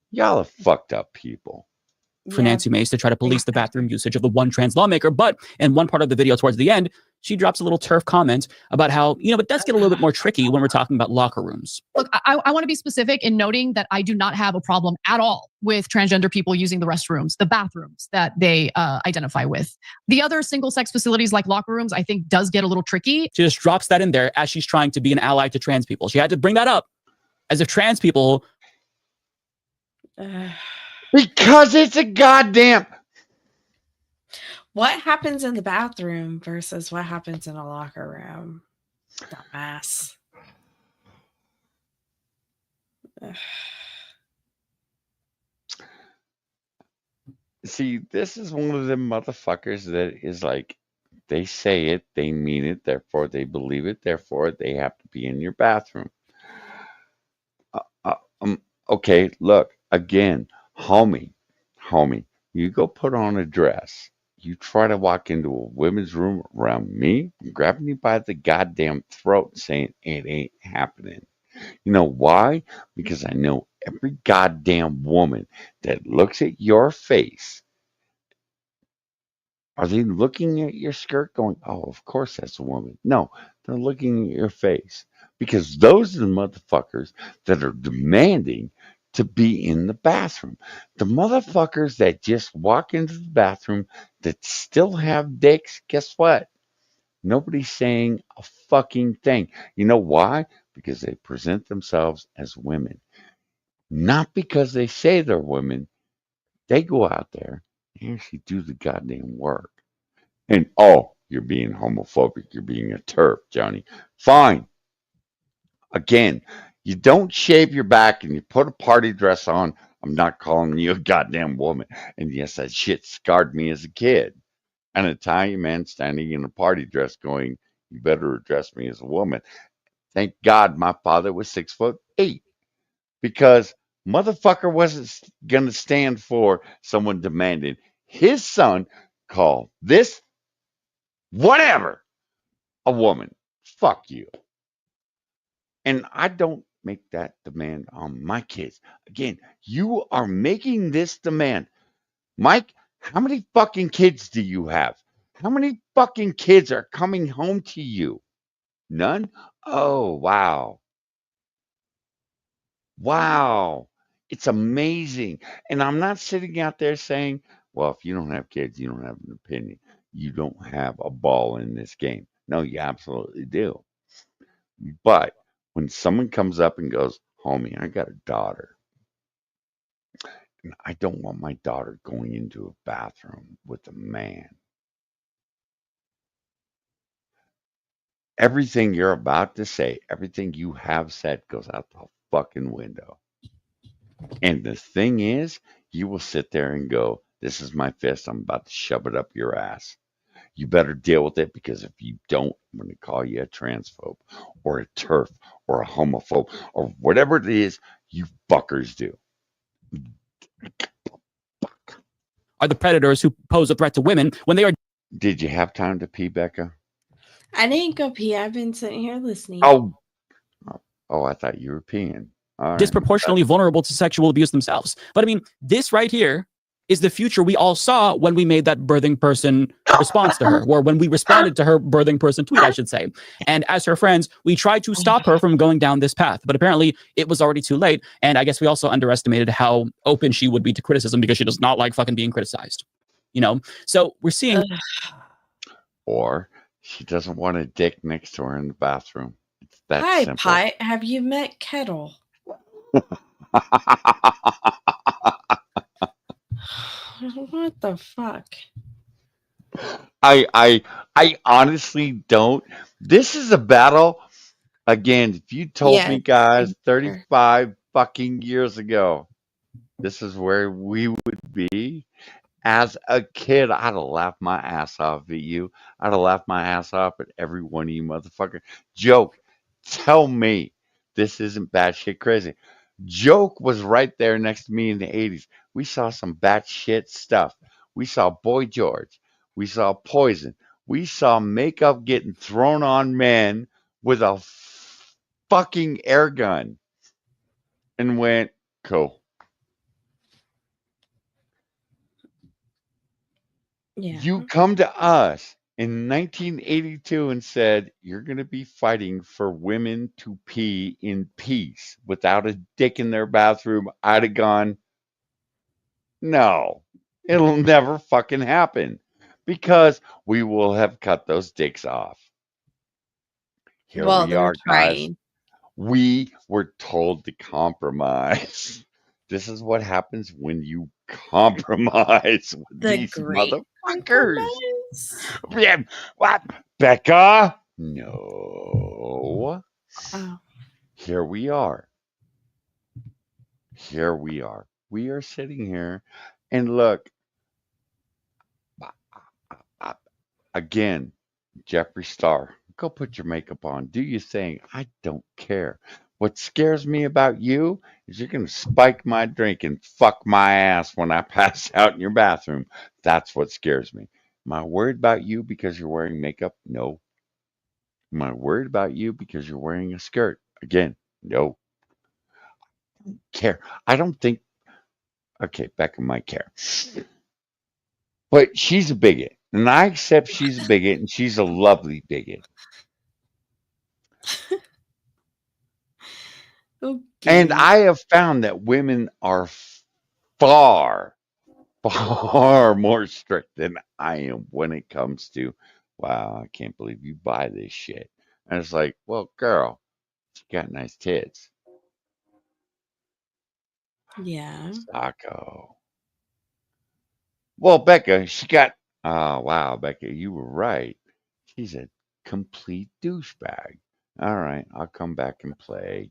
y'all are fucked up people. For Nancy Mace to try to police the bathroom usage of the one trans lawmaker. But in one part of the video towards the end, she drops a little turf comment about how, it does get a little bit more tricky when we're talking about locker rooms. Look, I want to be specific in noting that I do not have a problem at all with transgender people using the restrooms, the bathrooms that they identify with. The other single-sex facilities like locker rooms, I think does get a little tricky. She just drops that in there as she's trying to be an ally to trans people. She had to bring that up as if trans people... Because it's a goddamn... What happens in the bathroom versus what happens in a locker room? Dumbass. See, this is one of them motherfuckers that is like, they say it, they mean it, therefore they believe it, therefore they have to be in your bathroom. Okay, look, again, homie, you go put on a dress. You try to walk into a women's room around me, I'm grabbing you by the goddamn throat saying it ain't happening. You know why? Because I know every goddamn woman that looks at your face. Are they looking at your skirt going, oh, of course that's a woman? No, they're looking at your face because those are the motherfuckers that are demanding to be in the bathroom. The motherfuckers that just walk into the bathroom that still have dicks, guess what? Nobody's saying a fucking thing. You know why? Because they present themselves as women. Not because they say they're women. They go out there and actually do the goddamn work. And oh, you're being homophobic. You're being a turf, Johnny. Fine. Again, you don't shave your back and you put a party dress on. I'm not calling you a goddamn woman. And yes, that shit scarred me as a kid. An Italian man standing in a party dress going, you better address me as a woman. Thank God my father was 6'8", because motherfucker wasn't going to stand for someone demanding his son call this whatever a woman. Fuck you. And I don't make that demand on my kids. Again, you are making this demand. Mike, how many fucking kids do you have? How many fucking kids are coming home to you? None? Oh, wow. Wow. It's amazing. And I'm not sitting out there saying, well, if you don't have kids, you don't have an opinion. You don't have a ball in this game. No, you absolutely do. But when someone comes up and goes, homie, I got a daughter, and I don't want my daughter going into a bathroom with a man. Everything you're about to say, everything you have said goes out the fucking window. And the thing is, you will sit there and go, "This is my fist. I'm about to shove it up your ass. You better deal with it because if you don't, I'm going to call you a transphobe or a turf or a homophobe or whatever it is you fuckers do." Are the predators who pose a threat to women when they are Did you have time to pee, Becca? I didn't go pee. I've been sitting here listening. Oh, I thought you were peeing. All right. disproportionately vulnerable to sexual abuse themselves. But I mean, this right here is the future we all saw when we made that birthing person response to her, or when we responded to her birthing person tweet, I should say. And as her friends, we tried to stop her from going down this path, but apparently it was already too late. And I guess we also underestimated how open she would be to criticism because she does not like fucking being criticized. You know? So we're seeing. Or she doesn't want a dick next to her in the bathroom. It's that Hi, simple. Pie. Have you met Kettle? What the fuck? I honestly don't. This is a battle. Again, if you told me, guys, 35 fucking years ago, this is where we would be. As a kid, I'd have laughed my ass off at you. I'd have laughed my ass off at every one of you motherfuckers. Joke, tell me this isn't batshit crazy. Joke was right there next to me in the 80s. We saw some batshit stuff. We saw Boy George. We saw Poison. We saw makeup getting thrown on men with a fucking air gun and went, cool. Yeah. You come to us in 1982 and said, you're going to be fighting for women to pee in peace without a dick in their bathroom. I'd have gone, no, it'll never fucking happen because we will have cut those dicks off. Here Well, we they're are, guys. trying. We were told to compromise. This is what happens when you compromise with The these great motherfuckers. Yeah, what? Becca? No. Oh. Here we are. Here we are. We are sitting here and look, again, Jeffree Star, go put your makeup on. Do your thing. I don't care. What scares me about you is you're going to spike my drink and fuck my ass when I pass out in your bathroom. That's what scares me. Am I worried about you because you're wearing makeup? No. Am I worried about you because you're wearing a skirt? Again, no. I don't care. I don't think, okay, Becca might care. But she's a bigot. And I accept she's a bigot and she's a lovely bigot. Okay. And I have found that women are far, far more strict than I am when it comes to, wow, I can't believe you buy this shit. And it's like, well, girl, she got nice tits. Yeah. Sacco. Well, Becca, she got, oh, wow, Becca, you were right. She's a complete douchebag. All right, I'll come back and play.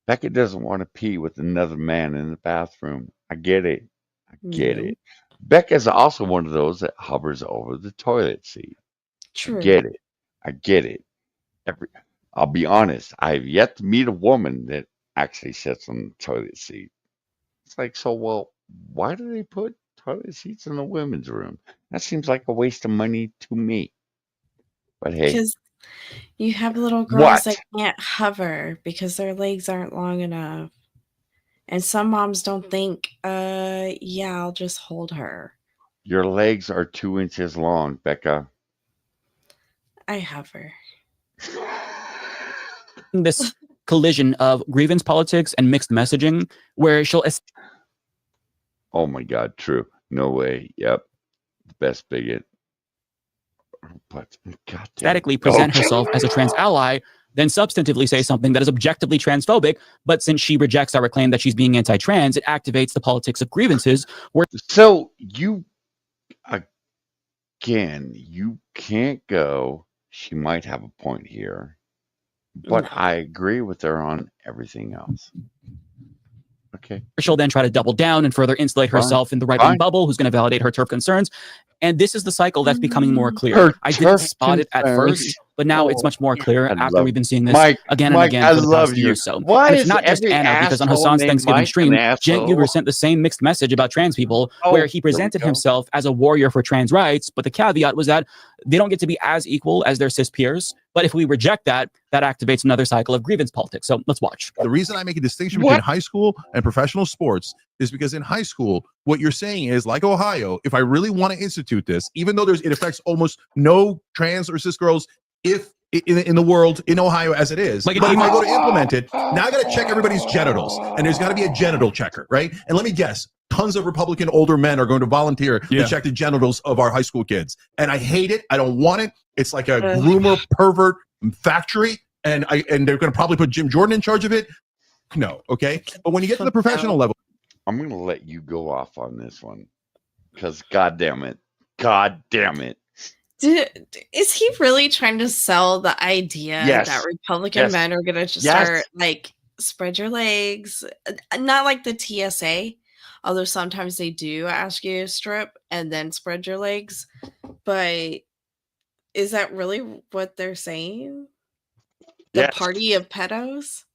Becca doesn't want to pee with another man in the bathroom. I get it. I get No. it. Becca's also one of those that hovers over the toilet seat. True. I get it. I get it. I'll be honest. I've yet to meet a woman that actually sits on the toilet seat. It's like, so, well, why do they put toilet seats in the women's room? That seems like a waste of money to me. But hey, Because you have little girls what? that can't hover because their legs aren't long enough. And some moms don't think, yeah, I'll just hold her. Your legs are 2 inches long, Becca. I hover. This collision of grievance politics and mixed messaging where she'll Oh my God, true. No way. Yep. The best bigot. But God aesthetically present herself as a trans ally, then substantively say something that is objectively transphobic. But since she rejects our claim that she's being anti-trans, it activates the politics of grievances. So you, again, you can't go, she might have a point here, but No. I agree with her on everything else. Okay. She'll then try to double down and further insulate herself in the right-wing bubble, who's going to validate her turf concerns. And this is the cycle that's becoming more clear. Her I didn't turf spot it at concerns. first, but now it's much more clear I after love we've been seeing this Mike, again and Mike, again I for the past love year you. or so. Why And it's is not just every Anna, because on asshole Hassan's named Thanksgiving Mike stream, an Cenk asshole? Uygur sent the same mixed message about trans people, where he here we presented go. himself as a warrior for trans rights, but the caveat was that they don't get to be as equal as their cis peers. But if we reject that, that activates another cycle of grievance politics. So let's watch. The reason I make a distinction between high school and professional sports is because in high school, what you're saying is, like Ohio, if I really want to institute this, even though it affects almost no trans or cis girls, if in the world, in Ohio as it is, but if I go to implement it, now I got to check everybody's genitals, and there's got to be a genital checker, right? And let me guess, tons of Republican older men are going to volunteer to check the genitals of our high school kids, and I hate it. I don't want it. It's like a groomer pervert factory, and they're going to probably put Jim Jordan in charge of it. No, okay. But when you get to the professional level, I'm going to let you go off on this one because God damn it. Is he really trying to sell the idea Yes. that Republican Yes. men are going to just Yes. start like spread your legs? Not like the TSA, although sometimes they do ask you to strip and then spread your legs. But is that really what they're saying? The Yes. party of pedos?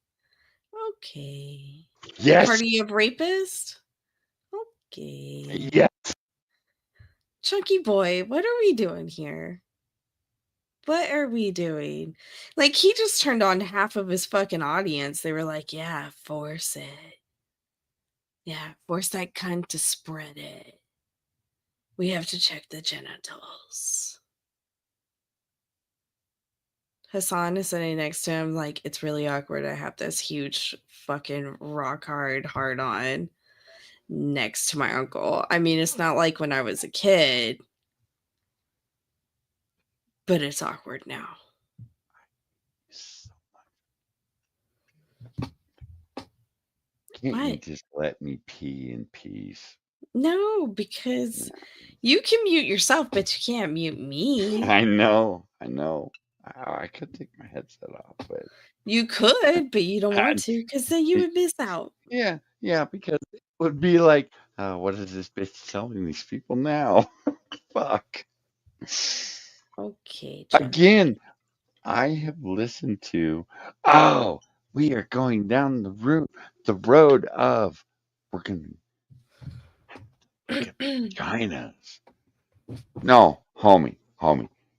Okay. Yes. Party of rapists? Okay. Yes. Chunky boy, what are we doing here? What are we doing? Like, he just turned on half of his fucking audience. They were like, yeah, force it. Yeah, force that cunt to spread it. We have to check the genitals. Hassan is sitting next to him like, it's really awkward. I have this huge fucking rock hard on next to my uncle. I mean, it's not like when I was a kid, but it's awkward now. Can't you What? just let me pee in peace? No, because you can mute yourself, but you can't mute me. I know. I could take my headset off, but You could, but you don't want to because then you would miss out. yeah, because it would be like, what is this bitch telling these people now? Fuck. Okay. Again, I have listened to, we are going down the road of we're gonna get vaginas. No, homie.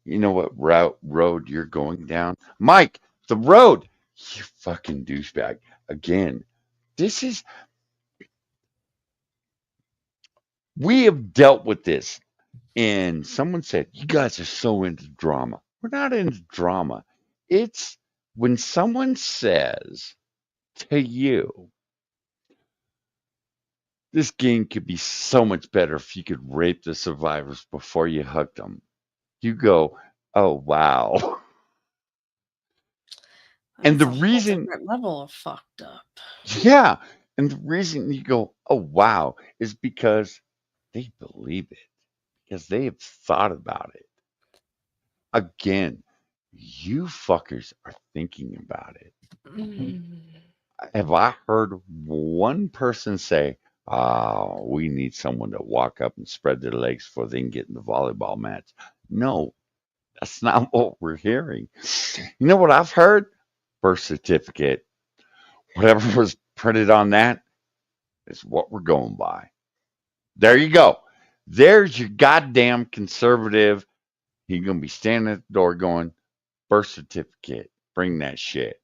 You know what road you're going down? Mike, the road. You fucking douchebag. Again, we have dealt with this. And someone said, you guys are so into drama. We're not into drama. It's when someone says to you, this game could be so much better if you could rape the survivors before you hooked them. You go, oh, wow. And the That's a whole reason, different level of fucked up. yeah, and the reason you go, oh, wow, is because they believe it, because they have thought about it. Again, you fuckers are thinking about it. Have I heard one person say, oh, we need someone to walk up and spread their legs before they can get in the volleyball match? No, that's not what we're hearing. You know what I've heard? Birth certificate. Whatever was printed on that is what we're going by. There you go. There's your goddamn conservative. He's going to be standing at the door going, birth certificate, bring that shit.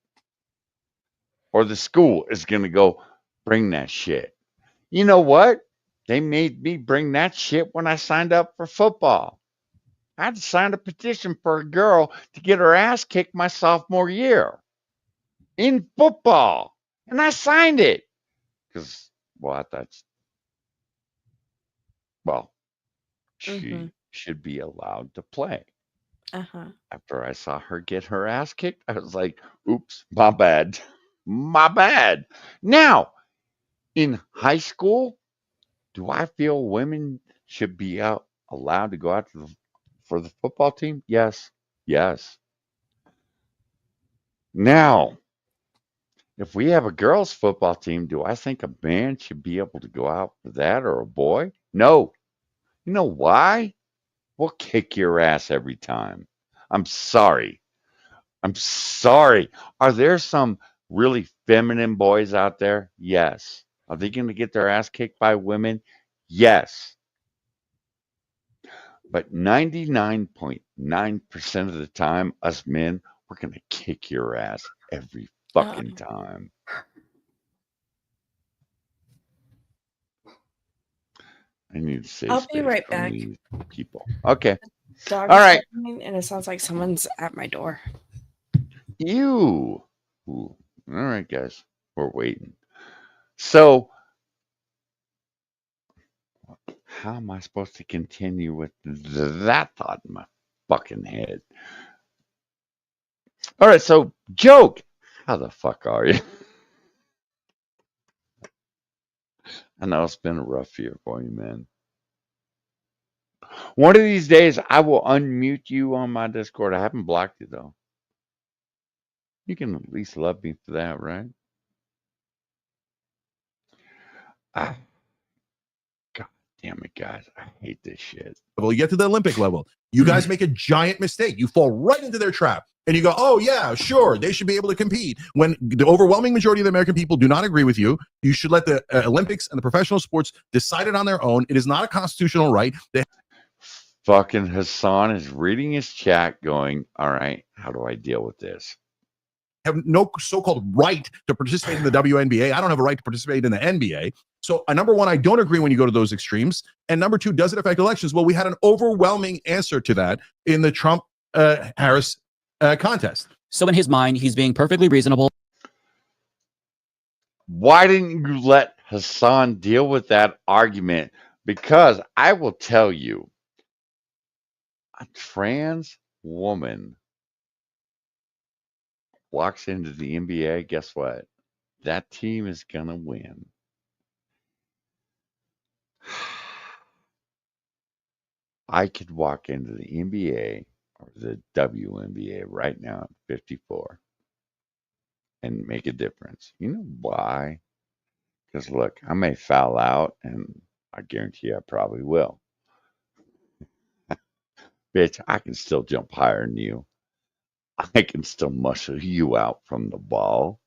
Or the school is going to go, bring that shit. You know what? They made me bring that shit when I signed up for football. I had to sign a petition for a girl to get her ass kicked my sophomore year in football. And I signed it. Because, well, I thought, she should be allowed to play. After I saw her get her ass kicked, I was like, oops, my bad. My bad. Now, in high school, do I feel women should be allowed to go out for the football team? Yes. Now, If we have a girls' football team, do I think a man should be able to go out for that or a boy? No. You know why? We'll kick your ass every time. I'm sorry. I'm sorry. Are there some really feminine boys out there? Yes. Are they going to get their ass kicked by women? Yes. But 99.9% of the time, us men, we're going to kick your ass every fucking time. I need to save I'll be space right from back. these people. Okay. Dog All is right. barking, and it sounds like someone's at my door. You. Ooh. All right, guys. We're waiting. So, how am I supposed to continue with that thought in my fucking head? All right, so joke. How the fuck are you? I know it's been a rough year for you, man. One of these days, I will unmute you on my Discord. I haven't blocked you, though. You can at least love me for that, right? Ah, God damn it, guys. I hate this shit. Level, you get to the Olympic level. You guys make a giant mistake. You fall right into their trap. And you go, oh, yeah, sure, they should be able to compete. When the overwhelming majority of the American people do not agree with you, you should let the Olympics and the professional sports decide it on their own. It is not a constitutional right. They Fucking Hassan is reading his chat going, all right, how do I deal with this? have no so-called right to participate in the WNBA. I don't have a right to participate in the NBA. So, number one, I don't agree when you go to those extremes. And number two, does it affect elections? Well, we had an overwhelming answer to that in the Trump-Harris contest. So in his mind, he's being perfectly reasonable. Why didn't you let Hassan deal with that argument? Because I will tell you, a trans woman walks into the NBA, guess what? That team is going to win. I could walk into the NBA or the WNBA right now at 54 and make a difference. You know why? Because look, I may foul out, and I guarantee you I probably will. Bitch, I can still jump higher than you. I can still muscle you out from the ball.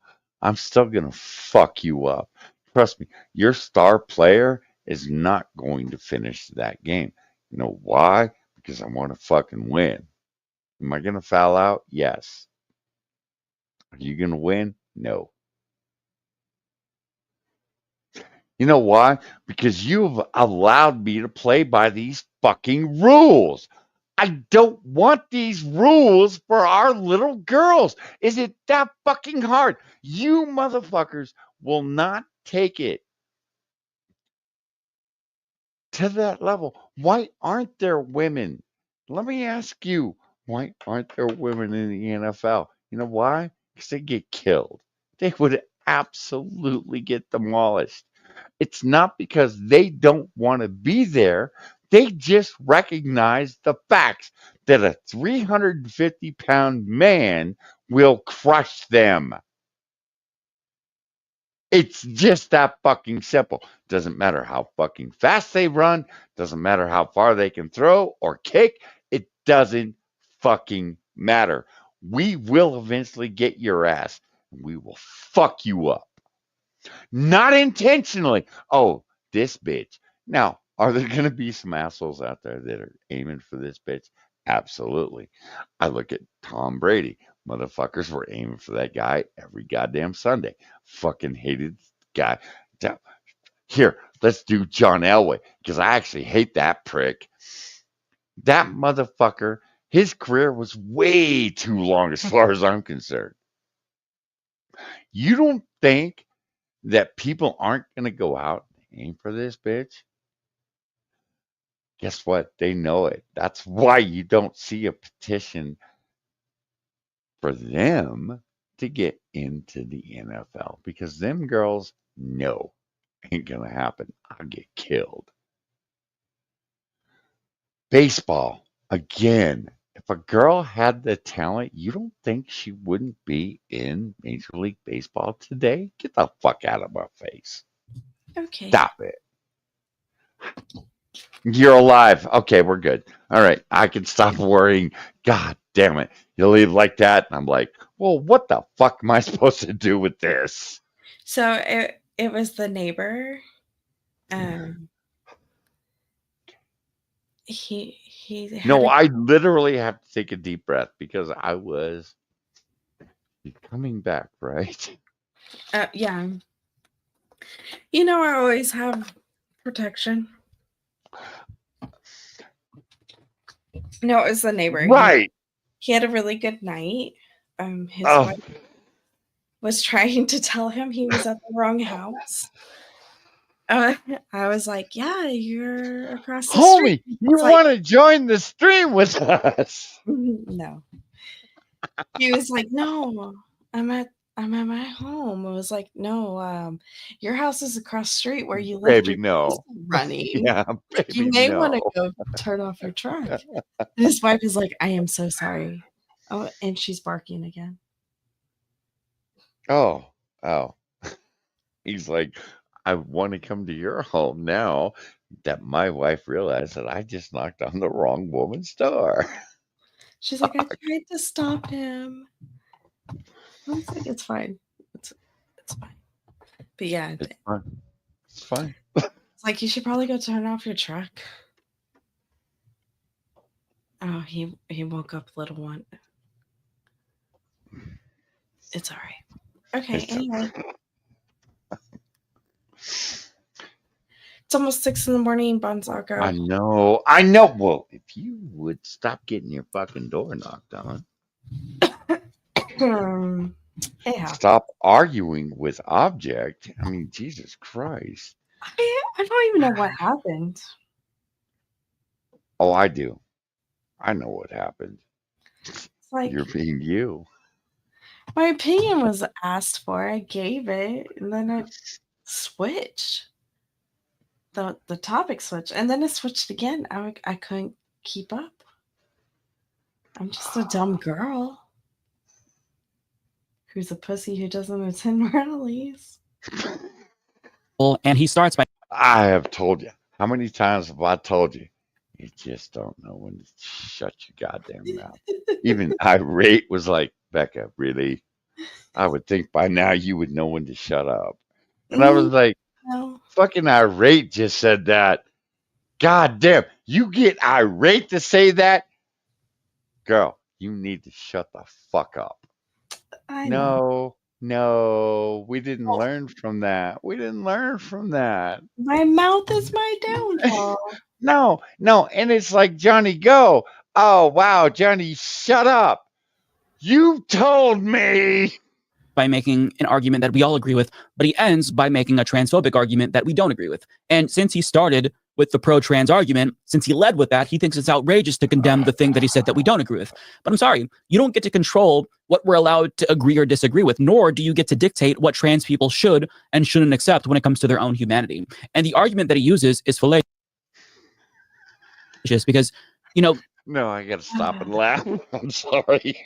I'm still going to fuck you up. Trust me, your star player is not going to finish that game. You know why? Because I want to fucking win. Am I going to foul out? Yes. Are you going to win? No. You know why? Because you've allowed me to play by these fucking rules. I don't want these rules for our little girls. Is it that fucking hard? You motherfuckers will not take it to that level. Why aren't there women? Let me ask you, why aren't there women in the NFL? You know why? Because they get killed. They would absolutely get demolished. It's not because they don't want to be there. They just recognize the facts that a 350-pound man will crush them. It's just that fucking simple. Doesn't matter how fucking fast they run, doesn't matter how far they can throw or kick, it doesn't fucking matter. We will eventually get your ass. We will fuck you up. Not intentionally. Oh, this bitch. Now, are there going to be some assholes out there that are aiming for this bitch? Absolutely. I look at Tom Brady. Motherfuckers were aiming for that guy every goddamn Sunday. Fucking hated the guy. Here, let's do John Elway because I actually hate that prick. That motherfucker, his career was way too long as far as I'm concerned. You don't think that people aren't going to go out and aim for this bitch? Guess what? They know it. That's why you don't see a petition for them to get into the NFL because them girls know ain't going to happen. I'll get killed. Baseball, again, if a girl had the talent, you don't think she wouldn't be in Major League Baseball today? Get the fuck out of my face. Okay. Stop it. You're alive. Okay, we're good. All right, I can stop worrying. God damn it. You leave like that, and I'm like, well, what the fuck am I supposed to do with this? So it was the neighbor. He had No, a, I literally have to take a deep breath because I was coming back, right? yeah. You know, I always have protection. No, it was the neighbor. Right. He had a really good night. His Oh. wife was trying to tell him he was at the wrong house. I was like, yeah, you're across the Homie, street. you It's like, want to join the stream with us? no. He was like, no, I'm at my home. I was like, no, your house is across the street where you left Baby, your no. diesel running. Yeah, baby, You may want to no. go turn off your truck. And his wife is like, I am so sorry. Oh, and she's barking again. Oh. He's like, I want to come to your home now that my wife realized that I just knocked on the wrong woman's door. She's like, I tried to stop him. I was like, it's fine. It's fine. But yeah, It's fine. It's fine. it's like you should probably go turn off your truck. Oh, he woke up, little one. It's all right. Okay, anyway. It's almost 6 a.m, Bonzago. I know. Well, if you would stop getting your fucking door knocked on. Yeah. Stop arguing with object. I mean, Jesus Christ. I don't even know what happened. Oh, I do. I know what happened. It's like You're being you. my opinion was asked for. I gave it, and then it switched. The topic switched, and then it switched again. I couldn't keep up. I'm just a dumb girl who's a pussy who doesn't attend rallies. And he starts by I have told you. How many times have I told you? You just don't know when to shut your goddamn mouth. Even irate was like, Becca, really? I would think by now you would know when to shut up. And I was like, No. fucking irate just said that. God damn, you get irate to say that? Girl, you need to shut the fuck up. I know. No, we didn't learn from that. We didn't learn from that. My mouth is my downfall. No, and it's like, Johnny, go. Oh, wow, Johnny, shut up. You told me. by making an argument that we all agree with, but he ends by making a transphobic argument that we don't agree with. And since he started with the pro-trans argument, since he led with that, he thinks it's outrageous to condemn the thing that he said that we don't agree with. But I'm sorry, you don't get to control what we're allowed to agree or disagree with, nor do you get to dictate what trans people should and shouldn't accept when it comes to their own humanity. And the argument that he uses is fallacious because, you know... No, I gotta stop and laugh. I'm sorry.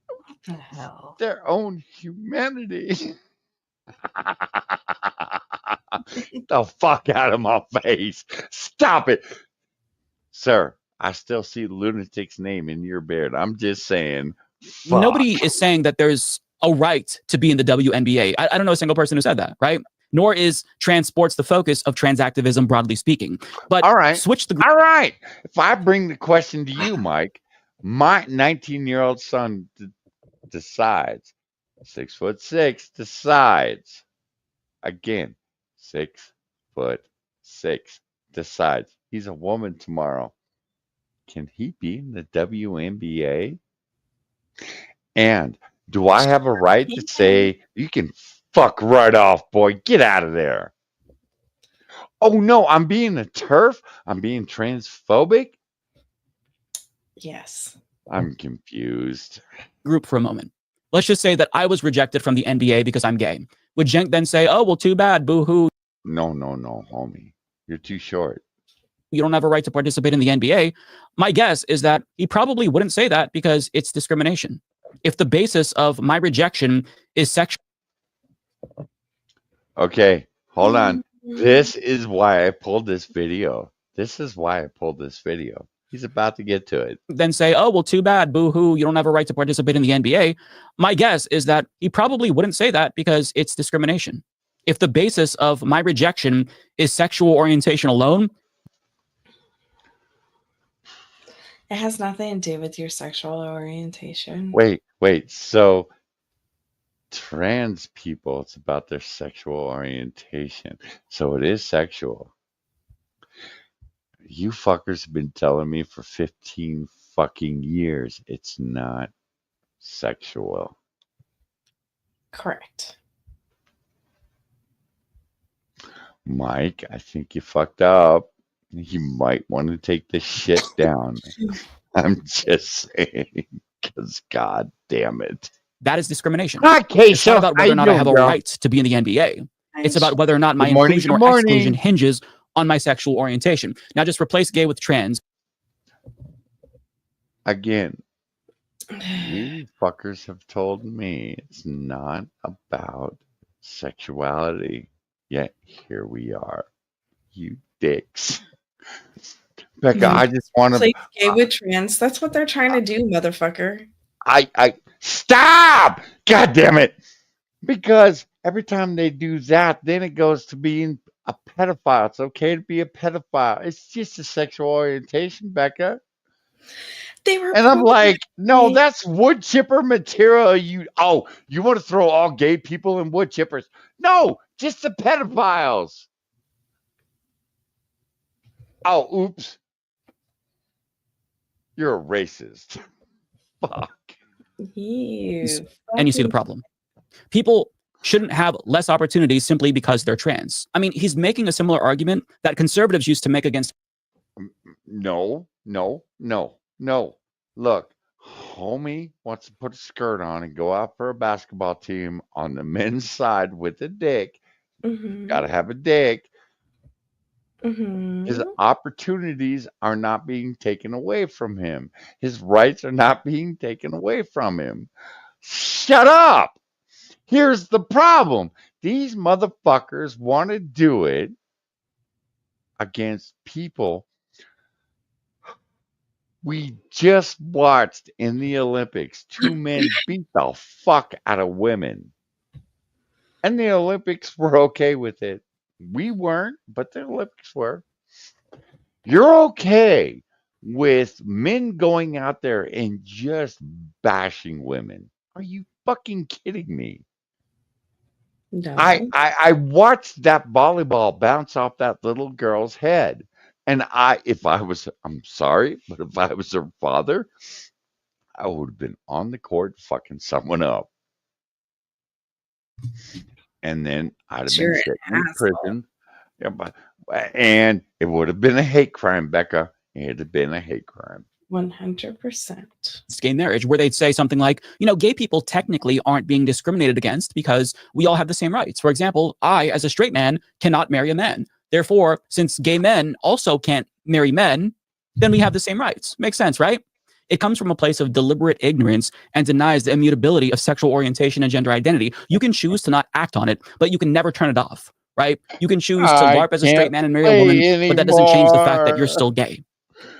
What the hell? Their own humanity. The fuck out of my face. Stop it. Sir, I still see lunatic's name in your beard. I'm just saying. Fuck. Nobody is saying that there's a right to be in the WNBA. I don't know a single person who said that, right? Nor is trans sports the focus of trans activism, broadly speaking. But all right. Switch the... All right. If I bring the question to you, Mike, my 19-year-old son decides, 6'6", decides, again, 6'6", decides he's a woman tomorrow. Can he be in the WNBA? And do I have a right to say, you can fuck right off, boy, get out of there? Oh no, I'm being a TERF? I'm being transphobic? Yes. I'm confused. Group for a moment. Let's just say that I was rejected from the NBA because I'm gay. Would Jenk then say, oh, well, too bad, boo-hoo? No, homie. You're too short. you don't have a right to participate in the NBA, my guess is that he probably wouldn't say that because it's discrimination. If the basis of my rejection is sexual. Okay, hold on. This is why I pulled this video. This is why I pulled this video. He's about to get to it. Then say, oh, well, too bad, boo-hoo, you don't have a right to participate in the NBA. My guess is that he probably wouldn't say that because it's discrimination. If the basis of my rejection is sexual orientation alone. It has nothing to do with your sexual orientation. Wait. So trans people, it's about their sexual orientation. So it is sexual. You fuckers have been telling me for 15 fucking years it's not sexual. Correct. Mike, I think you fucked up. You might want to take this shit down. I'm just saying, because god damn it. That is discrimination. Okay, it's not about whether or not I have a right to be in the NBA. It's about whether or not my inclusion or exclusion hinges on my sexual orientation. Now just replace gay with trans. Again, you fuckers have told me it's not about sexuality. Yet here we are. You dicks. Becca, I just want to play gay with trans. That's what they're trying to do, motherfucker. I stop! God damn it! Because every time they do that, then it goes to being a pedophile. It's okay to be a pedophile. It's just a sexual orientation, Becca. And I'm like, no, that's wood chipper material. You want to throw all gay people in wood chippers? No, just the pedophiles. Oh, oops. You're a racist. Fuck. And you see the problem. People shouldn't have less opportunities simply because they're trans. I mean, he's making a similar argument that conservatives used to make against. No. Look, homie wants to put a skirt on and go out for a basketball team on the men's side with a dick. Gotta have a dick. His opportunities are not being taken away from him. His rights are not being taken away from him. Shut up! Here's the problem. These motherfuckers want to do it against people. We just watched in the Olympics 2 men beat the fuck out of women. And the Olympics were okay with it. We weren't, but the Olympics were. You're okay with men going out there and just bashing women. Are you fucking kidding me? No. I watched that volleyball bounce off that little girl's head. And I'm sorry, but if I was her father, I would have been on the court fucking someone up. And then I'd have been sitting in prison. Yeah, and it would have been a hate crime, Becca. It'd have been a hate crime. 100%. Gay marriage, where they'd say something like, gay people technically aren't being discriminated against because we all have the same rights. For example, I, as a straight man, cannot marry a man. Therefore, since gay men also can't marry men, then we have the same rights. Makes sense, right? It comes from a place of deliberate ignorance and denies the immutability of sexual orientation and gender identity. You can choose to not act on it, but you can never turn it off, right? You can choose to LARP as a straight man and marry a woman, but that doesn't change the fact that you're still gay.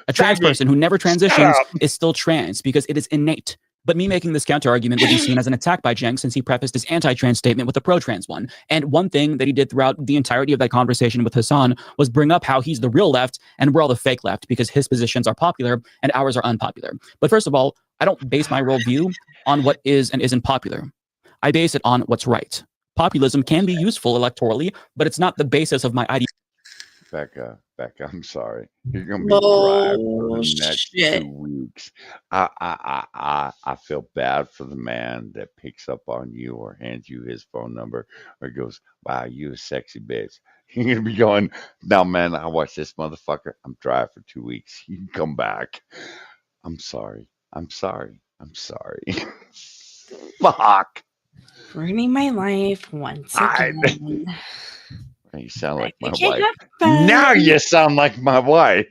A trans person who never transitions is still trans because it is innate. But me making this counter argument would be seen as an attack by Jenk since he prefaced his anti-trans statement with a pro-trans one. And one thing that he did throughout the entirety of that conversation with Hassan was bring up how he's the real left and we're all the fake left because his positions are popular and ours are unpopular. But first of all, I don't base my worldview on what is and isn't popular. I base it on what's right. Populism can be useful electorally, but it's not the basis of my ideology. Becca, I'm sorry. You're gonna be dry for the next 2 weeks. I feel bad for the man that picks up on you or hands you his phone number or goes, "Wow, you a sexy bitch." You're gonna be going, "No, man, I watched this motherfucker. I'm dry for 2 weeks. You can come back." I'm sorry. Fuck. Ruining my life once again. You sound like my It can't wife. happen. Now you sound like my wife.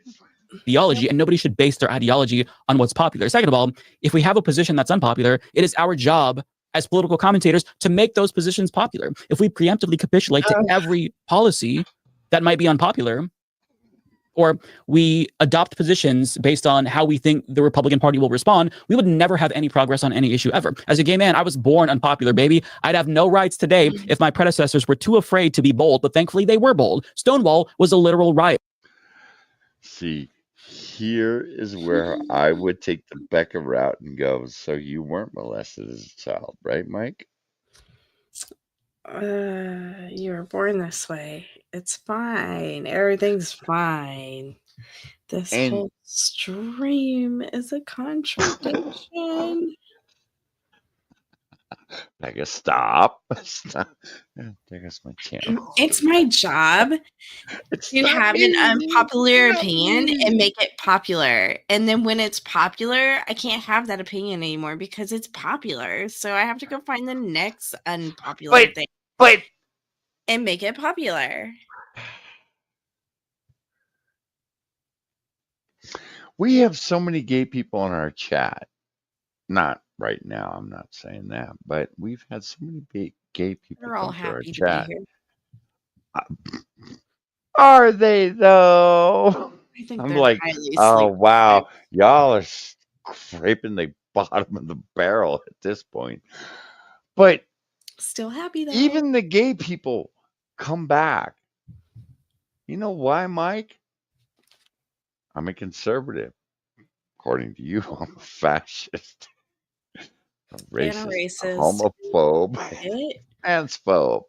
Ideology, and nobody should base their ideology on what's popular. Second of all, if we have a position that's unpopular, it is our job as political commentators to make those positions popular. If we preemptively capitulate to every policy that might be unpopular, or we adopt positions based on how we think the Republican Party will respond, we would never have any progress on any issue ever. As a gay man, I was born unpopular, baby. I'd have no rights today if my predecessors were too afraid to be bold, but thankfully they were bold. Stonewall was a literal riot. See, here is where I would take the Becca route and go, so you weren't molested as a child, right, Mike? You were born this way. It's fine. Everything's fine. This And- whole stream is a contradiction. Becca, stop. Stop. Yeah, there goes my channel. It's my job to have an unpopular opinion and make it popular. And then when it's popular, I can't have that opinion anymore because it's popular. So I have to go find the next unpopular thing. And make it popular. We have so many gay people in our chat. Not right now, I'm not saying that, but we've had so many gay people They're all come to our happy to chat. be here. Are they though? I think I'm they're like, highly oh sleep wow, y'all are scraping the bottom of the barrel at this point. But still happy though. Even the gay people come back. You know why, Mike? I'm a conservative. According to you, I'm a fascist, a racist, a homophobe, transphobe.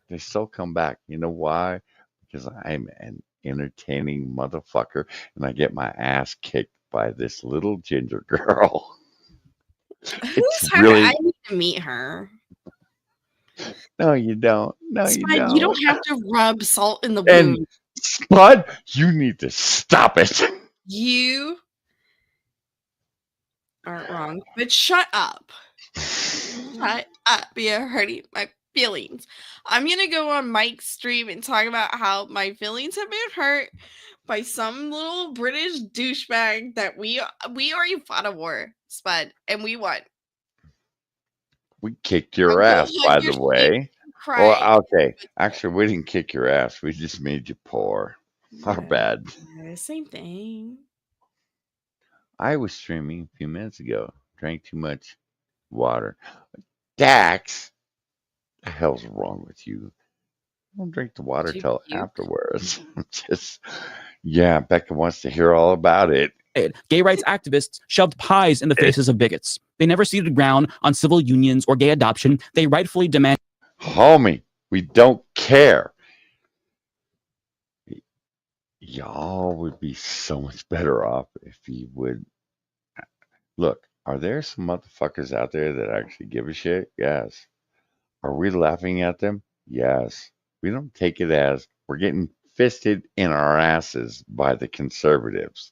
They still come back. You know why? Because I'm an entertaining motherfucker and I get my ass kicked by this little ginger girl. Who's her? really- I need to meet her. No, you don't. No, you Spud, don't. you don't have to rub salt in the And wound. Spud, you need to stop it. You aren't wrong, but shut up. Shut up. You're hurting my feelings. I'm going to go on Mike's stream and talk about how my feelings have been hurt by some little British douchebag that we already fought a war, Spud, and we won. We kicked your ass, by the way. Well, okay. Actually, we didn't kick your ass. We just made you poor. Our bad. Same thing. I was streaming a few minutes ago. Drank too much water. Dax, the hell's wrong with you? Don't drink the water till afterwards. Yeah, Becca wants to hear all about it. Gay rights activists shoved pies in the faces of bigots. They never ceded ground on civil unions or gay adoption. They rightfully demand. Homie, we don't care. Y'all would be so much better off if you would. Look, are there some motherfuckers out there that actually give a shit? Yes. Are we laughing at them? Yes. We don't take it as we're getting fisted in our asses by the conservatives.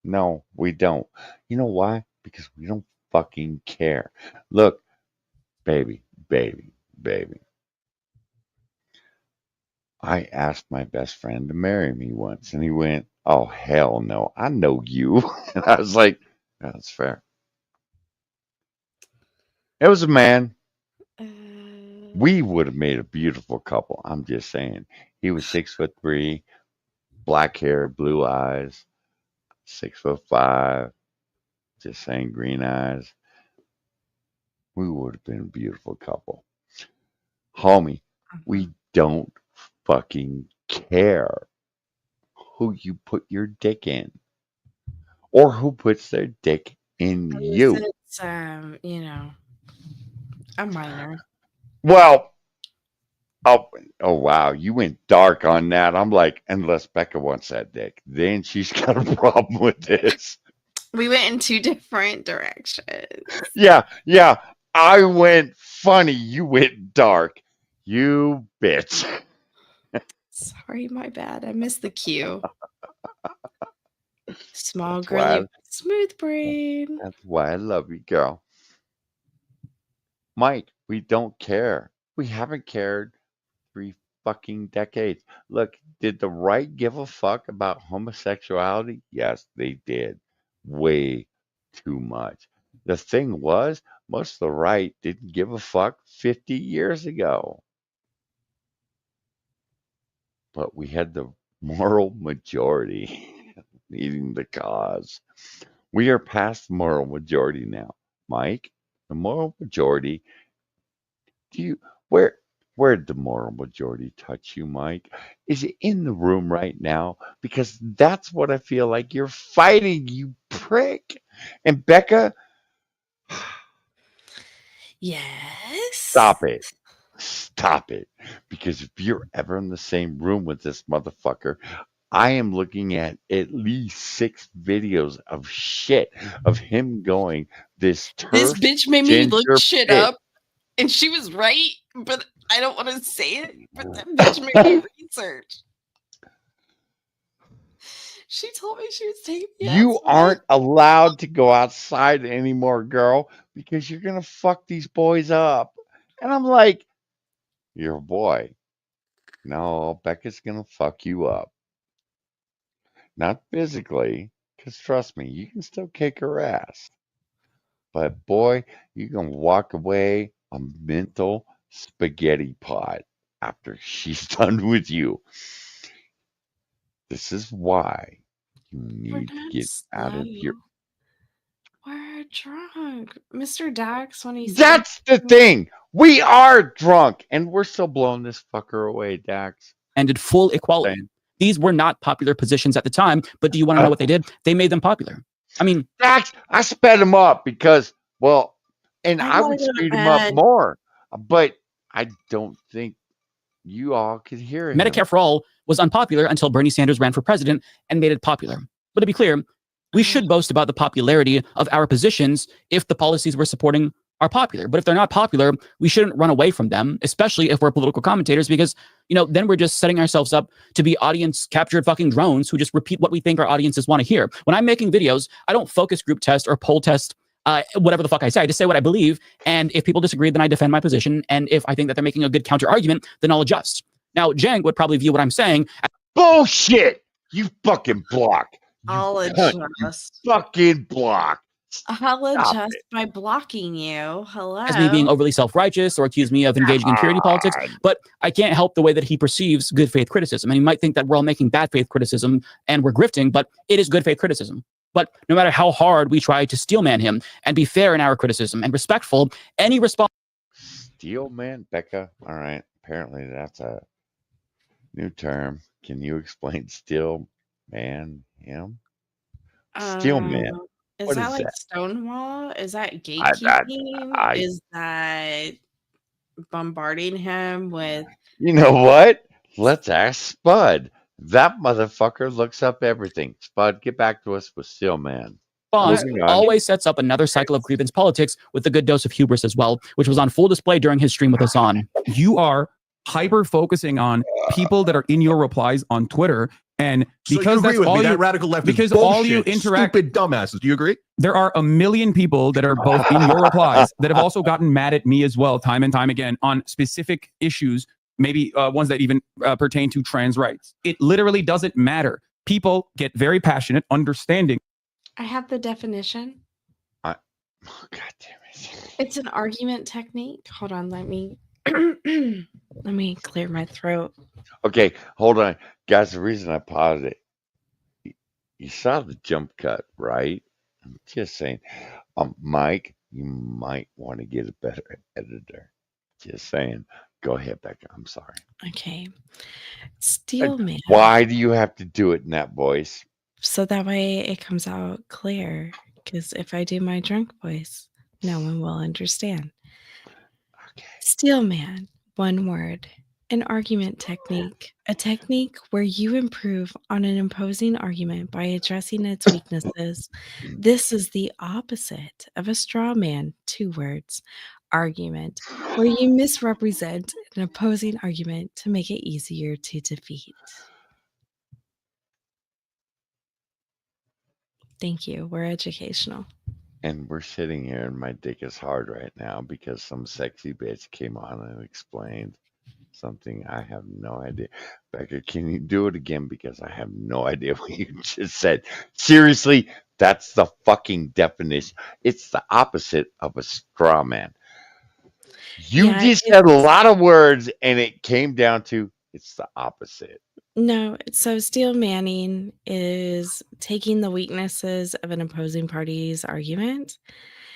No, we don't. You know why? Because we don't fucking care. Look, baby. I asked my best friend to marry me once, and he went, "Oh, hell no, I know you." And I was like, yeah, that's fair. It was a man. We would have made a beautiful couple. I'm just saying. He was 6'3", black hair, blue eyes, 6'5". Just saying, green eyes. We would have been a beautiful couple. Homie, we don't fucking care who you put your dick in or who puts their dick in you. It's, you know, a minor. Well, oh wow, you went dark on that. I'm like, unless Becca wants that dick, then she's got a problem with this. We went in two different directions. Yeah. I went funny. You went dark. You bitch. Sorry, my bad. I missed the cue. Small That's girly, why smooth brain. That's why I love you, girl. Mike, we don't care. We haven't cared 3 fucking decades. Look, did the right give a fuck about homosexuality? Yes, they did. Way too much. The thing was, most of the right didn't give a fuck 50 years ago. But we had the moral majority leading the cause. We are past the moral majority now. Mike, the moral majority, do you where'd the moral majority touch you, Mike? Is it in the room right now? Because that's what I feel like you're fighting, you prick. And Becca, Yes. stop it. Stop it. Because if you're ever in the same room with this motherfucker, I am looking at least 6 videos of shit of him going, this This turf bitch made me look ginger shit bitch. up, and she was right, but I don't want to say it. But that bitch made me research. She told me she was taking me You outside. aren't allowed to go outside anymore, girl, because you're gonna fuck these boys up. And I'm like, you're a boy. No, Becca's gonna fuck you up. Not physically, because trust me, you can still kick her ass. But boy, you can walk away a mental spaghetti pot after she's done with you. This is why you We're need to not get out of your. slow. We're drunk. Mr. Dax, when he said That's the thing. We are drunk, and we're still blowing this fucker away, Dax. Ended full equality. These were not popular positions at the time, but do you want to know what they did? They made them popular. I mean, Dax, I sped him up because, well, and I I would wanted to speed him up add- more, but I don't think you all could hear him. Medicare for All was unpopular until Bernie Sanders ran for president and made it popular. But to be clear, we should boast about the popularity of our positions if the policies we're supporting are popular. But if they're not popular, we shouldn't run away from them, especially if we're political commentators, because, you know, then we're just setting ourselves up to be audience captured fucking drones who just repeat what we think our audiences want to hear. When I'm making videos, I don't focus group test or poll test whatever the fuck I say. I just say what I believe. And if people disagree, then I defend my position. And if I think that they're making a good counter argument, then I'll adjust. Now, Jang would probably view what I'm saying. Bullshit! You fucking block. I'll cunt, you adjust. fucking block. I'll Stop adjust it. by blocking you. Hello. As me being overly self-righteous or accuse me of engaging in purity politics, but I can't help the way that he perceives good faith criticism. And he might think that we're all making bad faith criticism and we're grifting, but it is good faith criticism. But no matter how hard we try to steelman him and be fair in our criticism and respectful, any response... Steelman, Becca? All right. Apparently that's a new term. Can you explain steel man, him? Steelman. Is What that is like that? Stonewall? Is that I- gatekeeping? Is that bombarding him with You know what? Let's ask Spud. That motherfucker looks up everything. Spud, get back to us with Steelman. Moving on. always sets up another cycle of grievance politics with a good dose of hubris as well, which was on full display during his stream with us on. You are hyper focusing on people that are in your replies on Twitter, and So because you agree that's with all me, you that radical left because is all you bullshit, interact stupid dumbasses. Do you agree? There are a million people that are both in your replies that have also gotten mad at me as well, time and time again, on specific issues, maybe ones that even pertain to trans rights. It literally doesn't matter. People get very passionate, understanding. I have the definition. God damn it. It's an argument technique. Hold on, let me let me clear my throat. Okay, hold on. Guys, the reason I paused it, you saw the jump cut, right? I'm just saying. Mike, you might want to get a better editor. Just saying. Go ahead, Becca. I'm sorry. Okay. Steelman. Why do you have to do it in that voice? So that way it comes out clear. Because if I do my drunk voice, no one will understand. Okay. Steelman, one word. An argument technique. A technique where you improve on an imposing argument by addressing its weaknesses. This is the opposite of a straw man, 2 words, argument, where you misrepresent an opposing argument to make it easier to defeat. Thank you. We're educational. And we're sitting here and my dick is hard right now because some sexy bitch came on and explained something I have no idea. Becca, can you do it again? Because I have no idea what you just said. Seriously, that's the fucking definition. It's the opposite of a straw man. You Yeah, just said a lot of words and it came down to it's the opposite. No, so steel manning is taking the weaknesses of an opposing party's argument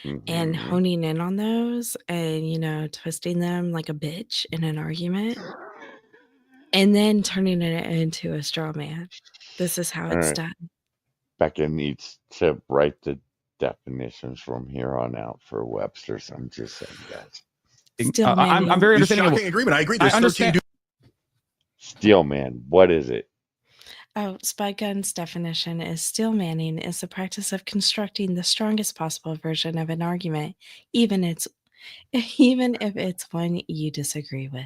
and Mhm. honing in on those and, twisting them like a bitch in an argument and then turning it into a straw man. This is how All it's right. done. Becca needs to write the definitions from here on out for Webster's. I'm just saying, guys. Steel I'm manning. very There's understanding. shocking agreement. I agree. There's I 13 understand. Steel man, what is it? Oh, Spy Gun's definition is steel manning is the practice of constructing the strongest possible version of an argument, even if it's one you disagree with.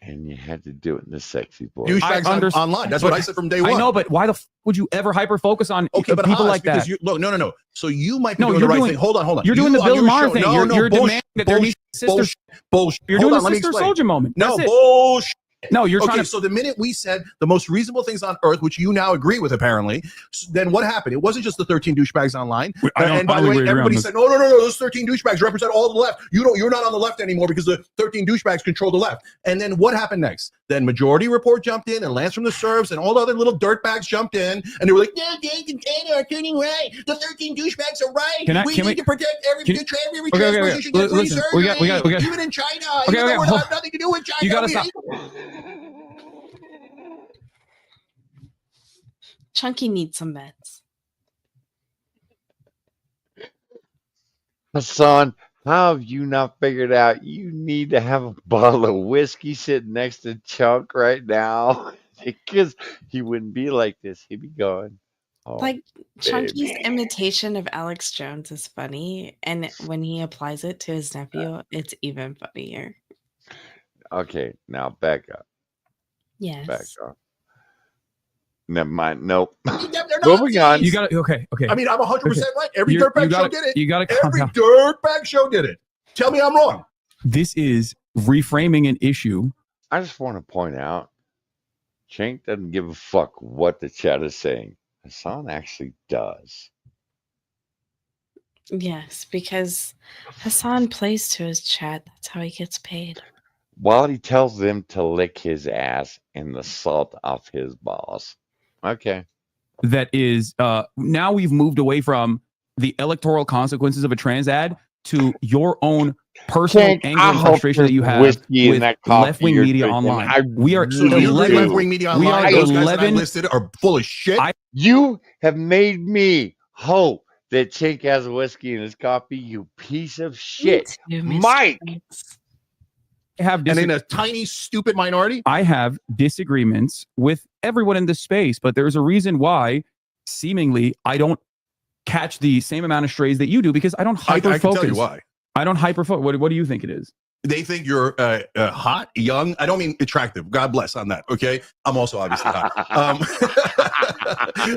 And you had to do it in the sexy voice. Douchebags online. That's what I said from day one. I know, but why the would you ever hyper focus on Okay, but people Haas, like because that? you look, no. So you might be No, doing the you're right doing- thing. Hold on. You're doing You the on Bill your Maher show- thing. No, You're bullshit, demanding that there needs bullshit, bullshit. You're Hold doing on, the let me Sister explain. Soldier moment. No, That's it. bullshit. No, you're trying to. So the minute we said the most reasonable things on earth, which you now agree with, apparently, then what happened? It wasn't just the 13 douchebags online. And by the way, everybody said, no, those 13 douchebags represent all the left. You're not on the left anymore because the 13 douchebags control the left. And then what happened next? Then Majority Report jumped in, and Lance from the Serbs, and all the other little dirtbags jumped in, and they were like, no, James and Canada are turning right. The 13 douchebags are right. We need to protect every trans person get free Listen, surgery. we got Even in China. Okay, Even though we hold- have nothing to do with China. You gotta we stop. Chunky needs some meds. Hassan, how have you not figured out you need to have a bottle of whiskey sitting next to Chunk right now? Because he wouldn't be like this. He'd be going, oh, Like Chunky's baby. imitation of Alex Jones is funny, and when he applies it to his nephew, it's even funnier. Okay, now Becca. Yes. Becca. Never mind. Nope. They're not. Moving on. You got to. Okay. I mean, I'm 100% right. Every You dirtbag show gotta- did it. you gotta calm Every down. dirtbag show did it. Tell me I'm wrong. This is reframing an issue. I just want to point out, Chink doesn't give a fuck what the chat is saying. Hassan actually does. Yes, because Hassan plays to his chat. That's how he gets paid. While he tells them to lick his ass and the salt off his balls. Okay. That is now we've moved away from the electoral consequences of a trans ad to your own personal Chink, anger I and hope frustration that there's you have whiskey in with that coffee left-wing you're media drinking. online. I We are So you agree left-wing media online, those guys that I 11 listed are full of shit? You have made me hope that Chink has whiskey in his coffee, you piece of shit. Mike! have and in a tiny, stupid minority? I have disagreements with everyone in this space, but there's a reason why seemingly I don't catch the same amount of strays that you do because I don't hyper focus. I can tell you why. I don't hyper focus. What do you think it is? They think you're hot, young. I don't mean attractive. God bless on that. Okay, I'm also obviously hot.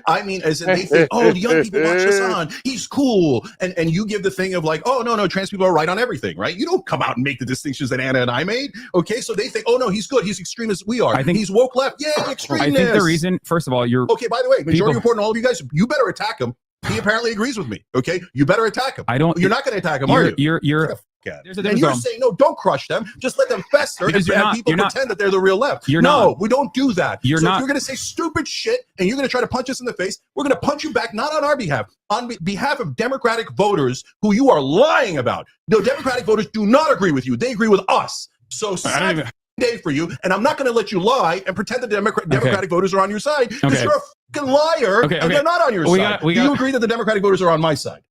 I mean, as in they think, oh, the young people watch Hassan. He's cool, and you give the thing of like, oh no, trans people are right on everything, right? You don't come out and make the distinctions that Anna and I made. Okay, so they think, oh no, he's good. He's extreme as we are. I think he's woke left. Yeah, extremeness. I think the reason, first of all, you're okay. By the way, majority people- report and all of you guys, you better attack him. He apparently agrees with me. Okay, you better attack him. I don't. You're not going to attack him, are you? You're. There's and you're saying no, don't crush them. Just let them fester Because and you're not- people you're not- pretend that they're the real left. You're no, not. we don't do that. You're so not. if you're going to say stupid shit and you're going to try to punch us in the face, we're going to punch you back, not on our behalf, on behalf of Democratic voters who you are lying about. No, Democratic voters do not agree with you. They agree with us. So sad day for you, and I'm not going to let you lie and pretend that Democratic voters are on your side because Okay. you're a fucking liar and they're not on your side. Do you agree that the Democratic voters are on my side?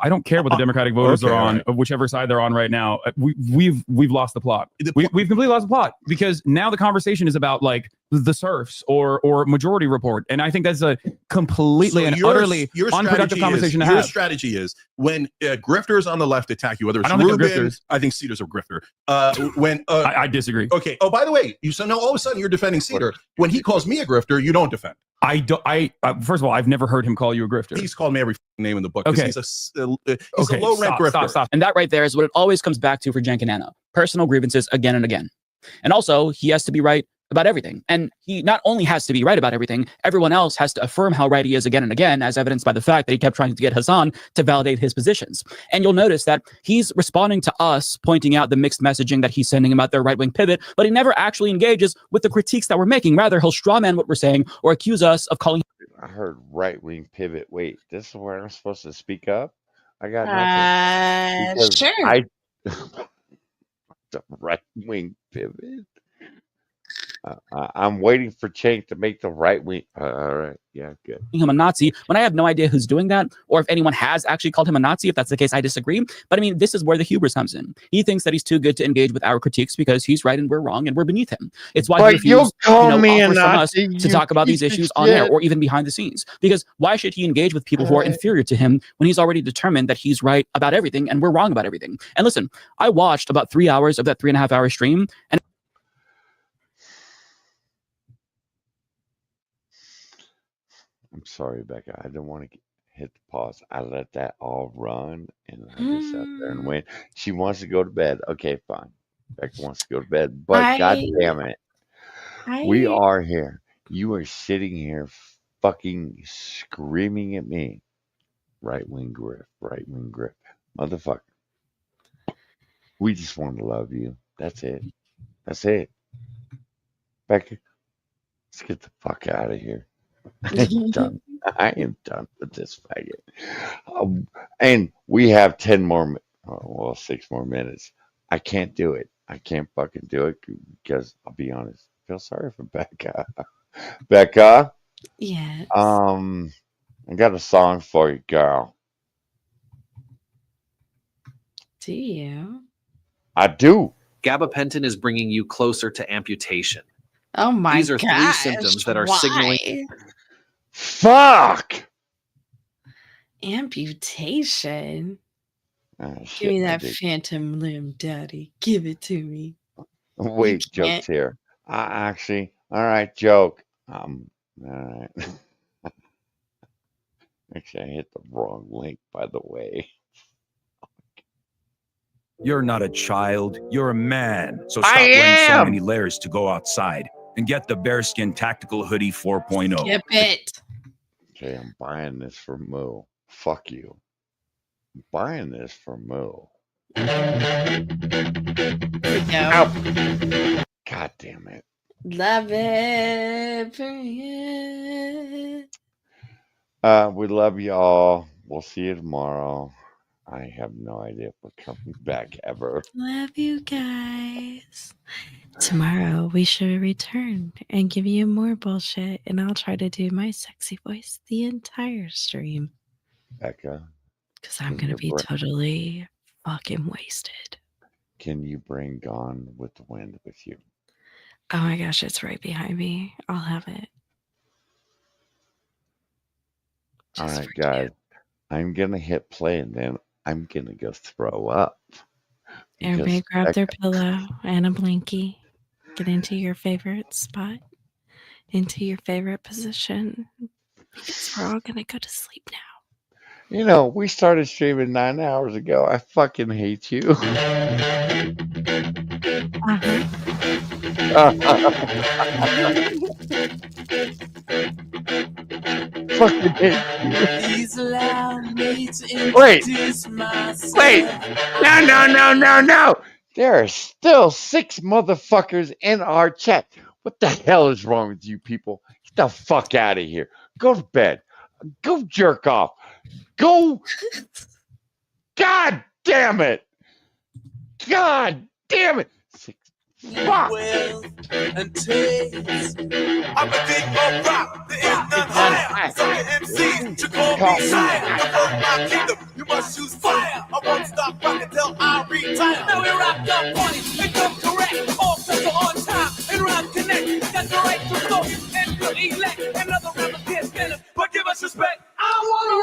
I don't care what the Democratic voters okay, are on, all whichever side they're on right now. We've lost the plot. We've completely lost the plot because now the conversation is about like the serfs or Majority Report, and I think that's a completely and utterly unproductive conversation to have. Your strategy is when grifters on the left attack you, whether it's I don't think they're Rubin, grifters. I think Cedar's a grifter. When I disagree. Okay. Oh, by the way, so now all of a sudden you're defending Cedar. When he calls me a grifter, you don't defend. I don't. First of all, I've never heard him call you a grifter. He's called me every name in the book. 'Cause Okay. He's a low rent grifter. And that right there is what it always comes back to for Jenk and Anna. Personal grievances again and again. And also, he has to be right about everything. And he not only has to be right about everything, everyone else has to affirm how right he is again and again, as evidenced by the fact that he kept trying to get Hassan to validate his positions. And you'll notice that he's responding to us, pointing out the mixed messaging that he's sending about their right-wing pivot, but he never actually engages with the critiques that we're making. Rather, he'll strawman what we're saying or accuse us of calling. I heard right-wing pivot. Wait, this is where I'm supposed to speak up? I got nothing. Because Sure. the right-wing pivot? I'm waiting for Cenk to make the right wing. All right. Yeah, good. Him a Nazi when I have no idea who's doing that, or if anyone has actually called him a Nazi. If that's the case, I disagree. But I mean, this is where the hubris comes in. He thinks that he's too good to engage with our critiques because he's right and we're wrong and we're beneath him. It's why he refuses, offers from us to talk about these issues on air or even behind the scenes. Because why should he engage with people who are inferior to him when he's already determined that he's right about everything and we're wrong about everything? And listen, I watched about 3 hours of that 3.5 hour stream, and I'm sorry, Becca. I don't want to hit the pause. I let that all run, and I just sat there and went. She wants to go to bed. Okay, fine. Becca wants to go to bed, but God damn it, we are here. You are sitting here, fucking screaming at me. Right wing grip, motherfucker. We just want to love you. That's it. That's it. Becca, let's get the fuck out of here. I'm done. I am done with this faggot. And we have 10 more, 6 more minutes. I can't do it. I can't fucking do it because I'll be honest. I feel sorry for Becca. Becca? Yes. I got a song for you, girl. Do you? I do. Gabapentin is bringing you closer to amputation. Oh my These are gosh, 3 symptoms that are why? signaling. Fuck! Amputation. Oh, shit, Give me that I did. phantom limb, daddy. Give it to me. Wait, You can't. joke's here. Actually, all right, joke. All right. Actually, I hit the wrong link, by the way. You're not a child, you're a man. So I stop wearing so am! many layers to go outside and get the bearskin tactical hoodie 4.0. Skip it. Okay, I'm buying this for Moo. Fuck you. I'm buying this for Moo. Ow. God damn it. Love it for you. We love y'all. We'll see you tomorrow. I have no idea if we're coming back ever. Love you guys. Tomorrow we should return and give you more bullshit, and I'll try to do my sexy voice the entire stream. Becca. Because I'm going to be totally fucking wasted. Can you bring Gone with the Wind with you? Oh my gosh, it's right behind me. I'll have it. All right, guys. I'm going to hit play and then I'm going to go throw up. Everybody grab their pillow and a blankie. Get into your favorite spot. Into your favorite position. Because we're all going to go to sleep now. You know, we started streaming 9 hours ago. I fucking hate you. Fucking hate you. Please allow me to Wait. introduce myself. Wait. No. There are still 6 motherfuckers in our chat. What the hell is wrong with you people? Get the fuck out of here. Go to bed. Go jerk off. Go. God damn it. God damn it. 6. Fuck. And taste. I'm a big old rock. There is none higher. So your MCs should call me sire. To hold my kingdom, you must choose fire. I won't stop rocking till I retire. Now we rock up on it and come correct. All special on time and rhyme connect. Got the right to focus and to elect. Another rapper can't stand us, but give us respect. I wanna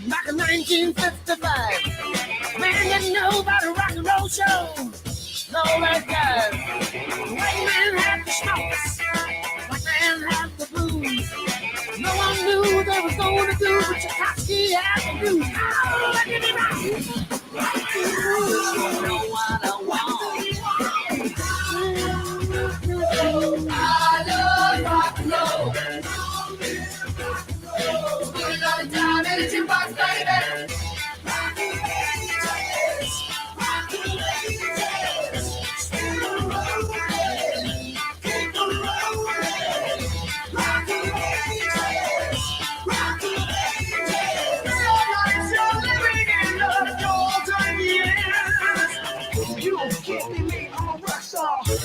Back in 1955. Man didn't know about a rock and roll show. No, that guy. White man had the smokes. White man had the blues. No one knew they was going to do what Tchaikovsky had to do. Oh, let me rock. You know what I want. I love rock and roll. Spend a lot of time in the jukebox, baby.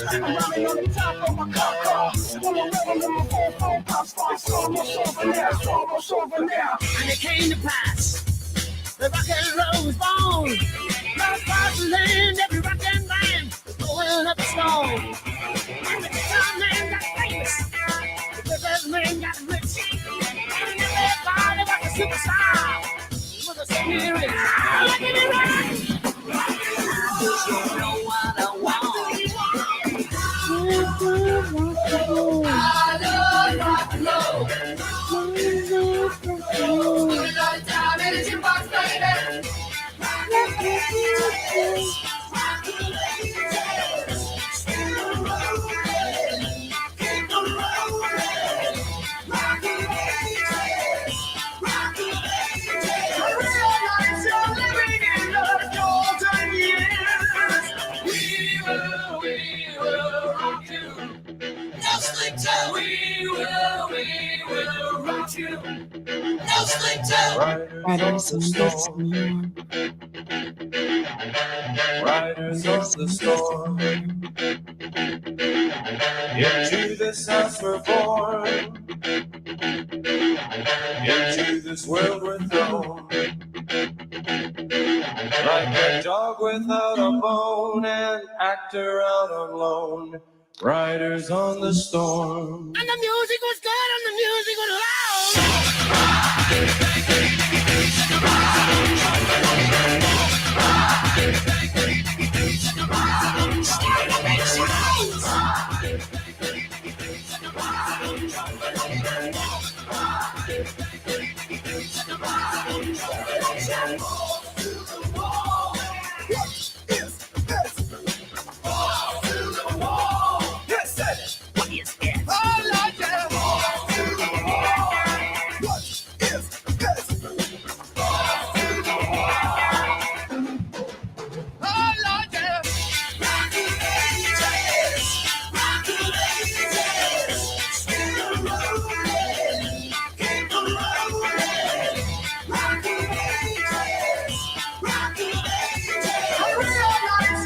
I'm running on the top of my car. When I'm running in my phone pops, almost over now. And it came to pass. The rock and roll was born. Love across the land, every rock and band going up a stone. And the guitar man got famous. The business man got rich. And everybody was a superstar. With a spirit. Let me rock. You know what I want. I love rock and roll. Put a lot of time in the jukebox, baby. We will rock you. No splinter. Riders on the storm. Riders on the storm. Into this house we're born. Into this world we're thrown. Like a dog without a bone, an actor out on loan. Riders on the storm. And the music was good and the music was loud. Start the big sounds.